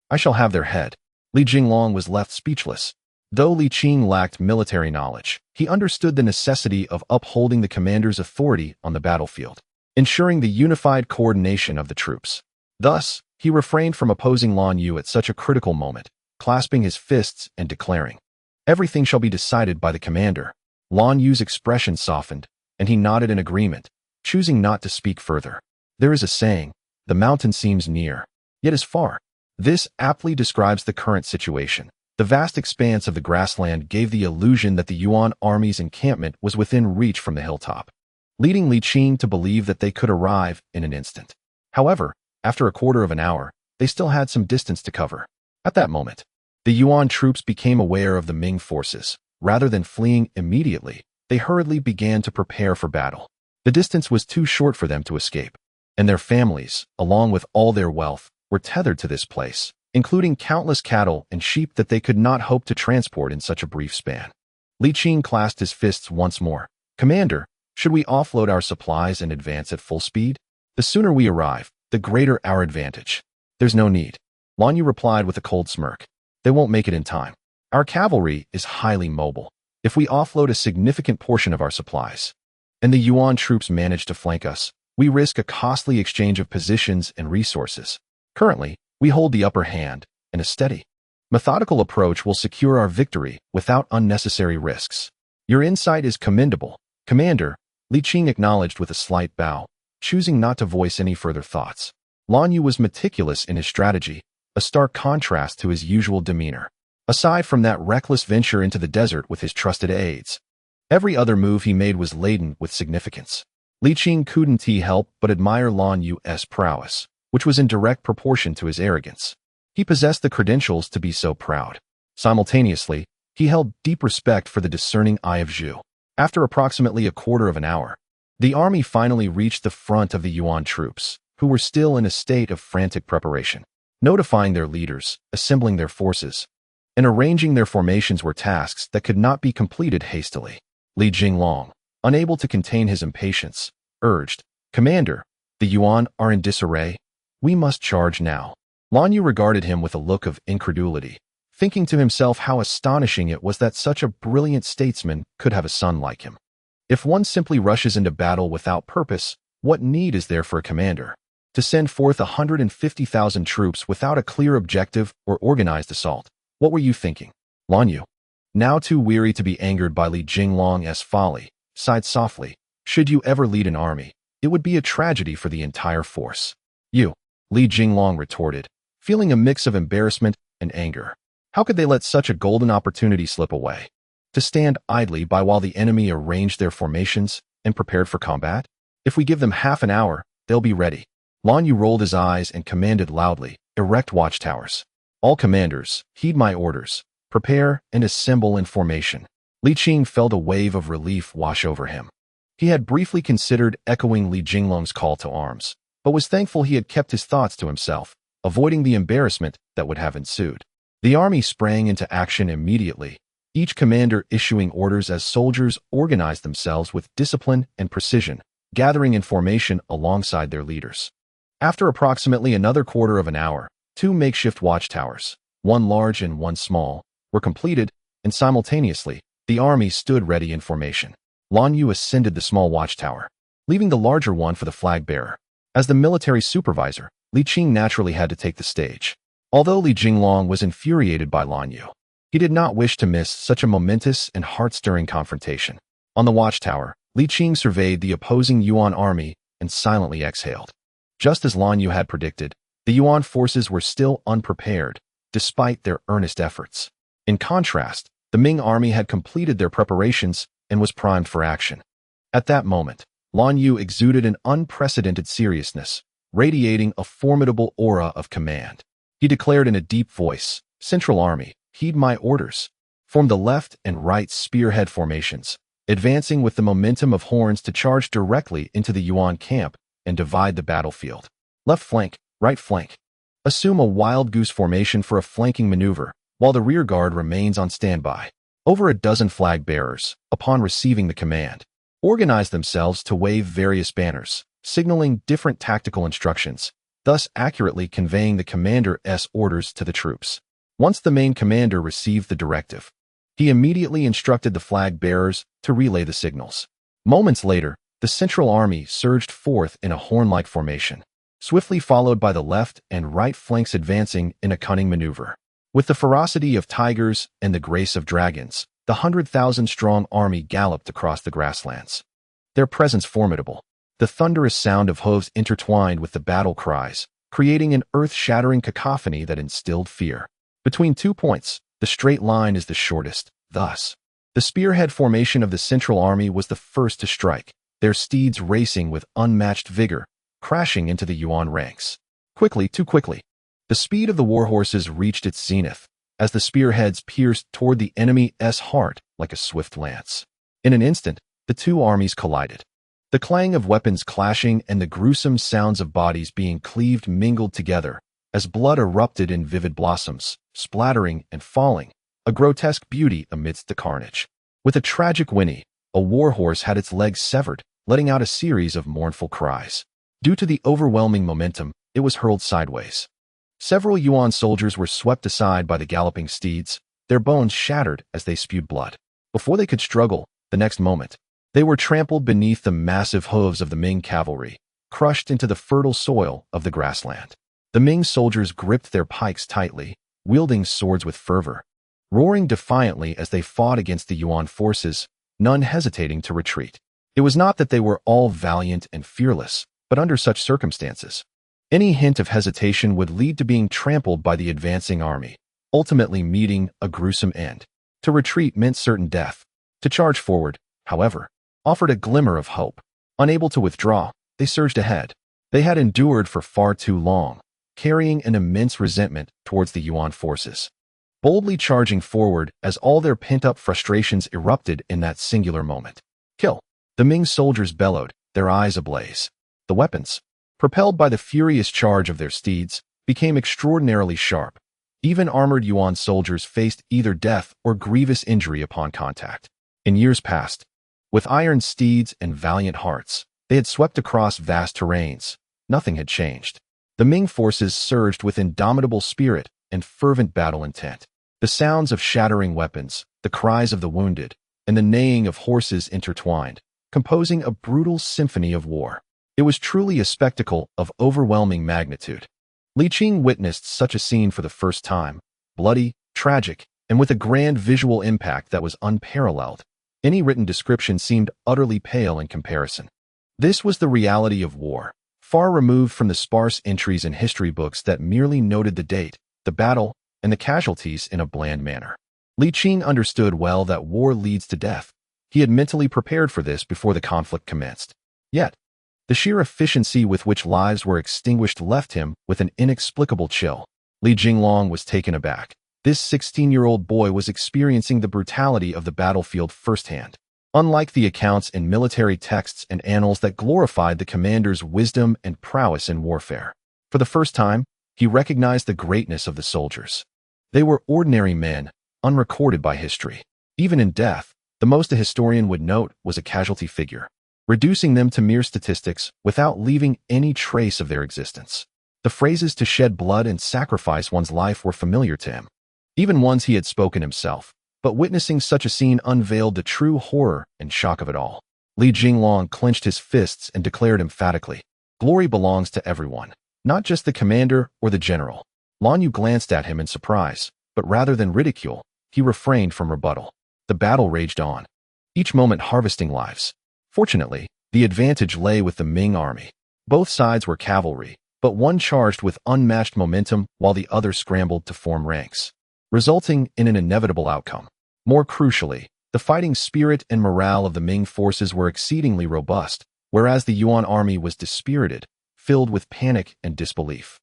I shall have their head. Li Jinglong was left speechless. Though Li Qing lacked military knowledge, he understood the necessity of upholding the commander's authority on the battlefield, ensuring the unified coordination of the troops. Thus, he refrained from opposing Lan Yu at such a critical moment, clasping his fists and declaring, everything shall be decided by the commander. Lan Yu's expression softened, and he nodded in agreement, choosing not to speak further. There is a saying, the mountain seems near, yet is far. This aptly describes the current situation. The vast expanse of the grassland gave the illusion that the Yuan army's encampment was within reach from the hilltop, leading Li Qing to believe that they could arrive in an instant. However, after a quarter of an hour, they still had some distance to cover. At that moment, the Yuan troops became aware of the Ming forces. Rather than fleeing immediately, they hurriedly began to prepare for battle. The distance was too short for them to escape, and their families, along with all their wealth, were tethered to this place, including countless cattle and sheep that they could not hope to transport in such a brief span. Li Qing clasped his fists once more. Commander, should we offload our supplies and advance at full speed? The sooner we arrive, the greater our advantage. There's no need. Lan Yu replied with a cold smirk. They won't make it in time. Our cavalry is highly mobile. If we offload a significant portion of our supplies, and the Yuan troops manage to flank us, we risk a costly exchange of positions and resources. Currently, we hold the upper hand, and a steady, methodical approach will secure our victory without unnecessary risks. Your insight is commendable, Commander, Li Qing acknowledged with a slight bow, choosing not to voice any further thoughts. Lan Yu was meticulous in his strategy, a stark contrast to his usual demeanor. Aside from that reckless venture into the desert with his trusted aides, every other move he made was laden with significance. Li Qing couldn't help but admire Lan Yu's prowess, which was in direct proportion to his arrogance. He possessed the credentials to be so proud. Simultaneously, he held deep respect for the discerning eye of Zhu. After approximately a quarter of an hour, the army finally reached the front of the Yuan troops, who were still in a state of frantic preparation. Notifying their leaders, assembling their forces, and arranging their formations were tasks that could not be completed hastily. Li Jinglong, unable to contain his impatience, urged, Commander, the Yuan are in disarray. We must charge now. Lan Yu regarded him with a look of incredulity, thinking to himself how astonishing it was that such a brilliant statesman could have a son like him. If one simply rushes into battle without purpose, what need is there for a commander? To send forth 150,000 troops without a clear objective or organized assault. What were you thinking? Lan Yu, now too weary to be angered by Li Jinglong's folly, sighed softly. Should you ever lead an army, it would be a tragedy for the entire force. You, Li Jinglong retorted, feeling a mix of embarrassment and anger. How could they let such a golden opportunity slip away? To stand idly by while the enemy arranged their formations and prepared for combat? If we give them half an hour, they'll be ready. Lan Yu rolled his eyes and commanded loudly, erect watchtowers. All commanders, heed my orders. Prepare and assemble in formation. Li Qing felt a wave of relief wash over him. He had briefly considered echoing Li Jinglong's call to arms, but was thankful he had kept his thoughts to himself, avoiding the embarrassment that would have ensued. The army sprang into action immediately, each commander issuing orders as soldiers organized themselves with discipline and precision, gathering in formation alongside their leaders. After approximately another quarter of an hour, 2 makeshift watchtowers, one large and one small, were completed, and simultaneously, the army stood ready in formation. Lan Yu ascended the small watchtower, leaving the larger one for the flag bearer. As the military supervisor, Li Qing naturally had to take the stage. Although Li Jinglong was infuriated by Lan Yu, he did not wish to miss such a momentous and heart-stirring confrontation. On the watchtower, Li Qing surveyed the opposing Yuan army and silently exhaled. Just as Lan Yu had predicted, the Yuan forces were still unprepared, despite their earnest efforts. In contrast, the Ming army had completed their preparations and was primed for action. At that moment, Lan Yu exuded an unprecedented seriousness, radiating a formidable aura of command. He declared in a deep voice, "Central Army, heed my orders. Form the left and right spearhead formations, advancing with the momentum of horns to charge directly into the Yuan camp and divide the battlefield. Left flank, right flank. Assume a wild goose formation for a flanking maneuver, while the rear guard remains on standby. Over a dozen flag bearers, upon receiving the command, organize themselves to wave various banners, signaling different tactical instructions, thus accurately conveying the commander's orders to the troops. Once the main commander received the directive, he immediately instructed the flag bearers to relay the signals. Moments later, the Central Army surged forth in a horn-like formation, swiftly followed by the left and right flanks advancing in a cunning maneuver. With the ferocity of tigers and the grace of dragons, the 100,000-strong army galloped across the grasslands. Their presence formidable, the thunderous sound of hooves intertwined with the battle cries, creating an earth-shattering cacophony that instilled fear. Between 2 points, the straight line is the shortest, thus. The spearhead formation of the Central Army was the first to strike, their steeds racing with unmatched vigor, crashing into the Yuan ranks. Quickly, too quickly. The speed of the warhorses reached its zenith, as the spearheads pierced toward the enemy's heart like a swift lance. In an instant, the two armies collided. The clang of weapons clashing and the gruesome sounds of bodies being cleaved mingled together, as blood erupted in vivid blossoms, splattering and falling, a grotesque beauty amidst the carnage. With a tragic whinny, a warhorse had its legs severed, letting out a series of mournful cries. Due to the overwhelming momentum, it was hurled sideways. Several Yuan soldiers were swept aside by the galloping steeds, their bones shattered as they spewed blood. Before they could struggle, the next moment, they were trampled beneath the massive hooves of the Ming cavalry, crushed into the fertile soil of the grassland. The Ming soldiers gripped their pikes tightly, wielding swords with fervor, roaring defiantly as they fought against the Yuan forces, none hesitating to retreat. It was not that they were all valiant and fearless, but under such circumstances, any hint of hesitation would lead to being trampled by the advancing army, ultimately meeting a gruesome end. To retreat meant certain death. To charge forward, however, offered a glimmer of hope. Unable to withdraw, they surged ahead. They had endured for far too long, carrying an immense resentment towards the Yuan forces, boldly charging forward as all their pent-up frustrations erupted in that singular moment. Kill! The Ming soldiers bellowed, their eyes ablaze. The weapons, propelled by the furious charge of their steeds, became extraordinarily sharp. Even armored Yuan soldiers faced either death or grievous injury upon contact. In years past, with iron steeds and valiant hearts, they had swept across vast terrains. Nothing had changed. The Ming forces surged with indomitable spirit and fervent battle intent. The sounds of shattering weapons, the cries of the wounded, and the neighing of horses intertwined, composing a brutal symphony of war. It was truly a spectacle of overwhelming magnitude. Li Qing witnessed such a scene for the first time, bloody, tragic, and with a grand visual impact that was unparalleled. Any written description seemed utterly pale in comparison. This was the reality of war, far removed from the sparse entries in history books that merely noted the date, the battle, and the casualties in a bland manner. Li Qing understood well that war leads to death. He had mentally prepared for this before the conflict commenced. Yet, the sheer efficiency with which lives were extinguished left him with an inexplicable chill. Li Jinglong was taken aback. This 16-year-old boy was experiencing the brutality of the battlefield firsthand. Unlike the accounts in military texts and annals that glorified the commander's wisdom and prowess in warfare, for the first time, he recognized the greatness of the soldiers. They were ordinary men, unrecorded by history. Even in death, the most a historian would note was a casualty figure, reducing them to mere statistics without leaving any trace of their existence. The phrases to shed blood and sacrifice one's life were familiar to him, even ones he had spoken himself, but witnessing such a scene unveiled the true horror and shock of it all. Li Jinglong clenched his fists and declared emphatically, "Glory belongs to everyone, not just the commander or the general." Lan Yu glanced at him in surprise, but rather than ridicule, he refrained from rebuttal. The battle raged on, each moment harvesting lives. Fortunately, the advantage lay with the Ming army. Both sides were cavalry, but one charged with unmatched momentum while the other scrambled to form ranks, resulting in an inevitable outcome. More crucially, the fighting spirit and morale of the Ming forces were exceedingly robust, whereas the Yuan army was dispirited, filled with panic and disbelief.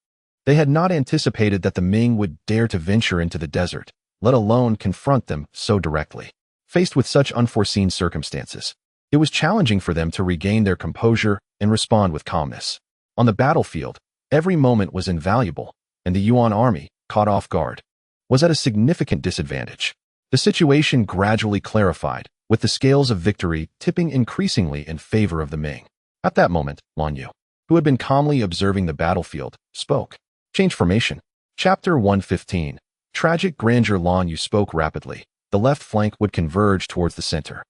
They had not anticipated that the Ming would dare to venture into the desert, let alone confront them so directly. Faced with such unforeseen circumstances, it was challenging for them to regain their composure and respond with calmness. On the battlefield, every moment was invaluable, and the Yuan army, caught off guard, was at a significant disadvantage. The situation gradually clarified, with the scales of victory tipping increasingly in favor of the Ming. At that moment, Lan Yu, who had been calmly observing the battlefield, spoke. Change formation. Chapter 115. Tragic grandeur. Lan Yu spoke rapidly. The left flank would converge towards the center,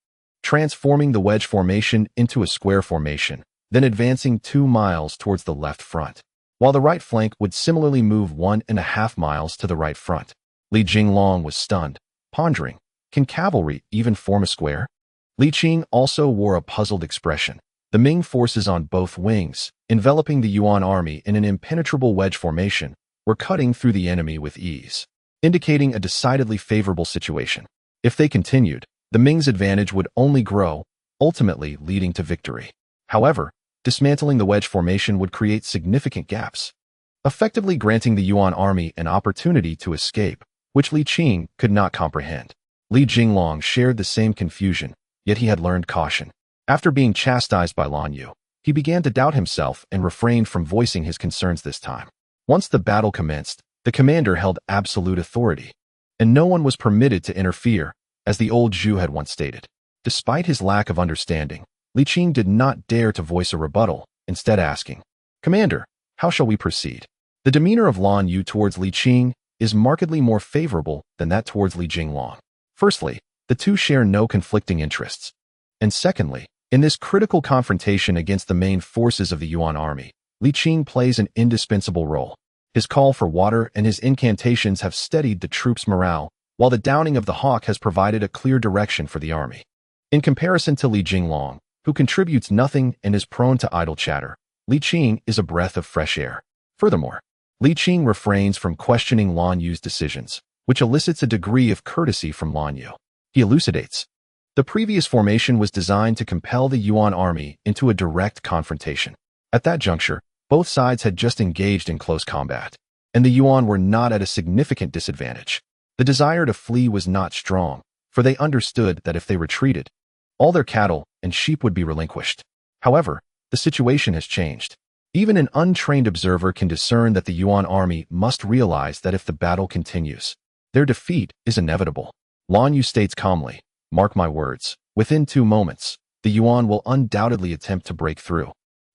transforming the wedge formation into a square formation, then advancing 2 miles towards the left front, while the right flank would similarly move 1.5 miles to the right front. Li Jinglong was stunned, pondering, can cavalry even form a square? Li Qing also wore a puzzled expression. The Ming forces on both wings, enveloping the Yuan army in an impenetrable wedge formation, were cutting through the enemy with ease, indicating a decidedly favorable situation. If they continued, the Ming's advantage would only grow, ultimately leading to victory. However, dismantling the wedge formation would create significant gaps, effectively granting the Yuan army an opportunity to escape, which Li Qing could not comprehend. Li Jinglong shared the same confusion, yet he had learned caution. After being chastised by Lan Yu, he began to doubt himself and refrained from voicing his concerns this time. Once the battle commenced, the commander held absolute authority, and no one was permitted to interfere, as the old Zhu had once stated. Despite his lack of understanding, Li Qing did not dare to voice a rebuttal, instead asking, "Commander, how shall we proceed?" The demeanor of Lan Yu towards Li Qing is markedly more favorable than that towards Li Jinglong. Firstly, the two share no conflicting interests. And secondly, in this critical confrontation against the main forces of the Yuan army, Li Qing plays an indispensable role. His call for water and his incantations have steadied the troops' morale, while the downing of the hawk has provided a clear direction for the army. In comparison to Li Jinglong, who contributes nothing and is prone to idle chatter, Li Qing is a breath of fresh air. Furthermore, Li Qing refrains from questioning Lan Yu's decisions, which elicits a degree of courtesy from Lan Yu. He elucidates. The previous formation was designed to compel the Yuan army into a direct confrontation. At that juncture, both sides had just engaged in close combat, and the Yuan were not at a significant disadvantage. The desire to flee was not strong, for they understood that if they retreated, all their cattle and sheep would be relinquished. However, the situation has changed. Even an untrained observer can discern that the Yuan army must realize that if the battle continues, their defeat is inevitable. Lan Yu states calmly, "Mark my words, within 2 moments, the Yuan will undoubtedly attempt to break through,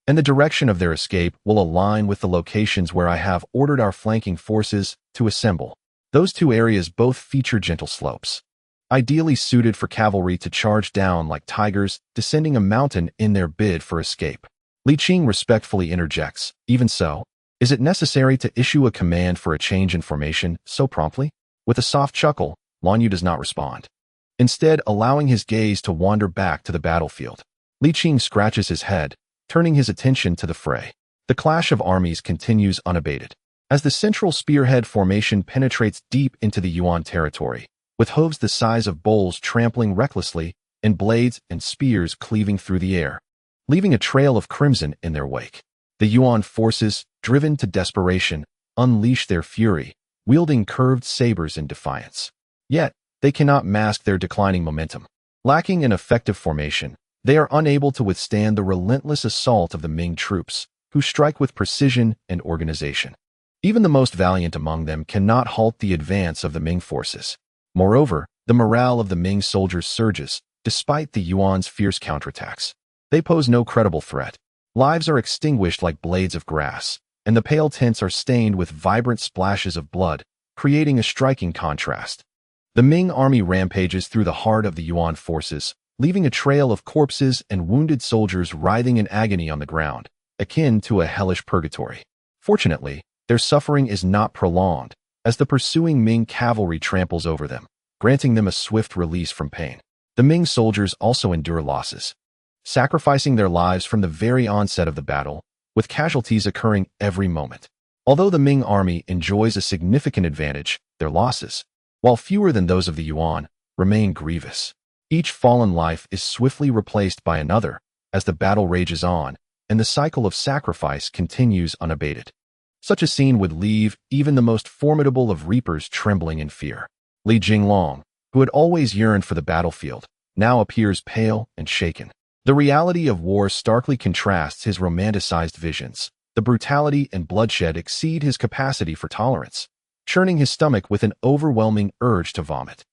and the direction of their escape will align with the locations where I have ordered our flanking forces to assemble. Those 2 areas both feature gentle slopes, ideally suited for cavalry to charge down like tigers descending a mountain in their bid for escape." Li Qing respectfully interjects, "Even so, is it necessary to issue a command for a change in formation so promptly?" With a soft chuckle, Lan Yu does not respond, instead allowing his gaze to wander back to the battlefield. Li Qing scratches his head, turning his attention to the fray. The clash of armies continues unabated, as the central spearhead formation penetrates deep into the Yuan territory, with hooves the size of bowls trampling recklessly and blades and spears cleaving through the air, leaving a trail of crimson in their wake. The Yuan forces, driven to desperation, unleash their fury, wielding curved sabers in defiance. Yet, they cannot mask their declining momentum. Lacking an effective formation, they are unable to withstand the relentless assault of the Ming troops, who strike with precision and organization. Even the most valiant among them cannot halt the advance of the Ming forces. Moreover, the morale of the Ming soldiers surges, despite the Yuan's fierce counterattacks. They pose no credible threat. Lives are extinguished like blades of grass, and the pale tints are stained with vibrant splashes of blood, creating a striking contrast. The Ming army rampages through the heart of the Yuan forces, leaving a trail of corpses and wounded soldiers writhing in agony on the ground, akin to a hellish purgatory. Fortunately, their suffering is not prolonged, as the pursuing Ming cavalry tramples over them, granting them a swift release from pain. The Ming soldiers also endure losses, sacrificing their lives from the very onset of the battle, with casualties occurring every moment. Although the Ming army enjoys a significant advantage, their losses, while fewer than those of the Yuan, remain grievous. Each fallen life is swiftly replaced by another as the battle rages on, and the cycle of sacrifice continues unabated. Such a scene would leave even the most formidable of reapers trembling in fear. Li Jinglong, who had always yearned for the battlefield, now appears pale and shaken. The reality of war starkly contrasts his romanticized visions. The brutality and bloodshed exceed his capacity for tolerance, churning his stomach with an overwhelming urge to vomit.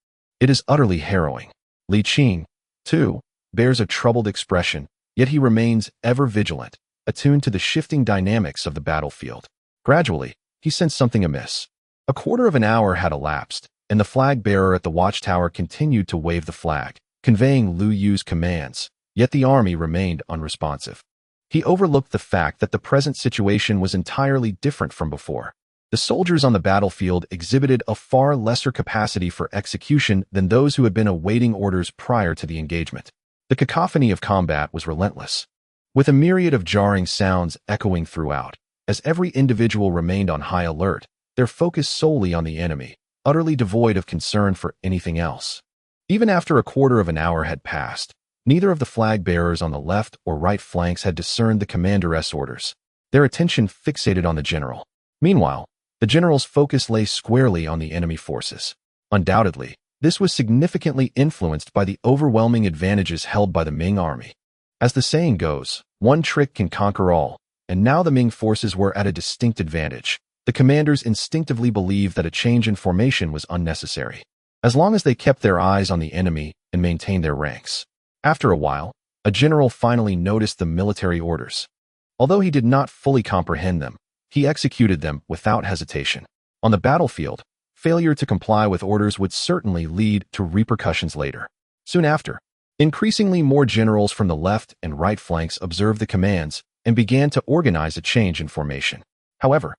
It is utterly harrowing. Li Qing, too, bears a troubled expression, yet he remains ever vigilant, attuned to the shifting dynamics of the battlefield. Gradually, he sensed something amiss. A quarter of an hour had elapsed, and the flag-bearer at the watchtower continued to wave the flag, conveying Lu Yu's commands, yet the army remained unresponsive. He overlooked the fact that the present situation was entirely different from before. The soldiers on the battlefield exhibited a far lesser capacity for execution than those who had been awaiting orders prior to the engagement. The cacophony of combat was relentless, with a myriad of jarring sounds echoing throughout. As every individual remained on high alert, their focus solely on the enemy, utterly devoid of concern for anything else. Even after a quarter of an hour had passed, neither of the flag-bearers on the left or right flanks had discerned the commander's orders, their attention fixated on the general. Meanwhile, the general's focus lay squarely on the enemy forces. Undoubtedly, this was significantly influenced by the overwhelming advantages held by the Ming army. As the saying goes, one trick can conquer all, and now the Ming forces were at a distinct advantage. The commanders instinctively believed that a change in formation was unnecessary, as long as they kept their eyes on the enemy and maintained their ranks. After a while, a general finally noticed the military orders. Although he did not fully comprehend them, he executed them without hesitation. On the battlefield, failure to comply with orders would certainly lead to repercussions later. Soon after, increasingly more generals from the left and right flanks observed the commands and began to organize a change in formation. However,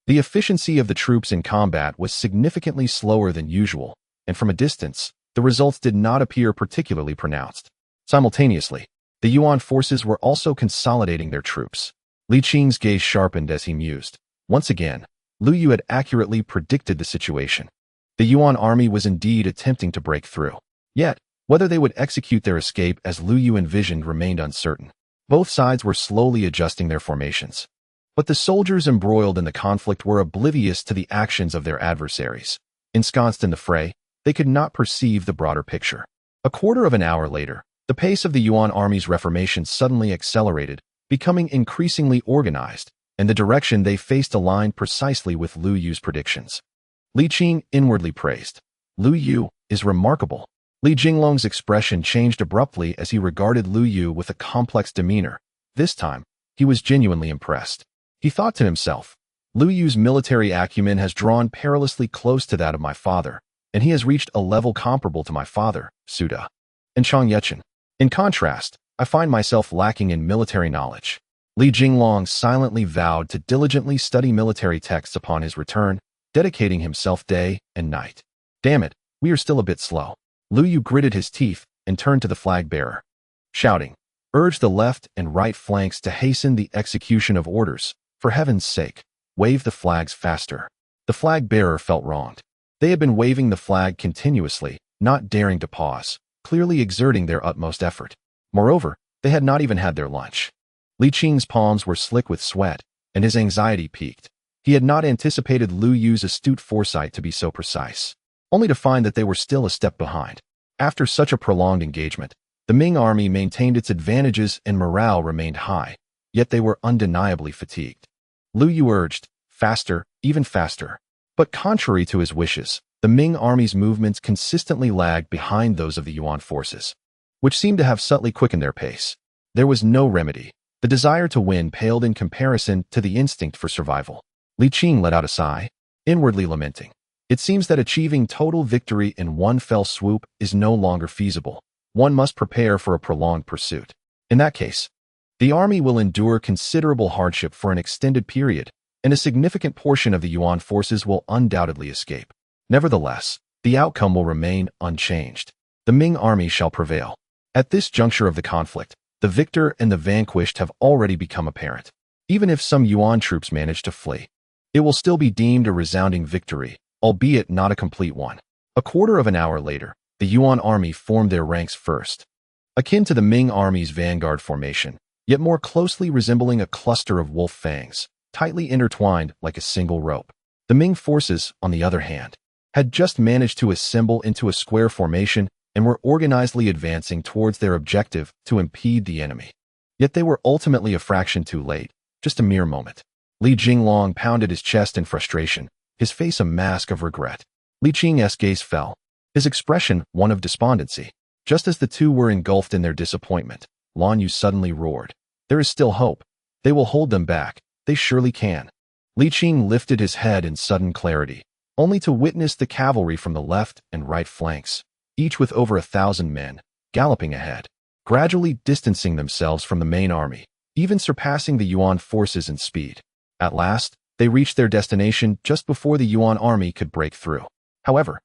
the efficiency of the troops in combat was significantly slower than usual, and from a distance, the results did not appear particularly pronounced. Simultaneously, the Yuan forces were also consolidating their troops. Li Qing's gaze sharpened as he mused. Once again, Lu Yu had accurately predicted the situation. The Yuan army was indeed attempting to break through. Yet, whether they would execute their escape as Lu Yu envisioned remained uncertain. Both sides were slowly adjusting their formations. But the soldiers embroiled in the conflict were oblivious to the actions of their adversaries. Ensconced in the fray, they could not perceive the broader picture. A quarter of an hour later, the pace of the Yuan army's reformation suddenly accelerated, becoming increasingly organized, and the direction they faced aligned precisely with Lu Yu's predictions. Li Qing inwardly praised. Lu Yu is remarkable. Li Jinglong's expression changed abruptly as he regarded Lu Yu with a complex demeanor. This time, he was genuinely impressed. He thought to himself, Lu Yu's military acumen has drawn perilously close to that of my father, and he has reached a level comparable to my father, Suda, and Chang Yechen. In contrast, I find myself lacking in military knowledge. Li Jinglong silently vowed to diligently study military texts upon his return, dedicating himself day and night. Damn it, we are still a bit slow. Lu Yu gritted his teeth and turned to the flag-bearer, shouting, urge the left and right flanks to hasten the execution of orders. For heaven's sake, wave the flags faster. The flag-bearer felt wronged. They had been waving the flag continuously, not daring to pause, clearly exerting their utmost effort. Moreover, they had not even had their lunch. Li Qing's palms were slick with sweat, and his anxiety peaked. He had not anticipated Lu Yu's astute foresight to be so precise, only to find that they were still a step behind. After such a prolonged engagement, the Ming army maintained its advantages and morale remained high, yet they were undeniably fatigued. Lu Yu urged, faster, even faster. But contrary to his wishes, the Ming army's movements consistently lagged behind those of the Yuan forces, which seemed to have subtly quickened their pace. There was no remedy. The desire to win paled in comparison to the instinct for survival. Li Qing let out a sigh, inwardly lamenting. It seems that achieving total victory in one fell swoop is no longer feasible. One must prepare for a prolonged pursuit. In that case, the army will endure considerable hardship for an extended period, and a significant portion of the Yuan forces will undoubtedly escape. Nevertheless, the outcome will remain unchanged. The Ming army shall prevail. At this juncture of the conflict, the victor and the vanquished have already become apparent. Even if some Yuan troops manage to flee, it will still be deemed a resounding victory, albeit not a complete one. A quarter of an hour later, the Yuan army formed their ranks first. Akin to the Ming army's vanguard formation, yet more closely resembling a cluster of wolf fangs, tightly intertwined like a single rope. The Ming forces, on the other hand, had just managed to assemble into a square formation and were organizedly advancing towards their objective to impede the enemy. Yet they were ultimately a fraction too late, just a mere moment. Li Jinglong pounded his chest in frustration, his face a mask of regret. Li Qing's gaze fell, his expression one of despondency. Just as the two were engulfed in their disappointment, Lan Yu suddenly roared. There is still hope. They will hold them back. They surely can. Li Qing lifted his head in sudden clarity, only to witness the cavalry from the left and right flanks, each with over 1,000 men, galloping ahead, gradually distancing themselves from the main army, even surpassing the Yuan forces in speed. At last, they reached their destination just before the Yuan army could break through. However,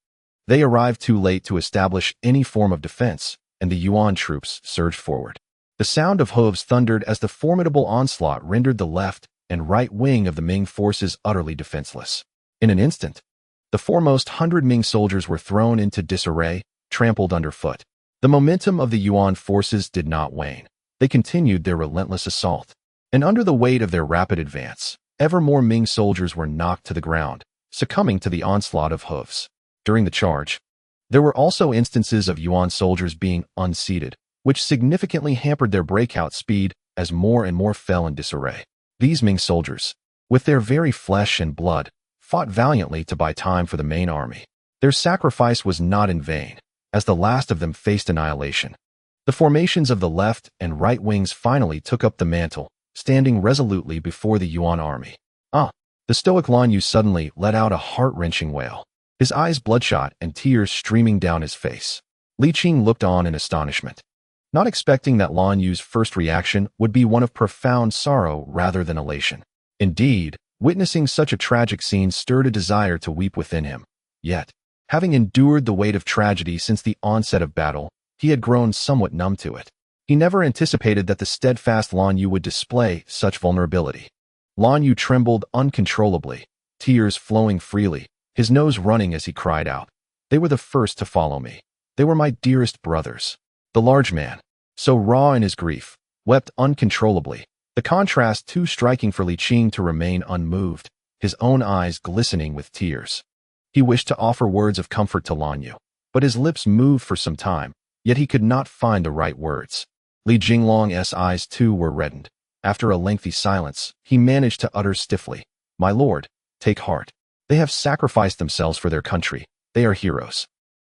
they arrived too late to establish any form of defense, and the Yuan troops surged forward. The sound of hooves thundered as the formidable onslaught rendered the left and right wing of the Ming forces utterly defenseless. In an instant, the foremost 100 Ming soldiers were thrown into disarray, trampled underfoot. The momentum of the Yuan forces did not wane. They continued their relentless assault. And under the weight of their rapid advance, ever more Ming soldiers were knocked to the ground, succumbing to the onslaught of hooves. During the charge, there were also instances of Yuan soldiers being unseated, which significantly hampered their breakout speed as more and more fell in disarray. These Ming soldiers, with their very flesh and blood, fought valiantly to buy time for the main army. Their sacrifice was not in vain, as the last of them faced annihilation. The formations of the left and right wings finally took up the mantle, standing resolutely before the Yuan army. The stoic Lan Yu suddenly let out a heart-wrenching wail, his eyes bloodshot and tears streaming down his face. Li Qing looked on in astonishment, not expecting that Lan Yu's first reaction would be one of profound sorrow rather than elation. Indeed, witnessing such a tragic scene stirred a desire to weep within him. Yet, having endured the weight of tragedy since the onset of battle, he had grown somewhat numb to it. He never anticipated that the steadfast Lan Yu would display such vulnerability. Lan Yu trembled uncontrollably, tears flowing freely, his nose running as he cried out, "They were the first to follow me. They were my dearest brothers." The large man, so raw in his grief, wept uncontrollably, the contrast too striking for Li Qing to remain unmoved, his own eyes glistening with tears. He wished to offer words of comfort to Lan Yu, but his lips moved for some time, yet he could not find the right words. Li Jinglong's eyes too were reddened. After a lengthy silence, he managed to utter stiffly, "My lord, take heart. They have sacrificed themselves for their country. They are heroes."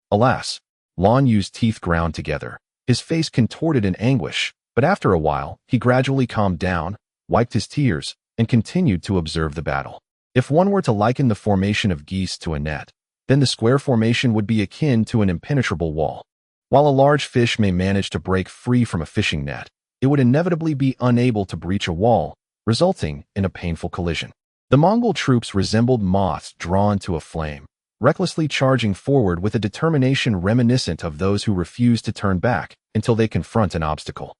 Alas, Lan Yu's teeth ground together, his face contorted in anguish, but after a while, he gradually calmed down, wiped his tears, and continued to observe the battle. If one were to liken the formation of geese to a net, then the square formation would be akin to an impenetrable wall. While a large fish may manage to break free from a fishing net, it would inevitably be unable to breach a wall, resulting in a painful collision. The Mongol troops resembled moths drawn to a flame, recklessly charging forward with a determination reminiscent of those who refuse to turn back until they confront an obstacle.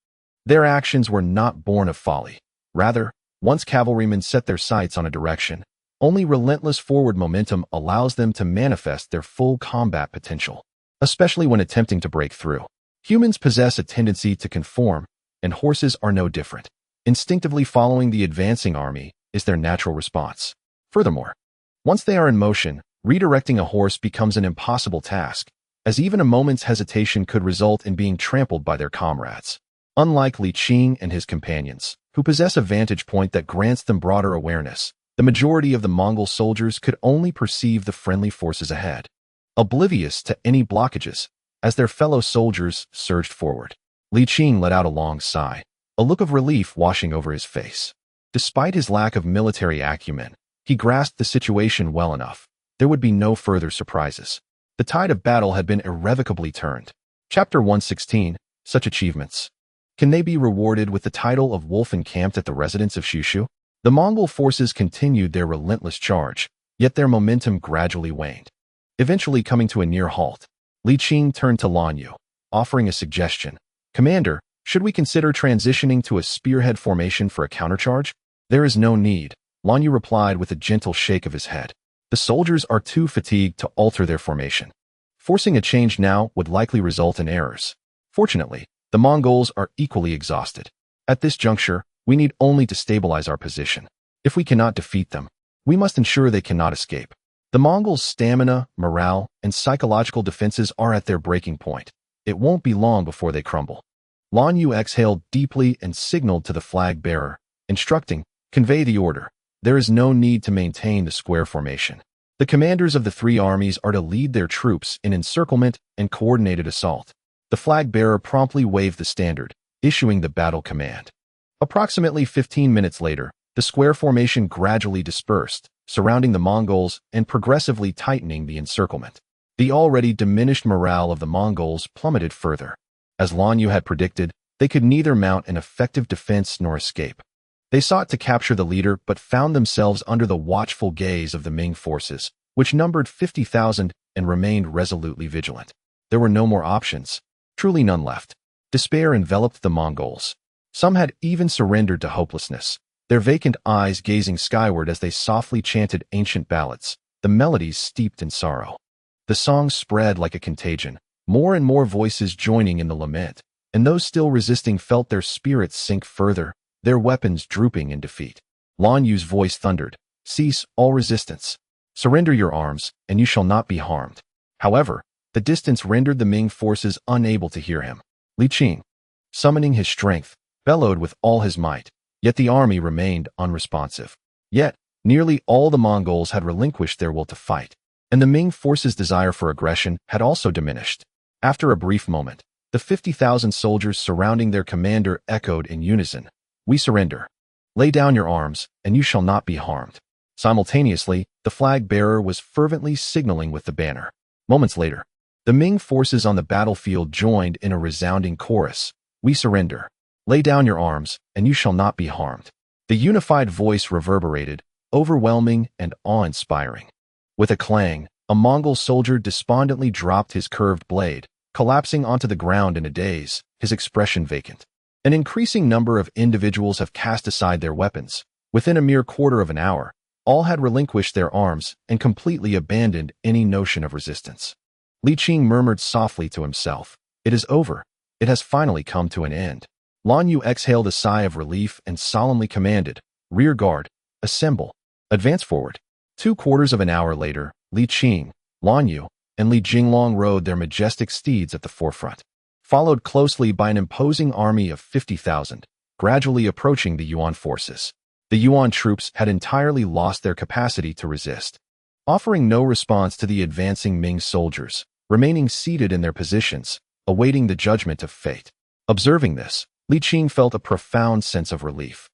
Their actions were not born of folly. Rather, once cavalrymen set their sights on a direction, only relentless forward momentum allows them to manifest their full combat potential, especially when attempting to break through. Humans possess a tendency to conform, and horses are no different. Instinctively following the advancing army is their natural response. Furthermore, once they are in motion, redirecting a horse becomes an impossible task, as even a moment's hesitation could result in being trampled by their comrades. Unlike Li Qing and his companions, who possess a vantage point that grants them broader awareness, the majority of the Mongol soldiers could only perceive the friendly forces ahead, oblivious to any blockages, as their fellow soldiers surged forward. Li Qing let out a long sigh, a look of relief washing over his face. Despite his lack of military acumen, he grasped the situation well enough. There would be no further surprises. The tide of battle had been irrevocably turned. Chapter 116, Such Achievements. Can they be rewarded with the title of wolf encamped at the residence of Shushu? The Mongol forces continued their relentless charge, yet their momentum gradually waned. Eventually coming to a near halt, Li Qing turned to Lan Yu, offering a suggestion. "Commander, should we consider transitioning to a spearhead formation for a countercharge?" "There is no need," Lan Yu replied with a gentle shake of his head. "The soldiers are too fatigued to alter their formation. Forcing a change now would likely result in errors. Fortunately, the Mongols are equally exhausted. At this juncture, we need only to stabilize our position. If we cannot defeat them, we must ensure they cannot escape. The Mongols' stamina, morale, and psychological defenses are at their breaking point. It won't be long before they crumble." Lan Yu exhaled deeply and signaled to the flag bearer, instructing, "Convey the order. There is no need to maintain the square formation. The commanders of the three armies are to lead their troops in encirclement and coordinated assault." The flag bearer promptly waved the standard, issuing the battle command. Approximately 15 minutes later, the square formation gradually dispersed, surrounding the Mongols and progressively tightening the encirclement. The already diminished morale of the Mongols plummeted further. As Lan Yu had predicted, they could neither mount an effective defense nor escape. They sought to capture the leader but found themselves under the watchful gaze of the Ming forces, which numbered 50,000 and remained resolutely vigilant. There were no more options. Truly none left. Despair enveloped the Mongols. Some had even surrendered to hopelessness, their vacant eyes gazing skyward as they softly chanted ancient ballads, the melodies steeped in sorrow. The song spread like a contagion, more and more voices joining in the lament, and those still resisting felt their spirits sink further, their weapons drooping in defeat. Lan Yu's voice thundered, "Cease all resistance. Surrender your arms, and you shall not be harmed." However, the distance rendered the Ming forces unable to hear him. Li Qing, summoning his strength, bellowed with all his might, yet the army remained unresponsive. Yet, nearly all the Mongols had relinquished their will to fight, and the Ming forces' desire for aggression had also diminished. After a brief moment, the 50,000 soldiers surrounding their commander echoed in unison, "We surrender. Lay down your arms, and you shall not be harmed." Simultaneously, the flag bearer was fervently signaling with the banner. Moments later, the Ming forces on the battlefield joined in a resounding chorus, "We surrender. Lay down your arms, and you shall not be harmed." The unified voice reverberated, overwhelming and awe-inspiring. With a clang, a Mongol soldier despondently dropped his curved blade, collapsing onto the ground in a daze, his expression vacant. An increasing number of individuals have cast aside their weapons. Within a mere quarter of an hour, all had relinquished their arms and completely abandoned any notion of resistance. Li Qing murmured softly to himself, "It is over. It has finally come to an end." Lan Yu exhaled a sigh of relief and solemnly commanded, "Rear guard, assemble, advance forward." 2/4 of an hour later, Li Qing, Lan Yu, and Li Jinglong rode their majestic steeds at the forefront, followed closely by an imposing army of 50,000, gradually approaching the Yuan forces. The Yuan troops had entirely lost their capacity to resist, offering no response to the advancing Ming soldiers, remaining seated in their positions, awaiting the judgment of fate. Observing this, Li Qing felt a profound sense of relief.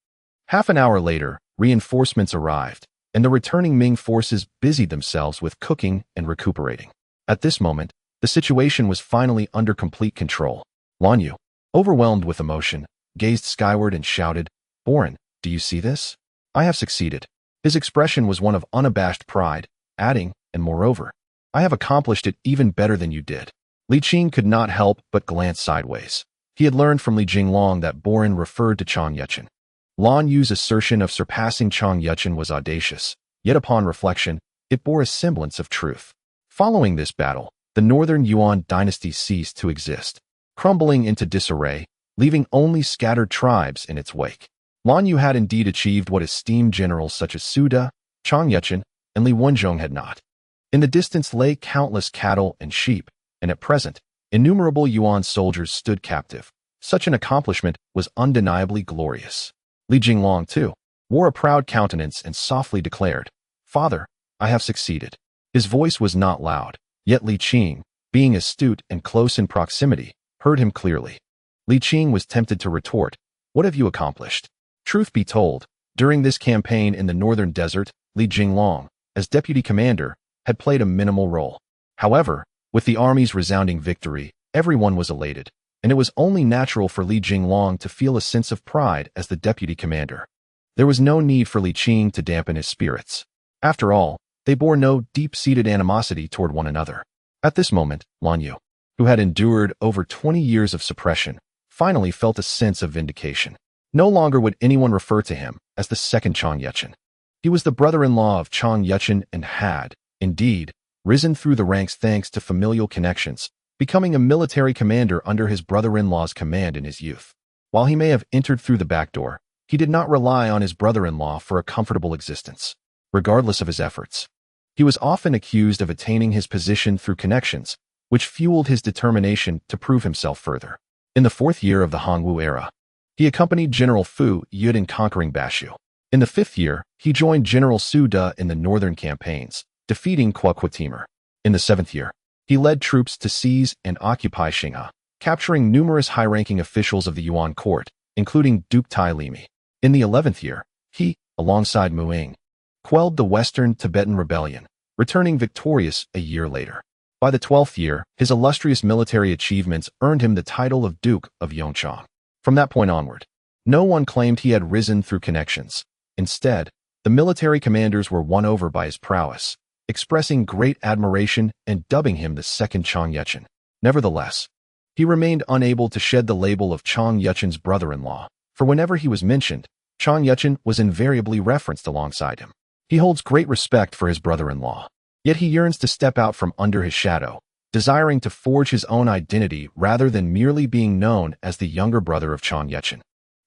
Half an hour later, reinforcements arrived, and the returning Ming forces busied themselves with cooking and recuperating. At this moment, the situation was finally under complete control. Lan Yu, overwhelmed with emotion, gazed skyward and shouted, "Boren, do you see this? I have succeeded." His expression was one of unabashed pride, adding, "And moreover, I have accomplished it even better than you did." Li Qing could not help but glance sideways. He had learned from Li Jinglong that Boren referred to Chang Yuchen. Lan Yu's assertion of surpassing Chang Yuchen was audacious, yet upon reflection, it bore a semblance of truth. Following this battle, the northern Yuan dynasty ceased to exist, crumbling into disarray, leaving only scattered tribes in its wake. Lan Yu had indeed achieved what esteemed generals such as Su De, Chang Yuchen, and Li Wenzhong had not. In the distance lay countless cattle and sheep, and at present, innumerable Yuan soldiers stood captive. Such an accomplishment was undeniably glorious. Li Jinglong, too, wore a proud countenance and softly declared, "Father, I have succeeded." His voice was not loud, yet Li Qing, being astute and close in proximity, heard him clearly. Li Qing was tempted to retort, "What have you accomplished?" Truth be told, during this campaign in the northern desert, Li Jinglong, as deputy commander, had played a minimal role. However, with the army's resounding victory, everyone was elated, and it was only natural for Li Jinglong to feel a sense of pride as the deputy commander. There was no need for Li Qing to dampen his spirits. After all, they bore no deep-seated animosity toward one another. At this moment, Lan Yu, who had endured over 20 years of suppression, finally felt a sense of vindication. No longer would anyone refer to him, as the second Chang Yuchen. He was the brother-in-law of Chang Yuchen and had, indeed, risen through the ranks thanks to familial connections, becoming a military commander under his brother-in-law's command in his youth. While he may have entered through the back door, he did not rely on his brother-in-law for a comfortable existence. Regardless of his efforts, he was often accused of attaining his position through connections, which fueled his determination to prove himself further. In the 4th year of the Hongwu era, he accompanied General Fu Yud in conquering Bashu. In the 5th year, he joined General Su De in the northern campaigns, defeating Kuo Timur. In the 7th year, he led troops to seize and occupy Xinghe, capturing numerous high-ranking officials of the Yuan court, including Duke Tai Limi. In the 11th year, he, alongside Ming, quelled the Western Tibetan Rebellion, returning victorious a year later. By the 12th year, his illustrious military achievements earned him the title of Duke of Yongchang. From that point onward, no one claimed he had risen through connections. Instead, the military commanders were won over by his prowess, expressing great admiration and dubbing him the second Chang Yuchen. Nevertheless, he remained unable to shed the label of Chang Yuchen's brother-in-law, for whenever he was mentioned, Chang Yuchen was invariably referenced alongside him. He holds great respect for his brother-in-law, yet he yearns to step out from under his shadow, desiring to forge his own identity rather than merely being known as the younger brother of Chang Yuchen.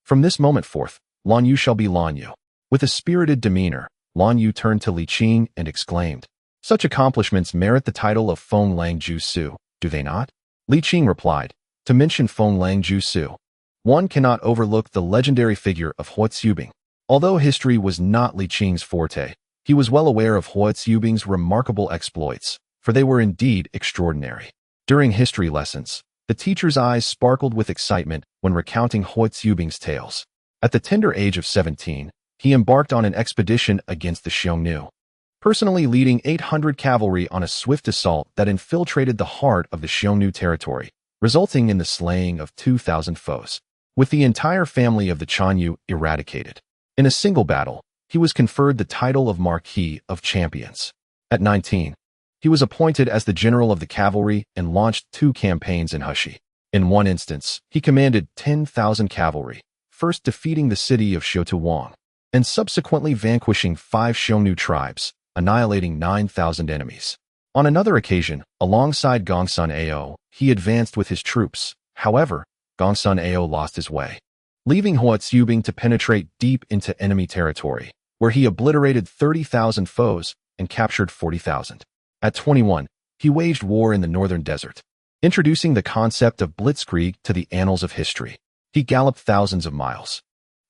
From this moment forth, Lan Yu shall be Lan Yu. With a spirited demeanor, Lan Yu turned to Li Qing and exclaimed, "Such accomplishments merit the title of Feng Lang Ju Su, do they not?" Li Qing replied, "To mention Feng Lang Ju Su, one cannot overlook the legendary figure of Hua Zubing." Although history was not Li Qing's forte, he was well aware of Hua Zubing's remarkable exploits, for they were indeed extraordinary. During history lessons, the teacher's eyes sparkled with excitement when recounting Hua Zubing's tales. At the tender age of 17, he embarked on an expedition against the Xiongnu, personally leading 800 cavalry on a swift assault that infiltrated the heart of the Xiongnu territory, resulting in the slaying of 2,000 foes, with the entire family of the Chanyu eradicated. In a single battle, he was conferred the title of Marquis of Champions. At 19, he was appointed as the general of the cavalry and launched 2 campaigns in Heshi. In one instance, he commanded 10,000 cavalry, first defeating the city of Shotuwang, and subsequently vanquishing 5 Xiongnu tribes, annihilating 9,000 enemies. On another occasion, alongside Gongsun Ao, he advanced with his troops. However, Gongsun Ao lost his way, leaving Hua Zubing to penetrate deep into enemy territory, where he obliterated 30,000 foes and captured 40,000. At 21, he waged war in the northern desert, introducing the concept of blitzkrieg to the annals of history. He galloped thousands of miles,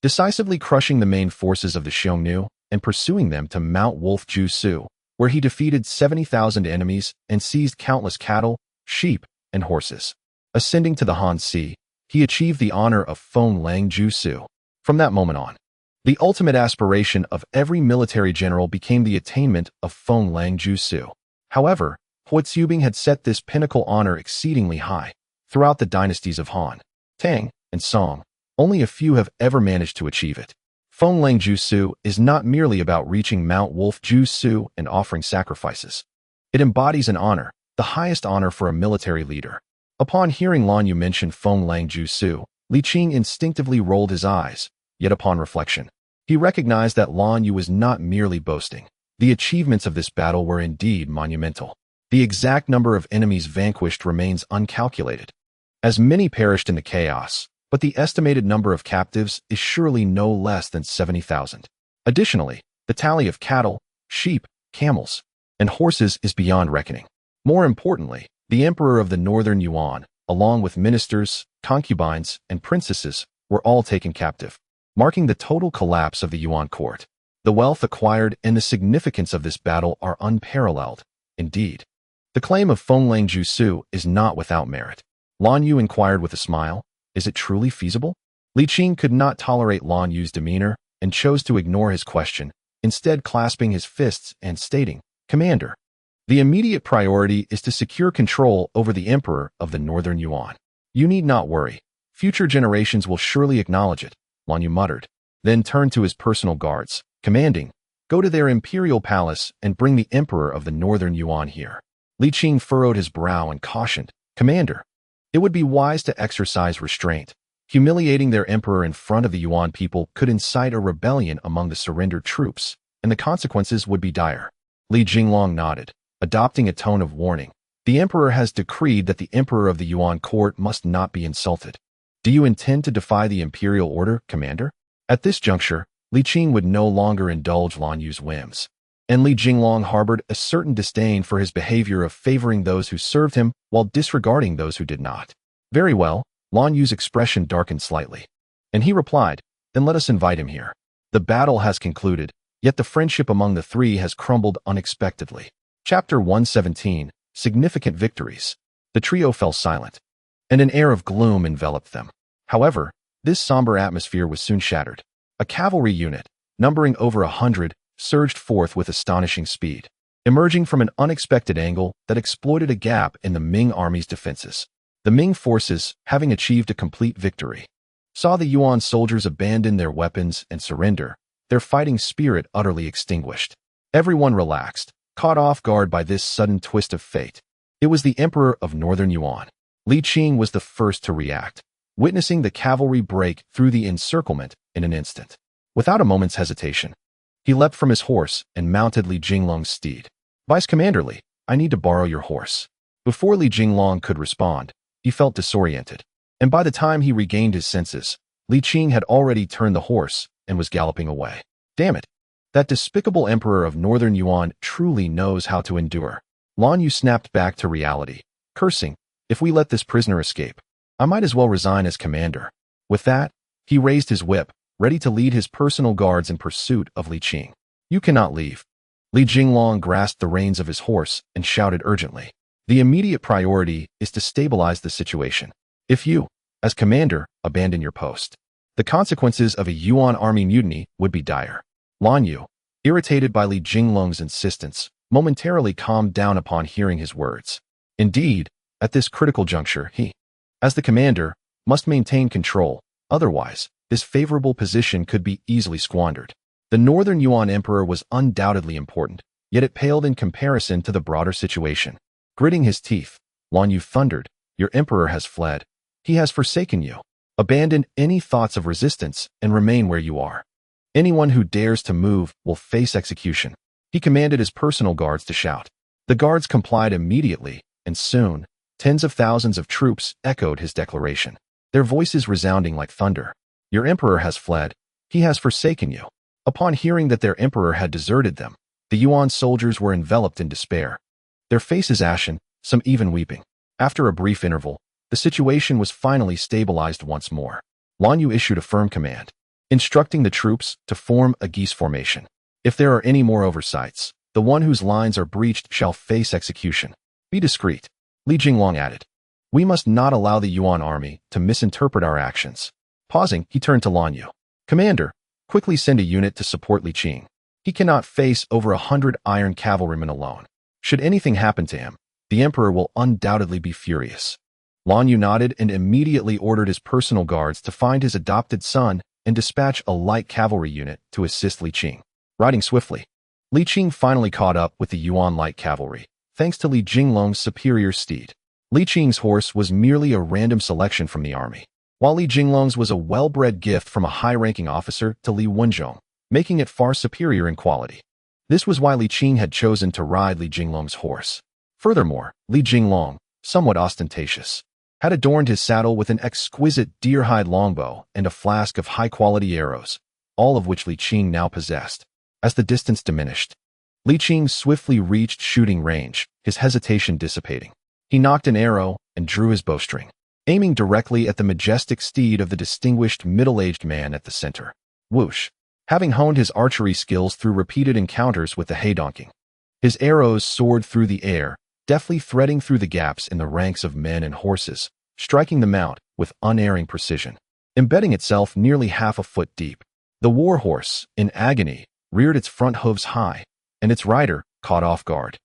decisively crushing the main forces of the Xiongnu and pursuing them to Mount Wolf Ju Su, where he defeated 70,000 enemies and seized countless cattle, sheep, and horses. Ascending to the Han Sea, he achieved the honor of Feng Lang Ju Su. From that moment on, the ultimate aspiration of every military general became the attainment of Feng Lang Ju Su. However, Hua Zubing had set this pinnacle honor exceedingly high. Throughout the dynasties of Han, Tang, and Song, only a few have ever managed to achieve it. Feng Lang Ju Su is not merely about reaching Mount Wolf Ju Su and offering sacrifices. It embodies an honor, the highest honor for a military leader. Upon hearing Lan Yu mention Feng Lang Ju Su, Li Qing instinctively rolled his eyes, yet upon reflection, he recognized that Lan Yu was not merely boasting. The achievements of this battle were indeed monumental. The exact number of enemies vanquished remains uncalculated, as many perished in the chaos, but the estimated number of captives is surely no less than 70,000. Additionally, the tally of cattle, sheep, camels, and horses is beyond reckoning. More importantly, the emperor of the northern Yuan, along with ministers, concubines, and princesses, were all taken captive, marking the total collapse of the Yuan court. The wealth acquired and the significance of this battle are unparalleled. Indeed, the claim of Feng Lang Ju Su is not without merit. Lan Yu inquired with a smile, "Is it truly feasible?" Li Qing could not tolerate Lan Yu's demeanor and chose to ignore his question, instead clasping his fists and stating, "Commander, the immediate priority is to secure control over the emperor of the northern Yuan. You need not worry. Future generations will surely acknowledge it," Lan Yu muttered, then turned to his personal guards, commanding, "Go to their imperial palace and bring the emperor of the northern Yuan here." Li Qing furrowed his brow and cautioned, "Commander, it would be wise to exercise restraint. Humiliating their emperor in front of the Yuan people could incite a rebellion among the surrendered troops, and the consequences would be dire. Li Jinglong nodded, adopting a tone of warning. The emperor has decreed that the emperor of the Yuan court must not be insulted. Do you intend to defy the imperial order, commander? At this juncture, Li Qing would no longer indulge Lan Yu's whims, and Li Jinglong harbored a certain disdain for his behavior of favoring those who served him while disregarding those who did not. Very well, Lan Yu's expression darkened slightly, and he replied, then let us invite him here. The battle has concluded, yet the friendship among the three has crumbled unexpectedly. Chapter 117, Significant Victories. The trio fell silent, and an air of gloom enveloped them. However, this somber atmosphere was soon shattered. A cavalry unit, numbering over 100, surged forth with astonishing speed, emerging from an unexpected angle that exploited a gap in the Ming army's defenses. The Ming forces, having achieved a complete victory, saw the Yuan soldiers abandon their weapons and surrender, their fighting spirit utterly extinguished. Everyone relaxed, caught off guard by this sudden twist of fate. It was the emperor of northern Yuan. Li Qing was the first to react, witnessing the cavalry break through the encirclement in an instant. Without a moment's hesitation, he leapt from his horse and mounted Li Jinglong's steed. Vice Commander Li, I need to borrow your horse. Before Li Jinglong could respond, he felt disoriented, and by the time he regained his senses, Li Qing had already turned the horse and was galloping away. Damn it! That despicable emperor of northern Yuan truly knows how to endure. Lan Yu snapped back to reality, cursing, if we let this prisoner escape, I might as well resign as commander. With that, he raised his whip, ready to lead his personal guards in pursuit of Li Qing. You cannot leave. Li Jinglong grasped the reins of his horse and shouted urgently. The immediate priority is to stabilize the situation. If you, as commander, abandon your post, the consequences of a Yuan army mutiny would be dire. Lan Yu, irritated by Li Jinglong's insistence, momentarily calmed down upon hearing his words. Indeed, at this critical juncture, he, as the commander, must maintain control, otherwise, this favorable position could be easily squandered. The northern Yuan emperor was undoubtedly important, yet it paled in comparison to the broader situation. Gritting his teeth, Lan Yu thundered, your emperor has fled. He has forsaken you. Abandon any thoughts of resistance and remain where you are. Anyone who dares to move will face execution. He commanded his personal guards to shout. The guards complied immediately, and soon, tens of thousands of troops echoed his declaration, their voices resounding like thunder. Your emperor has fled. He has forsaken you. Upon hearing that their emperor had deserted them, the Yuan soldiers were enveloped in despair, their faces ashen, some even weeping. After a brief interval, the situation was finally stabilized once more. Lan Yu issued a firm command, instructing the troops to form a geese formation. If there are any more oversights, the one whose lines are breached shall face execution. Be discreet. Li Jinglong added. We must not allow the Yuan army to misinterpret our actions. Pausing, he turned to Lan Yu. Commander, quickly send a unit to support Li Qing. He cannot face over 100 iron cavalrymen alone. Should anything happen to him, the emperor will undoubtedly be furious. Lan Yu nodded and immediately ordered his personal guards to find his adopted son and dispatch a light cavalry unit to assist Li Qing. Riding swiftly, Li Qing finally caught up with the Yuan light cavalry, thanks to Li Jinglong's superior steed. Li Qing's horse was merely a random selection from the army, while Li Jinglong's was a well-bred gift from a high-ranking officer to Li Wenzhong, making it far superior in quality. This was why Li Qing had chosen to ride Li Jinglong's horse. Furthermore, Li Jinglong, somewhat ostentatious, had adorned his saddle with an exquisite deer-hide longbow and a flask of high-quality arrows, all of which Li Qing now possessed. As the distance diminished, Li Qing swiftly reached shooting range, his hesitation dissipating. He knocked an arrow and drew his bowstring, aiming directly at the majestic steed of the distinguished middle-aged man at the center. Whoosh! Having honed his archery skills through repeated encounters with the heydonking, his arrows soared through the air, deftly threading through the gaps in the ranks of men and horses, striking the mount with unerring precision, embedding itself nearly half a foot deep. The war horse, in agony, reared its front hooves high, and its rider, caught off guard,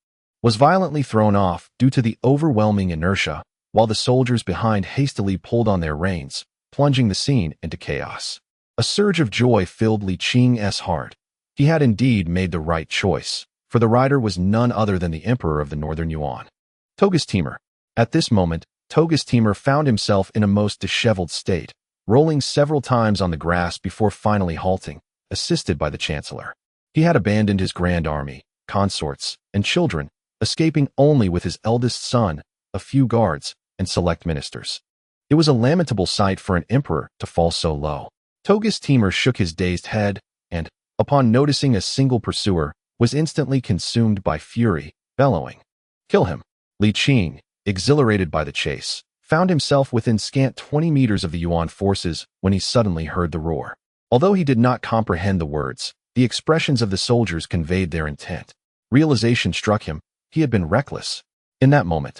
was violently thrown off due to the overwhelming inertia, while the soldiers behind hastily pulled on their reins, plunging the scene into chaos. A surge of joy filled Li Qing's heart. He had indeed made the right choice, for the rider was none other than the emperor of the northern Yuan. Toga's Temur. At this moment, Toga's Temur found himself in a most disheveled state, rolling several times on the grass before finally halting, assisted by the chancellor. He had abandoned his grand army, consorts, and children, escaping only with his eldest son, a few guards, and select ministers. It was a lamentable sight for an emperor to fall so low. Togus Timur shook his dazed head and, upon noticing a single pursuer, was instantly consumed by fury, bellowing, "Kill him!" Li Qing, exhilarated by the chase, found himself within scant 20 meters of the Yuan forces when he suddenly heard the roar. Although he did not comprehend the words, the expressions of the soldiers conveyed their intent. Realization struck him. He had been reckless. In that moment,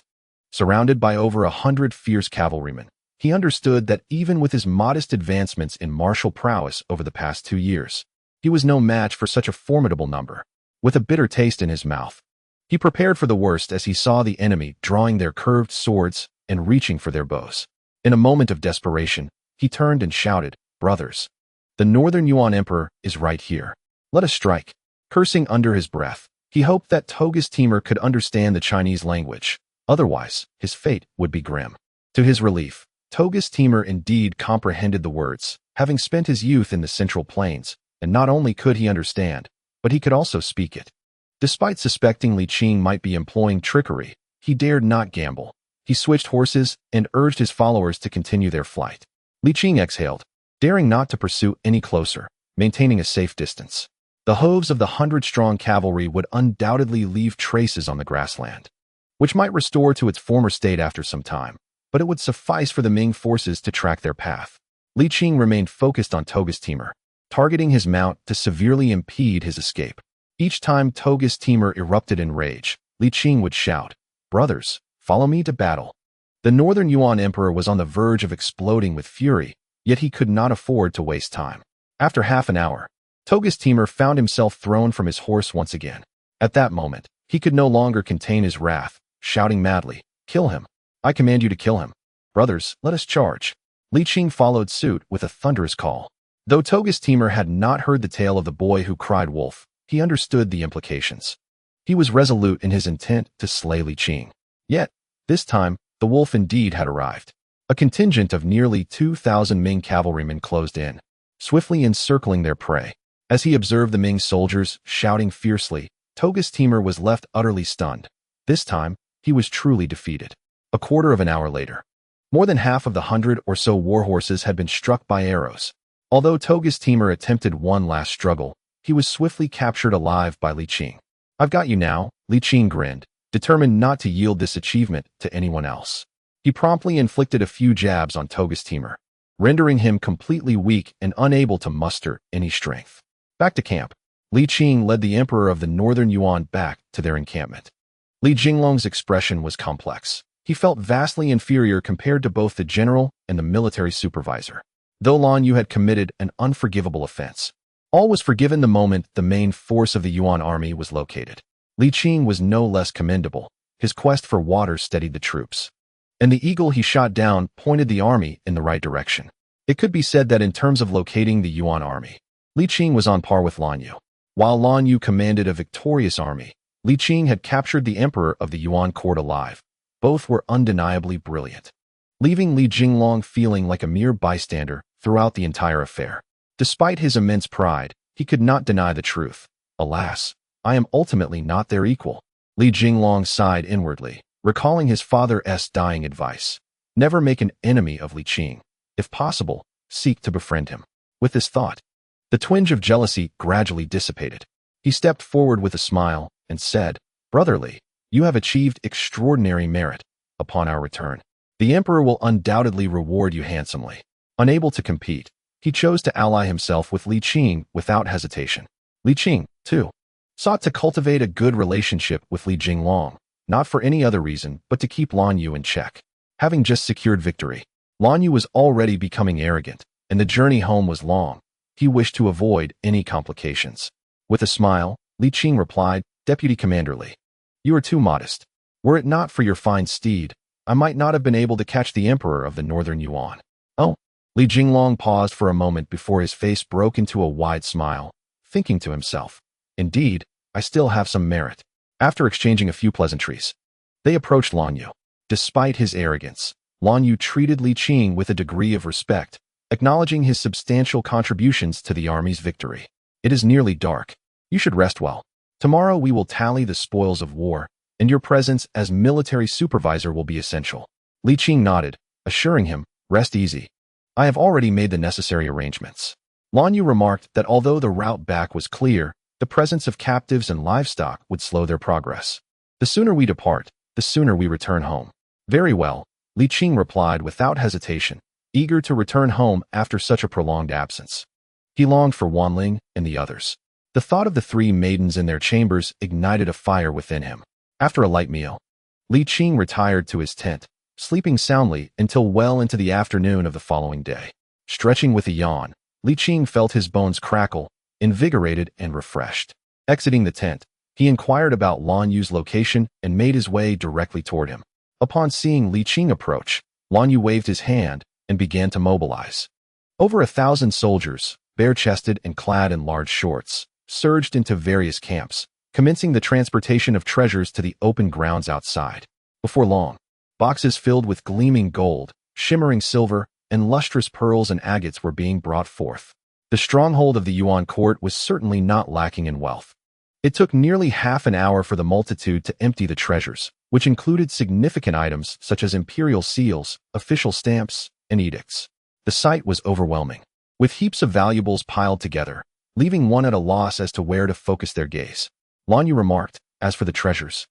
surrounded by over 100 fierce cavalrymen, he understood that even with his modest advancements in martial prowess over the past 2 years, he was no match for such a formidable number. With a bitter taste in his mouth, he prepared for the worst as he saw the enemy drawing their curved swords and reaching for their bows. In a moment of desperation, he turned and shouted, "Brothers, the Northern Yuan Emperor is right here. Let us strike." Cursing under his breath, he hoped that Togus Timur could understand the Chinese language. Otherwise, his fate would be grim. To his relief, Togus Timur indeed comprehended the words, having spent his youth in the Central Plains, and not only could he understand, but he could also speak it. Despite suspecting Li Qing might be employing trickery, he dared not gamble. He switched horses and urged his followers to continue their flight. Li Qing exhaled, daring not to pursue any closer, maintaining a safe distance. The hooves of the 100-strong cavalry would undoubtedly leave traces on the grassland, which might restore to its former state after some time, but it would suffice for the Ming forces to track their path. Li Qing remained focused on Togus Timur, targeting his mount to severely impede his escape. Each time Togus Timur erupted in rage, Li Qing would shout, "Brothers, follow me to battle." The Northern Yuan Emperor was on the verge of exploding with fury, yet he could not afford to waste time. After half an hour, Togus Timur found himself thrown from his horse once again. At that moment, he could no longer contain his wrath, shouting madly, "Kill him! I command you to kill him! Brothers, let us charge!" Li Qing followed suit with a thunderous call. Though Togus Timur had not heard the tale of the boy who cried wolf, he understood the implications. He was resolute in his intent to slay Li Qing. Yet, this time, the wolf indeed had arrived. A contingent of nearly 2,000 Ming cavalrymen closed in, swiftly encircling their prey. As he observed the Ming soldiers shouting fiercely, Togus Timur was left utterly stunned. This time, he was truly defeated. A quarter of an hour later, more than half of the 100 or so war horses had been struck by arrows. Although Togus Timur attempted one last struggle, he was swiftly captured alive by Li Qing. "I've got you now," Li Qing grinned, determined not to yield this achievement to anyone else. He promptly inflicted a few jabs on Togus Timur, rendering him completely weak and unable to muster any strength. Back to camp, Li Qing led the Emperor of the Northern Yuan back to their encampment. Li Jinglong's expression was complex. He felt vastly inferior compared to both the general and the military supervisor. Though Lan Yu had committed an unforgivable offense, all was forgiven the moment the main force of the Yuan army was located. Li Qing was no less commendable. His quest for water steadied the troops, and the eagle he shot down pointed the army in the right direction. It could be said that in terms of locating the Yuan army, Li Qing was on par with Lan Yu. While Lan Yu commanded a victorious army, Li Qing had captured the emperor of the Yuan court alive. Both were undeniably brilliant, leaving Li Jinglong feeling like a mere bystander throughout the entire affair. Despite his immense pride, he could not deny the truth. "Alas, I am ultimately not their equal." Li Jinglong sighed inwardly, recalling his father's dying advice. Never make an enemy of Li Qing. If possible, seek to befriend him. With this thought, the twinge of jealousy gradually dissipated. He stepped forward with a smile and said, "Brother Li, you have achieved extraordinary merit. Upon our return, the Emperor will undoubtedly reward you handsomely." Unable to compete, he chose to ally himself with Li Qing without hesitation. Li Qing, too, sought to cultivate a good relationship with Li Jinglong, not for any other reason but to keep Lan Yu in check. Having just secured victory, Lan Yu was already becoming arrogant, and the journey home was long. He wished to avoid any complications. With a smile, Li Qing replied, "Deputy Commander Li, you are too modest. Were it not for your fine steed, I might not have been able to catch the Emperor of the Northern Yuan." "Oh." Li Jinglong paused for a moment before his face broke into a wide smile, thinking to himself, "Indeed, I still have some merit." After exchanging a few pleasantries, they approached Lan Yu. Despite his arrogance, Lan Yu treated Li Qing with a degree of respect, acknowledging his substantial contributions to the army's victory. "It is nearly dark. You should rest well. Tomorrow we will tally the spoils of war, and your presence as military supervisor will be essential." Li Qing nodded, assuring him, "Rest easy. I have already made the necessary arrangements." Lan Yu remarked that although the route back was clear, the presence of captives and livestock would slow their progress. "The sooner we depart, the sooner we return home." "Very well," Li Qing replied without hesitation, eager to return home after such a prolonged absence. He longed for Wanling and the others. The thought of the three maidens in their chambers ignited a fire within him. After a light meal, Li Qing retired to his tent, sleeping soundly until well into the afternoon of the following day. Stretching with a yawn, Li Qing felt his bones crackle, invigorated and refreshed. Exiting the tent, he inquired about Lan Yu's location and made his way directly toward him. Upon seeing Li Qing approach, Lan Yu waved his hand and began to mobilize. Over 1,000 soldiers, bare-chested and clad in large shorts, surged into various camps, commencing the transportation of treasures to the open grounds outside. Before long, boxes filled with gleaming gold, shimmering silver, and lustrous pearls and agates were being brought forth. The stronghold of the Yuan court was certainly not lacking in wealth. It took nearly half an hour for the multitude to empty the treasures, which included significant items such as imperial seals, official stamps, and edicts. The sight was overwhelming, with heaps of valuables piled together, leaving one at a loss as to where to focus their gaze. Lan Yu remarked, "As for the treasures,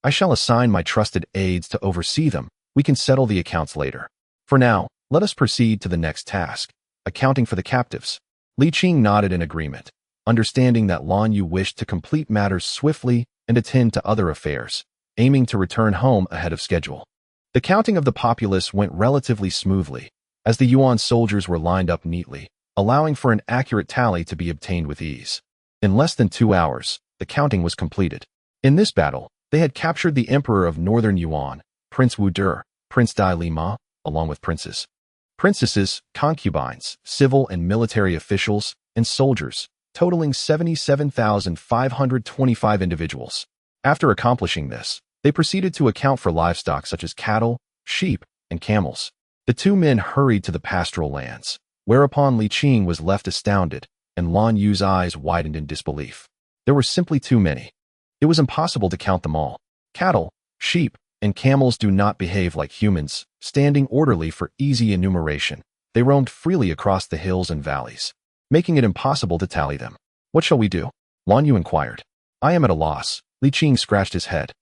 I shall assign my trusted aides to oversee them. We can settle the accounts later. For now, let us proceed to the next task, accounting for the captives." Li Qing nodded in agreement, understanding that Lan Yu wished to complete matters swiftly and attend to other affairs, aiming to return home ahead of schedule. The counting of the populace went relatively smoothly, as the Yuan soldiers were lined up neatly, allowing for an accurate tally to be obtained with ease. In less than 2 hours, the counting was completed. In this battle, they had captured the Emperor of Northern Yuan, Prince Wu Der, Prince Dai Li Ma, along with princes, princesses, concubines, civil and military officials, and soldiers, totaling 77,525 individuals. After accomplishing this, they proceeded to account for livestock such as cattle, sheep, and camels. The two men hurried to the pastoral lands, whereupon Li Qing was left astounded, and Lan Yu's eyes widened in disbelief. There were simply too many. It was impossible to count them all. Cattle, sheep, and camels do not behave like humans, standing orderly for easy enumeration. They roamed freely across the hills and valleys, making it impossible to tally them. "What shall we do?" Lan Yu inquired. "I am at a loss." Li Qing scratched his head.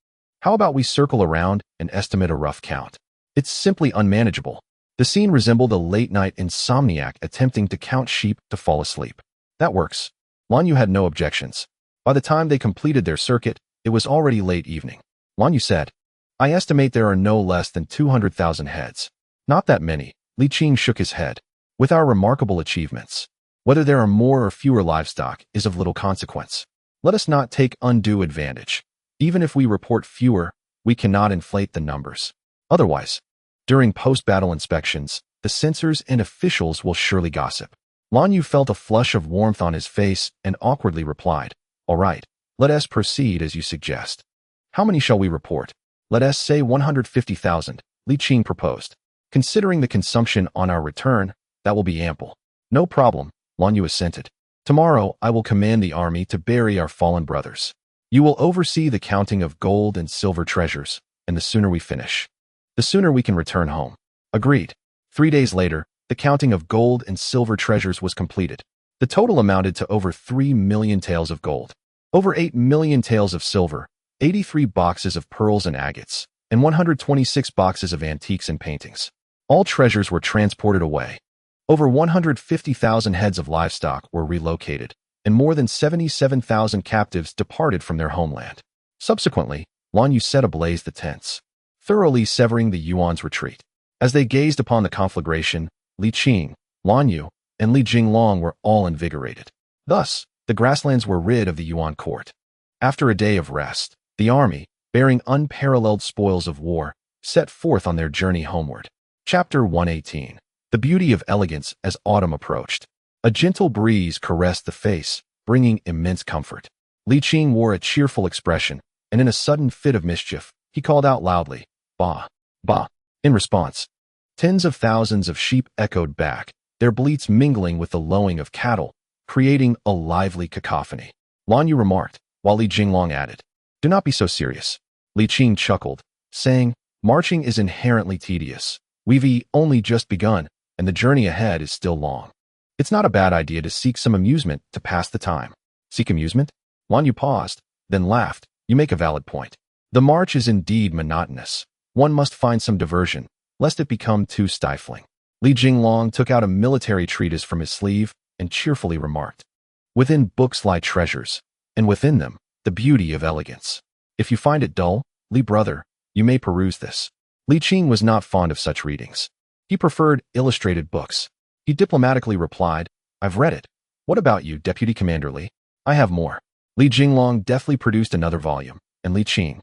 "How about we circle around and estimate a rough count? It's simply unmanageable." The scene resembled a late-night insomniac attempting to count sheep to fall asleep. "That works." Lan Yu had no objections. By the time they completed their circuit, it was already late evening. Lan Yu said, "I estimate there are no less than 200,000 heads." "Not that many." Li Qing shook his head. "With our remarkable achievements, whether there are more or fewer livestock is of little consequence. Let us not take undue advantage. Even if we report fewer, we cannot inflate the numbers. Otherwise, during post-battle inspections, the censors and officials will surely gossip." Lan Yu felt a flush of warmth on his face and awkwardly replied, "All right, let us proceed as you suggest. How many shall we report?" "Let us say 150,000, Li Qing proposed. "Considering the consumption on our return, that will be ample." "No problem," Lan Yu assented. "Tomorrow I will command the army to bury our fallen brothers. You will oversee the counting of gold and silver treasures, and the sooner we finish, the sooner we can return home." "Agreed." 3 days later, the counting of gold and silver treasures was completed. The total amounted to over 3 million taels of gold, over 8 million taels of silver, 83 boxes of pearls and agates, and 126 boxes of antiques and paintings. All treasures were transported away. Over 150,000 heads of livestock were relocated, and more than 77,000 captives departed from their homeland. Subsequently, Lan Yu set ablaze the tents, thoroughly severing the Yuan's retreat. As they gazed upon the conflagration, Li Qing, Lan Yu, and Li Jinglong were all invigorated. Thus, the grasslands were rid of the Yuan court. After a day of rest, the army, bearing unparalleled spoils of war, set forth on their journey homeward. Chapter 118. The beauty of elegance as autumn approached. A gentle breeze caressed the face, bringing immense comfort. Li Qing wore a cheerful expression, and in a sudden fit of mischief, he called out loudly, "Ba! Ba!" In response, tens of thousands of sheep echoed back, their bleats mingling with the lowing of cattle, creating a lively cacophony. Lan Yu remarked, while Li Jinglong added, "Do not be so serious." Li Qing chuckled, saying, "Marching is inherently tedious. We've only just begun, and the journey ahead is still long. It's not a bad idea to seek some amusement to pass the time." "Seek amusement?" Lan Yu paused, then laughed. "You make a valid point. The march is indeed monotonous. One must find some diversion, lest it become too stifling." Li Jinglong took out a military treatise from his sleeve and cheerfully remarked, "Within books lie treasures, and within them, the beauty of elegance. If you find it dull, Li brother, you may peruse this." Li Qing was not fond of such readings. He preferred illustrated books. He diplomatically replied, "I've read it. What about you, Deputy Commander Li?" "I have more." Li Jinglong deftly produced another volume, and Li Qing,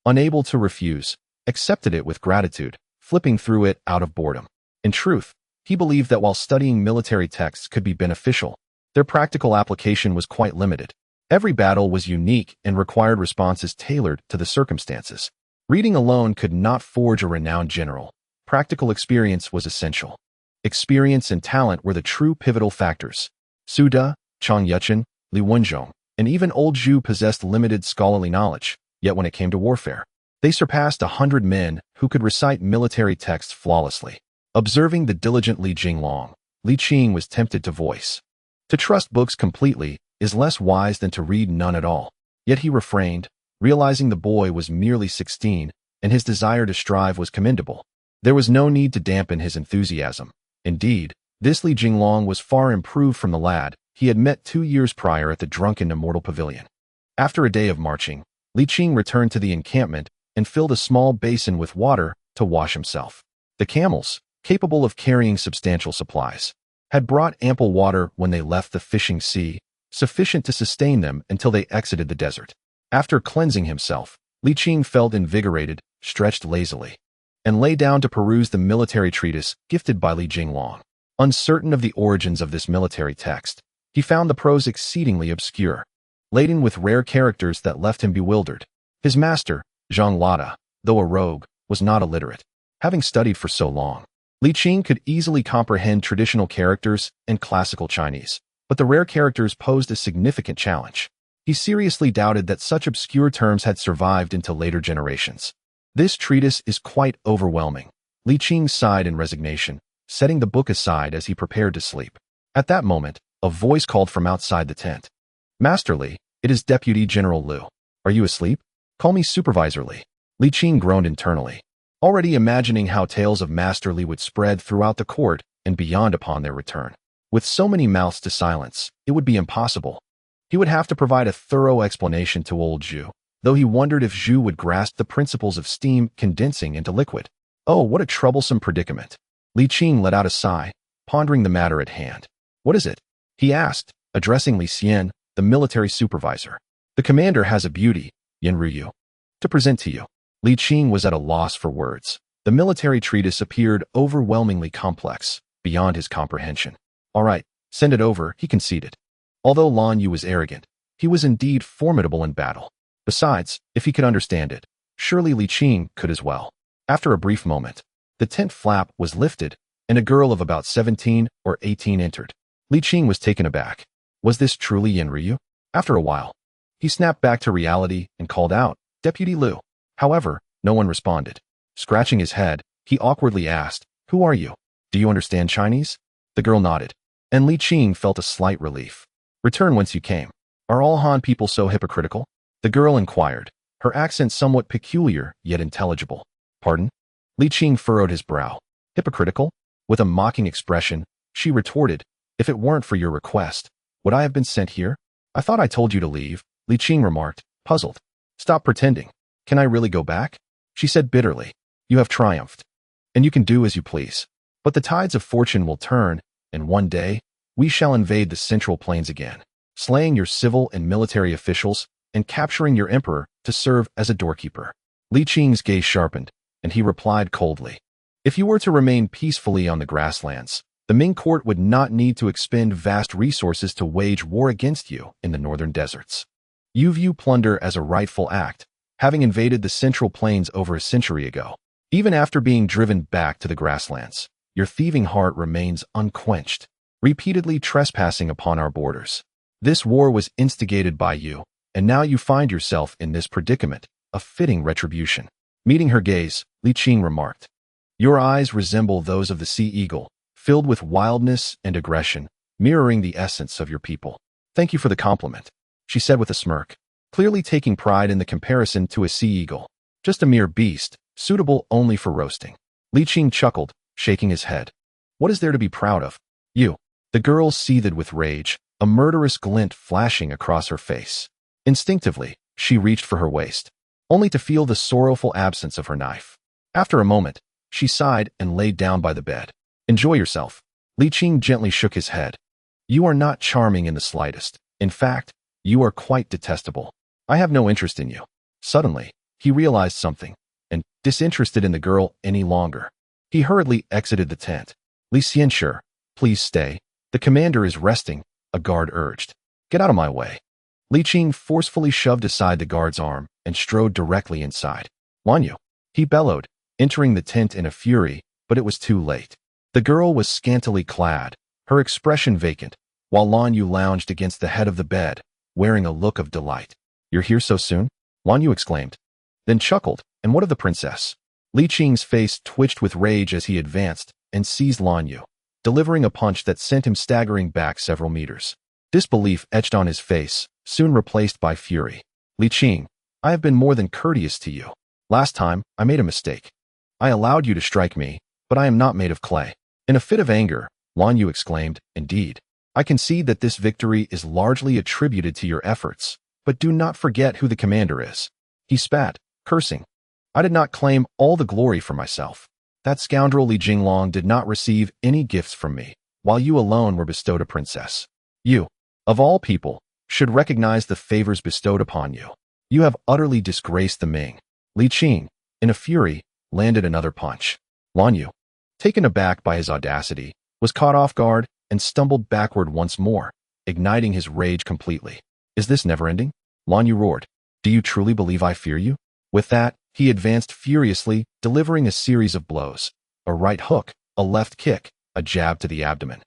unable to refuse, accepted it with gratitude, flipping through it out of boredom. In truth, he believed that while studying military texts could be beneficial, their practical application was quite limited. Every battle was unique and required responses tailored to the circumstances. Reading alone could not forge a renowned general. Practical experience was essential. Experience and talent were the true pivotal factors. Su De, Chang Yuchen, Li Wenzhong, and even old Zhu possessed limited scholarly knowledge, yet when it came to warfare, they surpassed 100 men who could recite military texts flawlessly. Observing the diligent Li Jinglong, Li Qing was tempted to voice, "To trust books completely is less wise than to read none at all." Yet he refrained, realizing the boy was merely 16, and his desire to strive was commendable. There was no need to dampen his enthusiasm. Indeed, this Li Jinglong was far improved from the lad he had met 2 years prior at the drunken Immortal Pavilion. After a day of marching, Li Qing returned to the encampment and filled a small basin with water to wash himself. The camels, capable of carrying substantial supplies, had brought ample water when they left the fishing sea, sufficient to sustain them until they exited the desert. After cleansing himself, Li Qing felt invigorated, stretched lazily, and lay down to peruse the military treatise gifted by Li Jinglong. Uncertain of the origins of this military text, he found the prose exceedingly obscure, laden with rare characters that left him bewildered. His master, Zhang Lada, though a rogue, was not illiterate. Having studied for so long, Li Qing could easily comprehend traditional characters and classical Chinese, but the rare characters posed a significant challenge. He seriously doubted that such obscure terms had survived into later generations. "This treatise is quite overwhelming." Li Qing sighed in resignation, setting the book aside as he prepared to sleep. At that moment, a voice called from outside the tent. "Master Li, it is Deputy General Liu. Are you asleep? Call me Supervisor Li." Li Qing groaned internally, already imagining how tales of Master Li would spread throughout the court and beyond upon their return. With so many mouths to silence, it would be impossible. He would have to provide a thorough explanation to old Zhu, though he wondered if Zhu would grasp the principles of steam condensing into liquid. Oh, what a troublesome predicament. Li Qing let out a sigh, pondering the matter at hand. "What is it?" he asked, addressing Li Xian, the military supervisor. "The commander has a beauty, Yin Ruyu, to present to you." Li Qing was at a loss for words. The military treatise appeared overwhelmingly complex, beyond his comprehension. "All right, send it over," he conceded. Although Lan Yu was arrogant, he was indeed formidable in battle. Besides, if he could understand it, surely Li Qing could as well. After a brief moment, the tent flap was lifted, and a girl of about 17 or 18 entered. Li Qing was taken aback. Was this truly Yin Ryu? After a while, he snapped back to reality and called out, "Deputy Liu." However, no one responded. Scratching his head, he awkwardly asked, "Who are you? Do you understand Chinese?" The girl nodded, and Li Qing felt a slight relief. "Return whence you came. Are all Han people so hypocritical?" The girl inquired, her accent somewhat peculiar yet intelligible. "Pardon?" Li Qing furrowed his brow. "Hypocritical?" With a mocking expression, she retorted, "If it weren't for your request, would I have been sent here?" "I thought I told you to leave," Li Qing remarked, puzzled. "Stop pretending. Can I really go back?" She said bitterly, "You have triumphed, and you can do as you please. But the tides of fortune will turn, and one day, we shall invade the Central Plains again, slaying your civil and military officials and capturing your emperor to serve as a doorkeeper." Li Qing's gaze sharpened, and he replied coldly, "If you were to remain peacefully on the grasslands, the Ming court would not need to expend vast resources to wage war against you in the northern deserts. You view plunder as a rightful act, having invaded the Central Plains over a century ago. Even after being driven back to the grasslands, your thieving heart remains unquenched, repeatedly trespassing upon our borders. This war was instigated by you, and now you find yourself in this predicament, a fitting retribution. Meeting her gaze, Li Qing remarked, "Your eyes resemble those of the sea eagle, filled with wildness and aggression, mirroring the essence of your people." "Thank you for the compliment," she said with a smirk, clearly taking pride in the comparison to a sea eagle. "Just a mere beast, suitable only for roasting." Li Qing chuckled, shaking his head. "What is there to be proud of? You." The girl seethed with rage, a murderous glint flashing across her face. Instinctively, she reached for her waist, only to feel the sorrowful absence of her knife. After a moment, she sighed and laid down by the bed. "Enjoy yourself." Li Qing gently shook his head. "You are not charming in the slightest. In fact, you are quite detestable. I have no interest in you." Suddenly, he realized something, and disinterested in the girl any longer. He hurriedly exited the tent. "Li Xianshi, please stay. The commander is resting," a guard urged. "Get out of my way." Li Qing forcefully shoved aside the guard's arm and strode directly inside. "Lan Yu," he bellowed, entering the tent in a fury, but it was too late. The girl was scantily clad, her expression vacant, while Lan Yu lounged against the head of the bed, wearing a look of delight. "You're here so soon?" Lan Yu exclaimed, then chuckled. "And what of the princess?" Li Qing's face twitched with rage as he advanced and seized Lan Yu, delivering a punch that sent him staggering back several meters. Disbelief etched on his face, soon replaced by fury. "Li Qing, I have been more than courteous to you. Last time, I made a mistake. I allowed you to strike me, but I am not made of clay." In a fit of anger, Lan Yu exclaimed, "Indeed, I concede that this victory is largely attributed to your efforts, but do not forget who the commander is." He spat, cursing. "I did not claim all the glory for myself. That scoundrel Li Jinglong did not receive any gifts from me, while you alone were bestowed a princess. You, of all people, should recognize the favors bestowed upon you. You have utterly disgraced the Ming." Li Qing, in a fury, landed another punch. Lan Yu, taken aback by his audacity, was caught off guard and stumbled backward once more, igniting his rage completely. "Is this never-ending?" Lan Yu roared. "Do you truly believe I fear you?" With that, he advanced furiously, delivering a series of blows. A right hook, a left kick, a jab to the abdomen,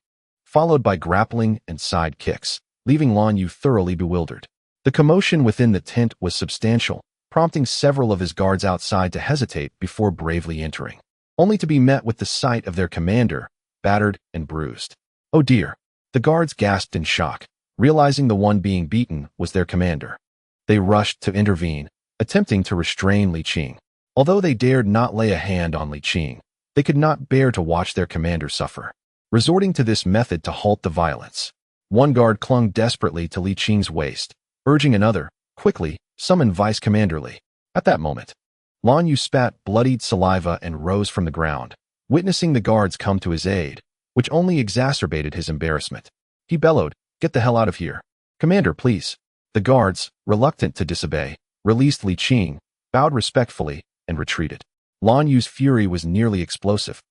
followed by grappling and side kicks, leaving Lan Yu thoroughly bewildered. The commotion within the tent was substantial, prompting several of his guards outside to hesitate before bravely entering, only to be met with the sight of their commander, battered and bruised. "Oh dear!" The guards gasped in shock, realizing the one being beaten was their commander. They rushed to intervene, attempting to restrain Li Qing. Although they dared not lay a hand on Li Qing, they could not bear to watch their commander suffer. Resorting to this method to halt the violence, one guard clung desperately to Li Qing's waist, urging another, "Quickly, summon Vice Commander Li." At that moment, Lan Yu spat bloodied saliva and rose from the ground, witnessing the guards come to his aid, which only exacerbated his embarrassment. He bellowed, "Get the hell out of here. Commander, please." The guards, reluctant to disobey, released Li Qing, bowed respectfully, and retreated. Lan Yu's fury was nearly explosive.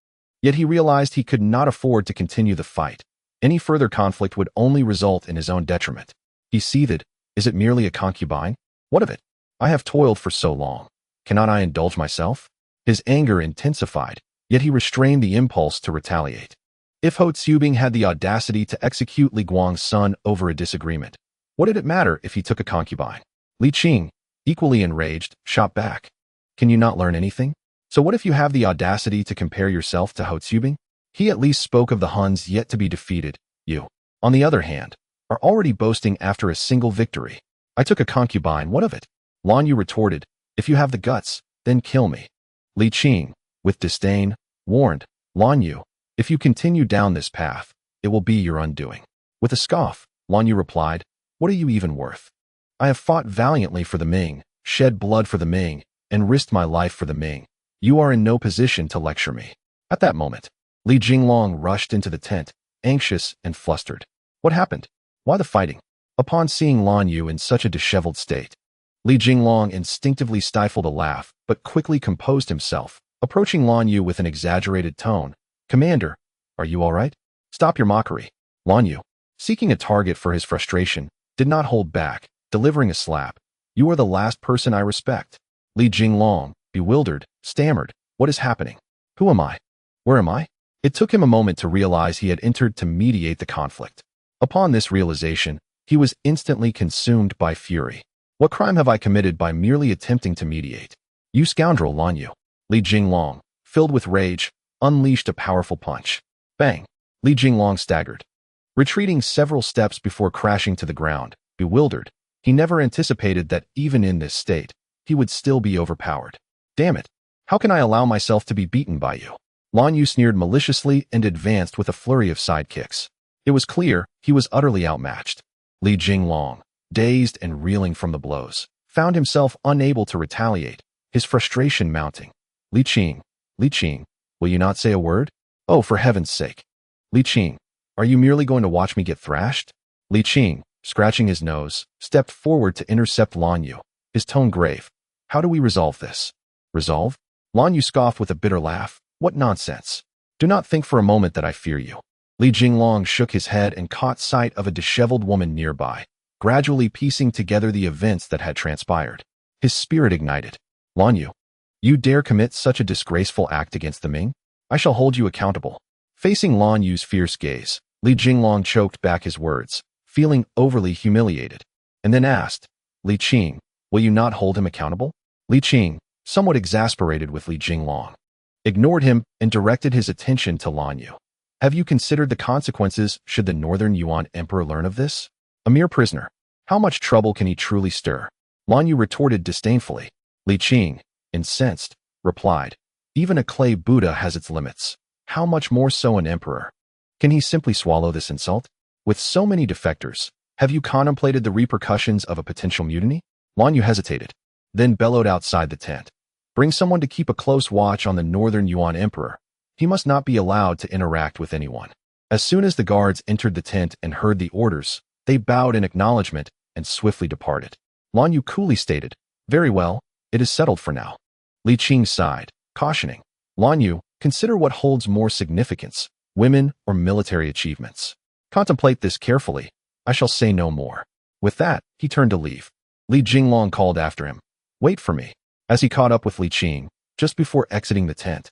Yet he realized he could not afford to continue the fight. Any further conflict would only result in his own detriment. He seethed. "Is it merely a concubine? What of it? I have toiled for so long. Cannot I indulge myself?" His anger intensified, yet he restrained the impulse to retaliate. If Ho Tsubing had the audacity to execute Li Guang's son over a disagreement, what did it matter if he took a concubine? Li Qing, equally enraged, shot back. "Can you not learn anything? So what if you have the audacity to compare yourself to Ho Tsubing? He at least spoke of the Huns yet to be defeated. You, on the other hand, are already boasting after a single victory. I took a concubine, what of it?" Lan Yu retorted, "If you have the guts, then kill me." Li Qing, with disdain, warned, "Lan Yu, if you continue down this path, it will be your undoing." With a scoff, Lan Yu replied, "What are you even worth? I have fought valiantly for the Ming, shed blood for the Ming, and risked my life for the Ming. You are in no position to lecture me." At that moment, Li Jinglong rushed into the tent, anxious and flustered. What happened? Why the fighting? Upon seeing Lan Yu in such a disheveled state, Li Jinglong instinctively stifled a laugh, but quickly composed himself, approaching Lan Yu with an exaggerated tone. "Commander, are you all right? Stop your mockery." Lan Yu, seeking a target for his frustration, did not hold back, delivering a slap. "You are the last person I respect." Li Jinglong, bewildered, stammered, "What is happening? Who am I? Where am I?" It took him a moment to realize he had entered to mediate the conflict. Upon this realization, he was instantly consumed by fury. What crime have I committed by merely attempting to mediate? You scoundrel, Lan Yu. Li Jinglong, filled with rage, unleashed a powerful punch. Bang! Li Jinglong staggered, retreating several steps before crashing to the ground. Bewildered, he never anticipated that even in this state, he would still be overpowered. Damn it! How can I allow myself to be beaten by you? Lan Yu sneered maliciously and advanced with a flurry of side kicks. It was clear he was utterly outmatched. Li Jinglong, dazed and reeling from the blows, found himself unable to retaliate, his frustration mounting. Li Qing, will you not say a word? Oh, for heaven's sake. Li Qing, are you merely going to watch me get thrashed? Li Qing, scratching his nose, stepped forward to intercept Lan Yu, his tone grave. How do we resolve this? Resolve? Lan Yu scoffed with a bitter laugh. What nonsense. Do not think for a moment that I fear you. Li Jinglong shook his head and caught sight of a disheveled woman nearby, gradually piecing together the events that had transpired. His spirit ignited. Lan Yu, you dare commit such a disgraceful act against the Ming? I shall hold you accountable. Facing Lan Yu's fierce gaze, Li Jinglong choked back his words, feeling overly humiliated, and then asked, Li Qing, will you not hold him accountable? Li Qing, somewhat exasperated with Li Jinglong, ignored him and directed his attention to Lan Yu. Have you considered the consequences should the Northern Yuan Emperor learn of this? A mere prisoner. How much trouble can he truly stir? Lan Yu retorted disdainfully. Li Qing, incensed, replied, even a clay Buddha has its limits. How much more so an emperor? Can he simply swallow this insult? With so many defectors, have you contemplated the repercussions of a potential mutiny? Lan Yu hesitated, then bellowed outside the tent. Bring someone to keep a close watch on the Northern Yuan Emperor. He must not be allowed to interact with anyone. As soon as the guards entered the tent and heard the orders, they bowed in acknowledgement and swiftly departed. Lan Yu coolly stated, very well, it is settled for now. Li Qing sighed, cautioning, Lan Yu, consider what holds more significance, women or military achievements. Contemplate this carefully. I shall say no more. With that, he turned to leave. Li Jinglong called after him, wait for me. As he caught up with Li Qing, just before exiting the tent,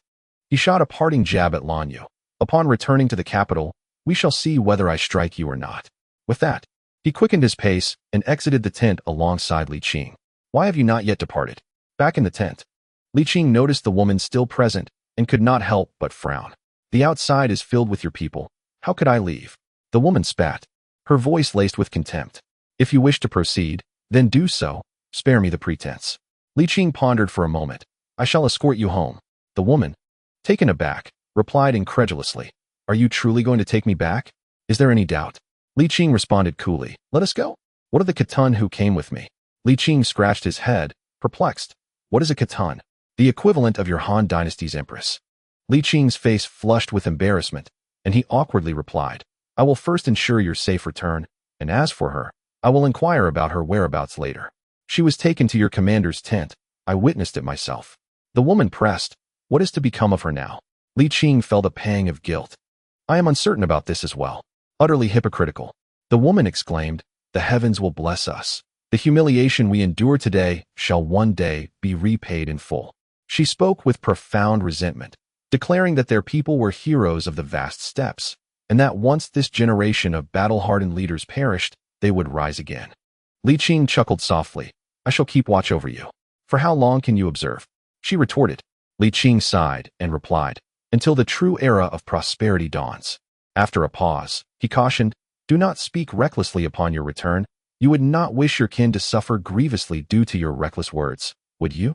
he shot a parting jab at Lan Yu. Upon returning to the capital, we shall see whether I strike you or not. With that, he quickened his pace and exited the tent alongside Li Qing. Why have you not yet departed? Back in the tent, Li Qing noticed the woman still present and could not help but frown. The outside is filled with your people. How could I leave? The woman spat, her voice laced with contempt. If you wish to proceed, then do so. Spare me the pretense. Li Qing pondered for a moment. I shall escort you home. The woman, taken aback, replied incredulously. Are you truly going to take me back? Is there any doubt? Li Qing responded coolly. Let us go. What of the Khitan who came with me? Li Qing scratched his head, perplexed. What is a Khitan? The equivalent of your Han Dynasty's empress. Li Qing's face flushed with embarrassment, and he awkwardly replied, I will first ensure your safe return, and as for her, I will inquire about her whereabouts later. She was taken to your commander's tent. I witnessed it myself. The woman pressed, what is to become of her now? Li Qing felt a pang of guilt. I am uncertain about this as well. Utterly hypocritical. The woman exclaimed, the heavens will bless us. The humiliation we endure today shall one day be repaid in full. She spoke with profound resentment, declaring that their people were heroes of the vast steppes, and that once this generation of battle-hardened leaders perished, they would rise again. Li Qing chuckled softly. I shall keep watch over you. For how long can you observe? She retorted. Li Qing sighed and replied, until the true era of prosperity dawns. After a pause, he cautioned, do not speak recklessly upon your return. You would not wish your kin to suffer grievously due to your reckless words, would you?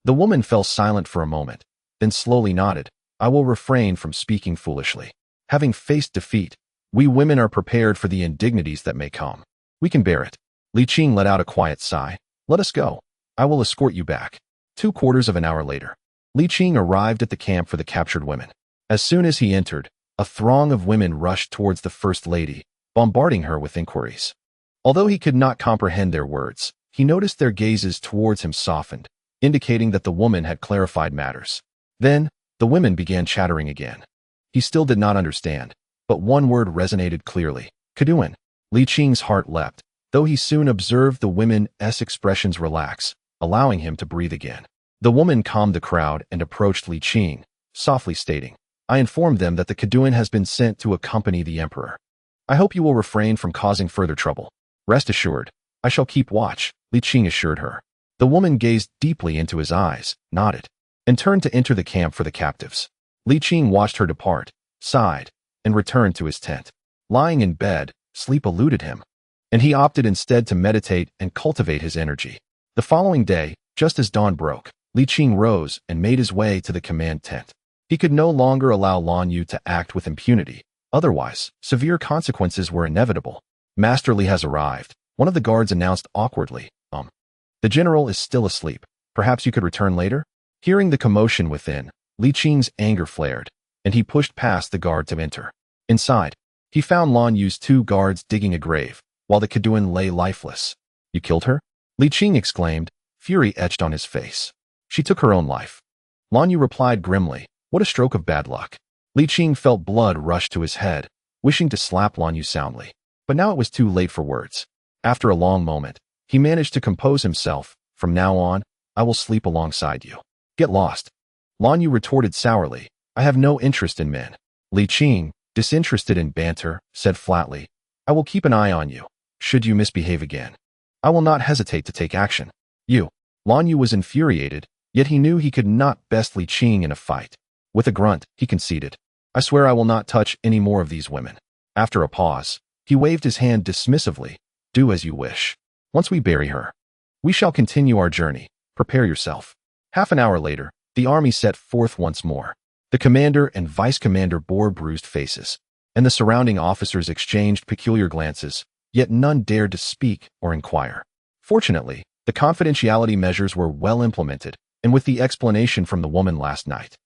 The woman fell silent for a moment, then slowly nodded. I will refrain from speaking foolishly. Having faced defeat, we women are prepared for the indignities that may come. We can bear it. Li Qing let out a quiet sigh. Let us go. I will escort you back. 2/4 of an hour later, Li Qing arrived at the camp for the captured women. As soon as he entered, a throng of women rushed towards the First Lady, bombarding her with inquiries. Although he could not comprehend their words, he noticed their gazes towards him softened, indicating that the woman had clarified matters. Then, the women began chattering again. He still did not understand, but one word resonated clearly. Kaduan. Li Qing's heart leapt, though he soon observed the women's expressions relax, allowing him to breathe again. The woman calmed the crowd and approached Li Qing, softly stating, I informed them that the Kaduan has been sent to accompany the emperor. I hope you will refrain from causing further trouble. Rest assured, I shall keep watch, Li Qing assured her. The woman gazed deeply into his eyes, nodded, and turned to enter the camp for the captives. Li Qing watched her depart, sighed, and returned to his tent. Lying in bed, sleep eluded him, and he opted instead to meditate and cultivate his energy. The following day, just as dawn broke, Li Qing rose and made his way to the command tent. He could no longer allow Lan Yu to act with impunity. Otherwise, severe consequences were inevitable. Master Li has arrived, one of the guards announced awkwardly. The general is still asleep. Perhaps you could return later? Hearing the commotion within, Li Qing's anger flared, and he pushed past the guard to enter. Inside, he found Lan Yu's 2 guards digging a grave, while the Kaduan lay lifeless. You killed her? Li Qing exclaimed, fury etched on his face. She took her own life. Lan Yu replied grimly, what a stroke of bad luck. Li Qing felt blood rush to his head, wishing to slap Lan Yu soundly. But now it was too late for words. After a long moment, he managed to compose himself. From now on, I will sleep alongside you. Get lost. Lan Yu retorted sourly, I have no interest in men. Li Qing, disinterested in banter, said flatly, I will keep an eye on you. Should you misbehave again, I will not hesitate to take action. You. Lan Yu was infuriated, yet he knew he could not best Li Qing in a fight. With a grunt, he conceded, I swear I will not touch any more of these women. After a pause, he waved his hand dismissively, do as you wish. Once we bury her, we shall continue our journey. Prepare yourself. Half an hour later, the army set forth once more. The commander and vice commander bore bruised faces, and the surrounding officers exchanged peculiar glances, yet none dared to speak or inquire. Fortunately, the confidentiality measures were well implemented, and with the explanation from the woman last night,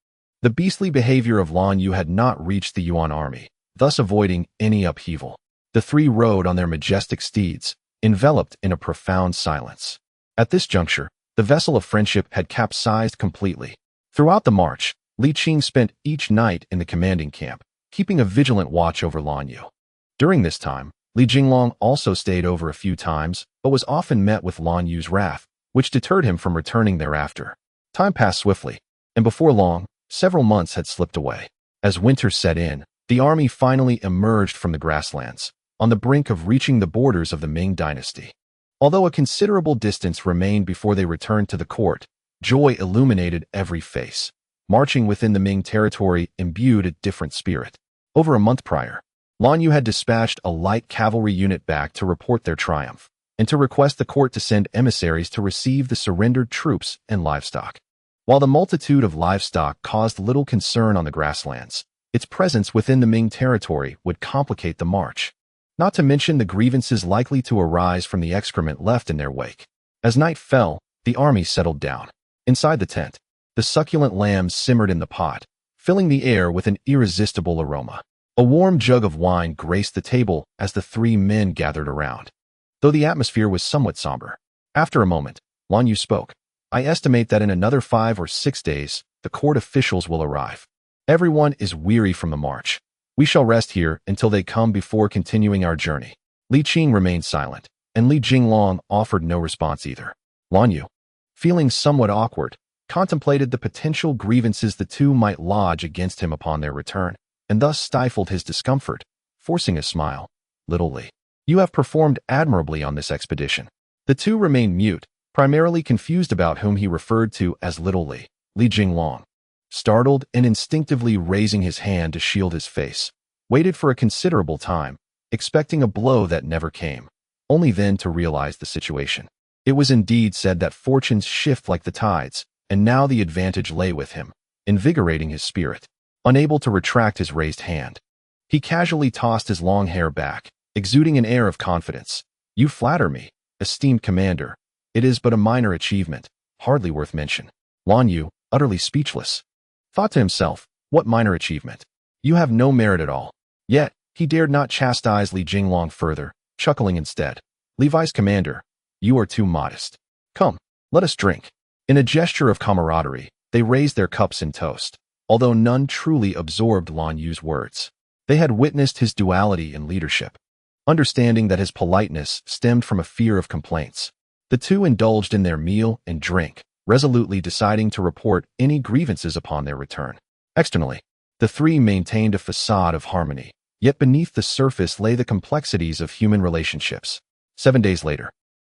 the beastly behavior of Lan Yu had not reached the Yuan army, thus avoiding any upheaval. The 3 rode on their majestic steeds, enveloped in a profound silence. At this juncture, the vessel of friendship had capsized completely. Throughout the march, Li Qing spent each night in the commanding camp, keeping a vigilant watch over Lan Yu. During this time, Li Jinglong also stayed over a few times, but was often met with Lan Yu's wrath, which deterred him from returning thereafter. Time passed swiftly, and before long, several months had slipped away. As winter set in, the army finally emerged from the grasslands, on the brink of reaching the borders of the Ming dynasty. Although a considerable distance remained before they returned to the court, joy illuminated every face. Marching within the Ming territory imbued a different spirit. Over a month prior, Lan Yu had dispatched a light cavalry unit back to report their triumph, and to request the court to send emissaries to receive the surrendered troops and livestock. While the multitude of livestock caused little concern on the grasslands, its presence within the Ming territory would complicate the march. Not to mention the grievances likely to arise from the excrement left in their wake. As night fell, the army settled down. Inside the tent, the succulent lambs simmered in the pot, filling the air with an irresistible aroma. A warm jug of wine graced the table as the 3 men gathered around. Though the atmosphere was somewhat somber, after a moment, Lan Yu spoke. I estimate that in another 5 or 6 days, the court officials will arrive. Everyone is weary from the march. We shall rest here until they come before continuing our journey. Li Qing remained silent, and Li Jinglong offered no response either. Lan Yu, feeling somewhat awkward, contemplated the potential grievances the 2 might lodge against him upon their return, and thus stifled his discomfort, forcing a smile. Little Li, you have performed admirably on this expedition. The 2 remained mute, primarily confused about whom he referred to as Little Li. Li Jinglong, startled and instinctively raising his hand to shield his face, waited for a considerable time, expecting a blow that never came, only then to realize the situation. It was indeed said that fortunes shift like the tides, and now the advantage lay with him, invigorating his spirit. Unable to retract his raised hand, he casually tossed his long hair back, exuding an air of confidence. You flatter me, esteemed commander. It is but a minor achievement, hardly worth mention. Lan Yu, utterly speechless, thought to himself, what minor achievement? You have no merit at all. Yet, he dared not chastise Li Jinglong further, chuckling instead. Levi's commander, you are too modest. Come, let us drink. In a gesture of camaraderie, they raised their cups in toast, although none truly absorbed Lan Yu's words. They had witnessed his duality in leadership. Understanding that his politeness stemmed from a fear of complaints, the 2 indulged in their meal and drink, resolutely deciding to report any grievances upon their return. Externally, The three maintained a facade of harmony, yet beneath the surface lay the complexities of human relationships. 7 days later,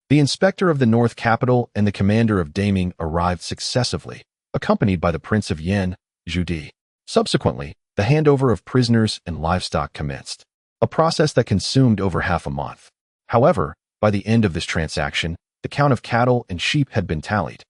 the inspector of the North Capital and the commander of Ming arrived successively, accompanied by the Prince of Yan, Zhu. Subsequently, the handover of prisoners and livestock commenced, a process that consumed over half a month. However, by the end of this transaction, the count of cattle and sheep had been tallied,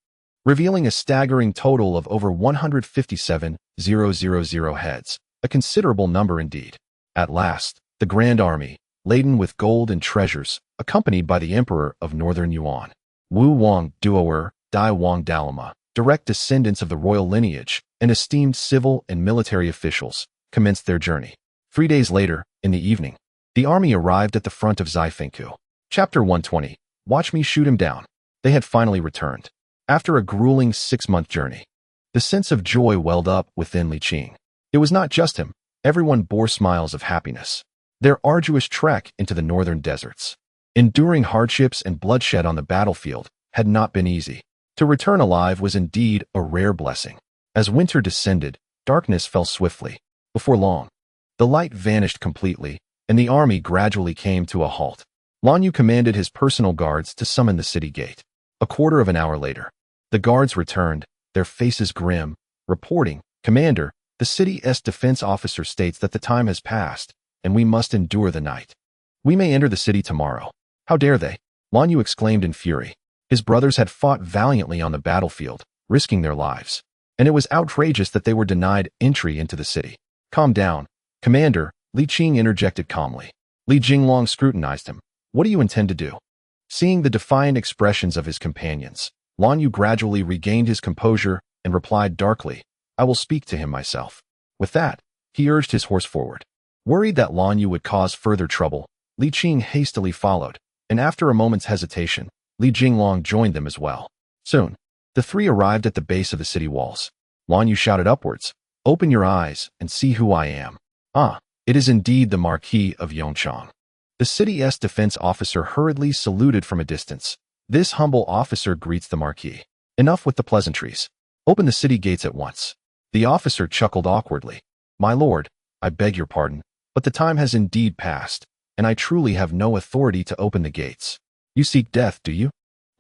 revealing a staggering total of over 157,000 heads, a considerable number indeed. At last, the Grand Army, laden with gold and treasures, accompanied by the Emperor of Northern Yuan, Wu Wang Duoer, Dai Wang Dalama, direct descendants of the royal lineage, and esteemed civil and military officials, commenced their journey. 3 days later, in the evening, the army arrived at the front of Zifengku. Chapter 120. Watch me shoot him down. They had finally returned. After a grueling 6-month journey, the sense of joy welled up within Li Qing. It was not just him. Everyone bore smiles of happiness. Their arduous trek into the northern deserts, enduring hardships and bloodshed on the battlefield, had not been easy. To return alive was indeed a rare blessing. As winter descended, darkness fell swiftly. Before long, the light vanished completely, and the army gradually came to a halt. Lan Yu commanded his personal guards to summon the city gate. A quarter of an hour later, the guards returned, their faces grim, reporting, "Commander, the city's defense officer states that the time has passed, and we must endure the night. We may enter the city tomorrow." "How dare they?" Lan Yu exclaimed in fury. His brothers had fought valiantly on the battlefield, risking their lives, and it was outrageous that they were denied entry into the city. "Calm down, Commander," Li Qing interjected calmly. Li Jinglong scrutinized him. "What do you intend to do?" Seeing the defiant expressions of his companions, Lan Yu gradually regained his composure and replied darkly, "I will speak to him myself." With that, he urged his horse forward. Worried that Lan Yu would cause further trouble, Li Qing hastily followed, and after a moment's hesitation, Li Jinglong joined them as well. Soon, the three arrived at the base of the city walls. Lan Yu shouted upwards, "Open your eyes and see who I am." "Ah, it is indeed the Marquis of Yongchang." The city's defense officer hurriedly saluted from a distance. "This humble officer greets the Marquis. Enough with the pleasantries. Open the city gates at once." The officer chuckled awkwardly. "My lord, I beg your pardon, but the time has indeed passed, and I truly have no authority to open the gates. You seek death, do you?"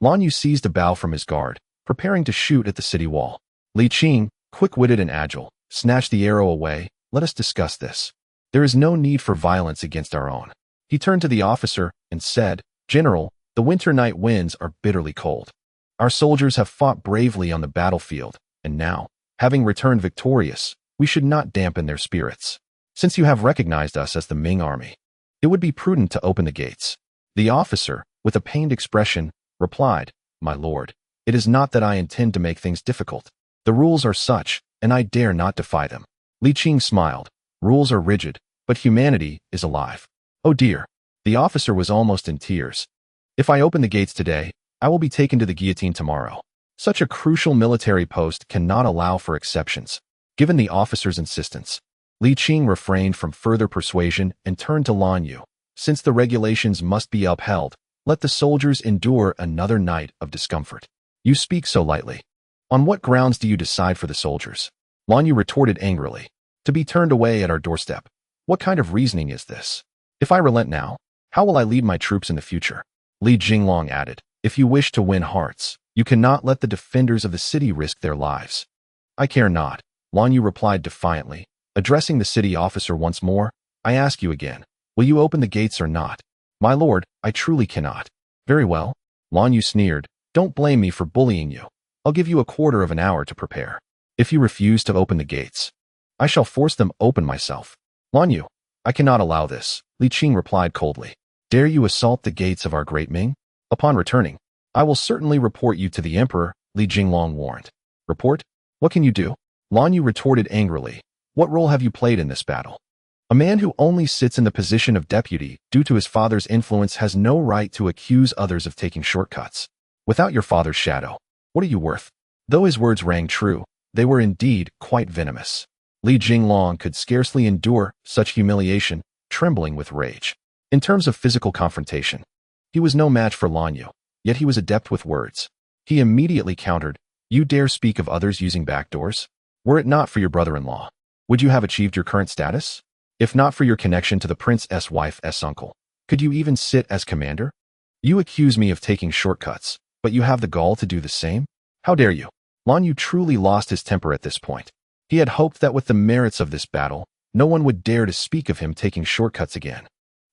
Lan Yu seized a bow from his guard, preparing to shoot at the city wall. Li Qing, quick-witted and agile, snatched the arrow away. "Let us discuss this. There is no need for violence against our own." He turned to the officer and said, "General, the winter night winds are bitterly cold. Our soldiers have fought bravely on the battlefield, and now, having returned victorious, we should not dampen their spirits. Since you have recognized us as the Ming army, it would be prudent to open the gates." The officer, with a pained expression, replied, "My lord, it is not that I intend to make things difficult. The rules are such, and I dare not defy them." Li Qing smiled. "Rules are rigid, but humanity is alive." "Oh dear." The officer was almost in tears. "If I open the gates today, I will be taken to the guillotine tomorrow." Such a crucial military post cannot allow for exceptions. Given the officer's insistence, Li Qing refrained from further persuasion and turned to Lan Yu. "Since the regulations must be upheld, let the soldiers endure another night of discomfort." "You speak so lightly. On what grounds do you decide for the soldiers?" Lan Yu retorted angrily. "To be turned away at our doorstep. What kind of reasoning is this? If I relent now, how will I lead my troops in the future?" Li Jinglong added, "If you wish to win hearts, you cannot let the defenders of the city risk their lives." "I care not," Lan Yu replied defiantly. Addressing the city officer once more, "I ask you again, will you open the gates or not?" "My lord, I truly cannot." "Very well," Lan Yu sneered. "Don't blame me for bullying you. I'll give you a quarter of an hour to prepare. If you refuse to open the gates, I shall force them open myself." "Lan Yu, I cannot allow this," Li Qing replied coldly. "Dare you assault the gates of our great Ming? Upon returning, I will certainly report you to the emperor," Li Jinglong warned. "Report? What can you do?" Lan Yu retorted angrily. "What role have you played in this battle? A man who only sits in the position of deputy due to his father's influence has no right to accuse others of taking shortcuts. Without your father's shadow, what are you worth?" Though his words rang true, they were indeed quite venomous. Li Jinglong could scarcely endure such humiliation, trembling with rage. In terms of physical confrontation, he was no match for Lan Yu, yet he was adept with words. He immediately countered, "You dare speak of others using back doors? Were it not for your brother-in-law, would you have achieved your current status? If not for your connection to the prince's wife's uncle, could you even sit as commander? You accuse me of taking shortcuts, but you have the gall to do the same? How dare you? Lan Yu truly lost his temper at this point. He had hoped that with the merits of this battle, no one would dare to speak of him taking shortcuts again.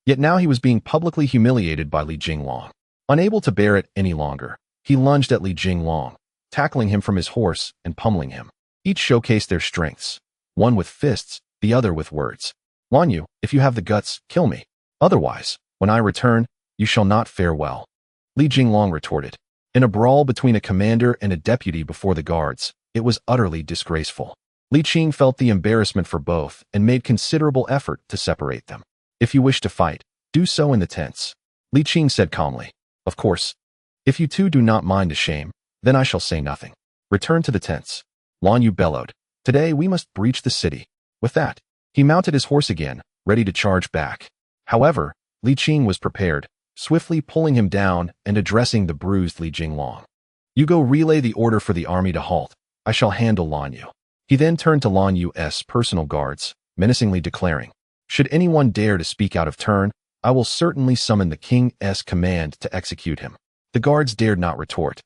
Yet now he was being publicly humiliated by Li Jinglong. Unable to bear it any longer, he lunged at Li Jinglong, tackling him from his horse and pummeling him. Each showcased their strengths, one with fists, the other with words. Lan Yu, if you have the guts, kill me. Otherwise, when I return, you shall not fare well. Li Jinglong retorted. In a brawl between a commander and a deputy before the guards, it was utterly disgraceful. Li Qing felt the embarrassment for both and made considerable effort to separate them. If you wish to fight, do so in the tents. Li Qing said calmly. Of course. If you two do not mind a shame, then I shall say nothing. Return to the tents. Lan Yu bellowed. Today we must breach the city. With that, he mounted his horse again, ready to charge back. However, Li Qing was prepared, swiftly pulling him down and addressing the bruised Li Jinglong. You go relay the order for the army to halt. I shall handle Lan Yu. He then turned to Lan Yu's personal guards, menacingly declaring, should anyone dare to speak out of turn, I will certainly summon the king's command to execute him. The guards dared not retort.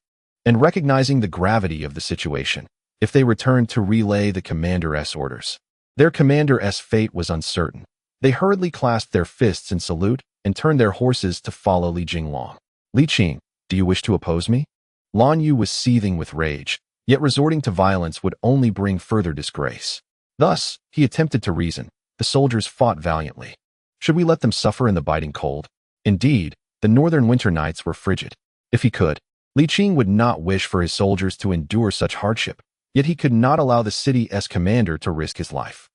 And recognizing the gravity of the situation, if they returned to relay the commander's orders, their commander's fate was uncertain. They hurriedly clasped their fists in salute and turned their horses to follow Li Jinglong. Li Qing, do you wish to oppose me? Lan Yu was seething with rage, yet resorting to violence would only bring further disgrace. Thus, he attempted to reason. The soldiers fought valiantly. Should we let them suffer in the biting cold? Indeed, the northern winter nights were frigid. If he could, Li Qing would not wish for his soldiers to endure such hardship, yet he could not allow the city's commander to risk his life.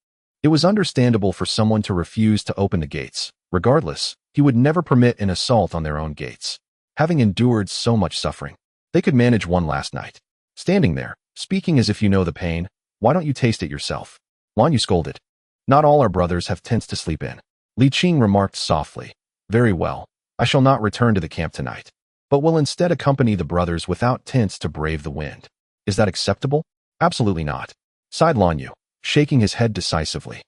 It was understandable for someone to refuse to open the gates. Regardless, he would never permit an assault on their own gates. Having endured so much suffering, they could manage one last night. Standing there, speaking as if you know the pain, why don't you taste it yourself? Lan Yu scolded. Not all our brothers have tents to sleep in. Li Qing remarked softly. Very well, I shall not return to the camp tonight, but will instead accompany the brothers without tents to brave the wind. Is that acceptable? Absolutely not, sighed Lan Yu, shaking his head decisively.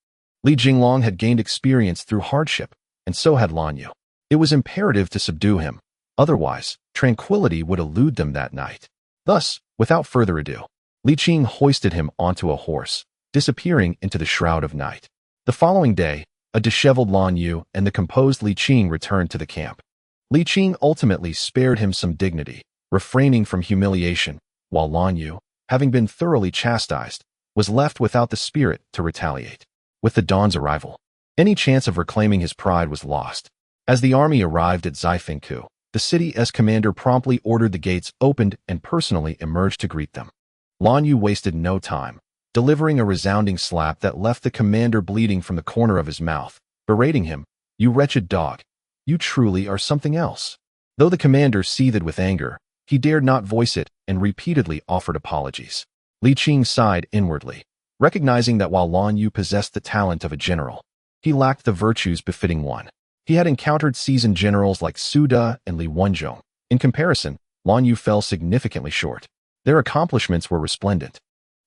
Li Jinglong had gained experience through hardship, and so had Lan Yu. It was imperative to subdue him, otherwise, tranquility would elude them that night. Thus, without further ado, Li Qing hoisted him onto a horse, disappearing into the shroud of night. The following day, a disheveled Lan Yu and the composed Li Qing returned to the camp. Li Qing ultimately spared him some dignity, refraining from humiliation, while Lan Yu, having been thoroughly chastised, was left without the spirit to retaliate. With the dawn's arrival, any chance of reclaiming his pride was lost. As the army arrived at Zifengku, the city's commander promptly ordered the gates opened and personally emerged to greet them. Lan Yu wasted no time, delivering a resounding slap that left the commander bleeding from the corner of his mouth, berating him, "You wretched dog, you truly are something else." Though the commander seethed with anger, he dared not voice it and repeatedly offered apologies. Li Qing sighed inwardly, recognizing that while Lan Yu possessed the talent of a general, he lacked the virtues befitting one. He had encountered seasoned generals like Su De and Li Wenzhong. In comparison, Lan Yu fell significantly short. Their accomplishments were resplendent,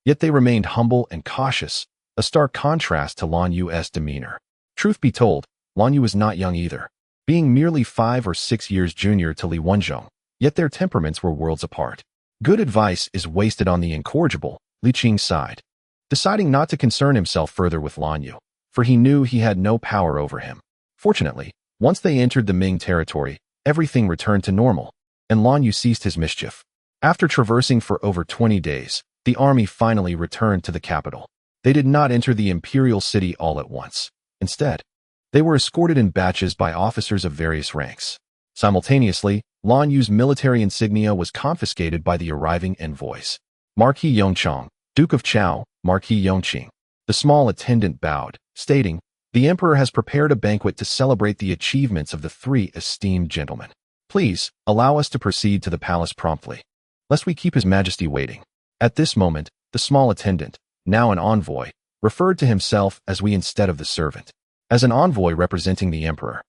yet they remained humble and cautious, a stark contrast to Lan Yu's demeanor. Truth be told, Lan Yu was not young either, being merely 5 or 6 years junior to Li Wenzhong, yet their temperaments were worlds apart. Good advice is wasted on the incorrigible, Li Qing sighed, deciding not to concern himself further with Lan Yu, for he knew he had no power over him. Fortunately, once they entered the Ming territory, everything returned to normal, and Lan Yu ceased his mischief. After traversing for over 20 days, the army finally returned to the capital. They did not enter the imperial city all at once. Instead, they were escorted in batches by officers of various ranks. Simultaneously, Lan Yu's military insignia was confiscated by the arriving envoys. Marquis Yongchang, Duke of Chao, Marquis Yongqing. The small attendant bowed, stating, "The emperor has prepared a banquet to celebrate the achievements of the 3 esteemed gentlemen. Please, allow us to proceed to the palace promptly, lest we keep his majesty waiting." At this moment, the small attendant, now an envoy, referred to himself as we instead of the servant, as an envoy representing the emperor.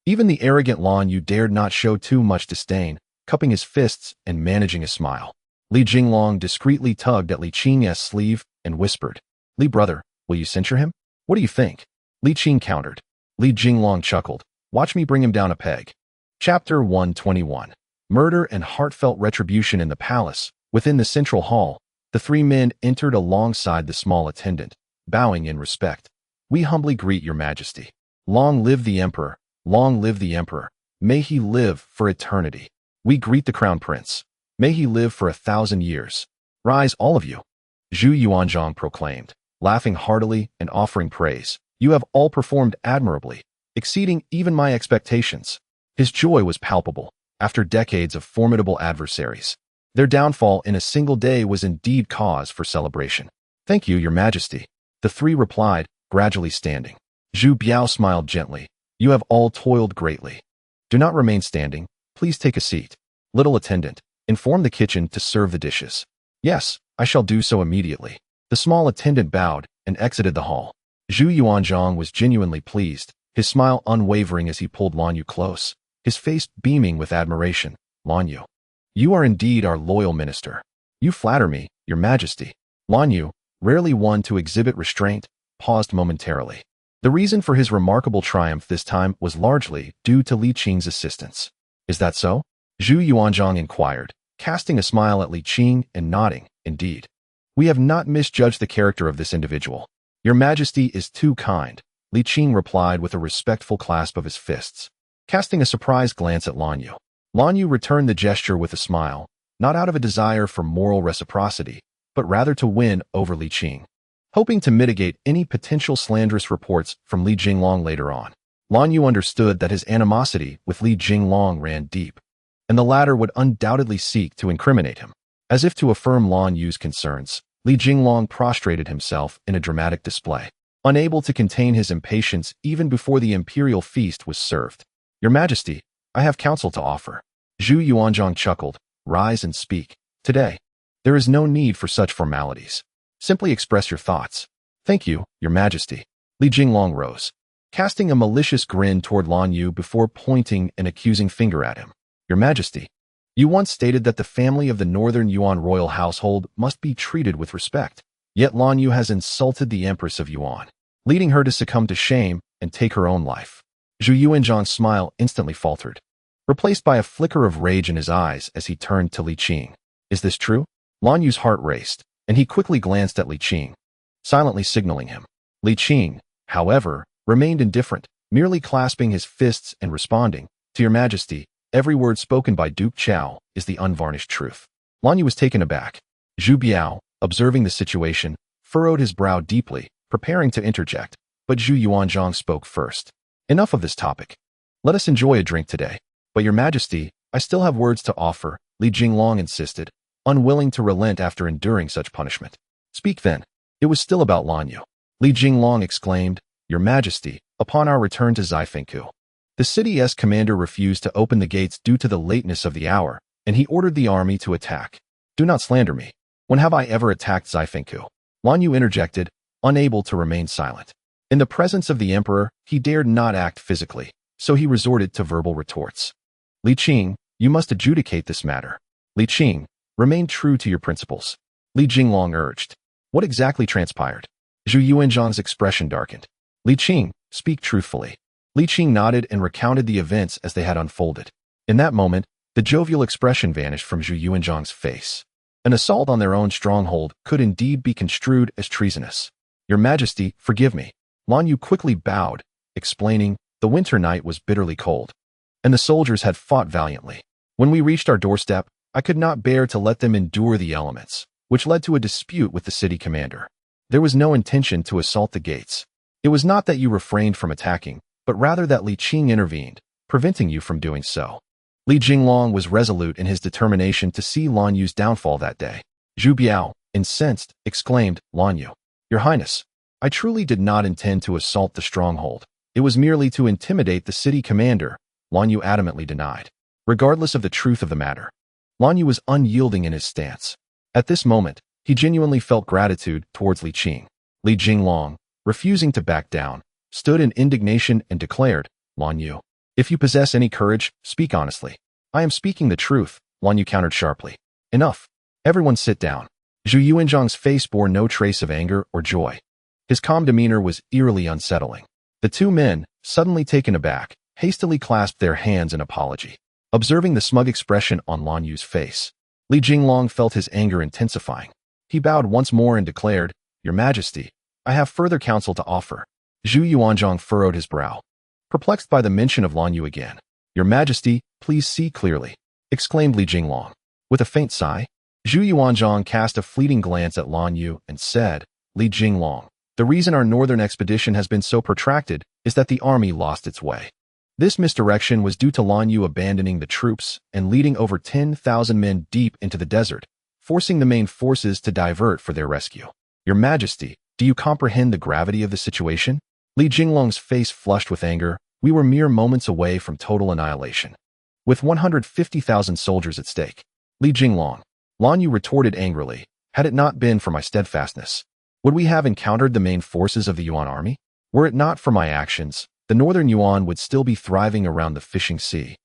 Even the arrogant Lan Yu dared not show too much disdain, cupping his fists and managing a smile. Li Jinglong discreetly tugged at Li Qing's sleeve and whispered, "Li brother, Will you censure him? What do you think? Li Qing countered. Li Jinglong chuckled. Watch me bring him down a peg. Chapter 121. Murder and heartfelt retribution in the palace. Within the central hall, the three men entered alongside the small attendant, bowing in respect. We humbly greet your majesty. Long live the emperor. Long live the emperor. May he live for eternity. We greet the crown prince. May he live for 1,000 years. Rise, all of you. Zhu Yuanzhang proclaimed, laughing heartily and offering praise. You have all performed admirably, exceeding even my expectations. His joy was palpable, after decades of formidable adversaries. Their downfall in a single day was indeed cause for celebration. Thank you, your majesty. The three replied, gradually standing. Zhu Biao smiled gently. You have all toiled greatly. Do not remain standing. Please take a seat. Little attendant, inform the kitchen to serve the dishes. Yes, I shall do so immediately. The small attendant bowed and exited the hall. Zhu Yuanzhang was genuinely pleased, his smile unwavering as he pulled Lan Yu close, his face beaming with admiration. Lan Yu, you are indeed our loyal minister. You flatter me, your majesty. Lan Yu, rarely one to exhibit restraint, paused momentarily. The reason for his remarkable triumph this time was largely due to Li Qing's assistance. Is that so? Zhu Yuanzhang inquired, casting a smile at Li Qing and nodding. Indeed. We have not misjudged the character of this individual. Your majesty is too kind, Li Qing replied with a respectful clasp of his fists, casting a surprised glance at Lan Yu. Lan Yu returned the gesture with a smile, not out of a desire for moral reciprocity, but rather to win over Li Qing. Hoping to mitigate any potential slanderous reports from Li Jinglong later on, Lan Yu understood that his animosity with Li Jinglong ran deep, and the latter would undoubtedly seek to incriminate him. As if to affirm Lan Yu's concerns, Li Jinglong prostrated himself in a dramatic display, unable to contain his impatience even before the imperial feast was served. Your majesty, I have counsel to offer. Zhu Yuanzhang chuckled. Rise and speak. Today, there is no need for such formalities. Simply express your thoughts. Thank you, your majesty. Li Jinglong rose, casting a malicious grin toward Lan Yu before pointing an accusing finger at him. Your majesty, you once stated that the family of the Northern Yuan royal household must be treated with respect. Yet Lan Yu has insulted the Empress of Yuan, leading her to succumb to shame and take her own life. Zhu Yuanzhang's smile instantly faltered, replaced by a flicker of rage in his eyes as he turned to Li Qing. Is this true? Lan Yu's heart raced, and he quickly glanced at Li Qing, silently signaling him. Li Qing, however, remained indifferent, merely clasping his fists and responding, To your majesty, every word spoken by Duke Chao is the unvarnished truth. Lan Yu was taken aback. Zhu Biao, observing the situation, furrowed his brow deeply, preparing to interject, but Zhu Yuanzhang spoke first. Enough of this topic. Let us enjoy a drink today. But your majesty, I still have words to offer, Li Jinglong insisted, unwilling to relent after enduring such punishment. Speak then. It was still about Lan Yu. Li Jinglong exclaimed, Your majesty, upon our return to Zaifengkou, the city's commander refused to open the gates due to the lateness of the hour, and he ordered the army to attack. Do not slander me. When have I ever attacked Zaifengkou? Lan Yu interjected, unable to remain silent. In the presence of the emperor, he dared not act physically, so he resorted to verbal retorts. Li Qing, you must adjudicate this matter. Li Qing, remain true to your principles. Li Jinglong urged. What exactly transpired? Zhu Yuanzhang's expression darkened. Li Qing, speak truthfully. Li Qing nodded and recounted the events as they had unfolded. In that moment, the jovial expression vanished from Zhu Yuanzhang's face. An assault on their own stronghold could indeed be construed as treasonous. Your majesty, forgive me. Lan Yu quickly bowed, explaining, the winter night was bitterly cold, and the soldiers had fought valiantly. When we reached our doorstep, I could not bear to let them endure the elements, which led to a dispute with the city commander. There was no intention to assault the gates. It was not that you refrained from attacking, but rather that Li Qing intervened, preventing you from doing so. Li Jinglong was resolute in his determination to see Lan Yu's downfall that day. Zhu Biao, incensed, exclaimed, Lan Yu, Your Highness, I truly did not intend to assault the stronghold. It was merely to intimidate the city commander, Lan Yu adamantly denied. Regardless of the truth of the matter, Lan Yu was unyielding in his stance. At this moment, he genuinely felt gratitude towards Li Qing. Li Jinglong, refusing to back down, stood in indignation and declared, Lan Yu, if you possess any courage, speak honestly. I am speaking the truth, Lan Yu countered sharply. Enough. Everyone sit down. Zhu Yuanzhang's face bore no trace of anger or joy. His calm demeanor was eerily unsettling. The two men, suddenly taken aback, hastily clasped their hands in apology. Observing the smug expression on Lan Yu's face, Li Jinglong felt his anger intensifying. He bowed once more and declared, "Your Majesty, I have further counsel to offer." Zhu Yuanzhang furrowed his brow, perplexed by the mention of Lan Yu again. "Your Majesty, please see clearly," exclaimed Li Jinglong. With a faint sigh, Zhu Yuanzhang cast a fleeting glance at Lan Yu and said, "Li Jinglong, the reason our northern expedition has been so protracted is that the army lost its way. This misdirection was due to Lan Yu abandoning the troops and leading over 10,000 men deep into the desert, forcing the main forces to divert for their rescue. Your Majesty, do you comprehend the gravity of the situation?" Li Jinglong's face flushed with anger. "We were mere moments away from total annihilation, with 150,000 soldiers at stake." Li Jinglong, Lan Yu retorted angrily, "Had it not been for my steadfastness, would we have encountered the main forces of the Yuan army? Were it not for my actions, the northern Yuan would still be thriving around the fishing sea,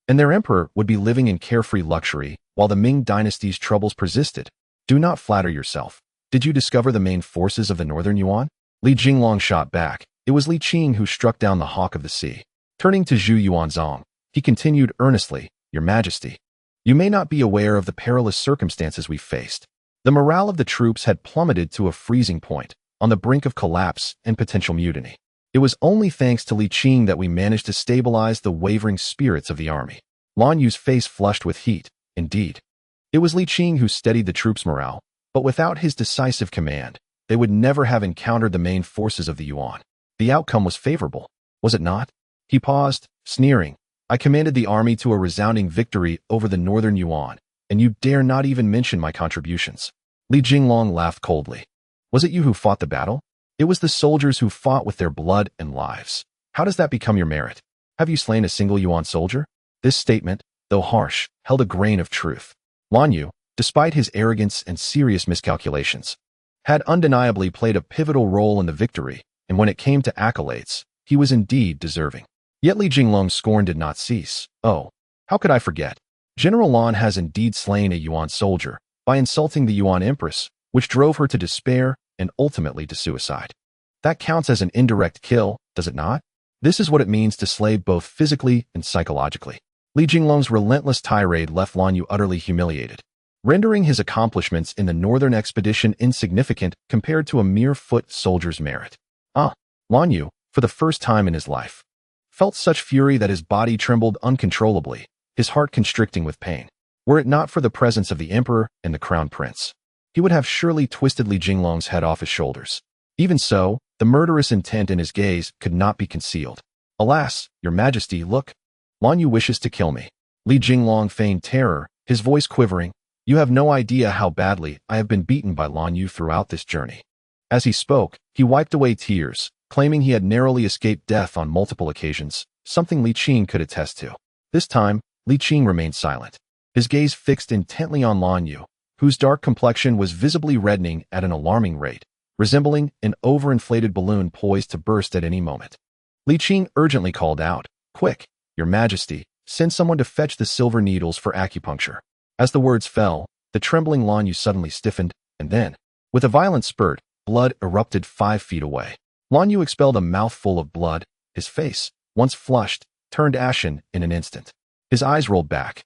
and their emperor would be living in carefree luxury while the Ming dynasty's troubles persisted. Do not flatter yourself. Did you discover the main forces of the northern Yuan?" Li Jinglong shot back. It was Li Qing who struck down the hawk of the sea. Turning to Zhu Yuanzhang, he continued earnestly, "Your Majesty, you may not be aware of the perilous circumstances we faced. The morale of the troops had plummeted to a freezing point, on the brink of collapse and potential mutiny. It was only thanks to Li Qing that we managed to stabilize the wavering spirits of the army." Lan Yu's face flushed with heat. Indeed, it was Li Qing who steadied the troops' morale, but without his decisive command, they would never have encountered the main forces of the Yuan. The outcome was favorable, was it not? He paused, sneering. "I commanded the army to a resounding victory over the northern Yuan, and you dare not even mention my contributions." Li Jinglong laughed coldly. "Was it you who fought the battle? It was the soldiers who fought with their blood and lives. How does that become your merit? Have you slain a single Yuan soldier?" This statement, though harsh, held a grain of truth. Lan Yu, despite his arrogance and serious miscalculations, had undeniably played a pivotal role in the victory, and when it came to accolades, he was indeed deserving. Yet Li Jinglong's scorn did not cease. "Oh, how could I forget? General Lan has indeed slain a Yuan soldier by insulting the Yuan Empress, which drove her to despair and ultimately to suicide. That counts as an indirect kill, does it not? This is what it means to slay both physically and psychologically." Li Jinglong's relentless tirade left Lan Yu utterly humiliated, rendering his accomplishments in the northern expedition insignificant compared to a mere foot soldier's merit. Lan Yu, for the first time in his life, felt such fury that his body trembled uncontrollably, his heart constricting with pain. Were it not for the presence of the emperor and the crown prince, he would have surely twisted Li Jinglong's head off his shoulders. Even so, the murderous intent in his gaze could not be concealed. "Alas, your Majesty, look. Lan Yu wishes to kill me." Li Jinglong feigned terror, his voice quivering. "You have no idea how badly I have been beaten by Lan Yu throughout this journey." As he spoke, he wiped away tears, claiming he had narrowly escaped death on multiple occasions, something Li Qing could attest to. This time, Li Qing remained silent, his gaze fixed intently on Lan Yu, whose dark complexion was visibly reddening at an alarming rate, resembling an overinflated balloon poised to burst at any moment. Li Qing urgently called out, "Quick, your Majesty, send someone to fetch the silver needles for acupuncture." As the words fell, the trembling Lan Yu suddenly stiffened, and then, with a violent spurt, blood erupted 5 feet away. Lan Yu expelled a mouthful of blood. His face, once flushed, turned ashen in an instant. His eyes rolled back,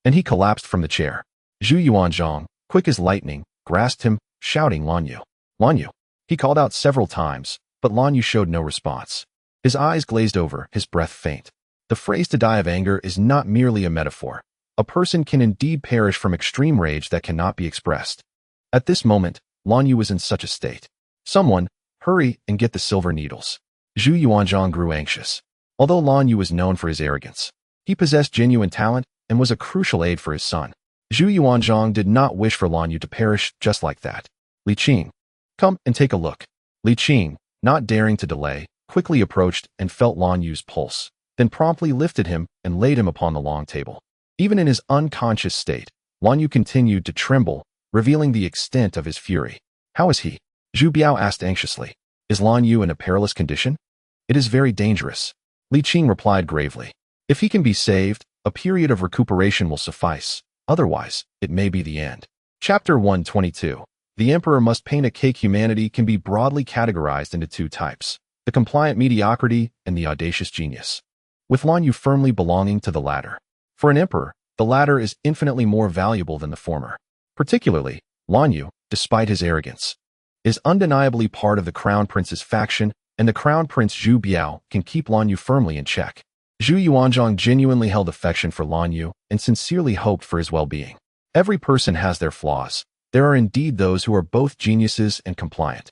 and he collapsed from the chair. Zhu Yuanzhang, quick as lightning, grasped him, shouting, "Lan Yu! Lan Yu!" He called out several times, but Lan Yu showed no response. His eyes glazed over, his breath faint. The phrase "to die of anger" is not merely a metaphor. A person can indeed perish from extreme rage that cannot be expressed. At this moment, Lan Yu was in such a state. "Someone, hurry and get the silver needles." Zhu Yuanzhang grew anxious. Although Lan Yu was known for his arrogance, he possessed genuine talent and was a crucial aid for his son. Zhu Yuanzhang did not wish for Lan Yu to perish just like that. "Li Qing, come and take a look." Li Qing, not daring to delay, quickly approached and felt Lan Yu's pulse, then promptly lifted him and laid him upon the long table. Even in his unconscious state, Lan Yu continued to tremble, revealing the extent of his fury. "How is he?" Zhu Biao asked anxiously. "Is Lan Yu in a perilous condition?" "It is very dangerous," Li Qing replied gravely. "If he can be saved, a period of recuperation will suffice. Otherwise, it may be the end." Chapter 122. The emperor must paint a cake. Humanity can be broadly categorized into two types: the compliant mediocrity and the audacious genius, with Lan Yu firmly belonging to the latter. For an emperor, the latter is infinitely more valuable than the former. Particularly, Lan Yu, despite his arrogance, is undeniably part of the crown prince's faction, and the crown prince Zhu Biao can keep Lan Yu firmly in check. Zhu Yuanzhang genuinely held affection for Lan Yu and sincerely hoped for his well-being. Every person has their flaws. There are indeed those who are both geniuses and compliant,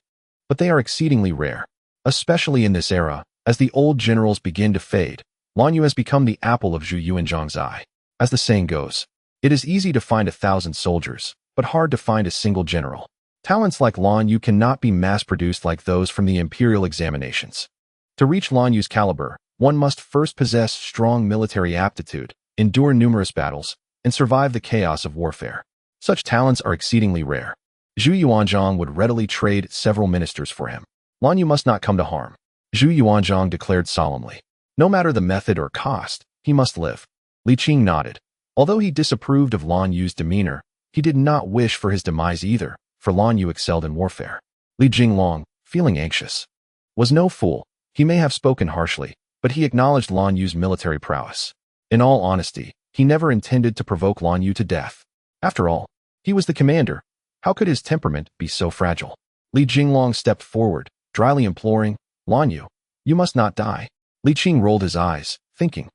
but they are exceedingly rare. Especially in this era, as the old generals begin to fade, Lan Yu has become the apple of Zhu Yuanzhang's eye. As the saying goes, it is easy to find 1,000 soldiers, but hard to find a single general. Talents like Lan Yu cannot be mass-produced like those from the imperial examinations. To reach Lan Yu's caliber, one must first possess strong military aptitude, endure numerous battles, and survive the chaos of warfare. Such talents are exceedingly rare. Zhu Yuanzhang would readily trade several ministers for him. Lan Yu must not come to harm, Zhu Yuanzhang declared solemnly. No matter the method or cost, he must live. Li Qing nodded. Although he disapproved of Lan Yu's demeanor, he did not wish for his demise either, for Lan Yu excelled in warfare. Li Jinglong, feeling anxious, was no fool. He may have spoken harshly, but he acknowledged Lan Yu's military prowess. In all honesty, he never intended to provoke Lan Yu to death. After all, he was the commander. How could his temperament be so fragile? Li Jinglong stepped forward, dryly imploring, Lan Yu, you must not die. Li Qing rolled his eyes, thinking,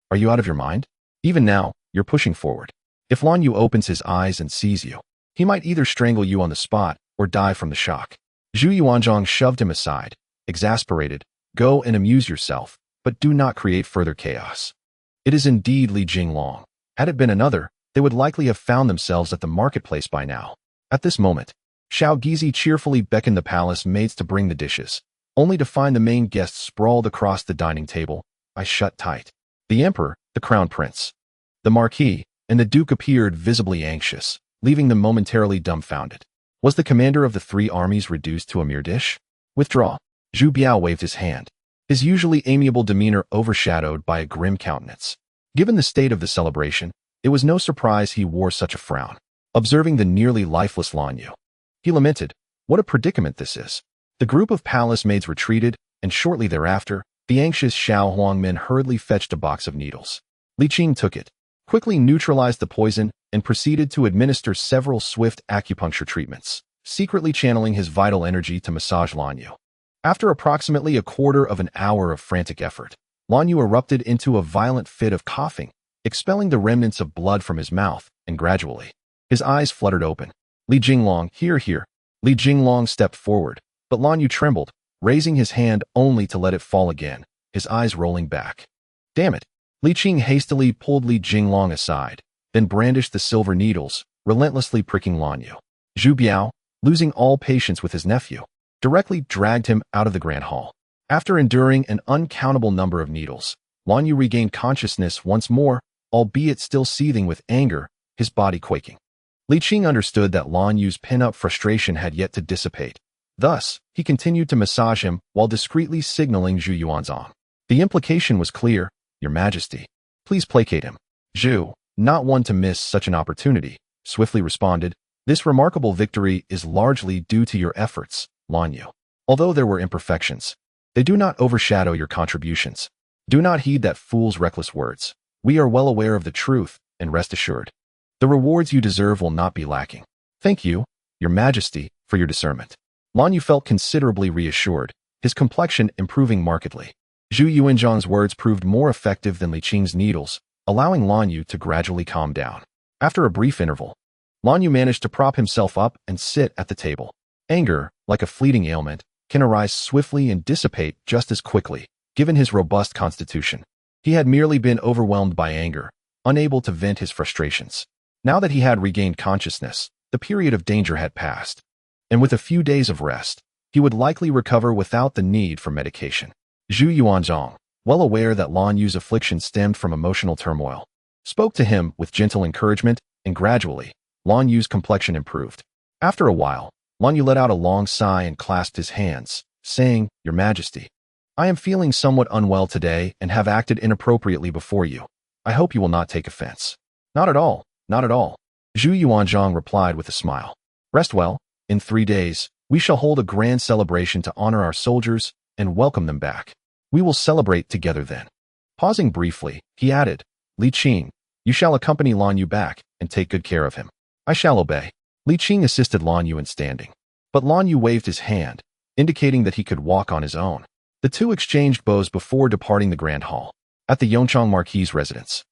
are you out of your mind? Even now, you're pushing forward. If Lan Yu opens his eyes and sees you, he might either strangle you on the spot or die from the shock. Zhu Yuanzhang shoved him aside, exasperated. Go and amuse yourself, but do not create further chaos. It is indeed Li Jinglong. Had it been another, they would likely have found themselves at the marketplace by now. At this moment, Xiao Gizi cheerfully beckoned the palace maids to bring the dishes, only to find the main guests sprawled across the dining table, eyes shut tight. The emperor, the crown prince, the marquis, and the duke appeared visibly anxious, leaving them momentarily dumbfounded. Was the commander of the three armies reduced to a mere dish? Withdraw. Zhu Biao waved his hand, his usually amiable demeanor overshadowed by a grim countenance. Given the state of the celebration, it was no surprise he wore such a frown. Observing the nearly lifeless Lan Yu, he lamented, what a predicament this is. The group of palace maids retreated, and shortly thereafter, the anxious Xiao Huangmen hurriedly fetched a box of needles. Li Qing took it, quickly neutralized the poison, and proceeded to administer several swift acupuncture treatments, secretly channeling his vital energy to massage Lan Yu. After approximately a quarter of an hour of frantic effort, Lan Yu erupted into a violent fit of coughing, expelling the remnants of blood from his mouth, and gradually, his eyes fluttered open. Li Jinglong, here. Li Jinglong stepped forward, but Lan Yu trembled, raising his hand only to let it fall again, his eyes rolling back. Damn it! Li Qing hastily pulled Li Jinglong aside, then brandished the silver needles, relentlessly pricking Lan Yu. Zhu Biao, losing all patience with his nephew, directly dragged him out of the grand hall. After enduring an uncountable number of needles, Lan Yu regained consciousness once more, albeit still seething with anger, his body quaking. Li Qing understood that Lan Yu's pent-up frustration had yet to dissipate. Thus, he continued to massage him while discreetly signaling Zhu Yuanzhang. The implication was clear, Your Majesty, please placate him. Zhu, not one to miss such an opportunity, swiftly responded, this remarkable victory is largely due to your efforts, Lan Yu. Although there were imperfections, they do not overshadow your contributions. Do not heed that fool's reckless words. We are well aware of the truth, and rest assured, the rewards you deserve will not be lacking. Thank you, Your Majesty, for your discernment. Lan Yu felt considerably reassured, his complexion improving markedly. Zhu Yuanzhang's words proved more effective than Li Qing's needles, allowing Lan Yu to gradually calm down. After a brief interval, Lan Yu managed to prop himself up and sit at the table. Anger, like a fleeting ailment, can arise swiftly and dissipate just as quickly, given his robust constitution. He had merely been overwhelmed by anger, unable to vent his frustrations. Now that he had regained consciousness, the period of danger had passed, and with a few days of rest, he would likely recover without the need for medication. Zhu Yuanzhang, well aware that Lan Yu's affliction stemmed from emotional turmoil, spoke to him with gentle encouragement, and gradually, Lan Yu's complexion improved. After a while, Lan Yu let out a long sigh and clasped his hands, saying, Your Majesty, I am feeling somewhat unwell today and have acted inappropriately before you. I hope you will not take offense. Not at all, not at all, Zhu Yuanzhang replied with a smile. Rest well. In 3 days, we shall hold a grand celebration to honor our soldiers and welcome them back. We will celebrate together then. Pausing briefly, he added, Li Qing, you shall accompany Lan Yu back and take good care of him. I shall obey. Li Qing assisted Lan Yu in standing. But Lan Yu waved his hand, indicating that he could walk on his own. The two exchanged bows before departing the grand hall. At the Yongchang Marquis' residence,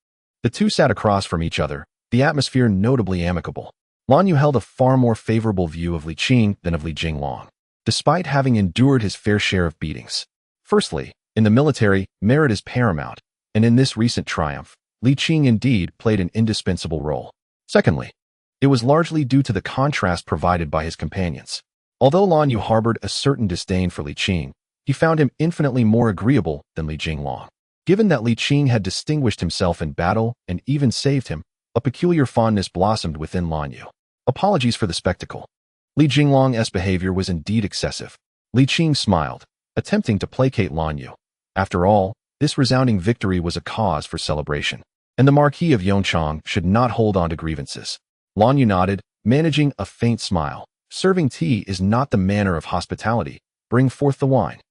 the two sat across from each other, the atmosphere notably amicable. Lan Yu held a far more favorable view of Li Qing than of Li Jinglong, despite having endured his fair share of beatings. Firstly, in the military, merit is paramount, and in this recent triumph, Li Qing indeed played an indispensable role. Secondly, it was largely due to the contrast provided by his companions. Although Lan Yu harbored a certain disdain for Li Qing, he found him infinitely more agreeable than Li Jinglong. Given that Li Qing had distinguished himself in battle and even saved him, a peculiar fondness blossomed within Lan Yu. Apologies for the spectacle. Li Jinglong's behavior was indeed excessive. Li Qing smiled, attempting to placate Lan Yu. After all, this resounding victory was a cause for celebration, and the Marquis of Yongchang should not hold on to grievances. Lan Yu nodded, managing a faint smile. Serving tea is not the manner of hospitality. Bring forth the wine.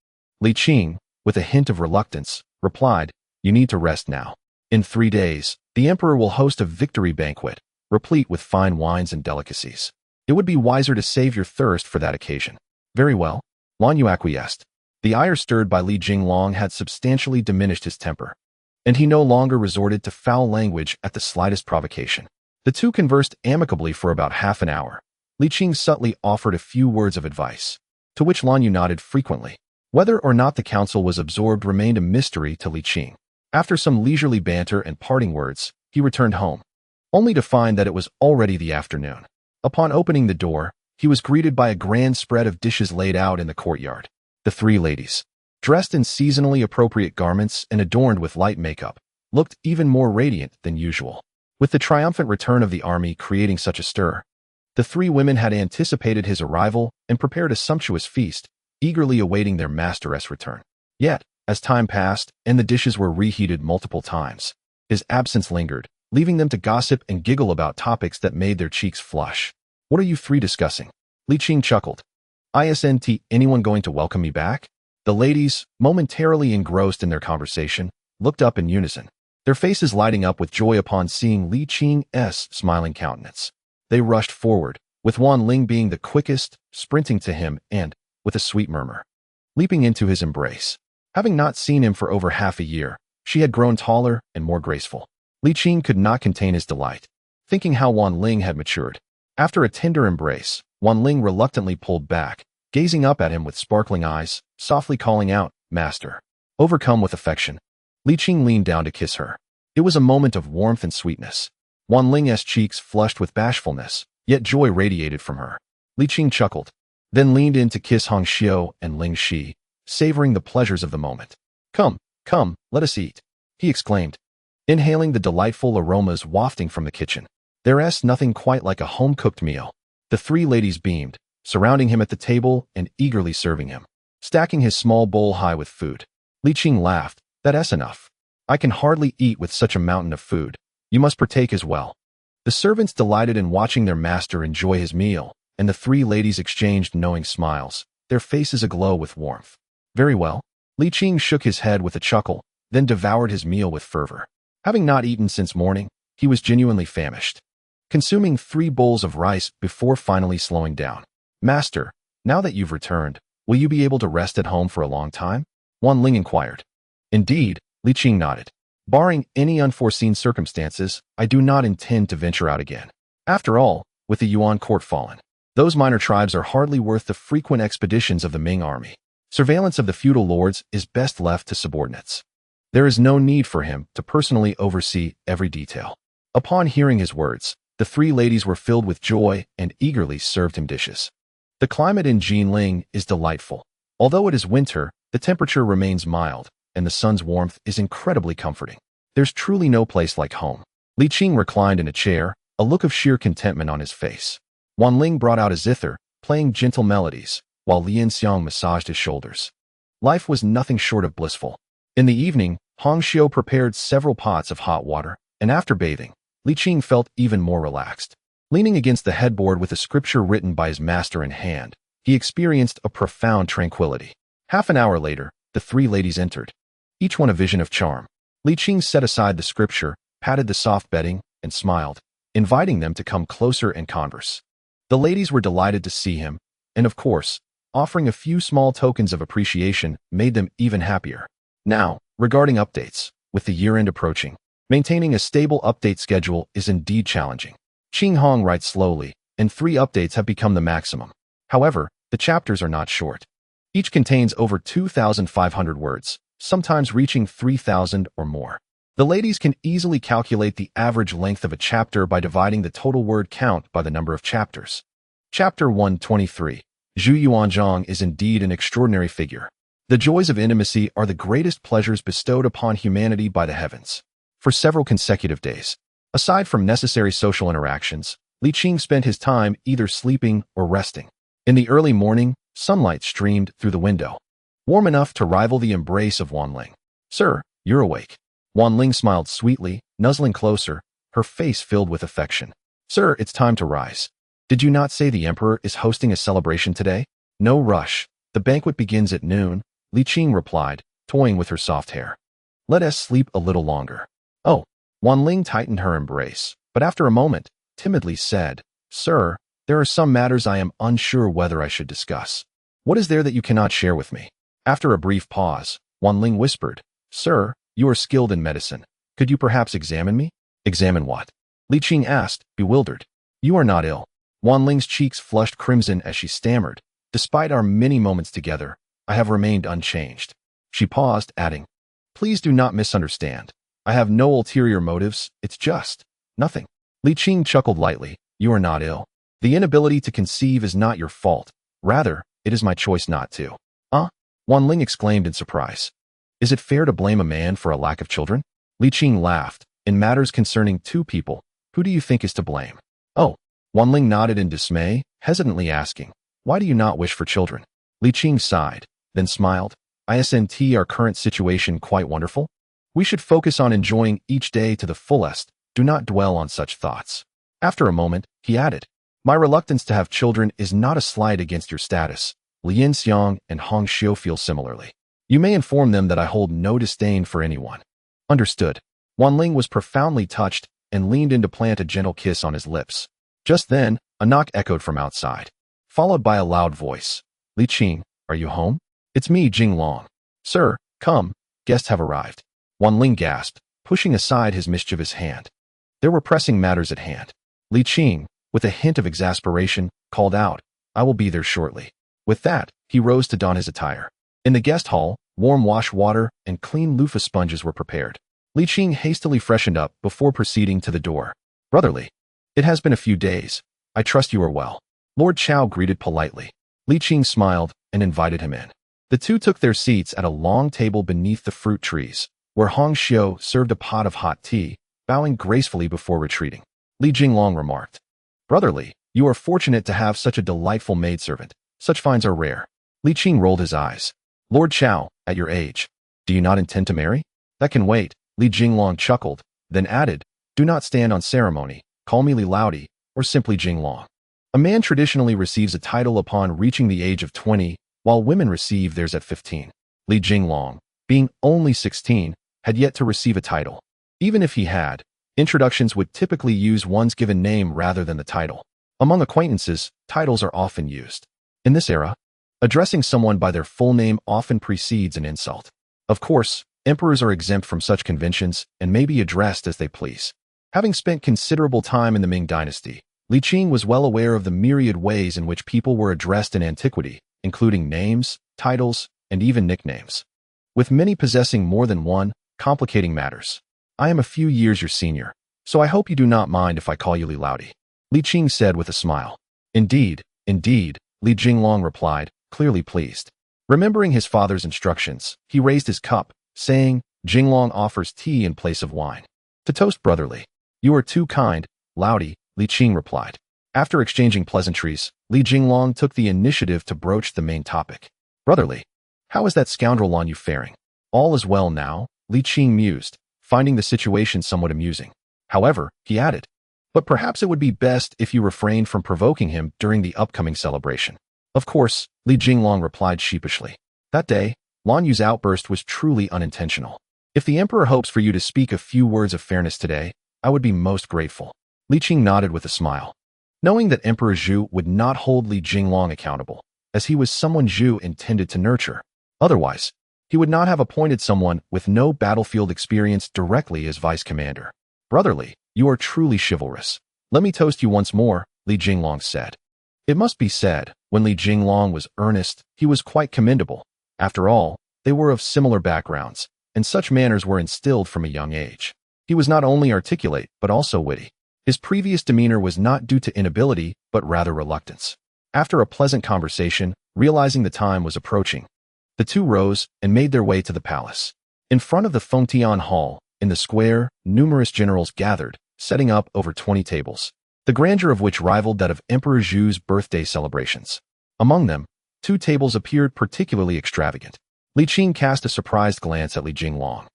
Li Qing, with a hint of reluctance, replied, You need to rest now. In 3 days, the emperor will host a victory banquet, replete with fine wines and delicacies. It would be wiser to save your thirst for that occasion. Very well. Lan Yu acquiesced. The ire stirred by Li Jinglong had substantially diminished his temper, and he no longer resorted to foul language at the slightest provocation. The two conversed amicably for about half an hour. Li Qing subtly offered a few words of advice, to which Lan Yu nodded frequently. Whether or not the council was absorbed remained a mystery to Li Qing. After some leisurely banter and parting words, he returned home, only to find that it was already the afternoon. Upon opening the door, he was greeted by a grand spread of dishes laid out in the courtyard. The three ladies, dressed in seasonally appropriate garments and adorned with light makeup, looked even more radiant than usual. With the triumphant return of the army creating such a stir, the three women had anticipated his arrival and prepared a sumptuous feast, eagerly awaiting their master's return. Yet, as time passed and the dishes were reheated multiple times, his absence lingered, leaving them to gossip and giggle about topics that made their cheeks flush. What are you three discussing? Li Qing chuckled. Isn't anyone going to welcome me back? The ladies, momentarily engrossed in their conversation, looked up in unison, their faces lighting up with joy upon seeing Li Qing's smiling countenance. They rushed forward, with Wan Ling being the quickest, sprinting to him and, with a sweet murmur, leaping into his embrace. Having not seen him for over half a year, she had grown taller and more graceful. Li Qing could not contain his delight, thinking how Wan Ling had matured. After a tender embrace, Wan Ling reluctantly pulled back, gazing up at him with sparkling eyes, softly calling out, Master. Overcome with affection, Li Qing leaned down to kiss her. It was a moment of warmth and sweetness. Wan Ling's cheeks flushed with bashfulness, yet joy radiated from her. Li Qing chuckled, then leaned in to kiss Hong Xiu and Ling Shi, savoring the pleasures of the moment. Come, come, let us eat, he exclaimed, inhaling the delightful aromas wafting from the kitchen. There's nothing quite like a home-cooked meal. The three ladies beamed, surrounding him at the table and eagerly serving him, stacking his small bowl high with food. Li Qing laughed. That's enough. I can hardly eat with such a mountain of food. You must partake as well. The servants delighted in watching their master enjoy his meal, and the three ladies exchanged knowing smiles, their faces aglow with warmth. Very well. Li Qing shook his head with a chuckle, then devoured his meal with fervor. Having not eaten since morning, he was genuinely famished, consuming 3 bowls of rice before finally slowing down. Master, now that you've returned, will you be able to rest at home for a long time? Wan Ling inquired. Indeed, Li Qing nodded. Barring any unforeseen circumstances, I do not intend to venture out again. After all, with the Yuan court fallen, those minor tribes are hardly worth the frequent expeditions of the Ming army. Surveillance of the feudal lords is best left to subordinates. There is no need for him to personally oversee every detail. Upon hearing his words, the three ladies were filled with joy and eagerly served him dishes. The climate in Jinling is delightful. Although it is winter, the temperature remains mild, and the sun's warmth is incredibly comforting. There's truly no place like home. Li Qing reclined in a chair, a look of sheer contentment on his face. Wan Ling brought out a zither, playing gentle melodies, while Lian Xiang massaged his shoulders. Life was nothing short of blissful. In the evening, Hong Xiu prepared several pots of hot water, and after bathing, Li Qing felt even more relaxed. Leaning against the headboard with a scripture written by his master in hand, he experienced a profound tranquility. Half an hour later, the three ladies entered, each one a vision of charm. Li Qing set aside the scripture, patted the soft bedding, and smiled, inviting them to come closer and converse. The ladies were delighted to see him, and of course, offering a few small tokens of appreciation made them even happier. Now, regarding updates, with the year-end approaching, maintaining a stable update schedule is indeed challenging. Qing Hong writes slowly, and 3 updates have become the maximum. However, the chapters are not short. Each contains over 2,500 words, sometimes reaching 3,000 or more. The ladies can easily calculate the average length of a chapter by dividing the total word count by the number of chapters. Chapter 123. Zhu Yuanzhang is indeed an extraordinary figure. The joys of intimacy are the greatest pleasures bestowed upon humanity by the heavens. For several consecutive days, aside from necessary social interactions, Li Qing spent his time either sleeping or resting. In the early morning, sunlight streamed through the window, warm enough to rival the embrace of Wan Ling. "Sir, you're awake." Wan Ling smiled sweetly, nuzzling closer, her face filled with affection. "Sir, it's time to rise. Did you not say the Emperor is hosting a celebration today?" "No rush. The banquet begins at noon," Li Qing replied, toying with her soft hair. "Let us sleep a little longer." "Oh." Wan Ling tightened her embrace, but after a moment, timidly said, "Sir, there are some matters I am unsure whether I should discuss." "What is there that you cannot share with me?" After a brief pause, Wan Ling whispered, "Sir, you are skilled in medicine. Could you perhaps examine me?" "Examine what?" Li Qing asked, bewildered. "You are not ill." Wan Ling's cheeks flushed crimson as she stammered, "Despite our many moments together, I have remained unchanged." She paused, adding, "Please do not misunderstand. I have no ulterior motives, it's just nothing." Li Qing chuckled lightly, "You are not ill. The inability to conceive is not your fault. Rather, it is my choice not to." Wan Ling exclaimed in surprise. "Is it fair to blame a man for a lack of children?" Li Qing laughed. "In matters concerning 2 people, who do you think is to blame?" "Oh." Wan Ling nodded in dismay, hesitantly asking, "Why do you not wish for children?" Li Qing sighed, then smiled. "Isn't our current situation quite wonderful? We should focus on enjoying each day to the fullest. Do not dwell on such thoughts." After a moment, he added, "My reluctance to have children is not a slight against your status. Lin Xiang and Hong Xiu feel similarly. You may inform them that I hold no disdain for anyone." "Understood." Wan Ling was profoundly touched and leaned in to plant a gentle kiss on his lips. Just then, a knock echoed from outside, followed by a loud voice. "Li Qing, are you home?" "It's me, Jing Long." "Sir, come, guests have arrived." Wan Ling gasped, pushing aside his mischievous hand. There were pressing matters at hand. Li Qing, with a hint of exasperation, called out, "I will be there shortly." With that, he rose to don his attire. In the guest hall, warm wash water and clean loofah sponges were prepared. Li Qing hastily freshened up before proceeding to the door. "Brotherly, it has been a few days. I trust you are well." Lord Chao greeted politely. Li Qing smiled and invited him in. The two took their seats at a long table beneath the fruit trees, where Hong Xiu served a pot of hot tea, bowing gracefully before retreating. Li Jinglong remarked, "Brotherly, you are fortunate to have such a delightful maidservant. Such finds are rare." Li Qing rolled his eyes. "Lord Chao, at your age, do you not intend to marry?" "That can wait," Li Jinglong chuckled, then added, "Do not stand on ceremony. Call me Li Laodi, or simply Jinglong." A man traditionally receives a title upon reaching the age of 20, while women receive theirs at 15. Li Jinglong, being only 16, had yet to receive a title. Even if he had, introductions would typically use one's given name rather than the title. Among acquaintances, titles are often used. In this era, addressing someone by their full name often precedes an insult. Of course, emperors are exempt from such conventions and may be addressed as they please. Having spent considerable time in the Ming dynasty, Li Qing was well aware of the myriad ways in which people were addressed in antiquity, including names, titles, and even nicknames. With many possessing more than one, complicating matters. "I am a few years your senior, so I hope you do not mind if I call you Li Laodi," Li Qing said with a smile. Indeed, Li Jinglong replied, clearly pleased. Remembering his father's instructions, he raised his cup, saying, "Jinglong offers tea in place of wine. To toast brotherly." "You are too kind, Laodi," Li Qing replied. After exchanging pleasantries, Li Jinglong took the initiative to broach the main topic. "Brotherly, how is that scoundrel on you faring?" "All is well now," Li Qing mused, finding the situation somewhat amusing. However, he added, but perhaps it would be best if you refrained from provoking him during the upcoming celebration. Of course, Li Jinglong replied sheepishly. That day, Lan Yu's outburst was truly unintentional. If the emperor hopes for you to speak a few words of fairness today, I would be most grateful. Li Qing nodded with a smile. Knowing that Emperor Zhu would not hold Li Jinglong accountable, as he was someone Zhu intended to nurture. Otherwise, he would not have appointed someone with no battlefield experience directly as vice commander. Brotherly, you are truly chivalrous. Let me toast you once more, Li Jinglong said. It must be said, when Li Jinglong was earnest, he was quite commendable. After all, they were of similar backgrounds, and such manners were instilled from a young age. He was not only articulate, but also witty. His previous demeanor was not due to inability, but rather reluctance. After a pleasant conversation, realizing the time was approaching, the two rose and made their way to the palace. In front of the Fengtian Hall, in the square, numerous generals gathered, setting up over 20 tables, the grandeur of which rivaled that of Emperor Zhu's birthday celebrations. Among them, 2 tables appeared particularly extravagant. Li Qing cast a surprised glance at Li Jinglong,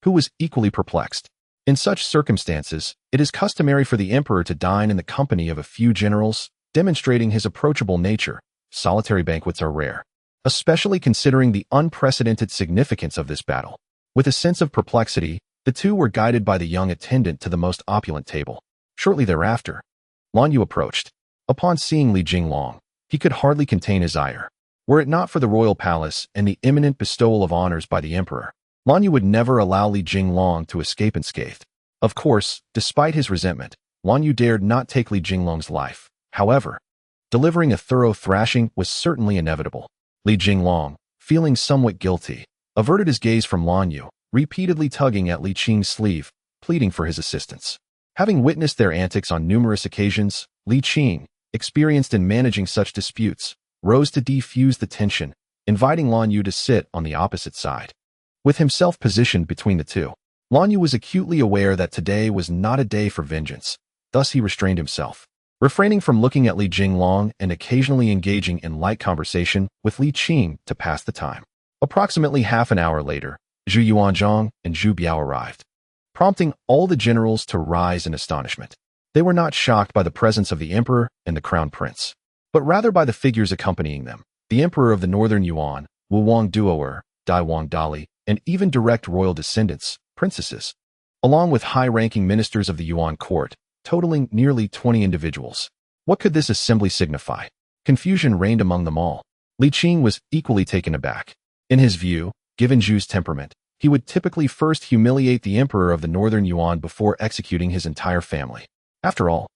who was equally perplexed. In such circumstances, it is customary for the emperor to dine in the company of a few generals, demonstrating his approachable nature. Solitary banquets are rare, especially considering the unprecedented significance of this battle. With a sense of perplexity, the two were guided by the young attendant to the most opulent table. Shortly thereafter, Lan Yu approached. Upon seeing Li Jinglong, he could hardly contain his ire. Were it not for the royal palace and the imminent bestowal of honors by the emperor, Lan Yu would never allow Li Jinglong to escape unscathed. Of course, despite his resentment, Lan Yu dared not take Li Jinglong's life. However, delivering a thorough thrashing was certainly inevitable. Li Jinglong, feeling somewhat guilty, averted his gaze from Lan Yu, repeatedly tugging at Li Qing's sleeve, pleading for his assistance. Having witnessed their antics on numerous occasions, Li Qing, experienced in managing such disputes, rose to defuse the tension, inviting Lan Yu to sit on the opposite side. With himself positioned between the two, Lan Yu was acutely aware that today was not a day for vengeance. Thus he restrained himself, refraining from looking at Li Jinglong and occasionally engaging in light conversation with Li Qing to pass the time. Approximately half an hour later, Zhu Yuanzhang and Zhu Biao arrived, prompting all the generals to rise in astonishment. They were not shocked by the presence of the emperor and the crown prince, but rather by the figures accompanying them. The emperor of the northern Yuan, wrongdoer, Dai Wang Dali, and even direct royal descendants, princesses, along with high-ranking ministers of the Yuan court, totaling nearly 20 individuals. What could this assembly signify? Confusion reigned among them all. Li Qing was equally taken aback. In his view, given Zhu's temperament, he would typically first humiliate the emperor of the northern Yuan before executing his entire family. After all,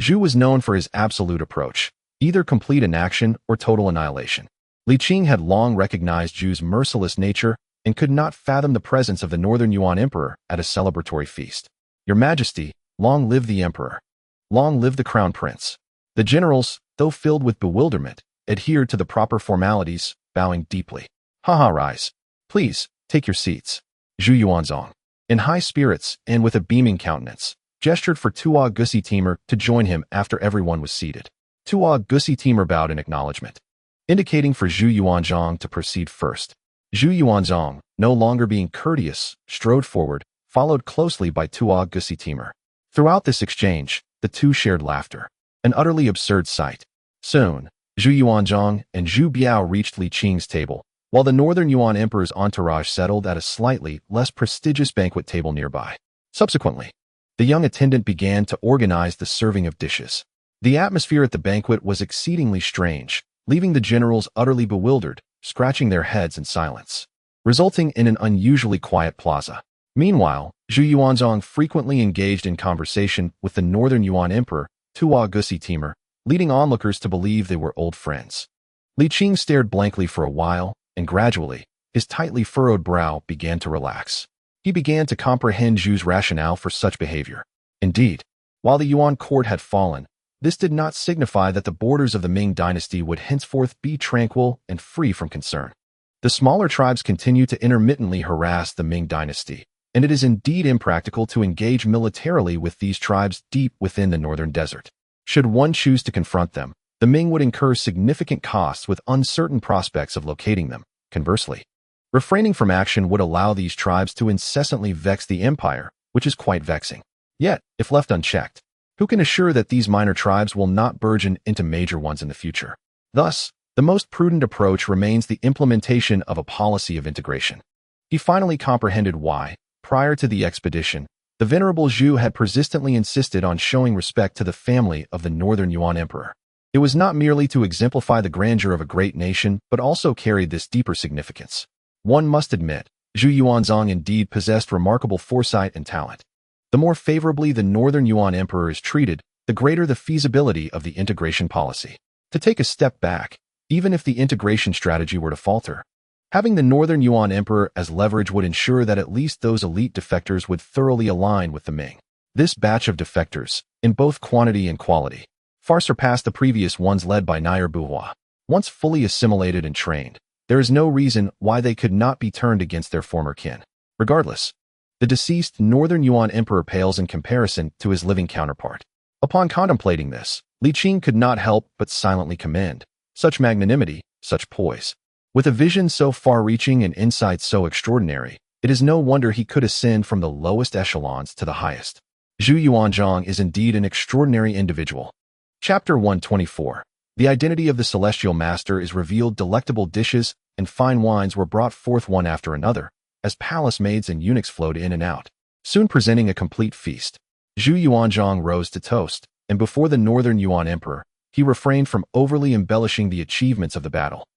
Zhu was known for his absolute approach, either complete inaction or total annihilation. Li Qing had long recognized Zhu's merciless nature and could not fathom the presence of the northern Yuan emperor at a celebratory feast. Your Majesty, long live the emperor. Long live the crown prince. The generals, though filled with bewilderment, adhered to the proper formalities, bowing deeply. Rise. Please, take your seats. Zhu Yuanzhang, in high spirits and with a beaming countenance, gestured for Tua Gushing to join him after everyone was seated. Tua Gushing bowed in acknowledgement, indicating for Zhu Yuanzhang to proceed first. Zhu Yuanzhang, no longer being courteous, strode forward, followed closely by Tua Gushing. Throughout this exchange, the two shared laughter, an utterly absurd sight. Soon, Zhu Yuanzhang and Zhu Biao reached Li Qing's table, while the northern Yuan emperor's entourage settled at a slightly less prestigious banquet table nearby. Subsequently, the young attendant began to organize the serving of dishes. The atmosphere at the banquet was exceedingly strange, leaving the generals utterly bewildered, scratching their heads in silence, resulting in an unusually quiet plaza. Meanwhile, Zhu Yuanzhang frequently engaged in conversation with the northern Yuan emperor, Tua Gushing, leading onlookers to believe they were old friends. Li Qing stared blankly for a while, and gradually, his tightly furrowed brow began to relax. He began to comprehend Zhu's rationale for such behavior. Indeed, while the Yuan court had fallen, this did not signify that the borders of the Ming dynasty would henceforth be tranquil and free from concern. The smaller tribes continue to intermittently harass the Ming dynasty, and it is indeed impractical to engage militarily with these tribes deep within the northern desert. Should one choose to confront them, the Ming would incur significant costs with uncertain prospects of locating them. Conversely, refraining from action would allow these tribes to incessantly vex the empire, which is quite vexing. Yet, if left unchecked, Who can assure that these minor tribes will not burgeon into major ones in the future? Thus, the most prudent approach remains the implementation of a policy of integration. He finally comprehended why, prior to the expedition, the venerable Zhu had persistently insisted on showing respect to the family of the Northern Yuan Emperor. It was not merely to exemplify the grandeur of a great nation, but also carried this deeper significance. One must admit, Zhu Yuanzong indeed possessed remarkable foresight and talent. The more favorably the Northern Yuan Emperor is treated, the greater the feasibility of the integration policy. To take a step back, even if the integration strategy were to falter, having the Northern Yuan Emperor as leverage would ensure that at least those elite defectors would thoroughly align with the Ming. This batch of defectors, in both quantity and quality, far surpassed the previous ones led by Liu Hua. Once fully assimilated and trained, there is no reason why they could not be turned against their former kin. Regardless, the deceased Northern Yuan Emperor pales in comparison to his living counterpart. Upon contemplating this, Li Qing could not help but silently commend such magnanimity, such poise. With a vision so far-reaching and insight so extraordinary, it is no wonder he could ascend from the lowest echelons to the highest. Zhu Yuanzhang is indeed an extraordinary individual. Chapter 124. The identity of the celestial master is revealed. Delectable dishes and fine wines were brought forth one after another, as palace maids and eunuchs flowed in and out, soon presenting a complete feast. Zhu Yuanzhang rose to toast, and before the Northern Yuan Emperor, he refrained from overly embellishing the achievements of the battle,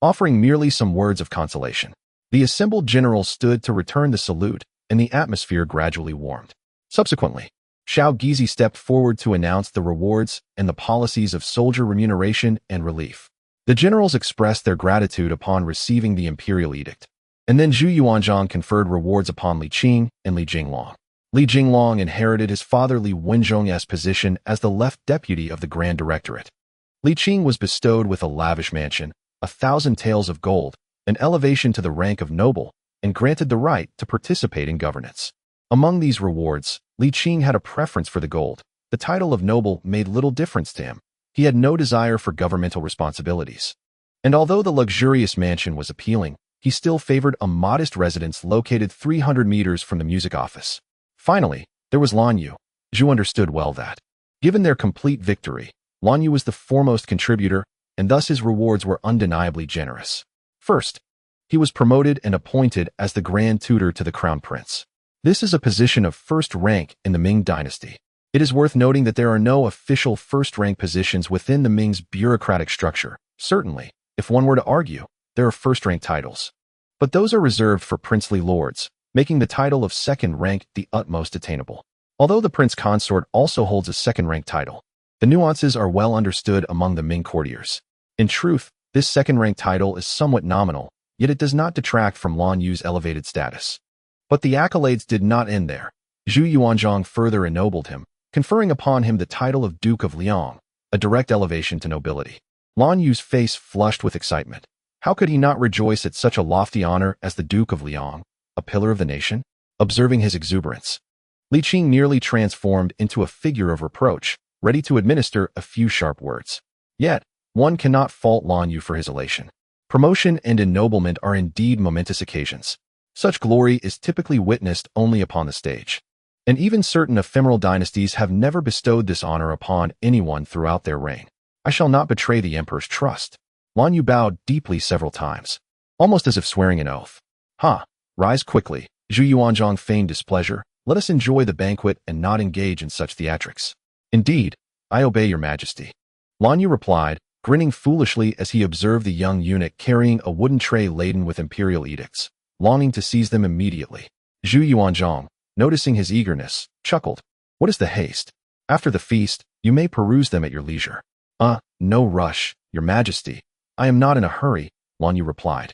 offering merely some words of consolation. The assembled generals stood to return the salute, and the atmosphere gradually warmed. Subsequently, Xiao Gizi stepped forward to announce the rewards and the policies of soldier remuneration and relief. The generals expressed their gratitude upon receiving the imperial edict, and then Zhu Yuanzhang conferred rewards upon Li Qing and Li Jinglong. Li Jinglong inherited his father Li Wenzhong's position as the left deputy of the Grand Directorate. Li Qing was bestowed with a lavish mansion, 1,000 taels of gold, an elevation to the rank of noble, and granted the right to participate in governance. Among these rewards, Li Qing had a preference for the gold. The title of noble made little difference to him. He had no desire for governmental responsibilities. And although the luxurious mansion was appealing, he still favored a modest residence located 300 meters from the music office. Finally, there was Lan Yu. Zhu understood well that, given their complete victory, Lan Yu was the foremost contributor, and thus his rewards were undeniably generous. First, he was promoted and appointed as the Grand Tutor to the Crown Prince. This is a position of first rank in the Ming dynasty. It is worth noting that there are no official first-rank positions within the Ming's bureaucratic structure. Certainly, if one were to argue, there are first-rank titles. But those are reserved for princely lords, making the title of second rank the utmost attainable. Although the prince consort also holds a second-rank title, the nuances are well understood among the Ming courtiers. In truth, this second-rank title is somewhat nominal, yet it does not detract from Lan Yu's elevated status. But the accolades did not end there. Zhu Yuanzhang further ennobled him, conferring upon him the title of Duke of Liang, a direct elevation to nobility. Lan Yu's face flushed with excitement. How could he not rejoice at such a lofty honor as the Duke of Liang, a pillar of the nation? Observing his exuberance, Li Qing nearly transformed into a figure of reproach, ready to administer a few sharp words. Yet, one cannot fault Lan Yu for his elation. Promotion and ennoblement are indeed momentous occasions. Such glory is typically witnessed only upon the stage. And even certain ephemeral dynasties have never bestowed this honor upon anyone throughout their reign. I shall not betray the emperor's trust. Lan Yu bowed deeply several times, almost as if swearing an oath. Rise quickly. Zhu Yuanzhang feigned displeasure. Let us enjoy the banquet and not engage in such theatrics. Indeed, I obey your majesty. Lan Yu replied, grinning foolishly as he observed the young eunuch carrying a wooden tray laden with imperial edicts, longing to seize them immediately. Zhu Yuanzhang, noticing his eagerness, chuckled. What is the haste? After the feast, you may peruse them at your leisure. No rush, your majesty. I am not in a hurry, Lan Yu replied,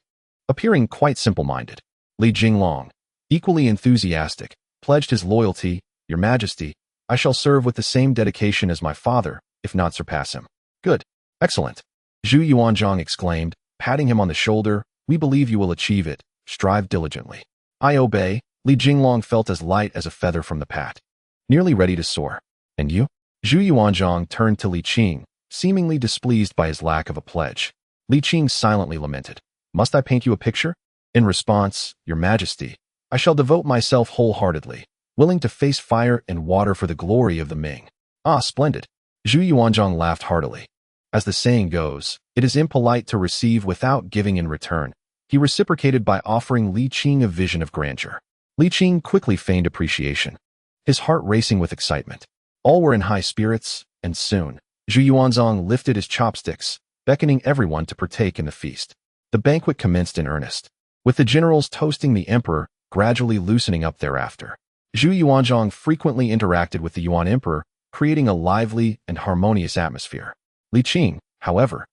appearing quite simple-minded. Li Jinglong, equally enthusiastic, pledged his loyalty. Your majesty, I shall serve with the same dedication as my father, if not surpass him. Good. Excellent. Zhu Yuanzhang exclaimed, patting him on the shoulder. We believe you will achieve it. Strive diligently. I obey. Li Jinglong felt as light as a feather from the pat, nearly ready to soar. And you? Zhu Yuanzhang turned to Li Qing, seemingly displeased by his lack of a pledge. Li Qing silently lamented. Must I paint you a picture? In response, your majesty, I shall devote myself wholeheartedly, willing to face fire and water for the glory of the Ming. Ah, splendid. Zhu Yuanzhang laughed heartily. As the saying goes, it is impolite to receive without giving in return. He reciprocated by offering Li Qing a vision of grandeur. Li Qing quickly feigned appreciation, his heart racing with excitement. All were in high spirits, and soon, Zhu Yuanzhang lifted his chopsticks, beckoning everyone to partake in the feast. The banquet commenced in earnest, with the generals toasting the emperor, gradually loosening up thereafter. Zhu Yuanzhang frequently interacted with the Yuan emperor, creating a lively and harmonious atmosphere. Li Qing, however,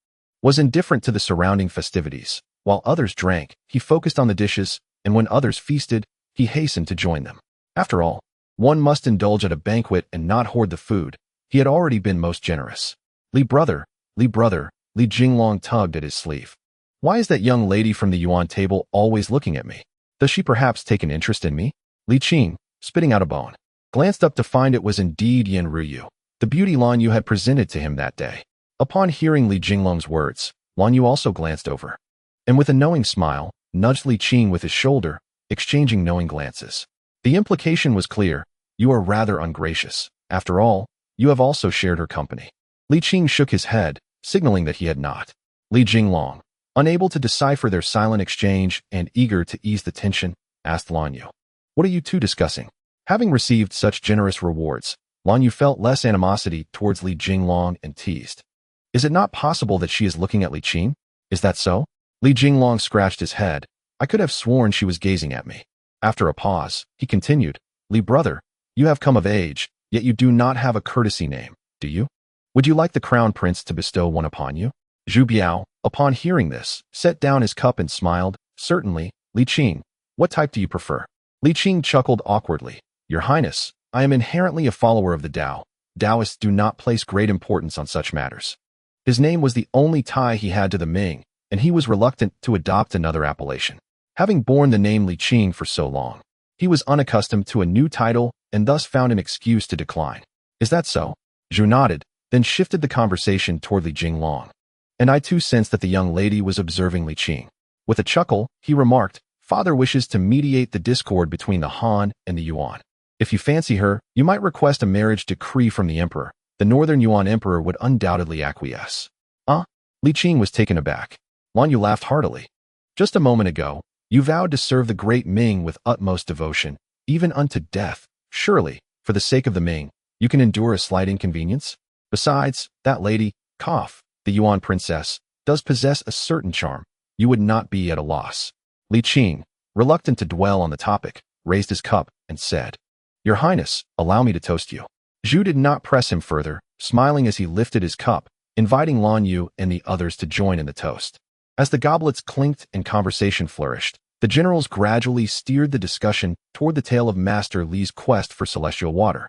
was indifferent to the surrounding festivities. While others drank, he focused on the dishes, and when others feasted, he hastened to join them. After all, one must indulge at a banquet and not hoard the food. He had already been most generous. Li brother, Li Jinglong tugged at his sleeve. Why is that young lady from the Yuan table always looking at me? Does she perhaps take an interest in me? Li Qing, spitting out a bone, glanced up to find it was indeed Yan Ruyu, the beauty Lan Yu had presented to him that day. Upon hearing Li Jinglong's words, Lan Yu also glanced over, and with a knowing smile, nudged Li Qing with his shoulder, exchanging knowing glances. The implication was clear: you are rather ungracious. After all, you have also shared her company. Li Qing shook his head, signaling that he had not. Li Jinglong, unable to decipher their silent exchange and eager to ease the tension, asked Lan Yu, "What are you two discussing?" Having received such generous rewards, Lan Yu felt less animosity towards Li Jinglong and teased, "Is it not possible that she is looking at Li Qing? Is that so?" Li Jinglong scratched his head. "I could have sworn she was gazing at me." After a pause, he continued, "Li brother, you have come of age, yet you do not have a courtesy name, do you? Would you like the crown prince to bestow one upon you?" Zhu Biao, upon hearing this, set down his cup and smiled. "Certainly, Li Qing. What type do you prefer?" Li Qing chuckled awkwardly. "Your Highness, I am inherently a follower of the Tao. Taoists do not place great importance on such matters." His name was the only tie he had to the Ming, and he was reluctant to adopt another appellation. Having borne the name Li Qing for so long, he was unaccustomed to a new title and thus found an excuse to decline. "Is that so?" Zhu nodded, then shifted the conversation toward Li Jinglong. And I too sensed that the young lady was observing Li Qing. With a chuckle, he remarked, "Father wishes to mediate the discord between the Han and the Yuan. If you fancy her, you might request a marriage decree from the emperor. The northern Yuan emperor would undoubtedly acquiesce." Li Qing was taken aback. Lan Yu laughed heartily. "Just a moment ago, you vowed to serve the great Ming with utmost devotion, even unto death. Surely, for the sake of the Ming, you can endure a slight inconvenience? Besides, that lady, the Yuan princess, does possess a certain charm. You would not be at a loss." Li Qing, reluctant to dwell on the topic, raised his cup and said, "Your Highness, allow me to toast you." Zhu did not press him further, smiling as he lifted his cup, inviting Lan Yu and the others to join in the toast. As the goblets clinked and conversation flourished, the generals gradually steered the discussion toward the tale of Master Li's quest for celestial water,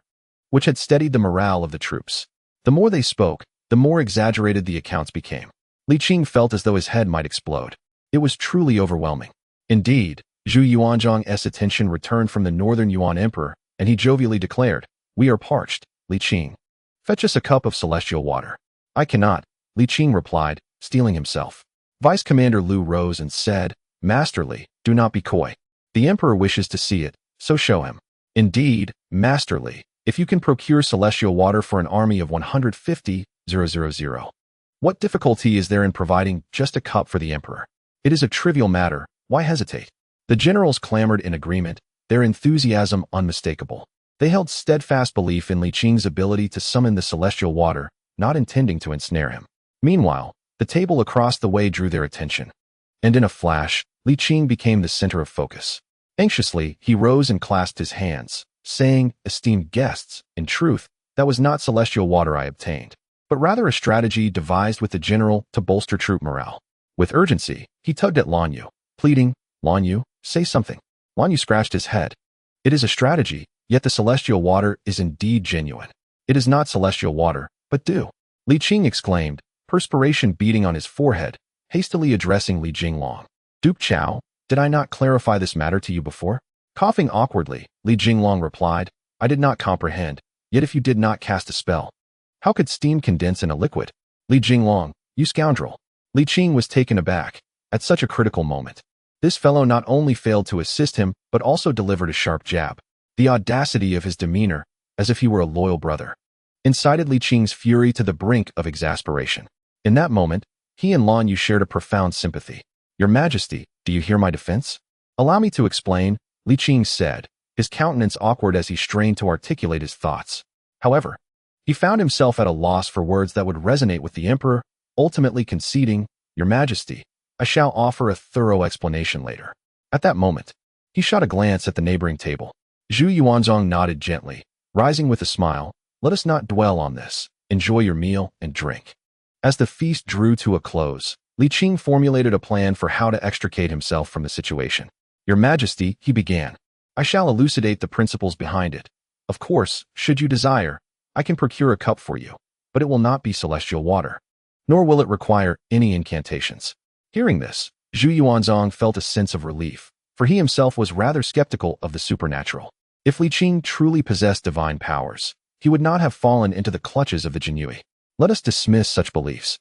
which had steadied the morale of the troops. The more they spoke, the more exaggerated the accounts became. Li Qing felt as though his head might explode. It was truly overwhelming. Indeed, Zhu Yuanzhang's attention returned from the northern Yuan emperor, and he jovially declared, "We are parched, Li Qing. Fetch us a cup of celestial water." "I cannot," Li Qing replied, steeling himself. Vice Commander Liu rose and said, "Master Li, do not be coy. The emperor wishes to see it, so show him." "Indeed, Master Li, if you can procure celestial water for an army of 150,000. What difficulty is there in providing just a cup for the emperor? It is a trivial matter, why hesitate?" The generals clamored in agreement, their enthusiasm unmistakable. They held steadfast belief in Li Qing's ability to summon the celestial water, not intending to ensnare him. Meanwhile, the table across the way drew their attention, and in a flash, Li Qing became the center of focus. Anxiously, he rose and clasped his hands, saying, "Esteemed guests, in truth, that was not celestial water I obtained, but rather a strategy devised with the general to bolster troop morale." With urgency, he tugged at Lan Yu, pleading, "Lan Yu, say something." Lan Yu scratched his head. "It is a strategy, yet the celestial water is indeed genuine. It is not celestial water, but dew." Li Qing exclaimed, perspiration beading on his forehead, hastily addressing Li Jinglong. "Duke Chao, did I not clarify this matter to you before?" Coughing awkwardly, Li Jinglong replied, "I did not comprehend, yet if you did not cast a spell, how could steam condense in a liquid?" "Li Jinglong, you scoundrel." Li Qing was taken aback. At such a critical moment, this fellow not only failed to assist him, but also delivered a sharp jab. The audacity of his demeanor, as if he were a loyal brother. incited Li Qing's fury to the brink of exasperation. In that moment, he and Lan Yu shared a profound sympathy. "Your Majesty, do you hear my defense?" "Allow me to explain," Li Qing said, his countenance awkward as he strained to articulate his thoughts. However, he found himself at a loss for words that would resonate with the emperor, ultimately conceding, "Your Majesty, I shall offer a thorough explanation later." At that moment, he shot a glance at the neighboring table. Zhu Yuanzhong nodded gently, rising with a smile. "Let us not dwell on this. Enjoy your meal and drink." As the feast drew to a close, Li Qing formulated a plan for how to extricate himself from the situation. "Your Majesty," he began, "I shall elucidate the principles behind it. Of course, should you desire, I can procure a cup for you, but it will not be celestial water, nor will it require any incantations." Hearing this, Zhu Yuanzhong felt a sense of relief, for he himself was rather skeptical of the supernatural. If Li Qing truly possessed divine powers, he would not have fallen into the clutches of the Jinyui. Let us dismiss such beliefs.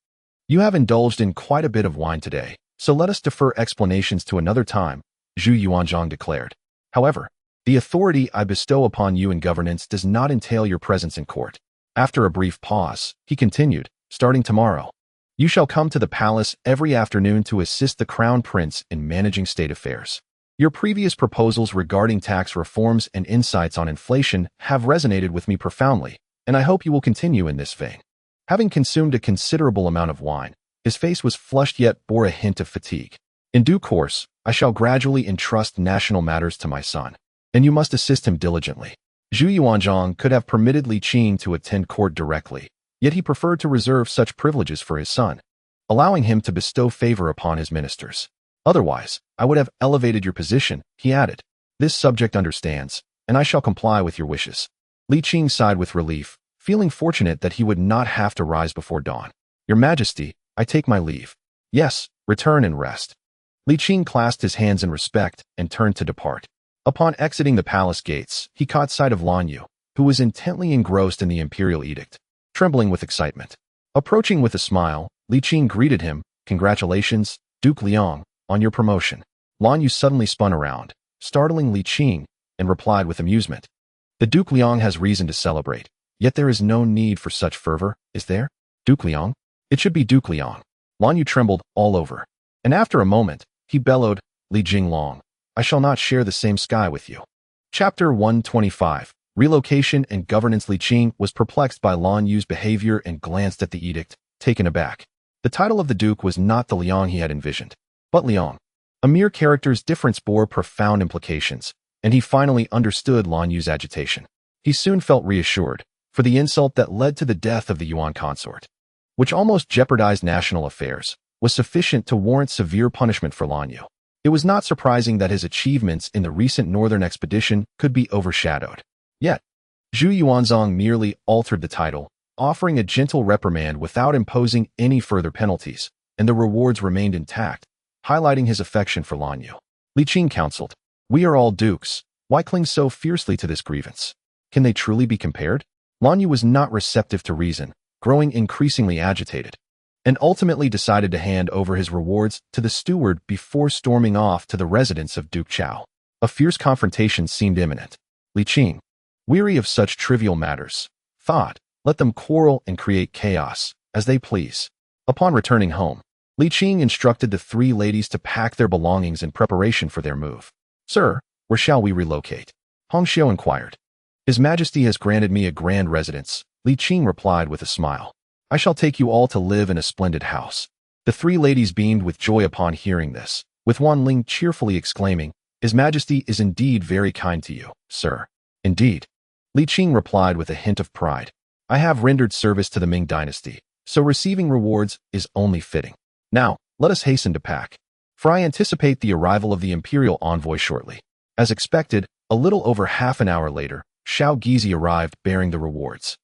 You have indulged in quite a bit of wine today, so let us defer explanations to another time, Zhu Yuanzhong declared. However, the authority I bestow upon you in governance does not entail your presence in court. After a brief pause, he continued, "Starting tomorrow, you shall come to the palace every afternoon to assist the crown prince in managing state affairs. Your previous proposals regarding tax reforms and insights on inflation have resonated with me profoundly, and I hope you will continue in this vein." Having consumed a considerable amount of wine, his face was flushed yet bore a hint of fatigue. "In due course, I shall gradually entrust national matters to my son, and you must assist him diligently." Zhu Yuanzhong could have permitted Li Qing to attend court directly, yet he preferred to reserve such privileges for his son, allowing him to bestow favor upon his ministers. "Otherwise, I would have elevated your position," he added. "This subject understands, and I shall comply with your wishes." Li Qing sighed with relief, feeling fortunate that he would not have to rise before dawn. "Your Majesty, I take my leave." "Yes, return and rest." Li Qing clasped his hands in respect and turned to depart. Upon exiting the palace gates, he caught sight of Lan Yu, who was intently engrossed in the imperial edict, trembling with excitement. Approaching with a smile, Li Qing greeted him, "Congratulations, Duke Liang, on your promotion." Lan Yu suddenly spun around, startling Li Qing, and replied with amusement, "The Duke Liang has reason to celebrate, yet there is no need for such fervor, is there?" "Duke Liang? It should be Duke Liang." Lan Yu trembled all over, and after a moment, he bellowed, "Li Jinglong, I shall not share the same sky with you." Chapter 125, Relocation and Governance. Li Qing was perplexed by Lan Yu's behavior and glanced at the edict, taken aback. The title of the duke was not the Liang he had envisioned, but Liang. A mere character's difference bore profound implications, and he finally understood Lan Yu's agitation. He soon felt reassured, for the insult that led to the death of the Yuan consort, which almost jeopardized national affairs, was sufficient to warrant severe punishment for Lan Yu. It was not surprising that his achievements in the recent northern expedition could be overshadowed. Yet, Zhu Yuanzhong merely altered the title, offering a gentle reprimand without imposing any further penalties, and the rewards remained intact, highlighting his affection for Lan Yu. Li Qing counseled, "We are all dukes. Why cling so fiercely to this grievance? Can they truly be compared?" Lan Yu was not receptive to reason, growing increasingly agitated, and ultimately decided to hand over his rewards to the steward before storming off to the residence of Duke Chao. A fierce confrontation seemed imminent. Li Qing, weary of such trivial matters, thought, let them quarrel and create chaos, as they please. Upon returning home, Li Qing instructed the three ladies to pack their belongings in preparation for their move. "Sir, where shall we relocate?" Hong Xiu inquired. "His Majesty has granted me a grand residence," Li Qing replied with a smile. "I shall take you all to live in a splendid house." The three ladies beamed with joy upon hearing this, with Wan Ling cheerfully exclaiming, "His Majesty is indeed very kind to you, sir." "Indeed," Li Qing replied with a hint of pride. "I have rendered service to the Ming dynasty, so receiving rewards is only fitting. Now, let us hasten to pack, for I anticipate the arrival of the imperial envoy shortly." As expected, a little over half an hour later, Shao Gizi arrived bearing the rewards.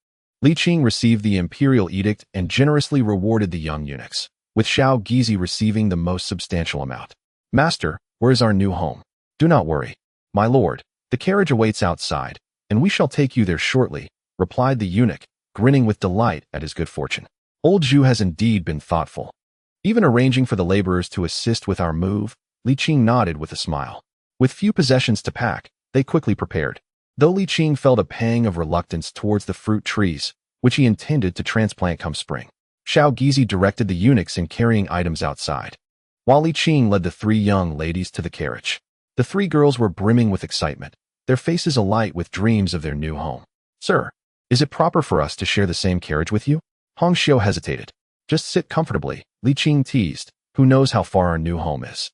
Li Qing received the imperial edict and generously rewarded the young eunuchs, with Shao Gizi receiving the most substantial amount. "Master, where is our new home?" "Do not worry, my lord, the carriage awaits outside, and we shall take you there shortly," replied the eunuch, grinning with delight at his good fortune. "Old Zhu has indeed been thoughtful. Even arranging for the laborers to assist with our move," Li Qing nodded with a smile. With few possessions to pack, they quickly prepared. Though Li Qing felt a pang of reluctance towards the fruit trees, which he intended to transplant come spring. Xiao Gizi directed the eunuchs in carrying items outside, while Li Qing led the three young ladies to the carriage. The three girls were brimming with excitement, their faces alight with dreams of their new home. Sir, is it proper for us to share the same carriage with you? Hong Xiu hesitated. Just sit comfortably, Li Qing teased. Who knows how far our new home is?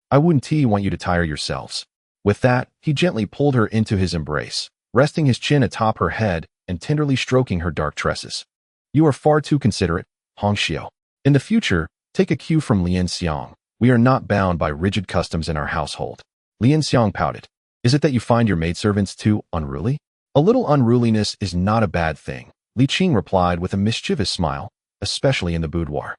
I wouldn't want you to tire yourselves. With that, he gently pulled her into his embrace, resting his chin atop her head and tenderly stroking her dark tresses. You are far too considerate, Hong Xiu. In the future, take a cue from Lian Xiang. We are not bound by rigid customs in our household. Lian Xiang pouted. Is it that you find your maidservants too unruly? A little unruliness is not a bad thing, Li Qing replied with a mischievous smile, especially in the boudoir.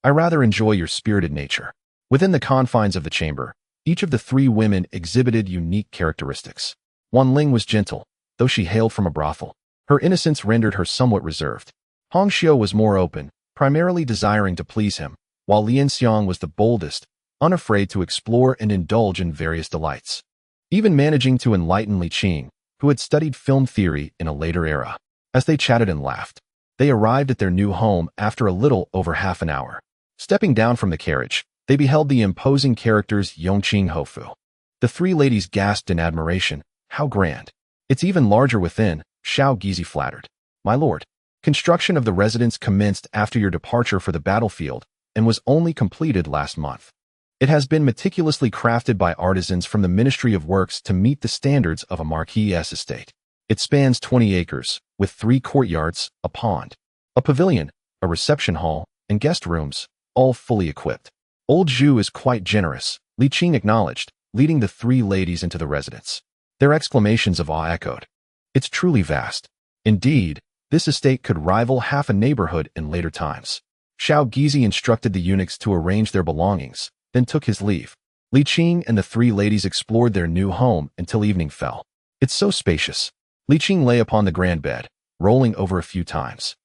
I rather enjoy your spirited nature. Within the confines of the chamber, each of the three women exhibited unique characteristics. Wan Ling was gentle, though she hailed from a brothel. Her innocence rendered her somewhat reserved. Hong Xiu was more open, primarily desiring to please him, while Lian Xiang was the boldest, unafraid to explore and indulge in various delights, even managing to enlighten Li Qing, who had studied film theory in a later era. As they chatted and laughed, they arrived at their new home after a little over half an hour. Stepping down from the carriage, they beheld the imposing characters Yongqing Hofu. The three ladies gasped in admiration. How grand! It's even larger within, Xiao Gizi flattered. My lord, construction of the residence commenced after your departure for the battlefield and was only completed last month. It has been meticulously crafted by artisans from the Ministry of Works to meet the standards of a marquis' estate. It spans 20 acres, with 3 courtyards, a pond, a pavilion, a reception hall, and guest rooms, all fully equipped. Old Zhu is quite generous, Li Qing acknowledged, leading the three ladies into the residence. Their exclamations of awe echoed. It's truly vast. Indeed, this estate could rival half a neighborhood in later times. Xiao Gizi instructed the eunuchs to arrange their belongings, then took his leave. Li Qing and the three ladies explored their new home until evening fell. It's so spacious. Li Qing lay upon the grand bed, rolling over a few times,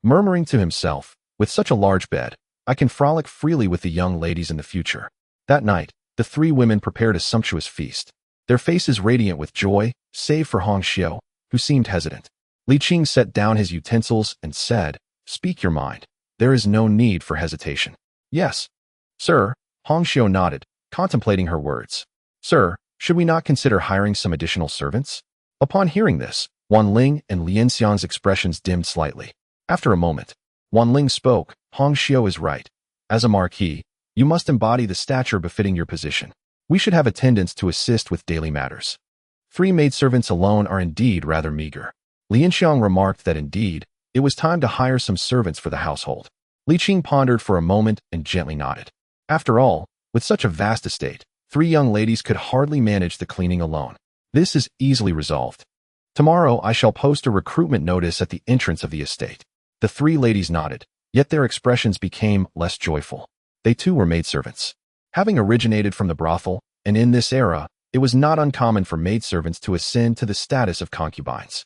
murmuring to himself, with such a large bed, I can frolic freely with the young ladies in the future. That night, the three women prepared a sumptuous feast, their faces radiant with joy, save for Hong Xiu, who seemed hesitant. Li Qing set down his utensils and said, Speak your mind. There is no need for hesitation. Yes, sir, Hong Xiu nodded, contemplating her words. Sir, should we not consider hiring some additional servants? Upon hearing this, Wan Ling and Lian Xiang's expressions dimmed slightly. After a moment, Wan Ling spoke, Hong Xiu is right. As a marquis, you must embody the stature befitting your position. We should have attendants to assist with daily matters. 3 maidservants alone are indeed rather meager. Lian Xiang remarked that indeed, it was time to hire some servants for the household. Li Qing pondered for a moment and gently nodded. After all, with such a vast estate, 3 young ladies could hardly manage the cleaning alone. This is easily resolved. Tomorrow I shall post a recruitment notice at the entrance of the estate. The 3 ladies nodded, yet their expressions became less joyful. They too were maidservants. Having originated from the brothel, and in this era, it was not uncommon for maidservants to ascend to the status of concubines.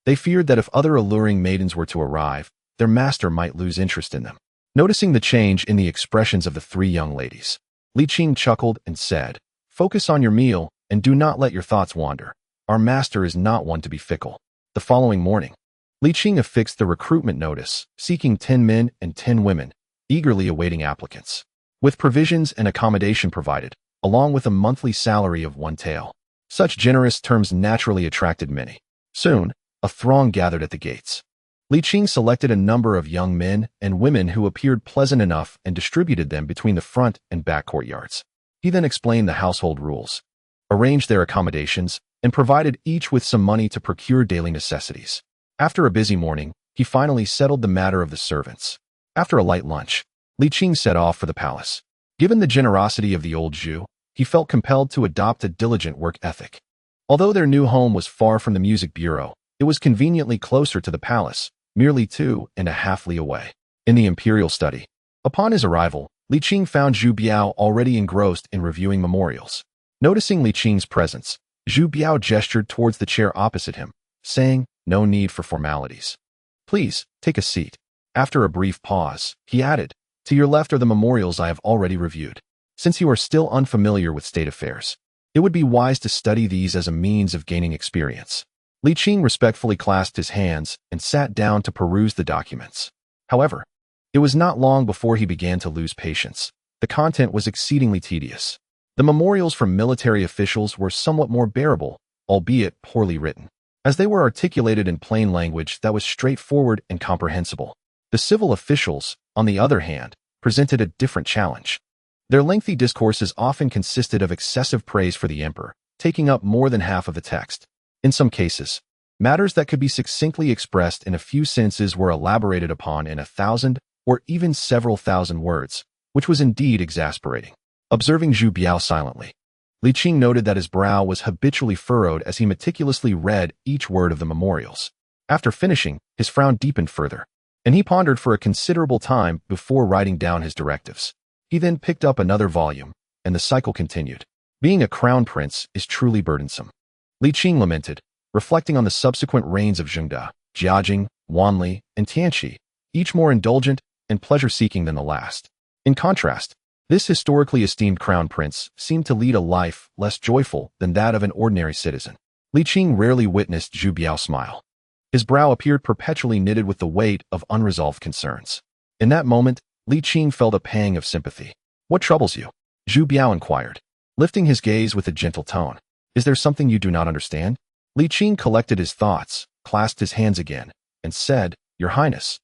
They feared that if other alluring maidens were to arrive, their master might lose interest in them. Noticing the change in the expressions of the 3 young ladies, Li Qing chuckled and said, Focus on your meal and do not let your thoughts wander. Our master is not one to be fickle. The following morning, Li Qing affixed the recruitment notice, seeking 10 men and 10 women, eagerly awaiting applicants. With provisions and accommodation provided, along with a monthly salary of 1 tael. Such generous terms naturally attracted many. Soon, a throng gathered at the gates. Li Qing selected a number of young men and women who appeared pleasant enough and distributed them between the front and back courtyards. He then explained the household rules, arranged their accommodations, and provided each with some money to procure daily necessities. After a busy morning, he finally settled the matter of the servants. After a light lunch, Li Qing set off for the palace. Given the generosity of the old Zhu, he felt compelled to adopt a diligent work ethic. Although their new home was far from the music bureau, it was conveniently closer to the palace, merely 2.5 li away. In the imperial study, upon his arrival, Li Qing found Zhu Biao already engrossed in reviewing memorials. Noticing Li Qing's presence, Zhu Biao gestured towards the chair opposite him, saying, No need for formalities. Please, take a seat. After a brief pause, he added, To your left are the memorials I have already reviewed. Since you are still unfamiliar with state affairs, it would be wise to study these as a means of gaining experience. Li Qing respectfully clasped his hands and sat down to peruse the documents. However, it was not long before he began to lose patience. The content was exceedingly tedious. The memorials from military officials were somewhat more bearable, albeit poorly written, as they were articulated in plain language that was straightforward and comprehensible. The civil officials, on the other hand, presented a different challenge. Their lengthy discourses often consisted of excessive praise for the emperor, taking up more than half of the text. In some cases, matters that could be succinctly expressed in a few sentences were elaborated upon in 1,000 or even several thousand words, which was indeed exasperating. Observing Zhu Biao silently, Li Qing noted that his brow was habitually furrowed as he meticulously read each word of the memorials. After finishing, his frown deepened further, and he pondered for a considerable time before writing down his directives. He then picked up another volume, and the cycle continued. Being a crown prince is truly burdensome, Li Qing lamented, reflecting on the subsequent reigns of Zhengde, Jiajing, Wanli, and Tianqi, each more indulgent and pleasure-seeking than the last. In contrast, this historically esteemed crown prince seemed to lead a life less joyful than that of an ordinary citizen. Li Qing rarely witnessed Zhu Biao smile. His brow appeared perpetually knitted with the weight of unresolved concerns. In that moment, Li Qing felt a pang of sympathy. "What troubles you?" Zhu Biao inquired, lifting his gaze with a gentle tone. "Is there something you do not understand?" Li Qing collected his thoughts, clasped his hands again, and said, "Your Highness,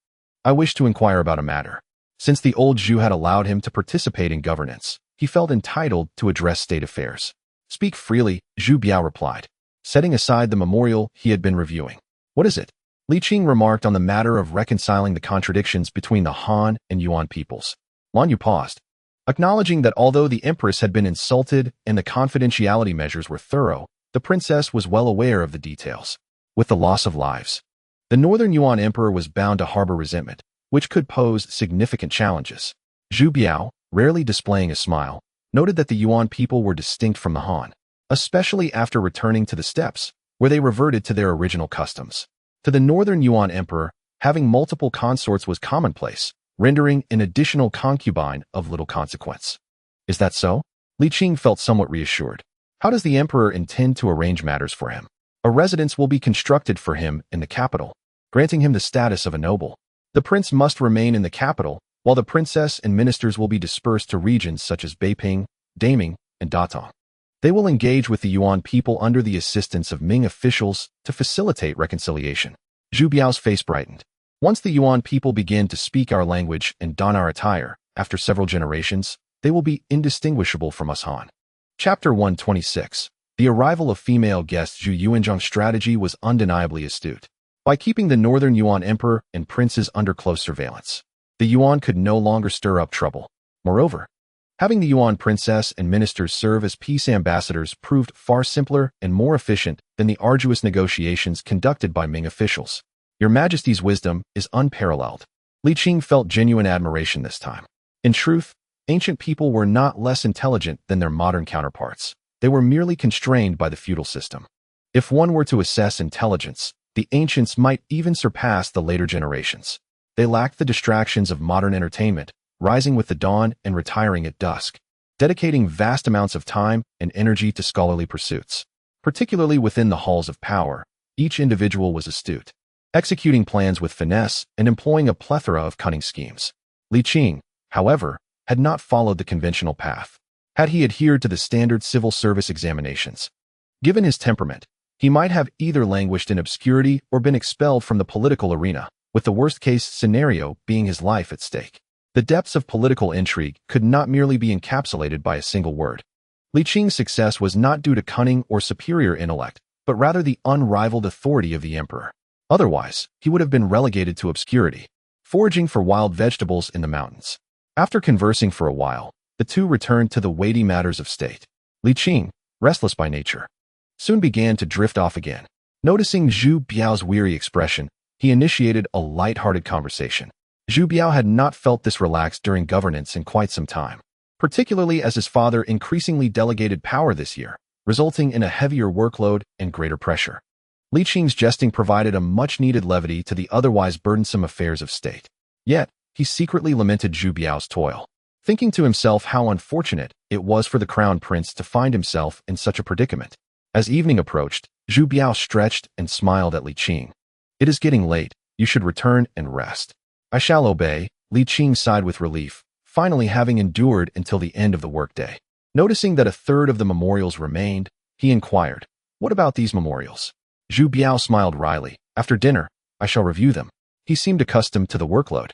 I wish to inquire about a matter." Since the old Zhu had allowed him to participate in governance, he felt entitled to address state affairs. "Speak freely," Zhu Biao replied, setting aside the memorial he had been reviewing. "What is it?" Li Qing remarked on the matter of reconciling the contradictions between the Han and Yuan peoples. Lan Yu paused, acknowledging that although the empress had been insulted and the confidentiality measures were thorough, the princess was well aware of the details. With the loss of lives, the northern Yuan emperor was bound to harbor resentment, which could pose significant challenges. Zhu Biao, rarely displaying a smile, noted that the Yuan people were distinct from the Han, especially after returning to the steppes, where they reverted to their original customs. To the northern Yuan emperor, having multiple consorts was commonplace, rendering an additional concubine of little consequence. "Is that so?" Li Qing felt somewhat reassured. "How does the emperor intend to arrange matters for him?" "A residence will be constructed for him in the capital, granting him the status of a noble. The prince must remain in the capital, while the princess and ministers will be dispersed to regions such as Beiping, Daming, and Datong. They will engage with the Yuan people under the assistance of Ming officials to facilitate reconciliation." Zhu Biao's face brightened. "Once the Yuan people begin to speak our language and don our attire, after several generations, they will be indistinguishable from us Han." Chapter 126. The arrival of female guest Zhu Yuanzhang's strategy was undeniably astute. By keeping the northern Yuan emperor and princes under close surveillance, the Yuan could no longer stir up trouble. Moreover, having the Yuan princess and ministers serve as peace ambassadors proved far simpler and more efficient than the arduous negotiations conducted by Ming officials. "Your Majesty's wisdom is unparalleled." Li Qing felt genuine admiration this time. In truth, ancient people were not less intelligent than their modern counterparts. They were merely constrained by the feudal system. If one were to assess intelligence, the ancients might even surpass the later generations. They lacked the distractions of modern entertainment, rising with the dawn and retiring at dusk, dedicating vast amounts of time and energy to scholarly pursuits. Particularly within the halls of power, each individual was astute, executing plans with finesse and employing a plethora of cunning schemes. Li Qing, however, had not followed the conventional path. Had he adhered to the standard civil service examinations, given his temperament, he might have either languished in obscurity or been expelled from the political arena, with the worst-case scenario being his life at stake. The depths of political intrigue could not merely be encapsulated by a single word. Li Qing's success was not due to cunning or superior intellect, but rather the unrivaled authority of the emperor. Otherwise, he would have been relegated to obscurity, foraging for wild vegetables in the mountains. After conversing for a while, the two returned to the weighty matters of state. Li Qing, restless by nature, soon began to drift off again. Noticing Zhu Biao's weary expression, he initiated a light-hearted conversation. Zhu Biao had not felt this relaxed during governance in quite some time, particularly as his father increasingly delegated power this year, resulting in a heavier workload and greater pressure. Li Qing's jesting provided a much-needed levity to the otherwise burdensome affairs of state. Yet, he secretly lamented Zhu Biao's toil, thinking to himself how unfortunate it was for the crown prince to find himself in such a predicament. As evening approached, Zhu Biao stretched and smiled at Li Qing. It is getting late. You should return and rest. I shall obey, Li Qing sighed with relief, finally having endured until the end of the workday. Noticing that a third of the memorials remained, he inquired, "What about these memorials?" Zhu Biao smiled wryly. "After dinner, I shall review them." He seemed accustomed to the workload,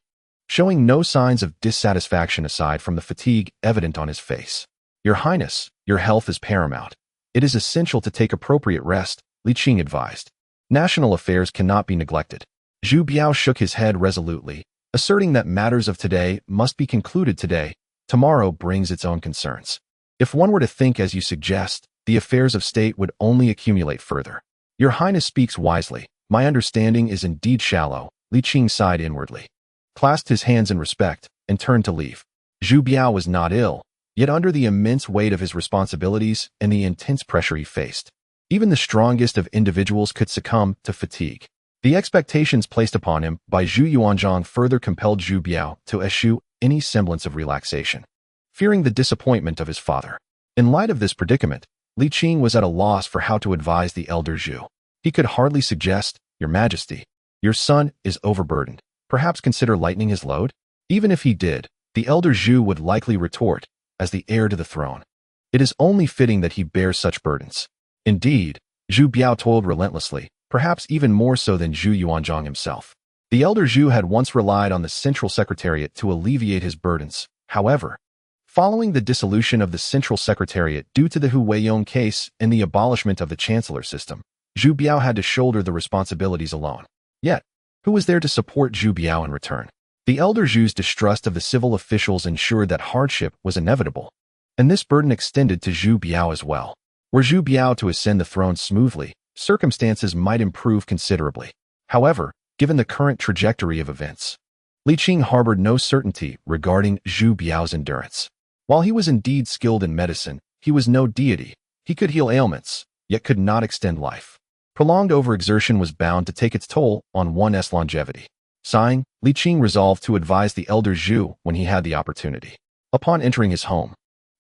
showing no signs of dissatisfaction aside from the fatigue evident on his face. "Your Highness, your health is paramount. It is essential to take appropriate rest," Li Qing advised. "National affairs cannot be neglected." Zhu Biao shook his head resolutely, asserting that matters of today must be concluded today. Tomorrow brings its own concerns. If one were to think as you suggest, the affairs of state would only accumulate further. Your Highness speaks wisely. My understanding is indeed shallow, Li Qing sighed inwardly, clasped his hands in respect, and turned to leave. Zhu Biao was not ill, yet under the immense weight of his responsibilities and the intense pressure he faced, even the strongest of individuals could succumb to fatigue. The expectations placed upon him by Zhu Yuanzhang further compelled Zhu Biao to eschew any semblance of relaxation, fearing the disappointment of his father. In light of this predicament, Li Qing was at a loss for how to advise the elder Zhu. He could hardly suggest, "Your Majesty, your son is overburdened. Perhaps consider lightening his load?" Even if he did, the elder Zhu would likely retort, as the heir to the throne, "It is only fitting that he bears such burdens." Indeed, Zhu Biao toiled relentlessly, perhaps even more so than Zhu Yuanzhang himself. The elder Zhu had once relied on the Central Secretariat to alleviate his burdens. However, following the dissolution of the Central Secretariat due to the Hu Weiyong case and the abolishment of the Chancellor system, Zhu Biao had to shoulder the responsibilities alone. Yet, who was there to support Zhu Biao in return? The elder Zhu's distrust of the civil officials ensured that hardship was inevitable, and this burden extended to Zhu Biao as well. Were Zhu Biao to ascend the throne smoothly, circumstances might improve considerably. However, given the current trajectory of events, Li Qing harbored no certainty regarding Zhu Biao's endurance. While he was indeed skilled in medicine, he was no deity. He could heal ailments, yet could not extend life. Prolonged overexertion was bound to take its toll on one's longevity. Sighing, Li Qing resolved to advise the elder Zhu when he had the opportunity. Upon entering his home,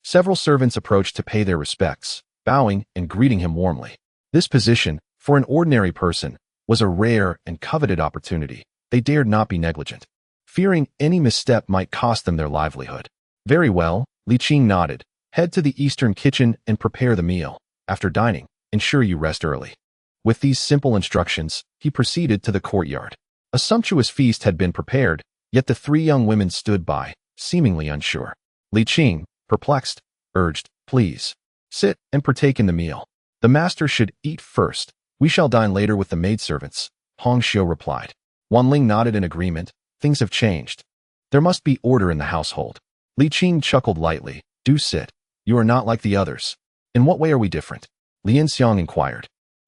several servants approached to pay their respects, bowing and greeting him warmly. This position, for an ordinary person, was a rare and coveted opportunity. They dared not be negligent, fearing any misstep might cost them their livelihood. "Very well," Li Qing nodded. "Head to the eastern kitchen and prepare the meal. After dining, ensure you rest early." With these simple instructions, he proceeded to the courtyard. A sumptuous feast had been prepared, yet the three young women stood by, seemingly unsure. Li Qing, perplexed, urged, "Please, sit and partake in the meal. The master should eat first. We shall dine later with the maidservants," Hong Xiu replied. Wan Ling nodded in agreement. Things have changed. There must be order in the household. Li Qing chuckled lightly. "Do sit. You are not like the others." "In what way are we different?" Lian Xiang inquired,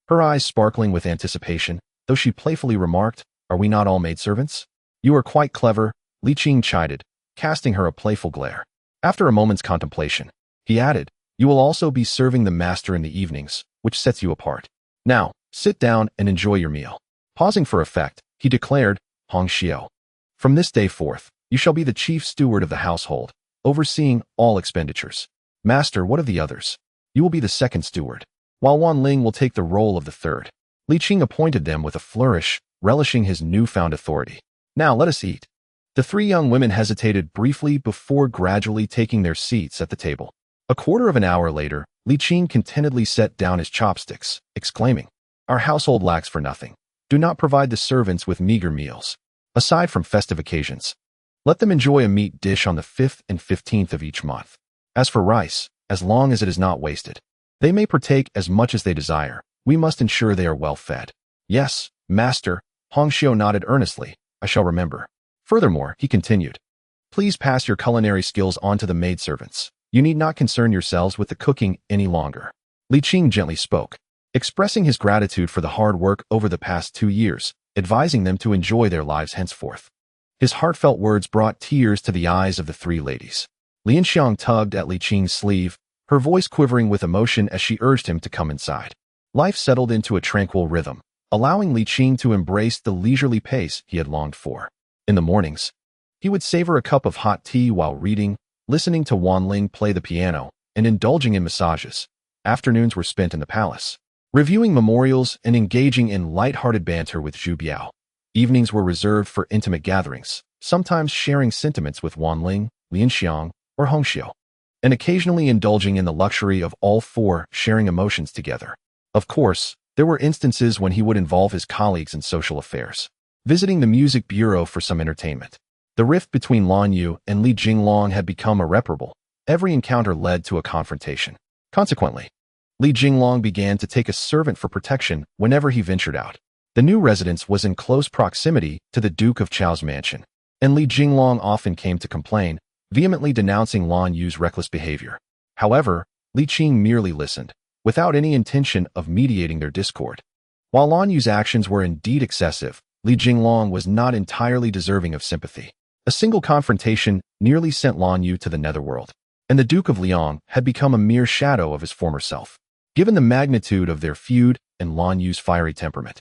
her eyes sparkling with anticipation, though she playfully remarked, "Are we not all maidservants?" "You are quite clever," Li Qing chided, casting her a playful glare. After a moment's contemplation, he added, "You will also be serving the master in the evenings, which sets you apart. Now, sit down and enjoy your meal." Pausing for effect, he declared, "Hong Xiu, from this day forth, you shall be the chief steward of the household, overseeing all expenditures." "Master, what of the others?" "You will be the second steward, while Wan Ling will take the role of the third." Li Qing appointed them with a flourish, relishing his newfound authority. "Now let us eat." The three young women hesitated briefly before gradually taking their seats at the table. A quarter of an hour later, Li Qing contentedly set down his chopsticks, exclaiming, "Our household lacks for nothing. Do not provide the servants with meager meals. Aside from festive occasions, let them enjoy a meat dish on the 5th and 15th of each month. As for rice, as long as it is not wasted, they may partake as much as they desire. We must ensure they are well fed." "Yes, master," Hong Xiu nodded earnestly. "I shall remember." Furthermore, he continued, "Please pass your culinary skills on to the maidservants. You need not concern yourselves with the cooking any longer." Li Qing gently spoke, expressing his gratitude for the hard work over the past 2 years, advising them to enjoy their lives henceforth. His heartfelt words brought tears to the eyes of the three ladies. Lian Xiang tugged at Li Qing's sleeve, her voice quivering with emotion as she urged him to come inside. Life settled into a tranquil rhythm, allowing Li Qing to embrace the leisurely pace he had longed for. In the mornings, he would savor a cup of hot tea while reading, listening to Wan Ling play the piano, and indulging in massages. Afternoons were spent in the palace, reviewing memorials and engaging in light-hearted banter with Zhu Biao. Evenings were reserved for intimate gatherings, sometimes sharing sentiments with Wan Ling, Lian Xiang, or Hong Xiu, and occasionally indulging in the luxury of all four sharing emotions together. Of course, there were instances when he would involve his colleagues in social affairs, visiting the music bureau for some entertainment. The rift between Lan Yu and Li Jinglong had become irreparable. Every encounter led to a confrontation. Consequently, Li Jinglong began to take a servant for protection whenever he ventured out. The new residence was in close proximity to the Duke of Chao's mansion, and Li Jinglong often came to complain, vehemently denouncing Lan Yu's reckless behavior. However, Li Qing merely listened, without any intention of mediating their discord. While Lan Yu's actions were indeed excessive, Li Jinglong was not entirely deserving of sympathy. A single confrontation nearly sent Lan Yu to the netherworld, and the Duke of Liang had become a mere shadow of his former self. Given the magnitude of their feud and Lan Yu's fiery temperament,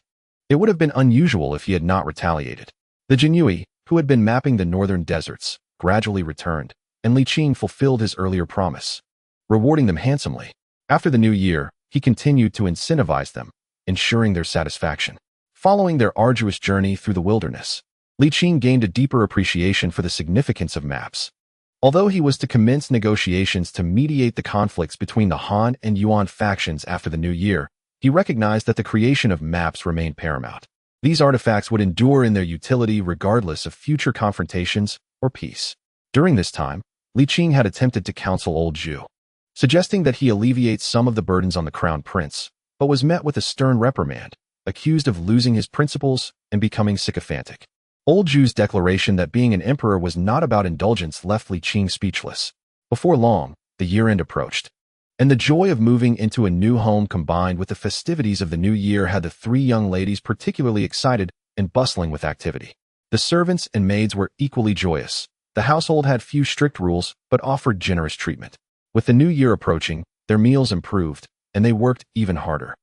it would have been unusual if he had not retaliated. The Jinyui, who had been mapping the northern deserts, gradually returned, and Li Qing fulfilled his earlier promise, rewarding them handsomely. After the new year, he continued to incentivize them, ensuring their satisfaction. Following their arduous journey through the wilderness, Li Qing gained a deeper appreciation for the significance of maps. Although he was to commence negotiations to mediate the conflicts between the Han and Yuan factions after the new year, he recognized that the creation of maps remained paramount. These artifacts would endure in their utility regardless of future confrontations or peace. During this time, Li Qing had attempted to counsel old Zhu, suggesting that he alleviate some of the burdens on the crown prince, but was met with a stern reprimand, accused of losing his principles and becoming sycophantic. Old Zhu's declaration that being an emperor was not about indulgence left Li Qing speechless. Before long, the year-end approached, and the joy of moving into a new home combined with the festivities of the new year had the three young ladies particularly excited and bustling with activity. The servants and maids were equally joyous. The household had few strict rules, but offered generous treatment. With the new year approaching, their meals improved, and they worked even harder.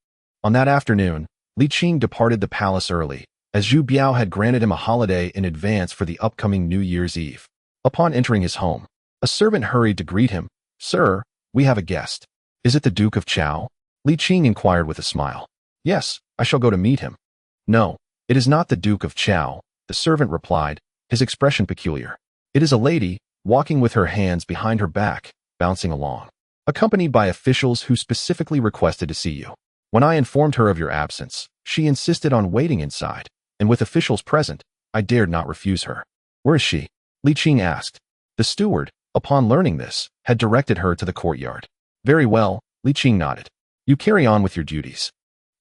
On that afternoon, Li Qing departed the palace early, as Zhu Biao had granted him a holiday in advance for the upcoming New Year's Eve. Upon entering his home, a servant hurried to greet him. "Sir, we have a guest." "Is it the Duke of Chao?" Li Qing inquired with a smile. "Yes, I shall go to meet him." "No, it is not the Duke of Chao," the servant replied, his expression peculiar. "It is a lady, walking with her hands behind her back, bouncing along, accompanied by officials who specifically requested to see you. When I informed her of your absence, she insisted on waiting inside, and with officials present, I dared not refuse her." "Where is she?" Li Qing asked. The steward, upon learning this, had directed her to the courtyard. "Very well," Li Qing nodded. "You carry on with your duties.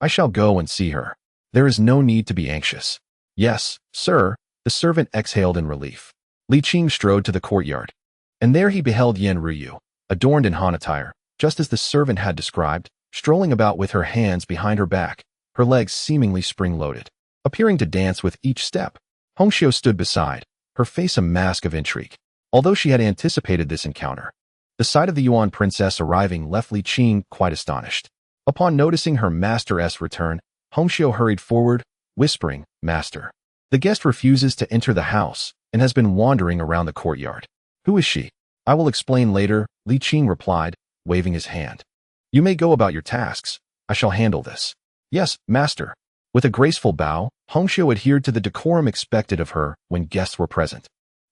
I shall go and see her. There is no need to be anxious." "Yes, sir," the servant exhaled in relief. Li Qing strode to the courtyard, and there he beheld Yan Ruyu, adorned in Han attire, just as the servant had described, strolling about with her hands behind her back, her legs seemingly spring-loaded, appearing to dance with each step. Hong Xiu stood beside, her face a mask of intrigue. Although she had anticipated this encounter, the sight of the Yuan princess arriving left Li Qing quite astonished. Upon noticing her master's return, Hong Xiu hurried forward, whispering, "Master, the guest refuses to enter the house and has been wandering around the courtyard." "Who is she?" "I will explain later," Li Qing replied, waving his hand. "You may go about your tasks. I shall handle this." "Yes, master." With a graceful bow, Hong Xiu adhered to the decorum expected of her when guests were present.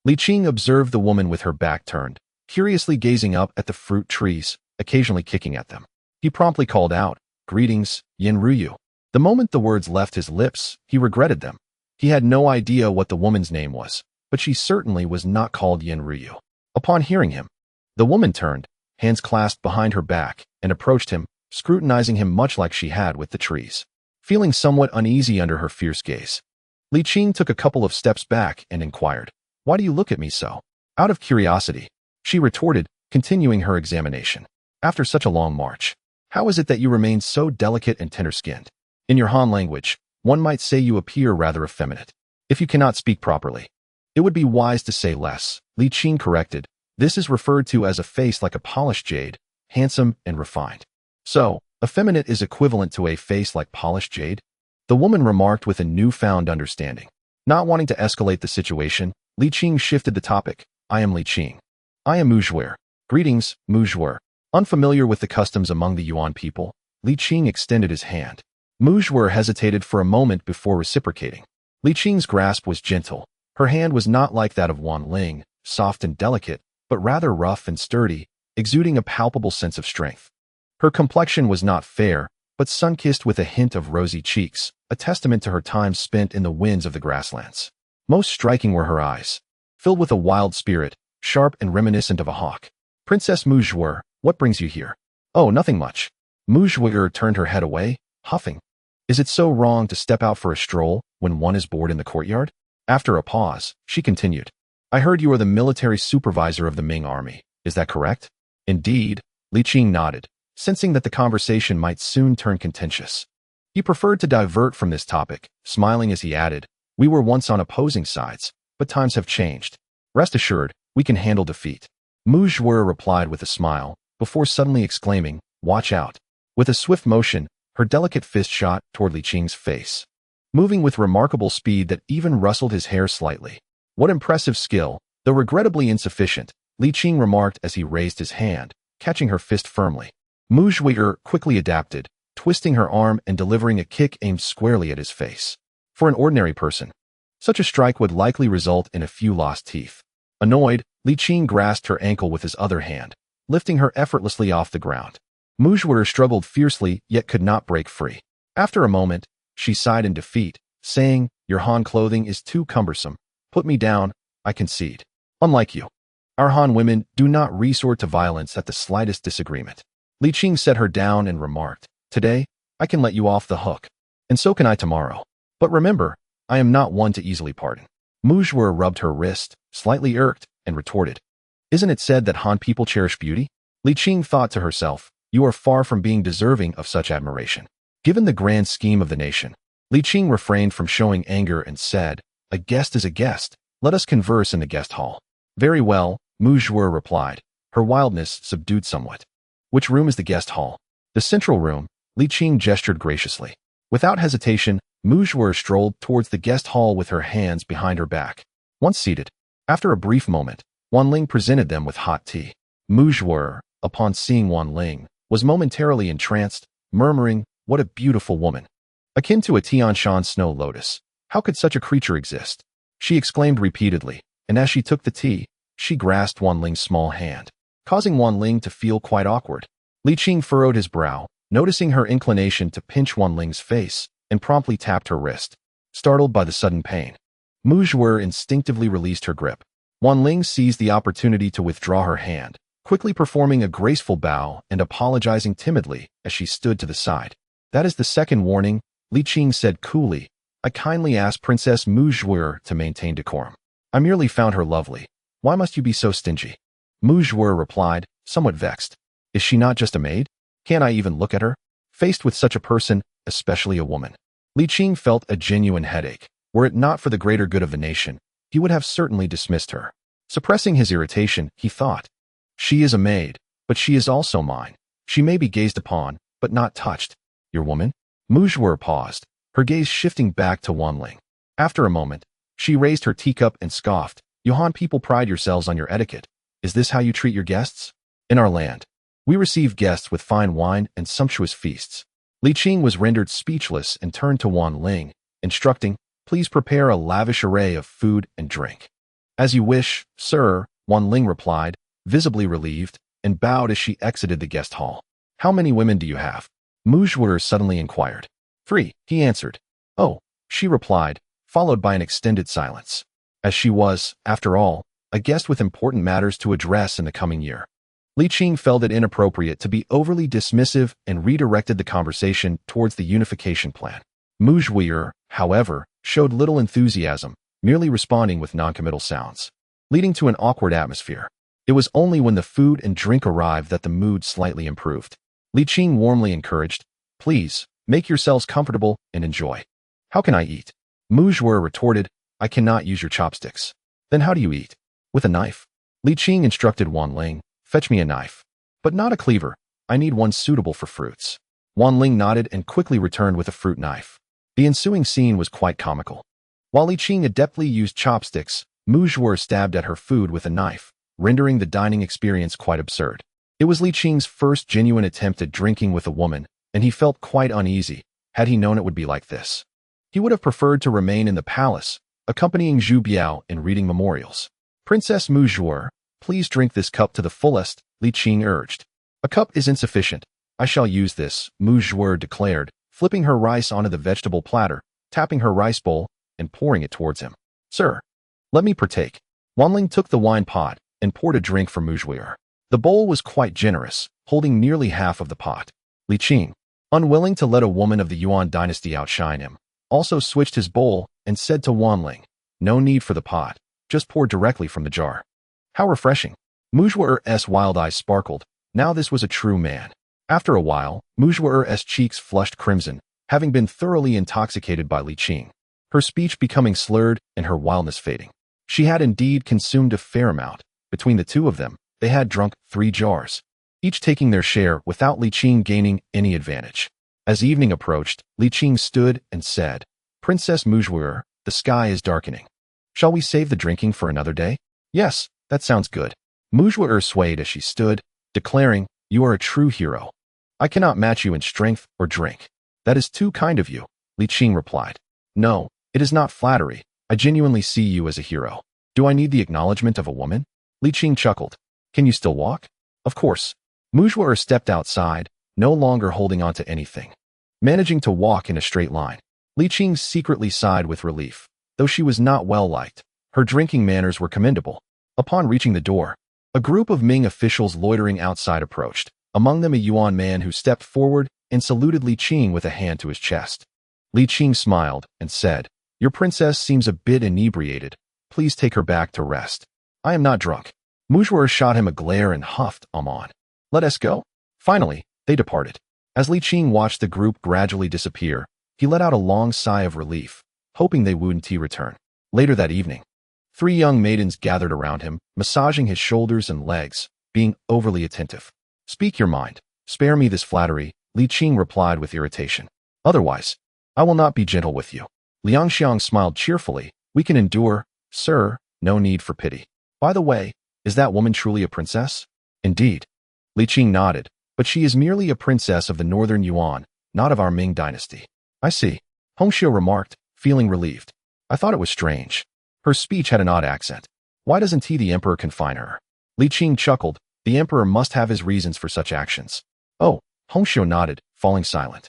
Li Qing observed the woman with her back turned, curiously gazing up at the fruit trees, occasionally kicking at them. He promptly called out, "Greetings, Yan Ruyu." The moment the words left his lips, he regretted them. He had no idea what the woman's name was, but she certainly was not called Yan Ruyu. Upon hearing him, the woman turned, hands clasped behind her back, and approached him, scrutinizing him much like she had with the trees. Feeling somewhat uneasy under her fierce gaze, Li Qing took a couple of steps back and inquired, "Why do you look at me so?" "Out of curiosity," she retorted, continuing her examination. "After such a long march, how is it that you remain so delicate and tender-skinned? In your Han language, one might say you appear rather effeminate. If you cannot speak properly, it would be wise to say less," Li Qing corrected. "This is referred to as a face like a polished jade, handsome and refined." "So, effeminate is equivalent to a face like polished jade?" the woman remarked with a newfound understanding. Not wanting to escalate the situation, Li Qing shifted the topic. "I am Li Qing. I am Muzhuer." "Greetings, Muzhuer." Unfamiliar with the customs among the Yuan people, Li Qing extended his hand. Mu Zhuo hesitated for a moment before reciprocating. Li Qing's grasp was gentle. Her hand was not like that of Wan Ling, soft and delicate, but rather rough and sturdy, exuding a palpable sense of strength. Her complexion was not fair, but sun-kissed with a hint of rosy cheeks, a testament to her time spent in the winds of the grasslands. Most striking were her eyes, filled with a wild spirit, sharp and reminiscent of a hawk. "Princess Mu Zhuo, what brings you here?" "Oh, nothing much." Mu Zhuo turned her head away, huffing. "Is it so wrong to step out for a stroll when one is bored in the courtyard?" After a pause, she continued, "I heard you are the military supervisor of the Ming army. Is that correct?" "Indeed," Li Qing nodded, sensing that the conversation might soon turn contentious. He preferred to divert from this topic, smiling as he added, "We were once on opposing sides, but times have changed. Rest assured, we can handle defeat." Mu Zhuo replied with a smile, before suddenly exclaiming, "Watch out." With a swift motion, her delicate fist shot toward Li Qing's face, moving with remarkable speed that even rustled his hair slightly. "What impressive skill, though regrettably insufficient," Li Qing remarked as he raised his hand, catching her fist firmly. Mu Zhuo quickly adapted, twisting her arm and delivering a kick aimed squarely at his face. For an ordinary person, such a strike would likely result in a few lost teeth. Annoyed, Li Qing grasped her ankle with his other hand, lifting her effortlessly off the ground. Mu Zhuo struggled fiercely yet could not break free. After a moment, she sighed in defeat, saying, "Your Han clothing is too cumbersome. Put me down, I concede. Unlike you, our Han women do not resort to violence at the slightest disagreement." Li Qing set her down and remarked, "Today, I can let you off the hook. And so can I tomorrow. But remember, I am not one to easily pardon." Mu Zhuo rubbed her wrist, slightly irked, and retorted, "Isn't it said that Han people cherish beauty?" Li Qing thought to herself, "You are far from being deserving of such admiration." Given the grand scheme of the nation, Li Qing refrained from showing anger and said, "A guest is a guest. Let us converse in the guest hall." "Very well," Mu Zhuo replied, her wildness subdued somewhat. "Which room is the guest hall?" "The central room," Li Qing gestured graciously. Without hesitation, Mu Zhuo strolled towards the guest hall with her hands behind her back. Once seated, after a brief moment, Wan Ling presented them with hot tea. Mu Zhuo, upon seeing Wan Ling, was momentarily entranced, murmuring, "What a beautiful woman. Akin to a Tianshan snow lotus. How could such a creature exist?" She exclaimed repeatedly, and as she took the tea, she grasped Wan Ling's small hand, causing Wan Ling to feel quite awkward. Li Qing furrowed his brow, noticing her inclination to pinch Wan Ling's face, and promptly tapped her wrist. Startled by the sudden pain, Mu Zhuo instinctively released her grip. Wan Ling seized the opportunity to withdraw her hand, quickly performing a graceful bow and apologizing timidly as she stood to the side. "That is the second warning," Li Qing said coolly. "I kindly asked Princess Mu Zhuo to maintain decorum. I merely found her lovely. Why must you be so stingy?" Mu Zhuo replied, somewhat vexed. "Is she not just a maid? Can't I even look at her?" Faced with such a person, especially a woman, Li Qing felt a genuine headache. Were it not for the greater good of the nation, he would have certainly dismissed her. Suppressing his irritation, he thought, "She is a maid, but she is also mine. She may be gazed upon, but not touched." "Your woman?" Mu Zhuo paused, her gaze shifting back to Wan Ling. After a moment, she raised her teacup and scoffed, "You Han people pride yourselves on your etiquette. Is this how you treat your guests? In our land, we receive guests with fine wine and sumptuous feasts." Li Qing was rendered speechless and turned to Wan Ling, instructing, "Please prepare a lavish array of food and drink." "As you wish, sir," Wan Ling replied, visibly relieved, and bowed as she exited the guest hall. "How many women do you have?" Mu Zhuo suddenly inquired. "3, he answered. "Oh," she replied, followed by an extended silence, as she was, after all, a guest with important matters to address in the coming year. Li Qing felt it inappropriate to be overly dismissive and redirected the conversation towards the unification plan. Mu Zhuo, however, showed little enthusiasm, merely responding with noncommittal sounds, leading to an awkward atmosphere. It was only when the food and drink arrived that the mood slightly improved. Li Qing warmly encouraged, "Please, make yourselves comfortable and enjoy." "How can I eat?" Mu Zhuo retorted, "I cannot use your chopsticks." "Then how do you eat?" "With a knife." Li Qing instructed Wan Ling, "Fetch me a knife. But not a cleaver. I need one suitable for fruits." Wan Ling nodded and quickly returned with a fruit knife. The ensuing scene was quite comical. While Li Qing adeptly used chopsticks, Mu Zhuo stabbed at her food with a knife, rendering the dining experience quite absurd. It was Li Qing's first genuine attempt at drinking with a woman, and he felt quite uneasy. Had he known it would be like this, he would have preferred to remain in the palace, accompanying Zhu Biao in reading memorials. Princess Mu Zhuer, please drink this cup to the fullest, Li Qing urged. A cup is insufficient. I shall use this, Mu Zhuer declared, flipping her rice onto the vegetable platter, tapping her rice bowl, and pouring it towards him. Sir, let me partake. Wanling took the wine pot and poured a drink for Mu Zhuer. The bowl was quite generous, holding nearly half of the pot. Li Qing, unwilling to let a woman of the Yuan dynasty outshine him, also switched his bowl and said to Wanling, no need for the pot, just pour directly from the jar. How refreshing. Mu Zhuer's wild eyes sparkled. Now this was a true man. After a while, Mu Zhuer's cheeks flushed crimson, having been thoroughly intoxicated by Li Qing, her speech becoming slurred and her wildness fading. She had indeed consumed a fair amount. Between the two of them, they had drunk 3 jars, each taking their share without Li Qing gaining any advantage. As evening approached, Li Qing stood and said, Princess Mu Zhuer, the sky is darkening. Shall we save the drinking for another day? Yes, that sounds good. Mu Zhuer swayed as she stood, declaring, you are a true hero. I cannot match you in strength or drink. That is too kind of you, Li Qing replied. No, it is not flattery. I genuinely see you as a hero. Do I need the acknowledgement of a woman? Li Qing chuckled. Can you still walk? Of course. Mu Zhuer stepped outside, no longer holding on to anything, managing to walk in a straight line. Li Qing secretly sighed with relief. Though she was not well liked, her drinking manners were commendable. Upon reaching the door, a group of Ming officials loitering outside approached, among them a Yuan man who stepped forward and saluted Li Qing with a hand to his chest. Li Qing smiled and said, your princess seems a bit inebriated. Please take her back to rest. I am not drunk. Mu Zhuer shot him a glare and huffed, on. Let us go. Finally, they departed. As Li Qing watched the group gradually disappear, he let out a long sigh of relief, hoping they wouldn't return. Later that evening, 3 young maidens gathered around him, massaging his shoulders and legs, being overly attentive. Speak your mind. Spare me this flattery, Li Qing replied with irritation. Otherwise, I will not be gentle with you. Liang Xiang smiled cheerfully. We can endure, sir, no need for pity. By the way, is that woman truly a princess? Indeed. Li Qing nodded, but she is merely a princess of the northern Yuan, not of our Ming dynasty. I see. Hongxiu remarked, feeling relieved. I thought it was strange. Her speech had an odd accent. Why doesn't the emperor confine her? Li Qing chuckled. The emperor must have his reasons for such actions. Oh, Hongxiu nodded, falling silent.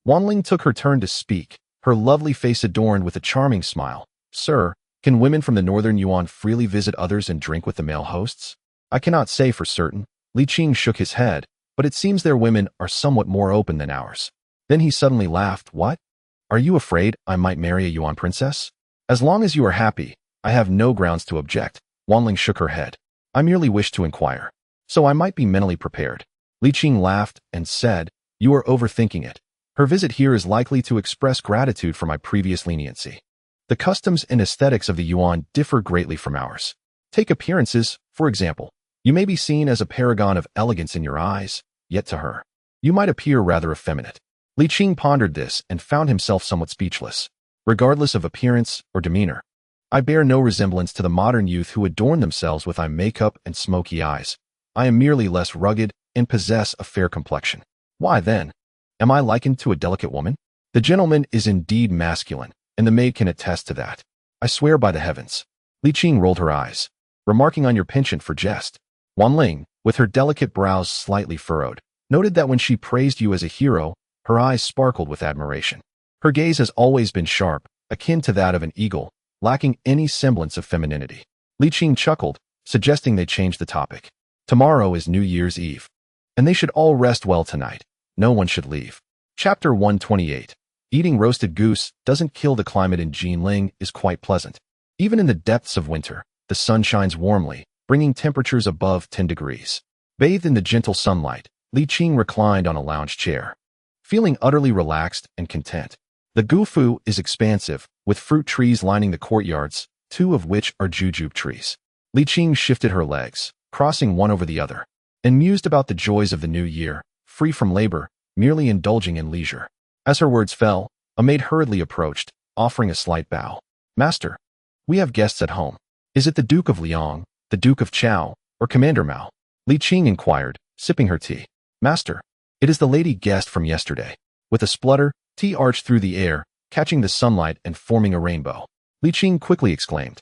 Wanling took her turn to speak, her lovely face adorned with a charming smile. Sir, can women from the northern Yuan freely visit others and drink with the male hosts? I cannot say for certain. Li Qing shook his head, but it seems their women are somewhat more open than ours. Then he suddenly laughed. What? Are you afraid I might marry a Yuan princess? As long as you are happy, I have no grounds to object. Wanling shook her head. I merely wish to inquire, so I might be mentally prepared. Li Qing laughed and said, you are overthinking it. Her visit here is likely to express gratitude for my previous leniency. The customs and aesthetics of the Yuan differ greatly from ours. Take appearances, for example. You may be seen as a paragon of elegance in your eyes, yet to her, you might appear rather effeminate. Li Qing pondered this and found himself somewhat speechless. Regardless of appearance or demeanor, I bear no resemblance to the modern youth who adorn themselves with eye makeup and smoky eyes. I am merely less rugged and possess a fair complexion. Why then? Am I likened to a delicate woman? The gentleman is indeed masculine, and the maid can attest to that. I swear by the heavens. Li Qing rolled her eyes, remarking on your penchant for jest. Wanling, with her delicate brows slightly furrowed, noted that when she praised you as a hero, her eyes sparkled with admiration. Her gaze has always been sharp, akin to that of an eagle, lacking any semblance of femininity. Li Qing chuckled, suggesting they change the topic. Tomorrow is New Year's Eve, and they should all rest well tonight. No one should leave. Chapter 128. Eating roasted goose doesn't kill. The climate in Jinling is quite pleasant. Even in the depths of winter, the sun shines warmly, bringing temperatures above 10 degrees. Bathed in the gentle sunlight, Li Qing reclined on a lounge chair, feeling utterly relaxed and content. The Gufu is expansive, with fruit trees lining the courtyards, 2 of which are jujube trees. Li Qing shifted her legs, crossing one over the other, and mused about the joys of the new year, free from labor, merely indulging in leisure. As her words fell, a maid hurriedly approached, offering a slight bow. Master, we have guests at home. Is it the Duke of Liang, the Duke of Chao, or Commander Mao? Li Qing inquired, sipping her tea. Master, It is the lady guest from yesterday. With a splutter, T arched through the air, catching the sunlight and forming a rainbow. Li Qing quickly exclaimed,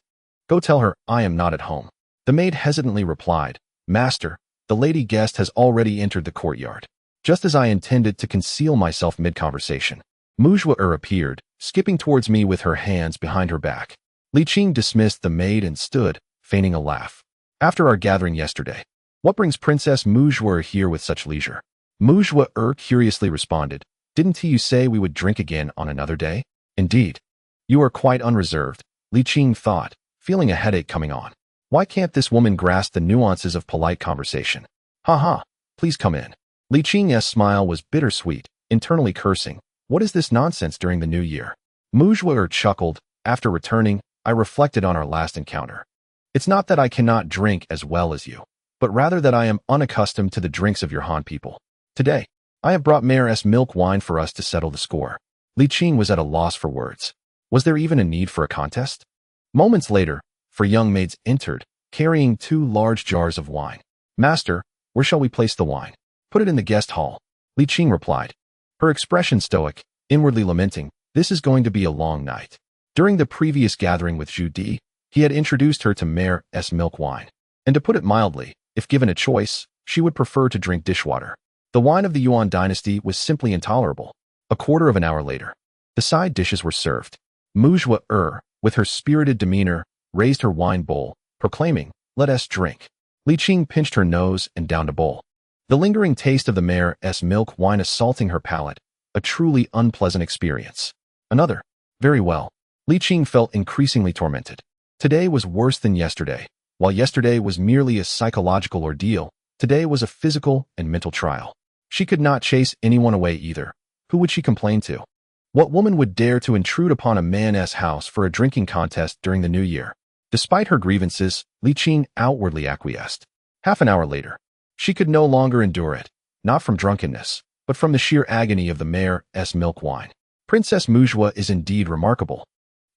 "Go tell her I am not at home." The maid hesitantly replied, "Master, the lady guest has already entered the courtyard." Just as I intended to conceal myself mid-conversation, Muzhua appeared, skipping towards me with her hands behind her back. Li Qing dismissed the maid and stood, feigning a laugh. "After our gathering yesterday, what brings Princess Muzhua here with such leisure?" Muzhua curiously responded, "Didn't you say we would drink again on another day?" "Indeed. You are quite unreserved," Li Qing thought, feeling a headache coming on. Why can't this woman grasp the nuances of polite conversation? "Ha ha, please come in." Li Qing's smile was bittersweet, internally cursing, "What is this nonsense during the new year?" Muzhua chuckled. "After returning, I reflected on our last encounter. It's not that I cannot drink as well as you, but rather that I am unaccustomed to the drinks of your Han people. Today, I have brought Mare's milk wine for us to settle the score." Li Qing was at a loss for words. Was there even a need for a contest? Moments later, 4 young maids entered, carrying 2 large jars of wine. "Master, where shall we place the wine?" "Put it in the guest hall," Li Qing replied, her expression stoic, inwardly lamenting, "This is going to be a long night." During the previous gathering with Zhu Di, he had introduced her to Mare's milk wine. And to put it mildly, if given a choice, she would prefer to drink dishwater. The wine of the Yuan dynasty was simply intolerable. A quarter of an hour later, the side dishes were served. Muzhua, with her spirited demeanor, raised her wine bowl, proclaiming, "Let us drink." Li Qing pinched her nose and downed a bowl. The lingering taste of the Mare's milk wine assaulting her palate, a truly unpleasant experience. Another. Very well. Li Qing felt increasingly tormented. Today was worse than yesterday. While yesterday was merely a psychological ordeal, today was a physical and mental trial. She could not chase anyone away either. Who would she complain to? What woman would dare to intrude upon a man's house for a drinking contest during the new year? Despite her grievances, Li Qing outwardly acquiesced. Half an hour later, she could no longer endure it, not from drunkenness, but from the sheer agony of the Mare's milk wine. Princess Muzhua is indeed remarkable,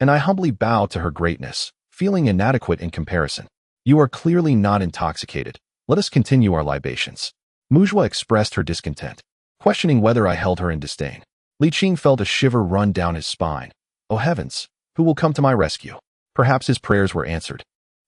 and I humbly bow to her greatness, feeling inadequate in comparison. You are clearly not intoxicated. Let us continue our libations. Muzhua expressed her discontent, questioning whether I held her in disdain. Li Qing felt a shiver run down his spine. Oh heavens, who will come to my rescue? Perhaps his prayers were answered.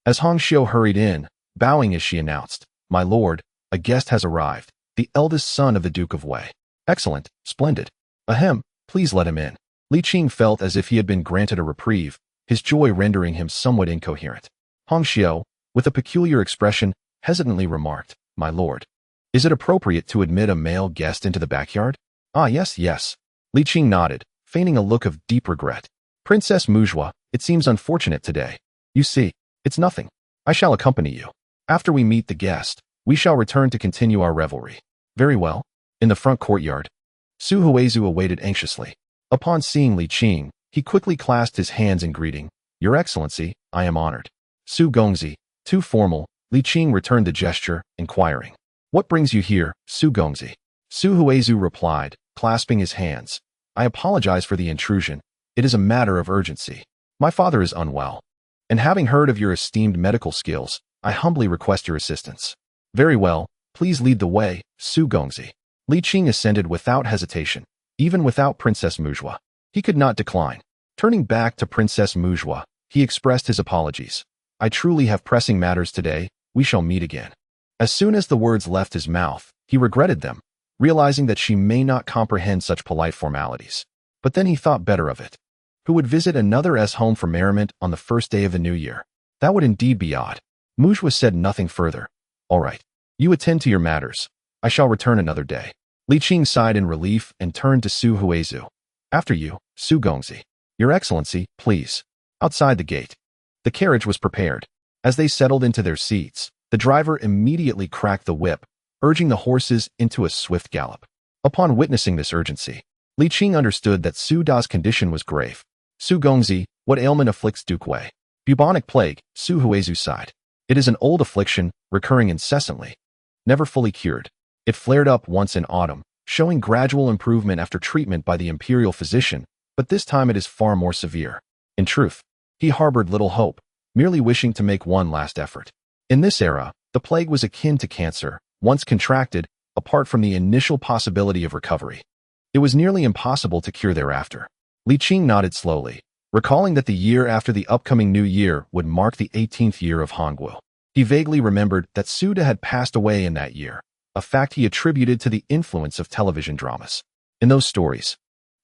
As Hong Xiu hurried in, bowing as she announced, "My lord, a guest has arrived, the eldest son of the Duke of Wei." "Excellent, splendid. Ahem, please let him in." Li Qing felt as if he had been granted a reprieve, his joy rendering him somewhat incoherent. Hong Xiu, with a peculiar expression, hesitantly remarked, "My lord, is it appropriate to admit a male guest into the backyard?" "Ah, yes, yes." Li Qing nodded, feigning a look of deep regret. "Princess Muzhua, it seems unfortunate today. You see, it's nothing. I shall accompany you. After we meet the guest, we shall return to continue our revelry." "Very well." In the front courtyard, Su Huizhu awaited anxiously. Upon seeing Li Qing, he quickly clasped his hands in greeting. "Your Excellency, I am honored." Su Gongzi, too formal, Li Qing returned the gesture, inquiring, "What brings you here, Su Gongzi?" Su Huizhu replied, clasping his hands, "I apologize for the intrusion. It is a matter of urgency. My father is unwell, and having heard of your esteemed medical skills, I humbly request your assistance." "Very well, please lead the way, Su Gongzi." Li Qing assented without hesitation, even without Princess Muzhua. He could not decline. Turning back to Princess Muzhua, he expressed his apologies. "I truly have pressing matters today. We shall meet again." As soon as the words left his mouth, he regretted them, realizing that she may not comprehend such polite formalities. But then he thought better of it. Who would visit another's home for merriment on the first day of the new year? That would indeed be odd. Muzhua said nothing further. "All right. You attend to your matters. I shall return another day." Li Qing sighed in relief and turned to Su Huizhu. "After you, Su Gongzi." "Your Excellency, please." Outside the gate, the carriage was prepared. As they settled into their seats, the driver immediately cracked the whip, urging the horses into a swift gallop. Upon witnessing this urgency, Li Qing understood that Su Da's condition was grave. "Su Gongzi, what ailment afflicts Duke Wei?" "Bubonic plague," Su Huizhu sighed. "It is an old affliction, recurring incessantly, never fully cured. It flared up once in autumn, showing gradual improvement after treatment by the imperial physician, but this time it is far more severe." In truth, he harbored little hope, merely wishing to make one last effort. In this era, the plague was akin to cancer. Once contracted, apart from the initial possibility of recovery. It was nearly impossible to cure thereafter. Li Qing nodded slowly, recalling that the year after the upcoming new year would mark the 18th year of Hangguo. He vaguely remembered that Su De had passed away in that year, a fact he attributed to the influence of television dramas. In those stories,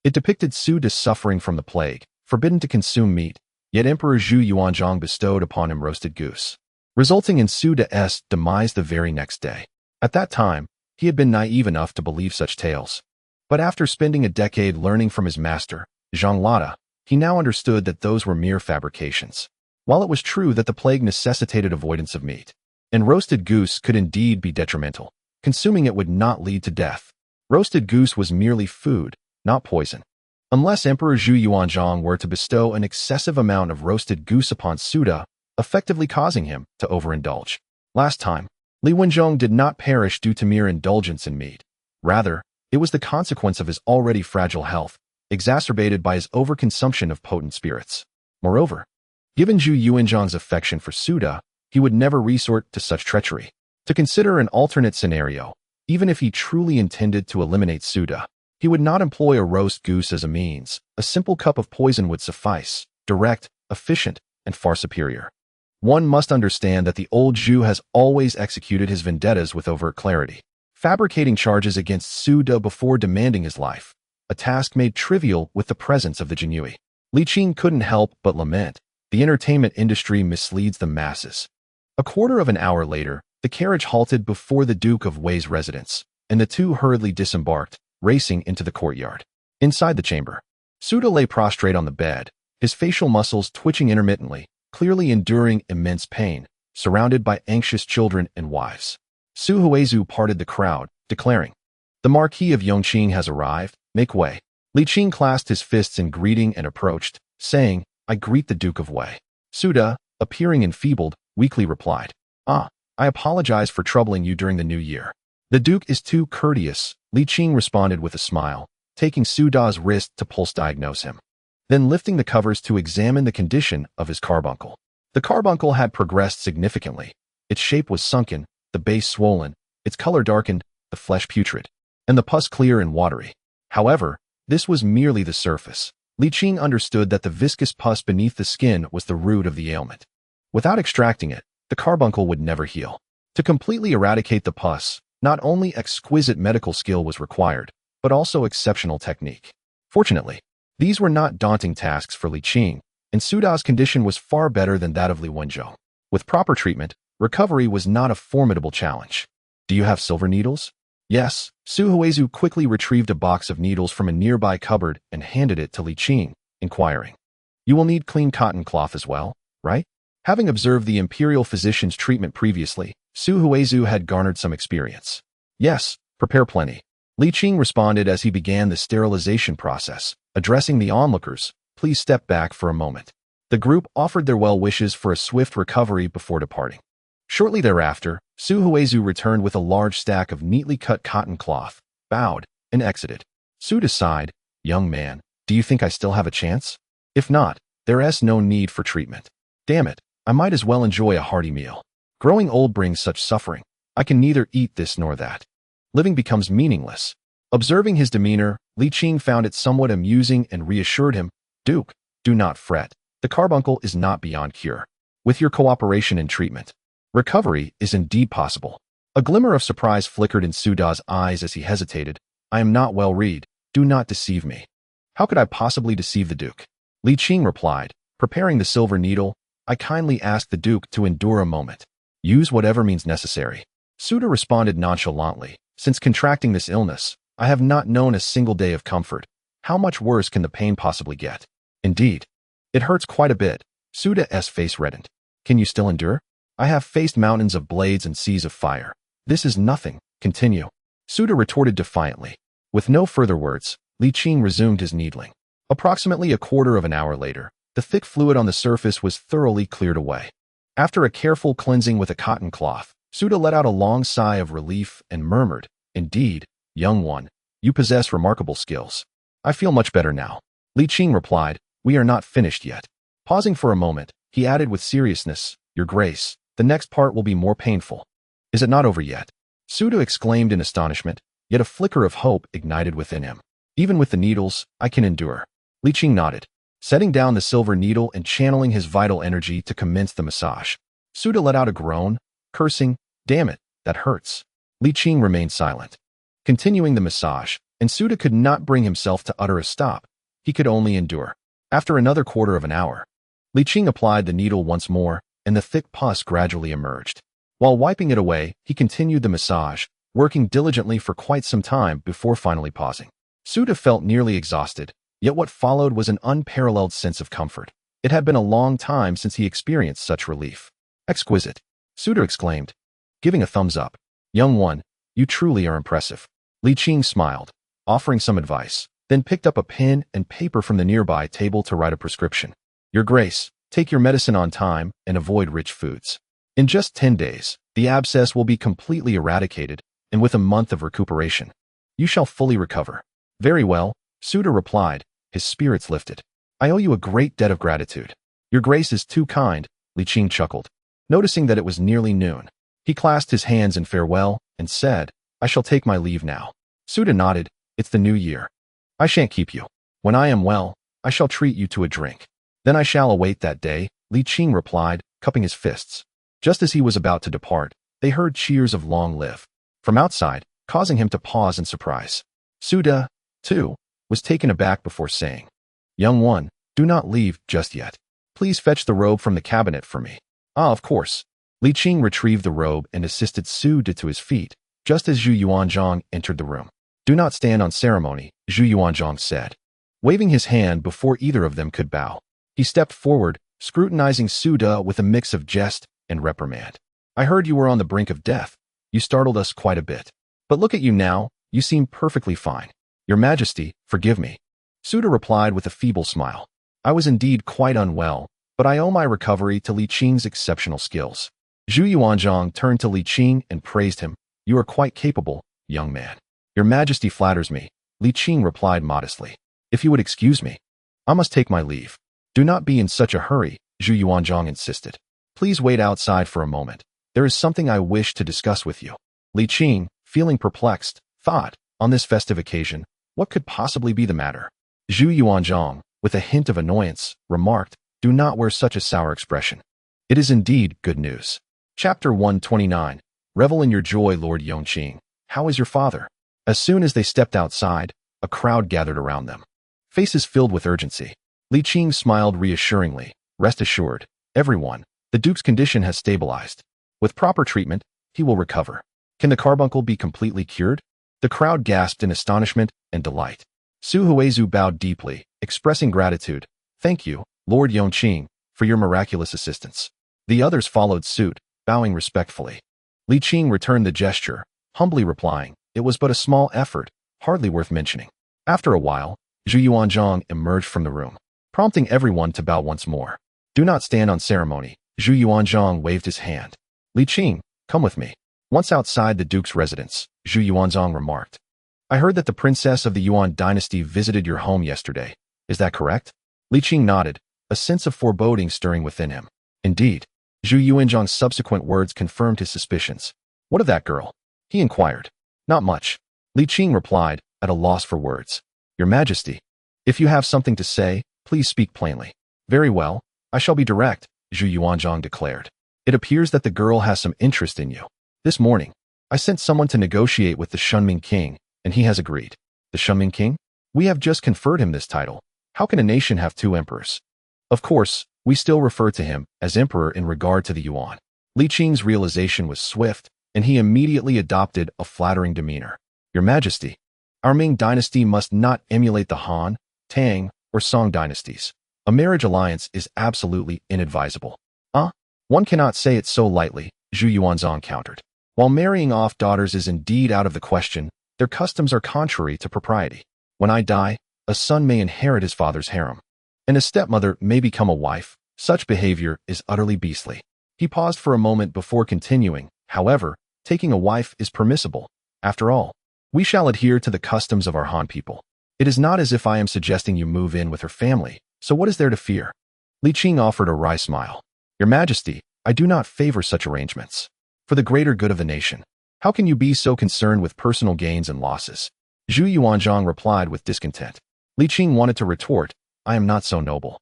it depicted Su De suffering from the plague, forbidden to consume meat, yet Emperor Zhu Yuanzhang bestowed upon him roasted goose, resulting in Su De's demise the very next day. At that time, he had been naive enough to believe such tales. But after spending a decade learning from his master, Zhang Lada, he now understood that those were mere fabrications. While it was true that the plague necessitated avoidance of meat, and roasted goose could indeed be detrimental, consuming it would not lead to death. Roasted goose was merely food, not poison. Unless Emperor Zhu Yuanzhang were to bestow an excessive amount of roasted goose upon Su De, effectively causing him to overindulge. Last time, Li Wenzhong did not perish due to mere indulgence in meat. Rather, it was the consequence of his already fragile health, exacerbated by his overconsumption of potent spirits. Moreover, given Zhu Yuanzhang's affection for Su De, he would never resort to such treachery. To consider an alternate scenario, even if he truly intended to eliminate Su De, he would not employ a roast goose as a means. A simple cup of poison would suffice, direct, efficient, and far superior. One must understand that the old Zhu has always executed his vendettas with overt clarity, fabricating charges against Su De before demanding his life, a task made trivial with the presence of the Jinyui. Li Qing couldn't help but lament, the entertainment industry misleads the masses. A quarter of an hour later, the carriage halted before the Duke of Wei's residence, and the two hurriedly disembarked, racing into the courtyard. Inside the chamber, Su De lay prostrate on the bed, his facial muscles twitching intermittently, clearly enduring immense pain, surrounded by anxious children and wives. Su Huizhu parted the crowd, declaring, "The Marquis of Yongqing has arrived, make way." Li Qing clasped his fists in greeting and approached, saying, "I greet the Duke of Wei." Su De, appearing enfeebled, weakly replied, "I apologize for troubling you during the new year." "The Duke is too courteous," Li Qing responded with a smile, taking Su De's wrist to pulse diagnose him, then lifting the covers to examine the condition of his carbuncle. The carbuncle had progressed significantly. Its shape was sunken, the base swollen, its color darkened, the flesh putrid, and the pus clear and watery. However, this was merely the surface. Li Qing understood that the viscous pus beneath the skin was the root of the ailment. Without extracting it, the carbuncle would never heal. To completely eradicate the pus, not only exquisite medical skill was required, but also exceptional technique. Fortunately, these were not daunting tasks for Li Qing, and Su De's condition was far better than that of Li Wenzhou. With proper treatment, recovery was not a formidable challenge. "Do you have silver needles?" "Yes." Su Huizhu quickly retrieved a box of needles from a nearby cupboard and handed it to Li Qing, inquiring, "You will need clean cotton cloth as well, right?" Having observed the imperial physician's treatment previously, Su Huizhu had garnered some experience. "Yes, prepare plenty." Li Qing responded as he began the sterilization process, addressing the onlookers, "Please step back for a moment." The group offered their well wishes for a swift recovery before departing. Shortly thereafter, Su Huizhu returned with a large stack of neatly cut cotton cloth, bowed, and exited. Su De sighed, "Young man, do you think I still have a chance? If not, there's no need for treatment. Damn it, I might as well enjoy a hearty meal. Growing old brings such suffering. I can neither eat this nor that. Living becomes meaningless." Observing his demeanor, Li Qing found it somewhat amusing and reassured him, "Duke, do not fret. The carbuncle is not beyond cure. With your cooperation and treatment, recovery is indeed possible." A glimmer of surprise flickered in Su De's eyes as he hesitated. "I am not well read. Do not deceive me." "How could I possibly deceive the Duke?" Li Qing replied, preparing the silver needle. "I kindly ask the Duke to endure a moment. Use whatever means necessary." Su De responded nonchalantly, "Since contracting this illness, I have not known a single day of comfort. How much worse can the pain possibly get?" "Indeed, it hurts quite a bit." Su De's face reddened. "Can you still endure?" "I have faced mountains of blades and seas of fire. This is nothing. Continue." Su De retorted defiantly. With no further words, Li Qing resumed his needling. Approximately a quarter of an hour later, the thick fluid on the surface was thoroughly cleared away. After a careful cleansing with a cotton cloth, Su De let out a long sigh of relief and murmured, "Indeed, young one, you possess remarkable skills. I feel much better now." Li Qing replied, "We are not finished yet." Pausing for a moment, he added with seriousness, "Your Grace, the next part will be more painful." "Is it not over yet?" Suda exclaimed in astonishment, yet a flicker of hope ignited within him. Even with the needles, I can endure. Li Qing nodded, setting down the silver needle and channeling his vital energy to commence the massage. Suda let out a groan, cursing, "Damn it, that hurts." Li Qing remained silent, continuing the massage, and Suda could not bring himself to utter a stop. He could only endure. After another quarter of an hour, Li Qing applied the needle once more, and the thick pus gradually emerged. While wiping it away, he continued the massage, working diligently for quite some time before finally pausing. Suda felt nearly exhausted, yet what followed was an unparalleled sense of comfort. It had been a long time since he experienced such relief. "Exquisite," Suda exclaimed, giving a thumbs up. "Young one, you truly are impressive." Li Qing smiled, offering some advice, then picked up a pen and paper from the nearby table to write a prescription. "Your Grace, take your medicine on time and avoid rich foods. In just 10 days, the abscess will be completely eradicated, and with a month of recuperation, you shall fully recover." "Very well," Suda replied, his spirits lifted. "I owe you a great debt of gratitude." "Your Grace is too kind," Li Qing chuckled, noticing that it was nearly noon. He clasped his hands in farewell and said, "I shall take my leave now." Suda nodded. "It's the new year. I shan't keep you. When I am well, I shall treat you to a drink." "Then I shall await that day," Li Qing replied, cupping his fists. Just as he was about to depart, they heard cheers of "Long live" from outside, causing him to pause in surprise. Suda, too, was taken aback before saying, "Young one, do not leave just yet. Please fetch the robe from the cabinet for me." "Ah, of course." Li Qing retrieved the robe and assisted Suda to his feet, just as Zhu Yuanzhang entered the room. "Do not stand on ceremony," Zhu Yuanzhang said, waving his hand before either of them could bow. He stepped forward, scrutinizing Suda with a mix of jest and reprimand. "I heard you were on the brink of death. You startled us quite a bit. But look at you now, you seem perfectly fine." "Your Majesty, forgive me," Suda replied with a feeble smile. "I was indeed quite unwell, but I owe my recovery to Li Qing's exceptional skills." Zhu Yuanzhang turned to Li Qing and praised him. "You are quite capable, young man." "Your Majesty flatters me," Li Qing replied modestly. "If you would excuse me, I must take my leave." "Do not be in such a hurry," Zhu Yuanzhang insisted. "Please wait outside for a moment. There is something I wish to discuss with you." Li Qing, feeling perplexed, thought, on this festive occasion, what could possibly be the matter? Zhu Yuanzhang, with a hint of annoyance, remarked, "Do not wear such a sour expression. It is indeed good news." Chapter 129. Revel in your joy, Lord Yongqing. How is your father? As soon as they stepped outside, a crowd gathered around them, faces filled with urgency. Li Qing smiled reassuringly. "Rest assured, everyone, the Duke's condition has stabilized. With proper treatment, he will recover." "Can the carbuncle be completely cured?" The crowd gasped in astonishment and delight. Su Huizhu bowed deeply, expressing gratitude. "Thank you, Lord Yongqing, for your miraculous assistance." The others followed suit, bowing respectfully. Li Qing returned the gesture, humbly replying, "It was but a small effort, hardly worth mentioning." After a while, Zhu Yuanzhang emerged from the room, prompting everyone to bow once more. "Do not stand on ceremony." Zhu Yuanzhang waved his hand. "Li Qing, come with me." Once outside the Duke's residence, Zhu Yuanzhang remarked, "I heard that the princess of the Yuan dynasty visited your home yesterday. Is that correct?" Li Qing nodded, a sense of foreboding stirring within him. "Indeed." Zhu Yuanzhang's subsequent words confirmed his suspicions. "What of that girl?" he inquired. "Not much," Li Qing replied, at a loss for words. "Your Majesty, if you have something to say, please speak plainly." "Very well, I shall be direct," Zhu Yuanzhang declared. "It appears that the girl has some interest in you. This morning, I sent someone to negotiate with the Shunming king, and he has agreed." "The Shunming king? We have just conferred him this title. How can a nation have two emperors?" "Of course, we still refer to him as emperor in regard to the Yuan." Li Qing's realization was swift, and he immediately adopted a flattering demeanor. "Your Majesty, our Ming dynasty must not emulate the Han, Tang, or Song dynasties. A marriage alliance is absolutely inadvisable." One cannot say it so lightly," Zhu Yuanzhang countered. "While marrying off daughters is indeed out of the question, their customs are contrary to propriety. When I die, a son may inherit his father's harem, and a stepmother may become a wife. Such behavior is utterly beastly." He paused for a moment before continuing. "However, taking a wife is permissible. After all, we shall adhere to the customs of our Han people. It is not as if I am suggesting you move in with her family, so what is there to fear?" Li Qing offered a wry smile. "Your Majesty, I do not favor such arrangements. For the greater good of the nation, How can you be so concerned with personal gains and losses? Zhu Yuanzhang replied with discontent. Li Qing wanted to retort, I am not so noble.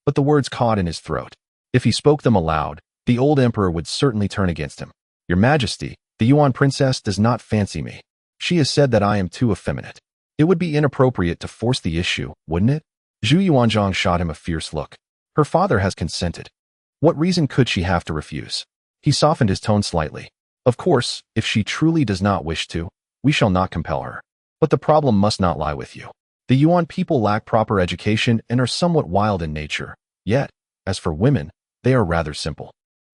But the words caught in his throat. If he spoke them aloud, the old emperor would certainly turn against him. Your Majesty, the Yuan princess does not fancy me. She has said that I am too effeminate. It would be inappropriate to force the issue, wouldn't it? Zhu Yuanzhang shot him a fierce look. Her father has consented. What reason could she have to refuse? He softened his tone slightly. Of course, if she truly does not wish to, we shall not compel her. But the problem must not lie with you. The Yuan people lack proper education and are somewhat wild in nature. Yet, as for women, they are rather simple.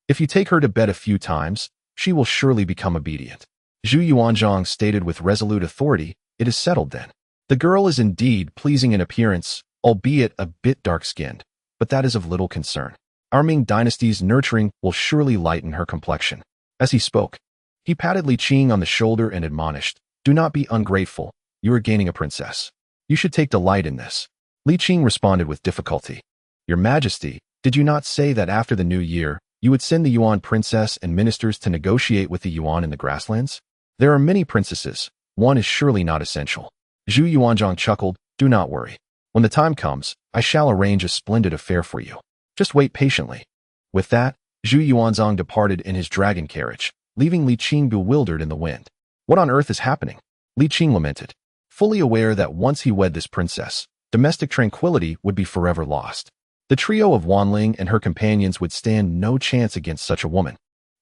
If you take her to bed a few times, she will surely become obedient. Zhu Yuanzhang stated with resolute authority, it is settled then. The girl is indeed pleasing in appearance, albeit a bit dark-skinned, but that is of little concern. Our Ming dynasty's nurturing will surely lighten her complexion. As he spoke, he patted Li Qing on the shoulder and admonished, do not be ungrateful, you are gaining a princess. You should take delight in this. Li Qing responded with difficulty. Your Majesty, did you not say that after the new year, you would send the Yuan princess and ministers to negotiate with the Yuan in the grasslands? There are many princesses, one is surely not essential. Zhu Yuanzhang chuckled, do not worry. When the time comes, I shall arrange a splendid affair for you. Just wait patiently. With that, Zhu Yuanzhang departed in his dragon carriage, leaving Li Qing bewildered in the wind. What on earth is happening? Li Qing lamented, fully aware that once he wed this princess, domestic tranquility would be forever lost. The trio of Wanling and her companions would stand no chance against such a woman.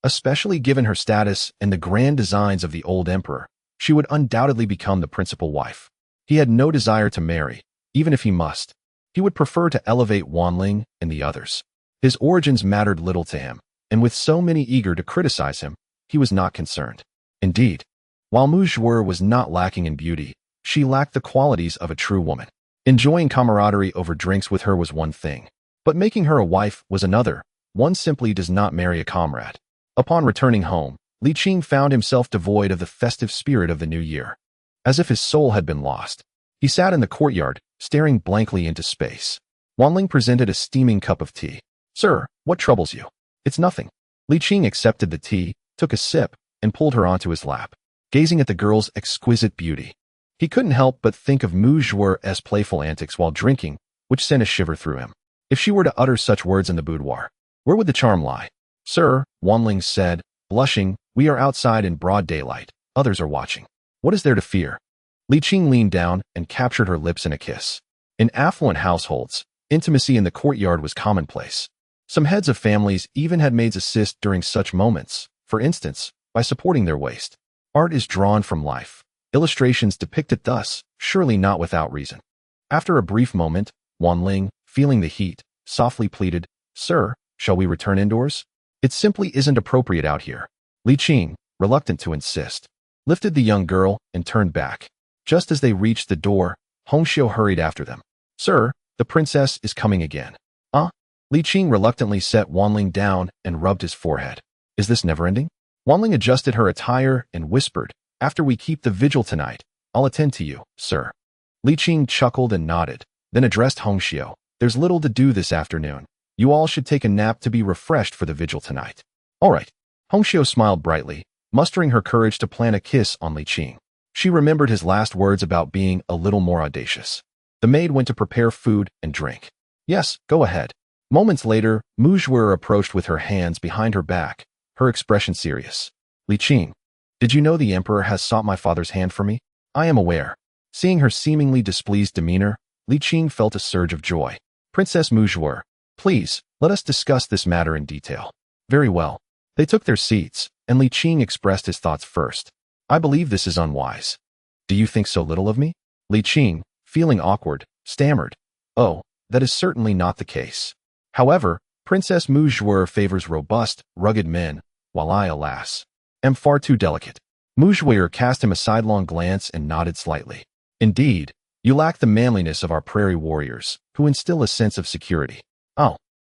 Especially given her status and the grand designs of the old emperor, she would undoubtedly become the principal wife. He had no desire to marry, even if he must. He would prefer to elevate Wanling and the others. His origins mattered little to him, and with so many eager to criticize him, he was not concerned. Indeed, while Mu Zhuer was not lacking in beauty, she lacked the qualities of a true woman. Enjoying camaraderie over drinks with her was one thing, but making her a wife was another. One simply does not marry a comrade. Upon returning home, Li Qing found himself devoid of the festive spirit of the new year. As if his soul had been lost, he sat in the courtyard, staring blankly into space. Wanling presented a steaming cup of tea. Sir, what troubles you? It's nothing. Li Qing accepted the tea, took a sip, and pulled her onto his lap, gazing at the girl's exquisite beauty. He couldn't help but think of Mu Zhuer's playful antics while drinking, which sent a shiver through him. If she were to utter such words in the boudoir, where would the charm lie? Sir, Wanling said, blushing, we are outside in broad daylight. Others are watching. What is there to fear? Li Qing leaned down and captured her lips in a kiss. In affluent households, intimacy in the courtyard was commonplace. Some heads of families even had maids assist during such moments, for instance, by supporting their waist. Art is drawn from life. Illustrations depict it thus, surely not without reason. After a brief moment, Wanling, feeling the heat, softly pleaded, Sir, shall we return indoors? It simply isn't appropriate out here. Li Qing, reluctant to insist, lifted the young girl and turned back. Just as they reached the door, Hongxiu hurried after them. Sir, the princess is coming again. Li Qing reluctantly set Wanling down and rubbed his forehead. Is this never-ending? Wanling adjusted her attire and whispered, After we keep the vigil tonight, I'll attend to you, sir. Li Qing chuckled and nodded, then addressed Hongxiu. There's little to do this afternoon. You all should take a nap to be refreshed for the vigil tonight. All right. Hongxiu smiled brightly, mustering her courage to plant a kiss on Li Qing. She remembered his last words about being a little more audacious. The maid went to prepare food and drink. Yes, go ahead. Moments later, Mu Zhuer approached with her hands behind her back, her expression serious. Li Qing, did you know the emperor has sought my father's hand for me? I am aware. Seeing her seemingly displeased demeanor, Li Qing felt a surge of joy. Princess Mu Zhuer, please, let us discuss this matter in detail. Very well. They took their seats, and Li Qing expressed his thoughts first. I believe this is unwise. Do you think so little of me? Li Qing, feeling awkward, stammered. Oh, that is certainly not the case. However, Princess Mu Zhuer favors robust, rugged men, while I, alas, am far too delicate. Mu Zhuer cast him a sidelong glance and nodded slightly. Indeed, you lack the manliness of our prairie warriors, who instill a sense of security. Oh,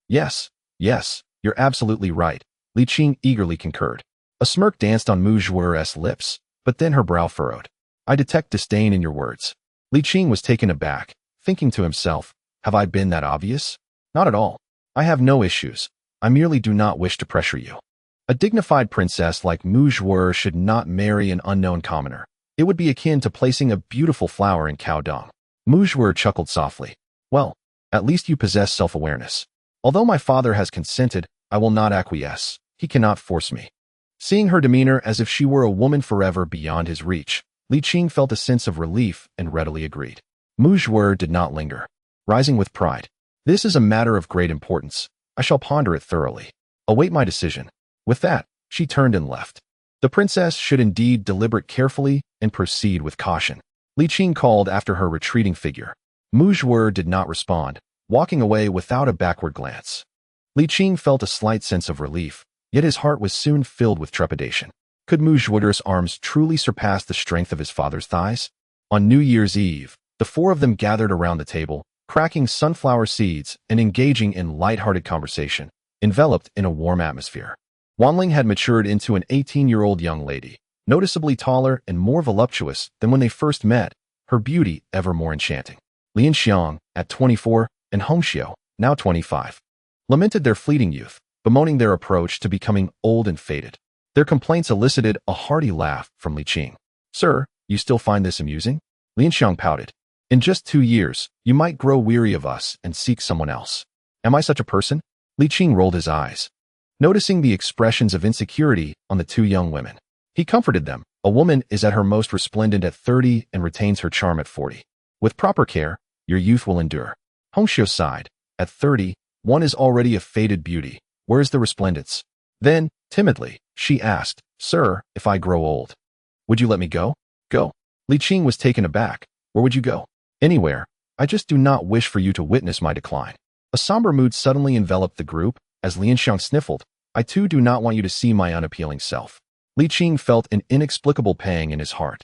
yes, you're absolutely right, Li Qing eagerly concurred. A smirk danced on Mu Zhuer's lips, but then her brow furrowed. I detect disdain in your words. Li Qing was taken aback, thinking to himself, have I been that obvious? Not at all. I have no issues. I merely do not wish to pressure you. A dignified princess like Zhu should not marry an unknown commoner. It would be akin to placing a beautiful flower in cow dung. Zhu chuckled softly. Well, at least you possess self-awareness. Although my father has consented, I will not acquiesce. He cannot force me. Seeing her demeanor as if she were a woman forever beyond his reach, Li Qing felt a sense of relief and readily agreed. Zhu did not linger, rising with pride. This is a matter of great importance. I shall ponder it thoroughly. Await my decision. With that, she turned and left. The princess should indeed deliberate carefully and proceed with caution. Li Qing called after her retreating figure. Zhu did not respond, walking away without a backward glance. Li Qing felt a slight sense of relief, yet his heart was soon filled with trepidation. Could Zhu's arms truly surpass the strength of his father's thighs? On New Year's Eve, the four of them gathered around the table, cracking sunflower seeds and engaging in light-hearted conversation, enveloped in a warm atmosphere. Wanling had matured into an 18-year-old young lady, noticeably taller and more voluptuous than when they first met, her beauty ever more enchanting. Lian Xiang, at 24, and Hongxiu, now 25, lamented their fleeting youth, bemoaning their approach to becoming old and faded. Their complaints elicited a hearty laugh from Li Qing. Sir, you still find this amusing? Lian Xiang pouted. In just 2 years, you might grow weary of us and seek someone else. Am I such a person? Li Qing rolled his eyes, noticing the expressions of insecurity on the two young women. He comforted them. A woman is at her most resplendent at 30 and retains her charm at 40. With proper care, your youth will endure. Hongxiu sighed. At 30, one is already a faded beauty. Where is the resplendence? Then, timidly, she asked, Sir, if I grow old, would you let me go? Go. Li Qing was taken aback. Where would you go? Anywhere. I just do not wish for you to witness my decline. A somber mood suddenly enveloped the group as Lian Xiang sniffled. I too do not want you to see my unappealing self. Li Qing felt an inexplicable pang in his heart.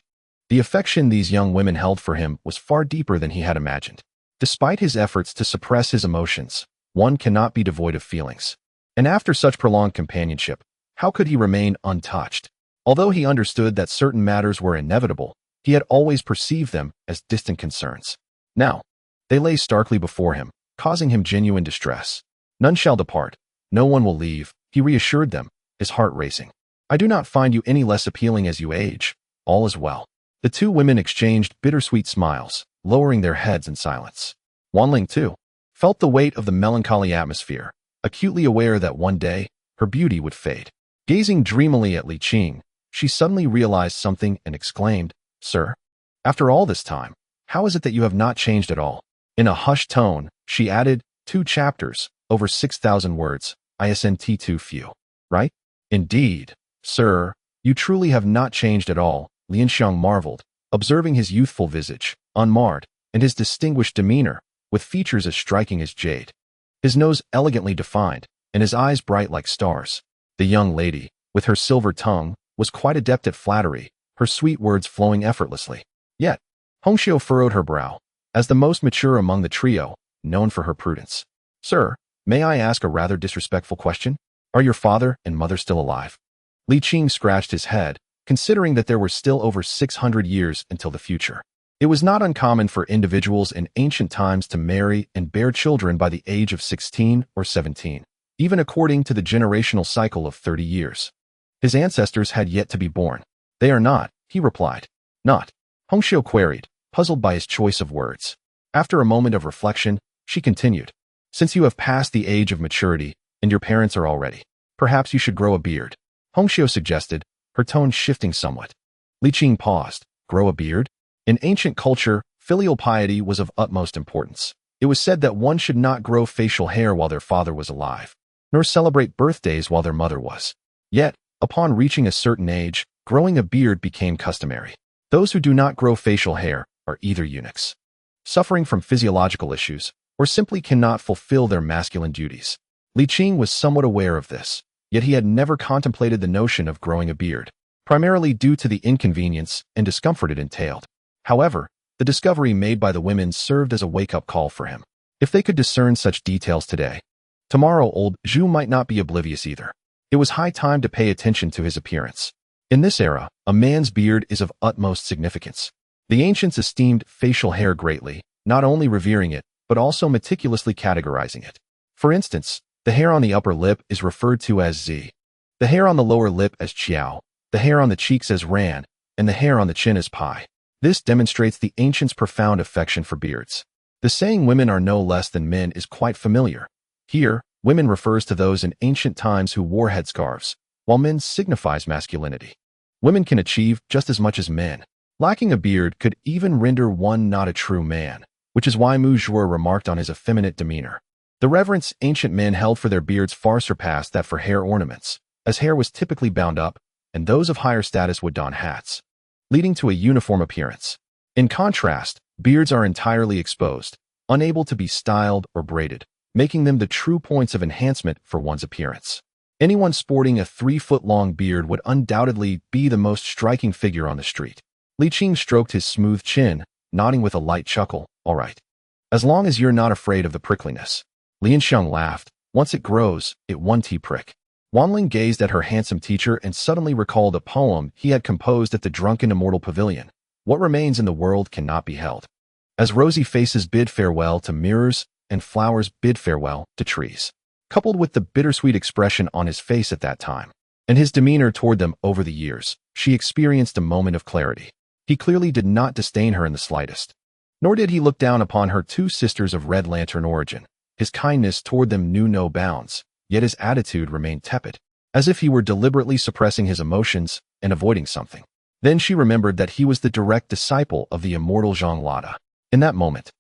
The affection these young women held for him was far deeper than he had imagined. Despite his efforts to suppress his emotions, one cannot be devoid of feelings. And after such prolonged companionship, how could he remain untouched? Although he understood that certain matters were inevitable, he had always perceived them as distant concerns. Now, they lay starkly before him, causing him genuine distress. None shall depart. No one will leave, he reassured them, his heart racing. I do not find you any less appealing as you age. All is well. The two women exchanged bittersweet smiles, lowering their heads in silence. Wanling, too, felt the weight of the melancholy atmosphere, acutely aware that one day, her beauty would fade. Gazing dreamily at Li Qing, she suddenly realized something and exclaimed, Sir, after all this time, how is it that you have not changed at all? In a hushed tone, she added, 2 chapters, over 6,000 words, isn't too few, right? Indeed, sir, you truly have not changed at all, Lian Xiang marveled, observing his youthful visage, unmarred, and his distinguished demeanor, with features as striking as jade. His nose elegantly defined, and his eyes bright like stars. The young lady, with her silver tongue, was quite adept at flattery, her sweet words flowing effortlessly. Yet, Hongxiu furrowed her brow, as the most mature among the trio, known for her prudence. Sir, may I ask a rather disrespectful question? Are your father and mother still alive? Li Qing scratched his head, considering that there were still over 600 years until the future. It was not uncommon for individuals in ancient times to marry and bear children by the age of 16 or 17, even according to the generational cycle of 30 years. His ancestors had yet to be born. They are not, he replied. Not. Hongxiu queried, puzzled by his choice of words. After a moment of reflection, she continued. Since you have passed the age of maturity, and your parents are already, perhaps you should grow a beard. Hongxiu suggested, her tone shifting somewhat. Li Qing paused. Grow a beard? In ancient culture, filial piety was of utmost importance. It was said that one should not grow facial hair while their father was alive, nor celebrate birthdays while their mother was. Yet, upon reaching a certain age, growing a beard became customary. Those who do not grow facial hair are either eunuchs, suffering from physiological issues, or simply cannot fulfill their masculine duties. Li Qing was somewhat aware of this, yet he had never contemplated the notion of growing a beard, primarily due to the inconvenience and discomfort it entailed. However, the discovery made by the women served as a wake-up call for him. If they could discern such details today, tomorrow old Zhu might not be oblivious either. It was high time to pay attention to his appearance. In this era, a man's beard is of utmost significance. The ancients esteemed facial hair greatly, not only revering it, but also meticulously categorizing it. For instance, the hair on the upper lip is referred to as Z. The hair on the lower lip as Qiao, the hair on the cheeks as Ran, and the hair on the chin as Pai. This demonstrates the ancients' profound affection for beards. The saying women are no less than men is quite familiar. Here, women refers to those in ancient times who wore headscarves, while men signifies masculinity. Women can achieve just as much as men. Lacking a beard could even render one not a true man, which is why Mu Zhuo remarked on his effeminate demeanor. The reverence ancient men held for their beards far surpassed that for hair ornaments, as hair was typically bound up, and those of higher status would don hats, leading to a uniform appearance. In contrast, beards are entirely exposed, unable to be styled or braided, making them the true points of enhancement for one's appearance. Anyone sporting a 3-foot-long beard would undoubtedly be the most striking figure on the street. Li Qing stroked his smooth chin, nodding with a light chuckle. All right. As long as you're not afraid of the prickliness. Lian Xiang laughed. Once it grows, it won't prick. Wanling gazed at her handsome teacher and suddenly recalled a poem he had composed at the drunken immortal pavilion. What remains in the world cannot be held. As rosy faces bid farewell to mirrors and flowers bid farewell to trees. Coupled with the bittersweet expression on his face at that time, and his demeanor toward them over the years, she experienced a moment of clarity. He clearly did not disdain her in the slightest. Nor did he look down upon her two sisters of Red Lantern origin. His kindness toward them knew no bounds, yet his attitude remained tepid, as if he were deliberately suppressing his emotions and avoiding something. Then she remembered that he was the direct disciple of the immortal Zhang Lada. In that moment,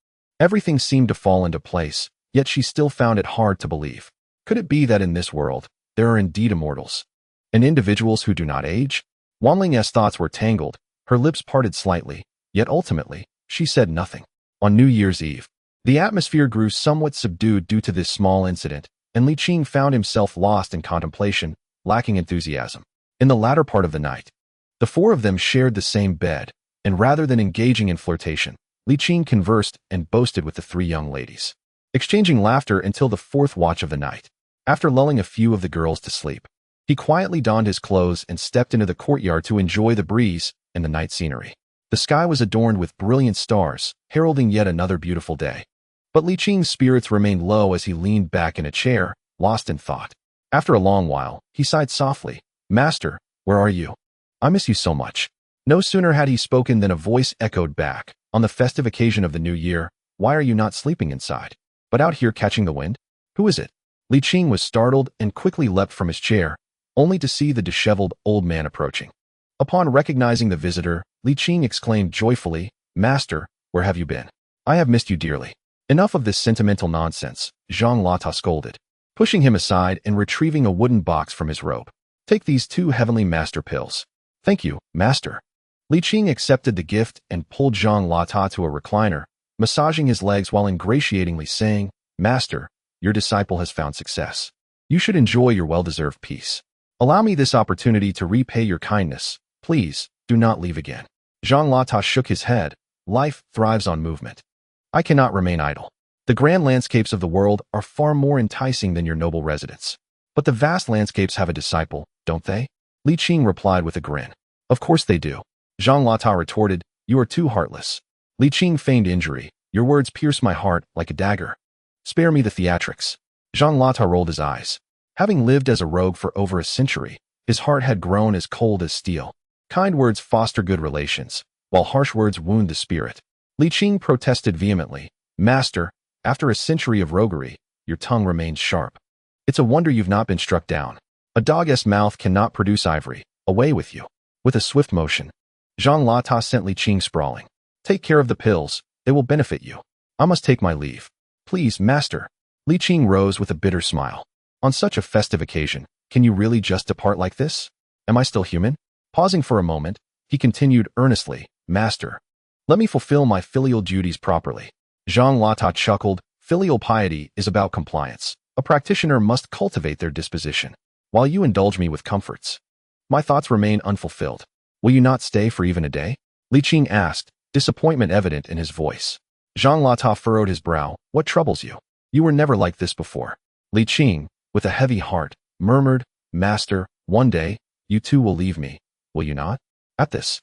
everything seemed to fall into place, yet she still found it hard to believe. Could it be that in this world, there are indeed immortals, and individuals who do not age? Wanling's thoughts were tangled, her lips parted slightly, yet ultimately, she said nothing. On New Year's Eve, the atmosphere grew somewhat subdued due to this small incident, and Li Qing found himself lost in contemplation, lacking enthusiasm. In the latter part of the night, the four of them shared the same bed, and rather than engaging in flirtation, Li Qing conversed and boasted with the three young ladies, exchanging laughter until the fourth watch of the night. After lulling a few of the girls to sleep, he quietly donned his clothes and stepped into the courtyard to enjoy the breeze and the night scenery. The sky was adorned with brilliant stars, heralding yet another beautiful day. But Li Qing's spirits remained low as he leaned back in a chair, lost in thought. After a long while, he sighed softly. "Master, where are you? I miss you so much." No sooner had he spoken than a voice echoed back. "On the festive occasion of the new year, why are you not sleeping inside, but out here catching the wind? Who is it?" Li Qing was startled and quickly leapt from his chair, only to see the disheveled old man approaching. Upon recognizing the visitor, Li Qing exclaimed joyfully, "Master, where have you been? I have missed you dearly." "Enough of this sentimental nonsense," Zhang Lata scolded, pushing him aside and retrieving a wooden box from his robe. "Take these 2 heavenly master pills." "Thank you, master." Li Qing accepted the gift and pulled Zhang Lata to a recliner, massaging his legs while ingratiatingly saying, "Master, your disciple has found success. You should enjoy your well-deserved peace. Allow me this opportunity to repay your kindness. Please, do not leave again." Zhang Lata shook his head. "Life thrives on movement. I cannot remain idle. The grand landscapes of the world are far more enticing than your noble residence. But the vast landscapes have a disciple, don't they?" Li Qing replied with a grin. "Of course they do." Zhang Lata retorted, "You are too heartless." Li Qing feigned injury. "Your words pierce my heart like a dagger. Spare me the theatrics." Zhang Lata rolled his eyes. Having lived as a rogue for over a century, his heart had grown as cold as steel. Kind words foster good relations, while harsh words wound the spirit. Li Qing protested vehemently, "Master, after a century of roguery, your tongue remains sharp. It's a wonder you've not been struck down. A dog's mouth cannot produce ivory. Away with you." With a swift motion, Zhang Lata sent Li Qing sprawling. "Take care of the pills. They will benefit you. I must take my leave." "Please, master." Li Qing rose with a bitter smile. "On such a festive occasion, can you really just depart like this? Am I still human?" Pausing for a moment, he continued earnestly, "Master, let me fulfill my filial duties properly." Zhang Lata chuckled. "Filial piety is about compliance. A practitioner must cultivate their disposition, while you indulge me with comforts. My thoughts remain unfulfilled. Will you not stay for even a day?" Li Qing asked, disappointment evident in his voice. Zhang Lata furrowed his brow. "What troubles you? You were never like this before." Li Qing, with a heavy heart, murmured, "Master, one day, you too will leave me, will you not?" At this,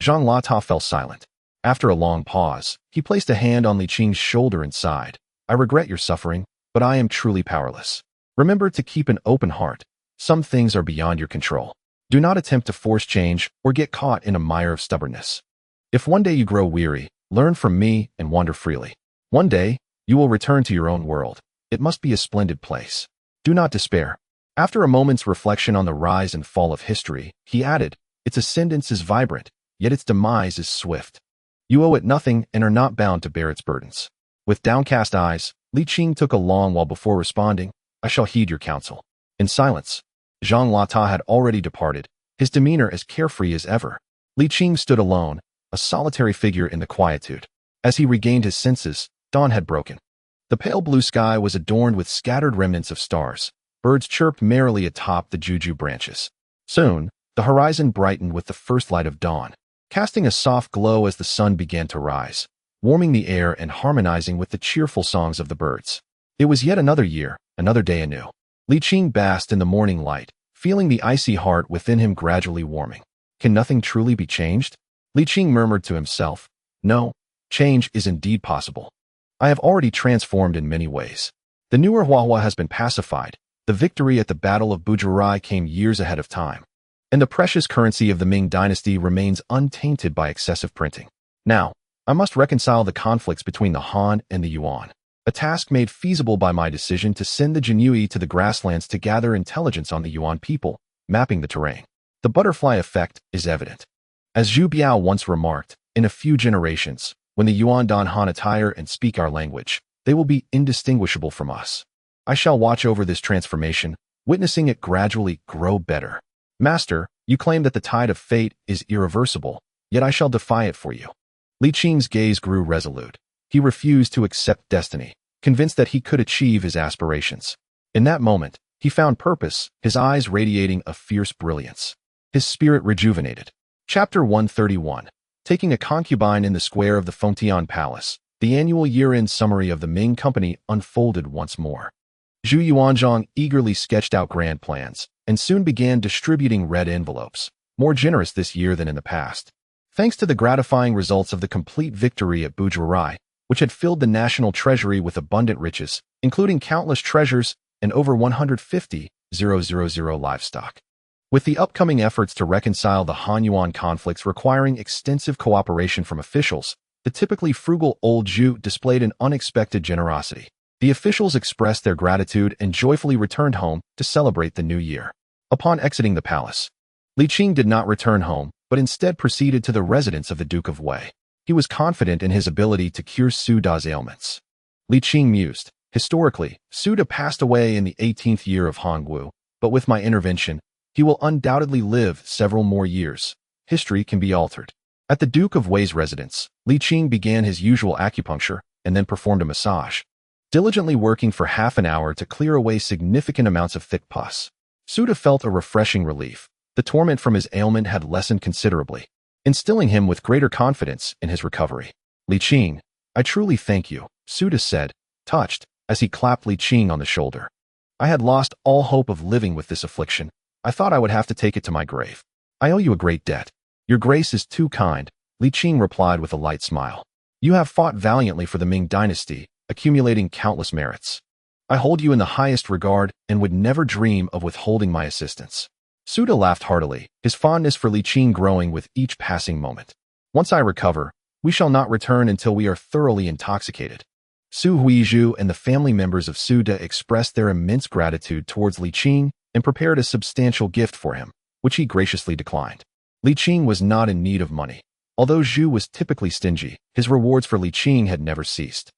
Zhang Lata fell silent. After a long pause, he placed a hand on Li Qing's shoulder and sighed. "I regret your suffering, but I am truly powerless. Remember to keep an open heart, Some things are beyond your control. Do not attempt to force change or get caught in a mire of stubbornness. If one day you grow weary, learn from me and wander freely. One day, you will return to your own world. It must be a splendid place. Do not despair. After a moment's reflection on the rise and fall of history, he added, its ascendance is vibrant, yet its demise is swift. You owe it nothing and are not bound to bear its burdens. With downcast eyes, Li Qing took a long while before responding, I shall heed your counsel. In silence, Zhang Lata had already departed, his demeanor as carefree as ever. Li Qing stood alone, a solitary figure in the quietude. As he regained his senses, dawn had broken. The pale blue sky was adorned with scattered remnants of stars. Birds chirped merrily atop the juju branches. Soon, the horizon brightened with the first light of dawn, casting a soft glow as the sun began to rise, warming the air and harmonizing with the cheerful songs of the birds. It was yet another year, another day anew. Li Qing basked in the morning light, feeling the icy heart within him gradually warming. Can nothing truly be changed? Li Qing murmured to himself. No, change is indeed possible. I have already transformed in many ways. The newer Guo Huan has been pacified. The victory at the Battle of Buzhurai came years ahead of time, and the precious currency of the Ming dynasty remains untainted by excessive printing. Now, I must reconcile the conflicts between the Han and the Yuan, a task made feasible by my decision to send the Jinyui to the grasslands to gather intelligence on the Yuan people, mapping the terrain. The butterfly effect is evident. As Zhu Biao once remarked, in a few generations, when the Yuan don Han attire and speak our language, they will be indistinguishable from us. I shall watch over this transformation, witnessing it gradually grow better. Master, you claim that the tide of fate is irreversible, yet I shall defy it for you. Li Qing's gaze grew resolute. He refused to accept destiny, convinced that he could achieve his aspirations. In that moment, he found purpose, his eyes radiating a fierce brilliance. His spirit rejuvenated. Chapter 131. Taking a concubine in the square of the Fengtian Palace, the annual year-end summary of the Ming Company unfolded once more. Zhu Yuanzhang eagerly sketched out grand plans, and soon began distributing red envelopes, more generous this year than in the past. Thanks to the gratifying results of the complete victory at Buzhurai, which had filled the national treasury with abundant riches, including countless treasures and over 150,000 livestock. With the upcoming efforts to reconcile the Han-Yuan conflicts requiring extensive cooperation from officials, the typically frugal old Zhu displayed an unexpected generosity. The officials expressed their gratitude and joyfully returned home to celebrate the new year. Upon exiting the palace, Li Qing did not return home, but instead proceeded to the residence of the Duke of Wei. He was confident in his ability to cure Su Da's ailments. Li Qing mused. Historically, Su Da passed away in the 18th year of Han Wu, but with my intervention, he will undoubtedly live several more years. History can be altered. At the Duke of Wei's residence, Li Qing began his usual acupuncture and then performed a massage, diligently working for half an hour to clear away significant amounts of thick pus. Su Da felt a refreshing relief. The torment from his ailment had lessened considerably, instilling him with greater confidence in his recovery. Li Qing, I truly thank you, Su Da said, touched, as he clapped Li Qing on the shoulder. I had lost all hope of living with this affliction. I thought I would have to take it to my grave. I owe you a great debt. Your grace is too kind, Li Qing replied with a light smile. You have fought valiantly for the Ming dynasty, accumulating countless merits. I hold you in the highest regard and would never dream of withholding my assistance. Su Da laughed heartily, his fondness for Li Qing growing with each passing moment. Once I recover, we shall not return until we are thoroughly intoxicated. Su Huizhu and the family members of Su Da expressed their immense gratitude towards Li Qing and prepared a substantial gift for him, which he graciously declined. Li Qing was not in need of money. Although Zhu was typically stingy, his rewards for Li Qing had never ceased,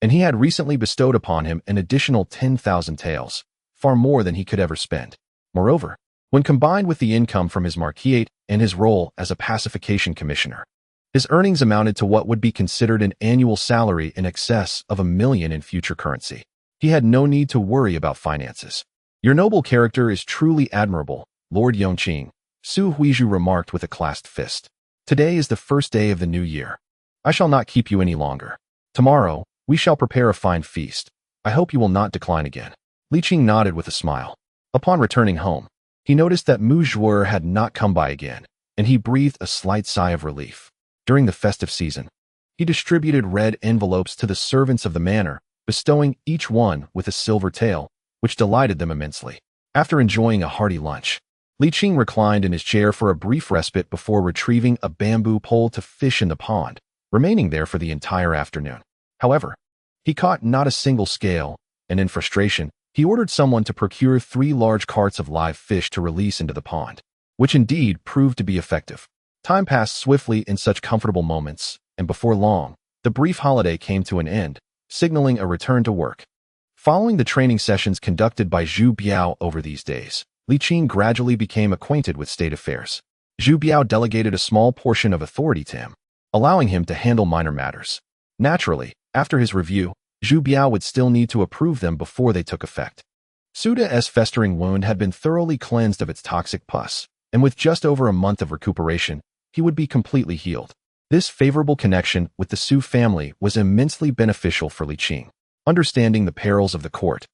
and he had recently bestowed upon him an additional 10,000 taels, far more than he could ever spend. Moreover, when combined with the income from his marquisate and his role as a pacification commissioner, his earnings amounted to what would be considered an annual salary in excess of 1 million in future currency. He had no need to worry about finances. Your noble character is truly admirable, Lord Yongqing, Su Huizhu remarked with a clasped fist. Today is the first day of the new year. I shall not keep you any longer. Tomorrow, we shall prepare a fine feast. I hope you will not decline again. Li Qing nodded with a smile. Upon returning home, he noticed that Mu Zhuer had not come by again, and he breathed a slight sigh of relief. During the festive season, he distributed red envelopes to the servants of the manor, bestowing each one with a silver tael, which delighted them immensely. After enjoying a hearty lunch, Li Qing reclined in his chair for a brief respite before retrieving a bamboo pole to fish in the pond, remaining there for the entire afternoon. However, he caught not a single scale, and in frustration, he ordered someone to procure 3 large carts of live fish to release into the pond, which indeed proved to be effective. Time passed swiftly in such comfortable moments, and before long, the brief holiday came to an end, signaling a return to work. Following the training sessions conducted by Zhu Biao over these days, Li Qing gradually became acquainted with state affairs. Zhu Biao delegated a small portion of authority to him, allowing him to handle minor matters. Naturally, after his review, Zhu Biao would still need to approve them before they took effect. Suda's festering wound had been thoroughly cleansed of its toxic pus, and with just over a month of recuperation, he would be completely healed. This favorable connection with the Su family was immensely beneficial for Li Qing. Understanding the perils of the court,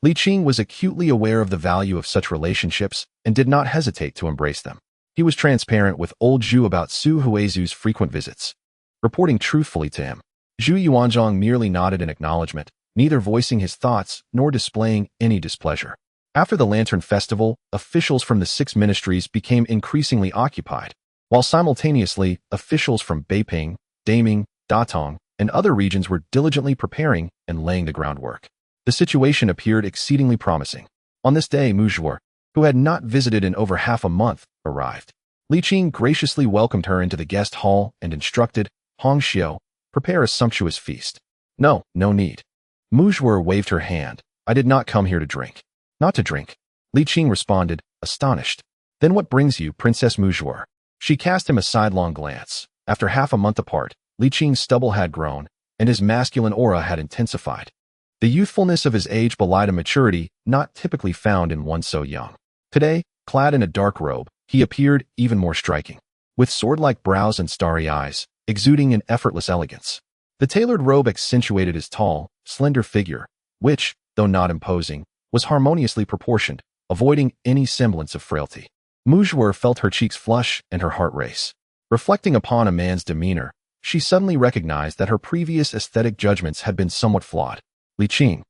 Li Qing was acutely aware of the value of such relationships and did not hesitate to embrace them. He was transparent with old Zhu about Su Huizu's frequent visits, reporting truthfully to him. Zhu Yuanzhang merely nodded in acknowledgement, neither voicing his thoughts nor displaying any displeasure. After the Lantern Festival, officials from the 6 ministries became increasingly occupied, while simultaneously, officials from Beiping, Daming, Datong, and other regions were diligently preparing and laying the groundwork. The situation appeared exceedingly promising. On this day, Mu Zhuo, who had not visited in over half a month, arrived. Li Qing graciously welcomed her into the guest hall and instructed Hong Xiu, prepare a sumptuous feast. No need. Mu Zhuo waved her hand. I did not come here to drink. Not to drink. Li Qing responded, astonished. Then what brings you, Princess Mu Zhuo? She cast him a sidelong glance. After half a month apart, Li Qing's stubble had grown, and his masculine aura had intensified. The youthfulness of his age belied a maturity not typically found in one so young. Today, clad in a dark robe, he appeared even more striking, with sword-like brows and starry eyes, exuding an effortless elegance. The tailored robe accentuated his tall, slender figure, which, though not imposing, was harmoniously proportioned, avoiding any semblance of frailty. Mu Zhuo felt her cheeks flush and her heart race. Reflecting upon a man's demeanor, she suddenly recognized that her previous aesthetic judgments had been somewhat flawed. Li Qing.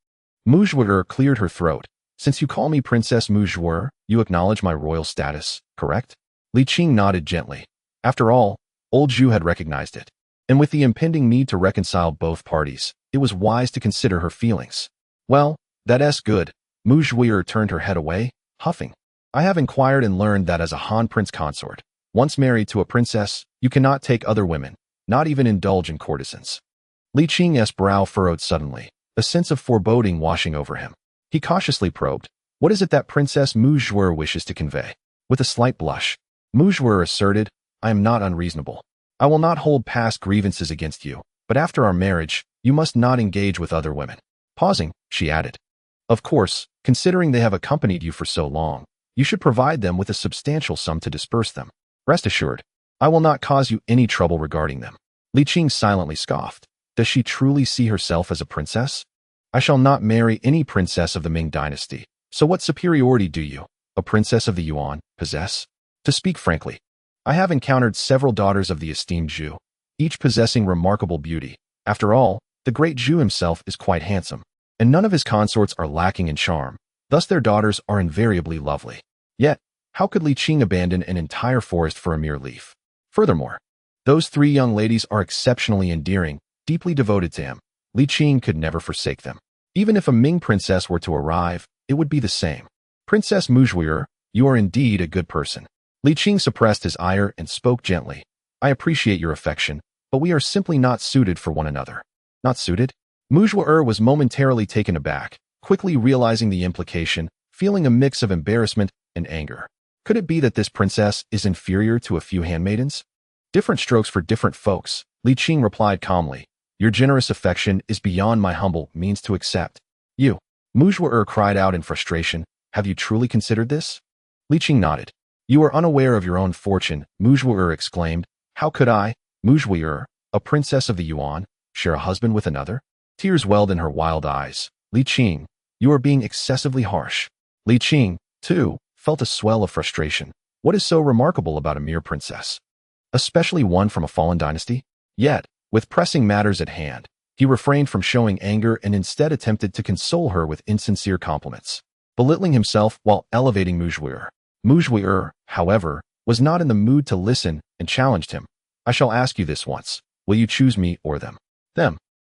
Mu Zhuo cleared her throat. Since you call me Princess Mu Zhuo, you acknowledge my royal status, correct? Li Qing nodded gently. After all, old Zhu had recognized it. And with the impending need to reconcile both parties, it was wise to consider her feelings. Well, that's good. Mu Zhuo turned her head away, huffing. I have inquired and learned that as a Han prince consort, once married to a princess, you cannot take other women, not even indulge in courtesans. Li Qing's brow furrowed suddenly, a sense of foreboding washing over him. He cautiously probed, what is it that Princess Mu Zhuo wishes to convey? With a slight blush, Mu Zhuo asserted, I am not unreasonable. I will not hold past grievances against you, but after our marriage, you must not engage with other women. Pausing, she added, of course, considering they have accompanied you for so long, you should provide them with a substantial sum to disperse them. Rest assured, I will not cause you any trouble regarding them. Li Qing silently scoffed. Does she truly see herself as a princess? I shall not marry any princess of the Ming dynasty. So what superiority do you, a princess of the Yuan, possess? To speak frankly, I have encountered several daughters of the esteemed Zhu, each possessing remarkable beauty. After all, the great Zhu himself is quite handsome, and none of his consorts are lacking in charm. Thus their daughters are invariably lovely. Yet, how could Li Qing abandon an entire forest for a mere leaf? Furthermore, those 3 young ladies are exceptionally endearing, deeply devoted to him. Li Qing could never forsake them. Even if a Ming princess were to arrive, it would be the same. Princess Mu Zhuo, you are indeed a good person. Li Qing suppressed his ire and spoke gently. I appreciate your affection, but we are simply not suited for one another. Not suited? Mu Zhuo was momentarily taken aback, quickly realizing the implication, feeling a mix of embarrassment and anger. Could it be that this princess is inferior to a few handmaidens? Different strokes for different folks, Li Qing replied calmly. Your generous affection is beyond my humble means to accept. You. Mu Zhuo cried out in frustration. Have you truly considered this? Li Qing nodded. You are unaware of your own fortune, Mu Zhuo exclaimed. How could I, Mu Zhuo, a princess of the Yuan, share a husband with another? Tears welled in her wild eyes. Li Qing, you are being excessively harsh. Li Qing, too, felt a swell of frustration. What is so remarkable about a mere princess? Especially one from a fallen dynasty? Yet, with pressing matters at hand, he refrained from showing anger and instead attempted to console her with insincere compliments. belittling himself while elevating Muzhuir. Muzhuir, however, was not in the mood to listen and challenged him. I shall ask you this once. Will you choose me or them? Them.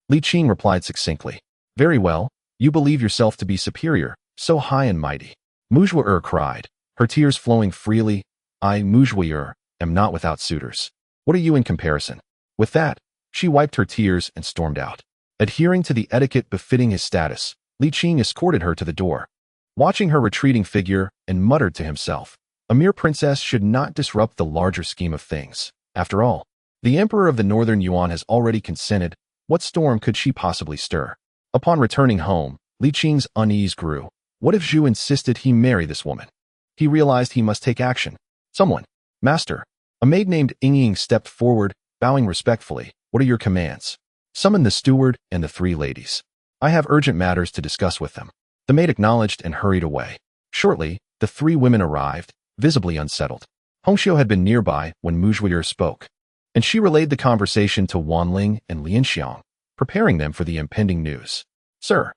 Li Qing replied succinctly. Very well. You believe yourself to be superior, so high and mighty. Muzhuir cried, her tears flowing freely. I, Muzhuir, am not without suitors. What are you in comparison? With that, she wiped her tears and stormed out. Adhering to the etiquette befitting his status, Li Qing escorted her to the door. Watching her retreating figure and muttered to himself, a mere princess should not disrupt the larger scheme of things. After all, the Emperor of the Northern Yuan has already consented. What storm could she possibly stir? Upon returning home, Li Qing's unease grew. What if Zhu insisted he marry this woman? He realized he must take action. Someone. Master. A maid named Ying stepped forward, bowing respectfully. What are your commands? Summon the steward and the 3 ladies. I have urgent matters to discuss with them. The maid acknowledged and hurried away. Shortly, the 3 women arrived, visibly unsettled. Hongxiu had been nearby when Muzhuir spoke, and she relayed the conversation to Wanling and Lianxiang, preparing them for the impending news. Sir.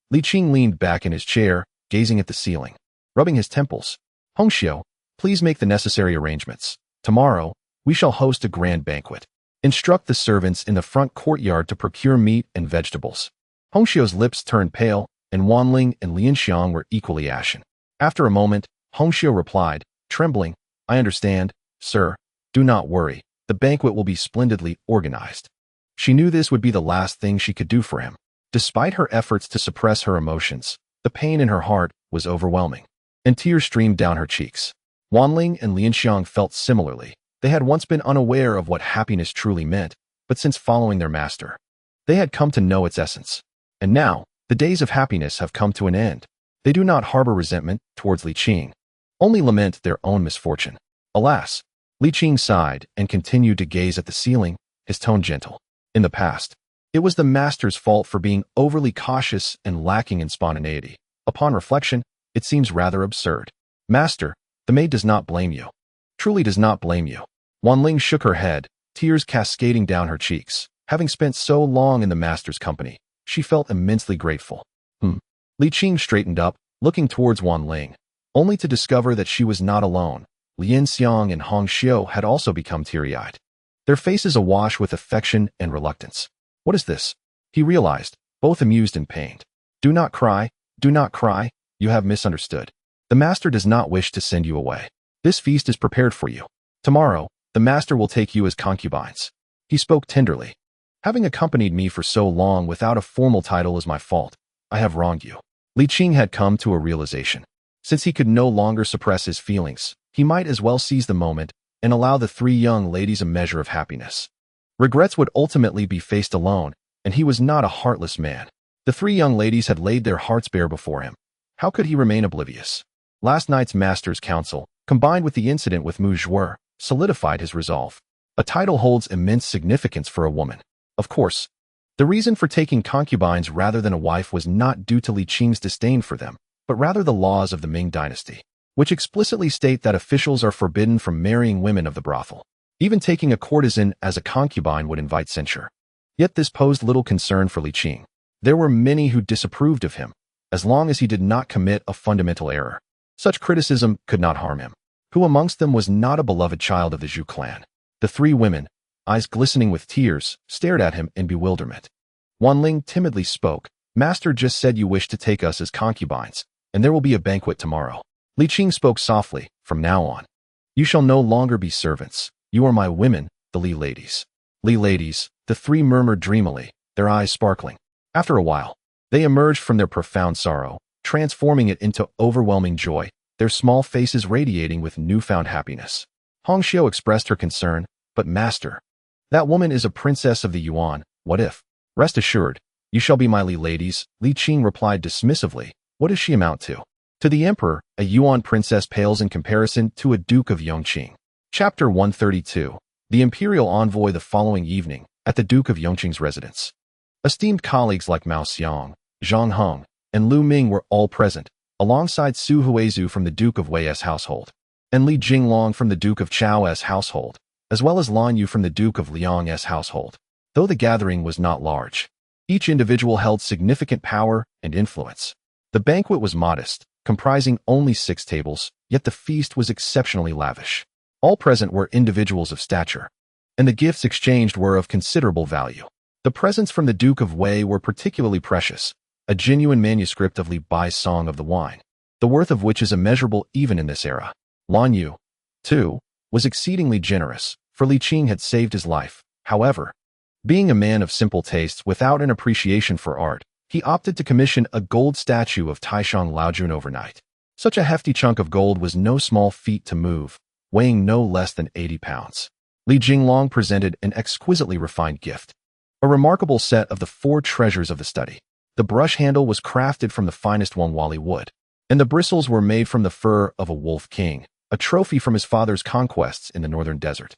Li Qing leaned back in his chair, gazing at the ceiling, rubbing his temples. Hongxiu, please make the necessary arrangements. Tomorrow, we shall host a grand banquet. Instruct the servants in the front courtyard to procure meat and vegetables. Hongxiu's lips turned pale, and Wanling and Lianxiang were equally ashen. After a moment, Hongxiu replied, trembling, I understand, sir. Do not worry. The banquet will be splendidly organized. She knew this would be the last thing she could do for him. Despite her efforts to suppress her emotions, the pain in her heart was overwhelming, and tears streamed down her cheeks. Wanling and Lianxiang felt similarly. They had once been unaware of what happiness truly meant, but since following their master, they had come to know its essence. And now, the days of happiness have come to an end. They do not harbor resentment towards Li Qing, only lament their own misfortune. Alas! Li Qing sighed and continued to gaze at the ceiling, his tone gentle. In the past, it was the master's fault for being overly cautious and lacking in spontaneity. Upon reflection, it seems rather absurd. Master, the maid does not blame you. Truly does not blame you. Wanling shook her head, tears cascading down her cheeks. Having spent so long in the master's company, she felt immensely grateful. Li Qing straightened up, looking towards Wanling, only to discover that she was not alone. Lianxiang and Hongxiu had also become teary-eyed, their faces awash with affection and reluctance. What is this? He realized, both amused and pained. Do not cry, you have misunderstood. The master does not wish to send you away. This feast is prepared for you. Tomorrow, the master will take you as concubines. He spoke tenderly. Having accompanied me for so long without a formal title is my fault. I have wronged you. Li Qing had come to a realization. Since he could no longer suppress his feelings, he might as well seize the moment and allow the 3 young ladies a measure of happiness. Regrets would ultimately be faced alone, and he was not a heartless man. The 3 young ladies had laid their hearts bare before him. How could he remain oblivious? Last night's master's counsel, combined with the incident with Muzhuir, solidified his resolve. A title holds immense significance for a woman. Of course, the reason for taking concubines rather than a wife was not due to Li Qing's disdain for them, but rather the laws of the Ming dynasty, which explicitly state that officials are forbidden from marrying women of the brothel. Even taking a courtesan as a concubine would invite censure. Yet this posed little concern for Li Qing. There were many who disapproved of him, as long as he did not commit a fundamental error. Such criticism could not harm him. Who amongst them was not a beloved child of the Zhu clan? The 3 women, eyes glistening with tears, stared at him in bewilderment. Wanling timidly spoke. Master just said you wish to take us as concubines, and there will be a banquet tomorrow. Li Qing spoke softly. From now on, you shall no longer be servants. You are my women, the Li ladies. Li ladies, the 3 murmured dreamily, their eyes sparkling. After a while, they emerged from their profound sorrow, transforming it into overwhelming joy, their small faces radiating with newfound happiness. Hongxiu expressed her concern, but master, that woman is a princess of the Yuan. What if? Rest assured, you shall be my Li ladies. Li Qing replied dismissively. What does she amount to? To the emperor, a Yuan princess pales in comparison to a duke of Yongqing. Chapter 132. The imperial envoy the following evening, at the Duke of Yongqing's residence. Esteemed colleagues like Mao Xiang, Zhang Heng, and Lu Ming were all present, alongside Su Huizhu from the Duke of Wei's household, and Li Jinglong from the Duke of Chao's household, as well as Lan Yu from the Duke of Liang's household. Though the gathering was not large, each individual held significant power and influence. The banquet was modest, comprising only 6 tables, yet the feast was exceptionally lavish. All present were individuals of stature, and the gifts exchanged were of considerable value. The presents from the Duke of Wei were particularly precious, a genuine manuscript of Li Bai's Song of the Wine, the worth of which is immeasurable even in this era. Lan Yu, too, was exceedingly generous, for Li Qing had saved his life. However, being a man of simple tastes without an appreciation for art, he opted to commission a gold statue of Taishang Laojun overnight. Such a hefty chunk of gold was no small feat to move, weighing no less than 80 pounds. Li Jinglong presented an exquisitely refined gift, a remarkable set of the 4 treasures of the study. The brush handle was crafted from the finest Wangwali wood, and the bristles were made from the fur of a wolf king, a trophy from his father's conquests in the northern desert.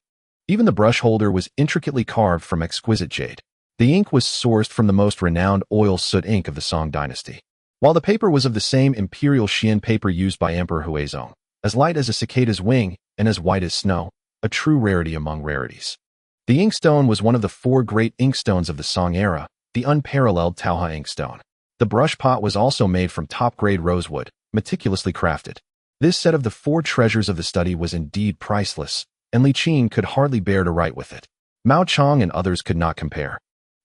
Even the brush holder was intricately carved from exquisite jade. The ink was sourced from the most renowned oil soot ink of the Song dynasty, while the paper was of the same imperial Xian paper used by Emperor Huizong, as light as a cicada's wing and as white as snow, a true rarity among rarities. The inkstone was one of the 4 great inkstones of the Song era, the unparalleled Taoha inkstone. The brush pot was also made from top-grade rosewood, meticulously crafted. This set of the 4 treasures of the study was indeed priceless, and Li Qing could hardly bear to write with it. Mao Chang and others could not compare.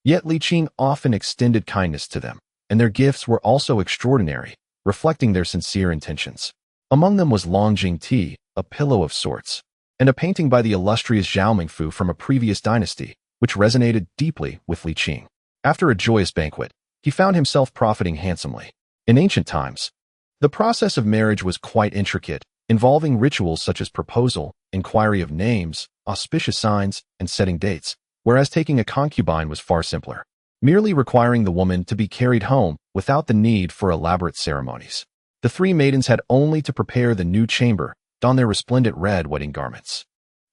Yet Li Qing often extended kindness to them, and their gifts were also extraordinary, reflecting their sincere intentions. Among them was Longjing Ti, a pillow of sorts, and a painting by the illustrious Zhao Mingfu from a previous dynasty, which resonated deeply with Li Qing. After a joyous banquet, he found himself profiting handsomely. In ancient times, the process of marriage was quite intricate, involving rituals such as proposal, inquiry of names, auspicious signs, and setting dates, whereas taking a concubine was far simpler, merely requiring the woman to be carried home without the need for elaborate ceremonies. The 3 maidens had only to prepare the new chamber, don their resplendent red wedding garments,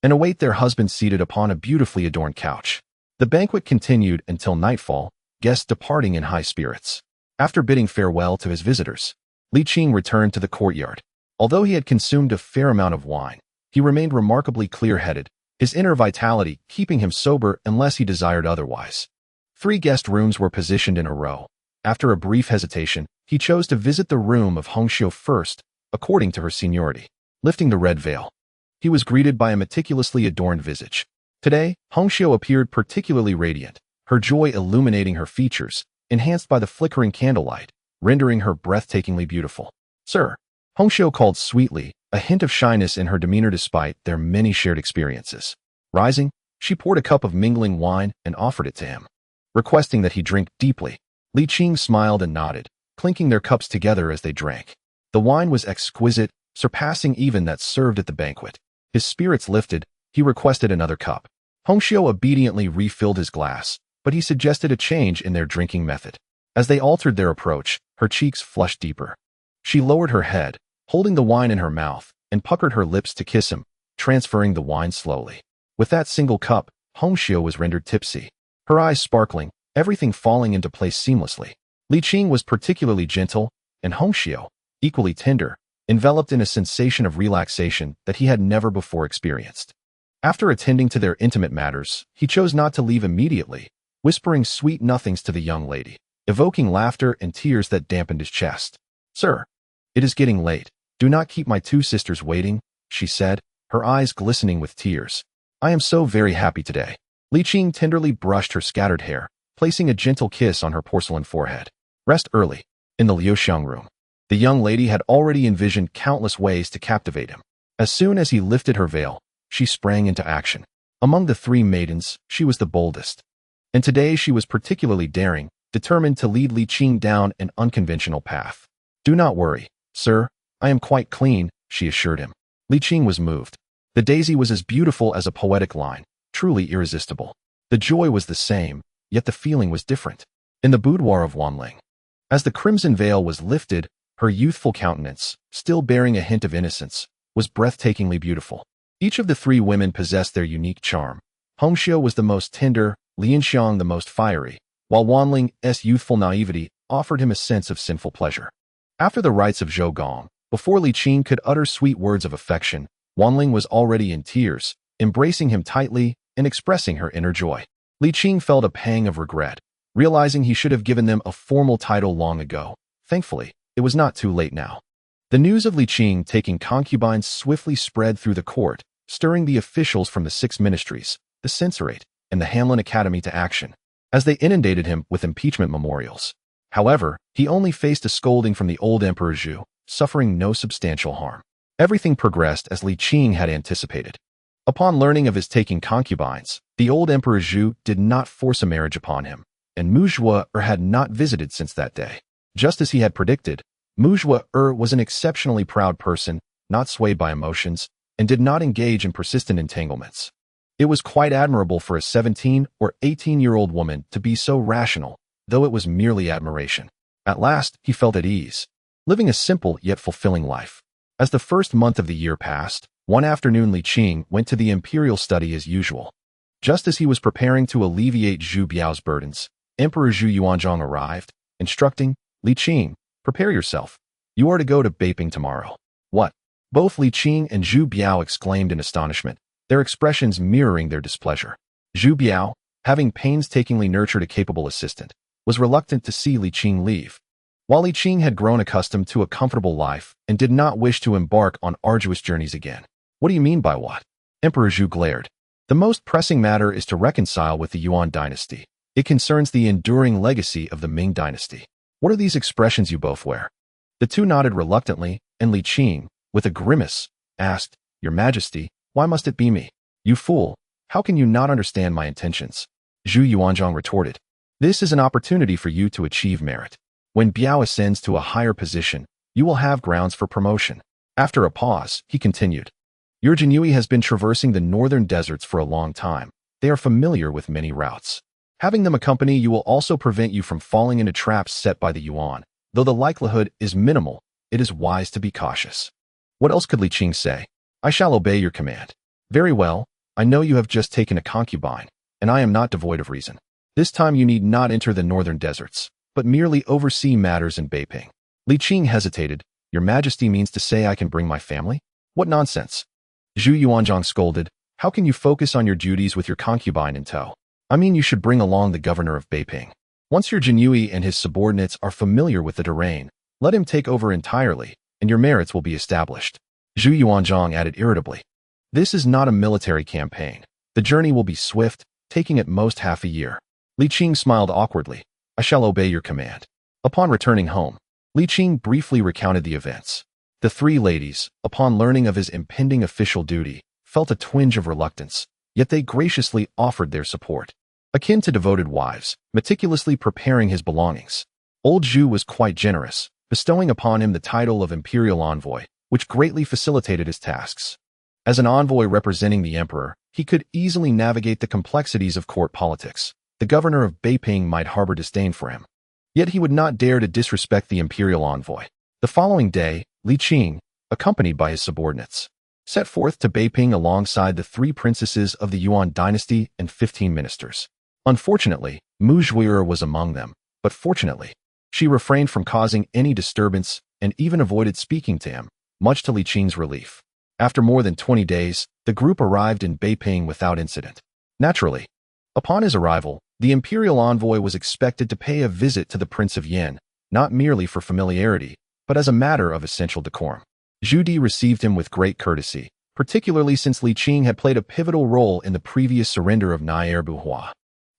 and await their husbands seated upon a beautifully adorned couch. The banquet continued until nightfall, guests departing in high spirits. After bidding farewell to his visitors, Li Qing returned to the courtyard. Although he had consumed a fair amount of wine, he remained remarkably clear-headed, his inner vitality keeping him sober unless he desired otherwise. 3 guest rooms were positioned in a row. After a brief hesitation, he chose to visit the room of Hongxiu first, according to her seniority. Lifting the red veil, he was greeted by a meticulously adorned visage. Today, Hongxiu appeared particularly radiant, her joy illuminating her features, enhanced by the flickering candlelight, rendering her breathtakingly beautiful. "Sir," Hongxiu called sweetly, a hint of shyness in her demeanor despite their many shared experiences. Rising, she poured a cup of mingling wine and offered it to him, requesting that he drink deeply. Li Qing smiled and nodded, clinking their cups together as they drank. The wine was exquisite, surpassing even that served at the banquet. His spirits lifted, he requested another cup. Hongxiu obediently refilled his glass, but he suggested a change in their drinking method. As they altered their approach, her cheeks flushed deeper. She lowered her head, holding the wine in her mouth, and puckered her lips to kiss him, transferring the wine slowly. With that single cup, Hongxiu was rendered tipsy, her eyes sparkling, everything falling into place seamlessly. Li Qing was particularly gentle, and Hongxiu, equally tender, enveloped in a sensation of relaxation that he had never before experienced. After attending to their intimate matters, he chose not to leave immediately, whispering sweet nothings to the young lady, evoking laughter and tears that dampened his chest. "Sir, it is getting late. Do not keep my 2 sisters waiting," she said, her eyes glistening with tears. "I am so very happy today." Li Qing tenderly brushed her scattered hair, placing a gentle kiss on her porcelain forehead. Rest early. In the Liuxiang room, the young lady had already envisioned countless ways to captivate him. As soon as he lifted her veil, she sprang into action. Among the 3 maidens, she was the boldest. And today she was particularly daring, determined to lead Li Qing down an unconventional path. "Do not worry, sir, I am quite clean," she assured him. Li Qing was moved. The daisy was as beautiful as a poetic line, truly irresistible. The joy was the same, yet the feeling was different. In the boudoir of Wanling, as the crimson veil was lifted, her youthful countenance, still bearing a hint of innocence, was breathtakingly beautiful. Each of the 3 women possessed their unique charm. Hongxiu was the most tender, Lianxiang the most fiery, while Wanling's youthful naivety offered him a sense of sinful pleasure. After the rites of Zhougong, before Li Qing could utter sweet words of affection, Wanling was already in tears, embracing him tightly and expressing her inner joy. Li Qing felt a pang of regret, realizing he should have given them a formal title long ago. Thankfully, it was not too late now. The news of Li Qing taking concubines swiftly spread through the court, stirring the officials from the 6 ministries, the censorate, and the Hanlin Academy to action, as they inundated him with impeachment memorials. However, he only faced a scolding from the old Emperor Zhu, suffering no substantial harm. Everything progressed as Li Qing had anticipated. Upon learning of his taking concubines, the old Emperor Zhu did not force a marriage upon him, and Muzhua had not visited since that day. Just as he had predicted, Muzhua was an exceptionally proud person, not swayed by emotions, and did not engage in persistent entanglements. It was quite admirable for a 17 or 18-year-old woman to be so rational, though it was merely admiration. At last, he felt at ease, living a simple yet fulfilling life. As the first month of the year passed, one afternoon Li Qing went to the imperial study as usual. Just as he was preparing to alleviate Zhu Biao's burdens, Emperor Zhu Yuanzhang arrived, instructing, Li Qing, prepare yourself. You are to go to Beiping tomorrow. What? Both Li Qing and Zhu Biao exclaimed in astonishment, their expressions mirroring their displeasure. Zhu Biao, having painstakingly nurtured a capable assistant, was reluctant to see Li Qing leave. While Li Qing had grown accustomed to a comfortable life and did not wish to embark on arduous journeys again. What do you mean by what? Emperor Zhu glared. The most pressing matter is to reconcile with the Yuan dynasty. It concerns the enduring legacy of the Ming dynasty. What are these expressions you both wear? The two nodded reluctantly, and Li Qing, with a grimace, asked, Your Majesty, why must it be me? You fool, how can you not understand my intentions? Zhu Yuanzhang retorted. This is an opportunity for you to achieve merit. When Biao ascends to a higher position, you will have grounds for promotion. After a pause, he continued. Your Jinui has been traversing the northern deserts for a long time. They are familiar with many routes. Having them accompany you will also prevent you from falling into traps set by the Yuan. Though the likelihood is minimal, it is wise to be cautious. What else could Li Qing say? I shall obey your command. Very well, I know you have just taken a concubine, and I am not devoid of reason. This time you need not enter the northern deserts, but merely oversee matters in Beiping. Li Qing hesitated. Your Majesty means to say I can bring my family? What nonsense! Zhu Yuanzhang scolded. How can you focus on your duties with your concubine in tow? I mean, you should bring along the governor of Beiping. Once your Jinui and his subordinates are familiar with the terrain, let him take over entirely, and your merits will be established. Zhu Yuanzhang added irritably. This is not a military campaign. The journey will be swift, taking at most half a year. Li Qing smiled awkwardly. I shall obey your command. Upon returning home, Li Qing briefly recounted the events. The 3 ladies, upon learning of his impending official duty, felt a twinge of reluctance, yet they graciously offered their support. Akin to devoted wives, meticulously preparing his belongings. Old Zhu was quite generous, bestowing upon him the title of imperial envoy, which greatly facilitated his tasks. As an envoy representing the emperor, he could easily navigate the complexities of court politics. The governor of Beiping might harbor disdain for him. Yet he would not dare to disrespect the imperial envoy. The following day, Li Qing, accompanied by his subordinates, set forth to Beiping alongside the 3 princesses of the Yuan dynasty and 15 ministers. Unfortunately, Muzhua was among them, but fortunately, she refrained from causing any disturbance and even avoided speaking to him, much to Li Qing's relief. After more than 20 days, the group arrived in Beiping without incident. Naturally, upon his arrival, the imperial envoy was expected to pay a visit to the Prince of Yin, not merely for familiarity, but as a matter of essential decorum. Zhu Di received him with great courtesy, particularly since Li Qing had played a pivotal role in the previous surrender of Guo Huan,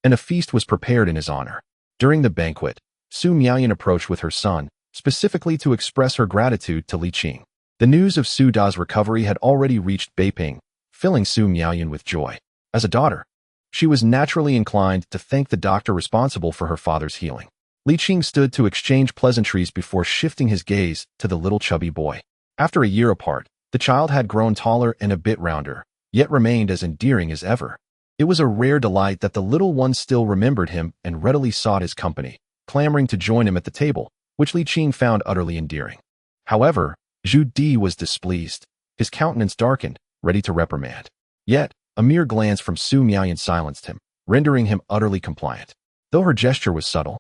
and a feast was prepared in his honor. During the banquet, Su Miaoyan approached with her son, specifically to express her gratitude to Li Qing. The news of Su Da's recovery had already reached Beiping, filling Su Miaoyan with joy. As a daughter, she was naturally inclined to thank the doctor responsible for her father's healing. Li Qing stood to exchange pleasantries before shifting his gaze to the little chubby boy. After a year apart, the child had grown taller and a bit rounder, yet remained as endearing as ever. It was a rare delight that the little one still remembered him and readily sought his company, clamoring to join him at the table, which Li Qing found utterly endearing. However, Zhu Di was displeased. His countenance darkened, ready to reprimand. Yet, a mere glance from Su Miaoyan silenced him, rendering him utterly compliant. Though her gesture was subtle,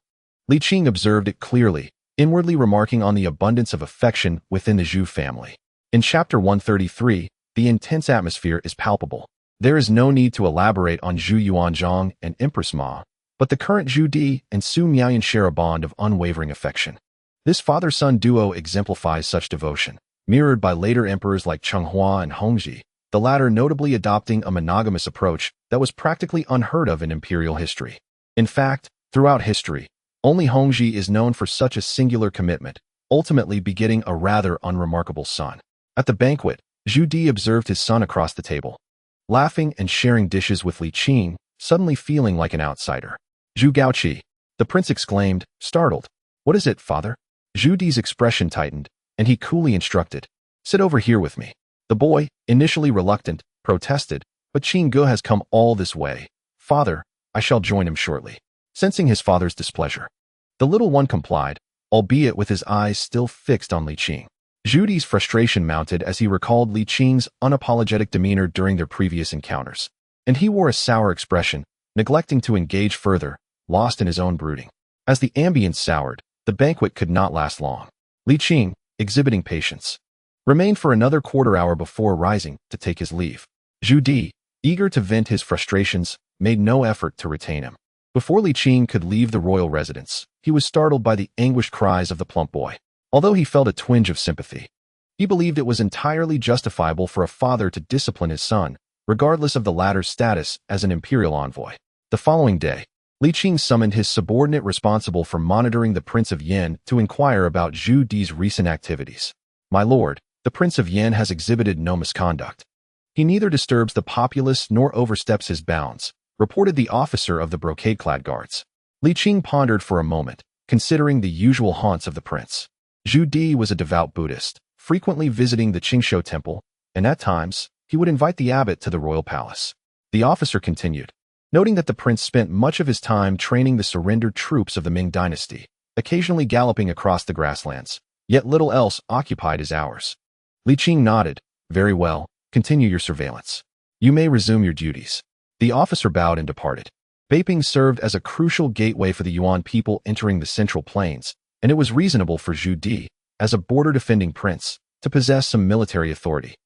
Li Qing observed it clearly, inwardly remarking on the abundance of affection within the Zhu family. In chapter 133, the intense atmosphere is palpable. There is no need to elaborate on Zhu Yuanzhang and Empress Ma, but the current Zhu Di and Su Miaoyan share a bond of unwavering affection. This father-son duo exemplifies such devotion, mirrored by later emperors like Guo and Hongzhi, the latter notably adopting a monogamous approach that was practically unheard of in imperial history. In fact, throughout history, only Hongzhi is known for such a singular commitment, ultimately begetting a rather unremarkable son. At the banquet, Zhu Di observed his son across the table, laughing and sharing dishes with Li Qing, suddenly feeling like an outsider. "Zhu Gaoqi," the prince exclaimed, startled. "What is it, father?" Zhu Di's expression tightened, and he coolly instructed, "Sit over here with me." The boy, initially reluctant, protested, "But Qing Ge has come all this way. Father, I shall join him shortly." Sensing his father's displeasure, the little one complied, albeit with his eyes still fixed on Li Qing. Zhu Di's frustration mounted as he recalled Li Qing's unapologetic demeanor during their previous encounters, and he wore a sour expression, neglecting to engage further, lost in his own brooding. As the ambience soured, the banquet could not last long. Li Qing, exhibiting patience, remained for another quarter hour before rising to take his leave. Zhu Di, eager to vent his frustrations, made no effort to retain him. Before Li Qing could leave the royal residence, he was startled by the anguished cries of the plump boy. Although he felt a twinge of sympathy, he believed it was entirely justifiable for a father to discipline his son, regardless of the latter's status as an imperial envoy. The following day, Li Qing summoned his subordinate responsible for monitoring the Prince of Yan to inquire about Zhu Di's recent activities. "My lord, the Prince of Yan has exhibited no misconduct. He neither disturbs the populace nor oversteps his bounds," reported the officer of the brocade-clad guards. Li Qing pondered for a moment, considering the usual haunts of the prince. Zhu Di was a devout Buddhist, frequently visiting the Qingshu temple, and at times, he would invite the abbot to the royal palace. The officer continued, noting that the prince spent much of his time training the surrendered troops of the Ming dynasty, occasionally galloping across the grasslands, yet little else occupied his hours. Li Qing nodded. "Very well, continue your surveillance. You may resume your duties." The officer bowed and departed. Beiping served as a crucial gateway for the Yuan people entering the Central Plains, and it was reasonable for Zhu Di, as a border-defending prince, to possess some military authority,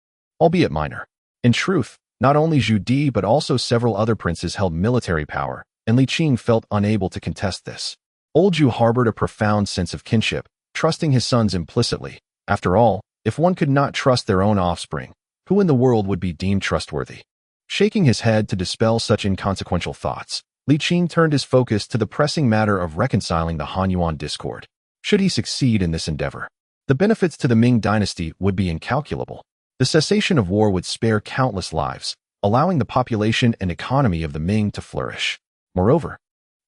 albeit minor. In truth, not only Zhu Di but also several other princes held military power, and Li Qing felt unable to contest this. Old Zhu harbored a profound sense of kinship, trusting his sons implicitly. After all, if one could not trust their own offspring, who in the world would be deemed trustworthy? Shaking his head to dispel such inconsequential thoughts, Li Qing turned his focus to the pressing matter of reconciling the Han-Yuan discord. Should he succeed in this endeavor, the benefits to the Ming dynasty would be incalculable. The cessation of war would spare countless lives, allowing the population and economy of the Ming to flourish. Moreover,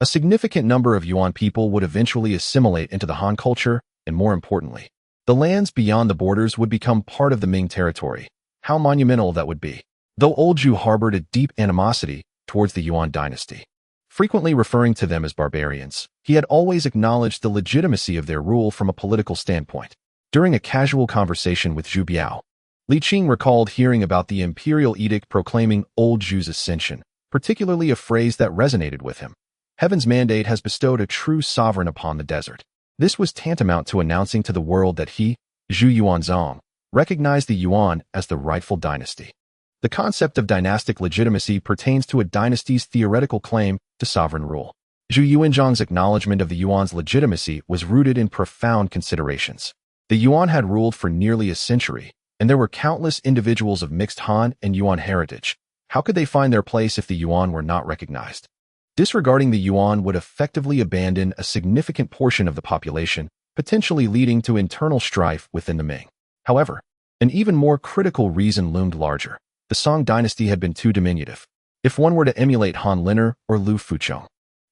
a significant number of Yuan people would eventually assimilate into the Han culture, and more importantly, the lands beyond the borders would become part of the Ming territory. How monumental that would be. Though Old Zhu harbored a deep animosity towards the Yuan dynasty, frequently referring to them as barbarians, he had always acknowledged the legitimacy of their rule from a political standpoint. During a casual conversation with Zhu Biao, Li Qing recalled hearing about the imperial edict proclaiming Old Zhu's ascension, particularly a phrase that resonated with him. Heaven's mandate has bestowed a true sovereign upon the desert. This was tantamount to announcing to the world that he, Zhu Yuanzong, recognized the Yuan as the rightful dynasty. The concept of dynastic legitimacy pertains to a dynasty's theoretical claim to sovereign rule. Zhu Yuanzhong's acknowledgement of the Yuan's legitimacy was rooted in profound considerations. The Yuan had ruled for nearly a century, and there were countless individuals of mixed Han and Yuan heritage. How could they find their place if the Yuan were not recognized? Disregarding the Yuan would effectively abandon a significant portion of the population, potentially leading to internal strife within the Ming. However, an even more critical reason loomed larger. The Song dynasty had been too diminutive. If one were to emulate Han Liner or Lu Fucheng,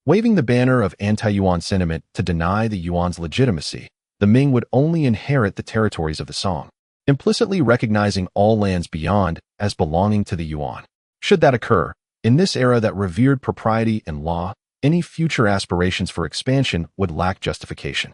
waving the banner of anti-Yuan sentiment to deny the Yuan's legitimacy, the Ming would only inherit the territories of the Song, implicitly recognizing all lands beyond as belonging to the Yuan. Should that occur, in this era that revered propriety and law, any future aspirations for expansion would lack justification.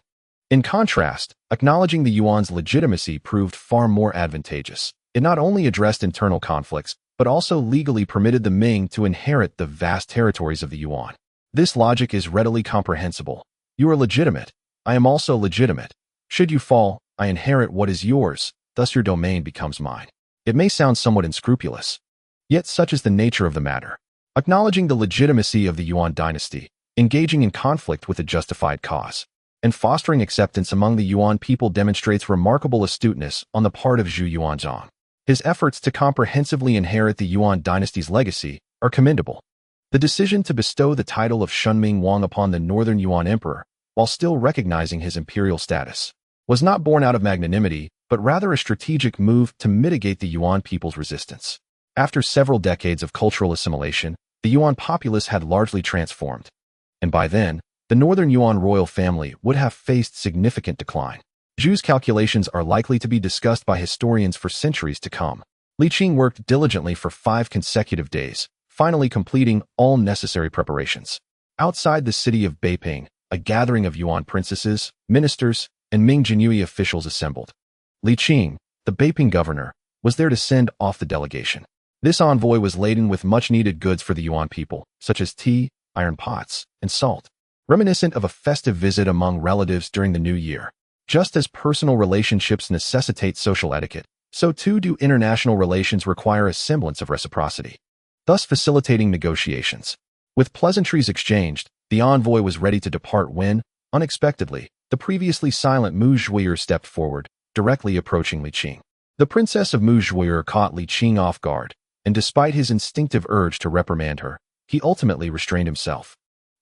In contrast, acknowledging the Yuan's legitimacy proved far more advantageous. It not only addressed internal conflicts, but also legally permitted the Ming to inherit the vast territories of the Yuan. This logic is readily comprehensible. You are legitimate. I am also legitimate. Should you fall, I inherit what is yours, thus your domain becomes mine. It may sound somewhat unscrupulous, yet such is the nature of the matter. Acknowledging the legitimacy of the Yuan dynasty, engaging in conflict with a justified cause. and fostering acceptance among the Yuan people demonstrates remarkable astuteness on the part of Zhu Yuanzhang. His efforts to comprehensively inherit the Yuan dynasty's legacy are commendable. The decision to bestow the title of Shunming Wang upon the northern Yuan emperor, while still recognizing his imperial status, was not born out of magnanimity, but rather a strategic move to mitigate the Yuan people's resistance. After several decades of cultural assimilation, the Yuan populace had largely transformed, and by then, the northern Yuan royal family would have faced significant decline. Zhu's calculations are likely to be discussed by historians for centuries to come. Li Qing worked diligently for 5 consecutive days, finally completing all necessary preparations. Outside the city of Beiping, a gathering of Yuan princesses, ministers, and Ming Jinhui officials assembled. Li Qing, the Beiping governor, was there to send off the delegation. This envoy was laden with much-needed goods for the Yuan people, such as tea, iron pots, and salt, reminiscent of a festive visit among relatives during the new year. Just as personal relationships necessitate social etiquette, so too do international relations require a semblance of reciprocity, thus facilitating negotiations. With pleasantries exchanged, the envoy was ready to depart when, unexpectedly, the previously silent Mu Zhuoyer stepped forward, directly approaching Li Qing. The princess of Mu Zhuoyer caught Li Qing off guard, and despite his instinctive urge to reprimand her, he ultimately restrained himself.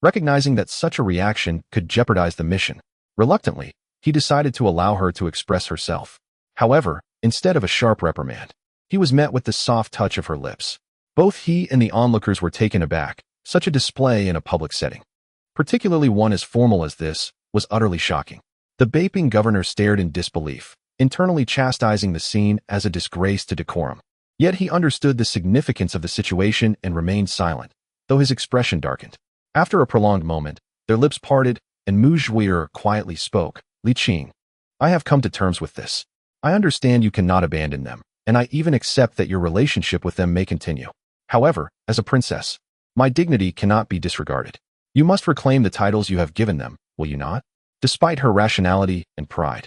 Recognizing that such a reaction could jeopardize the mission, reluctantly, he decided to allow her to express herself. However, instead of a sharp reprimand, he was met with the soft touch of her lips. Both he and the onlookers were taken aback. Such a display in a public setting, particularly one as formal as this, was utterly shocking. The Beiping governor stared in disbelief, internally chastising the scene as a disgrace to decorum. Yet he understood the significance of the situation and remained silent, though his expression darkened. After a prolonged moment, their lips parted, and Mu Zhuoyer quietly spoke. Li Qing, I have come to terms with this. I understand you cannot abandon them, and I even accept that your relationship with them may continue. However, as a princess, my dignity cannot be disregarded. You must reclaim the titles you have given them, will you not? Despite her rationality and pride,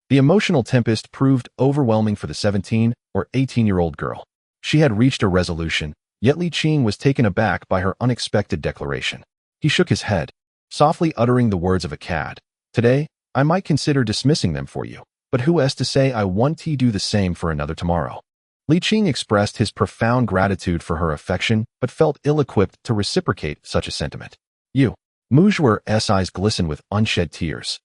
the emotional tempest proved overwhelming for the 17 or 18-year-old girl. She had reached a resolution, yet Li Qing was taken aback by her unexpected declaration. He shook his head, softly uttering the words of a cad. Today, I might consider dismissing them for you, but who is to say I want to do the same for another tomorrow? Li Qing expressed his profound gratitude for her affection, but felt ill-equipped to reciprocate such a sentiment. Mu Zhuoyer's eyes glistened with unshed tears.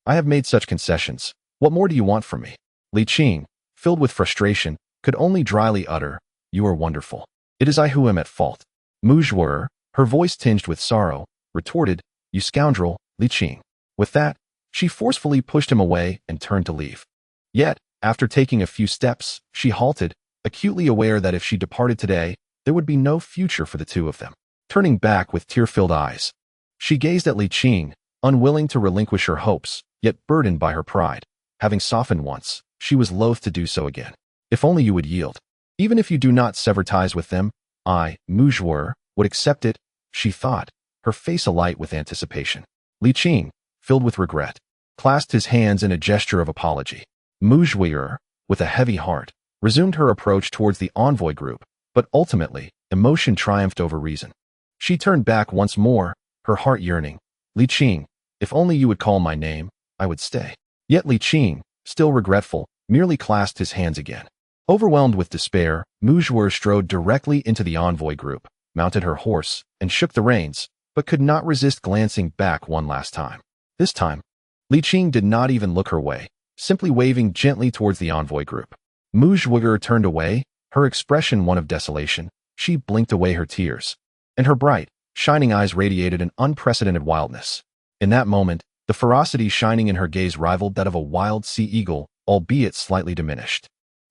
I have made such concessions. What more do you want from me? Li Qing, filled with frustration, could only dryly utter, You are wonderful. It is I who am at fault. Mu Zhuoyer, her voice tinged with sorrow, retorted, You scoundrel, Li Qing. With that, she forcefully pushed him away and turned to leave. Yet, after taking a few steps, she halted, acutely aware that if she departed today, there would be no future for the two of them. Turning back with tear-filled eyes, she gazed at Li Qing, unwilling to relinquish her hopes, yet burdened by her pride. Having softened once, she was loath to do so again. If only you would yield. Even if you do not sever ties with them, I, Mu Zhuoyer, would accept it, she thought, her face alight with anticipation. Li Qing, filled with regret, clasped his hands in a gesture of apology. Mu Zhuoyer, with a heavy heart, resumed her approach towards the envoy group, but ultimately, emotion triumphed over reason. She turned back once more, her heart yearning. Li Qing, if only you would call my name, I would stay. Yet Li Qing, still regretful, merely clasped his hands again. Overwhelmed with despair, Mu Zhuoyer strode directly into the envoy group, mounted her horse, and shook the reins, but could not resist glancing back one last time. This time, Li Qing did not even look her way, simply waving gently towards the envoy group. Mu Zhuoyer turned away, her expression one of desolation. She blinked away her tears, and her bright, shining eyes radiated an unprecedented wildness. In that moment, the ferocity shining in her gaze rivaled that of a wild sea eagle, albeit slightly diminished.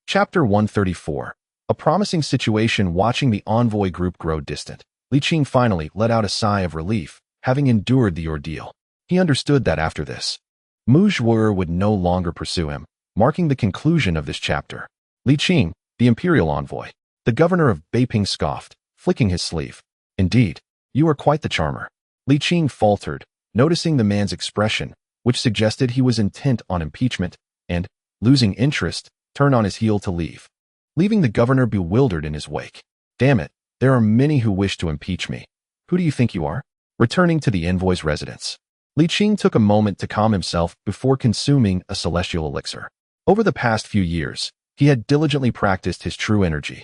Chapter 134. A promising situation. Watching the envoy group grow distant, Li Qing finally let out a sigh of relief, having endured the ordeal. He understood that after this, Mu Zhuoyer would no longer pursue him, marking the conclusion of this chapter. Li Qing, the imperial envoy, the governor of Beiping, scoffed, flicking his sleeve. Indeed, you are quite the charmer. Li Qing faltered, noticing the man's expression, which suggested he was intent on impeachment, and, losing interest, turned on his heel to leave, leaving the governor bewildered in his wake. Damn it, there are many who wish to impeach me. Who do you think you are? Returning to the envoy's residence, Li Qing took a moment to calm himself before consuming a celestial elixir. Over the past few years, he had diligently practiced his true energy.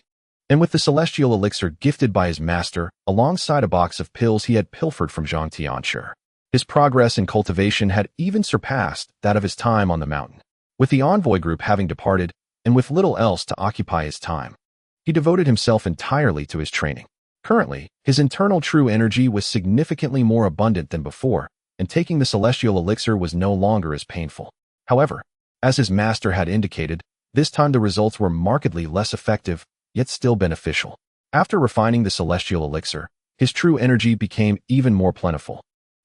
And with the celestial elixir gifted by his master, alongside a box of pills he had pilfered from Zhang Tianshi, his progress in cultivation had even surpassed that of his time on the mountain. With the envoy group having departed, and with little else to occupy his time, he devoted himself entirely to his training. Currently, his internal true energy was significantly more abundant than before, and taking the celestial elixir was no longer as painful. However, as his master had indicated, this time the results were markedly less effective, yet still beneficial. After refining the celestial elixir, his true energy became even more plentiful,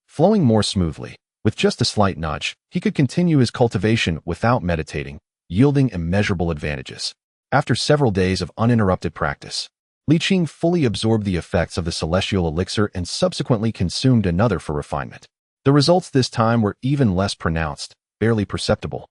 flowing more smoothly. With just a slight nudge, he could continue his cultivation without meditating, yielding immeasurable advantages. After several days of uninterrupted practice, Li Qing fully absorbed the effects of the celestial elixir and subsequently consumed another for refinement. The results this time were even less pronounced, barely perceptible.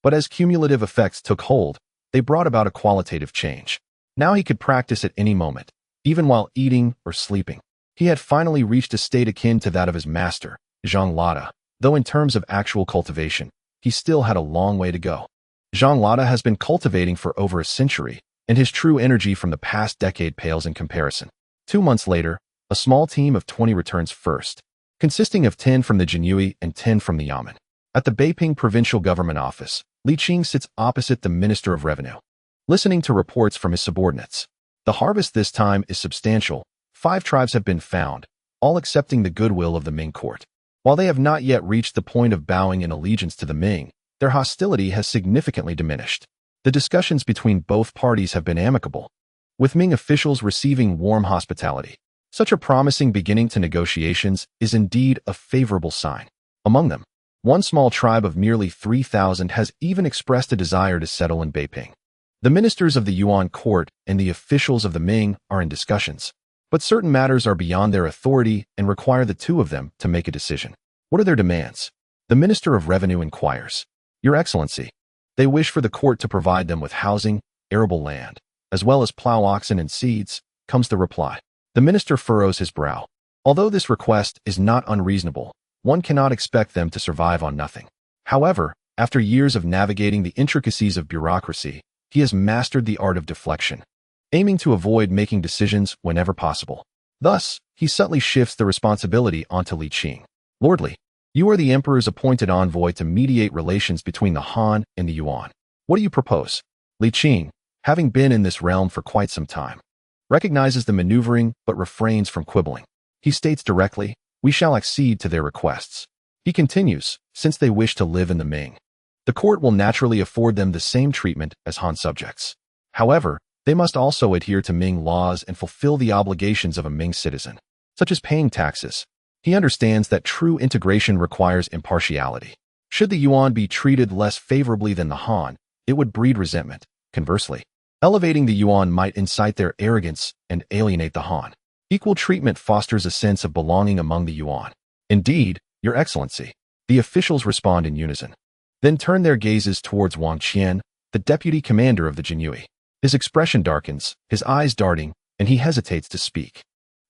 But as cumulative effects took hold, they brought about a qualitative change. Now he could practice at any moment, even while eating or sleeping. He had finally reached a state akin to that of his master, Zhang Lada, though in terms of actual cultivation, he still had a long way to go. Zhang Lada has been cultivating for over a century, and his true energy from the past decade pales in comparison. 2 months later, a small team of 20 returns first, consisting of 10 from the Jinyui and 10 from the Yamen. At the Beiping Provincial Government Office, Li Qing sits opposite the Minister of Revenue, listening to reports from his subordinates. The harvest this time is substantial. 5 tribes have been found, all accepting the goodwill of the Ming court. While they have not yet reached the point of bowing in allegiance to the Ming, their hostility has significantly diminished. The discussions between both parties have been amicable, with Ming officials receiving warm hospitality. Such a promising beginning to negotiations is indeed a favorable sign. Among them, one small tribe of merely 3,000 has even expressed a desire to settle in Beiping. The ministers of the Yuan court and the officials of the Ming are in discussions, but certain matters are beyond their authority and require the two of them to make a decision. What are their demands? The Minister of Revenue inquires. Your Excellency, they wish for the court to provide them with housing, arable land, as well as plow oxen and seeds, comes the reply. The minister furrows his brow. Although this request is not unreasonable, one cannot expect them to survive on nothing. However, after years of navigating the intricacies of bureaucracy, he has mastered the art of deflection, aiming to avoid making decisions whenever possible. Thus, he subtly shifts the responsibility onto Li Qing. Lordly, you are the emperor's appointed envoy to mediate relations between the Han and the Yuan. What do you propose? Li Qing, having been in this realm for quite some time, recognizes the maneuvering but refrains from quibbling. He states directly, we shall accede to their requests. He continues, since they wish to live in the Ming, the court will naturally afford them the same treatment as Han subjects. However, they must also adhere to Ming laws and fulfill the obligations of a Ming citizen, such as paying taxes. He understands that true integration requires impartiality. Should the Yuan be treated less favorably than the Han, it would breed resentment. Conversely, elevating the Yuan might incite their arrogance and alienate the Han. Equal treatment fosters a sense of belonging among the Yuan. Indeed, Your Excellency. The officials respond in unison, then turn their gazes towards Wang Qian, the deputy commander of the Jinyui. His expression darkens, his eyes darting, and he hesitates to speak.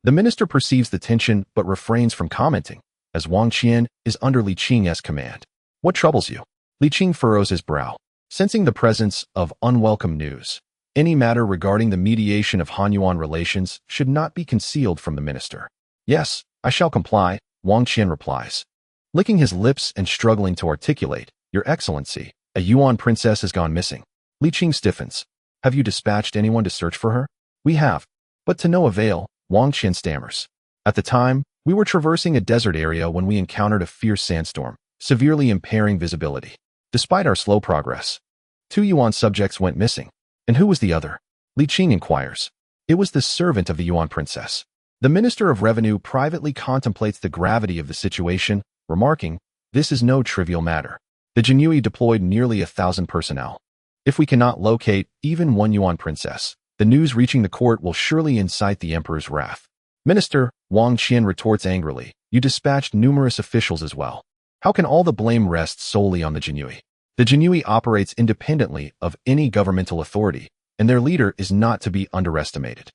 The minister perceives the tension but refrains from commenting, as Wang Qian is under Li Qing's command. What troubles you? Li Qing furrows his brow, sensing the presence of unwelcome news. Any matter regarding the mediation of Han-Yuan relations should not be concealed from the minister. Yes, I shall comply, Wang Qian replies, licking his lips and struggling to articulate. Your Excellency, a Yuan princess has gone missing. Li Qing stiffens. Have you dispatched anyone to search for her? We have, but to no avail, Wang Qian stammers. At the time, we were traversing a desert area when we encountered a fierce sandstorm, severely impairing visibility. Despite our slow progress, 2 Yuan subjects went missing. And who was the other? Li Qing inquires. It was the servant of the Yuan princess. The Minister of Revenue privately contemplates the gravity of the situation, remarking, this is no trivial matter. The Jinyui deployed nearly 1,000 personnel. If we cannot locate even 1 Yuan princess, the news reaching the court will surely incite the emperor's wrath. Minister, Wang Qian retorts angrily, you dispatched numerous officials as well. How can all the blame rest solely on the Jinyui? The Jinyui operates independently of any governmental authority, and their leader is not to be underestimated.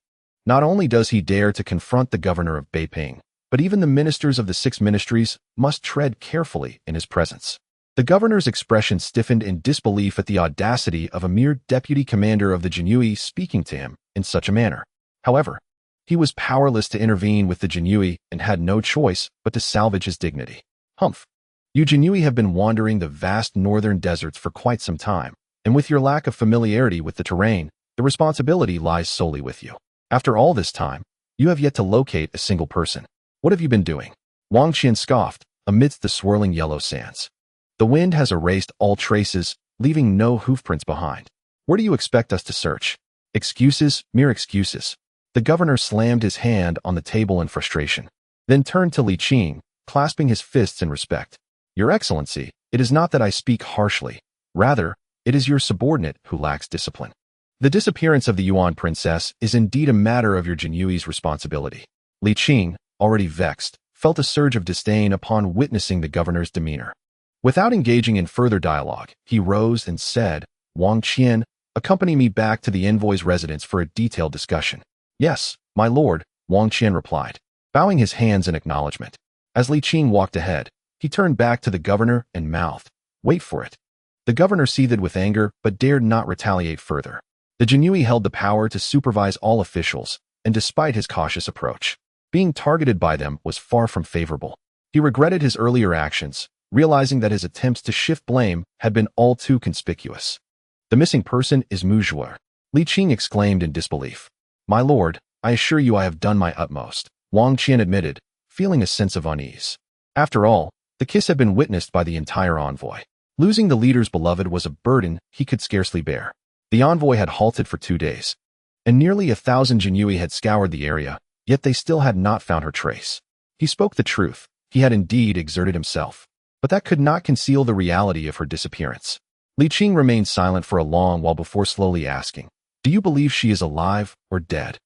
Not only does he dare to confront the governor of Beiping, but even the ministers of the 6 ministries must tread carefully in his presence. The governor's expression stiffened in disbelief at the audacity of a mere deputy commander of the Jinui speaking to him in such a manner. However, he was powerless to intervene with the Jinui and had no choice but to salvage his dignity. Humph. You Jinui have been wandering the vast northern deserts for quite some time, and with your lack of familiarity with the terrain, the responsibility lies solely with you. After all this time, you have yet to locate a single person. What have you been doing? Wang Qian scoffed amidst the swirling yellow sands. The wind has erased all traces, leaving no hoofprints behind. Where do you expect us to search? Excuses, mere excuses. The governor slammed his hand on the table in frustration, then turned to Li Qing, clasping his fists in respect. Your Excellency, it is not that I speak harshly. Rather, it is your subordinate who lacks discipline. The disappearance of the Yuan princess is indeed a matter of your Jinyui's responsibility. Li Qing, already vexed, felt a surge of disdain upon witnessing the governor's demeanor. Without engaging in further dialogue, he rose and said, Wang Qian, accompany me back to the envoy's residence for a detailed discussion. Yes, my lord, Wang Qian replied, bowing his hands in acknowledgement. As Li Qing walked ahead, he turned back to the governor and mouthed, wait for it. The governor seethed with anger but dared not retaliate further. The Jinyui held the power to supervise all officials, and despite his cautious approach, being targeted by them was far from favorable. He regretted his earlier actions, realizing that his attempts to shift blame had been all too conspicuous. The missing person is Mu Zhuo. Li Qing exclaimed in disbelief. My lord, I assure you I have done my utmost, Wang Qian admitted, feeling a sense of unease. After all, the kiss had been witnessed by the entire envoy. Losing the leader's beloved was a burden he could scarcely bear. The envoy had halted for 2 days, and nearly 1,000 Jinyui had scoured the area, yet they still had not found her trace. He spoke the truth. He had indeed exerted himself, but that could not conceal the reality of her disappearance. Li Qing remained silent for a long while before slowly asking, do you believe she is alive or dead?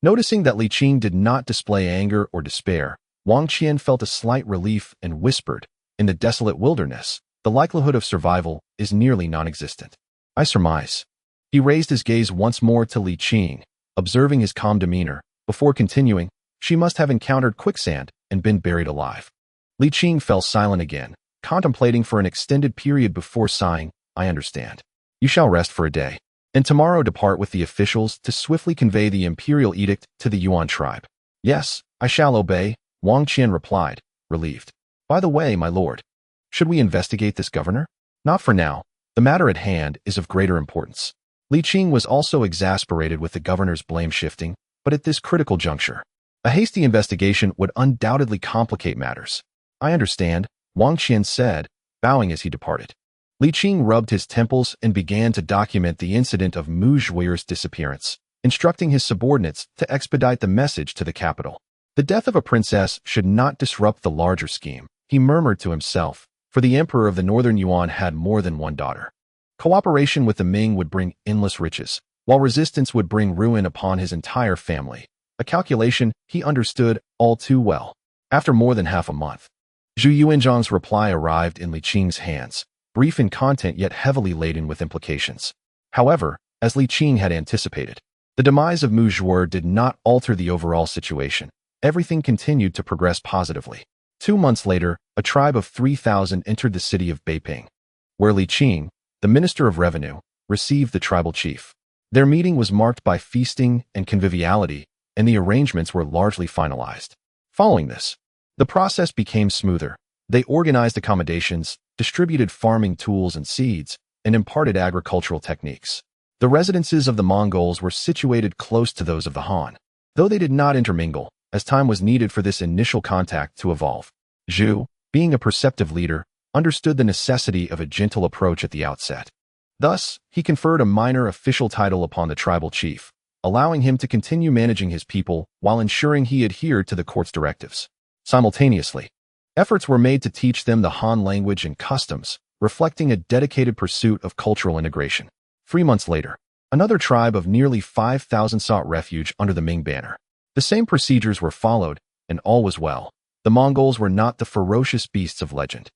Noticing that Li Qing did not display anger or despair, Wang Qian felt a slight relief and whispered, in the desolate wilderness, the likelihood of survival is nearly non-existent. I surmise. He raised his gaze once more to Li Qing, observing his calm demeanor, before continuing, she must have encountered quicksand and been buried alive. Li Qing fell silent again, contemplating for an extended period before sighing, I understand. You shall rest for a day, and tomorrow depart with the officials to swiftly convey the imperial edict to the Yuan tribe. Yes, I shall obey, Wang Qian replied, relieved. By the way, my lord, should we investigate this governor? Not for now. The matter at hand is of greater importance. Li Qing was also exasperated with the governor's blame shifting, but at this critical juncture, a hasty investigation would undoubtedly complicate matters. I understand, Wang Qian said, bowing as he departed. Li Qing rubbed his temples and began to document the incident of Mu Zhuo's disappearance, instructing his subordinates to expedite the message to the capital. The death of a princess should not disrupt the larger scheme, he murmured to himself, for the emperor of the northern Yuan had more than one daughter. Cooperation with the Ming would bring endless riches, while resistance would bring ruin upon his entire family, a calculation he understood all too well. After more than half a month, Zhu Yuanzhang's reply arrived in Li Qing's hands, brief in content yet heavily laden with implications. However, as Li Qing had anticipated, the demise of Mu Zhuo did not alter the overall situation. Everything continued to progress positively. 2 months later, a tribe of 3,000 entered the city of Beiping, where Li Qing, the Minister of Revenue, received the tribal chief. Their meeting was marked by feasting and conviviality, and the arrangements were largely finalized. Following this, the process became smoother. They organized accommodations, distributed farming tools and seeds, and imparted agricultural techniques. The residences of the Mongols were situated close to those of the Han, though they did not intermingle, as time was needed for this initial contact to evolve. Zhu, being a perceptive leader, understood the necessity of a gentle approach at the outset. Thus, he conferred a minor official title upon the tribal chief, allowing him to continue managing his people while ensuring he adhered to the court's directives. Simultaneously, efforts were made to teach them the Han language and customs, reflecting a dedicated pursuit of cultural integration. 3 months later, another tribe of nearly 5,000 sought refuge under the Ming banner. The same procedures were followed, and all was well. The Mongols were not the ferocious beasts of legend.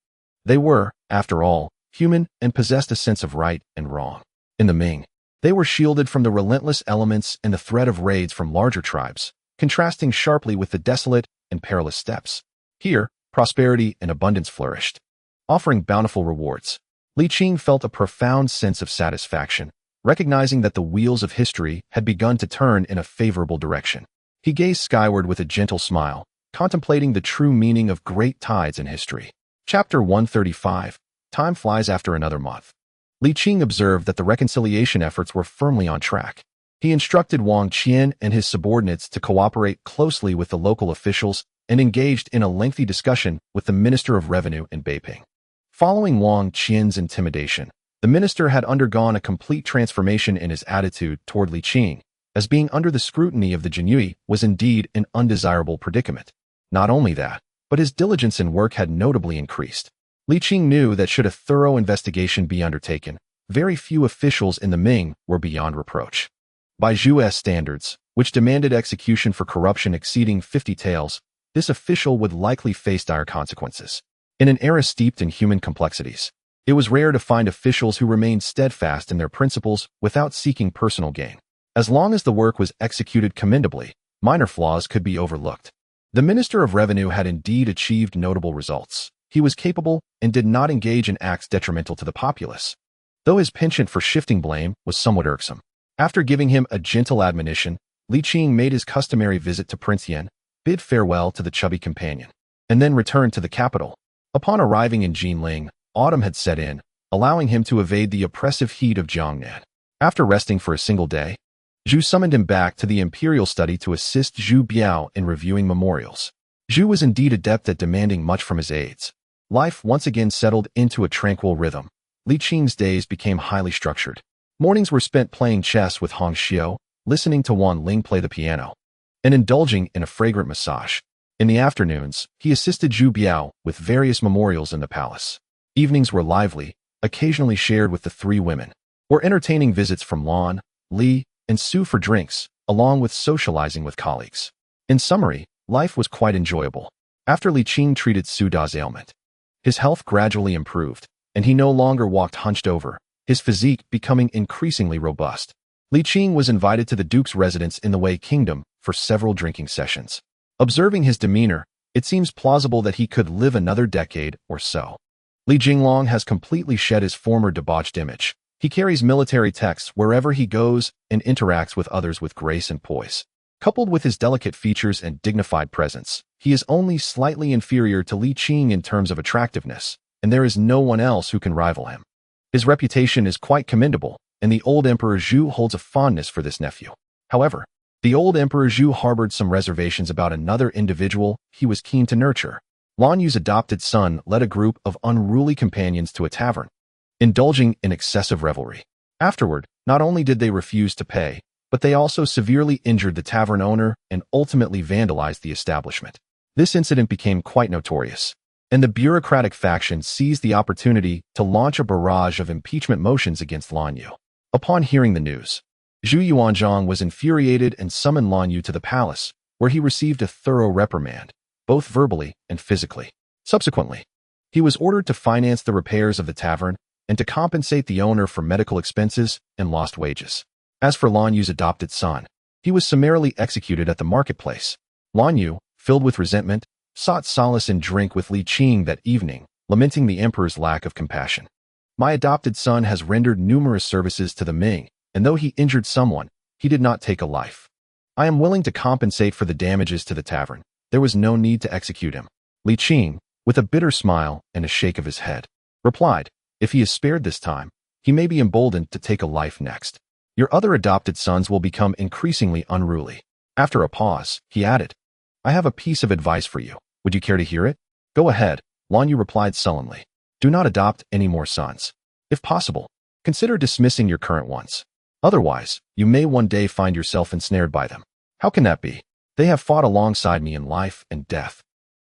They were, after all, human and possessed a sense of right and wrong. In the Ming, they were shielded from the relentless elements and the threat of raids from larger tribes, contrasting sharply with the desolate, and perilous steps. Here, prosperity and abundance flourished, offering bountiful rewards. Li Qing felt a profound sense of satisfaction, recognizing that the wheels of history had begun to turn in a favorable direction. He gazed skyward with a gentle smile, contemplating the true meaning of great tides in history. Chapter 135. Time flies after another month. Li Qing observed that the reconciliation efforts were firmly on track. He instructed Wang Qian and his subordinates to cooperate closely with the local officials and engaged in a lengthy discussion with the Minister of Revenue in Beiping. Following Wang Qian's intimidation, the minister had undergone a complete transformation in his attitude toward Li Qing, as being under the scrutiny of the Jinyui was indeed an undesirable predicament. Not only that, but his diligence in work had notably increased. Li Qing knew that should a thorough investigation be undertaken, very few officials in the Ming were beyond reproach. By Zhu's standards, which demanded execution for corruption exceeding 50 taels, this official would likely face dire consequences. In an era steeped in human complexities, it was rare to find officials who remained steadfast in their principles without seeking personal gain. As long as the work was executed commendably, minor flaws could be overlooked. The Minister of Revenue had indeed achieved notable results. He was capable and did not engage in acts detrimental to the populace, though his penchant for shifting blame was somewhat irksome. After giving him a gentle admonition, Li Qing made his customary visit to Prince Yan, bid farewell to the chubby companion, and then returned to the capital. Upon arriving in Jinling, autumn had set in, allowing him to evade the oppressive heat of Jiangnan. After resting for a single day, Zhu summoned him back to the imperial study to assist Zhu Biao in reviewing memorials. Zhu was indeed adept at demanding much from his aides. Life once again settled into a tranquil rhythm. Li Qing's days became highly structured. Mornings were spent playing chess with Hong Xiu, listening to Wan Ling play the piano, and indulging in a fragrant massage. In the afternoons, he assisted Zhu Biao with various memorials in the palace. Evenings were lively, occasionally shared with the three women, or entertaining visits from Lan, Li, and Su for drinks, along with socializing with colleagues. In summary, life was quite enjoyable. After Li Qing treated Su Da's ailment, his health gradually improved, and he no longer walked hunched over, his physique becoming increasingly robust. Li Qing was invited to the Duke's residence in the Wei Kingdom for several drinking sessions. Observing his demeanor, it seems plausible that he could live another decade or so. Li Jinglong has completely shed his former debauched image. He carries military texts wherever he goes and interacts with others with grace and poise. Coupled with his delicate features and dignified presence, he is only slightly inferior to Li Qing in terms of attractiveness, and there is no one else who can rival him. His reputation is quite commendable, and the old Emperor Zhu holds a fondness for this nephew. However, the old Emperor Zhu harbored some reservations about another individual he was keen to nurture. Lan Yu's adopted son led a group of unruly companions to a tavern, indulging in excessive revelry. Afterward, not only did they refuse to pay, but they also severely injured the tavern owner and ultimately vandalized the establishment. This incident became quite notorious, and the bureaucratic faction seized the opportunity to launch a barrage of impeachment motions against Lan Yu. Upon hearing the news, Zhu Yuanzhang was infuriated and summoned Lan Yu to the palace, where he received a thorough reprimand, both verbally and physically. Subsequently, he was ordered to finance the repairs of the tavern and to compensate the owner for medical expenses and lost wages. As for Lan Yu's adopted son, he was summarily executed at the marketplace. Lan Yu, filled with resentment, sought solace in drink with Li Qing that evening, lamenting the emperor's lack of compassion. My adopted son has rendered numerous services to the Ming, and though he injured someone, he did not take a life. I am willing to compensate for the damages to the tavern. There was no need to execute him. Li Qing, with a bitter smile and a shake of his head, replied, if he is spared this time, he may be emboldened to take a life next. Your other adopted sons will become increasingly unruly. After a pause, he added, I have a piece of advice for you. Would you care to hear it? Go ahead, Lan Yu replied sullenly. Do not adopt any more sons. If possible, consider dismissing your current ones. Otherwise, you may one day find yourself ensnared by them. How can that be? They have fought alongside me in life and death.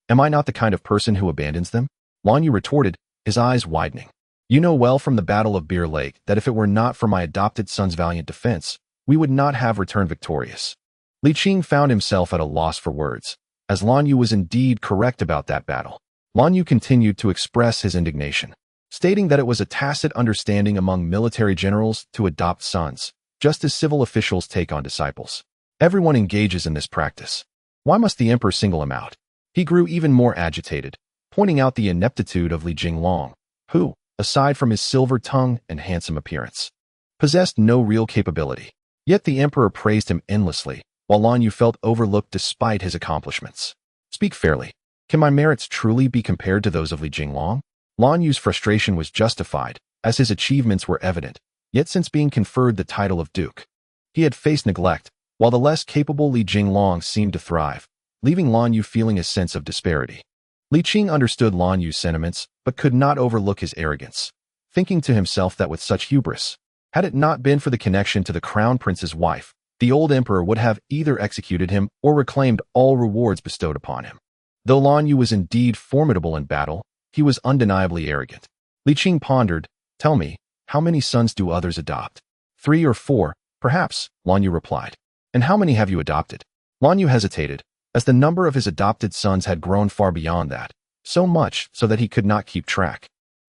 Am I not the kind of person who abandons them? Lan Yu retorted, his eyes widening. You know well from the Battle of Beer Lake that if it were not for my adopted son's valiant defense, we would not have returned victorious. Li Qing found himself at a loss for words, as Lan Yu was indeed correct about that battle. Lan Yu continued to express his indignation, stating that it was a tacit understanding among military generals to adopt sons, just as civil officials take on disciples. Everyone engages in this practice. Why must the emperor single him out? He grew even more agitated, pointing out the ineptitude of Li Jinglong, who, aside from his silver tongue and handsome appearance, possessed no real capability. Yet the emperor praised him endlessly, while Lan Yu felt overlooked despite his accomplishments. Speak fairly. Can my merits truly be compared to those of Li Jinglong? Lan Yu's frustration was justified, as his achievements were evident, yet since being conferred the title of duke, he had faced neglect, while the less capable Li Jinglong seemed to thrive, leaving Lan Yu feeling a sense of disparity. Li Qing understood Lan Yu's sentiments, but could not overlook his arrogance, thinking to himself that with such hubris, had it not been for the connection to the crown prince's wife, the old emperor would have either executed him or reclaimed all rewards bestowed upon him. Though Lan Yu was indeed formidable in battle, he was undeniably arrogant. Li Qing pondered, "Tell me, how many sons do others adopt?" 3 or 4, perhaps, Lan Yu replied. "And how many have you adopted?" Lan Yu hesitated, as the number of his adopted sons had grown far beyond that, so much so that he could not keep track.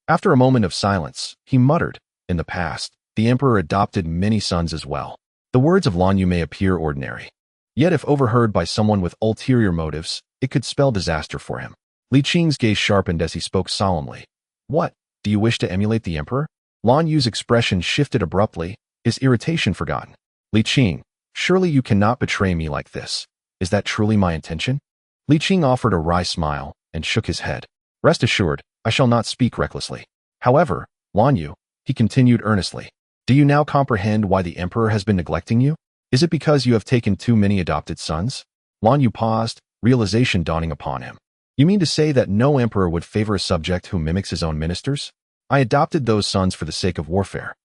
After a moment of silence, he muttered, "In the past, the emperor adopted many sons as well." The words of Lan Yu may appear ordinary. Yet if overheard by someone with ulterior motives, it could spell disaster for him. Li Qing's gaze sharpened as he spoke solemnly. "What? Do you wish to emulate the emperor?" Lan Yu's expression shifted abruptly, his irritation forgotten. "Li Qing, surely you cannot betray me like this. Is that truly my intention?" Li Qing offered a wry smile and shook his head. "Rest assured, I shall not speak recklessly. However, Lan Yu," he continued earnestly, "do you now comprehend why the emperor has been neglecting you? Is it because you have taken too many adopted sons?" Lan Yu paused, realization dawning upon him. "You mean to say that no emperor would favor a subject who mimics his own ministers? I adopted those sons for the sake of warfare."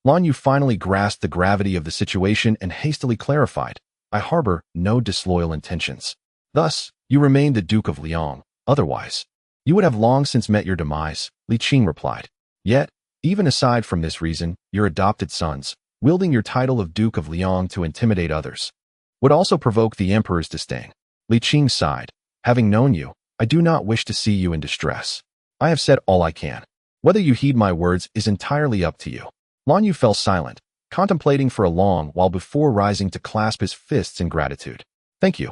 Lan Yu finally grasped the gravity of the situation and hastily clarified, "I harbor no disloyal intentions. Thus, you remain the Duke of Liang. Otherwise, you would have long since met your demise," Li Qing replied. "Yet, even aside from this reason, your adopted sons, wielding your title of Duke of Liang to intimidate others, would also provoke the emperor's disdain." Li Qing sighed. "Having known you, I do not wish to see you in distress. I have said all I can. Whether you heed my words is entirely up to you." Lan Yu fell silent, contemplating for a long while before rising to clasp his fists in gratitude. "Thank you,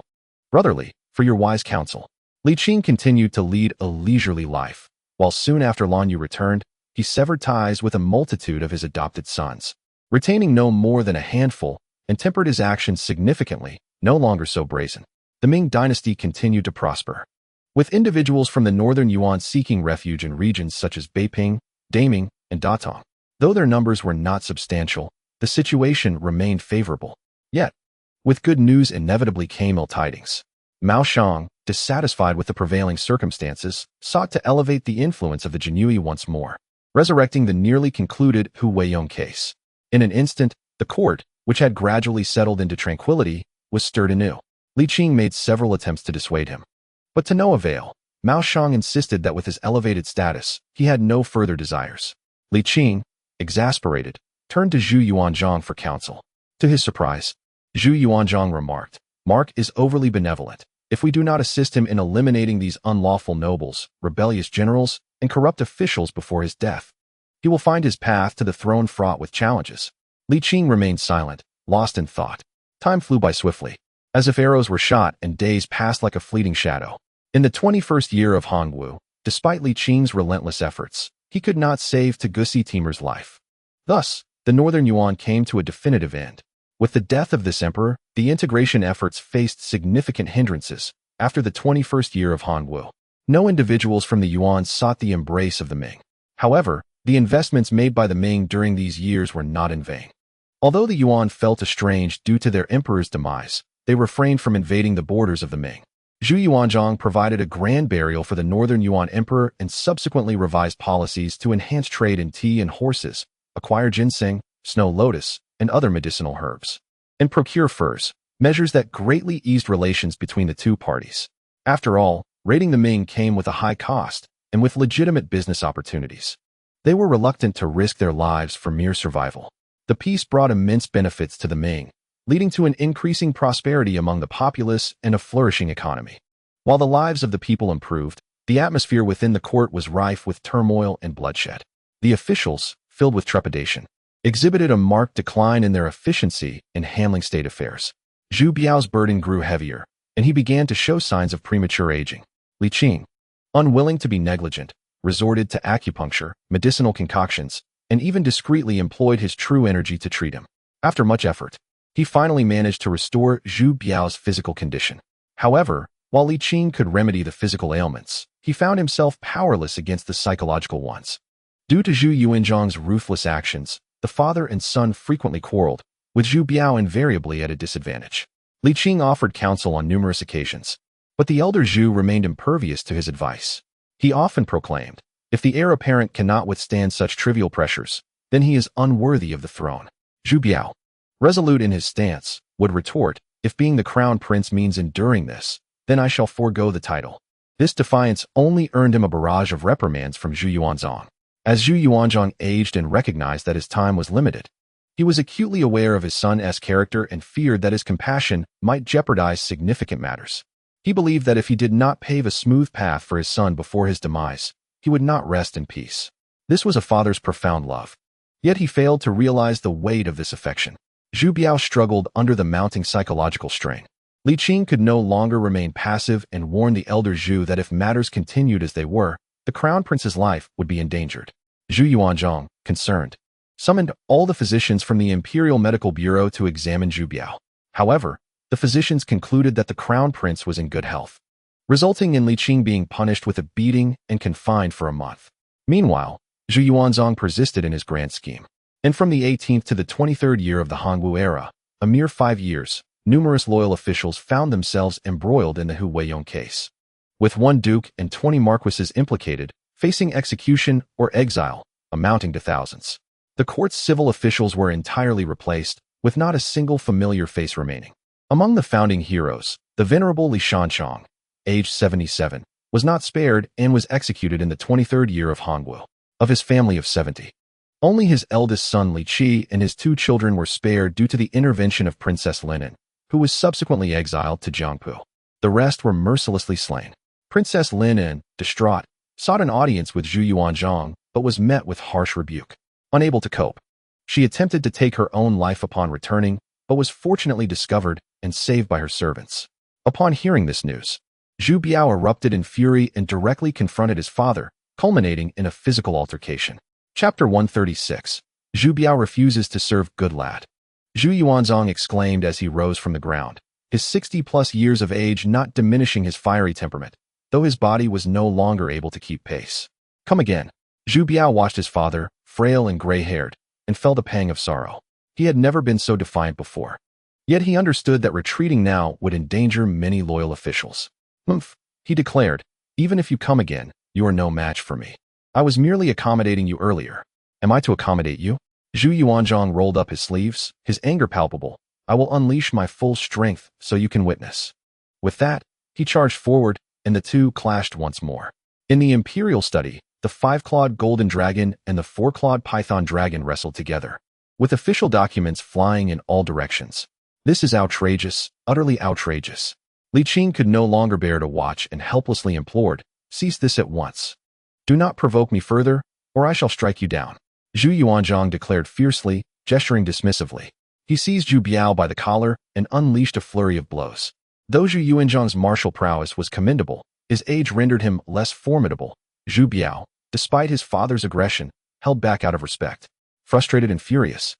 brotherly, for your wise counsel." Li Qing continued to lead a leisurely life, while soon after Lan Yu returned, he severed ties with a multitude of his adopted sons, retaining no more than a handful, and tempered his actions significantly, no longer so brazen. The Ming dynasty continued to prosper, with individuals from the northern Yuan seeking refuge in regions such as Beiping, Daming, and Datong. Though their numbers were not substantial, the situation remained favorable. Yet, with good news inevitably came ill tidings. Mao Shang, dissatisfied with the prevailing circumstances, sought to elevate the influence of the Jinhui once more, resurrecting the nearly concluded Hu Weiyong case. In an instant, the court, which had gradually settled into tranquility, was stirred anew. Li Qing made several attempts to dissuade him, but to no avail. Mao Shang insisted that with his elevated status, he had no further desires. Li Qing, exasperated, turned to Zhu Yuanzhang for counsel. To his surprise, Zhu Yuanzhang remarked, "Mark is overly benevolent. If we do not assist him in eliminating these unlawful nobles, rebellious generals, and corrupt officials before his death, he will find his path to the throne fraught with challenges." Li Qing remained silent, lost in thought. Time flew by swiftly, as if arrows were shot, and days passed like a fleeting shadow. In the 21st year of Hongwu, despite Li Qing's relentless efforts, he could not save Togusi Timer's life. Thus, the northern Yuan came to a definitive end. With the death of this emperor, the integration efforts faced significant hindrances. After the 21st year of Hongwu, no individuals from the Yuan sought the embrace of the Ming. However, the investments made by the Ming during these years were not in vain. Although the Yuan felt estranged due to their emperor's demise, they refrained from invading the borders of the Ming. Zhu Yuanzhang provided a grand burial for the northern Yuan emperor and subsequently revised policies to enhance trade in tea and horses, acquire ginseng, snow lotus, and other medicinal herbs, and procure furs, measures that greatly eased relations between the two parties. After all, raiding the Ming came with a high cost and with legitimate business opportunities. They were reluctant to risk their lives for mere survival. The peace brought immense benefits to the Ming, leading to an increasing prosperity among the populace and a flourishing economy. While the lives of the people improved, the atmosphere within the court was rife with turmoil and bloodshed. The officials, filled with trepidation, exhibited a marked decline in their efficiency in handling state affairs. Zhu Biao's burden grew heavier, and he began to show signs of premature aging. Li Qing, unwilling to be negligent, resorted to acupuncture, medicinal concoctions, and even discreetly employed his true energy to treat him. After much effort, he finally managed to restore Zhu Biao's physical condition. However, while Li Qing could remedy the physical ailments, he found himself powerless against the psychological ones. Due to Zhu Yuanzhang's ruthless actions, the father and son frequently quarreled, with Zhu Biao invariably at a disadvantage. Li Qing offered counsel on numerous occasions, but the elder Zhu remained impervious to his advice. He often proclaimed, if the heir apparent cannot withstand such trivial pressures, then he is unworthy of the throne. Zhu Biao, resolute in his stance, would retort, if being the crown prince means enduring this, then I shall forego the title. This defiance only earned him a barrage of reprimands from Zhu Yuanzhang. As Zhu Yuanzhang aged and recognized that his time was limited, he was acutely aware of his son's character and feared that his compassion might jeopardize significant matters. He believed that if he did not pave a smooth path for his son before his demise, he would not rest in peace. This was a father's profound love. Yet he failed to realize the weight of this affection. Zhu Biao struggled under the mounting psychological strain. Li Qing could no longer remain passive and warned the elder Zhu that if matters continued as they were, the crown prince's life would be endangered. Zhu Yuanzhang, concerned, summoned all the physicians from the Imperial Medical Bureau to examine Zhu Biao. However, the physicians concluded that the crown prince was in good health, resulting in Li Qing being punished with a beating and confined for a month. Meanwhile, Zhu Yuanzhang persisted in his grand scheme. And from the 18th to the 23rd year of the Hongwu era, a mere 5 years, numerous loyal officials found themselves embroiled in the Hu Weiyong case. With 1 duke and 20 marquises implicated, facing execution or exile, amounting to thousands. The court's civil officials were entirely replaced, with not a single familiar face remaining. Among the founding heroes, the venerable Li Shanchong, aged 77, was not spared and was executed in the 23rd year of Hongwu. Of his family of 70, only his eldest son Li Qi and his 2 children were spared due to the intervention of Princess Linen, who was subsequently exiled to Jiangpu. The rest were mercilessly slain. Princess Linen, distraught, sought an audience with Zhu Yuanzhang, but was met with harsh rebuke. Unable to cope, she attempted to take her own life upon returning, but was fortunately discovered and saved by her servants. Upon hearing this news, Zhu Biao erupted in fury and directly confronted his father, culminating in a physical altercation. Chapter 136. Zhu Biao refuses to serve good lad. Zhu Yuanzhang exclaimed as he rose from the ground, his 60-plus years of age not diminishing his fiery temperament, though his body was no longer able to keep pace. Come again. Zhu Biao watched his father, frail and gray-haired, and felt a pang of sorrow. He had never been so defiant before. Yet he understood that retreating now would endanger many loyal officials. Humph, he declared, even if you come again, you are no match for me. I was merely accommodating you earlier. Am I to accommodate you? Zhu Yuanzhang rolled up his sleeves, his anger palpable. I will unleash my full strength so you can witness. With that, he charged forward, and the two clashed once more. In the imperial study, the 5-clawed golden dragon and the 4-clawed python dragon wrestled together, with official documents flying in all directions. This is outrageous, utterly outrageous. Li Qing could no longer bear to watch and helplessly implored, cease this at once. Do not provoke me further, or I shall strike you down. Zhu Yuanzhang declared fiercely, gesturing dismissively. He seized Zhu Biao by the collar and unleashed a flurry of blows. Though Zhu Yuanzhang's martial prowess was commendable, his age rendered him less formidable. Zhu Biao, despite his father's aggression, held back out of respect. Frustrated and furious,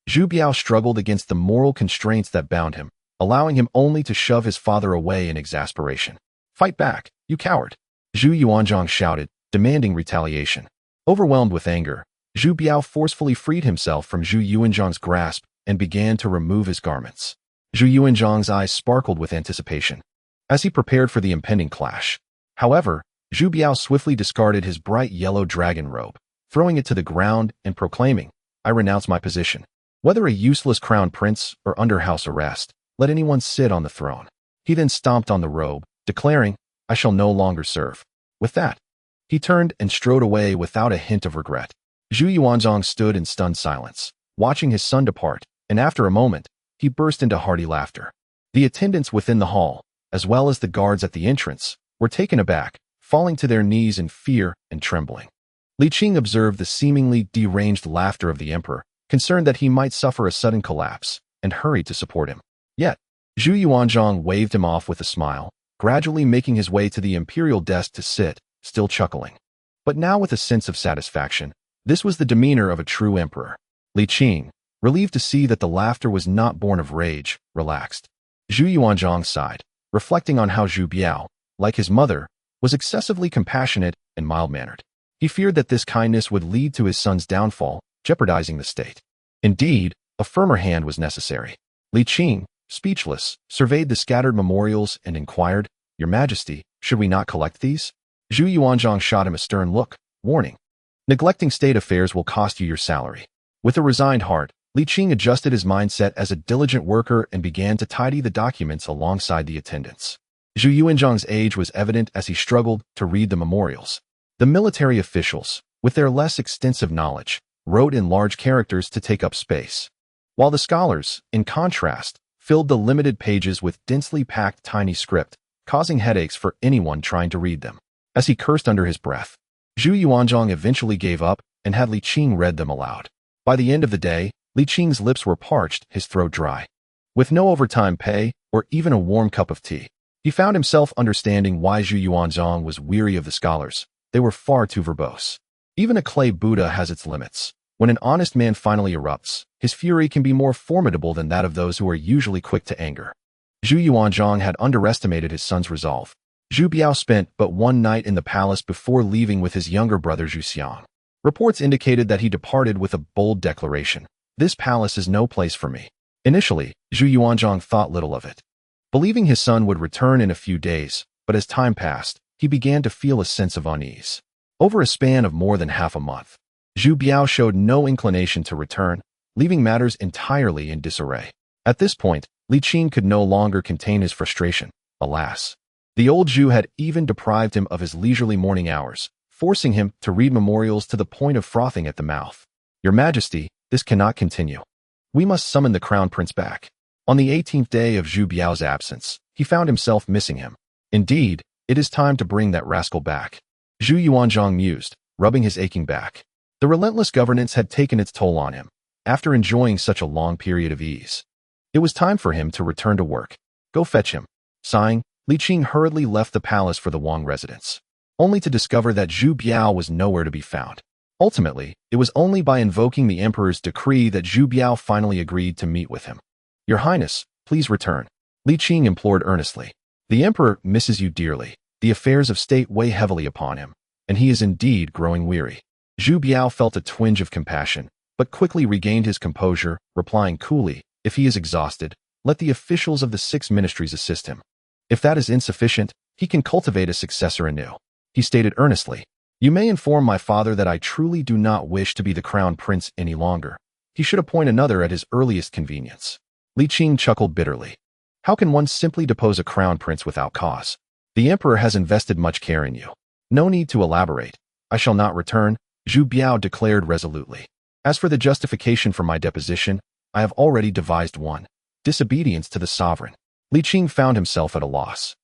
Zhu Biao struggled against the moral constraints that bound him, allowing him only to shove his father away in exasperation. Fight back, you coward! Zhu Yuanzhang shouted, demanding retaliation. Overwhelmed with anger, Zhu Biao forcefully freed himself from Zhu Yuanzhang's grasp and began to remove his garments. Zhu Yuanzhang's eyes sparkled with anticipation as he prepared for the impending clash. However, Zhu Biao swiftly discarded his bright yellow dragon robe, throwing it to the ground and proclaiming, I renounce my position. Whether a useless crown prince or under house arrest, let anyone sit on the throne. He then stomped on the robe, declaring, I shall no longer serve. With that, he turned and strode away without a hint of regret. Zhu Yuanzhang stood in stunned silence, watching his son depart, and after a moment, he burst into hearty laughter. The attendants within the hall, as well as the guards at the entrance, were taken aback, falling to their knees in fear and trembling. Li Qing observed the seemingly deranged laughter of the emperor, concerned that he might suffer a sudden collapse, and hurried to support him. Yet, Zhu Yuanzhang waved him off with a smile, gradually making his way to the imperial desk to sit, still chuckling. But now with a sense of satisfaction. This was the demeanor of a true emperor. Li Qing, relieved to see that the laughter was not born of rage, relaxed. Zhu Yuanzhang sighed, reflecting on how Zhu Biao, like his mother, was excessively compassionate and mild-mannered. He feared that this kindness would lead to his son's downfall, jeopardizing the state. Indeed, a firmer hand was necessary. Li Qing, speechless, surveyed the scattered memorials and inquired, "Your Majesty, should we not collect these?" Zhu Yuanzhang shot him a stern look, warning. "Neglecting state affairs will cost you your salary." With a resigned heart, Li Qing adjusted his mindset as a diligent worker and began to tidy the documents alongside the attendants. Zhu Yuanzhang's age was evident as he struggled to read the memorials. The military officials, with their less extensive knowledge, wrote in large characters to take up space, while the scholars, in contrast, filled the limited pages with densely packed tiny script, causing headaches for anyone trying to read them. As he cursed under his breath, Zhu Yuanzhang eventually gave up and had Li Qing read them aloud. By the end of the day, Li Qing's lips were parched, his throat dry. With no overtime pay or even a warm cup of tea, he found himself understanding why Zhu Yuanzhang was weary of the scholars. They were far too verbose. Even a clay Buddha has its limits. When an honest man finally erupts, his fury can be more formidable than that of those who are usually quick to anger. Zhu Yuanzhang had underestimated his son's resolve. Zhu Biao spent but one night in the palace before leaving with his younger brother Zhu Xiang. Reports indicated that he departed with a bold declaration. "This palace is no place for me." Initially, Zhu Yuanzhang thought little of it, believing his son would return in a few days, but as time passed, he began to feel a sense of unease. Over a span of more than half a month, Zhu Biao showed no inclination to return, leaving matters entirely in disarray. At this point, Li Qing could no longer contain his frustration. Alas, the old Zhu had even deprived him of his leisurely morning hours, forcing him to read memorials to the point of frothing at the mouth. "Your Majesty, this cannot continue. We must summon the crown prince back." On the 18th day of Zhu Biao's absence, he found himself missing him. "Indeed, it is time to bring that rascal back," Zhu Yuanzhang mused, rubbing his aching back. The relentless governance had taken its toll on him. After enjoying such a long period of ease, it was time for him to return to work. "Go fetch him." Sighing, Li Qing hurriedly left the palace for the Wang residence, only to discover that Zhu Biao was nowhere to be found. Ultimately, it was only by invoking the emperor's decree that Zhu Biao finally agreed to meet with him. "Your Highness, please return," Li Qing implored earnestly. "The emperor misses you dearly. The affairs of state weigh heavily upon him, and he is indeed growing weary." Zhu Biao felt a twinge of compassion, but quickly regained his composure, replying coolly, "If he is exhausted, let the officials of the 6 ministries assist him. If that is insufficient, he can cultivate a successor anew." He stated earnestly, "You may inform my father that I truly do not wish to be the crown prince any longer. He should appoint another at his earliest convenience." Li Qing chuckled bitterly. "How can one simply depose a crown prince without cause? The emperor has invested much care in you. No need to elaborate. I shall not return," Zhu Biao declared resolutely. "As for the justification for my deposition, I have already devised one: disobedience to the sovereign." Li Qing found himself at a loss.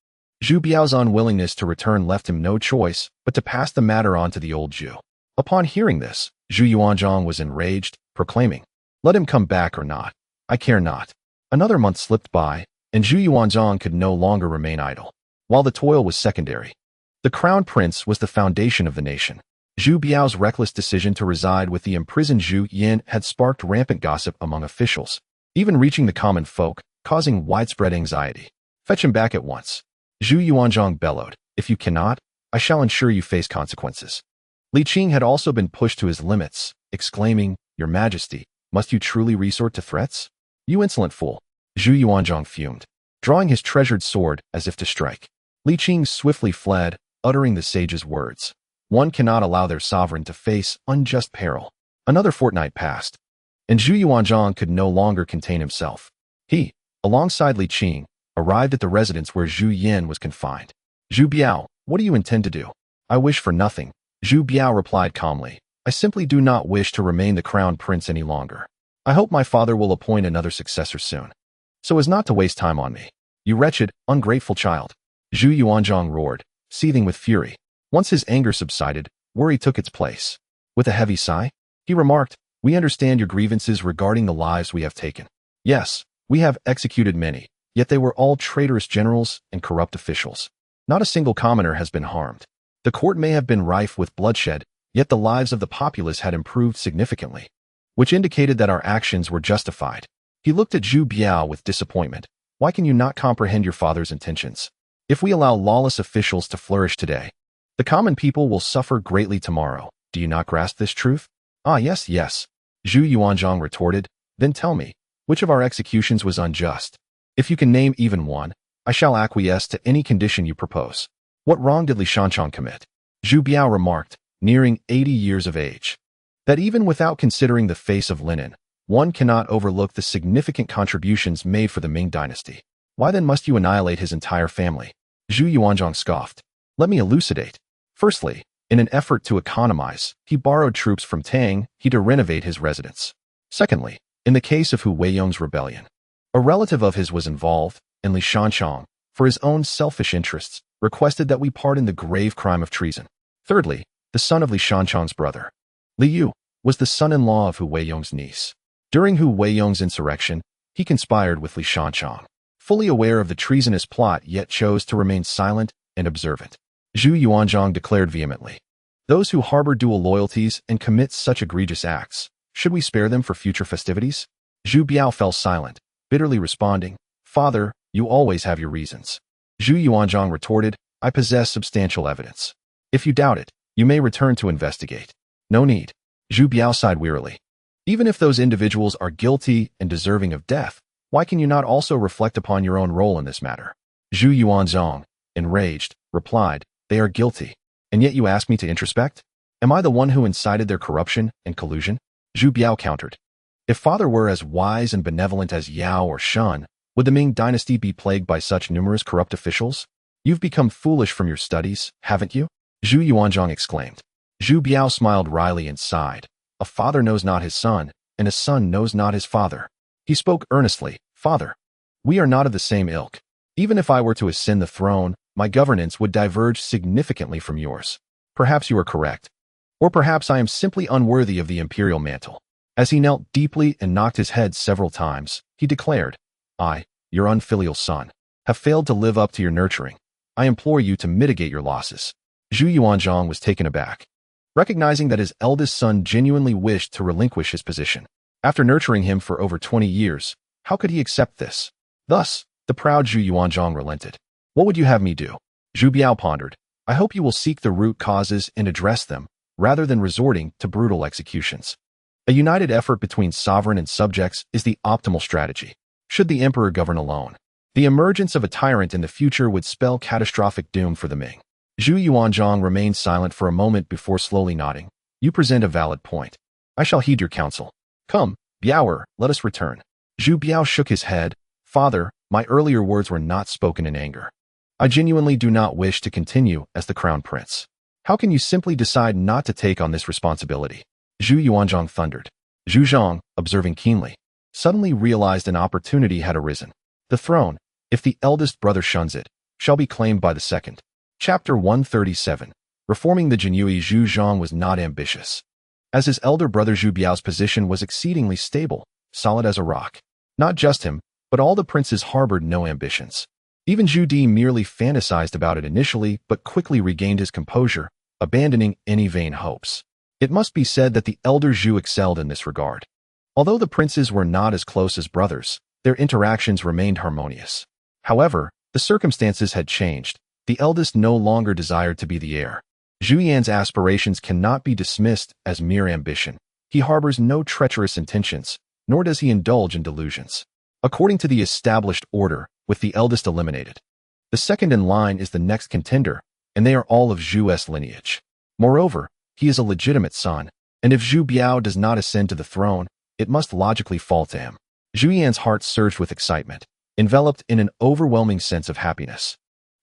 Zhu Biao's unwillingness to return left him no choice but to pass the matter on to the old Zhu. Upon hearing this, Zhu Yuanzhang was enraged, proclaiming, "Let him come back or not, I care not." Another month slipped by, and Zhu Yuanzhang could no longer remain idle. While the toil was secondary, the crown prince was the foundation of the nation. Zhu Biao's reckless decision to reside with the imprisoned Zhu Yin had sparked rampant gossip among officials, even reaching the common folk, causing widespread anxiety. "Fetch him back at once," Zhu Yuanzhang bellowed. "If you cannot, I shall ensure you face consequences." Li Qing had also been pushed to his limits, exclaiming, "Your Majesty, must you truly resort to threats? You insolent fool." Zhu Yuanzhang fumed, drawing his treasured sword as if to strike. Li Qing swiftly fled, uttering the sage's words. One cannot allow their sovereign to face unjust peril. Another fortnight passed, and Zhu Yuanzhang could no longer contain himself. He, alongside Li Qing, arrived at the residence where Zhu Yin was confined. "Zhu Biao, what do you intend to do?" "I wish for nothing," Zhu Biao replied calmly. "I simply do not wish to remain the crown prince any longer. I hope my father will appoint another successor soon, so as not to waste time on me." "You wretched, ungrateful child," Zhu Yuanzhang roared, seething with fury. Once his anger subsided, worry took its place. With a heavy sigh, he remarked, "We understand your grievances regarding the lives we have taken. Yes, we have executed many, Yet they were all traitorous generals and corrupt officials. Not a single commoner has been harmed. The court may have been rife with bloodshed, yet the lives of the populace had improved significantly, which indicated that our actions were justified. He looked at Zhu Biao with disappointment. Why can you not comprehend your father's intentions? If we allow lawless officials to flourish today, the common people will suffer greatly tomorrow. Do you not grasp this truth? Ah, yes, yes, Zhu Yuanzhang retorted. Then tell me, which of our executions was unjust? If you can name even one, I shall acquiesce to any condition you propose. What wrong did Li Shanchang commit? Zhu Biao remarked, nearing 80 years of age. That even without considering the face of linen, one cannot overlook the significant contributions made for the Ming dynasty. Why then must you annihilate his entire family? Zhu Yuanzhang scoffed. Let me elucidate. Firstly, in an effort to economize, he borrowed troops from Tang to renovate his residence. Secondly, in the case of Hu Weiyong's rebellion, a relative of his was involved, and Li Shanchang, for his own selfish interests, requested that we pardon the grave crime of treason. Thirdly, the son of Li Shanchang's brother, Li Yu, was the son-in-law of Hu Weiyong's niece. During Hu Weiyong's insurrection, he conspired with Li Shanchang, fully aware of the treasonous plot yet chose to remain silent and observant. Zhu Yuanzhang declared vehemently, those who harbor dual loyalties and commit such egregious acts, should we spare them for future festivities? Zhu Biao fell silent, bitterly responding, Father, you always have your reasons. Zhu Yuanzhang retorted, I possess substantial evidence. If you doubt it, you may return to investigate. No need. Zhu Biao sighed wearily. Even if those individuals are guilty and deserving of death, why can you not also reflect upon your own role in this matter? Zhu Yuanzhang, enraged, replied, they are guilty. And yet you ask me to introspect? Am I the one who incited their corruption and collusion? Zhu Biao countered. If father were as wise and benevolent as Yao or Shun, would the Ming dynasty be plagued by such numerous corrupt officials? You've become foolish from your studies, haven't you? Zhu Yuanzhang exclaimed. Zhu Biao smiled wryly and sighed. A father knows not his son, and a son knows not his father. He spoke earnestly, Father, we are not of the same ilk. Even if I were to ascend the throne, my governance would diverge significantly from yours. Perhaps you are correct. Or perhaps I am simply unworthy of the imperial mantle. As he knelt deeply and knocked his head several times, he declared, I, your unfilial son, have failed to live up to your nurturing. I implore you to mitigate your losses. Zhu Yuanzhang was taken aback, recognizing that his eldest son genuinely wished to relinquish his position. After nurturing him for over 20 years, how could he accept this? Thus, the proud Zhu Yuanzhang relented. What would you have me do? Zhu Biao pondered. I hope you will seek the root causes and address them, rather than resorting to brutal executions. A united effort between sovereign and subjects is the optimal strategy. Should the emperor govern alone, the emergence of a tyrant in the future would spell catastrophic doom for the Ming. Zhu Yuanzhang remained silent for a moment before slowly nodding. You present a valid point. I shall heed your counsel. Come, Biaoer, let us return. Zhu Biao shook his head. Father, my earlier words were not spoken in anger. I genuinely do not wish to continue as the crown prince. How can you simply decide not to take on this responsibility? Zhu Yuanzhang thundered. Zhu Zhang, observing keenly, suddenly realized an opportunity had arisen. The throne, if the eldest brother shuns it, shall be claimed by the second. Chapter 137. Reforming the Jinyui. Zhu Zhang was not ambitious, as his elder brother Zhu Biao's position was exceedingly stable, solid as a rock. Not just him, but all the princes harbored no ambitions. Even Zhu Di merely fantasized about it initially, but quickly regained his composure, abandoning any vain hopes. It must be said that the elder Zhu excelled in this regard. Although the princes were not as close as brothers, their interactions remained harmonious. However, the circumstances had changed. The eldest no longer desired to be the heir. Zhu Yan's aspirations cannot be dismissed as mere ambition. He harbors no treacherous intentions, nor does he indulge in delusions. According to the established order, with the eldest eliminated, the second in line is the next contender, and they are all of Zhu's lineage. Moreover, he is a legitimate son, and if Zhu Biao does not ascend to the throne, it must logically fall to him. Zhu Yan's heart surged with excitement, enveloped in an overwhelming sense of happiness.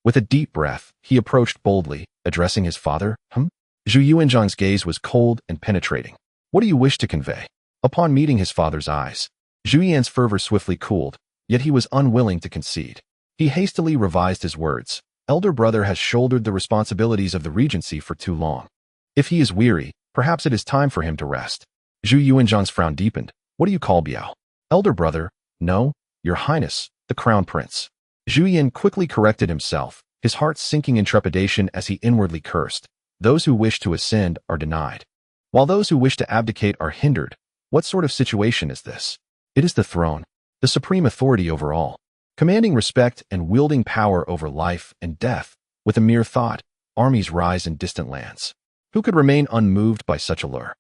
With a deep breath, he approached boldly, addressing his father. Zhu Yuanzhang's gaze was cold and penetrating. What do you wish to convey? Upon meeting his father's eyes, Zhu Yan's fervor swiftly cooled, yet he was unwilling to concede. He hastily revised his words. Elder brother has shouldered the responsibilities of the regency for too long. If he is weary, perhaps it is time for him to rest. Zhu Yuanzhang's frown deepened. What do you call Biao? Elder brother? No, your highness, the crown prince. Zhu Yan quickly corrected himself, his heart sinking in trepidation as he inwardly cursed. Those who wish to ascend are denied, while those who wish to abdicate are hindered. What sort of situation is this? It is the throne, the supreme authority over all, commanding respect and wielding power over life and death. With a mere thought, armies rise in distant lands. Who could remain unmoved by such allure?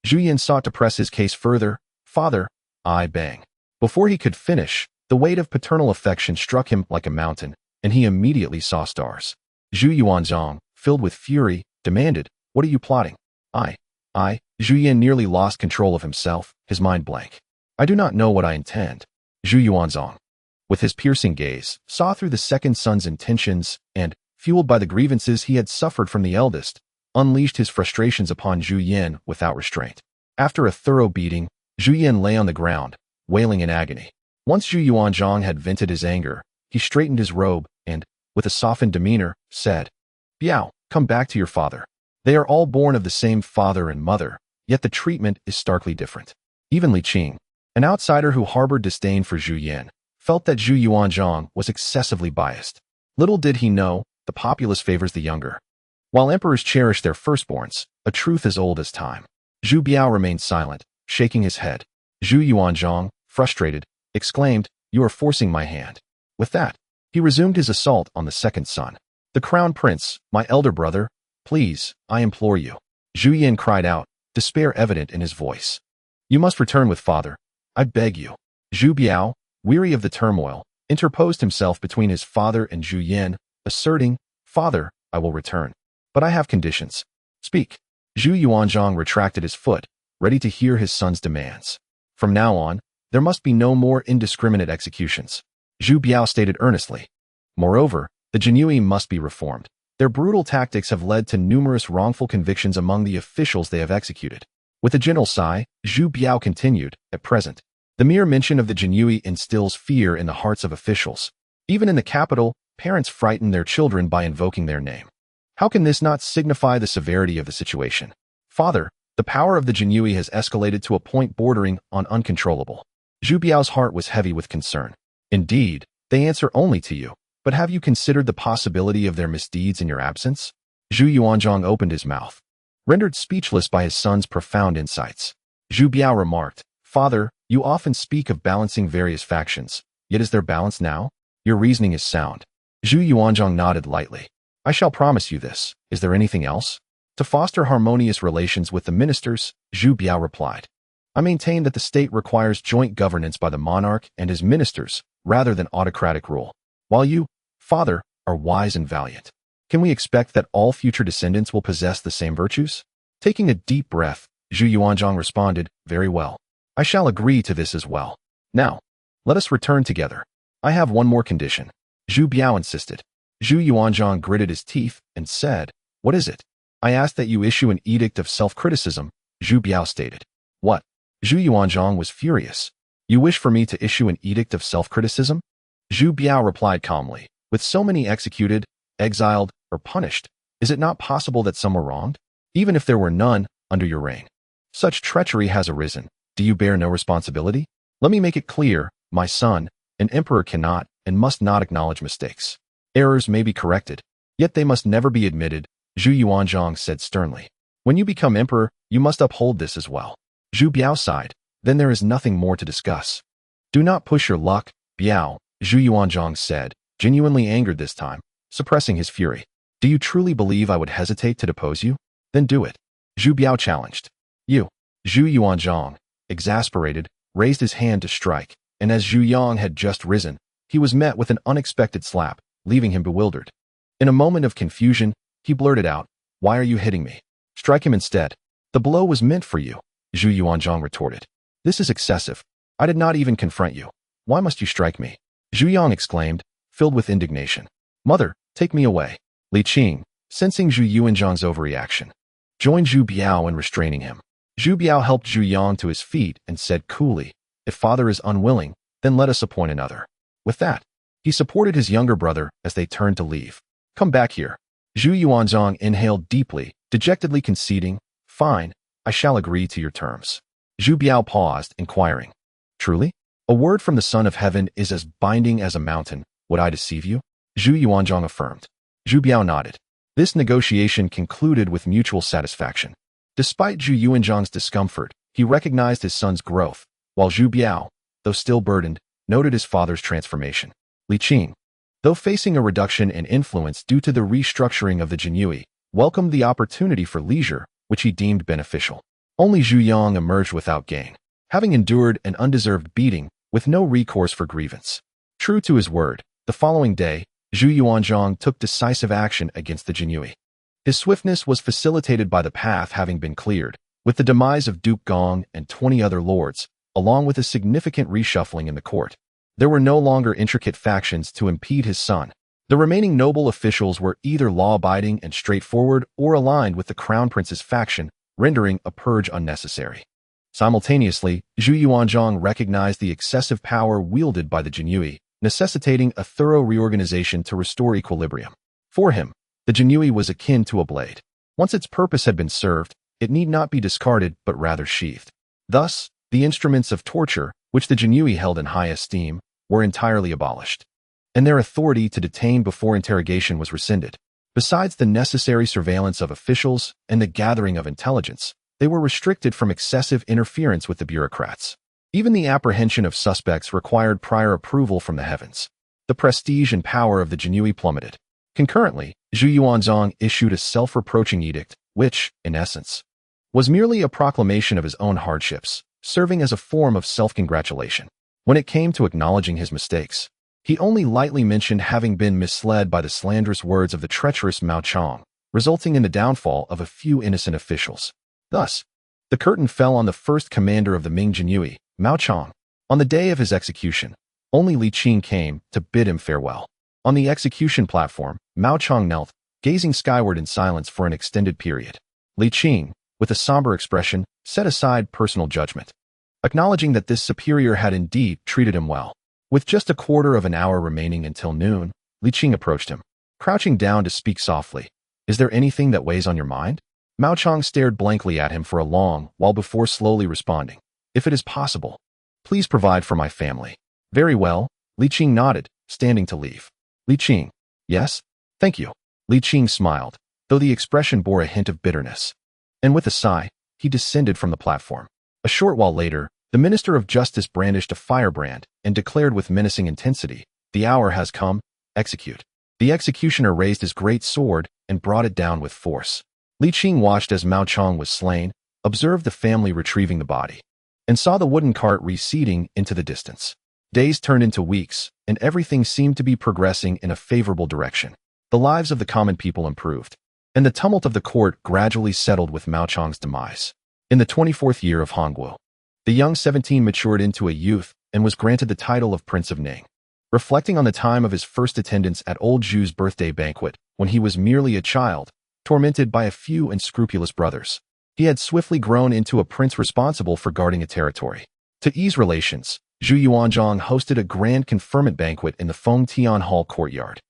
Zhu Yan sought to press his case further. Father, I bang. Before he could finish, the weight of paternal affection struck him like a mountain, and he immediately saw stars. Zhu Yuanzhang, filled with fury, demanded, "What are you plotting?" Zhu Yan nearly lost control of himself, his mind blank. "I do not know what I intend." Zhu Yuanzhang, with his piercing gaze, saw through the second son's intentions and, fueled by the grievances he had suffered from the eldest, unleashed his frustrations upon Zhu Yan without restraint. After a thorough beating, Zhu Yan lay on the ground, wailing in agony. Once Zhu Yuanzhang had vented his anger, he straightened his robe and, with a softened demeanor, said, "Biao, come back to your father. They are all born of the same father and mother, yet the treatment is starkly different." Even Li Qing, an outsider who harbored disdain for Zhu Yan, felt that Zhu Yuanzhang was excessively biased. Little did he know, the populace favors the younger, while emperors cherish their firstborns, a truth as old as time. Zhu Biao remained silent, shaking his head. Zhu Yuanzhang, frustrated, exclaimed, "You are forcing my hand." With that, he resumed his assault on the second son. "The crown prince, my elder brother, please, I implore you." Zhu Yan cried out, despair evident in his voice. "You must return with father. I beg you." Zhu Biao, weary of the turmoil, interposed himself between his father and Zhu Yan, asserting, "Father, I will return. But I have conditions." "Speak." Zhu Yuanzhang retracted his foot, ready to hear his son's demands. "From now on, there must be no more indiscriminate executions," Zhu Biao stated earnestly. "Moreover, the Jinui must be reformed. Their brutal tactics have led to numerous wrongful convictions among the officials they have executed." With a gentle sigh, Zhu Biao continued, "At present, the mere mention of the Jinui instills fear in the hearts of officials. Even in the capital, parents frighten their children by invoking their name. How can this not signify the severity of the situation? Father, the power of the Jinui has escalated to a point bordering on uncontrollable." Zhu Biao's heart was heavy with concern. "Indeed, they answer only to you. But have you considered the possibility of their misdeeds in your absence?" Zhu Yuanzhang opened his mouth, rendered speechless by his son's profound insights. Zhu Biao remarked, "Father, you often speak of balancing various factions, yet is there balance now? Your reasoning is sound." Zhu Yuanzhang nodded lightly. "I shall promise you this. Is there anything else?" "To foster harmonious relations with the ministers," Zhu Biao replied. "I maintain that the state requires joint governance by the monarch and his ministers, rather than autocratic rule. While you, father, are wise and valiant, can we expect that all future descendants will possess the same virtues?" Taking a deep breath, Zhu Yuanzhang responded, "Very well. I shall agree to this as well. Now, let us return together. I have one more condition." Zhu Biao insisted. Zhu Yuanzhang gritted his teeth and said, "What is it?" "I ask that you issue an edict of self-criticism," Zhu Biao stated. "What?" Zhu Yuanzhang was furious. "You wish for me to issue an edict of self-criticism?" Zhu Biao replied calmly, "With so many executed, exiled, or punished, is it not possible that some were wronged? Even if there were none, under your reign, such treachery has arisen. Do you bear no responsibility? Let me make it clear, my son, an emperor cannot and must not acknowledge mistakes. Errors may be corrected, yet they must never be admitted," Zhu Yuanzhang said sternly. "When you become emperor, you must uphold this as well." Zhu Biao sighed. "Then there is nothing more to discuss." "Do not push your luck, Biao," Zhu Yuanzhang said, genuinely angered this time, suppressing his fury. "Do you truly believe I would hesitate to depose you? Then do it," Zhu Biao challenged. "You." Zhu Yuanzhang, exasperated, raised his hand to strike, and as Zhu Yang had just risen, he was met with an unexpected slap, leaving him bewildered. In a moment of confusion, he blurted out, "Why are you hitting me? Strike him instead." "The blow was meant for you," Zhu Yuanzhang retorted. "This is excessive. I did not even confront you. Why must you strike me?" Zhu Yang exclaimed, filled with indignation. "Mother, take me away." Li Qing, sensing Zhu Yuanzhang's overreaction, joined Zhu Biao in restraining him. Zhu Biao helped Zhu Yang to his feet and said coolly, "If father is unwilling, then let us appoint another." With that, he supported his younger brother as they turned to leave. "Come back here." Zhu Yuanzhang inhaled deeply, dejectedly conceding, "Fine, I shall agree to your terms." Zhu Biao paused, inquiring, "Truly?" A word from the Son of Heaven is as binding as a mountain. Would I deceive you? Zhu Yuanzhang affirmed. Zhu Biao nodded. This negotiation concluded with mutual satisfaction. Despite Zhu Yuanzhang's discomfort, he recognized his son's growth, while Zhu Biao, though still burdened, noted his father's transformation. Li Qing, though facing a reduction in influence due to the restructuring of the Jinyue, welcomed the opportunity for leisure, which he deemed beneficial. Only Zhu Yang emerged without gain, having endured an undeserved beating with no recourse for grievance. True to his word, the following day, Zhu Yuanzhang took decisive action against the Jinyue. His swiftness was facilitated by the path having been cleared, with the demise of Duke Gong and 20 other lords, along with a significant reshuffling in the court. There were no longer intricate factions to impede his son. The remaining noble officials were either law-abiding and straightforward or aligned with the Crown Prince's faction, rendering a purge unnecessary. Simultaneously, Zhu Yuanzhang recognized the excessive power wielded by the Jinyue, necessitating a thorough reorganization to restore equilibrium. For him, the Jinyue was akin to a blade. Once its purpose had been served, it need not be discarded but rather sheathed. Thus, the instruments of torture, which the Jinyue held in high esteem, were entirely abolished, and their authority to detain before interrogation was rescinded. Besides the necessary surveillance of officials and the gathering of intelligence, they were restricted from excessive interference with the bureaucrats. Even the apprehension of suspects required prior approval from the heavens. The prestige and power of the Jinyue plummeted. Concurrently, Zhu Yuanzhang issued a self-reproaching edict, which, in essence, was merely a proclamation of his own hardships, serving as a form of self-congratulation. When it came to acknowledging his mistakes, he only lightly mentioned having been misled by the slanderous words of the treacherous Mao Chang, resulting in the downfall of a few innocent officials. Thus, the curtain fell on the first commander of the Ming Jinyue, Mao Chang. On the day of his execution, only Li Qing came to bid him farewell. On the execution platform, Mao Chang knelt, gazing skyward in silence for an extended period. Li Qing, with a somber expression, set aside personal judgment, acknowledging that this superior had indeed treated him well. With just a quarter of an hour remaining until noon, Li Qing approached him, crouching down to speak softly. Is there anything that weighs on your mind? Mao Chang stared blankly at him for a long while before slowly responding. If it is possible, please provide for my family. Very well, Li Qing nodded, standing to leave. Li Qing, yes? Thank you. Li Qing smiled, though the expression bore a hint of bitterness. And with a sigh, he descended from the platform. A short while later, the Minister of Justice brandished a firebrand and declared with menacing intensity, "The hour has come, execute." The executioner raised his great sword and brought it down with force. Li Qing watched as Mao Chang was slain, observed the family retrieving the body, and saw the wooden cart receding into the distance. Days turned into weeks, and everything seemed to be progressing in a favorable direction. The lives of the common people improved, and the tumult of the court gradually settled with Mao Chang's demise. In the 24th year of Hongguo, the young 17 matured into a youth and was granted the title of Prince of Ning. Reflecting on the time of his first attendance at old Zhu's birthday banquet, when he was merely a child, tormented by a few unscrupulous brothers, he had swiftly grown into a prince responsible for guarding a territory. To ease relations, Zhu Yuanzhang hosted a grand conferment banquet in the Feng Tian Hall courtyard,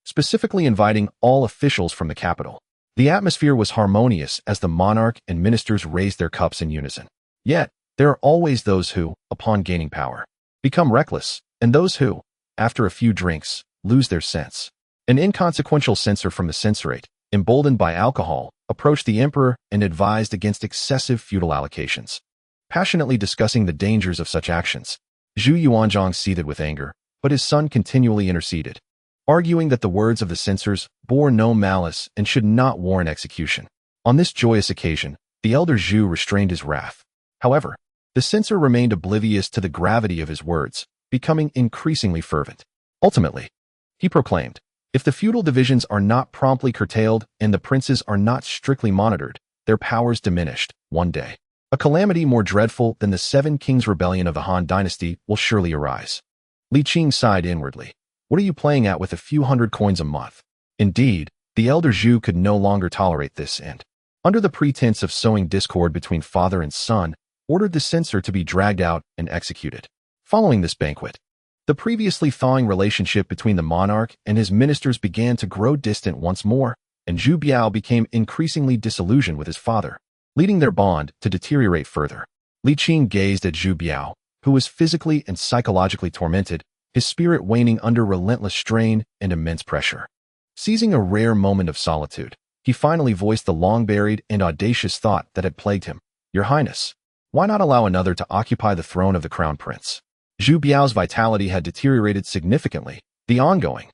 specifically inviting all officials from the capital. The atmosphere was harmonious as the monarch and ministers raised their cups in unison. Yet, there are always those who, upon gaining power, become reckless, and those who, after a few drinks, lose their sense. An inconsequential censor from the censorate, emboldened by alcohol, approached the emperor and advised against excessive feudal allocations. Passionately discussing the dangers of such actions, Zhu Yuanzhang seethed with anger, but his son continually interceded, arguing that the words of the censors bore no malice and should not warrant execution. On this joyous occasion, the elder Zhu restrained his wrath. However, the censor remained oblivious to the gravity of his words, becoming increasingly fervent. Ultimately, he proclaimed, if the feudal divisions are not promptly curtailed and the princes are not strictly monitored, their powers diminished, one day. A calamity more dreadful than the 7 Kings rebellion of the Han dynasty will surely arise. Li Qing sighed inwardly. What are you playing at with a few hundred coins a month? Indeed, the elder Zhu could no longer tolerate this and, under the pretense of sowing discord between father and son, ordered the censor to be dragged out and executed. Following this banquet, the previously thawing relationship between the monarch and his ministers began to grow distant once more, and Zhu Biao became increasingly disillusioned with his father, leading their bond to deteriorate further. Li Qing gazed at Zhu Biao, who was physically and psychologically tormented, his spirit waning under relentless strain and immense pressure. Seizing a rare moment of solitude, he finally voiced the long-buried and audacious thought that had plagued him. Your Highness, why not allow another to occupy the throne of the crown prince? Zhu Biao's vitality had deteriorated significantly. The ongoing,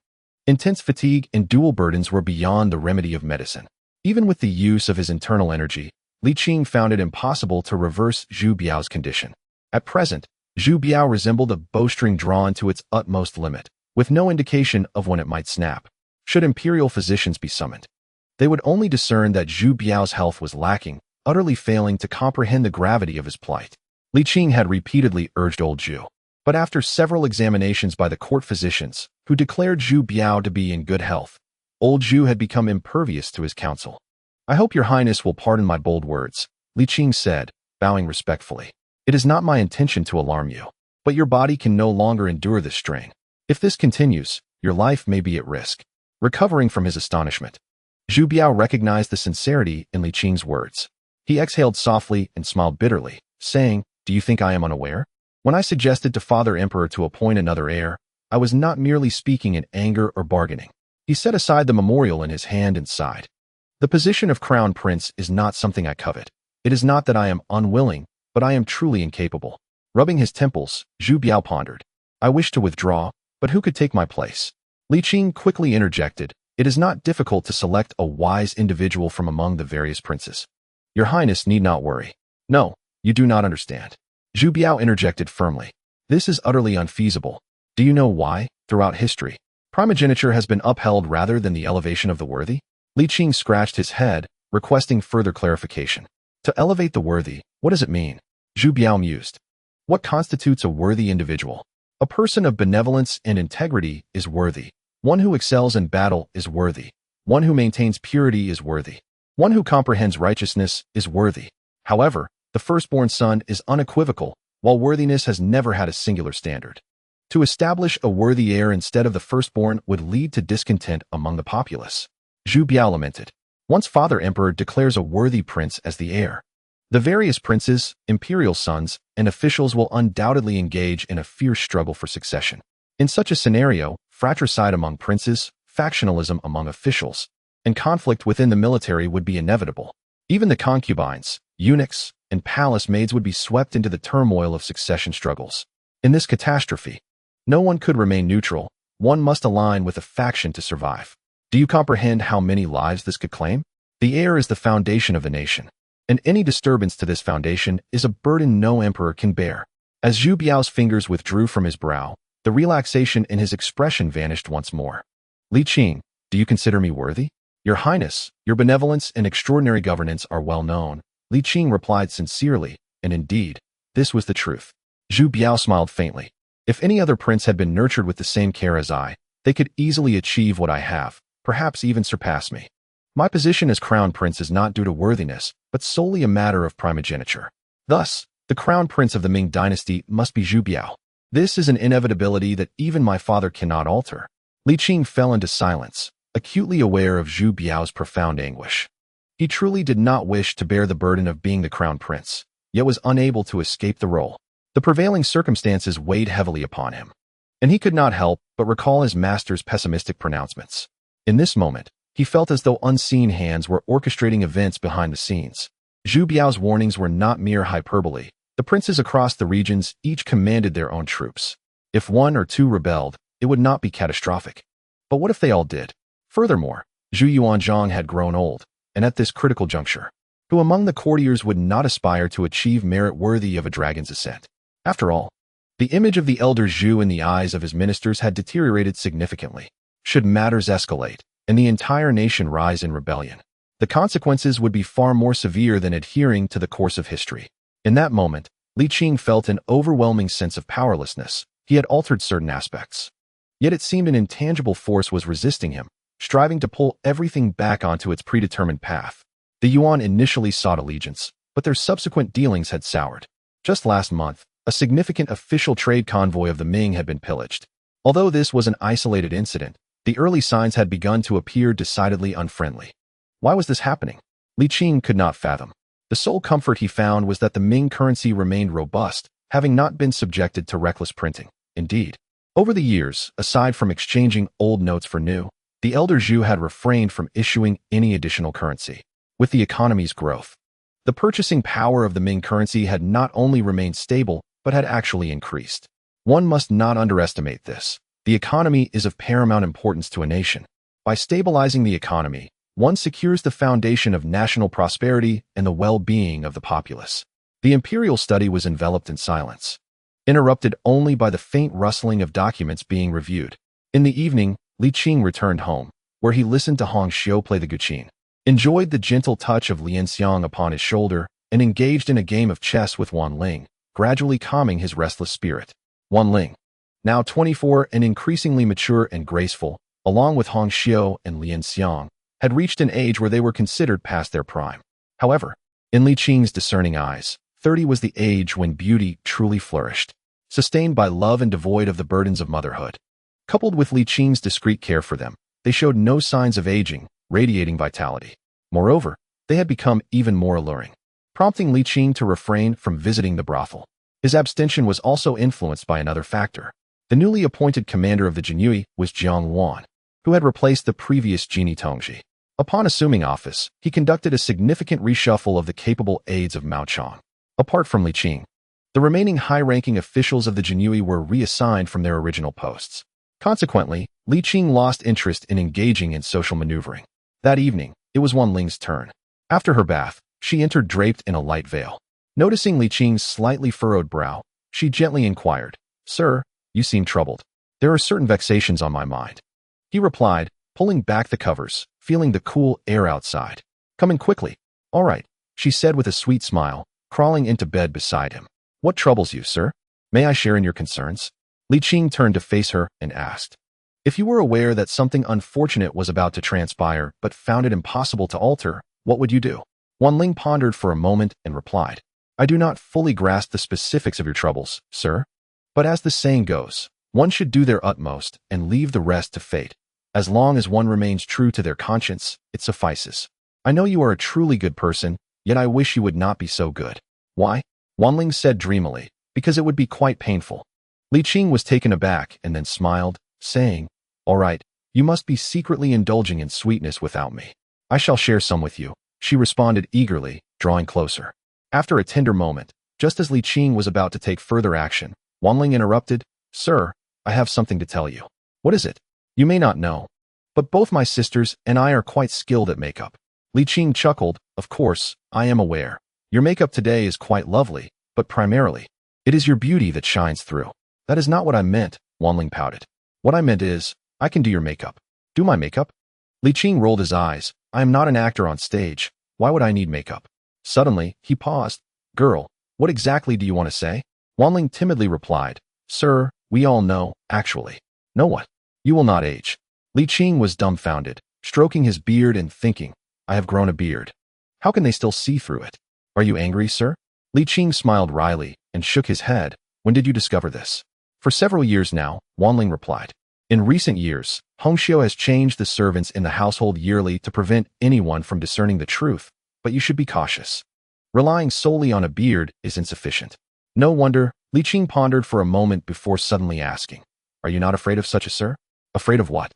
intense fatigue and dual burdens were beyond the remedy of medicine. Even with the use of his internal energy, Li Qing found it impossible to reverse Zhu Biao's condition. At present, Zhu Biao resembled a bowstring drawn to its utmost limit, with no indication of when it might snap. Should imperial physicians be summoned, they would only discern that Zhu Biao's health was lacking, utterly failing to comprehend the gravity of his plight. Li Qing had repeatedly urged old Zhu, but after several examinations by the court physicians, who declared Zhu Biao to be in good health, old Zhu had become impervious to his counsel. I hope your Highness will pardon my bold words, Li Qing said, bowing respectfully. It is not my intention to alarm you, but your body can no longer endure this strain. If this continues, your life may be at risk. Recovering from his astonishment, Zhu Biao recognized the sincerity in Li Qing's words. He exhaled softly and smiled bitterly, saying, Do you think I am unaware? When I suggested to Father Emperor to appoint another heir, I was not merely speaking in anger or bargaining. He set aside the memorial in his hand and sighed. The position of crown prince is not something I covet. It is not that I am unwilling, but I am truly incapable. Rubbing his temples, Zhu Biao pondered. I wish to withdraw, but who could take my place? Li Qing quickly interjected. It is not difficult to select a wise individual from among the various princes. Your Highness need not worry. No, you do not understand. Zhu Biao interjected firmly. This is utterly unfeasible. Do you know why, throughout history, primogeniture has been upheld rather than the elevation of the worthy? Li Qing scratched his head, requesting further clarification. To elevate the worthy, what does it mean? Zhu Biao mused. What constitutes a worthy individual? A person of benevolence and integrity is worthy. One who excels in battle is worthy. One who maintains purity is worthy. One who comprehends righteousness is worthy. However, the firstborn son is unequivocal, while worthiness has never had a singular standard. To establish a worthy heir instead of the firstborn would lead to discontent among the populace. Zhu Biao lamented. Once Father Emperor declares a worthy prince as the heir, the various princes, imperial sons, and officials will undoubtedly engage in a fierce struggle for succession. In such a scenario, fratricide among princes, factionalism among officials, and conflict within the military would be inevitable. Even the concubines, eunuchs, and palace maids would be swept into the turmoil of succession struggles. In this catastrophe, no one could remain neutral. One must align with a faction to survive. Do you comprehend how many lives this could claim? The heir is the foundation of the nation, and any disturbance to this foundation is a burden no emperor can bear. As Zhu Biao's fingers withdrew from his brow, the relaxation in his expression vanished once more. Li Qing, do you consider me worthy? Your Highness, your benevolence and extraordinary governance are well known, Li Qing replied sincerely, and indeed, this was the truth. Zhu Biao smiled faintly. If any other prince had been nurtured with the same care as I, they could easily achieve what I have, perhaps even surpass me. My position as crown prince is not due to worthiness, but solely a matter of primogeniture. Thus, the crown prince of the Ming dynasty must be Zhu Biao. This is an inevitability that even my father cannot alter. Li Qing fell into silence, acutely aware of Zhu Biao's profound anguish. He truly did not wish to bear the burden of being the crown prince, yet was unable to escape the role. The prevailing circumstances weighed heavily upon him, and he could not help but recall his master's pessimistic pronouncements. In this moment, he felt as though unseen hands were orchestrating events behind the scenes. Zhu Biao's warnings were not mere hyperbole. The princes across the regions each commanded their own troops. If one or two rebelled, it would not be catastrophic. But what if they all did? Furthermore, Zhu Yuanzhang had grown old, and at this critical juncture, who among the courtiers would not aspire to achieve merit worthy of a dragon's ascent? After all, the image of the elder Zhu in the eyes of his ministers had deteriorated significantly. Should matters escalate, and the entire nation rise in rebellion, the consequences would be far more severe than adhering to the course of history. In that moment, Li Qing felt an overwhelming sense of powerlessness. He had altered certain aspects, yet it seemed an intangible force was resisting him, striving to pull everything back onto its predetermined path. The Yuan initially sought allegiance, but their subsequent dealings had soured. Just last month, a significant official trade convoy of the Ming had been pillaged. Although this was an isolated incident, the early signs had begun to appear decidedly unfriendly. Why was this happening? Li Qing could not fathom. The sole comfort he found was that the Ming currency remained robust, having not been subjected to reckless printing. Indeed, over the years, aside from exchanging old notes for new, the elder Zhu had refrained from issuing any additional currency. With the economy's growth, the purchasing power of the Ming currency had not only remained stable, but had actually increased. One must not underestimate this. The economy is of paramount importance to a nation. By stabilizing the economy, one secures the foundation of national prosperity and the well-being of the populace. The imperial study was enveloped in silence, interrupted only by the faint rustling of documents being reviewed. In the evening, Li Qing returned home, where he listened to Hong Xiu play the gushing, enjoyed the gentle touch of Lian Xiang upon his shoulder, and engaged in a game of chess with Wan Ling, gradually calming his restless spirit. Wan Ling, now 24 and increasingly mature and graceful, along with Hong Xiu and Lian Xiang, had reached an age where they were considered past their prime. However, in Li Qing's discerning eyes, 30 was the age when beauty truly flourished, sustained by love and devoid of the burdens of motherhood. Coupled with Li Qing's discreet care for them, they showed no signs of aging, radiating vitality. Moreover, they had become even more alluring, prompting Li Qing to refrain from visiting the brothel. His abstention was also influenced by another factor. The newly appointed commander of the Jinyue was Jiang Wan, who had replaced the previous Genie Tongji. Upon assuming office, he conducted a significant reshuffle of the capable aides of Mao Chang. Apart from Li Qing, the remaining high-ranking officials of the Jinyue were reassigned from their original posts. Consequently, Li Qing lost interest in engaging in social maneuvering. That evening, it was Wan Ling's turn. After her bath, she entered draped in a light veil. Noticing Li Qing's slightly furrowed brow, she gently inquired, "Sir, you seem troubled." "There are certain vexations on my mind," he replied, pulling back the covers, feeling the cool air outside. "Come in quickly." "All right," she said with a sweet smile, crawling into bed beside him. "What troubles you, sir? May I share in your concerns?" Li Qing turned to face her and asked, "If you were aware that something unfortunate was about to transpire but found it impossible to alter, what would you do?" Wan Ling pondered for a moment and replied, "I do not fully grasp the specifics of your troubles, sir. But as the saying goes, one should do their utmost and leave the rest to fate. As long as one remains true to their conscience, it suffices. I know you are a truly good person, yet I wish you would not be so good." "Why?" Wan Ling said dreamily, "Because it would be quite painful." Li Qing was taken aback and then smiled, saying, "All right, you must be secretly indulging in sweetness without me. I shall share some with you," she responded eagerly, drawing closer. After a tender moment, just as Li Qing was about to take further action, Wan Ling interrupted, "Sir, I have something to tell you." "What is it?" "You may not know, but both my sisters and I are quite skilled at makeup." Li Qing chuckled, "Of course, I am aware. Your makeup today is quite lovely, but primarily, it is your beauty that shines through." "That is not what I meant," Wan Ling pouted. "What I meant is, I can do your makeup." "Do my makeup?" Li Qing rolled his eyes. "I am not an actor on stage. Why would I need makeup?" Suddenly, he paused. "Girl, what exactly do you want to say?" Wan Ling timidly replied, "Sir, we all know, actually." "Know what?" "You will not age." Li Qing was dumbfounded, stroking his beard and thinking, "I have grown a beard. How can they still see through it?" "Are you angry, sir?" Li Qing smiled wryly and shook his head. "When did you discover this?" "For several years now," Wan Ling replied. "In recent years, Hong Xiu has changed the servants in the household yearly to prevent anyone from discerning the truth, but you should be cautious. Relying solely on a beard is insufficient." "No wonder," Li Qing pondered for a moment before suddenly asking, "Are you not afraid of such a sir?" "Afraid of what?"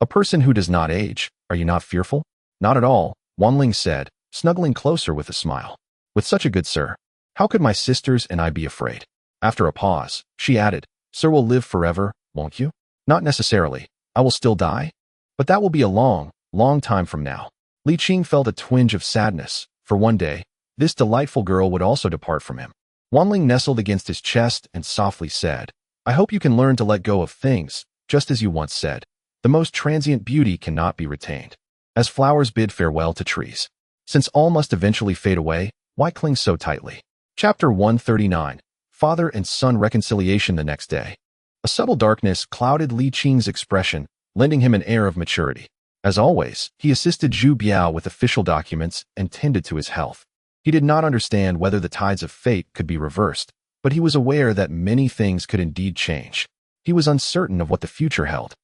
"A person who does not age. Are you not fearful?" "Not at all," Wan Ling said, snuggling closer with a smile. "With such a good sir, how could my sisters and I be afraid?" After a pause, she added, "Sir will live forever, won't you?" "Not necessarily. I will still die. But that will be a long, long time from now." Li Qing felt a twinge of sadness, for one day, this delightful girl would also depart from him. Wan Ling nestled against his chest and softly said, "I hope you can learn to let go of things, just as you once said. The most transient beauty cannot be retained. As flowers bid farewell to trees. Since all must eventually fade away, why cling so tightly?" Chapter 139. Father and Son Reconciliation. The next day, a subtle darkness clouded Li Qing's expression, lending him an air of maturity. As always, he assisted Zhu Biao with official documents and tended to his health. He did not understand whether the tides of fate could be reversed, but he was aware that many things could indeed change. He was uncertain of what the future held.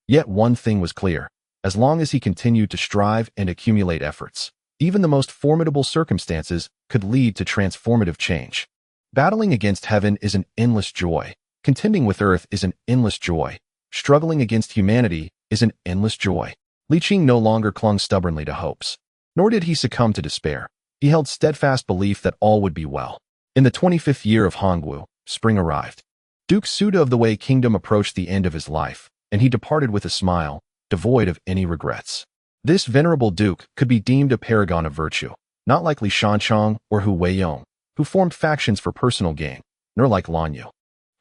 Yet one thing was clear. As long as he continued to strive and accumulate efforts, even the most formidable circumstances could lead to transformative change. Battling against heaven is an endless joy. Contending with earth is an endless joy. Struggling against humanity is an endless joy. Li Qing no longer clung stubbornly to hopes. Nor did he succumb to despair. He held steadfast belief that all would be well. In the 25th year of Hongwu, spring arrived. Duke Suda of the Wei Kingdom approached the end of his life, and he departed with a smile, devoid of any regrets. This venerable duke could be deemed a paragon of virtue, not like Li Shanchong or Hu Weiyong, who formed factions for personal gain, nor like Lan Yu,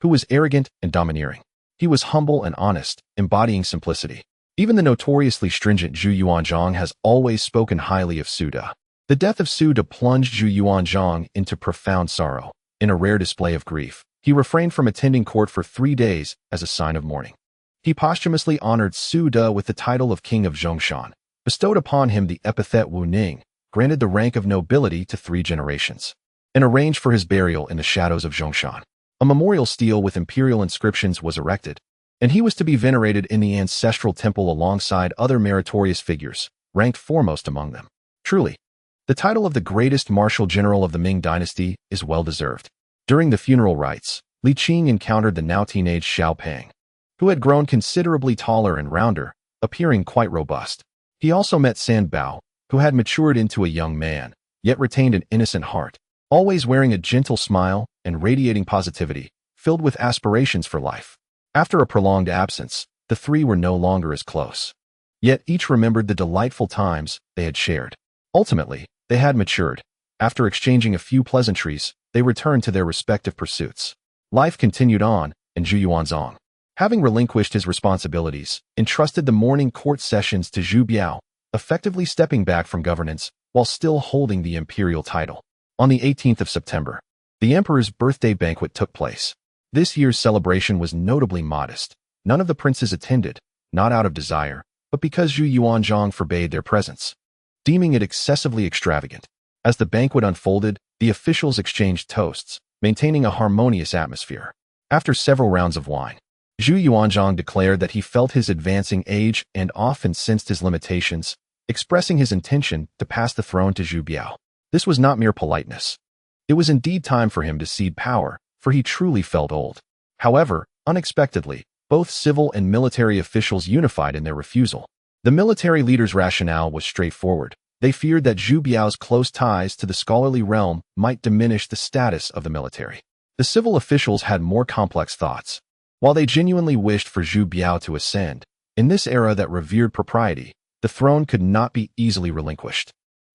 who was arrogant and domineering. He was humble and honest, embodying simplicity. Even the notoriously stringent Zhu Yuanzhang has always spoken highly of Suda. The death of Suda plunged Zhu Yuanzhang into profound sorrow. In a rare display of grief, he refrained from attending court for 3 days as a sign of mourning. He posthumously honored Suda with the title of King of Zhongshan, bestowed upon him the epithet Wu Ning, granted the rank of nobility to 3 generations, and arranged for his burial in the shadows of Zhongshan. A memorial stele with imperial inscriptions was erected, and he was to be venerated in the ancestral temple alongside other meritorious figures, ranked foremost among them. Truly, the title of the greatest martial general of the Ming dynasty is well-deserved. During the funeral rites, Li Qing encountered the now teenage Xiao Peng, who had grown considerably taller and rounder, appearing quite robust. He also met San Bao, who had matured into a young man, yet retained an innocent heart, always wearing a gentle smile and radiating positivity, filled with aspirations for life. After a prolonged absence, the 3 were no longer as close. Yet each remembered the delightful times they had shared. Ultimately, they had matured. After exchanging a few pleasantries, they returned to their respective pursuits. Life continued on, and Zhu Yuanzhang, having relinquished his responsibilities, entrusted the morning court sessions to Zhu Biao, effectively stepping back from governance while still holding the imperial title. On the 18th of September, the emperor's birthday banquet took place. This year's celebration was notably modest. None of the princes attended, not out of desire, but because Zhu Yuanzhang forbade their presence, deeming it excessively extravagant. As the banquet unfolded, the officials exchanged toasts, maintaining a harmonious atmosphere. After several rounds of wine, Zhu Yuanzhang declared that he felt his advancing age and often sensed his limitations, expressing his intention to pass the throne to Zhu Biao. This was not mere politeness. It was indeed time for him to cede power, for he truly felt old. However, unexpectedly, both civil and military officials unified in their refusal. The military leader's rationale was straightforward. They feared that Zhu Biao's close ties to the scholarly realm might diminish the status of the military. The civil officials had more complex thoughts. While they genuinely wished for Zhu Biao to ascend, in this era that revered propriety, the throne could not be easily relinquished.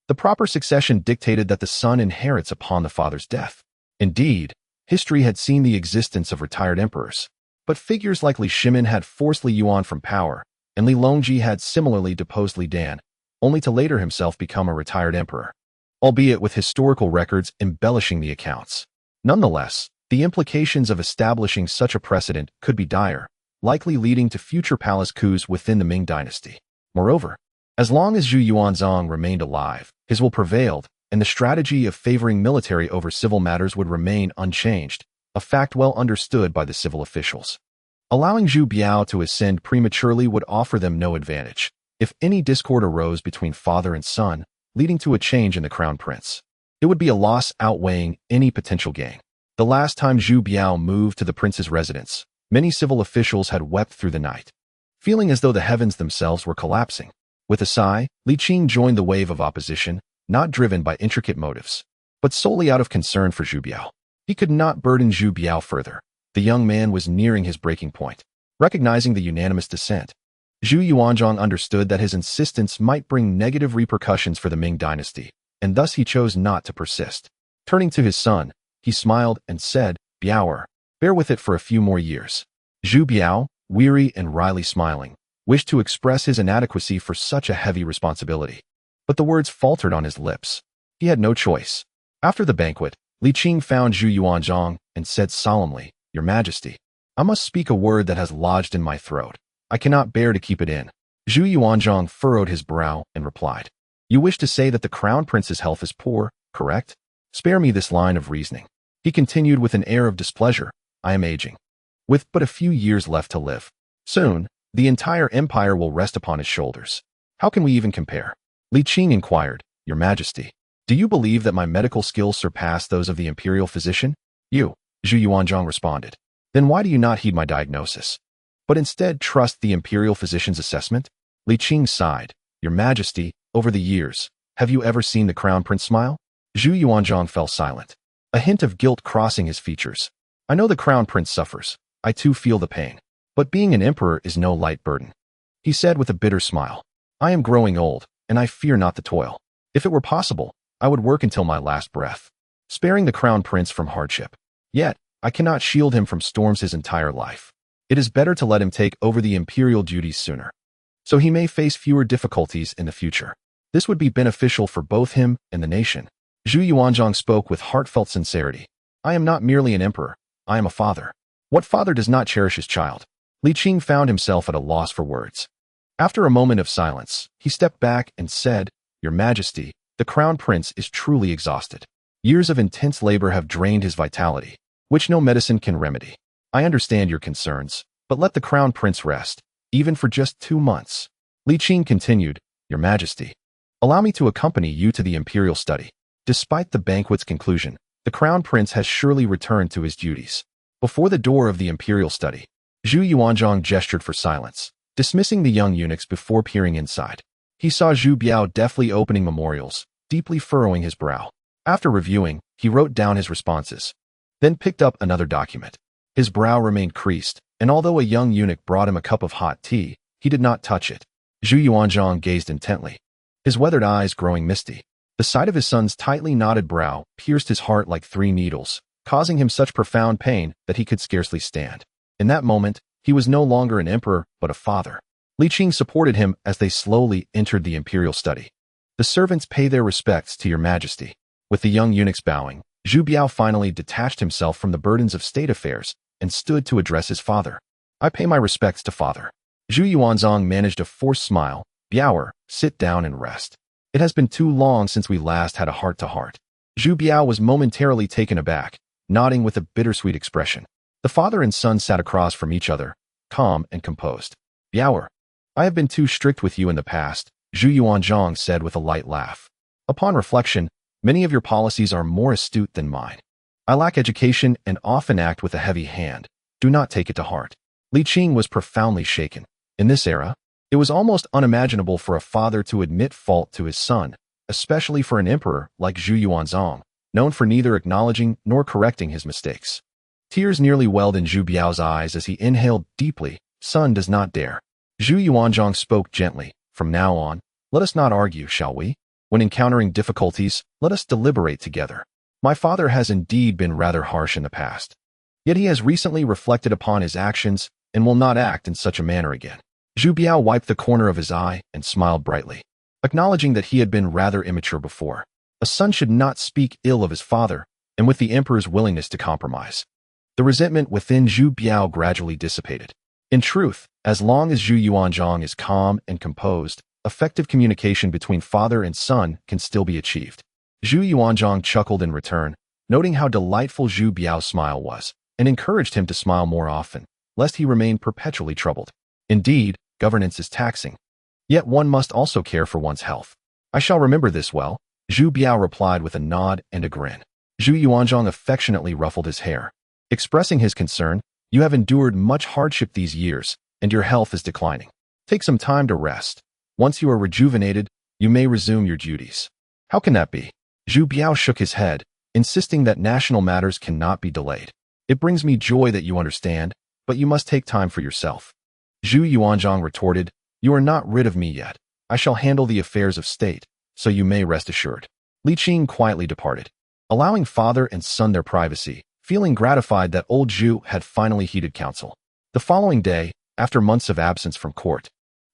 The proper succession dictated that the son inherits upon the father's death. Indeed, history had seen the existence of retired emperors, but figures like Li Shimin had forced Li Yuan from power, and Li Longji had similarly deposed Li Dan, only to later himself become a retired emperor, albeit with historical records embellishing the accounts. Nonetheless, the implications of establishing such a precedent could be dire, likely leading to future palace coups within the Ming dynasty. Moreover, as long as Zhu Yuanzhang remained alive, his will prevailed, and the strategy of favoring military over civil matters would remain unchanged, a fact well understood by the civil officials. Allowing Zhu Biao to ascend prematurely would offer them no advantage. If any discord arose between father and son, leading to a change in the crown prince, it would be a loss outweighing any potential gain. The last time Zhu Biao moved to the prince's residence, many civil officials had wept through the night, feeling as though the heavens themselves were collapsing. With a sigh, Li Qing joined the wave of opposition, not driven by intricate motives, but solely out of concern for Zhu Biao. He could not burden Zhu Biao further. The young man was nearing his breaking point. Recognizing the unanimous dissent, Zhu Yuanzhang understood that his insistence might bring negative repercussions for the Ming dynasty, and thus he chose not to persist. Turning to his son, he smiled and said, "Biao, bear with it for a few more years." Zhu Biao, weary and wryly smiling, wished to express his inadequacy for such a heavy responsibility, but the words faltered on his lips. He had no choice. After the banquet, Li Qing found Zhu Yuanzhang and said solemnly, "Your Majesty, I must speak a word that has lodged in my throat. I cannot bear to keep it in." Zhu Yuanzhang furrowed his brow and replied, "You wish to say that the crown prince's health is poor, correct? Spare me this line of reasoning." He continued with an air of displeasure, "I am aging, with but a few years left to live. Soon, the entire empire will rest upon his shoulders. How can we even compare?" Li Qing inquired, "Your Majesty, do you believe that my medical skills surpass those of the imperial physician?" You, Zhu Yuanzhang responded. Then why do you not heed my diagnosis, but instead trust the imperial physician's assessment? Li Qing sighed. Your Majesty, over the years, have you ever seen the crown prince smile? Zhu Yuanzhang fell silent, a hint of guilt crossing his features. I know the crown prince suffers. I too feel the pain. But being an emperor is no light burden, he said with a bitter smile. I am growing old, and I fear not the toil. If it were possible, I would work until my last breath, sparing the crown prince from hardship. Yet, I cannot shield him from storms his entire life. It is better to let him take over the imperial duties sooner, so he may face fewer difficulties in the future. This would be beneficial for both him and the nation. Zhu Yuanzhang spoke with heartfelt sincerity. I am not merely an emperor, I am a father. What father does not cherish his child? Li Qing found himself at a loss for words. After a moment of silence, he stepped back and said, Your Majesty, the crown prince is truly exhausted. Years of intense labor have drained his vitality, which no medicine can remedy. I understand your concerns, but let the crown prince rest, even for just 2 months. Li Qing continued, Your Majesty, allow me to accompany you to the imperial study. Despite the banquet's conclusion, the crown prince has surely returned to his duties. Before the door of the imperial study, Zhu Yuanzhang gestured for silence, dismissing the young eunuchs before peering inside. He saw Zhu Biao deftly opening memorials, deeply furrowing his brow. After reviewing, he wrote down his responses, then picked up another document. His brow remained creased, and although a young eunuch brought him a cup of hot tea, he did not touch it. Zhu Yuanzhang gazed intently, his weathered eyes growing misty. The sight of his son's tightly knotted brow pierced his heart like 3 needles, causing him such profound pain that he could scarcely stand. In that moment, he was no longer an emperor, but a father. Li Qing supported him as they slowly entered the imperial study. The servants pay their respects to your Majesty. With the young eunuchs bowing, Zhu Biao finally detached himself from the burdens of state affairs and stood to address his father. I pay my respects to father. Zhu Yuanzhang managed a forced smile. Biao, sit down and rest. It has been too long since we last had a heart-to-heart. Zhu Biao was momentarily taken aback, nodding with a bittersweet expression. The father and son sat across from each other, calm and composed. Biao, I have been too strict with you in the past, Zhu Yuanzhang said with a light laugh. Upon reflection, many of your policies are more astute than mine. I lack education and often act with a heavy hand. Do not take it to heart. Li Qing was profoundly shaken. In this era, it was almost unimaginable for a father to admit fault to his son, especially for an emperor like Zhu Yuanzhang, known for neither acknowledging nor correcting his mistakes. Tears nearly welled in Zhu Biao's eyes as he inhaled deeply. Son does not dare. Zhu Yuanzhang spoke gently. From now on, let us not argue, shall we? When encountering difficulties, let us deliberate together. My father has indeed been rather harsh in the past. Yet he has recently reflected upon his actions and will not act in such a manner again. Zhu Biao wiped the corner of his eye and smiled brightly, acknowledging that he had been rather immature before. A son should not speak ill of his father, and with the emperor's willingness to compromise, the resentment within Zhu Biao gradually dissipated. In truth, as long as Zhu Yuanzhang is calm and composed, effective communication between father and son can still be achieved. Zhu Yuanzhang chuckled in return, noting how delightful Zhu Biao's smile was, and encouraged him to smile more often, lest he remain perpetually troubled. Indeed, governance is taxing. Yet one must also care for one's health. I shall remember this well, Zhu Biao replied with a nod and a grin. Zhu Yuanzhang affectionately ruffled his hair, expressing his concern. You have endured much hardship these years, and your health is declining. Take some time to rest. Once you are rejuvenated, you may resume your duties. How can that be? Zhu Biao shook his head, insisting that national matters cannot be delayed. It brings me joy that you understand, but you must take time for yourself. Zhu Yuanzhang retorted, You are not rid of me yet. I shall handle the affairs of state, so you may rest assured. Li Qing quietly departed, allowing father and son their privacy, feeling gratified that old Zhu had finally heeded counsel. The following day, after months of absence from court,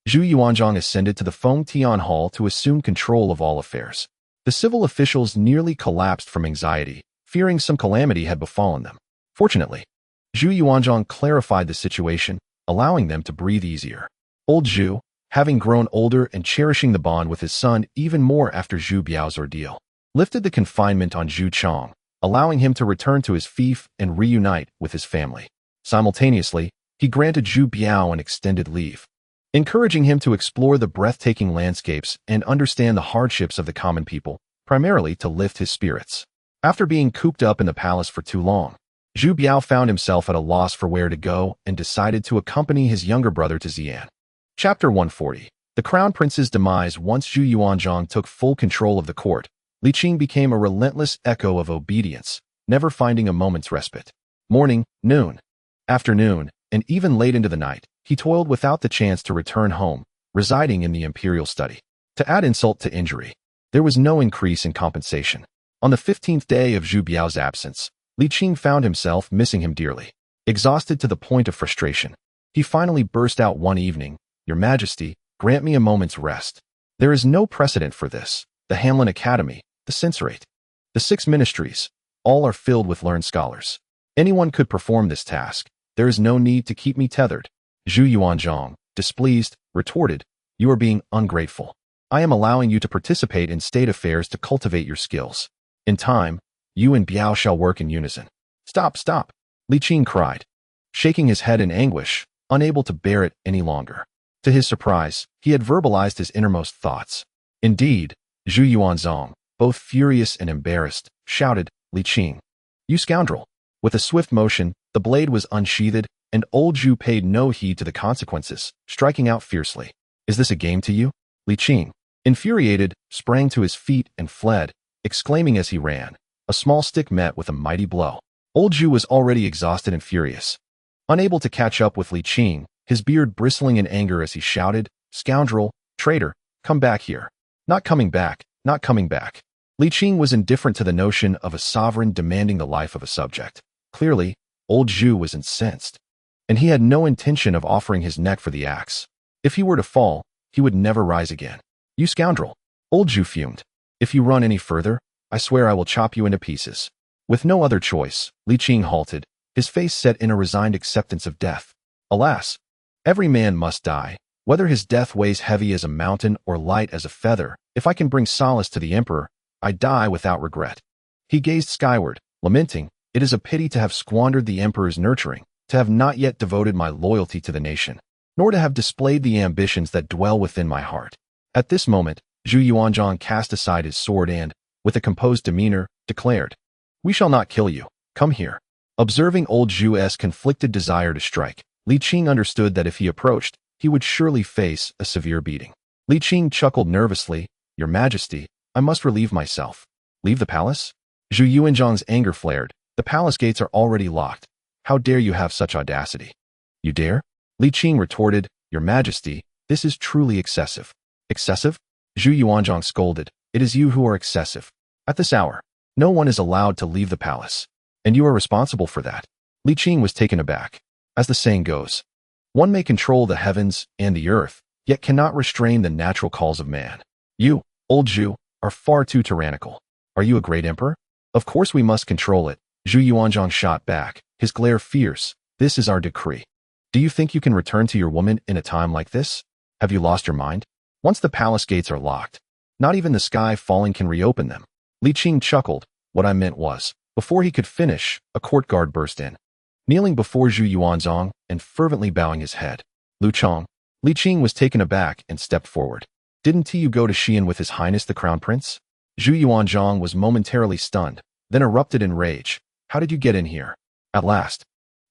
Zhu Yuanzhang ascended to the Feng Tian Hall to assume control of all affairs. The civil officials nearly collapsed from anxiety, fearing some calamity had befallen them. Fortunately, Zhu Yuanzhang clarified the situation, allowing them to breathe easier. Old Zhu, having grown older and cherishing the bond with his son even more after Zhu Biao's ordeal, lifted the confinement on Zhu Chong, allowing him to return to his fief and reunite with his family. Simultaneously, he granted Zhu Biao an extended leave, encouraging him to explore the breathtaking landscapes and understand the hardships of the common people, primarily to lift his spirits. After being cooped up in the palace for too long, Zhu Biao found himself at a loss for where to go and decided to accompany his younger brother to Xi'an. Chapter 140. The Crown Prince's demise. Once Zhu Yuanzhang took full control of the court, Li Qing became a relentless echo of obedience, never finding a moment's respite. Morning, noon, afternoon, and even late into the night, he toiled without the chance to return home, residing in the imperial study. To add insult to injury, there was no increase in compensation. On the 15th day of Zhu Biao's absence, Li Qing found himself missing him dearly. Exhausted to the point of frustration, he finally burst out one evening, "Your Majesty, grant me a moment's rest. There is no precedent for this. The Hanlin Academy, the censorate, the 6 ministries, all are filled with learned scholars. Anyone could perform this task. There is no need to keep me tethered." Zhu Yuanzhang, displeased, retorted, "You are being ungrateful. I am allowing you to participate in state affairs to cultivate your skills. In time, you and Biao shall work in unison." "Stop, stop," Li Qing cried, shaking his head in anguish, unable to bear it any longer. To his surprise, he had verbalized his innermost thoughts. Indeed, Zhu Yuanzhang, both furious and embarrassed, shouted, "Li Qing, you scoundrel!" With a swift motion, the blade was unsheathed, and old Zhu paid no heed to the consequences, striking out fiercely. "Is this a game to you?" Li Qing, infuriated, sprang to his feet and fled, exclaiming as he ran. A small stick met with a mighty blow. Old Zhu was already exhausted and furious. Unable to catch up with Li Qing, his beard bristling in anger as he shouted, "Scoundrel, traitor, come back here." "Not coming back, not coming back." Li Qing was indifferent to the notion of a sovereign demanding the life of a subject. Clearly, old Zhu was incensed, and he had no intention of offering his neck for the axe. If he were to fall, he would never rise again. "You scoundrel!" Old Zhu fumed. "If you run any further, I swear I will chop you into pieces." With no other choice, Li Qing halted, his face set in a resigned acceptance of death. Alas, every man must die, whether his death weighs heavy as a mountain or light as a feather. If I can bring solace to the emperor, I die without regret. He gazed skyward, lamenting, "It is a pity to have squandered the emperor's nurturing, to have not yet devoted my loyalty to the nation, nor to have displayed the ambitions that dwell within my heart." At this moment, Zhu Yuanzhang cast aside his sword and, with a composed demeanor, declared, "We shall not kill you. Come here." Observing old Zhu's conflicted desire to strike, Li Qing understood that if he approached, he would surely face a severe beating. Li Qing chuckled nervously, "Your Majesty, I must relieve myself." "Leave the palace?" Zhu Yuanzhang's anger flared. "The palace gates are already locked. How dare you have such audacity?" "You dare?" Li Qing retorted, "Your Majesty, this is truly excessive." "Excessive?" Zhu Yuanzhang scolded, "It is you who are excessive. At this hour, no one is allowed to leave the palace, and you are responsible for that." Li Qing was taken aback. As the saying goes, one may control the heavens and the earth, yet cannot restrain the natural calls of man. "You, old Zhu, are far too tyrannical. Are you a great emperor?" "Of course we must control it," Zhu Yuanzhang shot back, his glare fierce. "This is our decree. Do you think you can return to your woman in a time like this? Have you lost your mind? Once the palace gates are locked, not even the sky falling can reopen them." Li Qing chuckled. "What I meant was," before he could finish, a court guard burst in, kneeling before Zhu Yuanzhang and fervently bowing his head. "Lu Chong." Li Qing was taken aback and stepped forward. "Didn't you go to Xi'an with His Highness the Crown Prince?" Zhu Yuanzhang was momentarily stunned, then erupted in rage. "How did you get in here?" At last,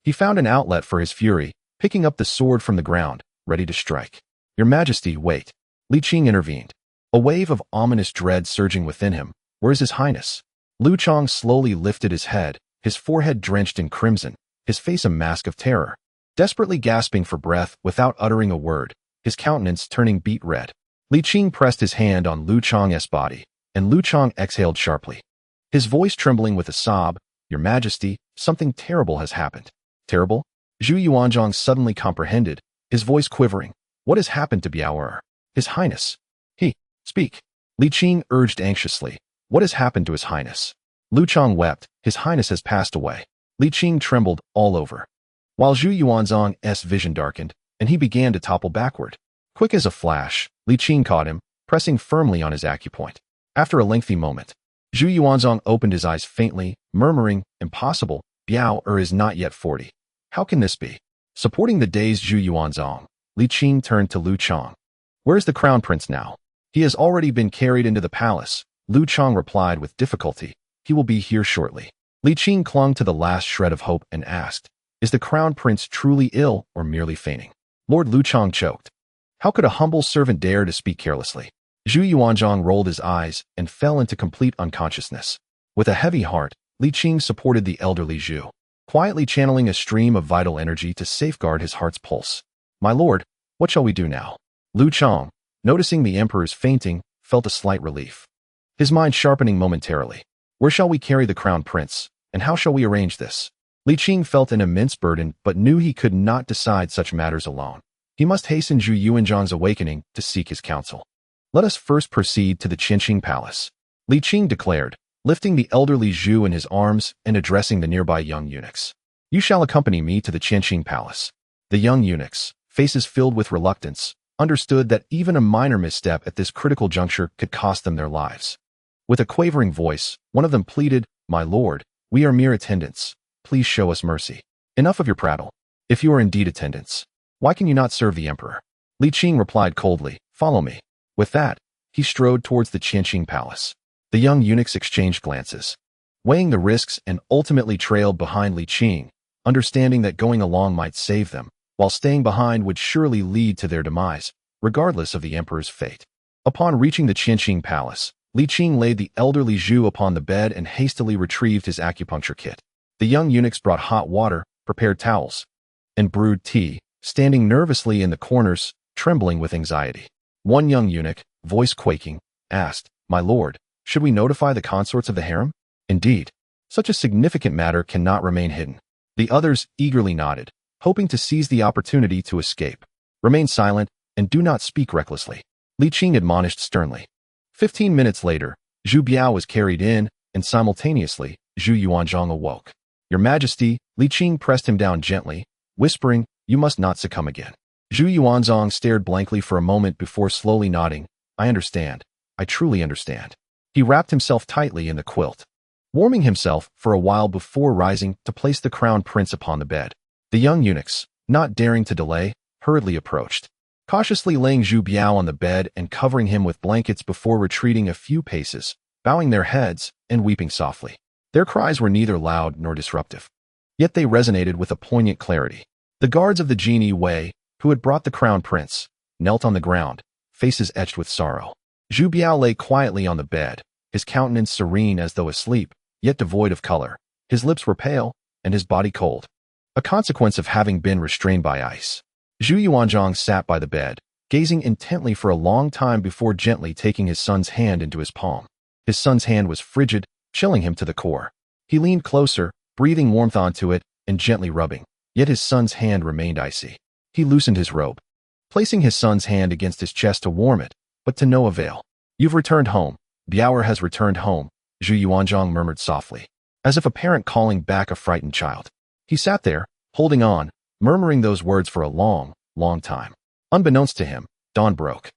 he found an outlet for his fury, picking up the sword from the ground, ready to strike. "Your Majesty, wait." Li Qing intervened, a wave of ominous dread surging within him. "Where is His Highness?" Lu Chong slowly lifted his head, his forehead drenched in crimson, his face a mask of terror. Desperately gasping for breath without uttering a word, his countenance turning beet red, Li Qing pressed his hand on Lu Chong's body, and Lu Chong exhaled sharply, his voice trembling with a sob. "Your Majesty, something terrible has happened." "Terrible?" Zhu Yuanzhang suddenly comprehended, his voice quivering. "What has happened to Biao? His Highness?" Speak." Li Qing urged anxiously. "What has happened to His Highness?" Lu Chong wept. "His Highness has passed away." Li Qing trembled all over, while Zhu Yuanzhang's vision darkened, and he began to topple backward. Quick as a flash, Li Qing caught him, pressing firmly on his acupoint. After a lengthy moment, Zhu Yuanzhang opened his eyes faintly, murmuring, "Impossible, Biao is not yet 40. How can this be?" Supporting the dazed Zhu Yuanzhang, Li Qing turned to Lu Chong. "Where's the Crown Prince now?" "He has already been carried into the palace," Lu Chong replied with difficulty. "He will be here shortly." Li Qing clung to the last shred of hope and asked, "Is the crown prince truly ill or merely feigning?" Lord Luchang choked. How could a humble servant dare to speak carelessly? Zhu Yuanzhang rolled his eyes and fell into complete unconsciousness. With a heavy heart, Li Qing supported the elderly Zhu, quietly channeling a stream of vital energy to safeguard his heart's pulse. "My lord, what shall we do now?" Lu Chang, noticing the emperor's fainting, felt a slight relief, his mind sharpening momentarily. "Where shall we carry the crown prince, and how shall we arrange this?" Li Qing felt an immense burden but knew he could not decide such matters alone. He must hasten Zhu Yuanzhang's awakening to seek his counsel. "Let us first proceed to the Qinqing palace," Li Qing declared, lifting the elderly Zhu in his arms and addressing the nearby young eunuchs. "You shall accompany me to the Qinqing palace." The young eunuchs, faces filled with reluctance, understood that even a minor misstep at this critical juncture could cost them their lives. With a quavering voice, one of them pleaded, "My lord, we are mere attendants. Please show us mercy. Enough of your prattle. If you are indeed attendants, why can you not serve the emperor?" Li Qing replied coldly, "Follow me." With that, he strode towards the Qinqing palace. The young eunuchs exchanged glances, weighing the risks, and ultimately trailed behind Li Qing, understanding that going along might save them, while staying behind would surely lead to their demise, regardless of the emperor's fate. Upon reaching the Qinqing palace, Li Qing laid the elderly Zhu upon the bed and hastily retrieved his acupuncture kit. The young eunuchs brought hot water, prepared towels, and brewed tea, standing nervously in the corners, trembling with anxiety. One young eunuch, voice quaking, asked, "My lord, should we notify the consorts of the harem?" "Indeed, such a significant matter cannot remain hidden." The others eagerly nodded, hoping to seize the opportunity to escape. "Remain silent and do not speak recklessly," Li Qing admonished sternly. 15 minutes later, Zhu Biao was carried in, and simultaneously, Zhu Yuanzhang awoke. "Your Majesty," Li Qing pressed him down gently, whispering, "You must not succumb again." Zhu Yuanzhang stared blankly for a moment before slowly nodding. "I understand. I truly understand." He wrapped himself tightly in the quilt, warming himself for a while before rising to place the crown prince upon the bed. The young eunuchs, not daring to delay, hurriedly approached, cautiously laying Zhu Biao on the bed and covering him with blankets before retreating a few paces, bowing their heads and weeping softly. Their cries were neither loud nor disruptive, yet they resonated with a poignant clarity. The guards of the genie Wei, who had brought the crown prince, knelt on the ground, faces etched with sorrow. Zhu Biao lay quietly on the bed, his countenance serene as though asleep, yet devoid of color. His lips were pale, and his body cold, a consequence of having been restrained by ice. Zhu Yuanzhang sat by the bed, gazing intently for a long time before gently taking his son's hand into his palm. His son's hand was frigid, chilling him to the core. He leaned closer, breathing warmth onto it and gently rubbing, yet his son's hand remained icy. He loosened his robe, placing his son's hand against his chest to warm it, but to no avail. "You've returned home. Biao has returned home," Zhu Yuanzhang murmured softly, as if a parent calling back a frightened child. He sat there, holding on, murmuring those words for a long, long time. Unbeknownst to him, dawn broke.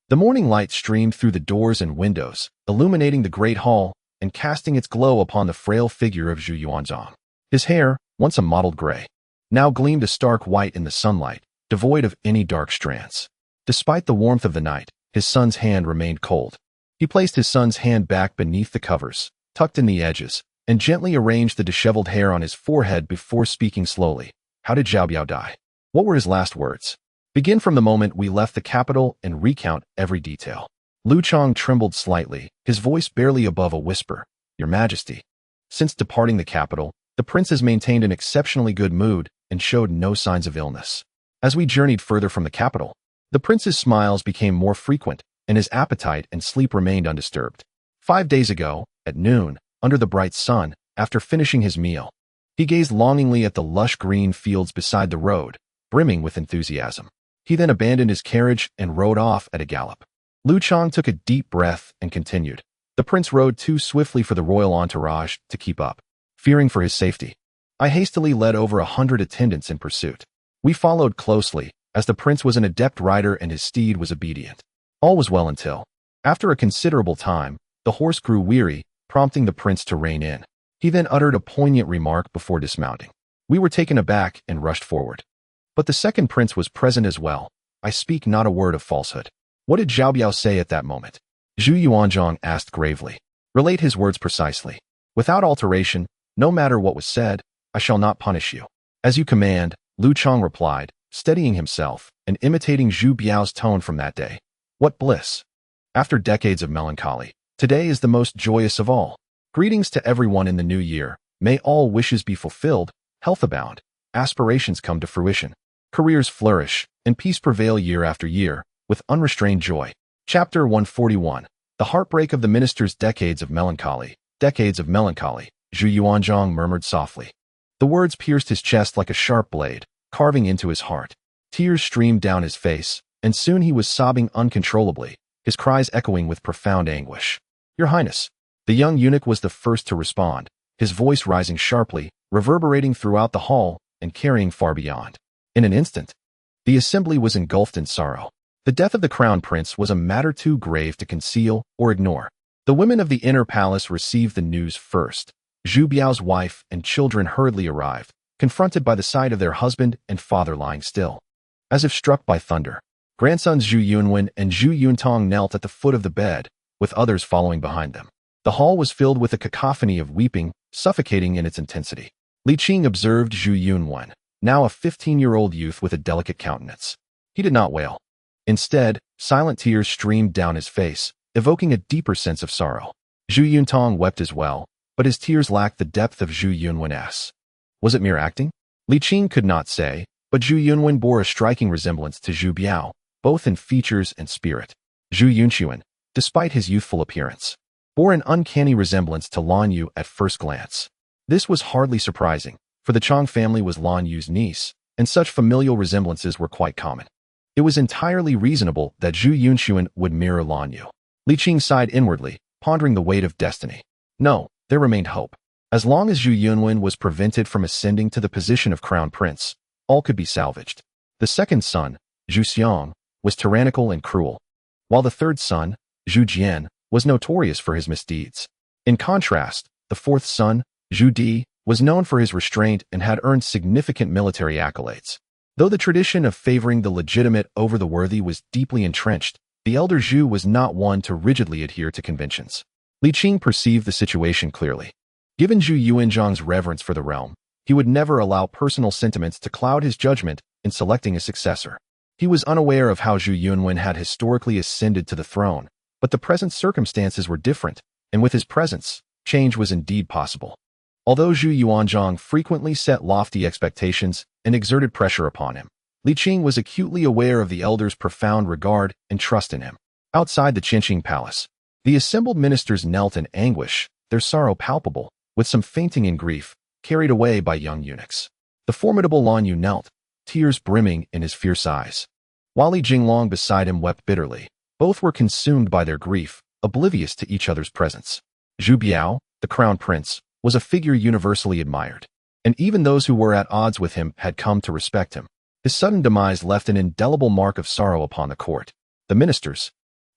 The morning light streamed through the doors and windows, illuminating the great hall and casting its glow upon the frail figure of Zhu Yuanzhang. His hair, once a mottled gray, now gleamed a stark white in the sunlight, devoid of any dark strands. Despite the warmth of the night, his son's hand remained cold. He placed his son's hand back beneath the covers, tucked in the edges, and gently arranged the disheveled hair on his forehead before speaking slowly. "How did Zhao Biao die? What were his last words? Begin from the moment we left the capital and recount every detail." Lu Chang trembled slightly, his voice barely above a whisper. "Your Majesty." Since departing the capital, the prince has maintained an exceptionally good mood and showed no signs of illness. As we journeyed further from the capital, the prince's smiles became more frequent, and his appetite and sleep remained undisturbed. 5 days ago, at noon, under the bright sun, after finishing his meal, he gazed longingly at the lush green fields beside the road, brimming with enthusiasm. He then abandoned his carriage and rode off at a gallop. Lu Chang took a deep breath and continued. The prince rode too swiftly for the royal entourage to keep up. Fearing for his safety, I hastily led over 100 attendants in pursuit. We followed closely, as the prince was an adept rider and his steed was obedient. All was well until, after a considerable time, the horse grew weary, prompting the prince to rein in. He then uttered a poignant remark before dismounting. We were taken aback and rushed forward. But the second prince was present as well. I speak not a word of falsehood. What did Zhao Biao say at that moment? Zhu Yuanzhang asked gravely. Relate his words precisely. Without alteration, "No matter what was said, I shall not punish you." "As you command," Lu Chang replied, steadying himself and imitating Zhu Biao's tone from that day. "What bliss! After decades of melancholy, today is the most joyous of all. Greetings to everyone in the new year. May all wishes be fulfilled, health abound, aspirations come to fruition, careers flourish, and peace prevail year after year, with unrestrained joy." Chapter 141. The Heartbreak of the Minister's Decades of Melancholy. Decades of melancholy, Zhu Yuanzhang murmured softly. The words pierced his chest like a sharp blade, carving into his heart. Tears streamed down his face, and soon he was sobbing uncontrollably, his cries echoing with profound anguish. "Your Highness." The young eunuch was the first to respond, his voice rising sharply, reverberating throughout the hall and carrying far beyond. In an instant, the assembly was engulfed in sorrow. The death of the crown prince was a matter too grave to conceal or ignore. The women of the inner palace received the news first. Zhu Biao's wife and children hurriedly arrived, confronted by the sight of their husband and father lying still. As if struck by thunder, grandsons Zhu Yunwen and Zhu Yuntong knelt at the foot of the bed, with others following behind them. The hall was filled with a cacophony of weeping, suffocating in its intensity. Li Qing observed Zhu Yunwen, now a 15-year-old youth with a delicate countenance. He did not wail. Instead, silent tears streamed down his face, evoking a deeper sense of sorrow. Zhu Yuntong wept as well, but his tears lacked the depth of Zhu Yunwen's. Was it mere acting? Li Qing could not say, but Zhu Yunwen bore a striking resemblance to Zhu Biao, both in features and spirit. Zhu Yunchuan, despite his youthful appearance, bore an uncanny resemblance to Lan Yu at first glance. This was hardly surprising, for the Chang family was Lan Yu's niece, and such familial resemblances were quite common. It was entirely reasonable that Zhu Yunchuan would mirror Lan Yu. Li Qing sighed inwardly, pondering the weight of destiny. No, there remained hope. As long as Zhu Yunwen was prevented from ascending to the position of crown prince, all could be salvaged. The second son, Zhu Xiang, was tyrannical and cruel, while the third son, Zhu Jian, was notorious for his misdeeds. In contrast, the fourth son, Zhu Di, was known for his restraint and had earned significant military accolades. Though the tradition of favoring the legitimate over the worthy was deeply entrenched, the elder Zhu was not one to rigidly adhere to conventions. Li Qing perceived the situation clearly. Given Zhu Yuanzhang's reverence for the realm, he would never allow personal sentiments to cloud his judgment in selecting a successor. He was unaware of how Zhu Yunwen had historically ascended to the throne, but the present circumstances were different, and with his presence, change was indeed possible. Although Zhu Yuanzhang frequently set lofty expectations and exerted pressure upon him, Li Qing was acutely aware of the elder's profound regard and trust in him. Outside the Qinqing palace, the assembled ministers knelt in anguish, their sorrow palpable, with some fainting in grief, carried away by young eunuchs. The formidable Lan Yu knelt, tears brimming in his fierce eyes. While Li Jinglong beside him wept bitterly, both were consumed by their grief, oblivious to each other's presence. Zhu Biao, the crown prince, was a figure universally admired, and even those who were at odds with him had come to respect him. His sudden demise left an indelible mark of sorrow upon the court. The ministers,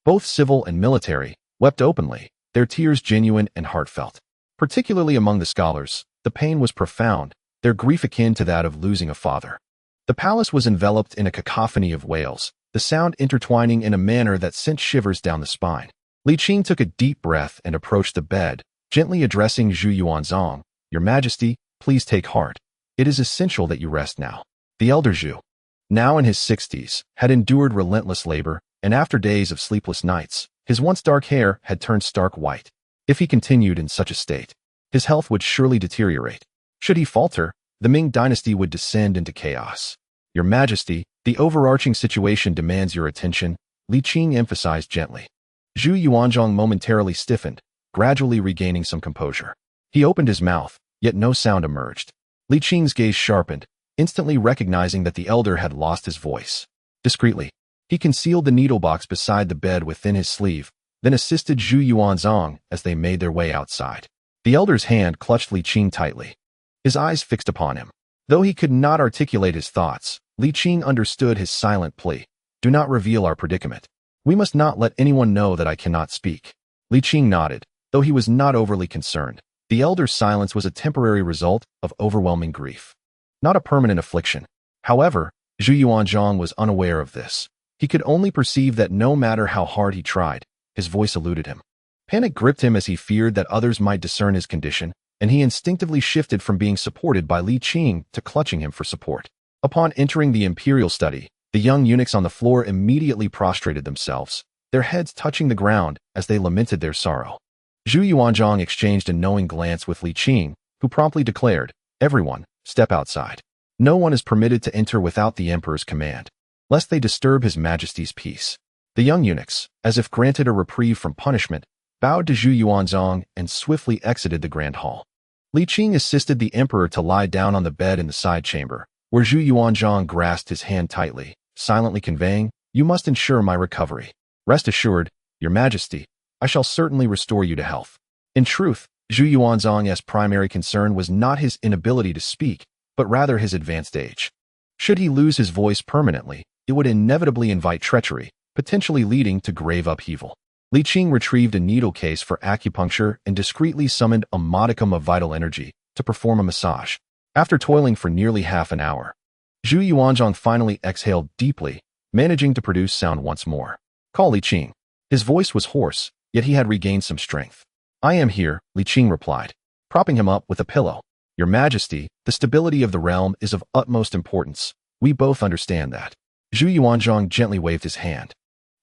both civil and military, wept openly, their tears genuine and heartfelt. Particularly among the scholars, the pain was profound, their grief akin to that of losing a father. The palace was enveloped in a cacophony of wails, the sound intertwining in a manner that sent shivers down the spine. Li Qing took a deep breath and approached the bed, gently addressing Zhu Yuanzhang. "Your Majesty, please take heart. It is essential that you rest now." The elder Zhu, now in his 60s, had endured relentless labor, and after days of sleepless nights, his once dark hair had turned stark white. If he continued in such a state, his health would surely deteriorate. Should he falter, the Ming dynasty would descend into chaos. "Your Majesty, the overarching situation demands your attention," Li Qing emphasized gently. Zhu Yuanzhang momentarily stiffened, gradually regaining some composure. He opened his mouth, yet no sound emerged. Li Qing's gaze sharpened, instantly recognizing that the elder had lost his voice. Discreetly, he concealed the needle box beside the bed within his sleeve, then assisted Zhu Yuanzhang as they made their way outside. The elder's hand clutched Li Qing tightly, his eyes fixed upon him. Though he could not articulate his thoughts, Li Qing understood his silent plea. "Do not reveal our predicament. We must not let anyone know that I cannot speak." Li Qing nodded, though he was not overly concerned. The elder's silence was a temporary result of overwhelming grief, not a permanent affliction. However, Zhu Yuanzhang was unaware of this. He could only perceive that no matter how hard he tried, his voice eluded him. Panic gripped him as he feared that others might discern his condition, and he instinctively shifted from being supported by Li Qing to clutching him for support. Upon entering the imperial study, the young eunuchs on the floor immediately prostrated themselves, their heads touching the ground as they lamented their sorrow. Zhu Yuanzhang exchanged a knowing glance with Li Qing, who promptly declared, "Everyone, step outside. No one is permitted to enter without the emperor's command, lest they disturb his majesty's peace." The young eunuchs, as if granted a reprieve from punishment, bowed to Zhu Yuanzhang and swiftly exited the grand hall. Li Qing assisted the emperor to lie down on the bed in the side chamber, where Zhu Yuanzhang grasped his hand tightly, silently conveying, "You must ensure my recovery. Rest assured, your majesty, I shall certainly restore you to health." In truth, Zhu Yuanzhang's primary concern was not his inability to speak, but rather his advanced age. Should he lose his voice permanently, it would inevitably invite treachery, potentially leading to grave upheaval. Li Qing retrieved a needle case for acupuncture and discreetly summoned a modicum of vital energy to perform a massage. After toiling for nearly half an hour, Zhu Yuanzhang finally exhaled deeply, managing to produce sound once more. "Call Li Qing." His voice was hoarse, yet he had regained some strength. "I am here," Li Qing replied, propping him up with a pillow. "Your Majesty, the stability of the realm is of utmost importance. We both understand that." Zhu Yuanzhang gently waved his hand.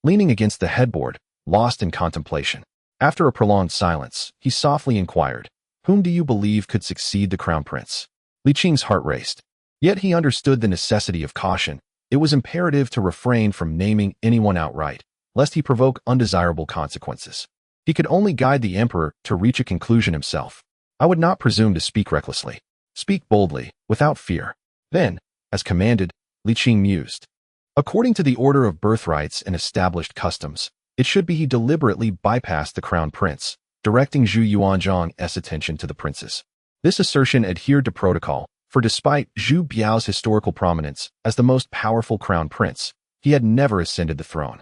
Leaning against the headboard, lost in contemplation. After a prolonged silence, he softly inquired, "Whom do you believe could succeed the crown prince?" Li Qing's heart raced. Yet he understood the necessity of caution. It was imperative to refrain from naming anyone outright, lest he provoke undesirable consequences. He could only guide the emperor to reach a conclusion himself. "I would not presume to speak recklessly. Speak boldly, without fear." Then, as commanded, Li Qing mused. According to the order of birthrights and established customs, it should be he deliberately bypassed the crown prince, directing Zhu Yuanzhang's attention to the princes. This assertion adhered to protocol, for despite Zhu Biao's historical prominence as the most powerful crown prince, he had never ascended the throne.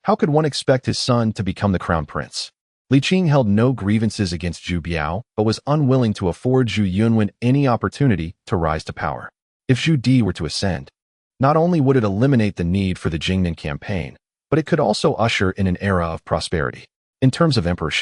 How could one expect his son to become the crown prince? Li Qing held no grievances against Zhu Biao, but was unwilling to afford Zhu Yunwen any opportunity to rise to power. If Zhu Di were to ascend, not only would it eliminate the need for the Jingnan campaign, but it could also usher in an era of prosperity. In terms of emperorship,